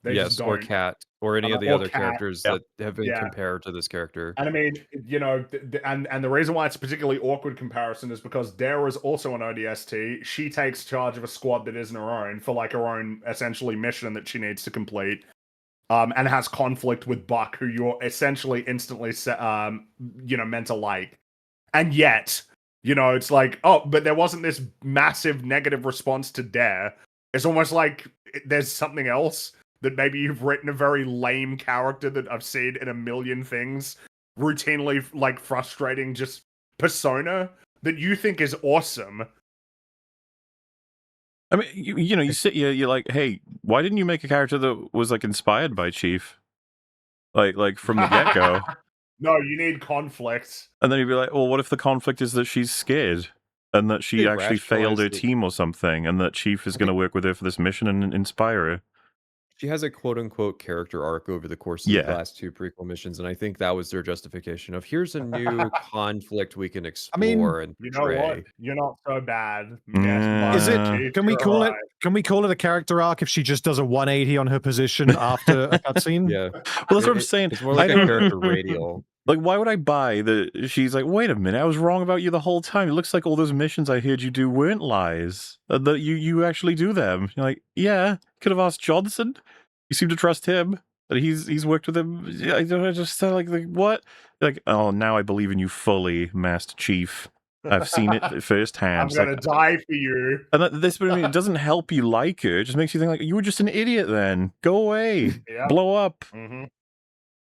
Yes, or Kat, or any of the other characters that have been compared to this character. And I mean, you know, and the reason why it's a particularly awkward comparison is because Dare is also an ODST. She takes charge of a squad that isn't her own for like her own essentially mission that she needs to complete, and has conflict with Buck, who you're essentially instantly meant to like. And yet, you know, it's like, oh, but there wasn't this massive negative response to Dare. It's almost like there's something else. That maybe you've written a very lame character that I've seen in a million things, routinely like frustrating just persona that you think is awesome. I mean, you know, you sit here, you're like, hey, why didn't you make a character that was like inspired by Chief? Like from the get-go. No, you need conflict. And then you'd be like, well, what if the conflict is that she's scared? And that she actually failed her team or something, and that Chief is going to work with her for this mission and inspire her. She has a quote-unquote character arc over the course of the last two prequel missions, and I think that was their justification of here's a new conflict we can explore and portray. You know what? You're not so bad. Is it? Can we call it? Can we call it a character arc if she just does a 180 on her position after a cutscene? Yeah. Well, that's what I'm saying. It's more like a character radial. Like, why would I buy the... She's like, wait a minute, I was wrong about you the whole time. It looks like all those missions I heard you do weren't lies. That you actually do them. You're like, yeah, could have asked Johnson. You seem to trust him. But he's worked with him. I just like, what? Like, oh, now I believe in you fully, Master Chief. I've seen it firsthand. I'm gonna die for you. And this, it doesn't help you like her. It just makes you think like, you were just an idiot then. Go away. Yep. Blow up. Mm-hmm.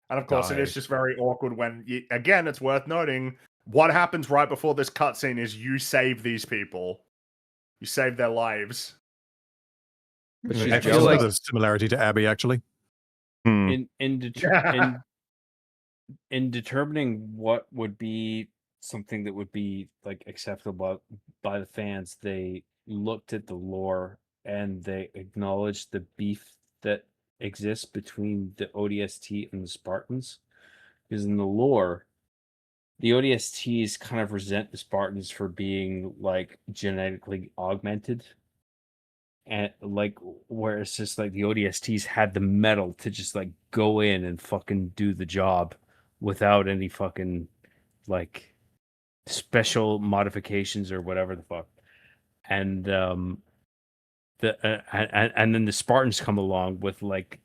And of course, it is just very awkward when, again, it's worth noting, what happens right before this cutscene is you save these people. You save their lives. But I feel like there's a similarity to Abby, actually. In determining what would be something that would be like acceptable by the fans, they looked at the lore and they acknowledged the beef that exists between the ODST and the Spartans. Because in the lore, the ODSTs kind of resent the Spartans for being like genetically augmented. And like, where it's just like the ODSTs had the metal to just like go in and fucking do the job without any fucking like special modifications or whatever the fuck. And and then the Spartans come along with like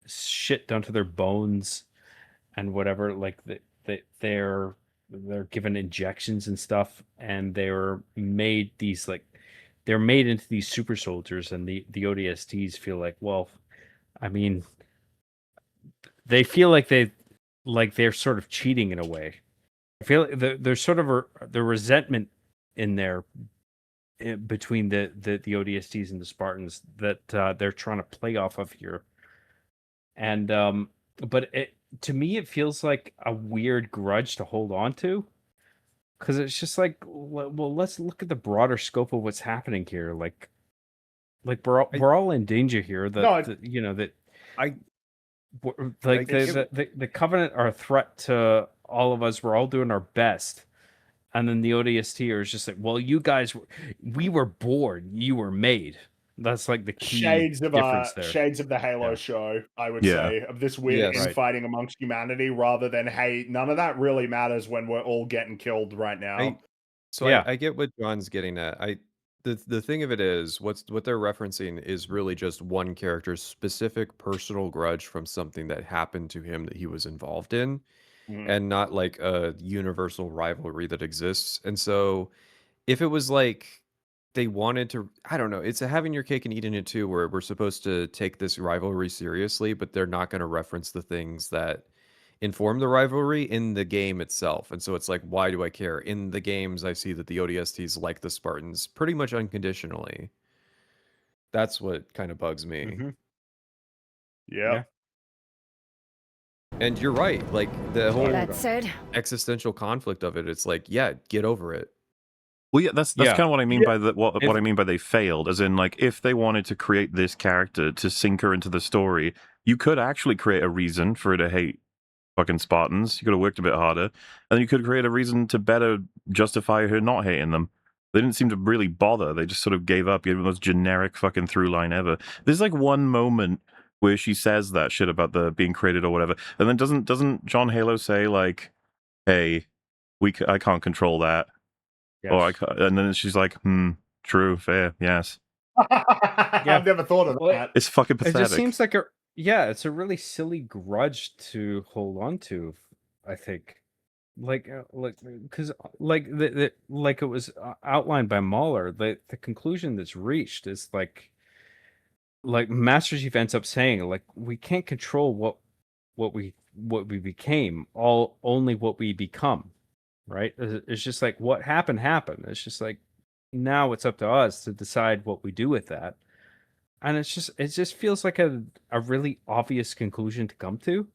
shit down to their bones and whatever. Like they're given injections and stuff, and they're made these like. They're made into these super soldiers, and the ODSTs feel like, well, I mean, they feel like they're sort of cheating in a way. I feel like there's sort of the resentment in there between the ODSTs and the Spartans that they're trying to play off of here. And but to me, it feels like a weird grudge to hold on to. Because it's just like, well, let's look at the broader scope of what's happening here. Like we're all in danger here. The Covenant are a threat to all of us. We're all doing our best, and then the ODST is just like, well, you guys, we were born, you were made. That's like the key difference there. Shades of the Halo show, I would say, of this weird infighting amongst humanity, rather than, hey, none of that really matters when we're all getting killed right now. I get what John's getting at. The thing of it is, what they're referencing is really just one character's specific personal grudge from something that happened to him that he was involved in, and not like a universal rivalry that exists. And so, if it was like they wanted to, I don't know, it's a having your cake and eating it too, where we're supposed to take this rivalry seriously, but they're not going to reference the things that inform the rivalry in the game itself. And so it's like, why do I care? In the games, I see that the ODSTs like the Spartans pretty much unconditionally. That's what kind of bugs me. Yeah. And you're right, like the whole That said, existential conflict of it, it's like, yeah, get over it. Well, yeah, that's kind of what I mean by what I mean by they failed. As in, like, if they wanted to create this character to sink her into the story, you could actually create a reason for her to hate fucking Spartans. You could have worked a bit harder, and then you could create a reason to better justify her not hating them. They didn't seem to really bother. They just sort of gave up. You had the most generic fucking through line ever. There's like one moment where she says that shit about the being created or whatever, and then doesn't John Halo say like, "Hey, I can't control that." Yes. And then she's like, true, fair, yes. I've never thought of that. It's fucking pathetic. It just seems like it's a really silly grudge to hold on to, I think. Because like it was outlined by Mahler, the conclusion that's reached is like Master Chief ends up saying, like, we can't control what we became, only what we become. Right? It's just like what happened. It's just like now it's up to us to decide what we do with that. And it just feels like a really obvious conclusion to come to.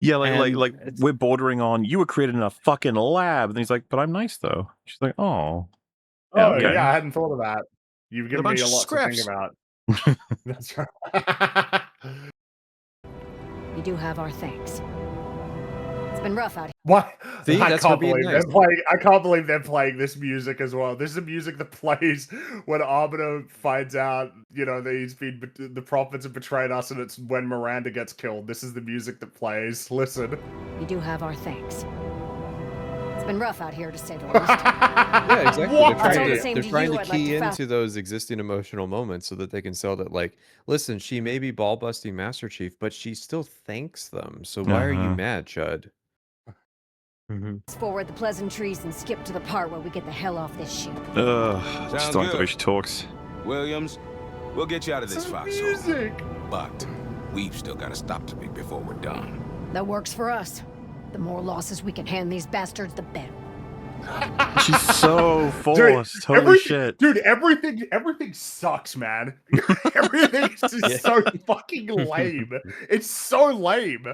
Yeah, like we're bordering on, you were created in a fucking lab. And he's like, but I'm nice though. She's like, oh. Okay. Yeah, I hadn't thought of that. You've given me a lot to think about. That's right. you do have our thanks. It's been rough out here. What? See, I that's can't for being believe nice. they're playing. I can't believe they're playing this music as well. This is the music that plays when Arbiter finds out, you know, that the prophets have betrayed us, and it's when Miranda gets killed. This is the music that plays. Listen. You do have our thanks. It's been rough out here, to say the least. Yeah, exactly. What? They're trying to key into those existing emotional moments so that they can sell that, like, listen, she may be ball-busting Master Chief, but she still thanks them. So why are you mad, Chud? Forward the pleasantries and skip to the part where we get the hell off this ship. Just like the way she talks. Williams, we'll get you out of this foxhole. Music. But we've still got to stop to be before we're done. That works for us. The more losses we can hand these bastards, the better. She's so forced. Holy shit. Dude, everything sucks, man. Everything's just so fucking lame. It's so lame.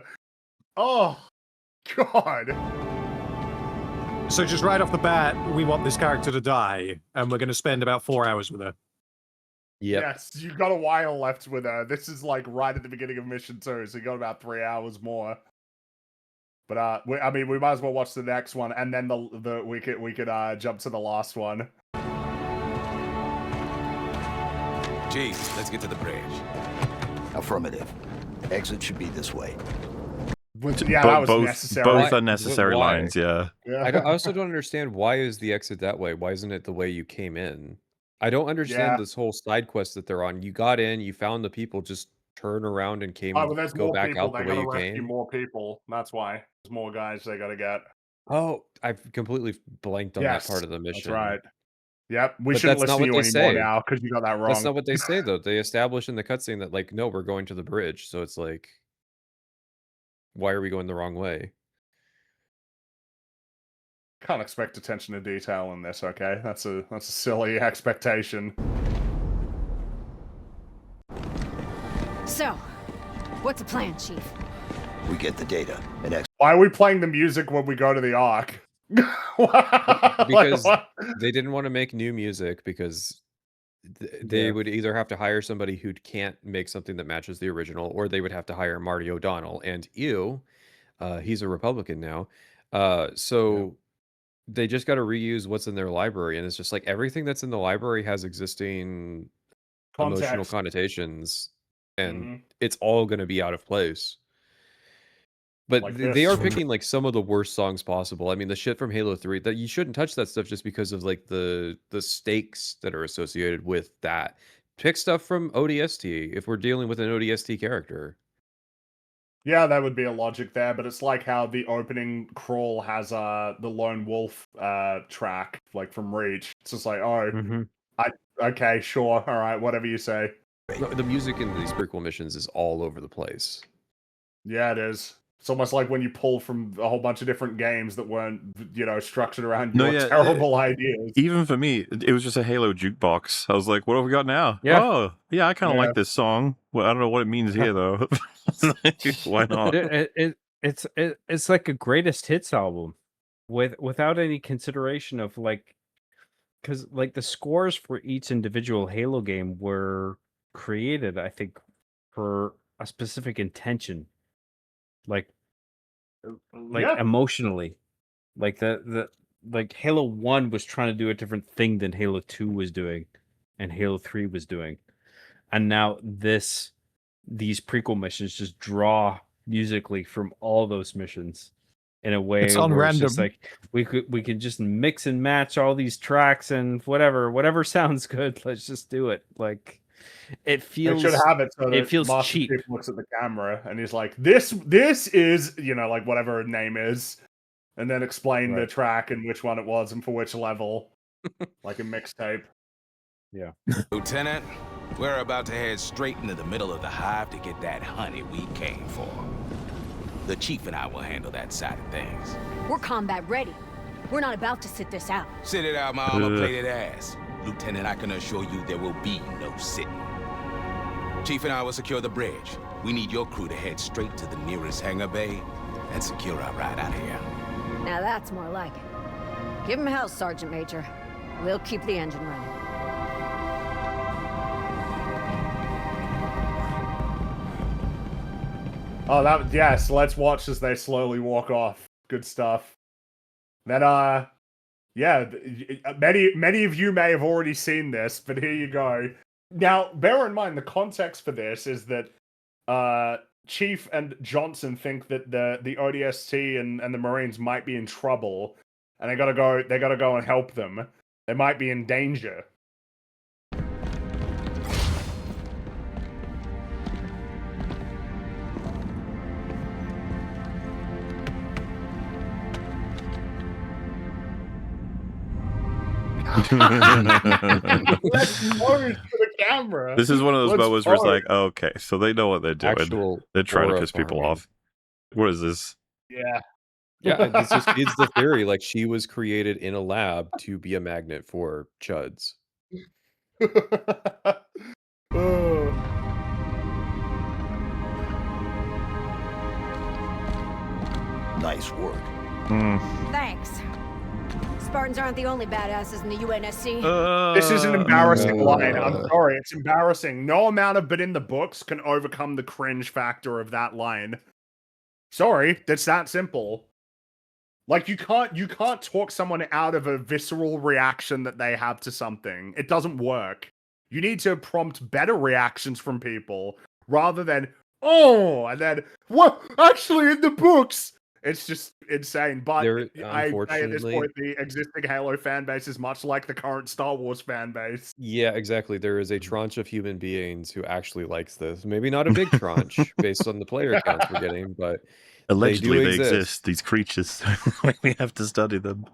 Oh, God. So just right off the bat, we want this character to die, and we're going to spend about 4 hours with her. Yep. Yes, you've got a while left with her. This is like right at the beginning of mission 2, so you got about 3 hours more. But I mean, we might as well watch the next one, and then we could jump to the last one. Chief, let's get to the bridge. Affirmative. Exit should be this way. Yeah, that was necessary. Both unnecessary lines, yeah. I also don't understand, why is the exit that way? Why isn't it the way you came in? I don't understand this whole side quest that they're on. You got in, you found the people, just turn around and go back out the way you came. More people. That's why. There's more guys they gotta get. Oh, I've completely blanked on that part of the mission. That's right. Yep, we shouldn't listen to you anymore now because you got that wrong. That's not what they say, though. They establish in the cutscene that, like, no, we're going to the bridge. So it's like, why are we going the wrong way? Can't expect attention to detail in this, okay? That's a silly expectation. So, what's the plan, Chief? We get the data and why are we playing the music when we go to the Ark? Because they didn't want to make new music because they would either have to hire somebody who can't make something that matches the original, or they would have to hire Marty O'Donnell. And he's a Republican now. So they just got to reuse what's in their library. And it's just like everything that's in the library has existing emotional connotations, and it's all going to be out of place. But Like they are picking like some of the worst songs possible. I mean, the shit from Halo 3, that you shouldn't touch that stuff just because of like the stakes that are associated with that. Pick stuff from ODST if we're dealing with an ODST character. Yeah, that would be a logic there, but it's like how the opening crawl has the Lone Wolf track, like from Reach. It's just like, okay, sure, all right, whatever you say. The music in these prequel missions is all over the place. Yeah, it is. It's almost like when you pull from a whole bunch of different games that weren't, structured around your terrible ideas. Even for me, it was just a Halo jukebox. I was like, what have we got now? Yeah. Oh, yeah, I kind of like this song. Well, I don't know what it means here, though. Why not? It's like a greatest hits album without any consideration of like, because like the scores for each individual Halo game were created, I think, for a specific intention. Like emotionally, like like Halo 1 was trying to do a different thing than Halo 2 was doing, and Halo 3 was doing, and now these prequel missions just draw musically from all those missions in a way it's on where random. it's just like we could just mix and match all these tracks and whatever sounds good, let's just do it. Like it feels, they should have it so that it feels Master cheap. Chief looks at the camera and he's like, this is, like whatever her name is, and then explain the track and which one it was and for which level, like a mixtape. Yeah. Lieutenant, we're about to head straight into the middle of the hive to get that honey we came for. The Chief and I will handle that side of things. We're combat ready. We're not about to sit this out. Sit it out, my armor-plated ass. Lieutenant, I can assure you there will be no sitting. Chief and I will secure the bridge. We need your crew to head straight to the nearest hangar bay and secure our ride out of here. Now that's more like it. Give him hell, Sergeant Major. We'll keep the engine running. Oh, yes. Let's watch as they slowly walk off. Good stuff. Then, yeah, many of you may have already seen this, but here you go. Now, bear in mind the context for this is that Chief and Johnson think that the ODST and the Marines might be in trouble, and they gotta go and help them. They might be in danger. Let's pose to the camera. This is one of those Let's moments where it's pose. like, oh, okay, so they know what they're doing. They're trying to piss people off. What is this? Yeah. Yeah, this just feeds the theory. Like, she was created in a lab to be a magnet for chuds. Nice work. Thanks. Spartans aren't the only badasses in the UNSC. This is an embarrassing line. I'm sorry, it's embarrassing. No amount of "but in the books" can overcome the cringe factor of that line. Sorry, that's that simple. Like, you can't talk someone out of a visceral reaction that they have to something. It doesn't work. You need to prompt better reactions from people rather than, oh, and then, what? Actually, in the books. It's just insane. But I say at this point, the existing Halo fan base is much like the current Star Wars fan base. Yeah, exactly. There is a tranche of human beings who actually likes this. Maybe not a big tranche based on the player counts we're getting, but Allegedly, they they do exist. These creatures. We have to study them.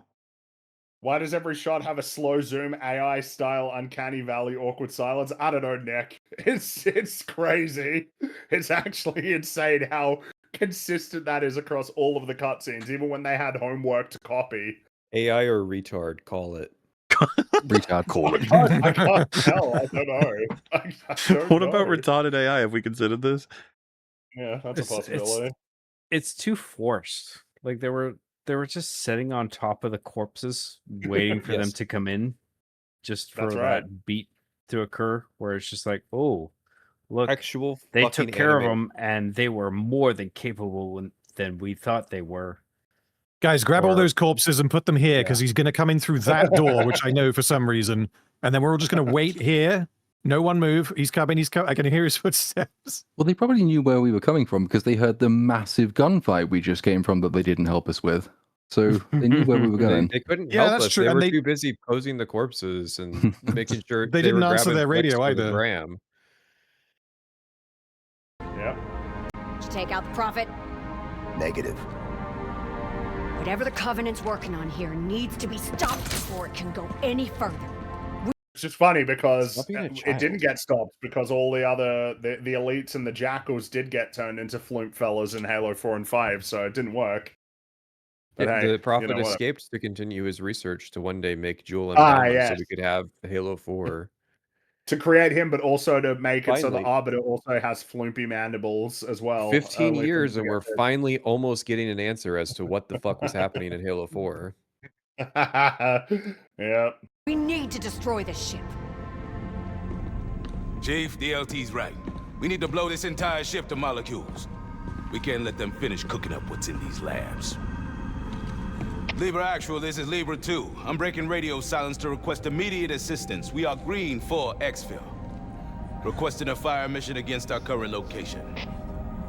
Why does every shot have a slow zoom, AI style, uncanny valley, awkward silence? I don't know, Nick. It's crazy. It's actually insane how consistent that is across all of the cutscenes, even when they had homework to copy. AI or retard, call it. Retard, call it. I can't tell. I don't know. I don't What know. about retarded AI? Have we considered this? Yeah, that's a possibility. It's too forced. Like they were just sitting on top of the corpses, waiting for them to come in, just for that beat to occur. Where it's just like, oh, look, they took care of them, and they were more than capable than we thought they were. Guys, grab all those corpses and put them here, because he's going to come in through that door, which I know for some reason. And then we're all just going to wait here. No one move. He's coming. I can hear his footsteps. Well, they probably knew where we were coming from because they heard the massive gunfight we just came from that they didn't help us with. So they knew where we were going. They couldn't help us. They were too busy posing the corpses and making sure they didn't were answer their grabbing radio flicks for the either. gram. Yep. Did you take out the Prophet? Negative. Whatever the Covenant's working on here needs to be stopped before it can go any further. It's just funny because it didn't get stopped because all the other the elites and the jackals did get turned into flume fellas in Halo 4 and 5, so it didn't work. But hey, The Prophet you know what? escaped to continue his research to one day make Jewel and Balance so we could have Halo 4. To create him, but also to make it so the Finally. Arbiter also has flumpy mandibles as well. 15 only years from and we're together. finally almost getting an answer as to what the fuck was happening in Halo 4. Yep. We need to destroy this ship. Chief, DLT's right. We need to blow this entire ship to molecules. We can't let them finish cooking up what's in these labs. Libra Actual, this is Libra 2. I'm breaking radio silence to request immediate assistance. We are green for exfil. Requesting a fire mission against our current location.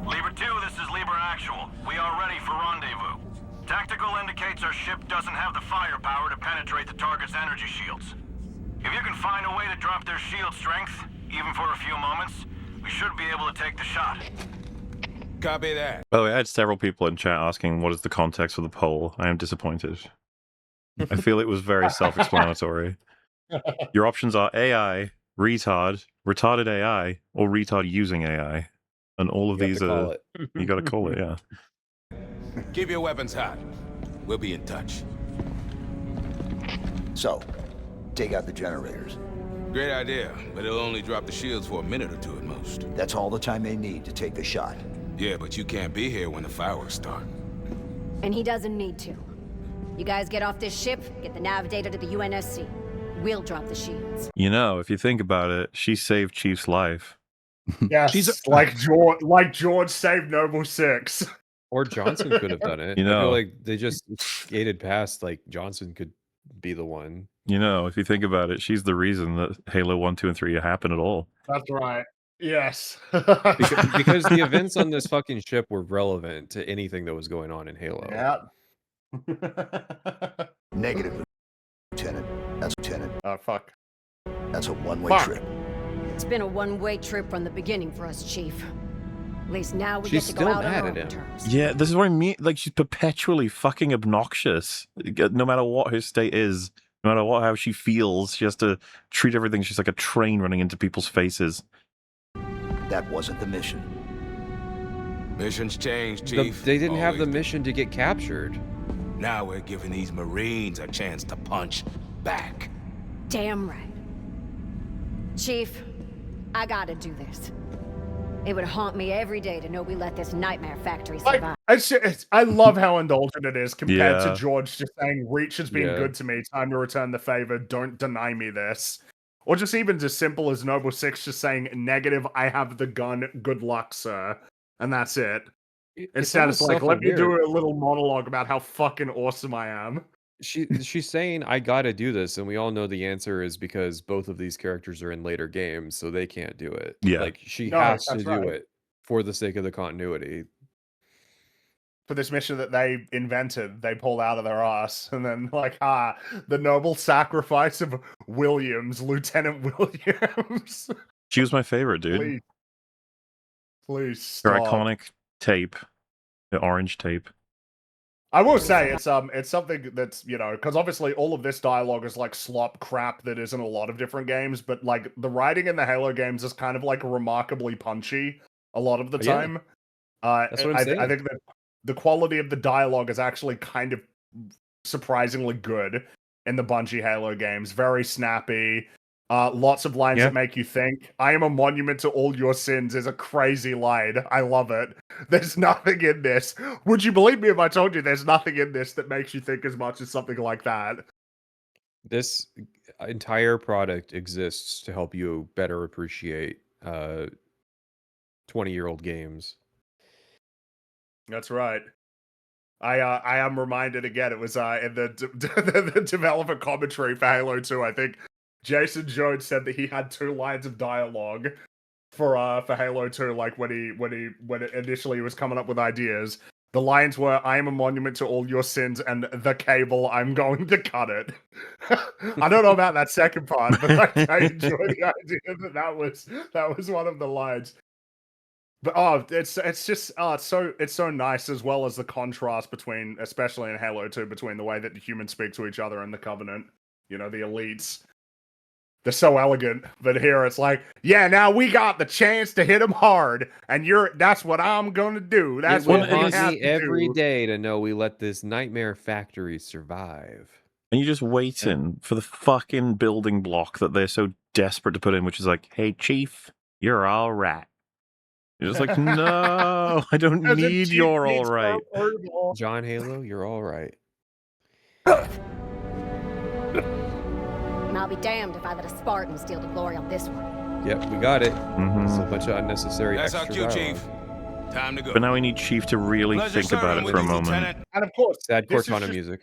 Libra 2, this is Libra Actual. We are ready for rendezvous. Tactical indicates our ship doesn't have the firepower to penetrate the target's energy shields. If you can find a way to drop their shield strength, even for a few moments, we should be able to take the shot. Copy that. By the way, I had several people in chat asking what is the context for the poll. I am disappointed. I feel it was very self-explanatory. Your options are AI, retard, retarded AI, or retard using AI. And all of these are... You gotta call it, yeah. Keep your weapons hot. We'll be in touch. So, take out the generators. Great idea, but it'll only drop the shields for a minute or two at most. That's all the time they need to take the shot. Yeah, but you can't be here when the fireworks start. And he doesn't need to. You guys get off this ship, get the nav data to the UNSC. We'll drop the shields. You know, if you think about it, she saved Chief's life. Yes, like George saved Noble 6. Or Johnson could have done it. You I feel know. like they just skated past. Like Johnson could be the one. You know, if you think about it, she's the reason that Halo 1, 2, and 3 happen at all. That's right. Yes. because the events on this fucking ship were relevant to anything that was going on in Halo. Yeah. Negative, Lieutenant. That's Lieutenant. Oh, fuck. That's a one-way trip. It's been a one-way trip from the beginning for us, Chief. At least now we She's get to go still out on mad our at own him. terms. Yeah, this is what I mean. Like, she's perpetually fucking obnoxious. No matter what her state is, no matter how she feels, she has to treat everything just like a train running into people's faces. That wasn't the mission. Missions changed, Chief. They didn't have the mission to get captured. Now we're giving these Marines a chance to punch back. Damn right. Chief, I gotta do this. It would haunt me every day to know we let this nightmare factory survive. I love how indulgent it is compared Yeah. to George just saying, Reach has been Yeah. good to me, time to return the favor, don't deny me this. Or just even as simple as Noble 6 just saying, negative, I have the gun, good luck, sir. And that's it. Instead, it's like, let me do a little monologue about how fucking awesome I am. She's saying, I gotta do this, and we all know the answer is because both of these characters are in later games, so they can't do it. Yeah. Like, she No, has to that's do right. it for the sake of the continuity. For this mission that they invented, they pulled out of their ass, and then like, the noble sacrifice of Williams, Lieutenant Williams. She was my favorite, dude. Please Her stop. iconic tape, the orange tape. I will say it's something that's, you know, because obviously all of this dialogue is like slop crap that is in a lot of different games, but like the writing in the Halo games is kind of like remarkably punchy a lot of the Yeah. time. That's what I'm saying. I think that the quality of the dialogue is actually kind of surprisingly good in the Bungie Halo games. Very snappy. Lots of lines that make you think. I am a monument to all your sins is a crazy line. I love it. There's nothing in this. Would you believe me if I told you there's nothing in this that makes you think as much as something like that? This entire product exists to help you better appreciate 20-year-old games. That's right. I am reminded again, it was in the developer commentary for Halo 2, I think Jason Jones said that he had 2 lines of dialogue for Halo 2, like when it initially was coming up with ideas. The lines were, I am a monument to all your sins, and the cable, I'm going to cut it. I don't know about that second part, but I enjoy the idea that was one of the lines. But it's so nice, as well as the contrast between, especially in Halo 2, between the way that the humans speak to each other and the Covenant, you know, the elites. They're so elegant, but here it's like, yeah, now we got the chance to hit them hard, and that's what I'm gonna do. That's It would what we haunt have me to every do. day to know we let this nightmare factory survive. And you're just waiting for the fucking building block that they're so desperate to put in, which is like, hey, Chief, you're all right. You're just like, no, I don't As a need chief you're all needs right. approval. John Halo, you're all right. And I'll be damned if I let a Spartan steal the glory on this one. Yep, we got it. It's a bunch of unnecessary That's our extra cue, dialogue. Chief. Time to go. But now we need Chief to really Pleasure think about serving it for a with you, moment. Lieutenant. And of course, Sad this is Cortana just- music.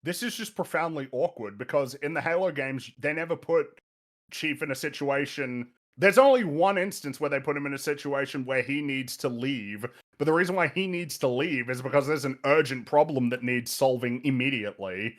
This is just profoundly awkward, because in the Halo games, they never put Chief in a situation. There's only one instance where they put him in a situation where he needs to leave. But the reason why he needs to leave is because there's an urgent problem that needs solving immediately.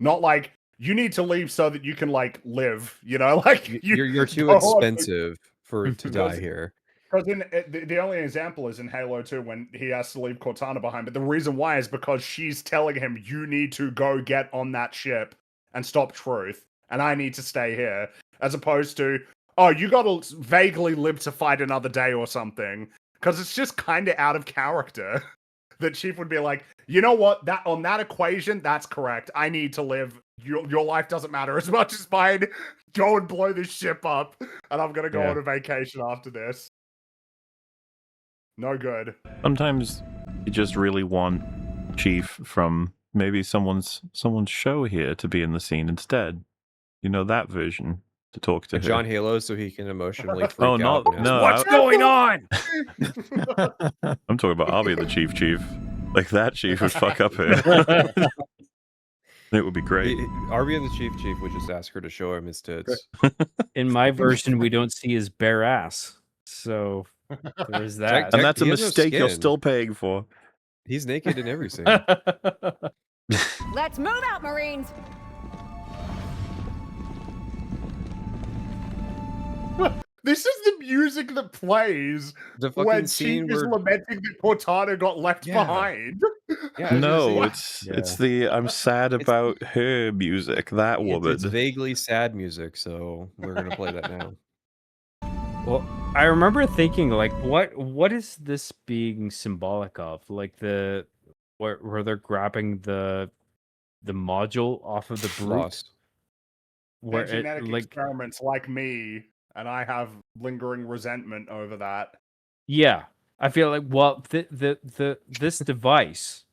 Not like, you need to leave so that you can, like, live, you know? Like, You're too go on. expensive to die here. Because the only example is in Halo 2 when he has to leave Cortana behind. But the reason why is because she's telling him, you need to go get on that ship and stop Truth. And I need to stay here. As opposed to, oh, you gotta vaguely live to fight another day or something. Because it's just kind of out of character. That Chief would be like, you know what? That on that equation, that's correct. I need to live. Your life doesn't matter as much as mine. Go and blow this ship up. And I'm gonna go on a vacation after this. No good. Sometimes you just really want Chief from maybe someone's show here to be in the scene instead. You know, that version. to talk to her. John Halo, so he can emotionally freak Oh, out. not and no. What's going on? I'm talking about Arby the Chief. Like that chief would fuck up here. It would be great. Arby and the Chief would just ask her to show him his tits. In my version, we don't see his bare ass. So there's that. And that's a mistake you're still paying for. He's naked in every scene. Let's move out, Marines. This is the music that plays The when fucking Chief scene is where lamenting that Cortana got left behind. No, it's the I'm sad about her music. That woman. it's vaguely sad music, so we're gonna play that now. Well, I remember thinking, like, what is this being symbolic of? Like where they're grabbing the module off of the brute, Lost. Where genetic experiments like me, and I have lingering resentment over that. Yeah, I feel like this device,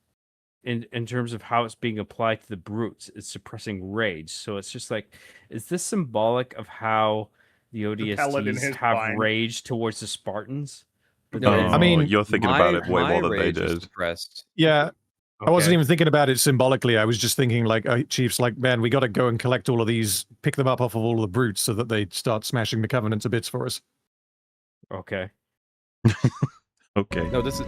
in terms of how it's being applied to the brutes, is suppressing rage. So it's just like, is this symbolic of how the ODSTs have rage towards the Spartans? No, I mean, you're thinking about it way more than they did. Yeah. I wasn't even thinking about it symbolically. I was just thinking, like, Chief's like, man, we got to go and collect all of these, pick them up off of all of the brutes so that they start smashing the Covenant to bits for us. Okay. Okay. No, this is...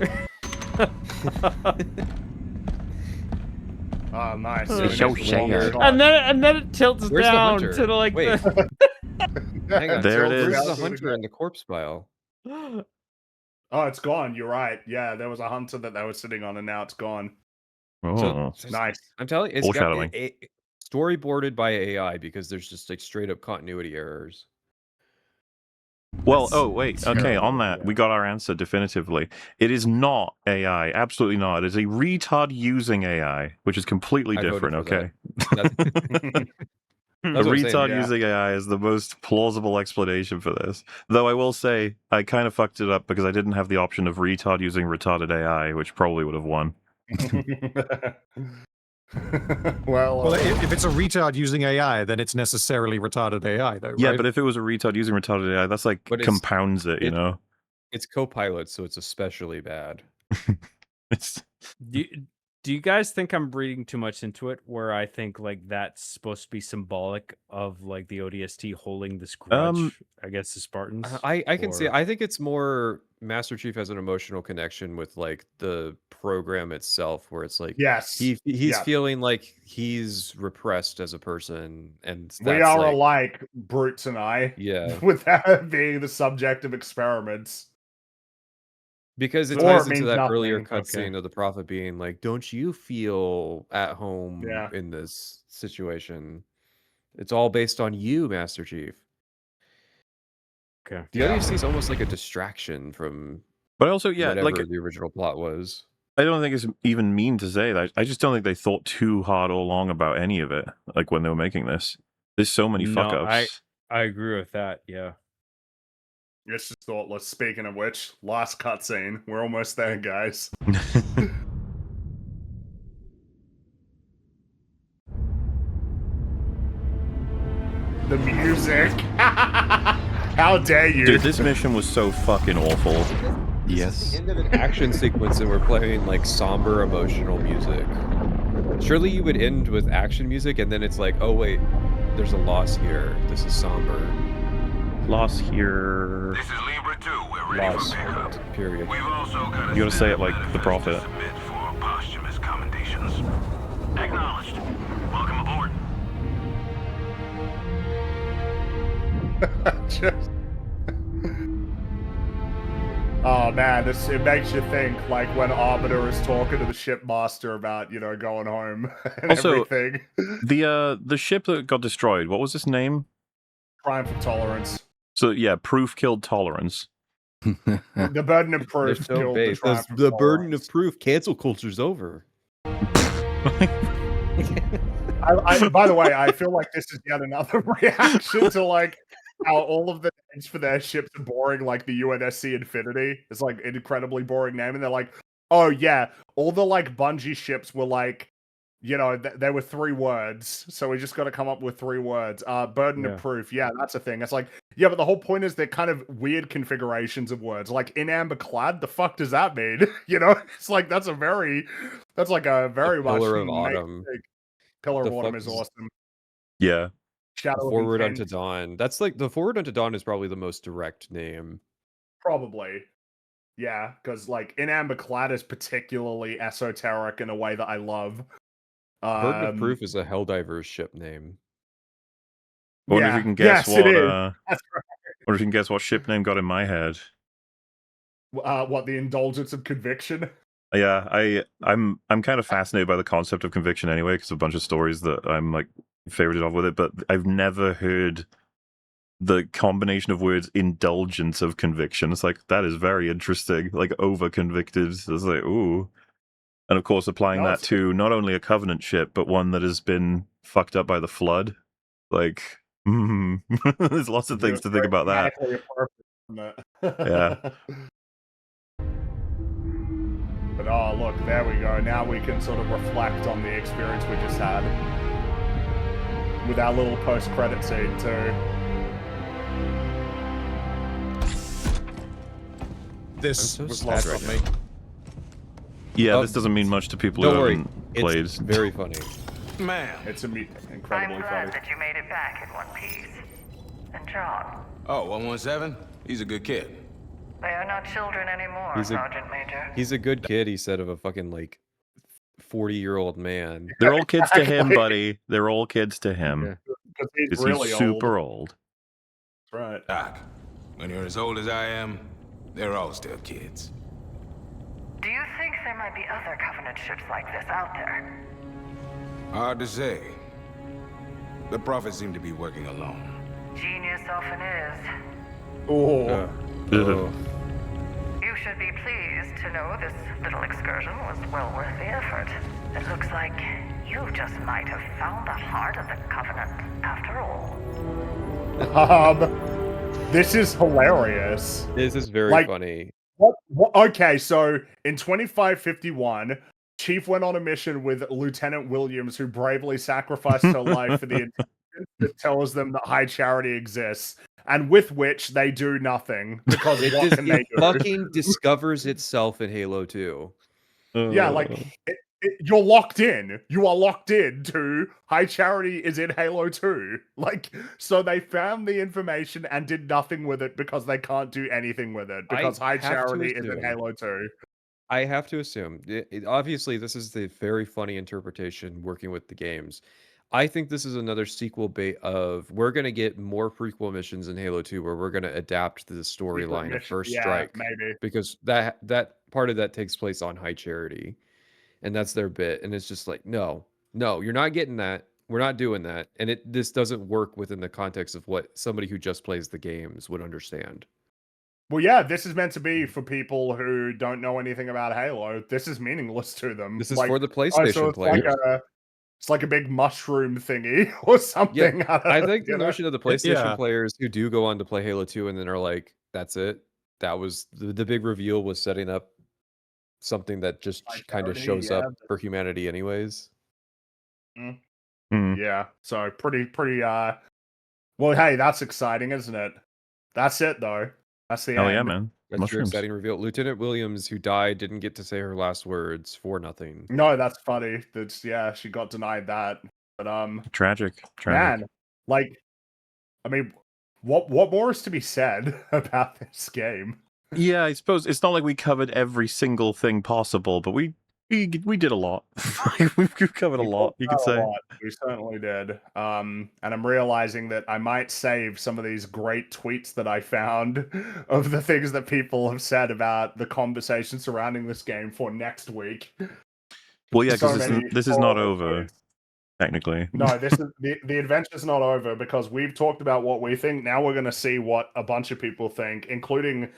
Oh, nice. And then it tilts Where's down the to like Wait. the... Hang on. There it Where's is. the hunter in the corpse pile? Oh, it's gone. You're right. Yeah, there was a hunter that they were sitting on, and now it's gone. Oh, nice. I'm telling you, it's foreshadowing. Storyboarded by AI because there's just like straight up continuity errors. Well, oh wait, okay, on that, we got our answer definitively. It is not AI, absolutely not. It is a retard using AI, which is completely different, okay? A retard using AI is the most plausible explanation for this. Though I will say, I kind of fucked it up because I didn't have the option of retard using retarded AI, which probably would have won. Well, if it's a retard using AI, then it's necessarily retarded AI, though, Yeah, right? but if it was a retard using retarded AI, that's like compounds it, you know? It's Copilot, so it's especially bad. Do you guys think I'm reading too much into it, where I think like that's supposed to be symbolic of like the ODST holding this grudge against the Spartans? I can see. I think it's more Master Chief has an emotional connection with like the program itself, where it's like he's feeling like he's repressed as a person, and we are alike, brutes and I. Yeah, without being the subject of experiments. Because it ties into that earlier cutscene of the Prophet being like, "Don't you feel at home in this situation? It's all based on you, Master Chief." Okay. The ODST is almost like a distraction from, but also, whatever the original plot was. I don't think it's even mean to say that. I just don't think they thought too hard or long about any of it. Like when they were making this, there's so many fuck ups. I agree with that. Yeah. It's just thoughtless. Speaking of which, last cutscene. We're almost there, guys. The music. How dare you? Dude, this mission was so fucking awful. Yes. End of an action sequence and we're playing like somber emotional music. Surely you would end with action music and then it's like, oh wait, there's a loss here. This is somber. Loss here. This is Libra 2. We're ready for pickup. Period. We've also got You gotta say it like the Prophet. submit for posthumous commendations. Acknowledged. Welcome aboard. Oh man, it makes you think, like when Arbiter is talking to the shipmaster about, going home and also, everything. The ship that got destroyed, what was its name? Triumph of Tolerance. So yeah, Proof killed Tolerance. The burden of proof killed the Triumph of The burden of proof. Cancel culture's over. By the way, I feel like this is yet another reaction to like how all of the names for their ships are boring, like the UNSC Infinity. It's like an incredibly boring name, and they're like, oh yeah, all the like Bungie ships were like you know, there were 3 words, so we just got to come up with 3 words. Burden of proof. Yeah, that's a thing. It's like, yeah, but the whole point is they're kind of weird configurations of words. Like in amber clad, the fuck does that mean? You know, it's like that's like a very much Pillar of Autumn. Pillar The of Autumn fuck is is- awesome. Yeah. Shadow of Forward Intent, Unto Dawn. That's like the Forward Unto Dawn is probably the most direct name. probably. Yeah, because like in amber clad is particularly esoteric in a way that I love. Burden of Proof is a Helldivers ship name. I wonder if Yeah, you can guess yes, it what. is. That's right. Wonder if you can guess what ship name got in my head. What, the Indulgence of Conviction? Yeah, I'm kind of fascinated by the concept of conviction anyway, because a bunch of stories that I'm like favorited off with it, but I've never heard the combination of words indulgence of conviction. It's like, that is very interesting. Like over convicted. It's like, ooh. And of course applying that to not only a Covenant ship, but one that has been fucked up by the flood. Like there's lots of things to think about that. Yeah. But oh, look, there we go. Now we can sort of reflect on the experience we just had with our little post-credit scene too. This was lost on me. Yeah, this doesn't mean much to people Don't who worry. haven't played. It's very funny. Man. It's incredibly I'm glad funny. that you made it back in one piece. And John, Oh, 117? He's a good kid. they are not children anymore, Sergeant Major. He's a good kid, he said, of a fucking like 40-year-old man. They're all kids to him, buddy. They're all kids to him. Because he's Because really he's super old. That's right. Doc, when you're as old as I am, they're all still kids. Do you think there might be other Covenant ships like this out there? Hard to say. The Prophets seem to be working alone. Genius often is. Oh. You should be pleased to know this little excursion was well worth the effort. It looks like you just might have found the heart of the Covenant after all. This is hilarious. This is very funny. What? Okay, so in 2551, Chief went on a mission with Lieutenant Williams, who bravely sacrificed her life for the intelligence that tells them that High Charity exists, and with which they do nothing because what can they do? Fucking discovers itself in Halo 2. Yeah, like you're locked in. You are locked in to High Charity is in Halo 2. Like, so they found the information and did nothing with it because they can't do anything with it because High Charity is in Halo 2. I have to assume. Obviously, this is the very funny interpretation working with the games. I think this is another sequel bait of we're going to get more prequel missions in Halo 2 where we're going to adapt the storyline of First Strike. Maybe. Because that part of that takes place on High Charity. And that's their bit. And it's just like, no, you're not getting that. We're not doing that. And this doesn't work within the context of what somebody who just plays the games would understand. Well, yeah, this is meant to be for people who don't know anything about Halo. This is meaningless to them. This is for the PlayStation players. It's like a big mushroom thingy or something. Yeah, I think the notion of the PlayStation players who do go on to play Halo 2 and then are like, that's it. That was the big reveal was setting up something that just kind of shows up for humanity anyways. Yeah, so pretty well, hey, that's exciting, isn't it? That's it though. That's the end. Yeah, man. That's your exciting reveal. Lieutenant Williams, who died, didn't get to say her last words for nothing. No, that's funny. That's she got denied that. But tragic. Man, like, I mean, what more is to be said about this game? Yeah, I suppose it's not like we covered every single thing possible, but we did a lot. We've covered a lot, you could say. We certainly did. And I'm realizing that I might save some of these great tweets that I found of the things that people have said about the conversation surrounding this game for next week. Well, yeah, because this is not over, technically. No, this is the adventure's not over because we've talked about what we think. Now we're going to see what a bunch of people think, including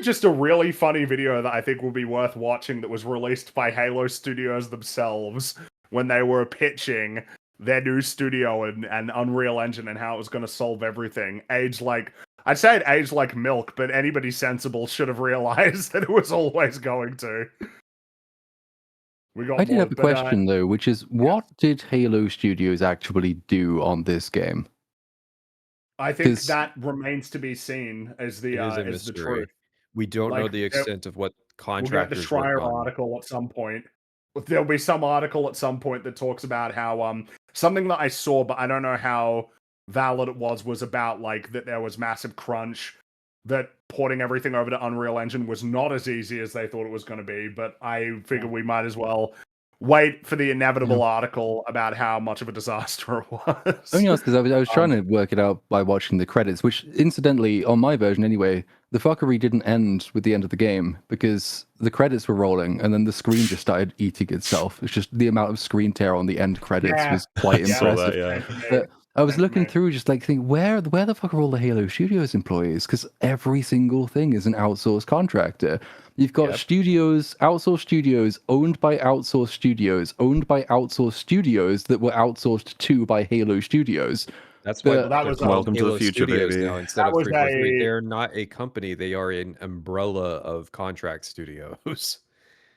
just a really funny video that I think will be worth watching that was released by Halo Studios themselves when they were pitching their new studio and Unreal Engine and how it was going to solve everything. I'd say it aged like milk, but anybody sensible should have realized that it was always going to. We got I did more, have a question though, which is what did Halo Studios actually do on this game? I think 'Cause- that remains to be seen as the It is a the mystery. truth. We don't know Like, the extent of what we'll get the contractors work Schreier on. article at some point. There'll be some article at some point that talks about how something that I saw, but I don't know how valid it was about like that there was massive crunch, that porting everything over to Unreal Engine was not as easy as they thought it was going to be. But I figure we might as well wait for the inevitable article about how much of a disaster it was. Only else because I was trying to work it out by watching the credits, which incidentally, on my version anyway, the fuckery didn't end with the end of the game because the credits were rolling and then the screen just started eating itself. It's just the amount of screen tear on the end credits was quite impressive. But I was looking through, just like thinking, where the fuck are all the Halo Studios employees? Because every single thing is an outsourced contractor. You've got studios, outsourced studios, owned by outsourced studios, owned by outsourced studios that were outsourced to by Halo Studios. That's why that was welcome to Halo the future, Studios baby. now instead That of was 343. a- They're not a company; they are an umbrella of contract studios.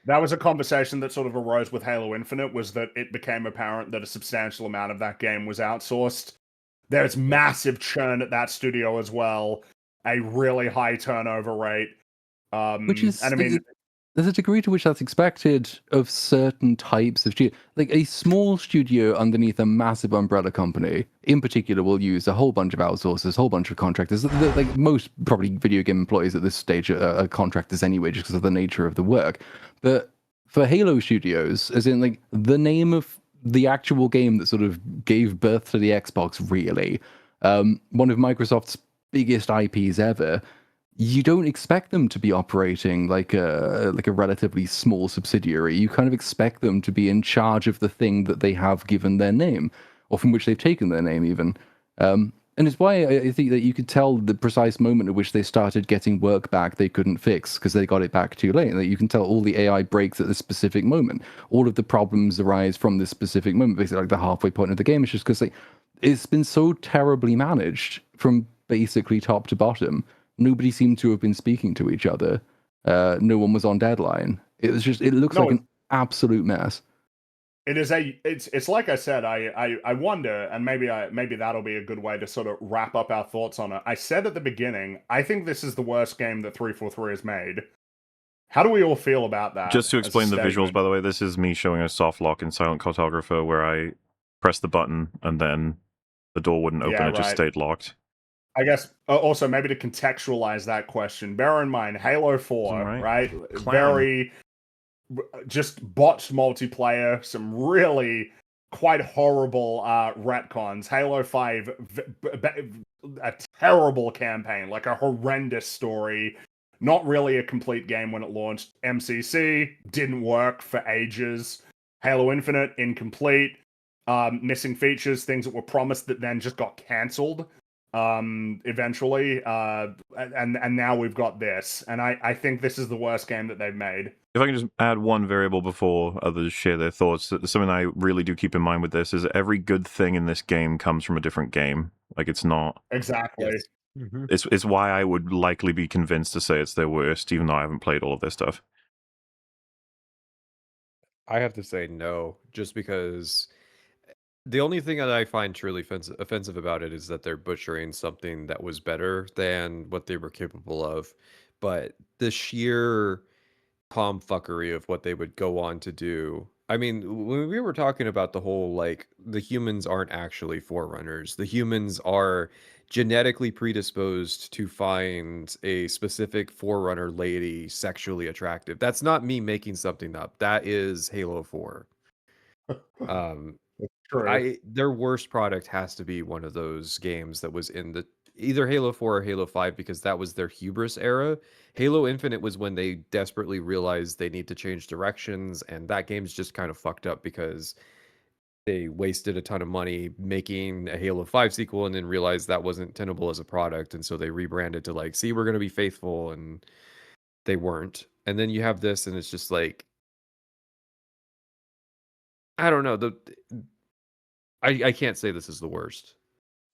That was a conversation that sort of arose with Halo Infinite, was that it became apparent that a substantial amount of that game was outsourced. There's massive churn at that studio as well, a really high turnover rate. Which is, and I mean, there's a degree to which that's expected of certain types of studio. Like a small studio underneath a massive umbrella company, in particular, will use a whole bunch of outsourcers, a whole bunch of contractors. Like most probably video game employees at this stage are contractors anyway, just because of the nature of the work. But for Halo Studios, as in like the name of the actual game that sort of gave birth to the Xbox, really, one of Microsoft's biggest IPs ever. You don't expect them to be operating like a relatively small subsidiary. You kind of expect them to be in charge of the thing that they have given their name, or from which they've taken their name, even. And it's why I think that you could tell the precise moment at which they started getting work back they couldn't fix because they got it back too late. And that you can tell all the AI breaks at this specific moment. All of the problems arise from this specific moment, basically like the halfway point of the game. It's just because it's been so terribly managed from basically top to bottom. Nobody seemed to have been speaking to each other. No one was on deadline. It looks like an absolute mess. It's like I said, I wonder, and maybe that'll be a good way to sort of wrap up our thoughts on it. I said at the beginning, I think this is the worst game that 343 has made. How do we all feel about that? Just to explain the visuals, by the way, this is me showing a soft lock in Silent Cartographer where I press the button and then the door wouldn't open, it just stayed locked. I guess also maybe to contextualize that question, bear in mind Halo 4, right? Very just botched multiplayer, some really quite horrible retcons. Halo 5, a terrible campaign, like a horrendous story. Not really a complete game when it launched. MCC didn't work for ages. Halo Infinite, incomplete. Missing features, things that were promised that then just got cancelled eventually. And now we've got this. And I think this is the worst game that they've made. If I can just add one variable before others share their thoughts, something I really do keep in mind with this is every good thing in this game comes from a different game. Like, it's not... Exactly. Yes. Mm-hmm. It's why I would likely be convinced to say it's their worst, even though I haven't played all of their stuff. I have to say no, just because the only thing that I find truly offensive about it is that they're butchering something that was better than what they were capable of. But the sheer tomfuckery of what they would go on to do. I mean, when we were talking about the whole, like, the humans aren't actually forerunners. The humans are genetically predisposed to find a specific forerunner lady sexually attractive. That's not me making something up. That is Halo 4. Their worst product has to be one of those games that was in the either Halo 4 or Halo 5 because that was their hubris era. Halo Infinite was when they desperately realized they need to change directions, and that game's just kind of fucked up because they wasted a ton of money making a Halo 5 sequel and then realized that wasn't tenable as a product, and so they rebranded to like, see, we're going to be faithful, and they weren't. And then you have this, and it's just like, I don't know, I can't say this is the worst.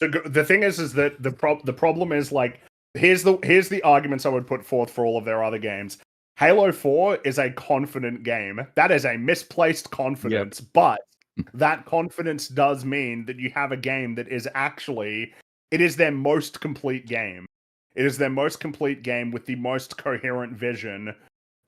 The thing is that the problem is, like, here's the arguments I would put forth for all of their other games. Halo 4 is a confident game. That is a misplaced confidence, but that confidence does mean that you have a game that is actually, it is their most complete game. It is their most complete game with the most coherent vision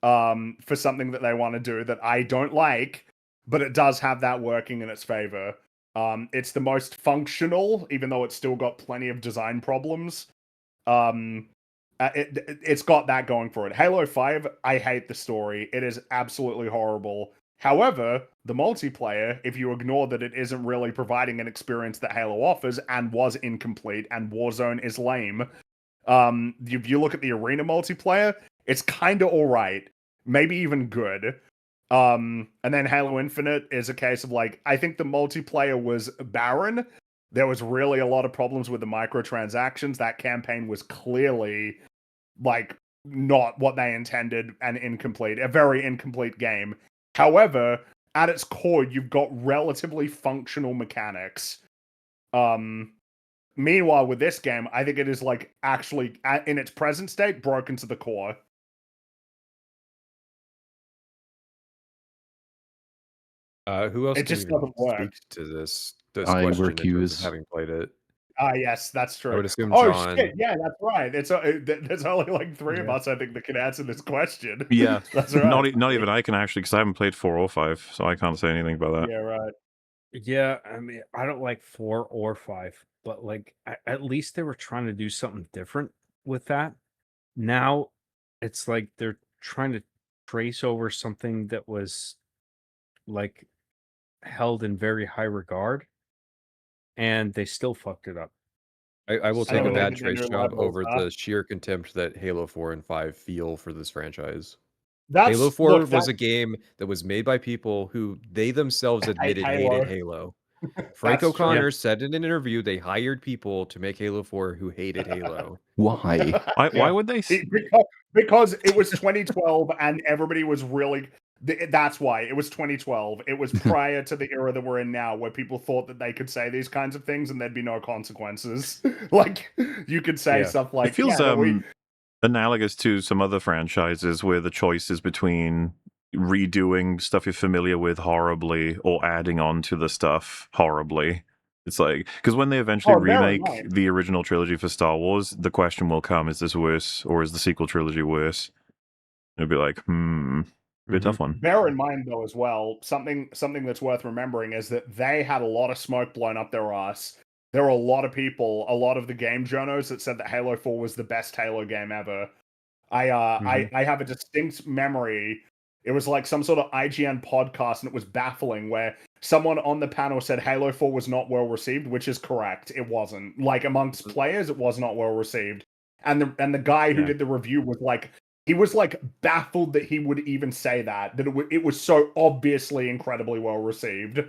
for something that they want to do that I don't like, but it does have that working in its favor. It's the most functional, even though it's still got plenty of design problems. It's got that going for it. Halo 5, I hate the story. It is absolutely horrible. However, the multiplayer, if you ignore that it isn't really providing an experience that Halo offers and was incomplete, and Warzone is lame, if you look at the arena multiplayer, it's kind of alright. Maybe even good. And then Halo Infinite is a case of, like, I think the multiplayer was barren. There was really a lot of problems with the microtransactions. That campaign was clearly, like, not what they intended and incomplete. A very incomplete game. However, at its core, you've got relatively functional mechanics. Meanwhile, with this game, I think it is, like, actually, in its present state, broken to the core. Who else It can just even doesn't work. speak to this I question in terms of recuse. having played it? Yes, that's true. I would assume Oh John. shit, yeah, that's right. There's only like 3 of us, I think, that can answer this question. Yeah, that's right. Not even I can actually, because I haven't played 4 or 5, so I can't say anything about that. Yeah, right. Yeah, I mean, I don't like 4 or 5, but like at least they were trying to do something different with that. Now it's like they're trying to trace over something that was like held in very high regard, and they still fucked it up. I will I take don't a believe bad in the trace new job levels, over huh? the sheer contempt that Halo 4 and 5 feel for this franchise. That's Halo 4 look, was that a game that was made by people who they themselves hate admitted Halo. hated Halo. Frank That's true. O'Connor said in an interview they hired people to make Halo 4 who hated Halo. Why? Why would they? Because it was 2012 and everybody was really. That's why it was 2012. It was prior to the era that we're in now, where people thought that they could say these kinds of things and there'd be no consequences. Like, you could say stuff like, it feels yeah, well, analogous to some other franchises where the choice is between redoing stuff you're familiar with horribly or adding on to the stuff horribly. It's like, because when they eventually remake the original trilogy for Star Wars, the question will come, is this worse or is the sequel trilogy worse? It'll be like, be a tough one. Bear in mind, though, as well, something that's worth remembering is that they had a lot of smoke blown up their ass. There were a lot of people, a lot of the game journos that said that Halo 4 was the best Halo game ever. I have a distinct memory. It was like some sort of IGN podcast, and it was baffling, where someone on the panel said Halo 4 was not well received, which is correct. It wasn't. Like, amongst players, it was not well received. And the guy who did the review was like, he was like baffled that he would even say that it was so obviously incredibly well received,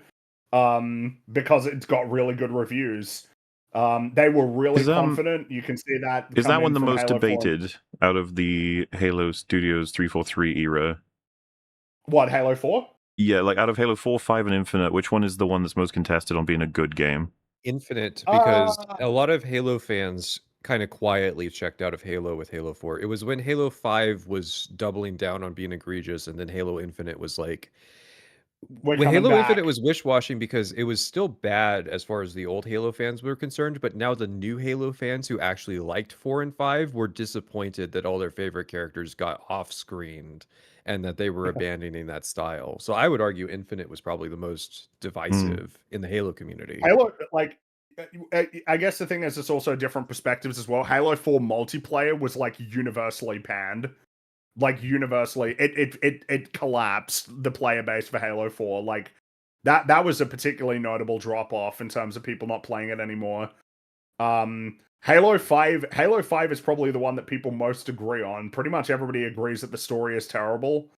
because it's got really good reviews. They were really confident. You can see that. Is that one the most Halo 4. debated out of the Halo Studios 343 era? What, Halo 4? Yeah, like out of Halo 4, 5, and Infinite, which one is the one that's most contested on being a good game? Infinite, because a lot of Halo fans kind of quietly checked out of Halo with Halo 4. It was when Halo 5 was doubling down on being egregious, and then Halo Infinite was like... Halo Infinite was wish-washing because it was still bad as far as the old Halo fans were concerned, but now the new Halo fans who actually liked 4 and 5 were disappointed that all their favorite characters got off-screened and that they were abandoning that style. So I would argue Infinite was probably the most divisive in the Halo community. Halo, like, I guess the thing is, it's also different perspectives as well. Halo 4 multiplayer was like universally panned. Like, universally, it collapsed the player base for Halo 4. Like, that was a particularly notable drop off in terms of people not playing it anymore. Halo 5 is probably the one that people most agree on. Pretty much everybody agrees that the story is terrible,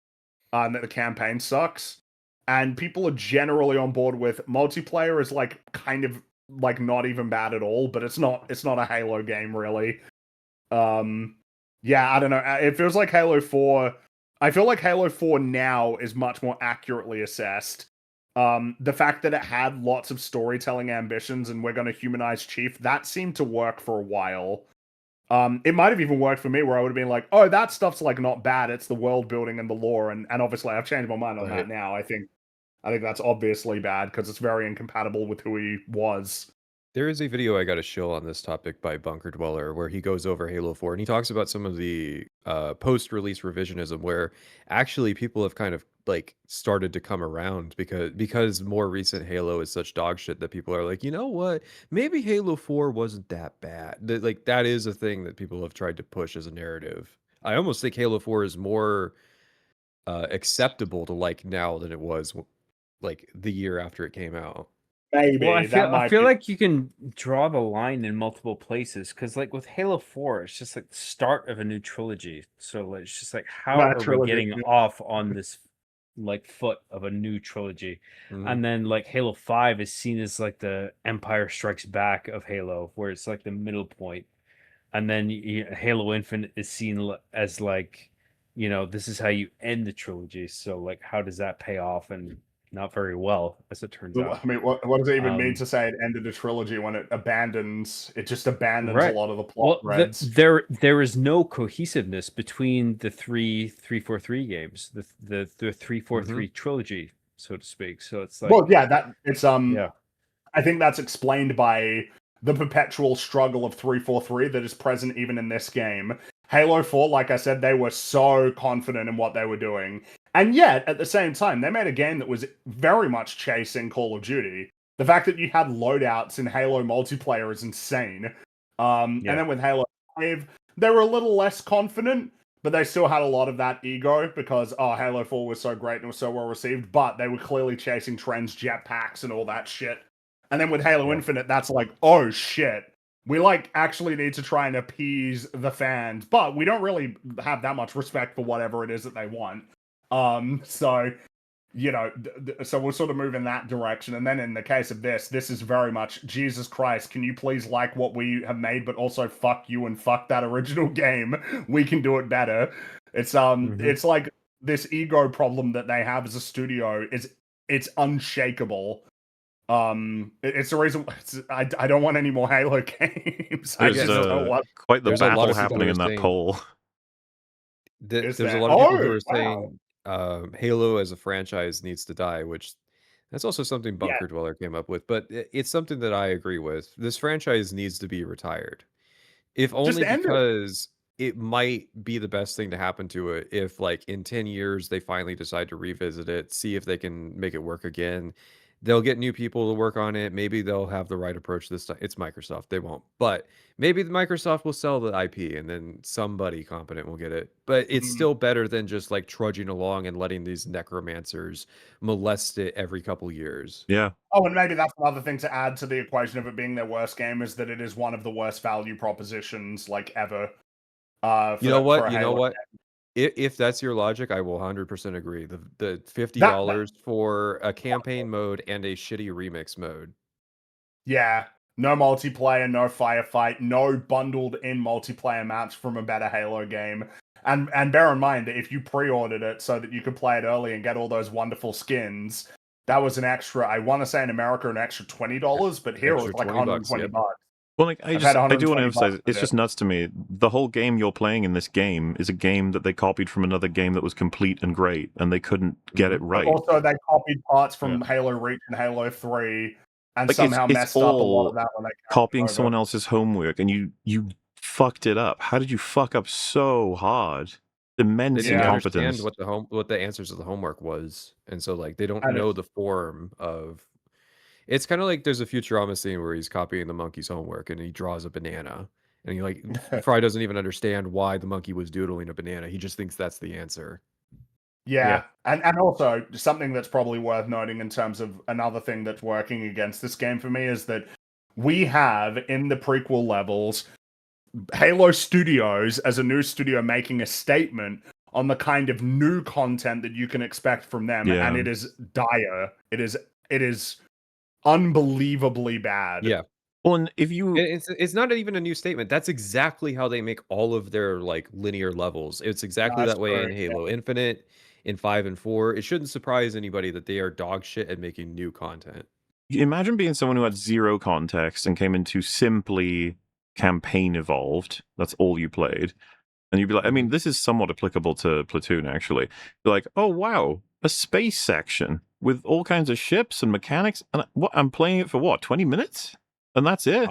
and that the campaign sucks. And people are generally on board with multiplayer is like kind of like not even bad at all, but it's not a Halo game really. Yeah, I don't know. It feels like Halo 4. I feel like Halo 4 now is much more accurately assessed. The fact that it had lots of storytelling ambitions and we're going to humanize Chief, that seemed to work for a while. It might have even worked for me where I would have been like, oh, that stuff's like not bad. It's the world building and the lore. And obviously I've changed my mind on that now. I think that's obviously bad because it's very incompatible with who he was. There is a video I got to show on this topic by Bunker Dweller where he goes over Halo 4 and he talks about some of the post-release revisionism where actually people have kind of like started to come around because more recent Halo is such dog shit that people are like, you know what? Maybe Halo 4 wasn't that bad. Like that is a thing that people have tried to push as a narrative. I almost think Halo 4 is more acceptable to like now than it was like the year after it came out. Maybe well, I feel like you can draw the line in multiple places because, like with Halo 4, it's just like the start of a new trilogy. So like, it's just like how are we getting off on this like foot of a new trilogy? And then like Halo 5 is seen as like the Empire Strikes Back of Halo, where it's like the middle point, and then Halo Infinite is seen as like, this is how you end the trilogy. So like, how does that pay off? And not very well, as it turns out. I mean, what does it even mean to say it ended a trilogy when it just abandons a lot of the plot threads? There is no cohesiveness between the 343 games, the 343 trilogy, so to speak. So it's like, well, yeah, I think that's explained by the perpetual struggle of 343 that is present even in this game. Halo 4, like I said, they were so confident in what they were doing. And yet, at the same time, they made a game that was very much chasing Call of Duty. The fact that you had loadouts in Halo multiplayer is insane. And then with Halo 5, they were a little less confident, but they still had a lot of that ego because, Halo 4 was so great and was so well received, but they were clearly chasing trends, jetpacks, and all that shit. And then with Halo Infinite, that's like, oh shit. We like actually need to try and appease the fans, but we don't really have that much respect for whatever it is that they want. So, so we'll sort of move in that direction. And then in the case of this is very much, Jesus Christ, can you please like what we have made, but also fuck you and fuck that original game. We can do it better. It's it's like this ego problem that they have as a studio it's unshakable. It's the reason I don't want any more Halo games. There's quite the battle happening in that poll. There's a lot of people who are saying Halo as a franchise needs to die, which that's also something Bunker Dweller came up with, but it's something that I agree with. This franchise needs to be retired, if only because it might be the best thing to happen to it if, like, in 10 years they finally decide to revisit it, see if they can make it work again. They'll get new people to work on it. Maybe they'll have the right approach this time. It's Microsoft. They won't. But maybe Microsoft will sell the IP and then somebody competent will get it. But it's still better than just like trudging along and letting these necromancers molest it every couple years. Yeah. Oh, and maybe that's another thing to add to the equation of it being their worst game is that it is one of the worst value propositions like ever. You know what? If that's your logic, I will 100% agree. The $50 for a campaign mode and a shitty remix mode. Yeah. No multiplayer, no firefight, no bundled in multiplayer maps from a better Halo game. And bear in mind that if you pre-ordered it so that you could play it early and get all those wonderful skins, that was an extra, I want to say in America, an extra $20, but here it was like $120. Well, like, I do want to emphasize, it's just nuts to me. The whole game you're playing in this game is a game that they copied from another game that was complete and great, and they couldn't get it right. Also, they copied parts from Halo Reach and Halo 3, and somehow messed up a lot of that when they copying someone else's homework, and you fucked it up. How did you fuck up so hard? Immense incompetence. Understand what the answers of the homework was, and so like they don't know the form of. It's kind of like there's a Futurama scene where he's copying the monkey's homework and he draws a banana. And he like Fry doesn't even understand why the monkey was doodling a banana. He just thinks that's the answer. Yeah. And also something that's probably worth noting in terms of another thing that's working against this game for me is that we have in the prequel levels Halo Studios as a new studio making a statement on the kind of new content that you can expect from them. And it is dire. It is unbelievably bad. Yeah. Well, and if you, it's not even a new statement. That's exactly how they make all of their like linear levels. It's exactly that way in Halo Infinite, in 5 and 4. It shouldn't surprise anybody that they are dog shit at making new content. Imagine being someone who had zero context and came in to simply campaign evolved, that's all you played, and you'd be like, I mean, this is somewhat applicable to Platoon, actually. You're like, oh, wow, a space section with all kinds of ships and mechanics, and I'm playing it for what, 20 minutes? And that's it?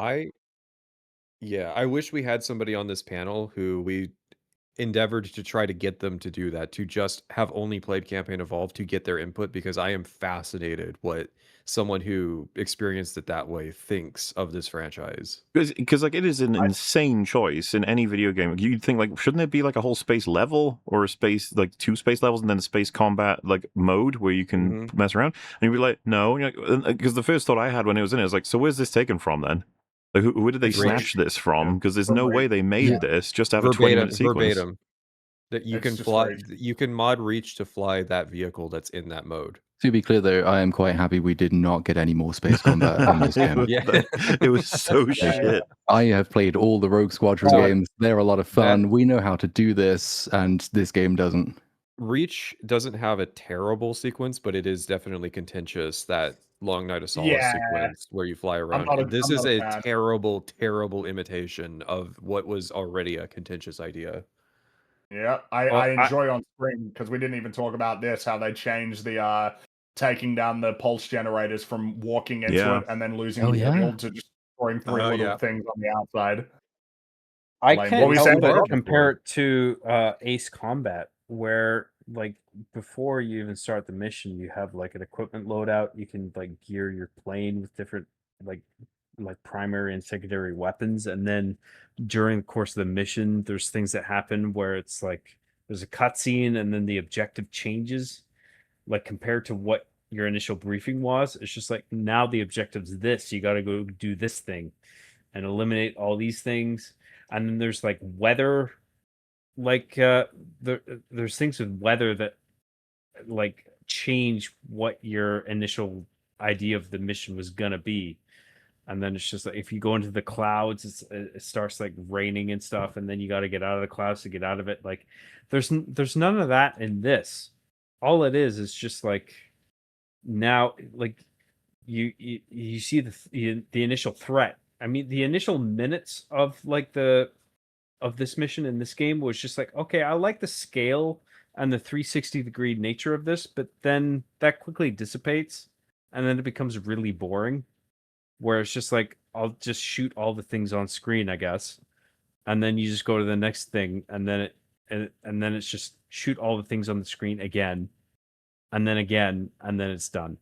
Yeah, I wish we had somebody on this panel who we endeavored to try to get them to do that, to just have only played Campaign Evolved to get their input, because I am fascinated what someone who experienced it that way thinks of this franchise. Because like, it is an insane choice in any video game. You'd think, like, shouldn't there be like a whole space level, or a space, like 2 space levels, and then a space combat like mode where you can mess around? And you'd be like, no, because the first thought I had when it was in it was like, so where's this taken from then? Like, where did they snatch this from? Because there's no way they made this just to have a 20-minute sequence. Verbatim. That you can fly, you can mod Reach to fly that vehicle that's in that mode. To be clear, though, I am quite happy we did not get any more space combat in this game. It was so shit. I have played all the Rogue Squadron games. They're a lot of fun. We know how to do this, and this game doesn't. Reach doesn't have a terrible sequence, but it is definitely contentious. That Long Night of Solace sequence where you fly around. This is a terrible, terrible imitation of what was already a contentious idea. Yeah, I enjoy on screen, because we didn't even talk about this, how they changed the taking down the pulse generators from walking into it and then losing the field to just destroying 3 little things on the outside. I can't help but compare it to Ace Combat, where like before you even start the mission, you have like an equipment loadout. You can like gear your plane with different like primary and secondary weapons, and then during the course of the mission, there's things that happen where it's like there's a cutscene, and then the objective changes, like compared to what your initial briefing was. It's just like, now the objective's this. You got to go do this thing and eliminate all these things. And then there's like weather, like there's things with weather that like change what your initial idea of the mission was gonna be. And then it's just like, if you go into the clouds, it starts like raining and stuff, and then you got to get out of the clouds to get out of it. Like, there's none of that in this. All it is just like, now, like you see the initial threat. I mean, the initial minutes of like of this mission in this game was just like, okay, I like the scale and the 360-degree nature of this, but then that quickly dissipates, and then it becomes really boring. Where it's just like, I'll just shoot all the things on screen, I guess, and then you just go to the next thing, and then it's just shoot all the things on the screen again, and then it's done.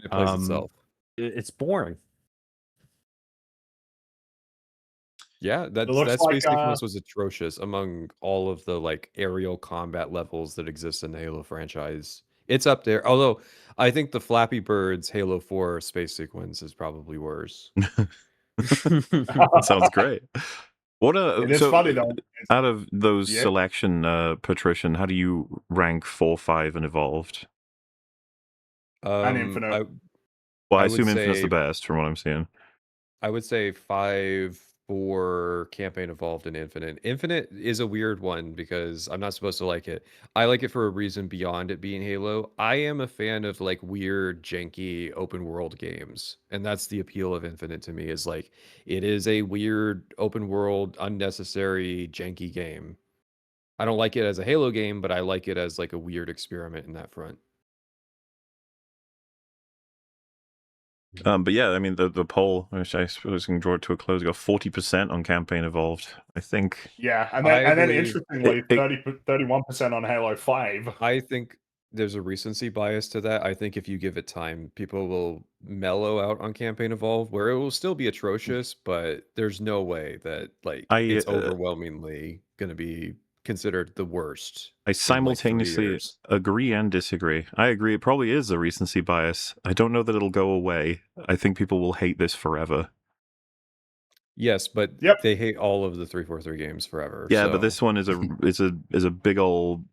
It plays itself. It's boring. Yeah, that space sequence was atrocious among all of the like aerial combat levels that exist in the Halo franchise. It's up there. Although I think the Flappy Birds Halo 4 space sequence is probably worse. That sounds great. It is funny though. Out of those selection, Patrician, how do you rank 4, 5, and Evolved? And Infinite. I assume Infinite's the best from what I'm seeing. I would say 5 for Campaign Evolved and Infinite. Infinite is a weird one because I'm not supposed to like it. I like it for a reason beyond it being Halo. I am a fan of like weird, janky open world games. And that's the appeal of Infinite to me, is like, it is a weird open world, unnecessary, janky game. I don't like it as a Halo game, but I like it as like a weird experiment in that front. But yeah, I mean, the poll, which I suppose can draw it to a close, got 40% on Campaign Evolved, I think. Yeah, and then interestingly, 31% on Halo 5. I think there's a recency bias to that. I think if you give it time, people will mellow out on Campaign Evolved, where it will still be atrocious, but there's no way that like it's overwhelmingly going to be considered the worst. I simultaneously agree and disagree. I agree it probably is a recency bias. I don't know that it'll go away. I think people will hate this forever. Yes, but they hate all of the 343 games forever. Yeah, but this one is a big old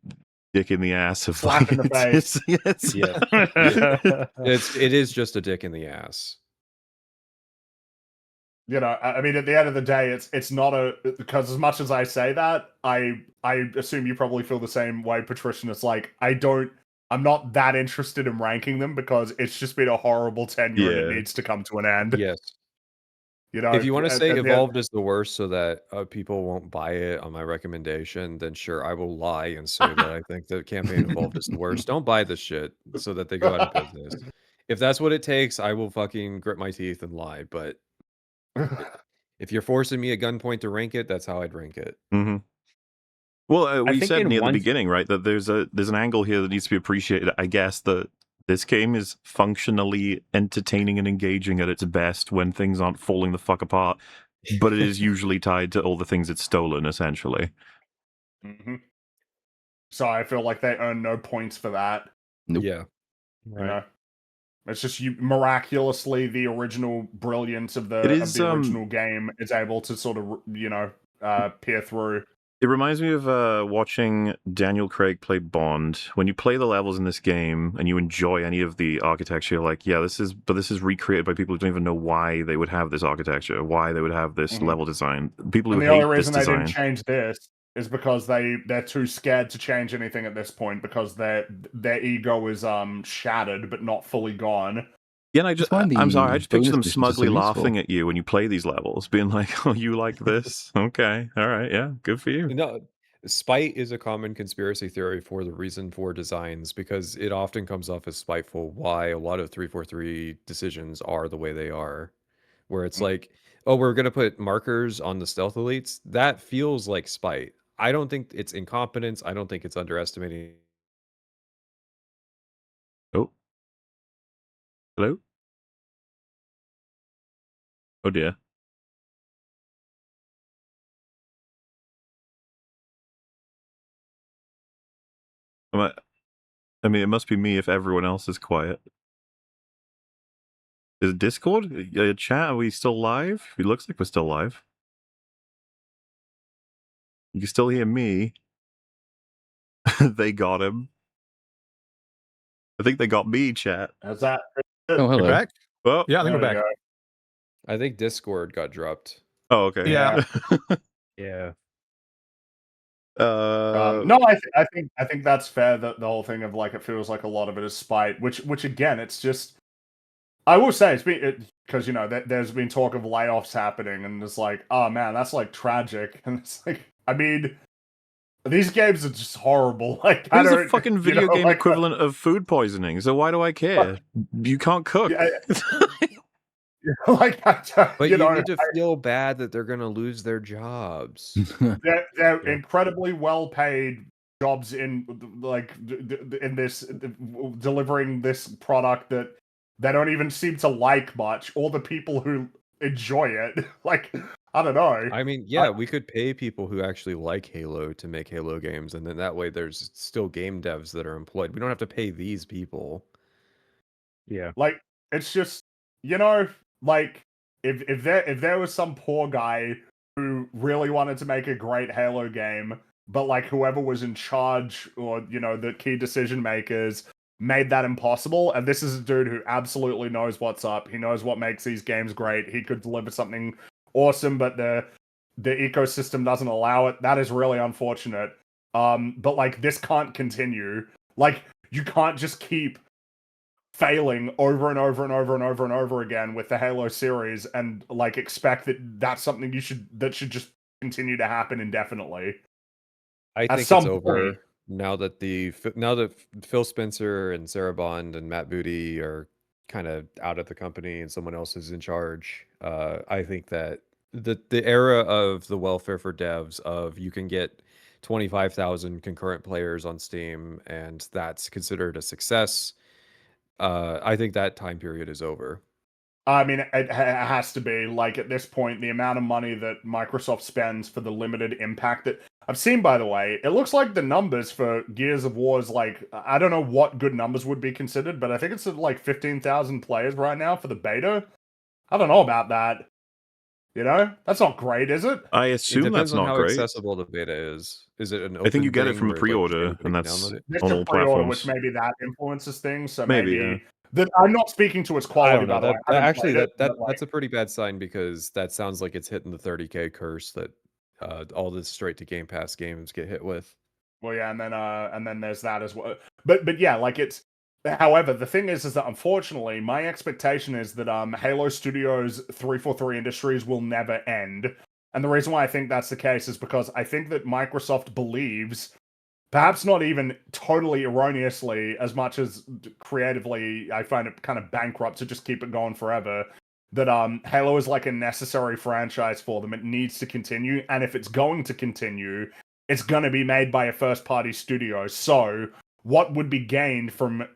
dick in the ass of slap in the face. It is just a dick in the ass. You know, I mean, at the end of the day, it's not because as much as I say that, I assume you probably feel the same way, Patrician. It's like, I'm not that interested in ranking them because it's just been a horrible tenure and it needs to come to an end. Yes. You know, If you want to say and Evolved is the worst so that people won't buy it on my recommendation, then sure, I will lie and say that I think the campaign Evolved is the worst. Don't buy this shit so that they go out of business. If that's what it takes, I will fucking grit my teeth and lie. But if you're forcing me at gunpoint to rank it, that's how I'd rank it. Mm-hmm. Well, we think said in near the one- beginning, right, that there's an angle here that needs to be appreciated. I guess that this game is functionally entertaining and engaging at its best when things aren't falling the fuck apart, but it is usually tied to all the things it's stolen, essentially. Mm-hmm. So I feel like they earn no points for that. Nope. Yeah. Right. You know? It's just miraculously the original brilliance of the original game is able to sort of peer through. It reminds me of watching Daniel Craig play Bond. When you play the levels in this game and you enjoy any of the architecture, you're like, yeah, this is recreated by people who don't even know why they would have this architecture, why they would have this level design. People who and hate the only reason this they design. didn't change this is because they're too scared to change anything at this point because their ego is shattered but not fully gone. Yeah, and I'm sorry, I just picture them smugly laughing at you when you play these levels, being like, "Oh, you like this? Okay, all right, yeah, good for you." No, spite is a common conspiracy theory for the reason for designs because it often comes off as spiteful why a lot of 343 decisions are the way they are. Where it's like, oh, we're going to put markers on the stealth elites. That feels like spite. I don't think it's incompetence. I don't think it's underestimating. Oh. Hello? Oh dear. I mean, it must be me if everyone else is quiet. Is it Discord? Chat, are we still live? It looks like we're still live. You can still hear me. They got him. I think they got me, chat. How's that? Oh, hello. We're back? Well, Yeah, I think we're back. I think Discord got dropped. Oh, okay. Yeah. Yeah. No, I think that's fair. That the whole thing of like it feels like a lot of it is spite, which again, it's just. I will say it's been because there's been talk of layoffs happening, and it's like, oh man, that's like tragic, and it's like, I mean, these games are just horrible. Like, it's a fucking video game equivalent of food poisoning. So why do I care? You can't cook. Yeah, like, but you need to feel bad that they're going to lose their jobs. They're incredibly well paid jobs in in this delivering this product that they don't even seem to like much, or the people who enjoy it. Like, I don't know. I mean, yeah, we could pay people who actually like Halo to make Halo games, and then that way there's still game devs that are employed. We don't have to pay these people. Yeah. Like, it's just, like, if there was some poor guy who really wanted to make a great Halo game, but like whoever was in charge or, the key decision makers made that impossible, and this is a dude who absolutely knows what's up. He knows what makes these games great. He could deliver something awesome, but the ecosystem doesn't allow it. That is really unfortunate. But like, this can't continue. Like, you can't just keep failing over and over and over and over and over again with the Halo series and like expect that that's something that should just continue to happen indefinitely. I think it's over now that Phil Spencer and Sarah Bond and Matt Booty are kind of out of the company and someone else is in charge. I think that the era of the welfare for devs of you can get 25,000 concurrent players on Steam and that's considered a success. I think that time period is over. I mean, it has to be. Like, at this point, the amount of money that Microsoft spends for the limited impact that I've seen, by the way, it looks like the numbers for Gears of War is like, I don't know what good numbers would be considered, but I think it's at like 15,000 players right now for the beta. I don't know about that. That's not great, is it? I assume that's not how great. Accessible the beta is. Is it an open I think you get it thing from a where, pre-order, and that's on It's all a pre-order, platforms. which maybe that influences things. So Maybe, maybe yeah. I'm not speaking to its quality, by the way. That's a pretty bad sign because that sounds like it's hitting the 30K curse that all this straight to Game Pass games get hit with. Well, yeah, and then there's that as well. But yeah, like However, the thing is that unfortunately, my expectation is that Halo Studios 343 Industries will never end. And the reason why I think that's the case is because I think that Microsoft believes, perhaps not even totally erroneously, as much as creatively I find it kind of bankrupt to just keep it going forever, that Halo is like a necessary franchise for them. It needs to continue, and if it's going to continue, it's going to be made by a first-party studio. So what would be gained from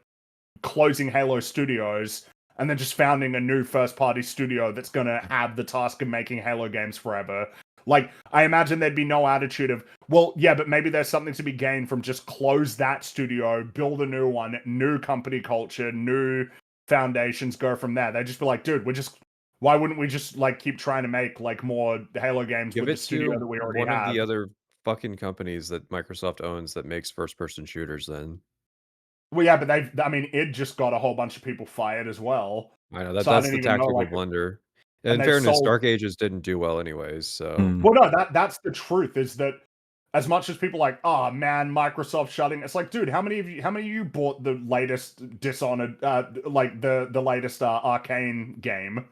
closing Halo Studios and then just founding a new first-party studio that's going to have the task of making Halo games forever? Like, I imagine there'd be no attitude of, well, yeah, but maybe there's something to be gained from just close that studio, build a new one, new company culture, new foundations, go from there. They'd just be like, dude, why wouldn't we just, like, keep trying to make, like, more Halo games with the studio that we already have? One of the other fucking companies that Microsoft owns that makes first-person shooters then. Well, yeah, but it just got a whole bunch of people fired as well. I know, that's the tactical blunder. In fairness, Dark Ages didn't do well anyways, so... Well, no, that's the truth, is that as much as people are like, oh man, Microsoft shutting, it's like, dude, how many of you bought the latest Dishonored, like the latest Arcane game?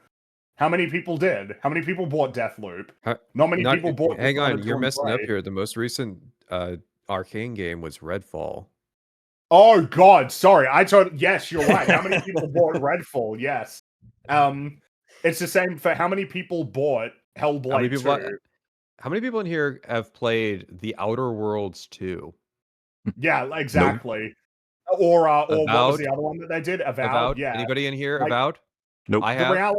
How many people did? How many people bought Deathloop? Not many people bought... Hang on, you're messing up here. The most recent Arcane game was Redfall. Oh God, sorry. Yes, you're right. How many people bought Redfall? Yes. It's the same for how many people bought Hellblade 2? How many people in here have played The Outer Worlds 2? Yeah, exactly. Nope. Or what was the other one that they did? Avowed. Yeah. Anybody in here like, Avowed? Nope. I have.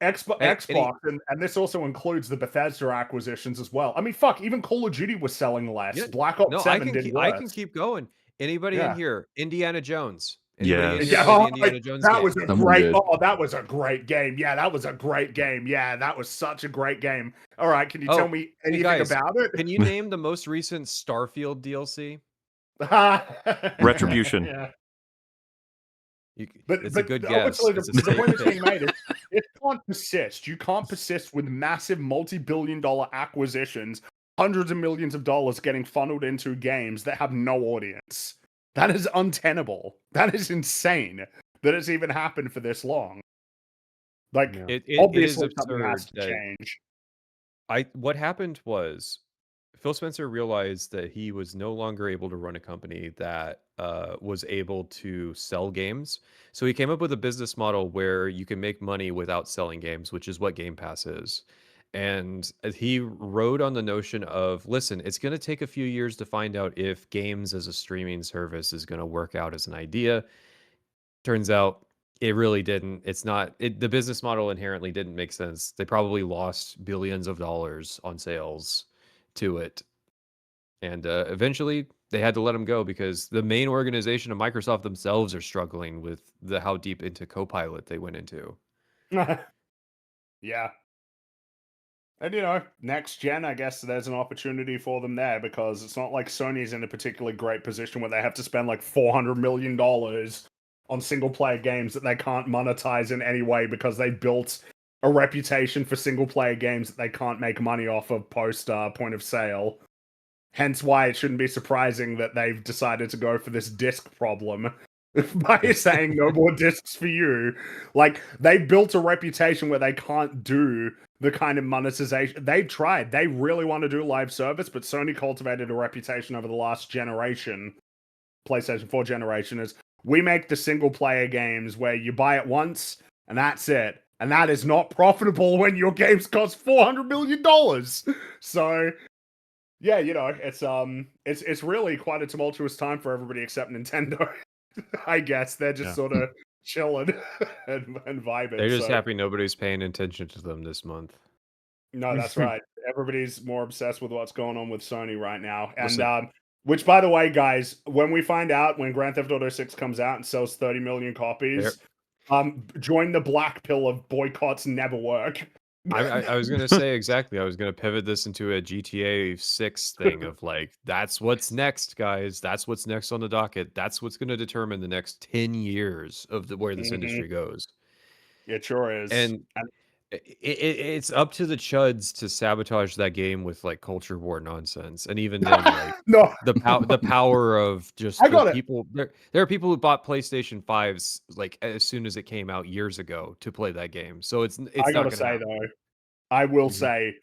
Xbox, and this also includes the Bethesda acquisitions as well. I mean, fuck, even Call of Duty was selling less. Yeah. Black Ops 7 did worse. I can keep going. Anybody in here? Indiana Jones. Yes. Indiana Jones that was a great. Oh, that was a great game. Yeah, that was a great game. Yeah, that was such a great game. All right, can you tell me anything about it? Can you name the most recent Starfield DLC? Retribution. Yeah. It's a good guess. The point that's being made is it can't persist. You can't persist with massive multi-billion-dollar acquisitions, hundreds of millions of dollars getting funneled into games that have no audience. That is untenable. That is insane that it's even happened for this long. Like, obviously something has to change. What happened was Phil Spencer realized that he was no longer able to run a company that was able to sell games. So he came up with a business model where you can make money without selling games, which is what Game Pass is. And he rode on the notion of, listen, it's going to take a few years to find out if games as a streaming service is going to work out as an idea. Turns out it really didn't. The business model inherently didn't make sense. They probably lost billions of dollars on sales to it. And eventually they had to let him go because the main organization of Microsoft themselves are struggling with how deep into Copilot they went into. Yeah. And, next gen, I guess there's an opportunity for them there because it's not like Sony's in a particularly great position where they have to spend like $400 million on single-player games that they can't monetize in any way because they built a reputation for single-player games that they can't make money off of post point of sale. Hence why it shouldn't be surprising that they've decided to go for this disc problem by saying no more discs for you. Like, they've built a reputation where they can't do the kind of monetization. They've tried. They really want to do live service, but Sony cultivated a reputation over the last generation, PlayStation 4 generation, is we make the single-player games where you buy it once, and that's it. And that is not profitable when your games cost $400 million. So, yeah, it's really quite a tumultuous time for everybody except Nintendo. I guess they're just sort of chilling and vibing. They're just happy nobody's paying attention to them this month. No, that's right. Everybody's more obsessed with what's going on with Sony right now. And which, by the way, guys, when we find out when Grand Theft Auto 6 comes out and sells 30 million copies, join the black pill of boycotts never work. I was going to say exactly. I was going to pivot this into a GTA 6 thing of like, that's what's next, guys. That's what's next on the docket. That's what's going to determine the next 10 years of where this industry goes. It sure is. And It's up to the chuds to sabotage that game with like culture war nonsense, and even then, like No. the power of just I the got it. people. There are people who bought PlayStation 5s like as soon as it came out years ago to play that game. So it's I not gotta gonna say happen. though, I will Mhm. say,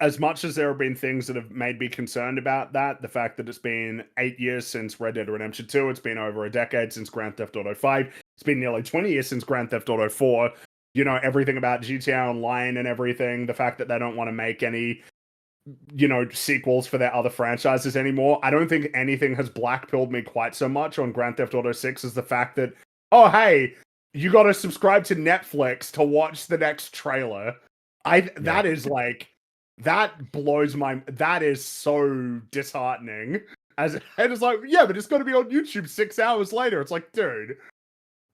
as much as there have been things that have made me concerned about that, the fact that it's been 8 years since Red Dead Redemption 2, it's been over a decade since Grand Theft Auto 5, it's been nearly 20 years since Grand Theft Auto 4, you know, everything about GTA Online and everything, the fact that they don't want to make any, you know, sequels for their other franchises anymore. I don't think anything has blackpilled me quite so much on Grand Theft Auto 6 as the fact that, oh, hey, you got to subscribe to Netflix to watch the next trailer. That is like, that blows my, that is so disheartening. And it's like, yeah, but it's going to be on YouTube 6 hours later. It's like, dude,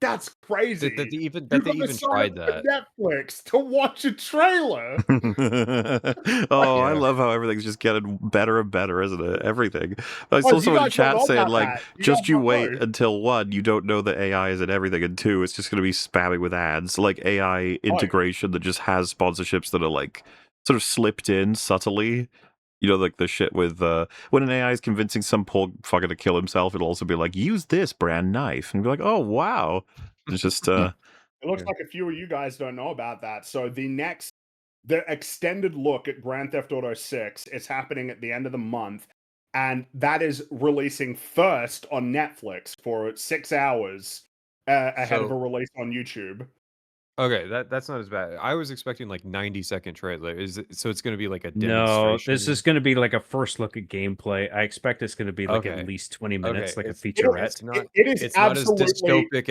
that's crazy. That they even up tried for that. Netflix to watch a trailer. Oh, I love how everything's just getting better and better, isn't it? Everything. I Oh, saw you someone in guys don't chat know saying about like, that. You just guys you don't wait know. until 1, you don't know that AI is in everything, and 2, it's just going to be spamming with ads, like AI integration that just has sponsorships that are like sort of slipped in subtly. You know, like the shit with when an AI is convincing some poor fucker to kill himself, it'll also be like, use this brand knife, and be like, oh wow, it's just It looks like a few of you guys don't know about that. So the extended look at Grand Theft Auto 6 is happening at the end of the month, and that is releasing first on Netflix for 6 hours ahead of a So- release on YouTube. Okay, that's not as bad. I was expecting like 90-second trailer. Is it, so it's going to be like a No, demonstration? this is going to be like a first look at gameplay. I expect it's going to be like Okay. at least 20 minutes, Okay, like a it's featurette. not. It is It's not as absolutely. dystopic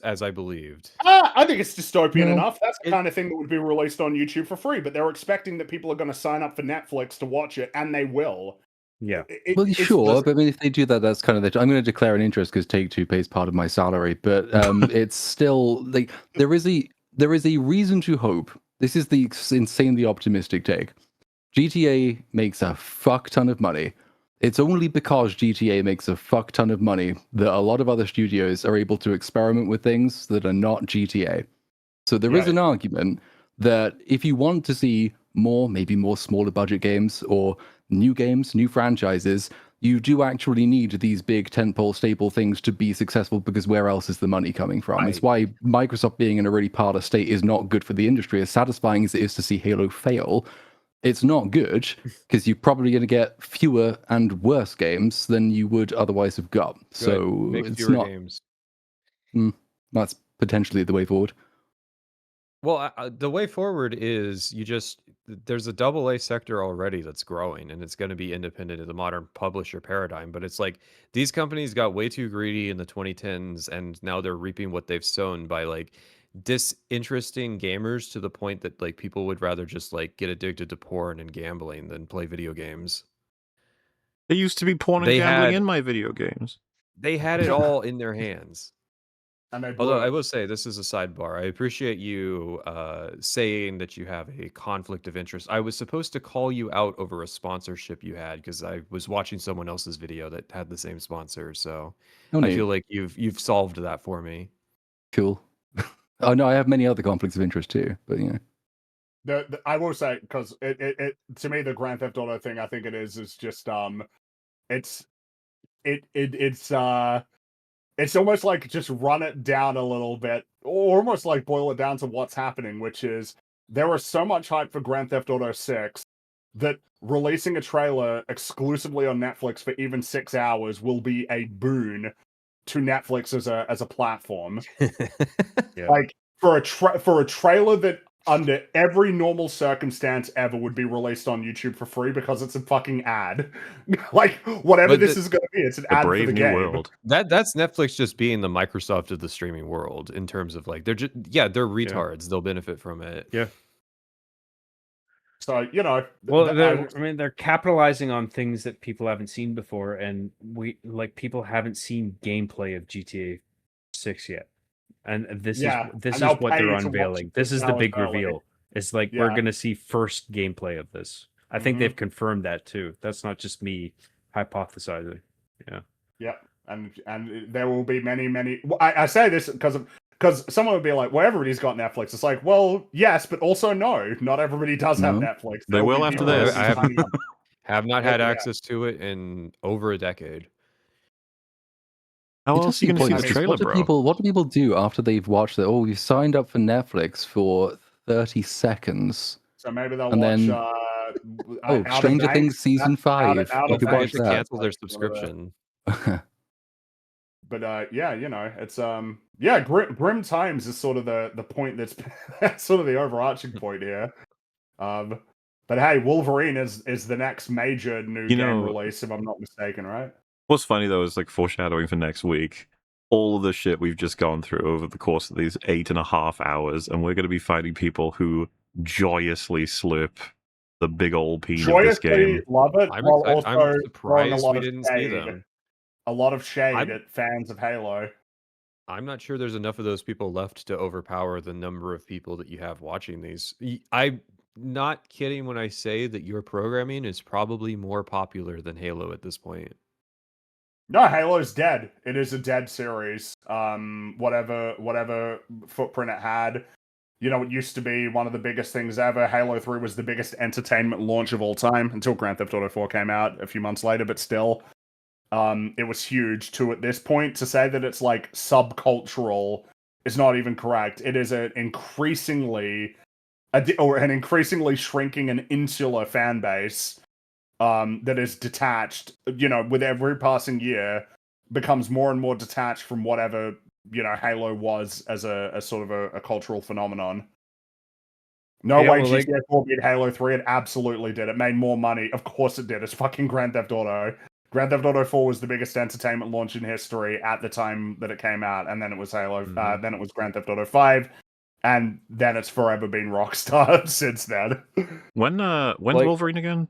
as I believed. I think it's dystopian No, enough. That's the kind of thing that would be released on YouTube for free, but they're expecting that people are going to sign up for Netflix to watch it, and they will. Yeah. Well, It's sure, but I mean, if they do that, that's kind of the. I'm going to declare an interest because Take-Two pays part of my salary, but it's still like there is a reason to hope. This is the insanely optimistic take. GTA makes a fuck ton of money. It's only because GTA makes a fuck ton of money that a lot of other studios are able to experiment with things that are not GTA. So there is an argument that if you want to see more, maybe more smaller budget games or new games, new franchises, you do actually need these big tentpole staple things to be successful, because where else is the money coming from? It's why Microsoft being in a really parlor state is not good for the industry. As satisfying as it is to see Halo fail, it's not good because you're probably going to get fewer and worse games than you would otherwise have got. So Make it's fewer not. games. That's potentially the way forward. Well, the way forward is there's a AA sector already that's growing, and it's going to be independent of the modern publisher paradigm. But it's like these companies got way too greedy in the 2010s, and now they're reaping what they've sown by like disinteresting gamers to the point that like people would rather just like get addicted to porn and gambling than play video games. There used to be porn and gambling in my video games. They had it all in their hands. And Although I will say, this is a sidebar. I appreciate you saying that you have a conflict of interest. I was supposed to call you out over a sponsorship you had because I was watching someone else's video that had the same sponsor. So Oh, I neat. feel like you've solved that for me. Cool. Oh no, I have many other conflicts of interest too, but you know. I will say, because it to me the Grand Theft Auto thing, I think it is just it's almost like just run it down a little bit, or almost like boil it down to what's happening, which is there was so much hype for Grand Theft Auto 6 that releasing a trailer exclusively on Netflix for even 6 hours will be a boon to Netflix as a platform. Like for a trailer that under every normal circumstance ever would be released on YouTube for free because it's a fucking ad. Like whatever this is going to be, it's an ad for the game. World. That's Netflix just being the Microsoft of the streaming world in terms of like they're retards. They'll benefit from it. Yeah. So you know, well, they're capitalizing on things that people haven't seen before, and people haven't seen gameplay of GTA 6 yet, and this is what they're unveiling. This is the big reveal. It's like we're gonna see first gameplay of this. I think they've confirmed that too. That's not just me hypothesizing. Yeah. Yep. And there will be many. I say this because of because someone would be like, well, everybody's got Netflix. It's like, well, yes, but also no. Not everybody does have Netflix. They will after this. I have not had Yeah. access to it in over a decade. How It else just are you seems going to see the pointless. trailer, bro? What do people do after they've watched it? Oh, we've signed up for Netflix for 30 seconds. So maybe they'll And watch. then- Oh, Outer Stranger Banks, Things season 5. Outer You could Banks, watch that. Cancel their subscription. But yeah, you know, it's yeah, grim times is sort of the point that's sort of the overarching point here. But hey, Wolverine is the next major new game release, if I'm not mistaken, right? What's funny though is like foreshadowing for next week. All of the shit we've just gone through over the course of these 8.5 hours, and we're going to be fighting people who joyously slip the big old peen of this game. Love it. I'm while excited. also I'm throwing surprised we didn't see them. A lot of shade at fans of Halo. I'm not sure there's enough of those people left to overpower the number of people that you have watching these. I'm not kidding when I say that your programming is probably more popular than Halo at this point. No, Halo's dead. It is a dead series. Whatever footprint it had. You know, it used to be one of the biggest things ever. Halo 3 was the biggest entertainment launch of all time until Grand Theft Auto 4 came out a few months later, but still. It was huge too at this point. To say that it's like subcultural is not even correct. It is an increasingly shrinking and insular fan base that is detached, you know, with every passing year becomes more and more detached from whatever, you know, Halo was as a sort of a cultural phenomenon. No way GTA 4 beat Halo 3. It absolutely did. It made more money. Of course it did. It's fucking Grand Theft Auto. Grand Theft Auto 4 was the biggest entertainment launch in history at the time that it came out, and then it was Halo. Then it was Grand Theft Auto 5, and then it's forever been Rockstar since then. When's Wolverine again?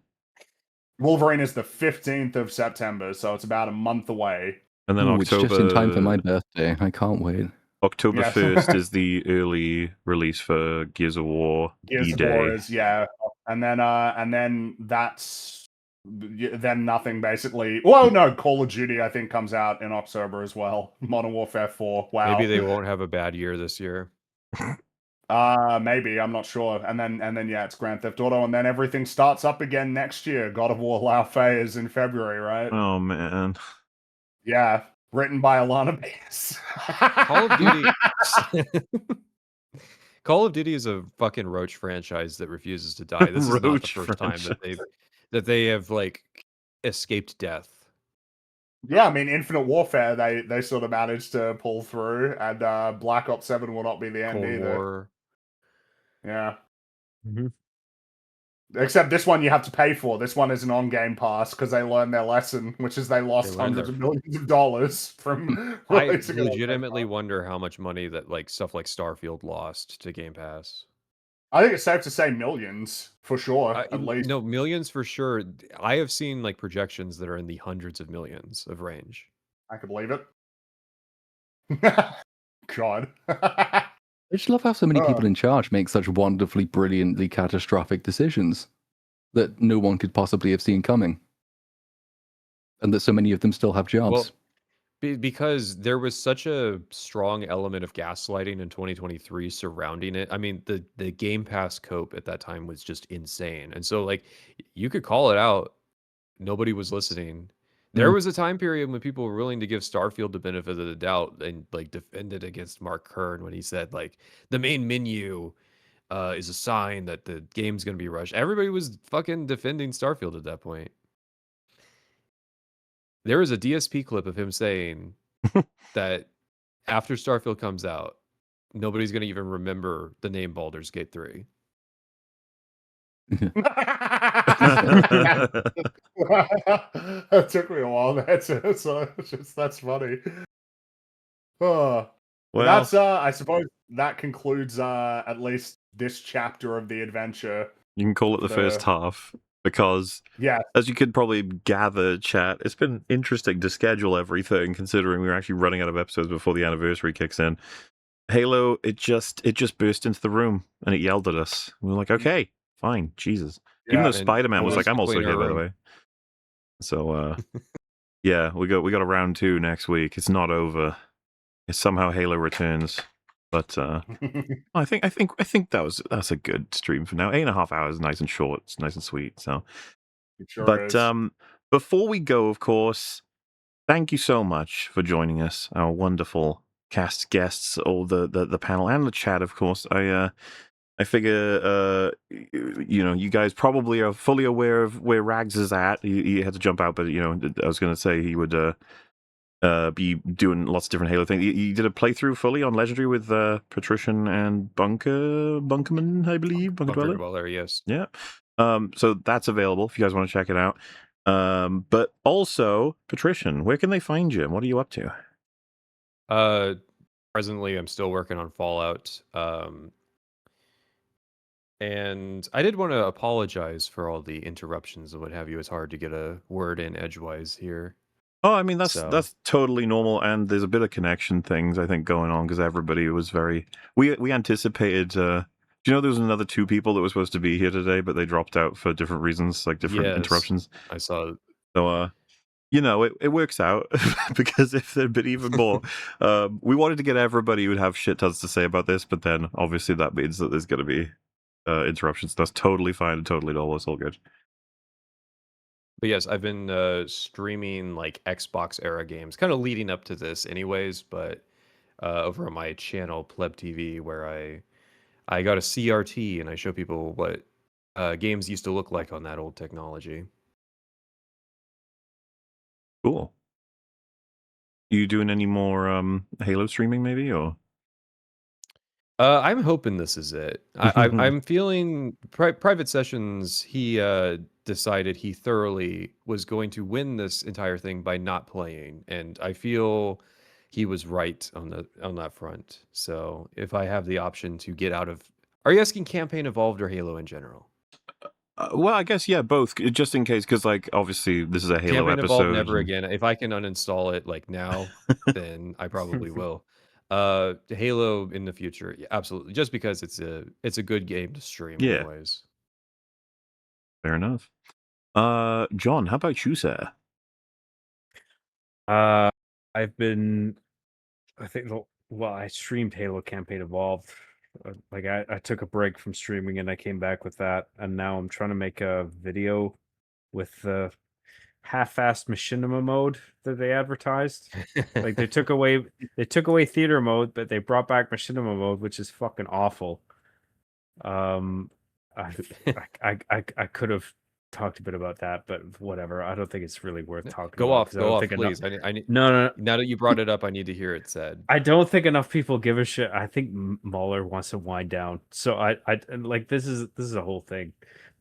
Wolverine is the 15th of September, so it's about a month away. And then October. It's just in time for my birthday. I can't wait. October 1st is the early release for Gears of War. Gears of War is, yeah, and then that's. Then nothing basically. Well, no, Call of Duty I think comes out in October as well. Modern Warfare 4. Wow. Maybe they won't have a bad year this year. Maybe, I'm not sure. And then yeah, it's Grand Theft Auto, and then everything starts up again next year. God of War La Fey is in February, right? Oh man. Yeah, written by Alana Bass. Call of Duty. Call of Duty is a fucking Roach franchise that refuses to die. This is not the first time that they have like escaped death. Yeah, I mean, Infinite Warfare, they sort of managed to pull through, and Black Ops 7 will not be the end Cold either. War. Yeah. Except this one you have to pay for. This one is an on-game pass because they learned their lesson, which is they lost hundreds of millions of dollars from. I legitimately wonder how much money that like stuff like Starfield lost to Game Pass. I think it's safe to say millions for sure. At least no, millions for sure. I have seen like projections that are in the hundreds of millions of range. I could believe it. God. I just love how so many people in charge make such wonderfully, brilliantly catastrophic decisions that no one could possibly have seen coming. And that so many of them still have jobs. Well, because there was such a strong element of gaslighting in 2023 surrounding it. I mean, the Game Pass cope at that time was just insane. And so, like, you could call it out. Nobody was listening. There was a time period when people were willing to give Starfield the benefit of the doubt and, like, defended against Mark Kern when he said, like, the main menu is a sign that the game's going to be rushed. Everybody was fucking defending Starfield at that point. There was a DSP clip of him saying that after Starfield comes out, nobody's going to even remember the name Baldur's Gate 3. It took me a while. That's funny. Well, that's I suppose that concludes at least this chapter of the adventure. You can call it the first half. Because, as you could probably gather, chat, it's been interesting to schedule everything, considering we're actually running out of episodes before the anniversary kicks in. Halo, it just burst into the room, and it yelled at us. We were like, okay, fine, Jesus. Even though Spider-Man was like, I'm also here, by the way. So, yeah, we got a round 2 next week. It's not over. It's somehow Halo returns. But I think that's a good stream for now. 8.5 hours, nice and short. It's nice and sweet. So, It sure but is. before we go, of course, thank you so much for joining us, our wonderful cast guests, all the panel and the chat, of course. I figure, you guys probably are fully aware of where Rags is at. He had to jump out, but I was going to say he would be doing lots of different Halo things. You did a playthrough fully on Legendary with Patrician and Bunkerman, I believe. Bunker Dweller, yes. Yeah. So that's available if you guys want to check it out. But also, Patrician, where can they find you? What are you up to? Presently, I'm still working on Fallout. And I did want to apologize for all the interruptions and what have you. It's hard to get a word in edgewise here. Oh, I mean, that's totally normal, and there's a bit of connection things, I think, going on, because everybody was very... We anticipated... do you know there was another 2 people that were supposed to be here today, but they dropped out for different reasons, like different interruptions? I saw... So, it works out, because if there'd been even more... we wanted to get everybody who would have shit tons to say about this, but then, obviously, that means that there's going to be interruptions. That's totally fine and totally normal. It's all good. But yes, I've been streaming like Xbox era games, kind of leading up to this, anyways. But over on my channel Pleb TV, where I got a CRT and I show people what games used to look like on that old technology. Cool. You doing any more Halo streaming, maybe, or? I'm hoping this is it. I'm feeling Private Sessions. He decided he thoroughly was going to win this entire thing by not playing, and I feel he was right on that front. So if I have the option to get out of, are you asking Campaign Evolved or Halo in general? Well, I guess just in case, because like obviously this is a Halo Campaign episode. Evolved never again. If I can uninstall it like now, then I probably will. Halo in the future, yeah, absolutely. Just because it's a good game to stream, anyways. Fair enough. John, how about you, sir? I've been, I streamed Halo Campaign Evolved. Like I took a break from streaming and I came back with that, and now I'm trying to make a video with the half-assed machinima mode that they advertised. Like they took away theater mode, but they brought back machinima mode, which is fucking awful. I could have talked a bit about that, but whatever. I don't think it's really worth talking Go about. Go off, please. I need. No. Now that you brought it up, I need to hear it said. I don't think enough people give a shit. I think Mahler wants to wind down. So I like this is a whole thing,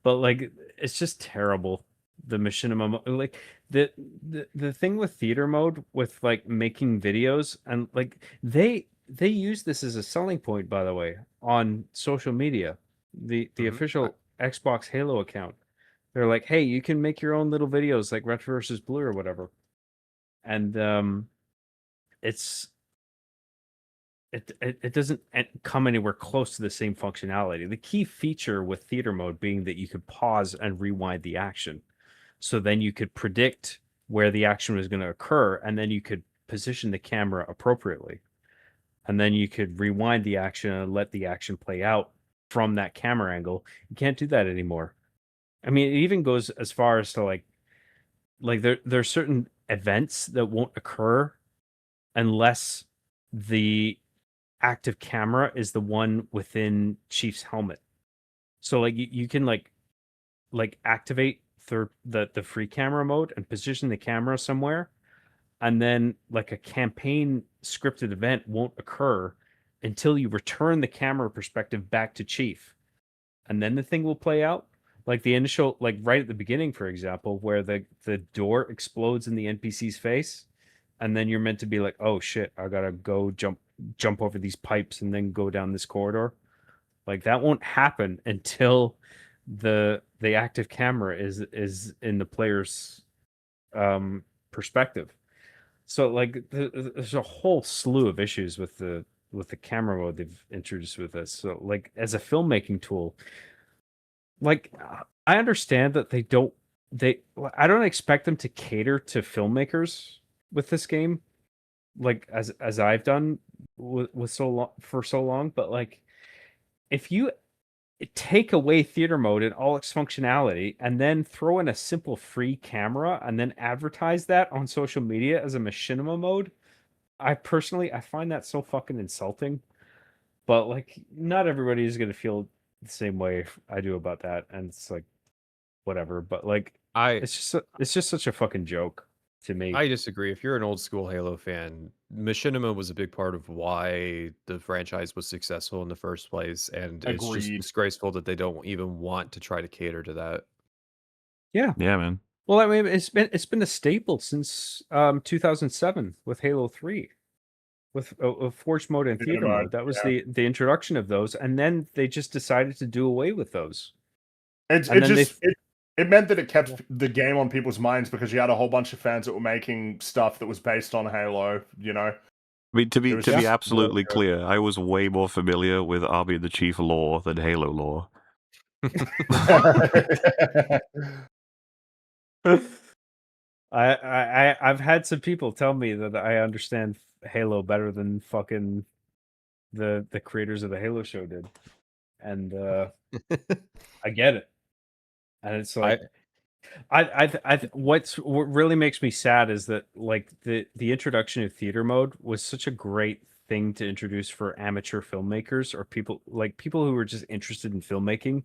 but like it's just terrible. The machinima, like the thing with theater mode, with like making videos, and like they use this as a selling point, by the way, on social media. The official Xbox Halo account, they're like, hey, you can make your own little videos like Red versus Blue or whatever, and it doesn't come anywhere close to the same functionality. The key feature with theater mode being that you could pause and rewind the action, so then you could predict where the action was going to occur, and then you could position the camera appropriately, and then you could rewind the action and let the action play out from that camera angle. You can't do that anymore. I mean, it even goes as far as to like there's certain events that won't occur unless the active camera is the one within Chief's helmet. So like you can like activate the free camera mode and position the camera somewhere, and then like a campaign scripted event won't occur until you return the camera perspective back to Chief, and then the thing will play out. Like the initial, like right at the beginning, for example, where the door explodes in the NPC's face, and then you're meant to be like, oh shit, I gotta go jump over these pipes and then go down this corridor. Like that won't happen until the active camera is in the player's perspective. So like there's a whole slew of issues with the camera mode they've introduced with this. So like as a filmmaking tool, like I understand that I don't expect them to cater to filmmakers with this game. like as I've done with so long for so long, but like if you take away theater mode and all its functionality and then throw in a simple free camera and then advertise that on social media as a machinima mode, I find that so fucking insulting. But like not everybody is going to feel the same way I do about that, and it's like whatever, but like it's just such a fucking joke to me. I disagree. If you're an old school Halo fan, machinima was a big part of why the franchise was successful in the first place, and it's just Agreed. disgraceful that they don't even want to try to cater to that. Yeah. Yeah, man. Well, I mean, it's been a staple since 2007 with Halo 3, with Forge mode and theater mode. That was the introduction of those, and then they just decided to do away with those. It meant that it kept the game on people's minds because you had a whole bunch of fans that were making stuff that was based on Halo, you know? I mean, to be absolutely clear, I was way more familiar with Army of the Chief lore than Halo lore. I've had some people tell me that I understand Halo better than fucking the creators of the Halo show did, and I get it. And it's like, what really makes me sad is that like the introduction of theater mode was such a great thing to introduce for amateur filmmakers or people who were just interested in filmmaking,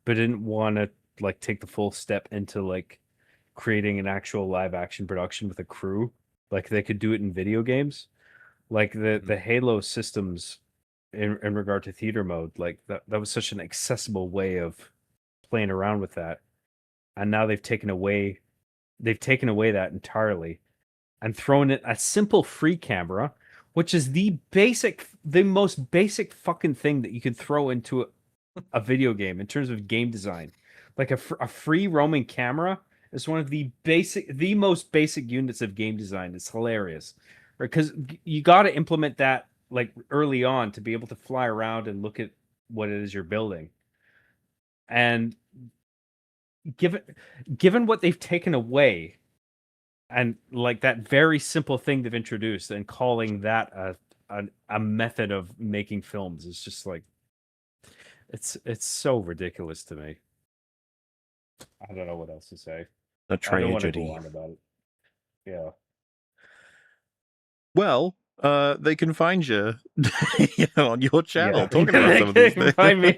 but didn't want to like take the full step into like creating an actual live action production with a crew. Like they could do it in video games, like the Halo systems in regard to theater mode. Like that was such an accessible way of playing around with that. And now they've taken away that entirely and thrown in a simple free camera, which is the most basic fucking thing that you can throw into a video game in terms of game design. Like a free roaming camera is one of the most basic units of game design. It's hilarious, right? Because you got to implement that like early on to be able to fly around and look at what it is you're building. And given what they've taken away, and like that very simple thing they've introduced, and calling that a method of making films is just like it's so ridiculous to me. I don't know what else to say. A tragedy. I don't want to go on about it. Yeah. Well, they can find you, on your channel. Yeah. Talking about some of these things. Find me.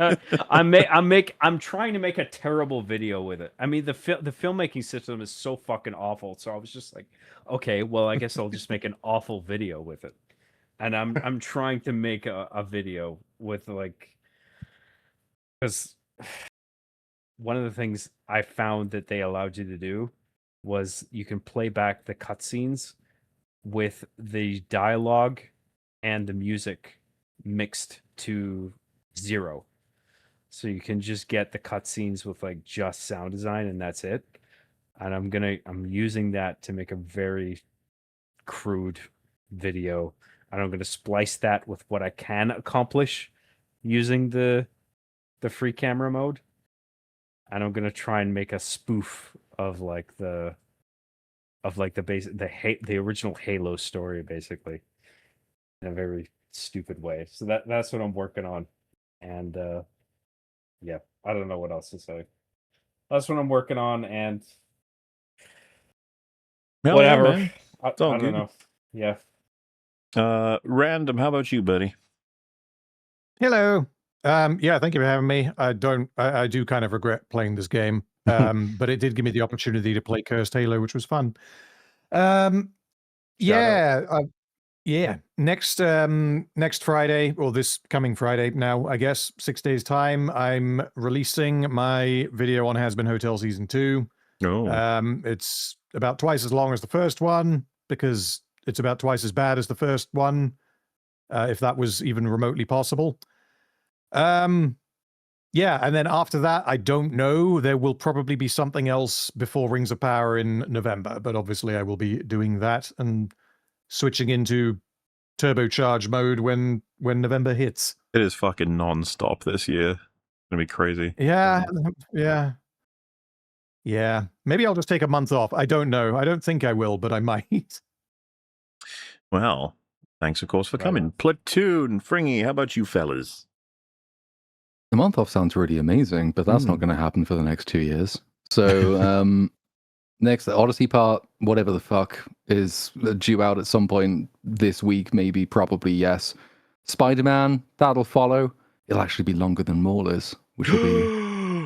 I'm trying to make a terrible video with it. I mean, the filmmaking system is so fucking awful. So I was just like, okay, well, I guess I'll just make an awful video with it. And I'm trying to make a video with like, because one of the things I found that they allowed you to do was you can play back the cutscenes with the dialogue and the music mixed to 0. So you can just get the cutscenes with like just sound design and that's it. And I'm using that to make a very crude video. And I'm going to splice that with what I can accomplish using the free camera mode. And I'm going to try and make a spoof of like the original Halo story, basically, in a very stupid way. So that's what I'm working on. And yeah, I don't know what else to say. That's what I'm working on, and whatever. Yeah, man. I don't know. Yeah. Random, how about you, buddy? Hello. Yeah, thank you for having me. I do kind of regret playing this game, but it did give me the opportunity to play Cursed Halo, which was fun. Next Friday, or this coming Friday now, I guess, 6 days time, I'm releasing my video on Has Been Hotel Season 2. Oh. It's about twice as long as the first one, because it's about twice as bad as the first one, if that was even remotely possible. Yeah, and then after that, I don't know. There will probably be something else before Rings of Power in November, but obviously I will be doing that and switching into turbocharge mode when November hits. It is fucking non-stop this year. It's gonna be crazy. Yeah. Maybe I'll just take a month off. I don't know. I don't think I will, but I might. Well, Thanks, of course, for coming. Platoon, Fringy, how about you fellas? The month off sounds really amazing, but that's not going to happen for the next 2 years. So, next, the Odyssey part, whatever the fuck, is due out at some point this week, maybe, probably, yes. Spider-Man, that'll follow. It'll actually be longer than Maulers, which will be...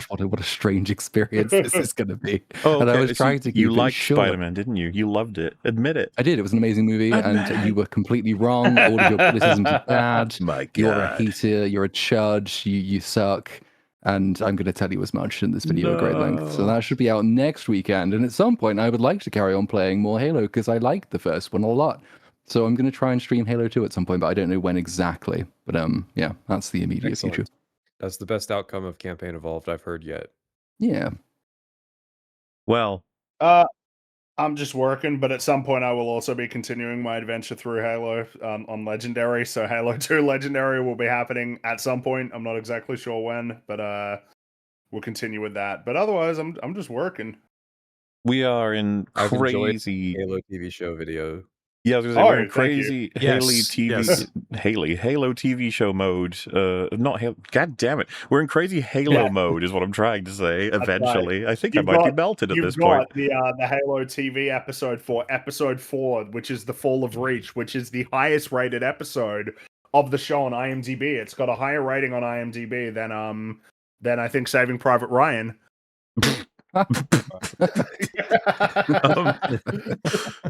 What a strange experience this is going to be. Oh, okay. And I was trying to keep you it liked short. Spider-Man, didn't you? You loved it. Admit it. I did. It was an amazing movie, and you were completely wrong. All of your criticisms are bad. My God. You're a hater. You're a chudge. You suck. And I'm going to tell you as much in this video at great length. So that should be out next weekend. And at some point, I would like to carry on playing more Halo because I liked the first one a lot. So I'm going to try and stream Halo 2 at some point, but I don't know when exactly. But yeah, that's the immediate future. That's the best outcome of Campaign Evolved I've heard yet. Yeah. Well, I'm just working, but at some point I will also be continuing my adventure through Halo on Legendary. So Halo 2 Legendary will be happening at some point. I'm not exactly sure when, but we'll continue with that. But otherwise, I'm just working. We are in I've enjoyed crazy Halo TV show video. Yeah, I was going to say, we're in thank crazy you. Halo Yes, TV, yes. Halo TV show mode. Not Halo. God damn it, we're in crazy Halo mode, is what I'm trying to say. Eventually, right. I think I might be melted at this point. You've got the Halo TV episode for episode 4, which is the Fall of Reach, which is the highest rated episode of the show on IMDb. It's got a higher rating on IMDb than I think Saving Private Ryan.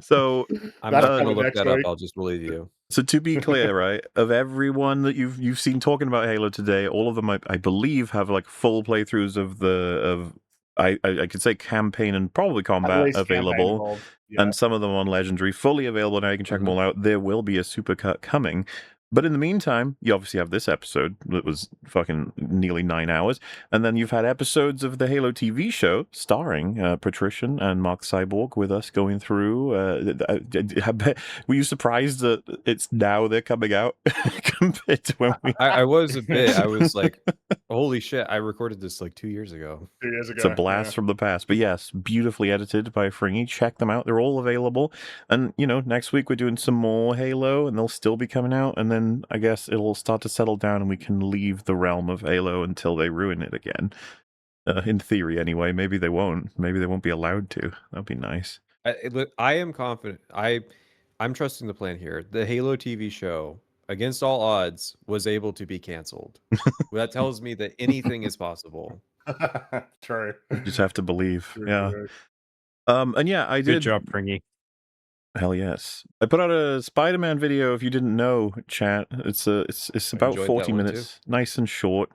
So I'm not going to look that up. I'll just believe you. So to be clear, right, of everyone that you've seen talking about Halo today, all of them I believe have like full playthroughs of I could say campaign and probably combat available, and some of them on Legendary fully available. Now you can check them all out. There will be a supercut coming. But in the meantime, you obviously have this episode that was fucking nearly 9 hours. And then you've had episodes of the Halo TV show starring Patrician and Mark Cyborg with us going through. Were you surprised that it's now they're coming out compared to when we... I was a bit. I was like, holy shit, I recorded this like 2 years ago. 2 years ago. It's a blast from the past. But yes, beautifully edited by Fringy. Check them out. They're all available. And, you know, next week we're doing some more Halo and they'll still be coming out. And then I guess it'll start to settle down and we can leave the realm of Halo until they ruin it again. In theory, anyway. Maybe they won't. Maybe they won't be allowed to. That'd be nice. I am confident. I'm trusting the plan here. The Halo TV show, against all odds, was able to be canceled. That tells me that anything is possible. True. You just have to believe. True, Yeah. true. And yeah, I did. Good job, Pringy. Hell yes. I put out a Spider-Man video, if you didn't know, chat. It's about enjoyed 40 that one, minutes. Nice and short.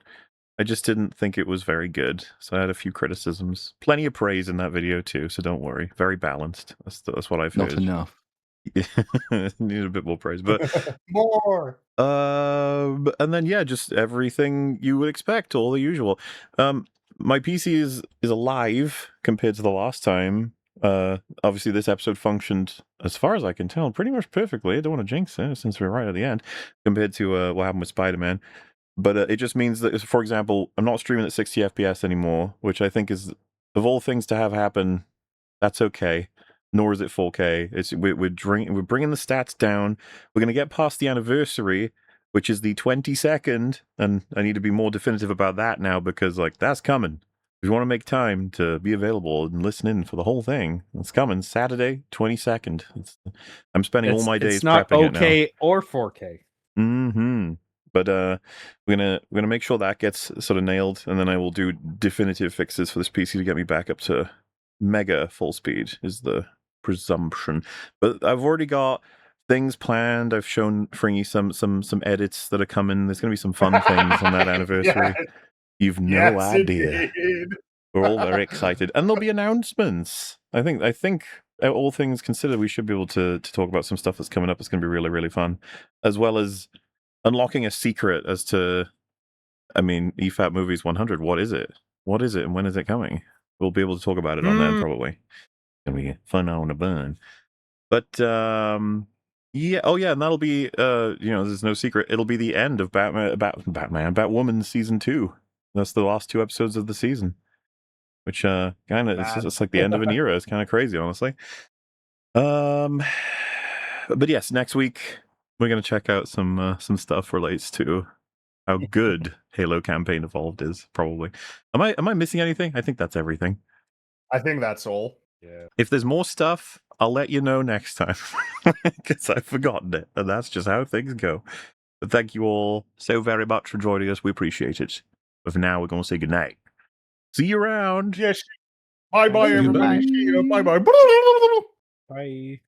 I just didn't think it was very good. So I had a few criticisms. Plenty of praise in that video too, so don't worry. Very balanced. That's what I've heard. Not enough. Need a bit more praise, but More. and then yeah, just everything you would expect, all the usual. My PC is alive compared to the last time. Obviously this episode functioned, as far as I can tell, pretty much perfectly. I don't want to jinx it since we're right at the end compared to what happened with Spider-Man. But it just means that, for example, I'm not streaming at 60 FPS anymore, which I think is, of all things to have happen, that's okay. Nor is it 4K. We're bringing the stats down. We're going to get past the anniversary, which is the 22nd, and I need to be more definitive about that now because like that's coming. If you want to make time to be available and listen in for the whole thing, it's coming Saturday, 22nd. I'm spending all my days It's not prepping it now. OK or 4K. Mm-hmm. But we're gonna make sure that gets sort of nailed, and then I will do definitive fixes for this PC to get me back up to mega full speed. Is the presumption. But I've already got things planned. I've shown Fringy some edits that are coming. There's gonna be some fun things on that anniversary. Yes. You've no Yes, idea. indeed. We're all very excited, and there'll be announcements. I think all things considered, we should be able to talk about some stuff that's coming up. It's going to be really, really fun, as well as unlocking a secret as to, I mean, EFAP Movies 100. What is it? What is it, and when is it coming? We'll be able to talk about it on then, probably. It's going to be fun on the burn. But yeah, oh yeah, and that'll be there's no secret. It'll be the end of Batwoman season 2. That's the last 2 episodes of the season, which kind of it's like the end of an era. It's kind of crazy, honestly. But yes, next week We're gonna check out some stuff relates to how good Halo Campaign Evolved is. Probably. Am I missing anything? I think that's everything. I think that's all. Yeah. If there's more stuff, I'll let you know next time because I've forgotten it, and that's just how things go. But thank you all so very much for joining us. We appreciate it. But for now, we're going to say goodnight. See you around. Yes. Bye bye, everybody. See you. Bye bye. Bye.